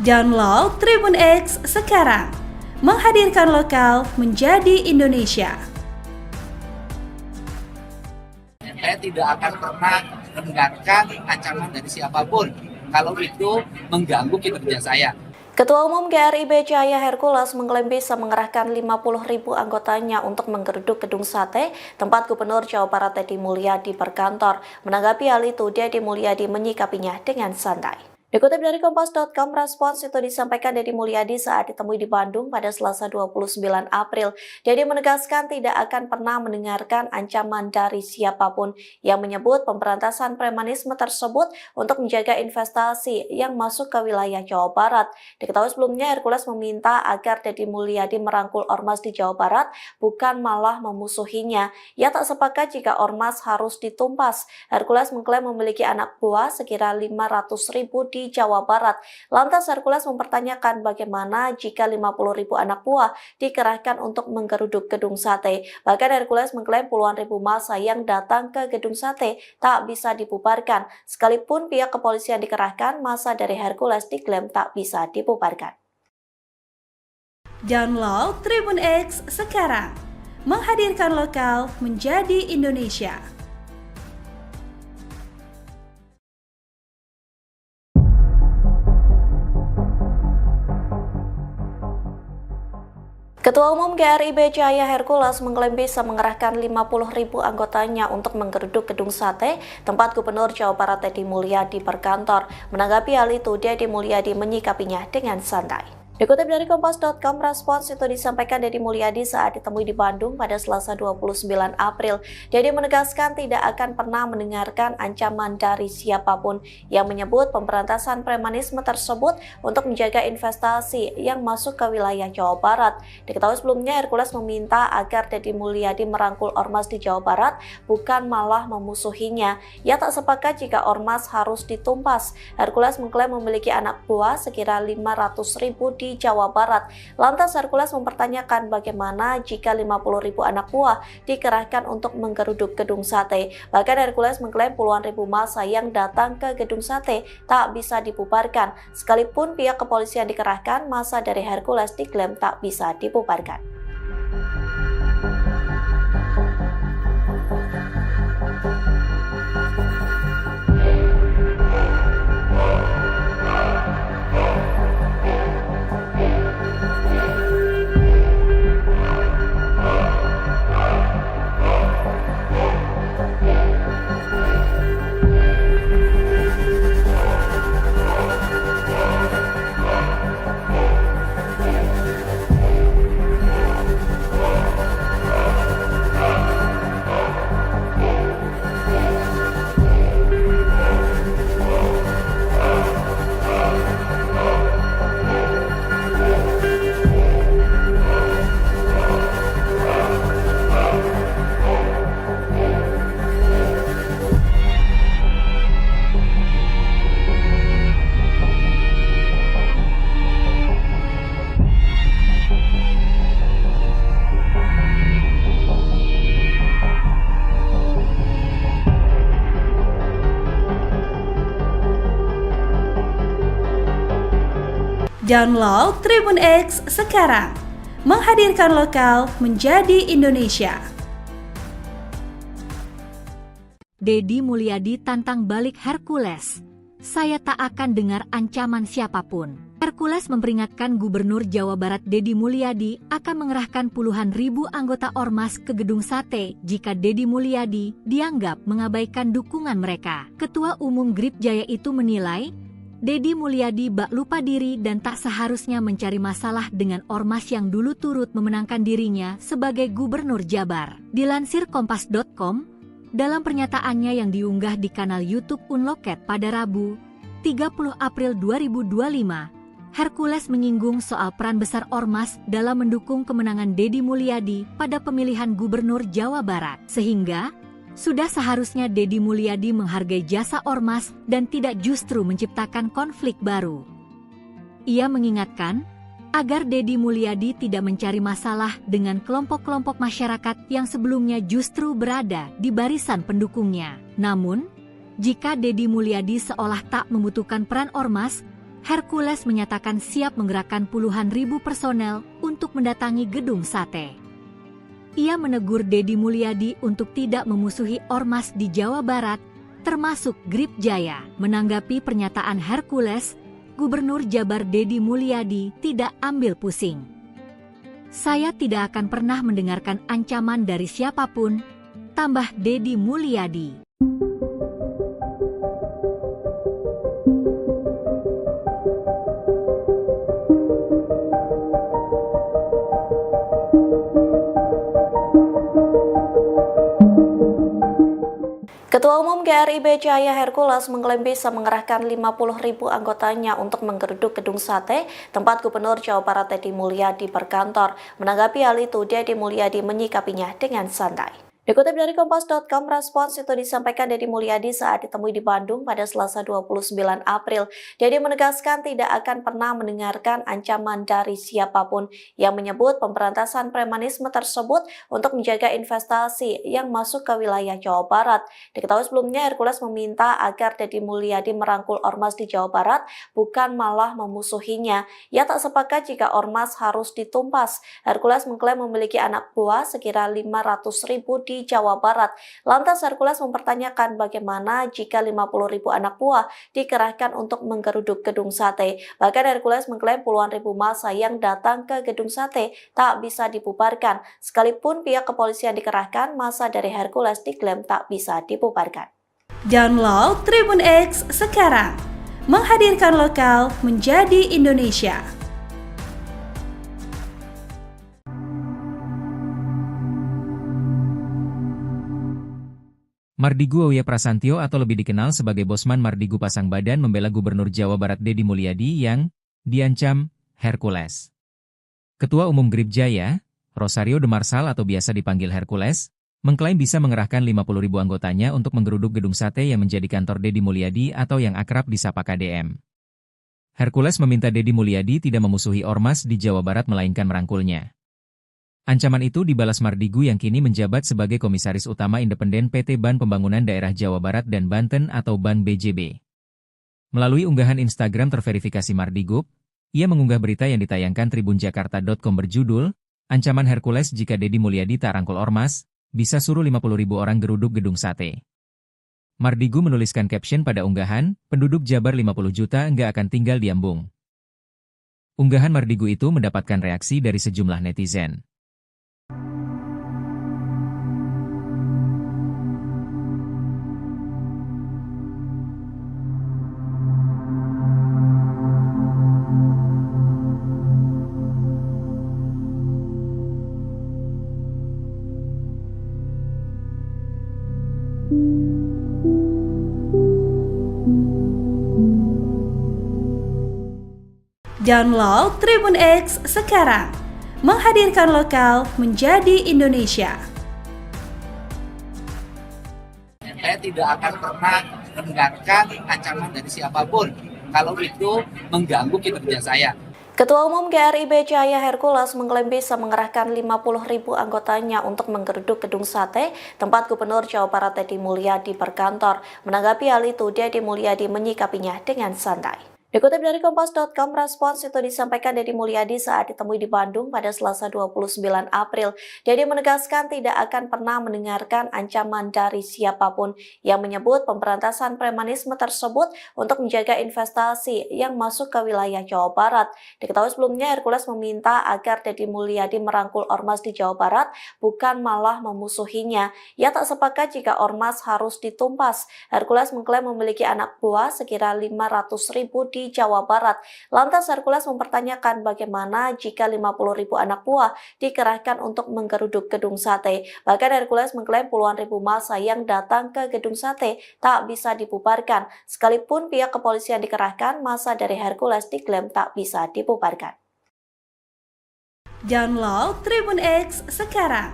Download Tribun X sekarang, menghadirkan lokal menjadi Indonesia. Saya tidak akan pernah mendengarkan ancaman dari siapapun kalau itu mengganggu kinerja saya. Ketua Umum GRIB Jaya Hercules mengklaim bisa mengerahkan 50.000 anggotanya untuk menggeruduk Gedung Sate, tempat Gubernur Jawa Barat Deddy Mulyadi berkantor. Menanggapi hal itu, Deddy Mulyadi menyikapinya dengan santai. Dikutip dari Kompas.com, respons itu disampaikan Deddy Mulyadi saat ditemui di Bandung pada Selasa 29 April. Deddy menegaskan tidak akan pernah mendengarkan ancaman dari siapapun yang menyebut pemberantasan premanisme tersebut untuk menjaga investasi yang masuk ke wilayah Jawa Barat. Diketahui sebelumnya Hercules meminta agar Deddy Mulyadi merangkul ormas di Jawa Barat, bukan malah memusuhinya. Ia tak sepakat jika ormas harus ditumpas. Hercules mengklaim memiliki anak buah sekira 500.000 di Jawa Barat. Lantas Hercules mempertanyakan bagaimana jika 50.000 anak buah dikerahkan untuk menggeruduk gedung sate. Bahkan Hercules mengklaim puluhan ribu massa yang datang ke gedung sate tak bisa dibubarkan. Sekalipun pihak kepolisian dikerahkan, massa dari Hercules diklaim tak bisa dibubarkan. Download Tribun X sekarang, menghadirkan lokal menjadi Indonesia. Ketua Umum GRIB Jaya Hercules mengklaim bisa mengerahkan 50.000 anggotanya untuk menggeruduk gedung sate tempat Gubernur Jawa Barat Deddy Mulyadi berkantor. Menanggapi hal itu, Deddy Mulyadi menyikapinya dengan santai. Dikutip dari Kompas.com, respons itu disampaikan Deddy Mulyadi saat ditemui di Bandung pada Selasa 29 April. Deddy menegaskan tidak akan pernah mendengarkan ancaman dari siapapun yang menyebut pemberantasan premanisme tersebut untuk menjaga investasi yang masuk ke wilayah Jawa Barat. Diketahui sebelumnya Hercules meminta agar Deddy Mulyadi merangkul ormas di Jawa Barat, bukan malah memusuhinya. Ia tak sepakat jika ormas harus ditumpas. Hercules mengklaim memiliki anak buah sekira 500.000 di Jawa Barat. Lantas Hercules mempertanyakan bagaimana jika 50.000 anak buah dikerahkan untuk menggeruduk gedung sate. Bahkan Hercules mengklaim puluhan ribu massa yang datang ke gedung sate tak bisa dibubarkan. Sekalipun pihak kepolisian dikerahkan, massa dari Hercules diklaim tak bisa dibubarkan. Download Tribun X sekarang, menghadirkan lokal menjadi Indonesia. Deddy Mulyadi tantang balik Hercules. Saya tak akan dengar ancaman siapapun. Hercules memperingatkan Gubernur Jawa Barat Deddy Mulyadi akan mengerahkan puluhan ribu anggota ormas ke gedung sate jika Deddy Mulyadi dianggap mengabaikan dukungan mereka. Ketua Umum GRIB Jaya itu menilai Deddy Mulyadi bak lupa diri dan tak seharusnya mencari masalah dengan ormas yang dulu turut memenangkan dirinya sebagai Gubernur Jabar. Dilansir Kompas.com, dalam pernyataannya yang diunggah di kanal YouTube Unloket pada Rabu, 30 April 2025, Hercules menyinggung soal peran besar ormas dalam mendukung kemenangan Deddy Mulyadi pada pemilihan Gubernur Jawa Barat. Sehingga, sudah seharusnya Deddy Mulyadi menghargai jasa ormas dan tidak justru menciptakan konflik baru. Ia mengingatkan agar Deddy Mulyadi tidak mencari masalah dengan kelompok-kelompok masyarakat yang sebelumnya justru berada di barisan pendukungnya. Namun, jika Deddy Mulyadi seolah tak membutuhkan peran ormas, Hercules menyatakan siap menggerakkan puluhan ribu personel untuk mendatangi gedung sate. Ia menegur Deddy Mulyadi untuk tidak memusuhi ormas di Jawa Barat, termasuk GRIB Jaya. Menanggapi pernyataan Hercules, Gubernur Jabar Deddy Mulyadi tidak ambil pusing. Saya tidak akan pernah mendengarkan ancaman dari siapapun, tambah Deddy Mulyadi. Ketua Umum GRIB Cahaya Hercules mengklaim bisa mengerahkan 50.000 anggotanya untuk menggeruduk gedung sate tempat Gubernur Jawa Barat Deddy Mulyadi berkantor. Menanggapi hal itu, Deddy Mulyadi menyikapinya dengan santai. Dikutip dari Kompas.com, respons itu disampaikan Deddy Mulyadi saat ditemui di Bandung pada Selasa 29 April. Deddy menegaskan tidak akan pernah mendengarkan ancaman dari siapapun yang menyebut pemberantasan premanisme tersebut untuk menjaga investasi yang masuk ke wilayah Jawa Barat. Diketahui sebelumnya Hercules meminta agar Deddy Mulyadi merangkul ormas di Jawa Barat, bukan malah memusuhinya. Ia tak sepakat jika ormas harus ditumpas. Hercules mengklaim memiliki anak buah sekira 500.000 di Jawa Barat. Lantas Hercules mempertanyakan bagaimana jika 50.000 anak buah dikerahkan untuk menggeruduk gedung sate. Bahkan Hercules mengklaim puluhan ribu massa yang datang ke gedung sate tak bisa dibubarkan. Sekalipun pihak kepolisian dikerahkan, massa dari Hercules diklaim tak bisa dibubarkan. Download Tribun X sekarang, menghadirkan lokal menjadi Indonesia. Mardigu Auya Prasantyo atau lebih dikenal sebagai Bosman Mardigu pasang badan membela Gubernur Jawa Barat Deddy Mulyadi yang diancam Hercules. Ketua Umum Grib Jaya, Rosario de Marsal atau biasa dipanggil Hercules, mengklaim bisa mengerahkan 50.000 anggotanya untuk menggeruduk gedung sate yang menjadi kantor Deddy Mulyadi atau yang akrab disapa KDM. Hercules meminta Deddy Mulyadi tidak memusuhi ormas di Jawa Barat melainkan merangkulnya. Ancaman itu dibalas Mardigu yang kini menjabat sebagai Komisaris Utama Independen PT Ban Pembangunan Daerah Jawa Barat dan Banten atau Ban BJB. Melalui unggahan Instagram terverifikasi Mardigu, ia mengunggah berita yang ditayangkan tribunjakarta.com berjudul, "Ancaman Hercules jika Deddy Mulyadi tak rangkul ormas, bisa suruh 50.000 orang geruduk gedung sate." Mardigu menuliskan caption pada unggahan, "Penduduk Jabar 50 juta nggak akan tinggal di Ambung." Unggahan Mardigu itu mendapatkan reaksi dari sejumlah netizen. Download Tribun X sekarang, menghadirkan lokal menjadi Indonesia. Saya tidak akan pernah mendengarkan ancaman dari siapapun kalau itu mengganggu kinerja saya. Ketua Umum GRIB Cahaya Hercules mengklaim bisa mengerahkan 50.000 anggotanya untuk menggeruduk gedung sate tempat Gubernur Jawa Barat Deddy Mulyadi berkantor. Menanggapi hal itu, Deddy Mulyadi menyikapinya dengan santai. Dikutip dari Kompas.com, respons itu disampaikan Deddy Mulyadi saat ditemui di Bandung pada Selasa 29 April. Deddy menegaskan tidak akan pernah mendengarkan ancaman dari siapapun yang menyebut pemberantasan premanisme tersebut untuk menjaga investasi yang masuk ke wilayah Jawa Barat. Diketahui sebelumnya Hercules meminta agar Deddy Mulyadi merangkul ormas di Jawa Barat, bukan malah memusuhinya. Ia tak sepakat jika ormas harus ditumpas. Hercules mengklaim memiliki anak buah sekira 500.000 di Jawa Barat. Lantas Hercules mempertanyakan bagaimana jika 50.000 anak buah dikerahkan untuk menggeruduk gedung sate. Bahkan Hercules mengklaim puluhan ribu massa yang datang ke gedung sate tak bisa dibubarkan. Sekalipun pihak kepolisian dikerahkan, massa dari Hercules diklaim tak bisa dibubarkan. Download Tribun X sekarang,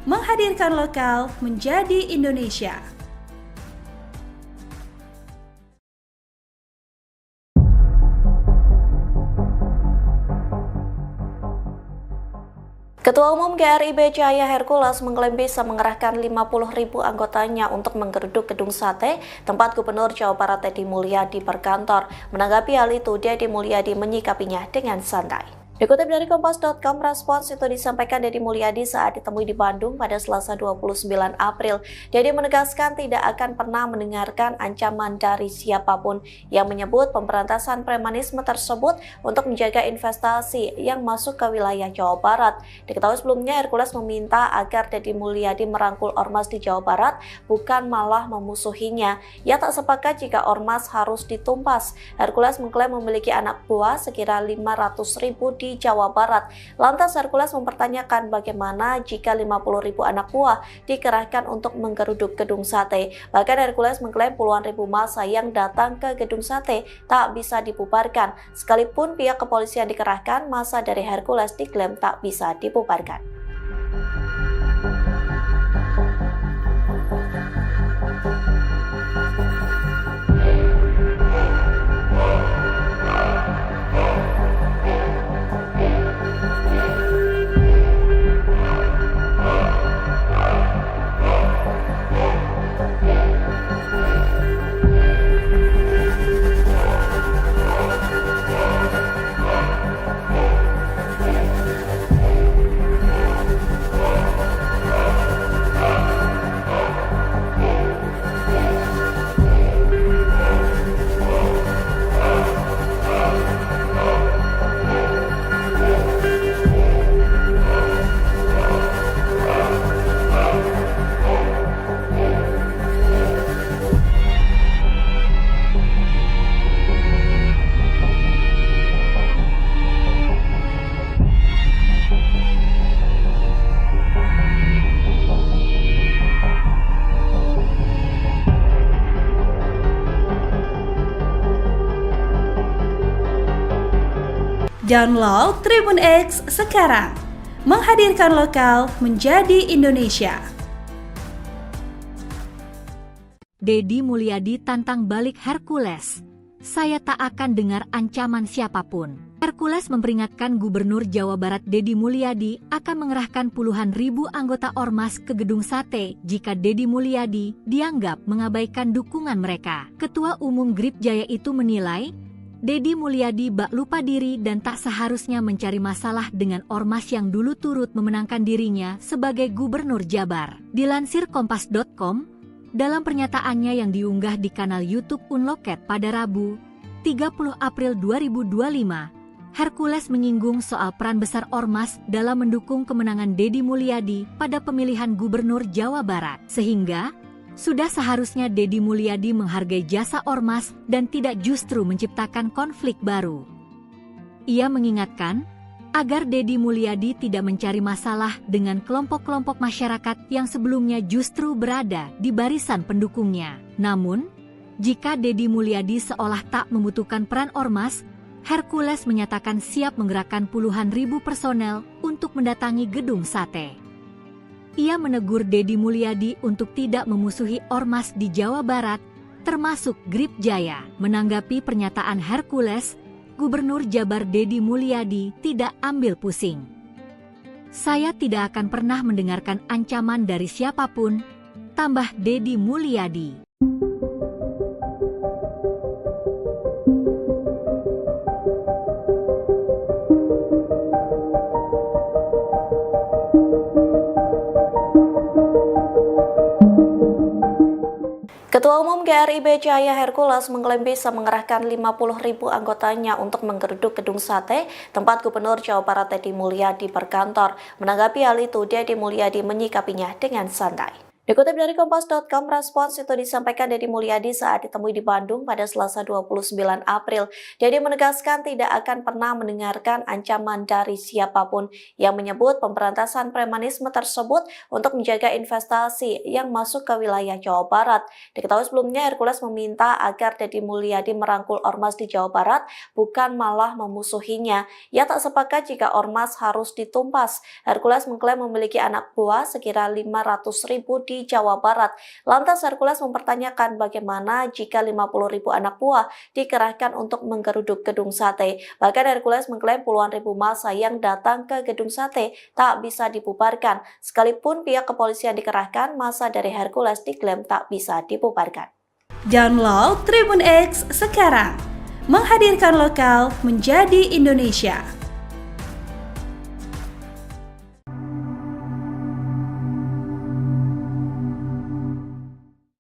menghadirkan lokal menjadi Indonesia. Ketua Umum GRIB Cahaya Hercules mengklaim bisa mengerahkan 50.000 anggotanya untuk menggeruduk gedung sate tempat Gubernur Jawa Barat Deddy Mulyadi berkantor. Menanggapi hal itu, Deddy Mulyadi menyikapinya dengan santai. Dikutip dari Kompas.com, respons itu disampaikan Deddy Mulyadi saat ditemui di Bandung pada Selasa 29 April. Deddy menegaskan tidak akan pernah mendengarkan ancaman dari siapapun yang menyebut pemberantasan premanisme tersebut untuk menjaga investasi yang masuk ke wilayah Jawa Barat. Diketahui sebelumnya Hercules meminta agar Deddy Mulyadi merangkul ormas di Jawa Barat, bukan malah memusuhinya. Ia tak sepakat jika ormas harus ditumpas. Hercules mengklaim memiliki anak buah sekira 500.000 di di Jawa Barat. Lantas Hercules mempertanyakan bagaimana jika 50.000 anak buah dikerahkan untuk menggeruduk gedung sate. Bahkan Hercules mengklaim puluhan ribu massa yang datang ke gedung sate tak bisa dibubarkan. Sekalipun pihak kepolisian dikerahkan, massa dari Hercules diklaim tak bisa dibubarkan. Download Tribun X sekarang, menghadirkan lokal menjadi Indonesia. Deddy Mulyadi tantang balik Hercules. Saya tak akan dengar ancaman siapapun. Hercules memperingatkan Gubernur Jawa Barat Deddy Mulyadi akan mengerahkan puluhan ribu anggota ormas ke gedung sate jika Deddy Mulyadi dianggap mengabaikan dukungan mereka. Ketua Umum Grip Jaya itu menilai Deddy Mulyadi bak lupa diri dan tak seharusnya mencari masalah dengan ormas yang dulu turut memenangkan dirinya sebagai Gubernur Jabar. Dilansir Kompas.com, dalam pernyataannya yang diunggah di kanal YouTube Unloket pada Rabu, 30 April 2025, Hercules menyinggung soal peran besar ormas dalam mendukung kemenangan Deddy Mulyadi pada pemilihan Gubernur Jawa Barat. Sehingga sudah seharusnya Deddy Mulyadi menghargai jasa ormas dan tidak justru menciptakan konflik baru. Ia mengingatkan agar Deddy Mulyadi tidak mencari masalah dengan kelompok-kelompok masyarakat yang sebelumnya justru berada di barisan pendukungnya. Namun, jika Deddy Mulyadi seolah tak membutuhkan peran ormas, Hercules menyatakan siap menggerakkan puluhan ribu personel untuk mendatangi gedung sate. Ia menegur Deddy Mulyadi untuk tidak memusuhi ormas di Jawa Barat, termasuk Grip Jaya. Menanggapi pernyataan Hercules, Gubernur Jabar Deddy Mulyadi tidak ambil pusing. Saya tidak akan pernah mendengarkan ancaman dari siapapun, tambah Deddy Mulyadi. Ketua Umum GRIB Jaya Hercules mengklaim bisa mengerahkan 50.000 anggotanya untuk menggeruduk gedung sate tempat Gubernur Jawa Barat Deddy Mulyadi berkantor. Menanggapi hal itu, Deddy Mulyadi menyikapinya dengan santai. Dikutip dari Kompas.com, respons itu disampaikan Deddy Mulyadi saat ditemui di Bandung pada Selasa 29 April. Deddy menegaskan tidak akan pernah mendengarkan ancaman dari siapapun yang menyebut pemberantasan premanisme tersebut untuk menjaga investasi yang masuk ke wilayah Jawa Barat. Diketahui sebelumnya Hercules meminta agar Deddy Mulyadi merangkul ormas di Jawa Barat, bukan malah memusuhinya. Ia tak sepakat jika ormas harus ditumpas. Hercules mengklaim memiliki anak buah sekira 500.000 di Jawa Barat. Lantas Hercules mempertanyakan bagaimana jika 50.000 anak buah dikerahkan untuk menggeruduk gedung sate. Bahkan Hercules mengklaim puluhan ribu massa yang datang ke gedung sate tak bisa dibubarkan. Sekalipun pihak kepolisian dikerahkan, massa dari Hercules diklaim tak bisa dibubarkan. Download Tribun X sekarang, menghadirkan lokal menjadi Indonesia.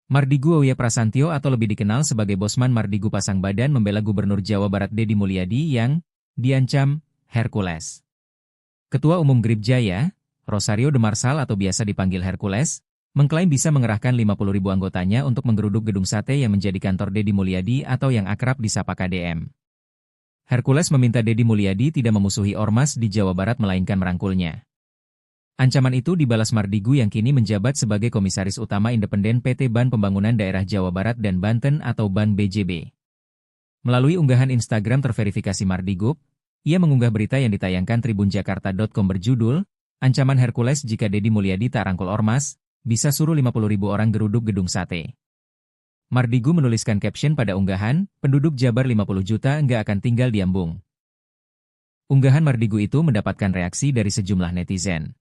Mardigu Auya Prasantyo atau lebih dikenal sebagai Bosman Mardigu pasang badan membela Gubernur Jawa Barat Deddy Mulyadi yang diancam Hercules. Ketua Umum Grip Jaya, Rosario de Marsal atau biasa dipanggil Hercules, mengklaim bisa mengerahkan 50.000 anggotanya untuk menggeruduk gedung sate yang menjadi kantor Deddy Mulyadi atau yang akrab disapa KDM. Hercules meminta Deddy Mulyadi tidak memusuhi Ormas di Jawa Barat melainkan merangkulnya. Ancaman itu dibalas Mardigu yang kini menjabat sebagai Komisaris Utama Independen PT Ban Pembangunan Daerah Jawa Barat dan Banten atau Ban BJB. Melalui unggahan Instagram terverifikasi Mardigu, ia mengunggah berita yang ditayangkan tribunjakarta.com berjudul, "Ancaman Hercules jika Deddy Mulyadi tak rangkul Ormas, bisa suruh 50.000 orang geruduk gedung sate." Mardigu menuliskan caption pada unggahan, "Penduduk Jabar 50 juta nggak akan tinggal di Ambung." Unggahan Mardigu itu mendapatkan reaksi dari sejumlah netizen.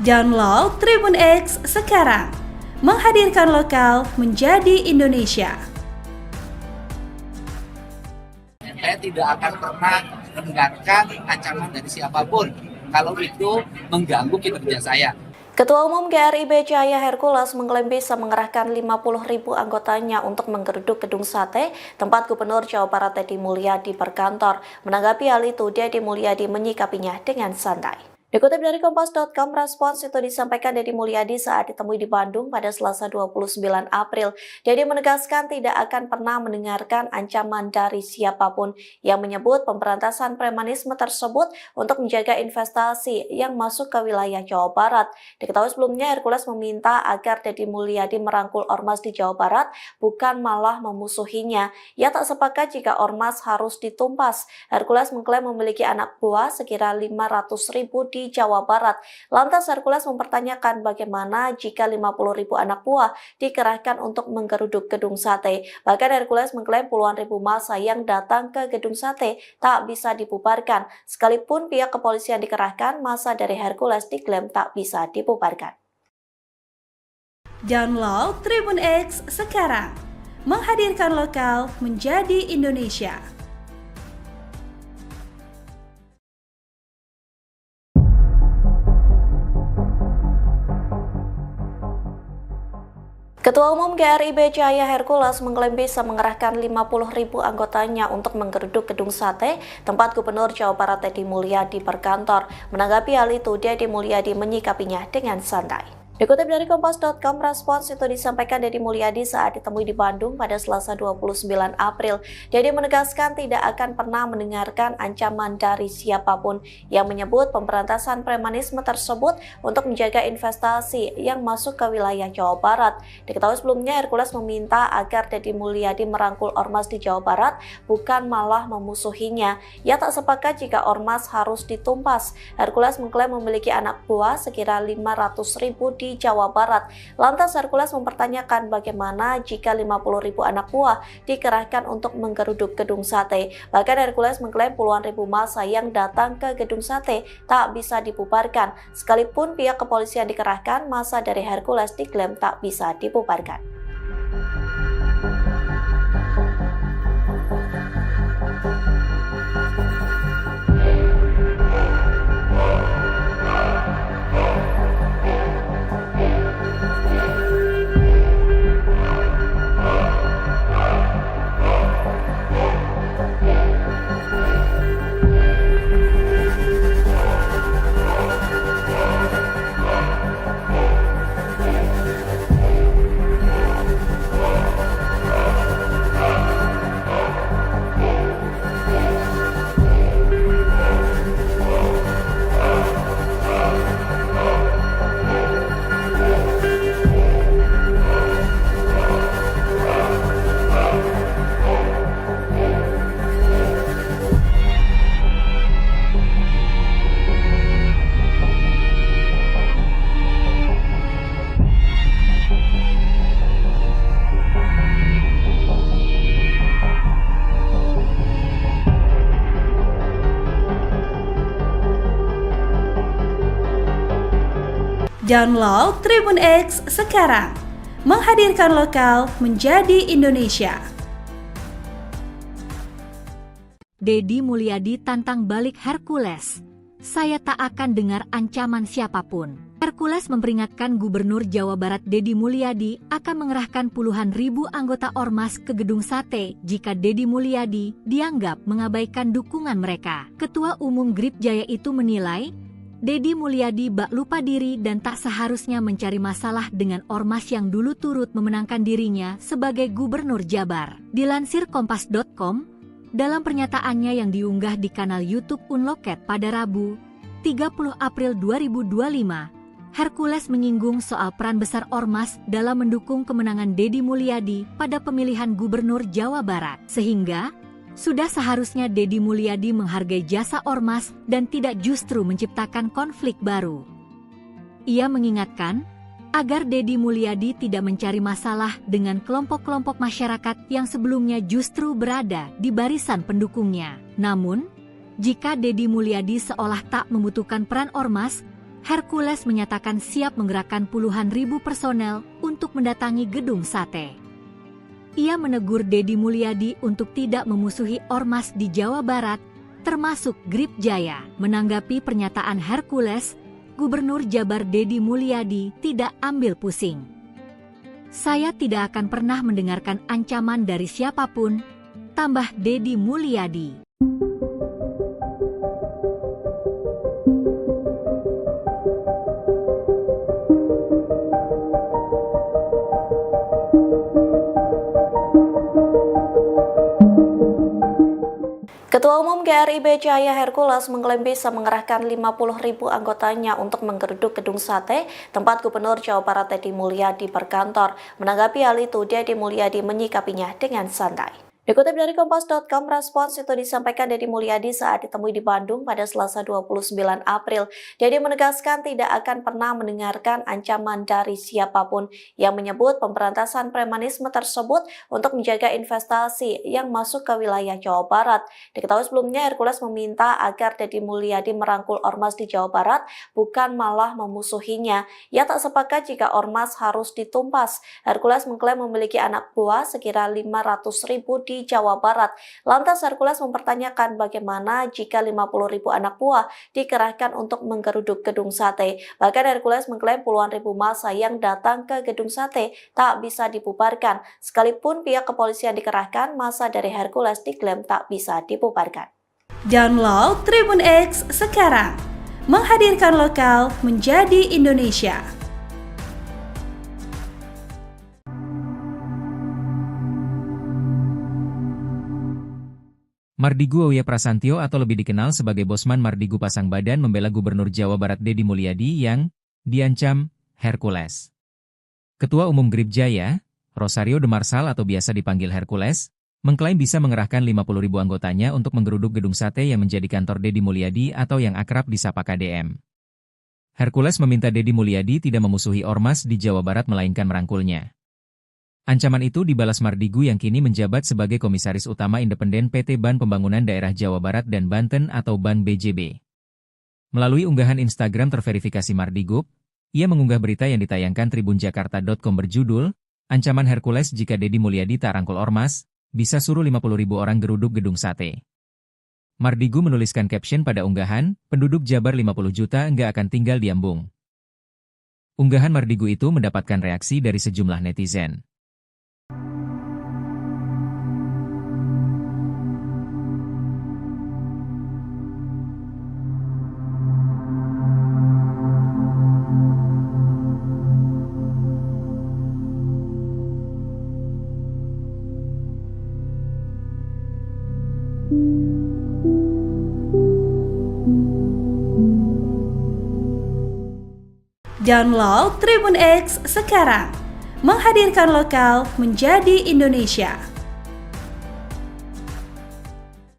Download Tribun X sekarang, menghadirkan lokal menjadi Indonesia. Saya tidak akan pernah mendengarkan ancaman dari siapapun kalau itu mengganggu kinerja saya. Ketua Umum GRIB Cahaya Hercules mengklaim bisa mengerahkan 50.000 anggotanya untuk menggeruduk gedung sate tempat Gubernur Jawa Barat Deddy Mulyadi berkantor. Menanggapi hal itu, Deddy Mulyadi menyikapinya dengan santai. Dikutip dari Kompas.com, respons itu disampaikan Deddy Mulyadi saat ditemui di Bandung pada Selasa 29 April. Deddy menegaskan tidak akan pernah mendengarkan ancaman dari siapapun yang menyebut pemberantasan premanisme tersebut untuk menjaga investasi yang masuk ke wilayah Jawa Barat. Diketahui sebelumnya Hercules meminta agar Deddy Mulyadi merangkul Ormas di Jawa Barat, bukan malah memusuhinya. Ia tak sepakat jika Ormas harus ditumpas. Hercules mengklaim memiliki anak buah sekira 500.000 di Jawa Barat. Lantas Hercules mempertanyakan bagaimana jika 50.000 anak buah dikerahkan untuk menggeruduk gedung sate. Bahkan Hercules mengklaim puluhan ribu massa yang datang ke gedung sate tak bisa dibubarkan. Sekalipun pihak kepolisian dikerahkan, massa dari Hercules diklaim tak bisa dibubarkan. Download Tribun X sekarang, menghadirkan lokal menjadi Indonesia. Ketua Umum GRIB Cahaya Hercules mengklaim bisa mengerahkan 50.000 anggotanya untuk menggeruduk gedung sate tempat Gubernur Jawa Barat Deddy Mulyadi berkantor. Menanggapi hal itu, Deddy Mulyadi menyikapinya dengan santai. Dikutip dari Kompas.com, respons itu disampaikan Deddy Mulyadi saat ditemui di Bandung pada Selasa 29 April. Deddy menegaskan tidak akan pernah mendengarkan ancaman dari siapapun yang menyebut pemberantasan premanisme tersebut untuk menjaga investasi yang masuk ke wilayah Jawa Barat. Diketahui sebelumnya Hercules meminta agar Deddy Mulyadi merangkul Ormas di Jawa Barat, bukan malah memusuhinya. Ia tak sepakat jika Ormas harus ditumpas. Hercules mengklaim memiliki anak buah sekira 500.000 di Jawa Barat. Lantas Hercules mempertanyakan bagaimana jika 50.000 anak buah dikerahkan untuk menggeruduk gedung sate. Bahkan Hercules mengklaim puluhan ribu massa yang datang ke gedung sate tak bisa dibubarkan. Sekalipun pihak kepolisian dikerahkan, massa dari Hercules diklaim tak bisa dibubarkan. Download Tribun X sekarang, menghadirkan lokal menjadi Indonesia. Deddy Mulyadi tantang balik Hercules. saya tak akan dengar ancaman siapapun. Hercules memperingatkan Gubernur Jawa Barat Deddy Mulyadi akan mengerahkan puluhan ribu anggota Ormas ke Gedung Sate jika Deddy Mulyadi dianggap mengabaikan dukungan mereka. Ketua Umum Grip Jaya itu menilai, Deddy Mulyadi bak lupa diri dan tak seharusnya mencari masalah dengan Ormas yang dulu turut memenangkan dirinya sebagai Gubernur Jabar. Dilansir Kompas.com, dalam pernyataannya yang diunggah di kanal YouTube Unloket pada Rabu, 30 April 2025, Hercules menyinggung soal peran besar Ormas dalam mendukung kemenangan Deddy Mulyadi pada pemilihan Gubernur Jawa Barat. Sehingga, sudah seharusnya Deddy Mulyadi menghargai jasa Ormas dan tidak justru menciptakan konflik baru. Ia mengingatkan, agar Deddy Mulyadi tidak mencari masalah dengan kelompok-kelompok masyarakat yang sebelumnya justru berada di barisan pendukungnya. Namun, jika Deddy Mulyadi seolah tak membutuhkan peran Ormas, Hercules menyatakan siap menggerakkan puluhan ribu personel untuk mendatangi Gedung Sate. Ia menegur Deddy Mulyadi untuk tidak memusuhi Ormas di Jawa Barat, termasuk Grip Jaya. Menanggapi pernyataan Hercules, Gubernur Jabar Deddy Mulyadi tidak ambil pusing. Saya tidak akan pernah mendengarkan ancaman dari siapapun, tambah Deddy Mulyadi. Ketua Umum GRIB Jaya Hercules mengklaim bisa mengerahkan 50.000 anggotanya untuk menggeruduk Gedung Sate, tempat Gubernur Jawa Barat Deddy Mulyadi berkantor. Menanggapi hal itu, Deddy Mulyadi menyikapinya dengan santai. Dikutip dari Kompas.com, respons itu disampaikan Deddy Mulyadi saat ditemui di Bandung pada Selasa 29 April. Deddy menegaskan tidak akan pernah mendengarkan ancaman dari siapapun yang menyebut pemberantasan premanisme tersebut untuk menjaga investasi yang masuk ke wilayah Jawa Barat. Diketahui sebelumnya Hercules meminta agar Deddy Mulyadi merangkul Ormas di Jawa Barat, bukan malah memusuhinya. Ia tak sepakat jika Ormas harus ditumpas. Hercules mengklaim memiliki anak buah sekira 500.000 di Jawa Barat. Lantas Hercules mempertanyakan bagaimana jika 50.000 anak buah dikerahkan untuk menggeruduk Gedung Sate. Bahkan Hercules mengklaim puluhan ribu massa yang datang ke Gedung Sate tak bisa dibubarkan. Sekalipun pihak kepolisian dikerahkan, massa dari Hercules diklaim tak bisa dibubarkan. Download Tribun X sekarang, menghadirkan lokal menjadi Indonesia. Mardigu Auya Prasantyo atau lebih dikenal sebagai Bosman Mardigu pasang badan membela Gubernur Jawa Barat Deddy Mulyadi yang diancam Hercules. Ketua Umum Grip Jaya, Rosario de Marsal atau biasa dipanggil Hercules, mengklaim bisa mengerahkan 50.000 anggotanya untuk menggeruduk Gedung Sate yang menjadi kantor Deddy Mulyadi atau yang akrab disapa KDM. Hercules meminta Deddy Mulyadi tidak memusuhi Ormas di Jawa Barat melainkan merangkulnya. Ancaman itu dibalas Mardigu yang kini menjabat sebagai Komisaris Utama Independen PT Ban Pembangunan Daerah Jawa Barat dan Banten atau Ban BJB. Melalui unggahan Instagram terverifikasi Mardigu, ia mengunggah berita yang ditayangkan tribunjakarta.com berjudul, ancaman Hercules jika Deddy Mulyadi tak rangkul Ormas, bisa suruh 50.000 orang geruduk Gedung Sate. Mardigu menuliskan caption pada unggahan, penduduk Jabar 50 juta nggak akan tinggal di Ambung. Unggahan Mardigu itu mendapatkan reaksi dari sejumlah netizen. Download Tribun X sekarang, menghadirkan lokal menjadi Indonesia.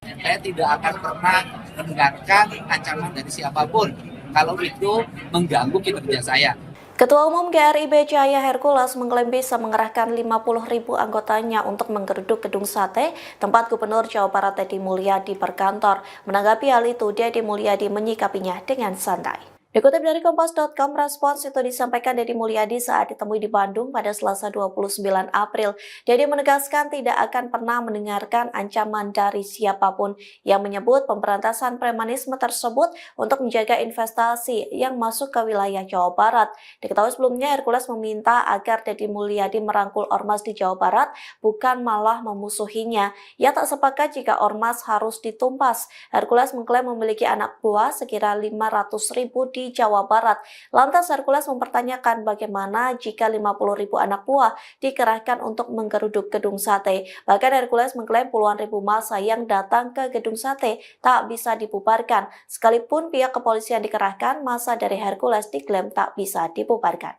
Saya tidak akan pernah mendengarkan ancaman dari siapapun kalau itu mengganggu kinerja saya. Ketua Umum GRIB Jaya Hercules mengklaim bisa mengerahkan 50.000 anggotanya untuk menggeruduk Gedung Sate, tempat Gubernur Jawa Barat Deddy Mulyadi berkantor. Menanggapi hal itu, Deddy Mulyadi menyikapinya dengan santai. Dikutip dari Kompas.com, respons itu disampaikan Deddy Mulyadi saat ditemui di Bandung pada Selasa 29 April. Deddy menegaskan tidak akan pernah mendengarkan ancaman dari siapapun yang menyebut pemberantasan premanisme tersebut untuk menjaga investasi yang masuk ke wilayah Jawa Barat. Diketahui sebelumnya Hercules meminta agar Deddy Mulyadi merangkul ormas di Jawa Barat, bukan malah memusuhinya. Ia tak sepakat jika ormas harus ditumpas. Hercules mengklaim memiliki anak buah sekira 500.000 di Jawa Barat. Lantas Hercules mempertanyakan bagaimana jika 50.000 anak buah dikerahkan untuk menggeruduk gedung sate. Bahkan Hercules mengklaim puluhan ribu massa yang datang ke gedung sate tak bisa dibubarkan. Sekalipun pihak kepolisian dikerahkan, massa dari Hercules diklaim tak bisa dibubarkan.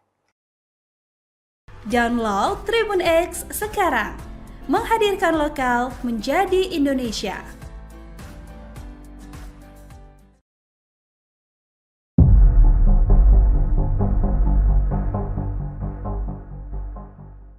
Download Tribun X sekarang, menghadirkan lokal menjadi Indonesia.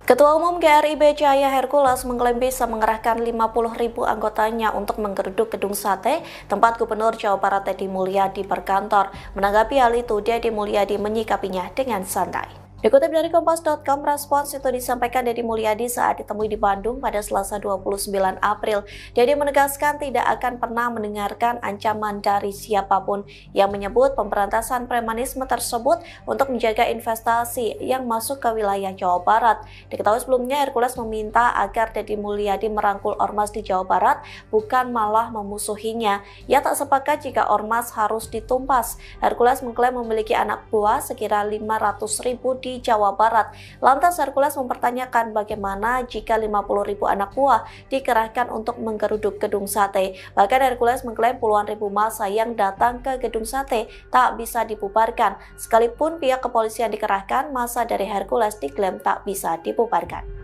Ketua Umum GRIB Cahaya Hercules mengklaim bisa mengerahkan 50.000 anggotanya untuk menggeruduk gedung sate tempat Gubernur Jawa Barat Deddy Mulyadi berkantor. Menanggapi hal itu, Deddy Mulyadi menyikapinya dengan santai. Dikutip dari Kompas.com, respons itu disampaikan Deddy Mulyadi saat ditemui di Bandung pada Selasa 29 April. Deddy menegaskan tidak akan pernah mendengarkan ancaman dari siapapun yang menyebut pemberantasan premanisme tersebut untuk menjaga investasi yang masuk ke wilayah Jawa Barat. Diketahui sebelumnya Hercules meminta agar Deddy Mulyadi merangkul ormas di Jawa Barat, bukan malah memusuhinya. Ia tak sepakat jika ormas harus ditumpas. Hercules mengklaim memiliki anak buah sekira 500.000 di Jawa Barat. Lantas Hercules mempertanyakan bagaimana jika 50.000 anak buah dikerahkan untuk menggeruduk gedung sate. Bahkan Hercules mengklaim puluhan ribu massa yang datang ke gedung sate tak bisa dibubarkan. Sekalipun pihak kepolisian dikerahkan, massa dari Hercules diklaim tak bisa dibubarkan.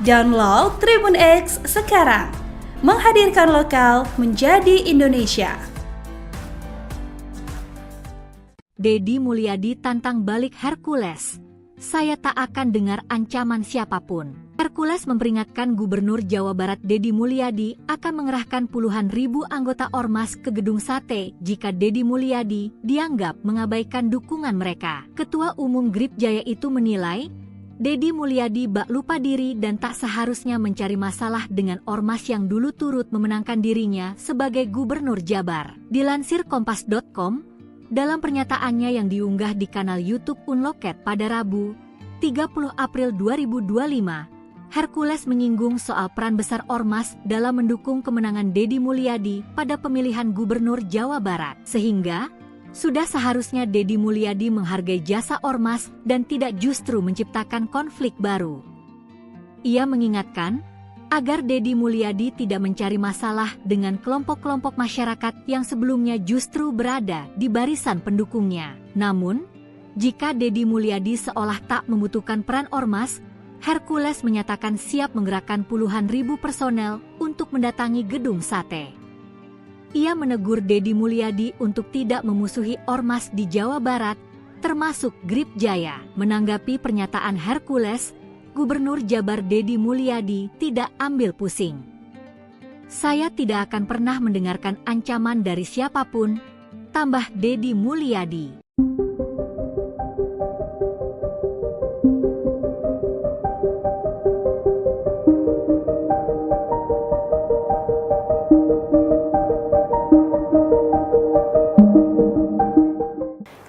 Download Tribun X sekarang, menghadirkan lokal menjadi Indonesia. Deddy Mulyadi tantang balik Hercules. Saya tak akan dengar ancaman siapapun. Hercules memperingatkan Gubernur Jawa Barat Deddy Mulyadi akan mengerahkan puluhan ribu anggota ormas ke gedung sate jika Deddy Mulyadi dianggap mengabaikan dukungan mereka. Ketua Umum GRIB Jaya itu menilai Deddy Mulyadi bak lupa diri dan tak seharusnya mencari masalah dengan ormas yang dulu turut memenangkan dirinya sebagai Gubernur Jabar. Dilansir Kompas.com, dalam pernyataannya yang diunggah di kanal YouTube Unloket pada Rabu, 30 April 2025, Hercules menyinggung soal peran besar ormas dalam mendukung kemenangan Deddy Mulyadi pada pemilihan Gubernur Jawa Barat. Sehingga, sudah seharusnya Deddy Mulyadi menghargai jasa ormas dan tidak justru menciptakan konflik baru. Ia mengingatkan agar Deddy Mulyadi tidak mencari masalah dengan kelompok-kelompok masyarakat yang sebelumnya justru berada di barisan pendukungnya. Namun, jika Deddy Mulyadi seolah tak membutuhkan peran ormas, Hercules menyatakan siap menggerakkan puluhan ribu personel untuk mendatangi gedung sate. Ia menegur Deddy Mulyadi untuk tidak memusuhi ormas di Jawa Barat, termasuk GRIB Jaya. Menanggapi pernyataan Hercules, Gubernur Jabar Deddy Mulyadi tidak ambil pusing. Saya tidak akan pernah mendengarkan ancaman dari siapapun, tambah Deddy Mulyadi.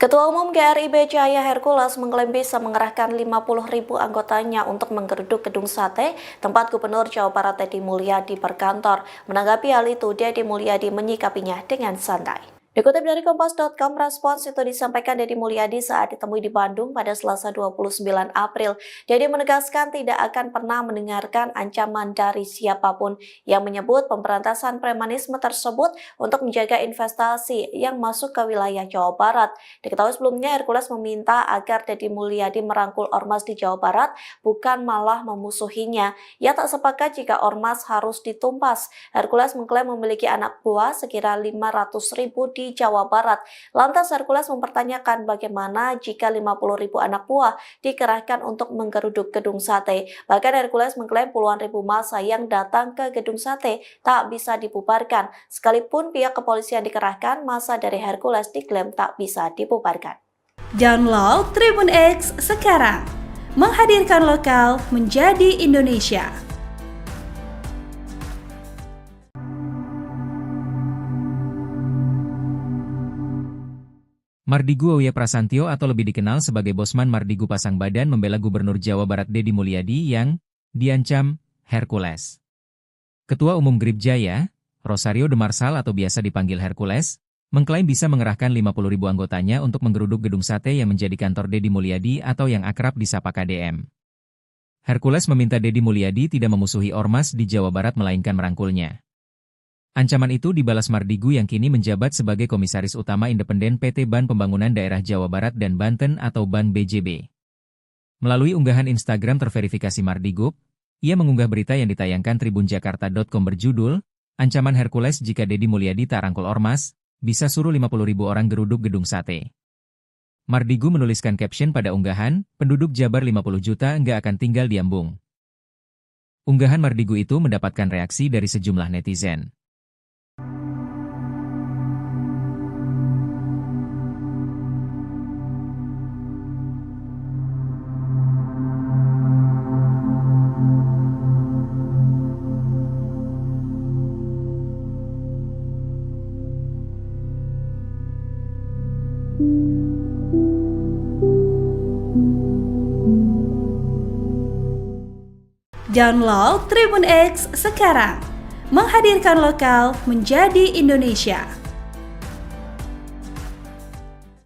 Ketua Umum GRIB Cahaya Hercules mengklaim bisa mengerahkan 50.000 anggotanya untuk menggeruduk gedung sate tempat Gubernur Jawa Barat Deddy Mulyadi berkantor. Menanggapi hal itu, Deddy Mulyadi menyikapinya dengan santai. Dikutip dari Kompas.com, respons itu disampaikan Deddy Mulyadi saat ditemui di Bandung pada Selasa 29 April. Deddy menegaskan tidak akan pernah mendengarkan ancaman dari siapapun yang menyebut pemberantasan premanisme tersebut untuk menjaga investasi yang masuk ke wilayah Jawa Barat. Diketahui sebelumnya Hercules meminta agar Deddy Mulyadi merangkul ormas di Jawa Barat, bukan malah memusuhinya. Ia tak sepakat jika ormas harus ditumpas. Hercules mengklaim memiliki anak buah sekira 500.000 di Jawa Barat. Lantas Hercules mempertanyakan bagaimana jika 50.000 anak buah dikerahkan untuk menggeruduk gedung sate. Bahkan Hercules mengklaim puluhan ribu massa yang datang ke gedung sate tak bisa dibubarkan. Sekalipun pihak kepolisian dikerahkan, massa dari Hercules diklaim tak bisa dibubarkan. Download Tribun X sekarang, menghadirkan lokal menjadi Indonesia. Mardigu Auya Prasantyo atau lebih dikenal sebagai Bosman Mardigu pasang badan membela Gubernur Jawa Barat Deddy Mulyadi yang diancam Hercules. Ketua Umum Grib Jaya, Rosario de Marsal atau biasa dipanggil Hercules, mengklaim bisa mengerahkan 50.000 anggotanya untuk menggeruduk gedung sate yang menjadi kantor Deddy Mulyadi atau yang akrab disapa KDM. Hercules meminta Deddy Mulyadi tidak memusuhi ormas di Jawa Barat melainkan merangkulnya. Ancaman itu dibalas Mardigu yang kini menjabat sebagai Komisaris Utama Independen PT Ban Pembangunan Daerah Jawa Barat dan Banten atau Ban BJB. Melalui unggahan Instagram terverifikasi Mardigu, ia mengunggah berita yang ditayangkan tribunjakarta.com berjudul, "Ancaman Hercules jika Deddy Mulyadi tak rangkul ormas, bisa suruh 50.000 orang geruduk gedung sate." Mardigu menuliskan caption pada unggahan, "Penduduk Jabar 50 juta nggak akan tinggal di Ambung." Unggahan Mardigu itu mendapatkan reaksi dari sejumlah netizen. Download Tribun X sekarang, menghadirkan lokal menjadi Indonesia.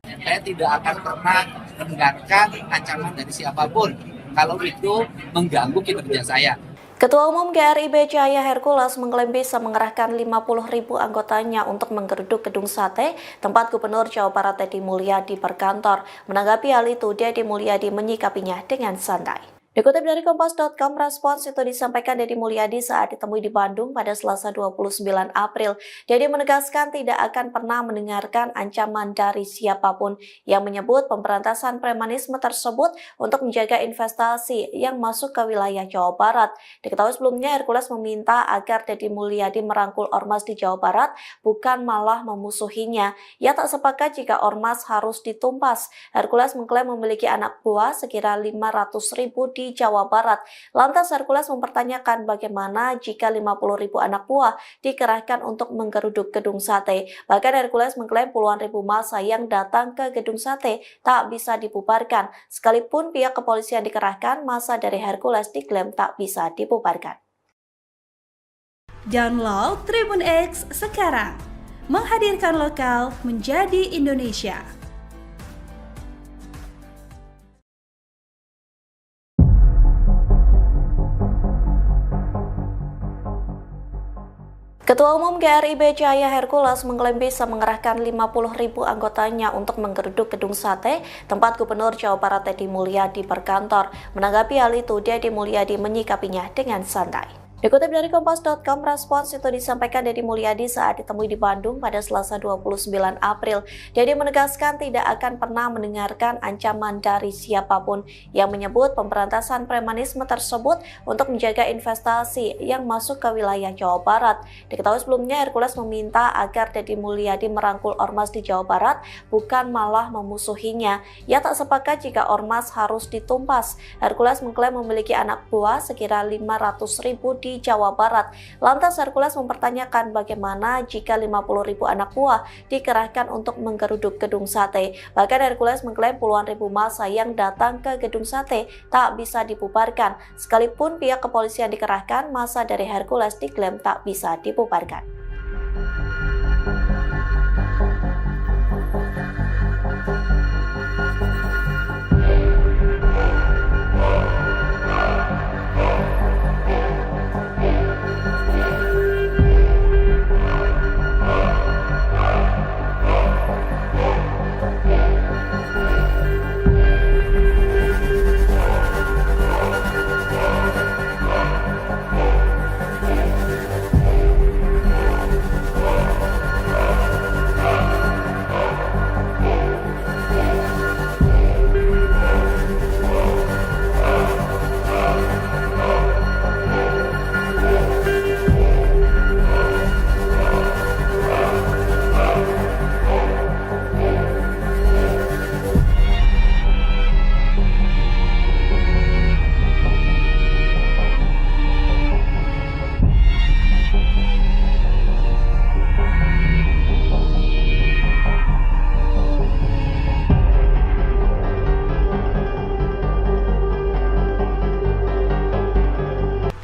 Saya tidak akan pernah mendengarkan ancaman dari siapapun kalau itu mengganggu kinerja saya. Ketua Umum GRIB Cahaya Hercules mengklaim bisa mengerahkan 50.000 anggotanya untuk menggeruduk gedung sate tempat Gubernur Jawa Barat Deddy Mulyadi berkantor. Menanggapi hal itu, Deddy Mulyadi menyikapinya dengan santai. Dikutip dari Kompas.com, respons itu disampaikan Deddy Mulyadi saat ditemui di Bandung pada Selasa 29 April. Deddy menegaskan tidak akan pernah mendengarkan ancaman dari siapapun yang menyebut pemberantasan premanisme tersebut untuk menjaga investasi yang masuk ke wilayah Jawa Barat. Diketahui sebelumnya Hercules meminta agar Deddy Mulyadi merangkul ormas di Jawa Barat, bukan malah memusuhinya. Ia tak sepakat jika ormas harus ditumpas. Hercules mengklaim memiliki anak buah sekira 500.000 di Jawa Barat. Lantas Hercules mempertanyakan bagaimana jika 50.000 anak buah dikerahkan untuk menggeruduk gedung sate. Bahkan Hercules mengklaim puluhan ribu massa yang datang ke gedung sate tak bisa dibubarkan. Sekalipun pihak kepolisian dikerahkan, massa dari Hercules diklaim tak bisa dibubarkan. Download Tribun X sekarang, menghadirkan lokal menjadi Indonesia. Ketua Umum GRIB Cahaya Hercules mengklaim bisa mengerahkan 50.000 anggotanya untuk menggeruduk gedung sate tempat Gubernur Jawa Barat Deddy Mulyadi berkantor. Menanggapi hal itu, Deddy Mulyadi menyikapinya dengan santai. Dikutip dari Kompas.com, respons itu disampaikan Deddy Mulyadi saat ditemui di Bandung pada Selasa 29 April. Deddy menegaskan tidak akan pernah mendengarkan ancaman dari siapapun yang menyebut pemberantasan premanisme tersebut untuk menjaga investasi yang masuk ke wilayah Jawa Barat. Diketahui sebelumnya Hercules meminta agar Deddy Mulyadi merangkul ormas di Jawa Barat, bukan malah memusuhinya. Ia tak sepakat jika ormas harus ditumpas. Hercules mengklaim memiliki anak buah sekira 500.000 di di Jawa Barat. Lantas Hercules mempertanyakan bagaimana jika 50.000 anak buah dikerahkan untuk menggeruduk gedung sate. Bahkan Hercules mengklaim puluhan ribu massa yang datang ke gedung sate tak bisa dibubarkan. Sekalipun pihak kepolisian dikerahkan, massa dari Hercules diklaim tak bisa dibubarkan.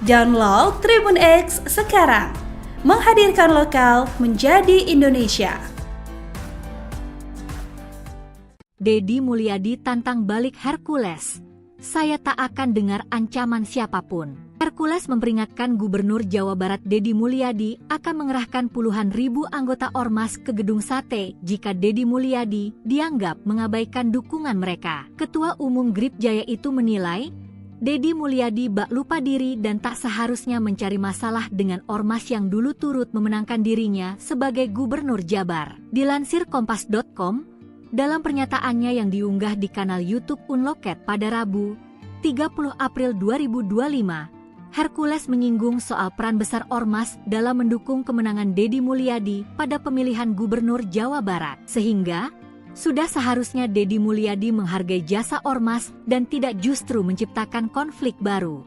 Download Tribun X sekarang, menghadirkan lokal menjadi Indonesia. Deddy Mulyadi tantang balik Hercules. Saya tak akan dengar ancaman siapapun. Hercules memperingatkan Gubernur Jawa Barat Deddy Mulyadi akan mengerahkan puluhan ribu anggota ormas ke gedung sate jika Deddy Mulyadi dianggap mengabaikan dukungan mereka. Ketua Umum Grip Jaya itu menilai Deddy Mulyadi bak lupa diri dan tak seharusnya mencari masalah dengan ormas yang dulu turut memenangkan dirinya sebagai Gubernur Jabar. Dilansir Kompas.com, dalam pernyataannya yang diunggah di kanal YouTube Unloket pada Rabu, 30 April 2025, Hercules menyinggung soal peran besar ormas dalam mendukung kemenangan Deddy Mulyadi pada pemilihan Gubernur Jawa Barat. Sehingga sudah seharusnya Deddy Mulyadi menghargai jasa ormas dan tidak justru menciptakan konflik baru.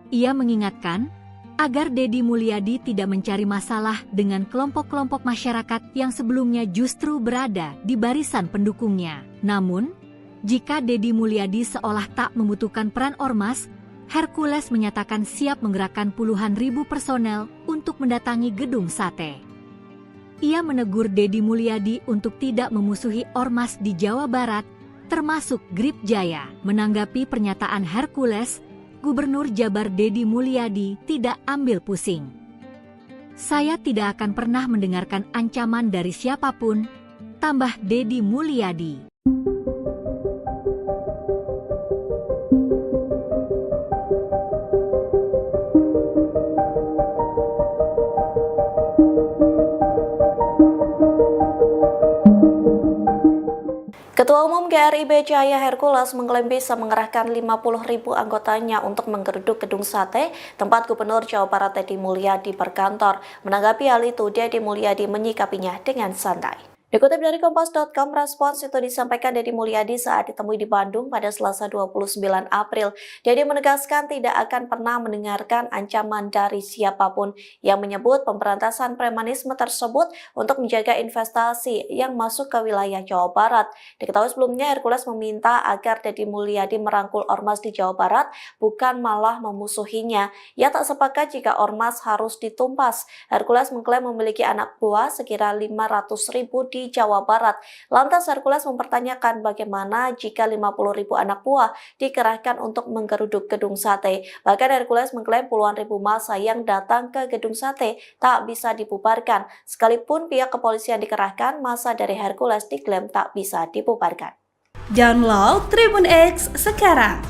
Ia mengingatkan agar Deddy Mulyadi tidak mencari masalah dengan kelompok-kelompok masyarakat yang sebelumnya justru berada di barisan pendukungnya. Namun, jika Deddy Mulyadi seolah tak membutuhkan peran ormas, Hercules menyatakan siap menggerakkan puluhan ribu personel untuk mendatangi gedung sate. Ia menegur Deddy Mulyadi untuk tidak memusuhi ormas di Jawa Barat, termasuk Grip Jaya. Menanggapi pernyataan Hercules, Gubernur Jabar Deddy Mulyadi tidak ambil pusing. Saya tidak akan pernah mendengarkan ancaman dari siapapun, tambah Deddy Mulyadi. Ketua Umum GRIB Jaya Hercules mengklaim bisa mengerahkan 50.000 anggotanya untuk menggeruduk gedung sate tempat Gubernur Jawa Barat Deddy Mulyadi berkantor. Menanggapi hal itu, Deddy Mulyadi menyikapinya dengan santai. Dikutip dari Kompas.com, respons itu disampaikan Deddy Mulyadi saat ditemui di Bandung pada Selasa 29 April. Deddy menegaskan tidak akan pernah mendengarkan ancaman dari siapapun yang menyebut pemberantasan premanisme tersebut untuk menjaga investasi yang masuk ke wilayah Jawa Barat. Diketahui sebelumnya Hercules meminta agar Deddy Mulyadi merangkul ormas di Jawa Barat, bukan malah memusuhinya. Ia tak sepakat jika ormas harus ditumpas. Hercules mengklaim memiliki anak buah sekira 500.000 di Jawa Barat. Lantas Hercules mempertanyakan bagaimana jika 50.000 anak buah dikerahkan untuk menggeruduk gedung sate. Bahkan Hercules mengklaim puluhan ribu massa yang datang ke gedung sate tak bisa dibubarkan. Sekalipun pihak kepolisian dikerahkan, massa dari Hercules diklaim tak bisa dibubarkan. Download Tribun X sekarang,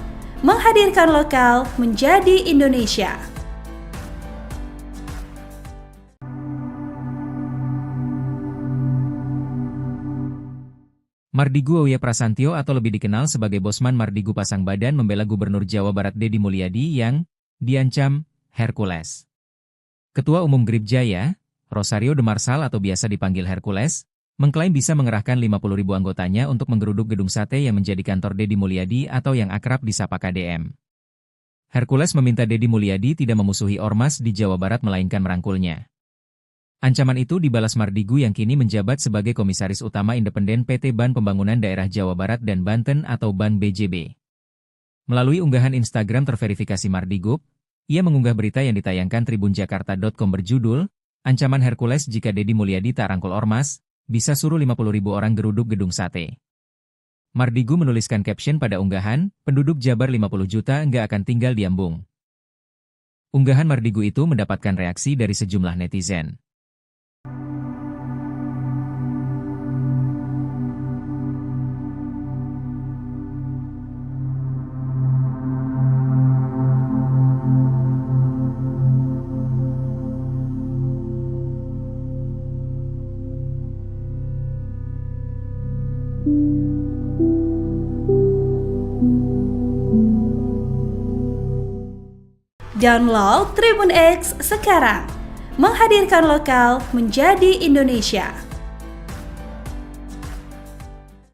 menghadirkan lokal menjadi Indonesia. Mardigu Auya Prasantyo atau lebih dikenal sebagai Bosman Mardigu pasang badan membela Gubernur Jawa Barat Deddy Mulyadi yang diancam Hercules. Ketua Umum Grip Jaya, Rosario de Marsal atau biasa dipanggil Hercules, mengklaim bisa mengerahkan 50.000 anggotanya untuk menggeruduk gedung sate yang menjadi kantor Deddy Mulyadi atau yang akrab disapa KDM. Hercules meminta Deddy Mulyadi tidak memusuhi ormas di Jawa Barat melainkan merangkulnya. Ancaman itu dibalas Mardigu yang kini menjabat sebagai Komisaris Utama Independen PT Ban Pembangunan Daerah Jawa Barat dan Banten atau Ban BJB. Melalui unggahan Instagram terverifikasi Mardigu, ia mengunggah berita yang ditayangkan tribunjakarta.com berjudul, "Ancaman Hercules jika Deddy Mulyadi tak rangkul ormas, bisa suruh 50.000 orang geruduk gedung sate." Mardigu menuliskan caption pada unggahan, "Penduduk Jabar 50 juta nggak akan tinggal di Ambung." Unggahan Mardigu itu mendapatkan reaksi dari sejumlah netizen. Download Tribun X sekarang, menghadirkan lokal menjadi Indonesia.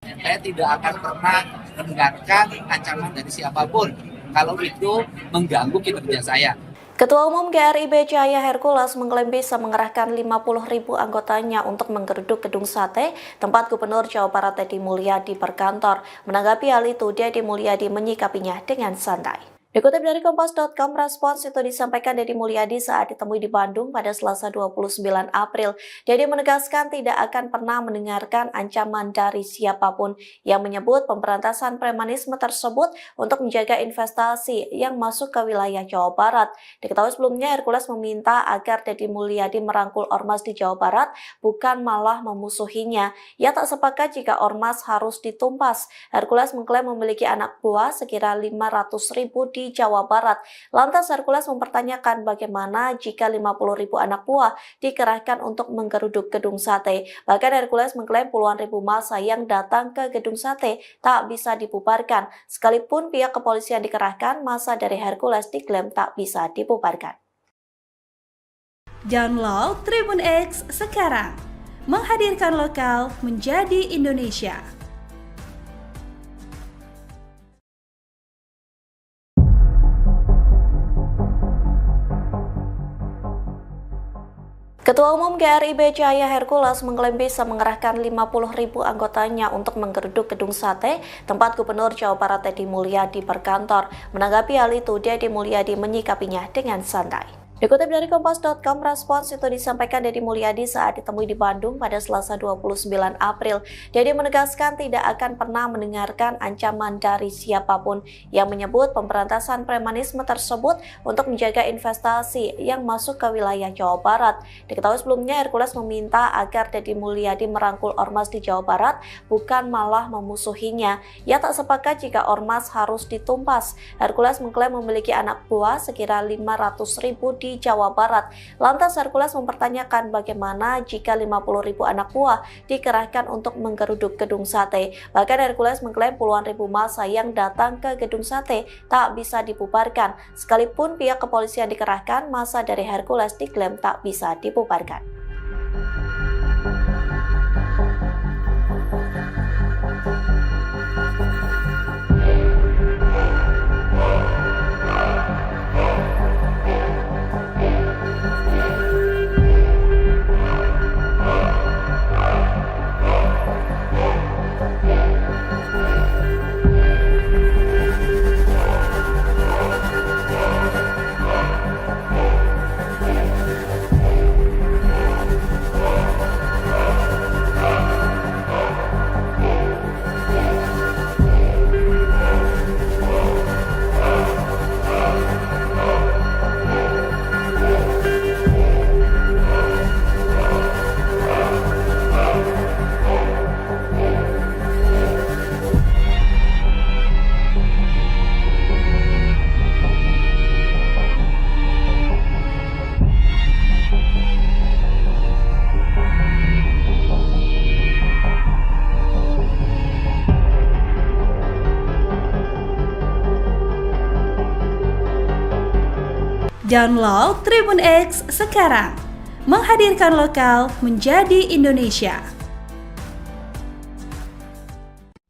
Saya tidak akan pernah mendengarkan ancaman dari siapapun kalau itu mengganggu kinerja saya. Ketua Umum GRIB Cahaya Hercules mengklaim bisa mengerahkan 50.000 anggotanya untuk menggeruduk gedung sate tempat Gubernur Jawa Barat Deddy Mulyadi berkantor. Menanggapi hal itu, Deddy Mulyadi menyikapinya dengan santai. Dikutip dari Kompas.com, respons itu disampaikan Deddy Mulyadi saat ditemui di Bandung pada Selasa 29 April. Deddy menegaskan tidak akan pernah mendengarkan ancaman dari siapapun yang menyebut pemberantasan premanisme tersebut untuk menjaga investasi yang masuk ke wilayah Jawa Barat. Diketahui sebelumnya Hercules meminta agar Deddy Mulyadi merangkul ormas di Jawa Barat, bukan malah memusuhinya. Ia tak sepakat jika ormas harus ditumpas. Hercules mengklaim memiliki anak buah sekira 500.000 di Jawa Barat. Lantas Hercules mempertanyakan bagaimana jika 50.000 anak buah dikerahkan untuk menggeruduk gedung sate. Bahkan Hercules mengklaim puluhan ribu massa yang datang ke gedung sate tak bisa dibubarkan. Sekalipun pihak kepolisian dikerahkan, massa dari Hercules diklaim tak bisa dibubarkan. Download Tribun X sekarang, menghadirkan lokal menjadi Indonesia. Ketua Umum GRIB Cahaya Hercules mengklaim bisa mengerahkan 50.000 anggotanya untuk menggeruduk gedung sate tempat Gubernur Jawa Barat Deddy Mulyadi berkantor. Menanggapi hal itu, Deddy Mulyadi menyikapinya dengan santai. Dikutip dari Kompas.com, respons itu disampaikan Deddy Mulyadi saat ditemui di Bandung pada Selasa 29 April. Deddy menegaskan tidak akan pernah mendengarkan ancaman dari siapapun yang menyebut pemberantasan premanisme tersebut untuk menjaga investasi yang masuk ke wilayah Jawa Barat. Diketahui sebelumnya Hercules meminta agar Deddy Mulyadi merangkul ormas di Jawa Barat, bukan malah memusuhinya. Ia tak sepakat jika ormas harus ditumpas. Hercules mengklaim memiliki anak buah sekira 500.000 di Jawa Barat. Lantas Hercules mempertanyakan bagaimana jika 50.000 anak buah dikerahkan untuk menggeruduk gedung sate. Bahkan Hercules mengklaim puluhan ribu massa yang datang ke gedung sate tak bisa dibubarkan. Sekalipun pihak kepolisian dikerahkan, massa dari Hercules diklaim tak bisa dibubarkan. Download Tribun X sekarang, menghadirkan lokal menjadi Indonesia.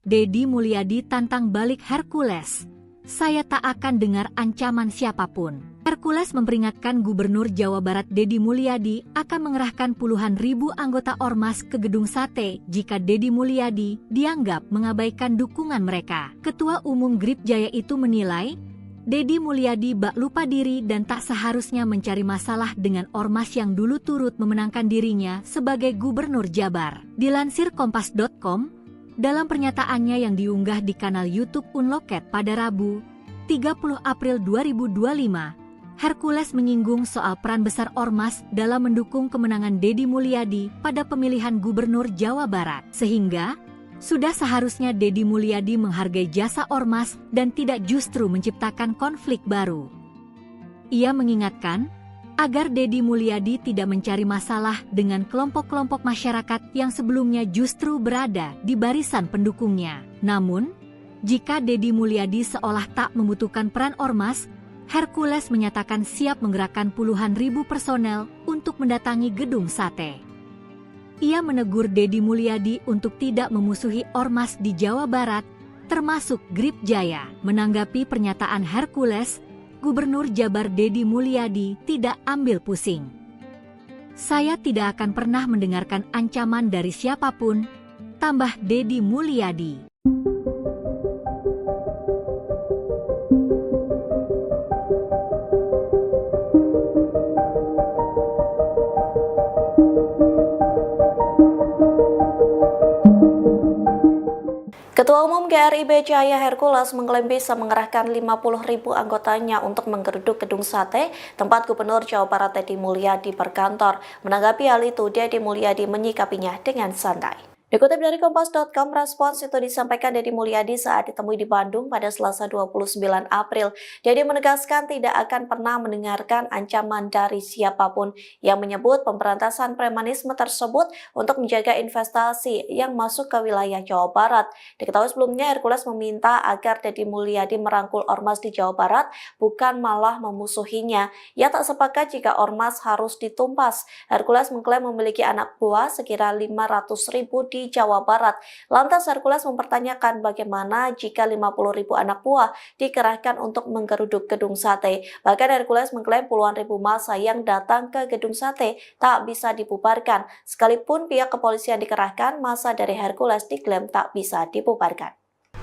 Deddy Mulyadi tantang balik Hercules. saya tak akan dengar ancaman siapapun. Hercules memperingatkan Gubernur Jawa Barat Deddy Mulyadi akan mengerahkan puluhan ribu anggota Ormas ke Gedung Sate jika Deddy Mulyadi dianggap mengabaikan dukungan mereka. Ketua Umum Gripjaya itu menilai, Deddy Mulyadi bak lupa diri dan tak seharusnya mencari masalah dengan Ormas yang dulu turut memenangkan dirinya sebagai Gubernur Jabar. Dilansir Kompas.com, dalam pernyataannya yang diunggah di kanal YouTube Unloket pada Rabu, 30 April 2025, Hercules menyinggung soal peran besar Ormas dalam mendukung kemenangan Deddy Mulyadi pada pemilihan Gubernur Jawa Barat. Sehingga, sudah seharusnya Deddy Mulyadi menghargai jasa Ormas dan tidak justru menciptakan konflik baru. Ia mengingatkan, agar Deddy Mulyadi tidak mencari masalah dengan kelompok-kelompok masyarakat yang sebelumnya justru berada di barisan pendukungnya. Namun, jika Deddy Mulyadi seolah tak membutuhkan peran Ormas, Hercules menyatakan siap menggerakkan puluhan ribu personel untuk mendatangi Gedung Sate. Ia menegur Deddy Mulyadi untuk tidak memusuhi Ormas di Jawa Barat, termasuk Gripjaya. Menanggapi pernyataan Hercules, Gubernur Jabar Deddy Mulyadi tidak ambil pusing. Saya tidak akan pernah mendengarkan ancaman dari siapapun, tambah Deddy Mulyadi. Ketua Umum GRIB Cahaya Hercules mengklaim bisa mengerahkan 50.000 anggotanya untuk menggeruduk Gedung Sate, tempat Gubernur Jawa Barat Deddy Mulyadi berkantor. Menanggapi hal itu, Deddy Mulyadi menyikapinya dengan santai. Dikutip dari Kompas.com, respons itu disampaikan Deddy Mulyadi saat ditemui di Bandung pada Selasa 29 April. Deddy menegaskan tidak akan pernah mendengarkan ancaman dari siapapun yang menyebut pemberantasan premanisme tersebut untuk menjaga investasi yang masuk ke wilayah Jawa Barat. Diketahui sebelumnya Hercules meminta agar Deddy Mulyadi merangkul Ormas di Jawa Barat, bukan malah memusuhinya. Ia tak sepakat jika Ormas harus ditumpas. Hercules mengklaim memiliki anak buah sekira 500.000 di Jawa Barat. Lantas Hercules mempertanyakan bagaimana jika 50.000 anak buah dikerahkan untuk menggeruduk Gedung Sate. Bahkan Hercules mengklaim puluhan ribu massa yang datang ke Gedung Sate tak bisa dibubarkan. Sekalipun pihak kepolisian dikerahkan, massa dari Hercules diklaim tak bisa dibubarkan.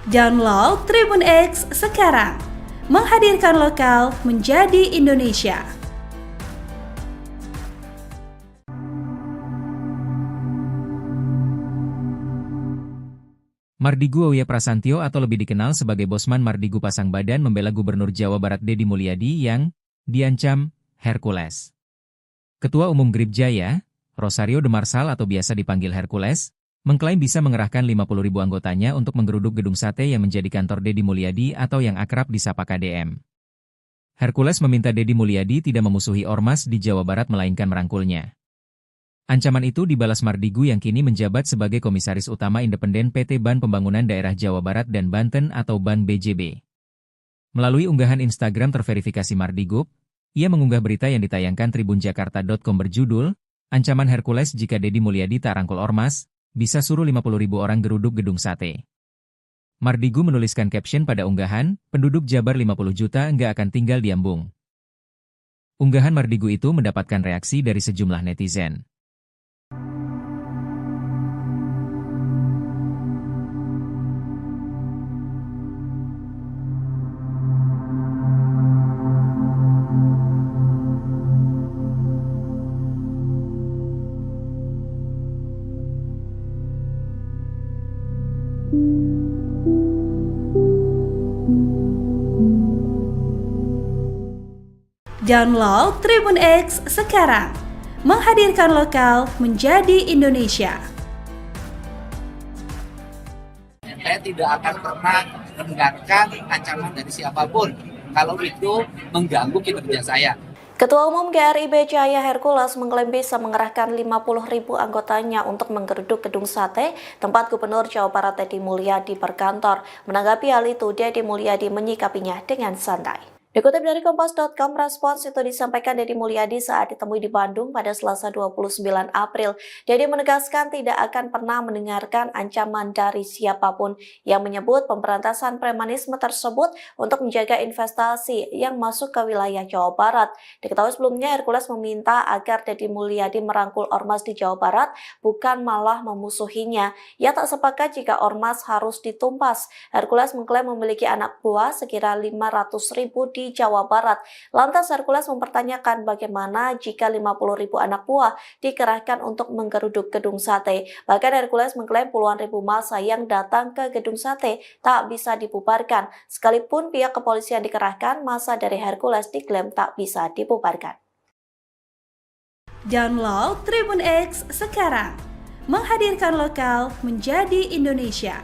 Download Tribun X sekarang, menghadirkan lokal menjadi Indonesia. Mardigu Auya Prasantyo atau lebih dikenal sebagai Bosman Mardigu pasang badan membela Gubernur Jawa Barat Deddy Mulyadi yang diancam Hercules. Ketua Umum Gripjaya, Rosario de Marsal atau biasa dipanggil Hercules, mengklaim bisa mengerahkan 50.000 anggotanya untuk menggeruduk Gedung Sate yang menjadi kantor Deddy Mulyadi atau yang akrab disapa KDM. Hercules meminta Deddy Mulyadi tidak memusuhi Ormas di Jawa Barat melainkan merangkulnya. Ancaman itu dibalas Mardigu yang kini menjabat sebagai Komisaris Utama Independen PT Ban Pembangunan Daerah Jawa Barat dan Banten atau Ban BJB. Melalui unggahan Instagram terverifikasi Mardigu, ia mengunggah berita yang ditayangkan tribunjakarta.com berjudul, "Ancaman Hercules jika Deddy Mulyadi tak rangkul Ormas, bisa suruh 50.000 orang geruduk Gedung Sate." Mardigu menuliskan caption pada unggahan, "Penduduk Jabar 50 juta nggak akan tinggal di Ambung." Unggahan Mardigu itu mendapatkan reaksi dari sejumlah netizen. Download Tribun X sekarang, menghadirkan lokal menjadi Indonesia. Saya tidak akan pernah mendengarkan ancaman dari siapapun kalau itu mengganggu kinerja saya. Ketua Umum GRIB Cahaya Hercules mengklaim bisa mengerahkan 50.000 anggotanya untuk menggeruduk Gedung Sate, tempat Gubernur Jawa Barat Deddy Mulyadi berkantor. Menanggapi hal itu, Deddy Mulyadi menyikapinya dengan santai. Dikutip dari Kompas.com, respons itu disampaikan Deddy Mulyadi saat ditemui di Bandung pada Selasa 29 April. Deddy menegaskan tidak akan pernah mendengarkan ancaman dari siapapun yang menyebut pemberantasan premanisme tersebut untuk menjaga investasi yang masuk ke wilayah Jawa Barat. Diketahui sebelumnya Hercules meminta agar Deddy Mulyadi merangkul ormas di Jawa Barat, bukan malah memusuhinya. Ia tak sepakat jika ormas harus ditumpas. Hercules mengklaim memiliki anak buah sekira 500.000 di Jawa Barat. Lantas Hercules mempertanyakan bagaimana jika 50.000 anak buah dikerahkan untuk menggeruduk gedung sate. Bahkan Hercules mengklaim puluhan ribu massa yang datang ke gedung sate tak bisa dibubarkan. Sekalipun pihak kepolisian dikerahkan, massa dari Hercules diklaim tak bisa dibubarkan. Download Tribun X sekarang, menghadirkan lokal menjadi Indonesia.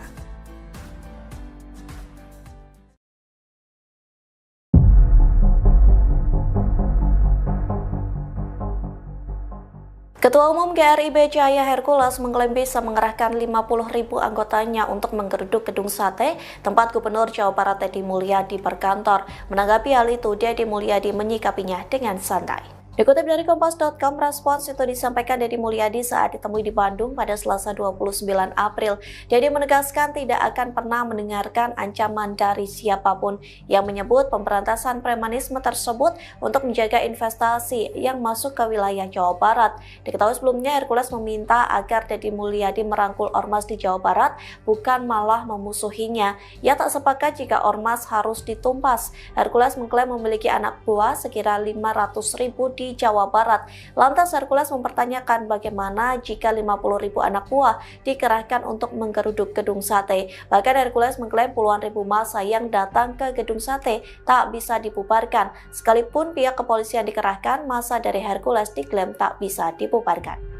Ketua Umum GRIB Cahaya Hercules mengklaim bisa mengerahkan 50.000 anggotanya untuk menggeruduk gedung sate tempat Gubernur Jawa Barat Deddy Mulyadi berkantor. Menanggapi hal itu, Deddy Mulyadi menyikapinya dengan santai. Dikutip dari Kompas.com, respons itu disampaikan Deddy Mulyadi saat ditemui di Bandung pada Selasa 29 April. Deddy menegaskan tidak akan pernah mendengarkan ancaman dari siapapun yang menyebut pemberantasan premanisme tersebut untuk menjaga investasi yang masuk ke wilayah Jawa Barat. Diketahui sebelumnya Hercules meminta agar Deddy Mulyadi merangkul ormas di Jawa Barat, bukan malah memusuhinya. Ia tak sepakat jika ormas harus ditumpas. Hercules mengklaim memiliki anak buah sekira 500.000 di Jawa Barat. Lantas Hercules mempertanyakan bagaimana jika 50.000 anak buah dikerahkan untuk menggeruduk gedung sate. Bahkan Hercules mengklaim puluhan ribu massa yang datang ke gedung sate tak bisa dibubarkan. Sekalipun pihak kepolisian dikerahkan, massa dari Hercules diklaim tak bisa dibubarkan.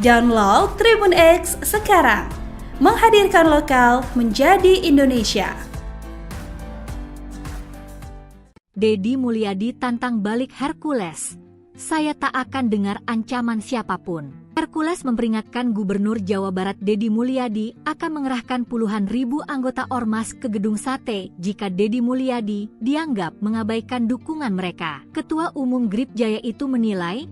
Download Tribun X sekarang, menghadirkan lokal menjadi Indonesia. Deddy Mulyadi tantang balik Hercules. Saya tak akan dengar ancaman siapapun. Hercules memperingatkan Gubernur Jawa Barat Deddy Mulyadi akan mengerahkan puluhan ribu anggota ormas ke gedung sate jika Deddy Mulyadi dianggap mengabaikan dukungan mereka. Ketua Umum GRIB Jaya itu menilai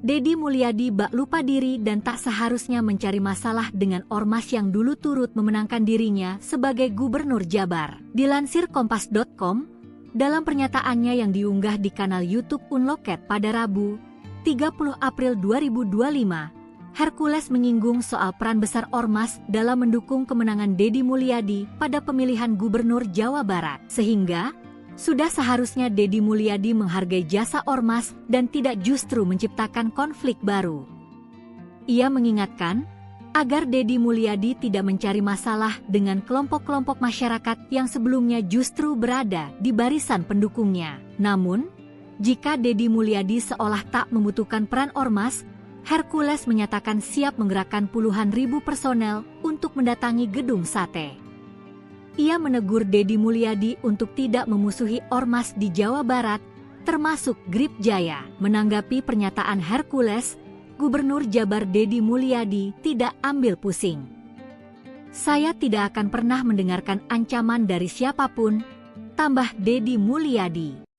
Deddy Mulyadi bak lupa diri dan tak seharusnya mencari masalah dengan ormas yang dulu turut memenangkan dirinya sebagai Gubernur Jabar. Dilansir Kompas.com, dalam pernyataannya yang diunggah di kanal YouTube Unloket pada Rabu, 30 April 2025, Hercules menyinggung soal peran besar ormas dalam mendukung kemenangan Deddy Mulyadi pada pemilihan Gubernur Jawa Barat. Sehingga, sudah seharusnya Deddy Mulyadi menghargai jasa ormas dan tidak justru menciptakan konflik baru. Ia mengingatkan agar Deddy Mulyadi tidak mencari masalah dengan kelompok-kelompok masyarakat yang sebelumnya justru berada di barisan pendukungnya. Namun, jika Deddy Mulyadi seolah tak membutuhkan peran ormas, Hercules menyatakan siap menggerakkan puluhan ribu personel untuk mendatangi gedung sate. Ia menegur Deddy Mulyadi untuk tidak memusuhi ormas di Jawa Barat, termasuk GRIB Jaya. Menanggapi pernyataan Hercules, Gubernur Jabar Deddy Mulyadi tidak ambil pusing. Saya tidak akan pernah mendengarkan ancaman dari siapapun, tambah Deddy Mulyadi.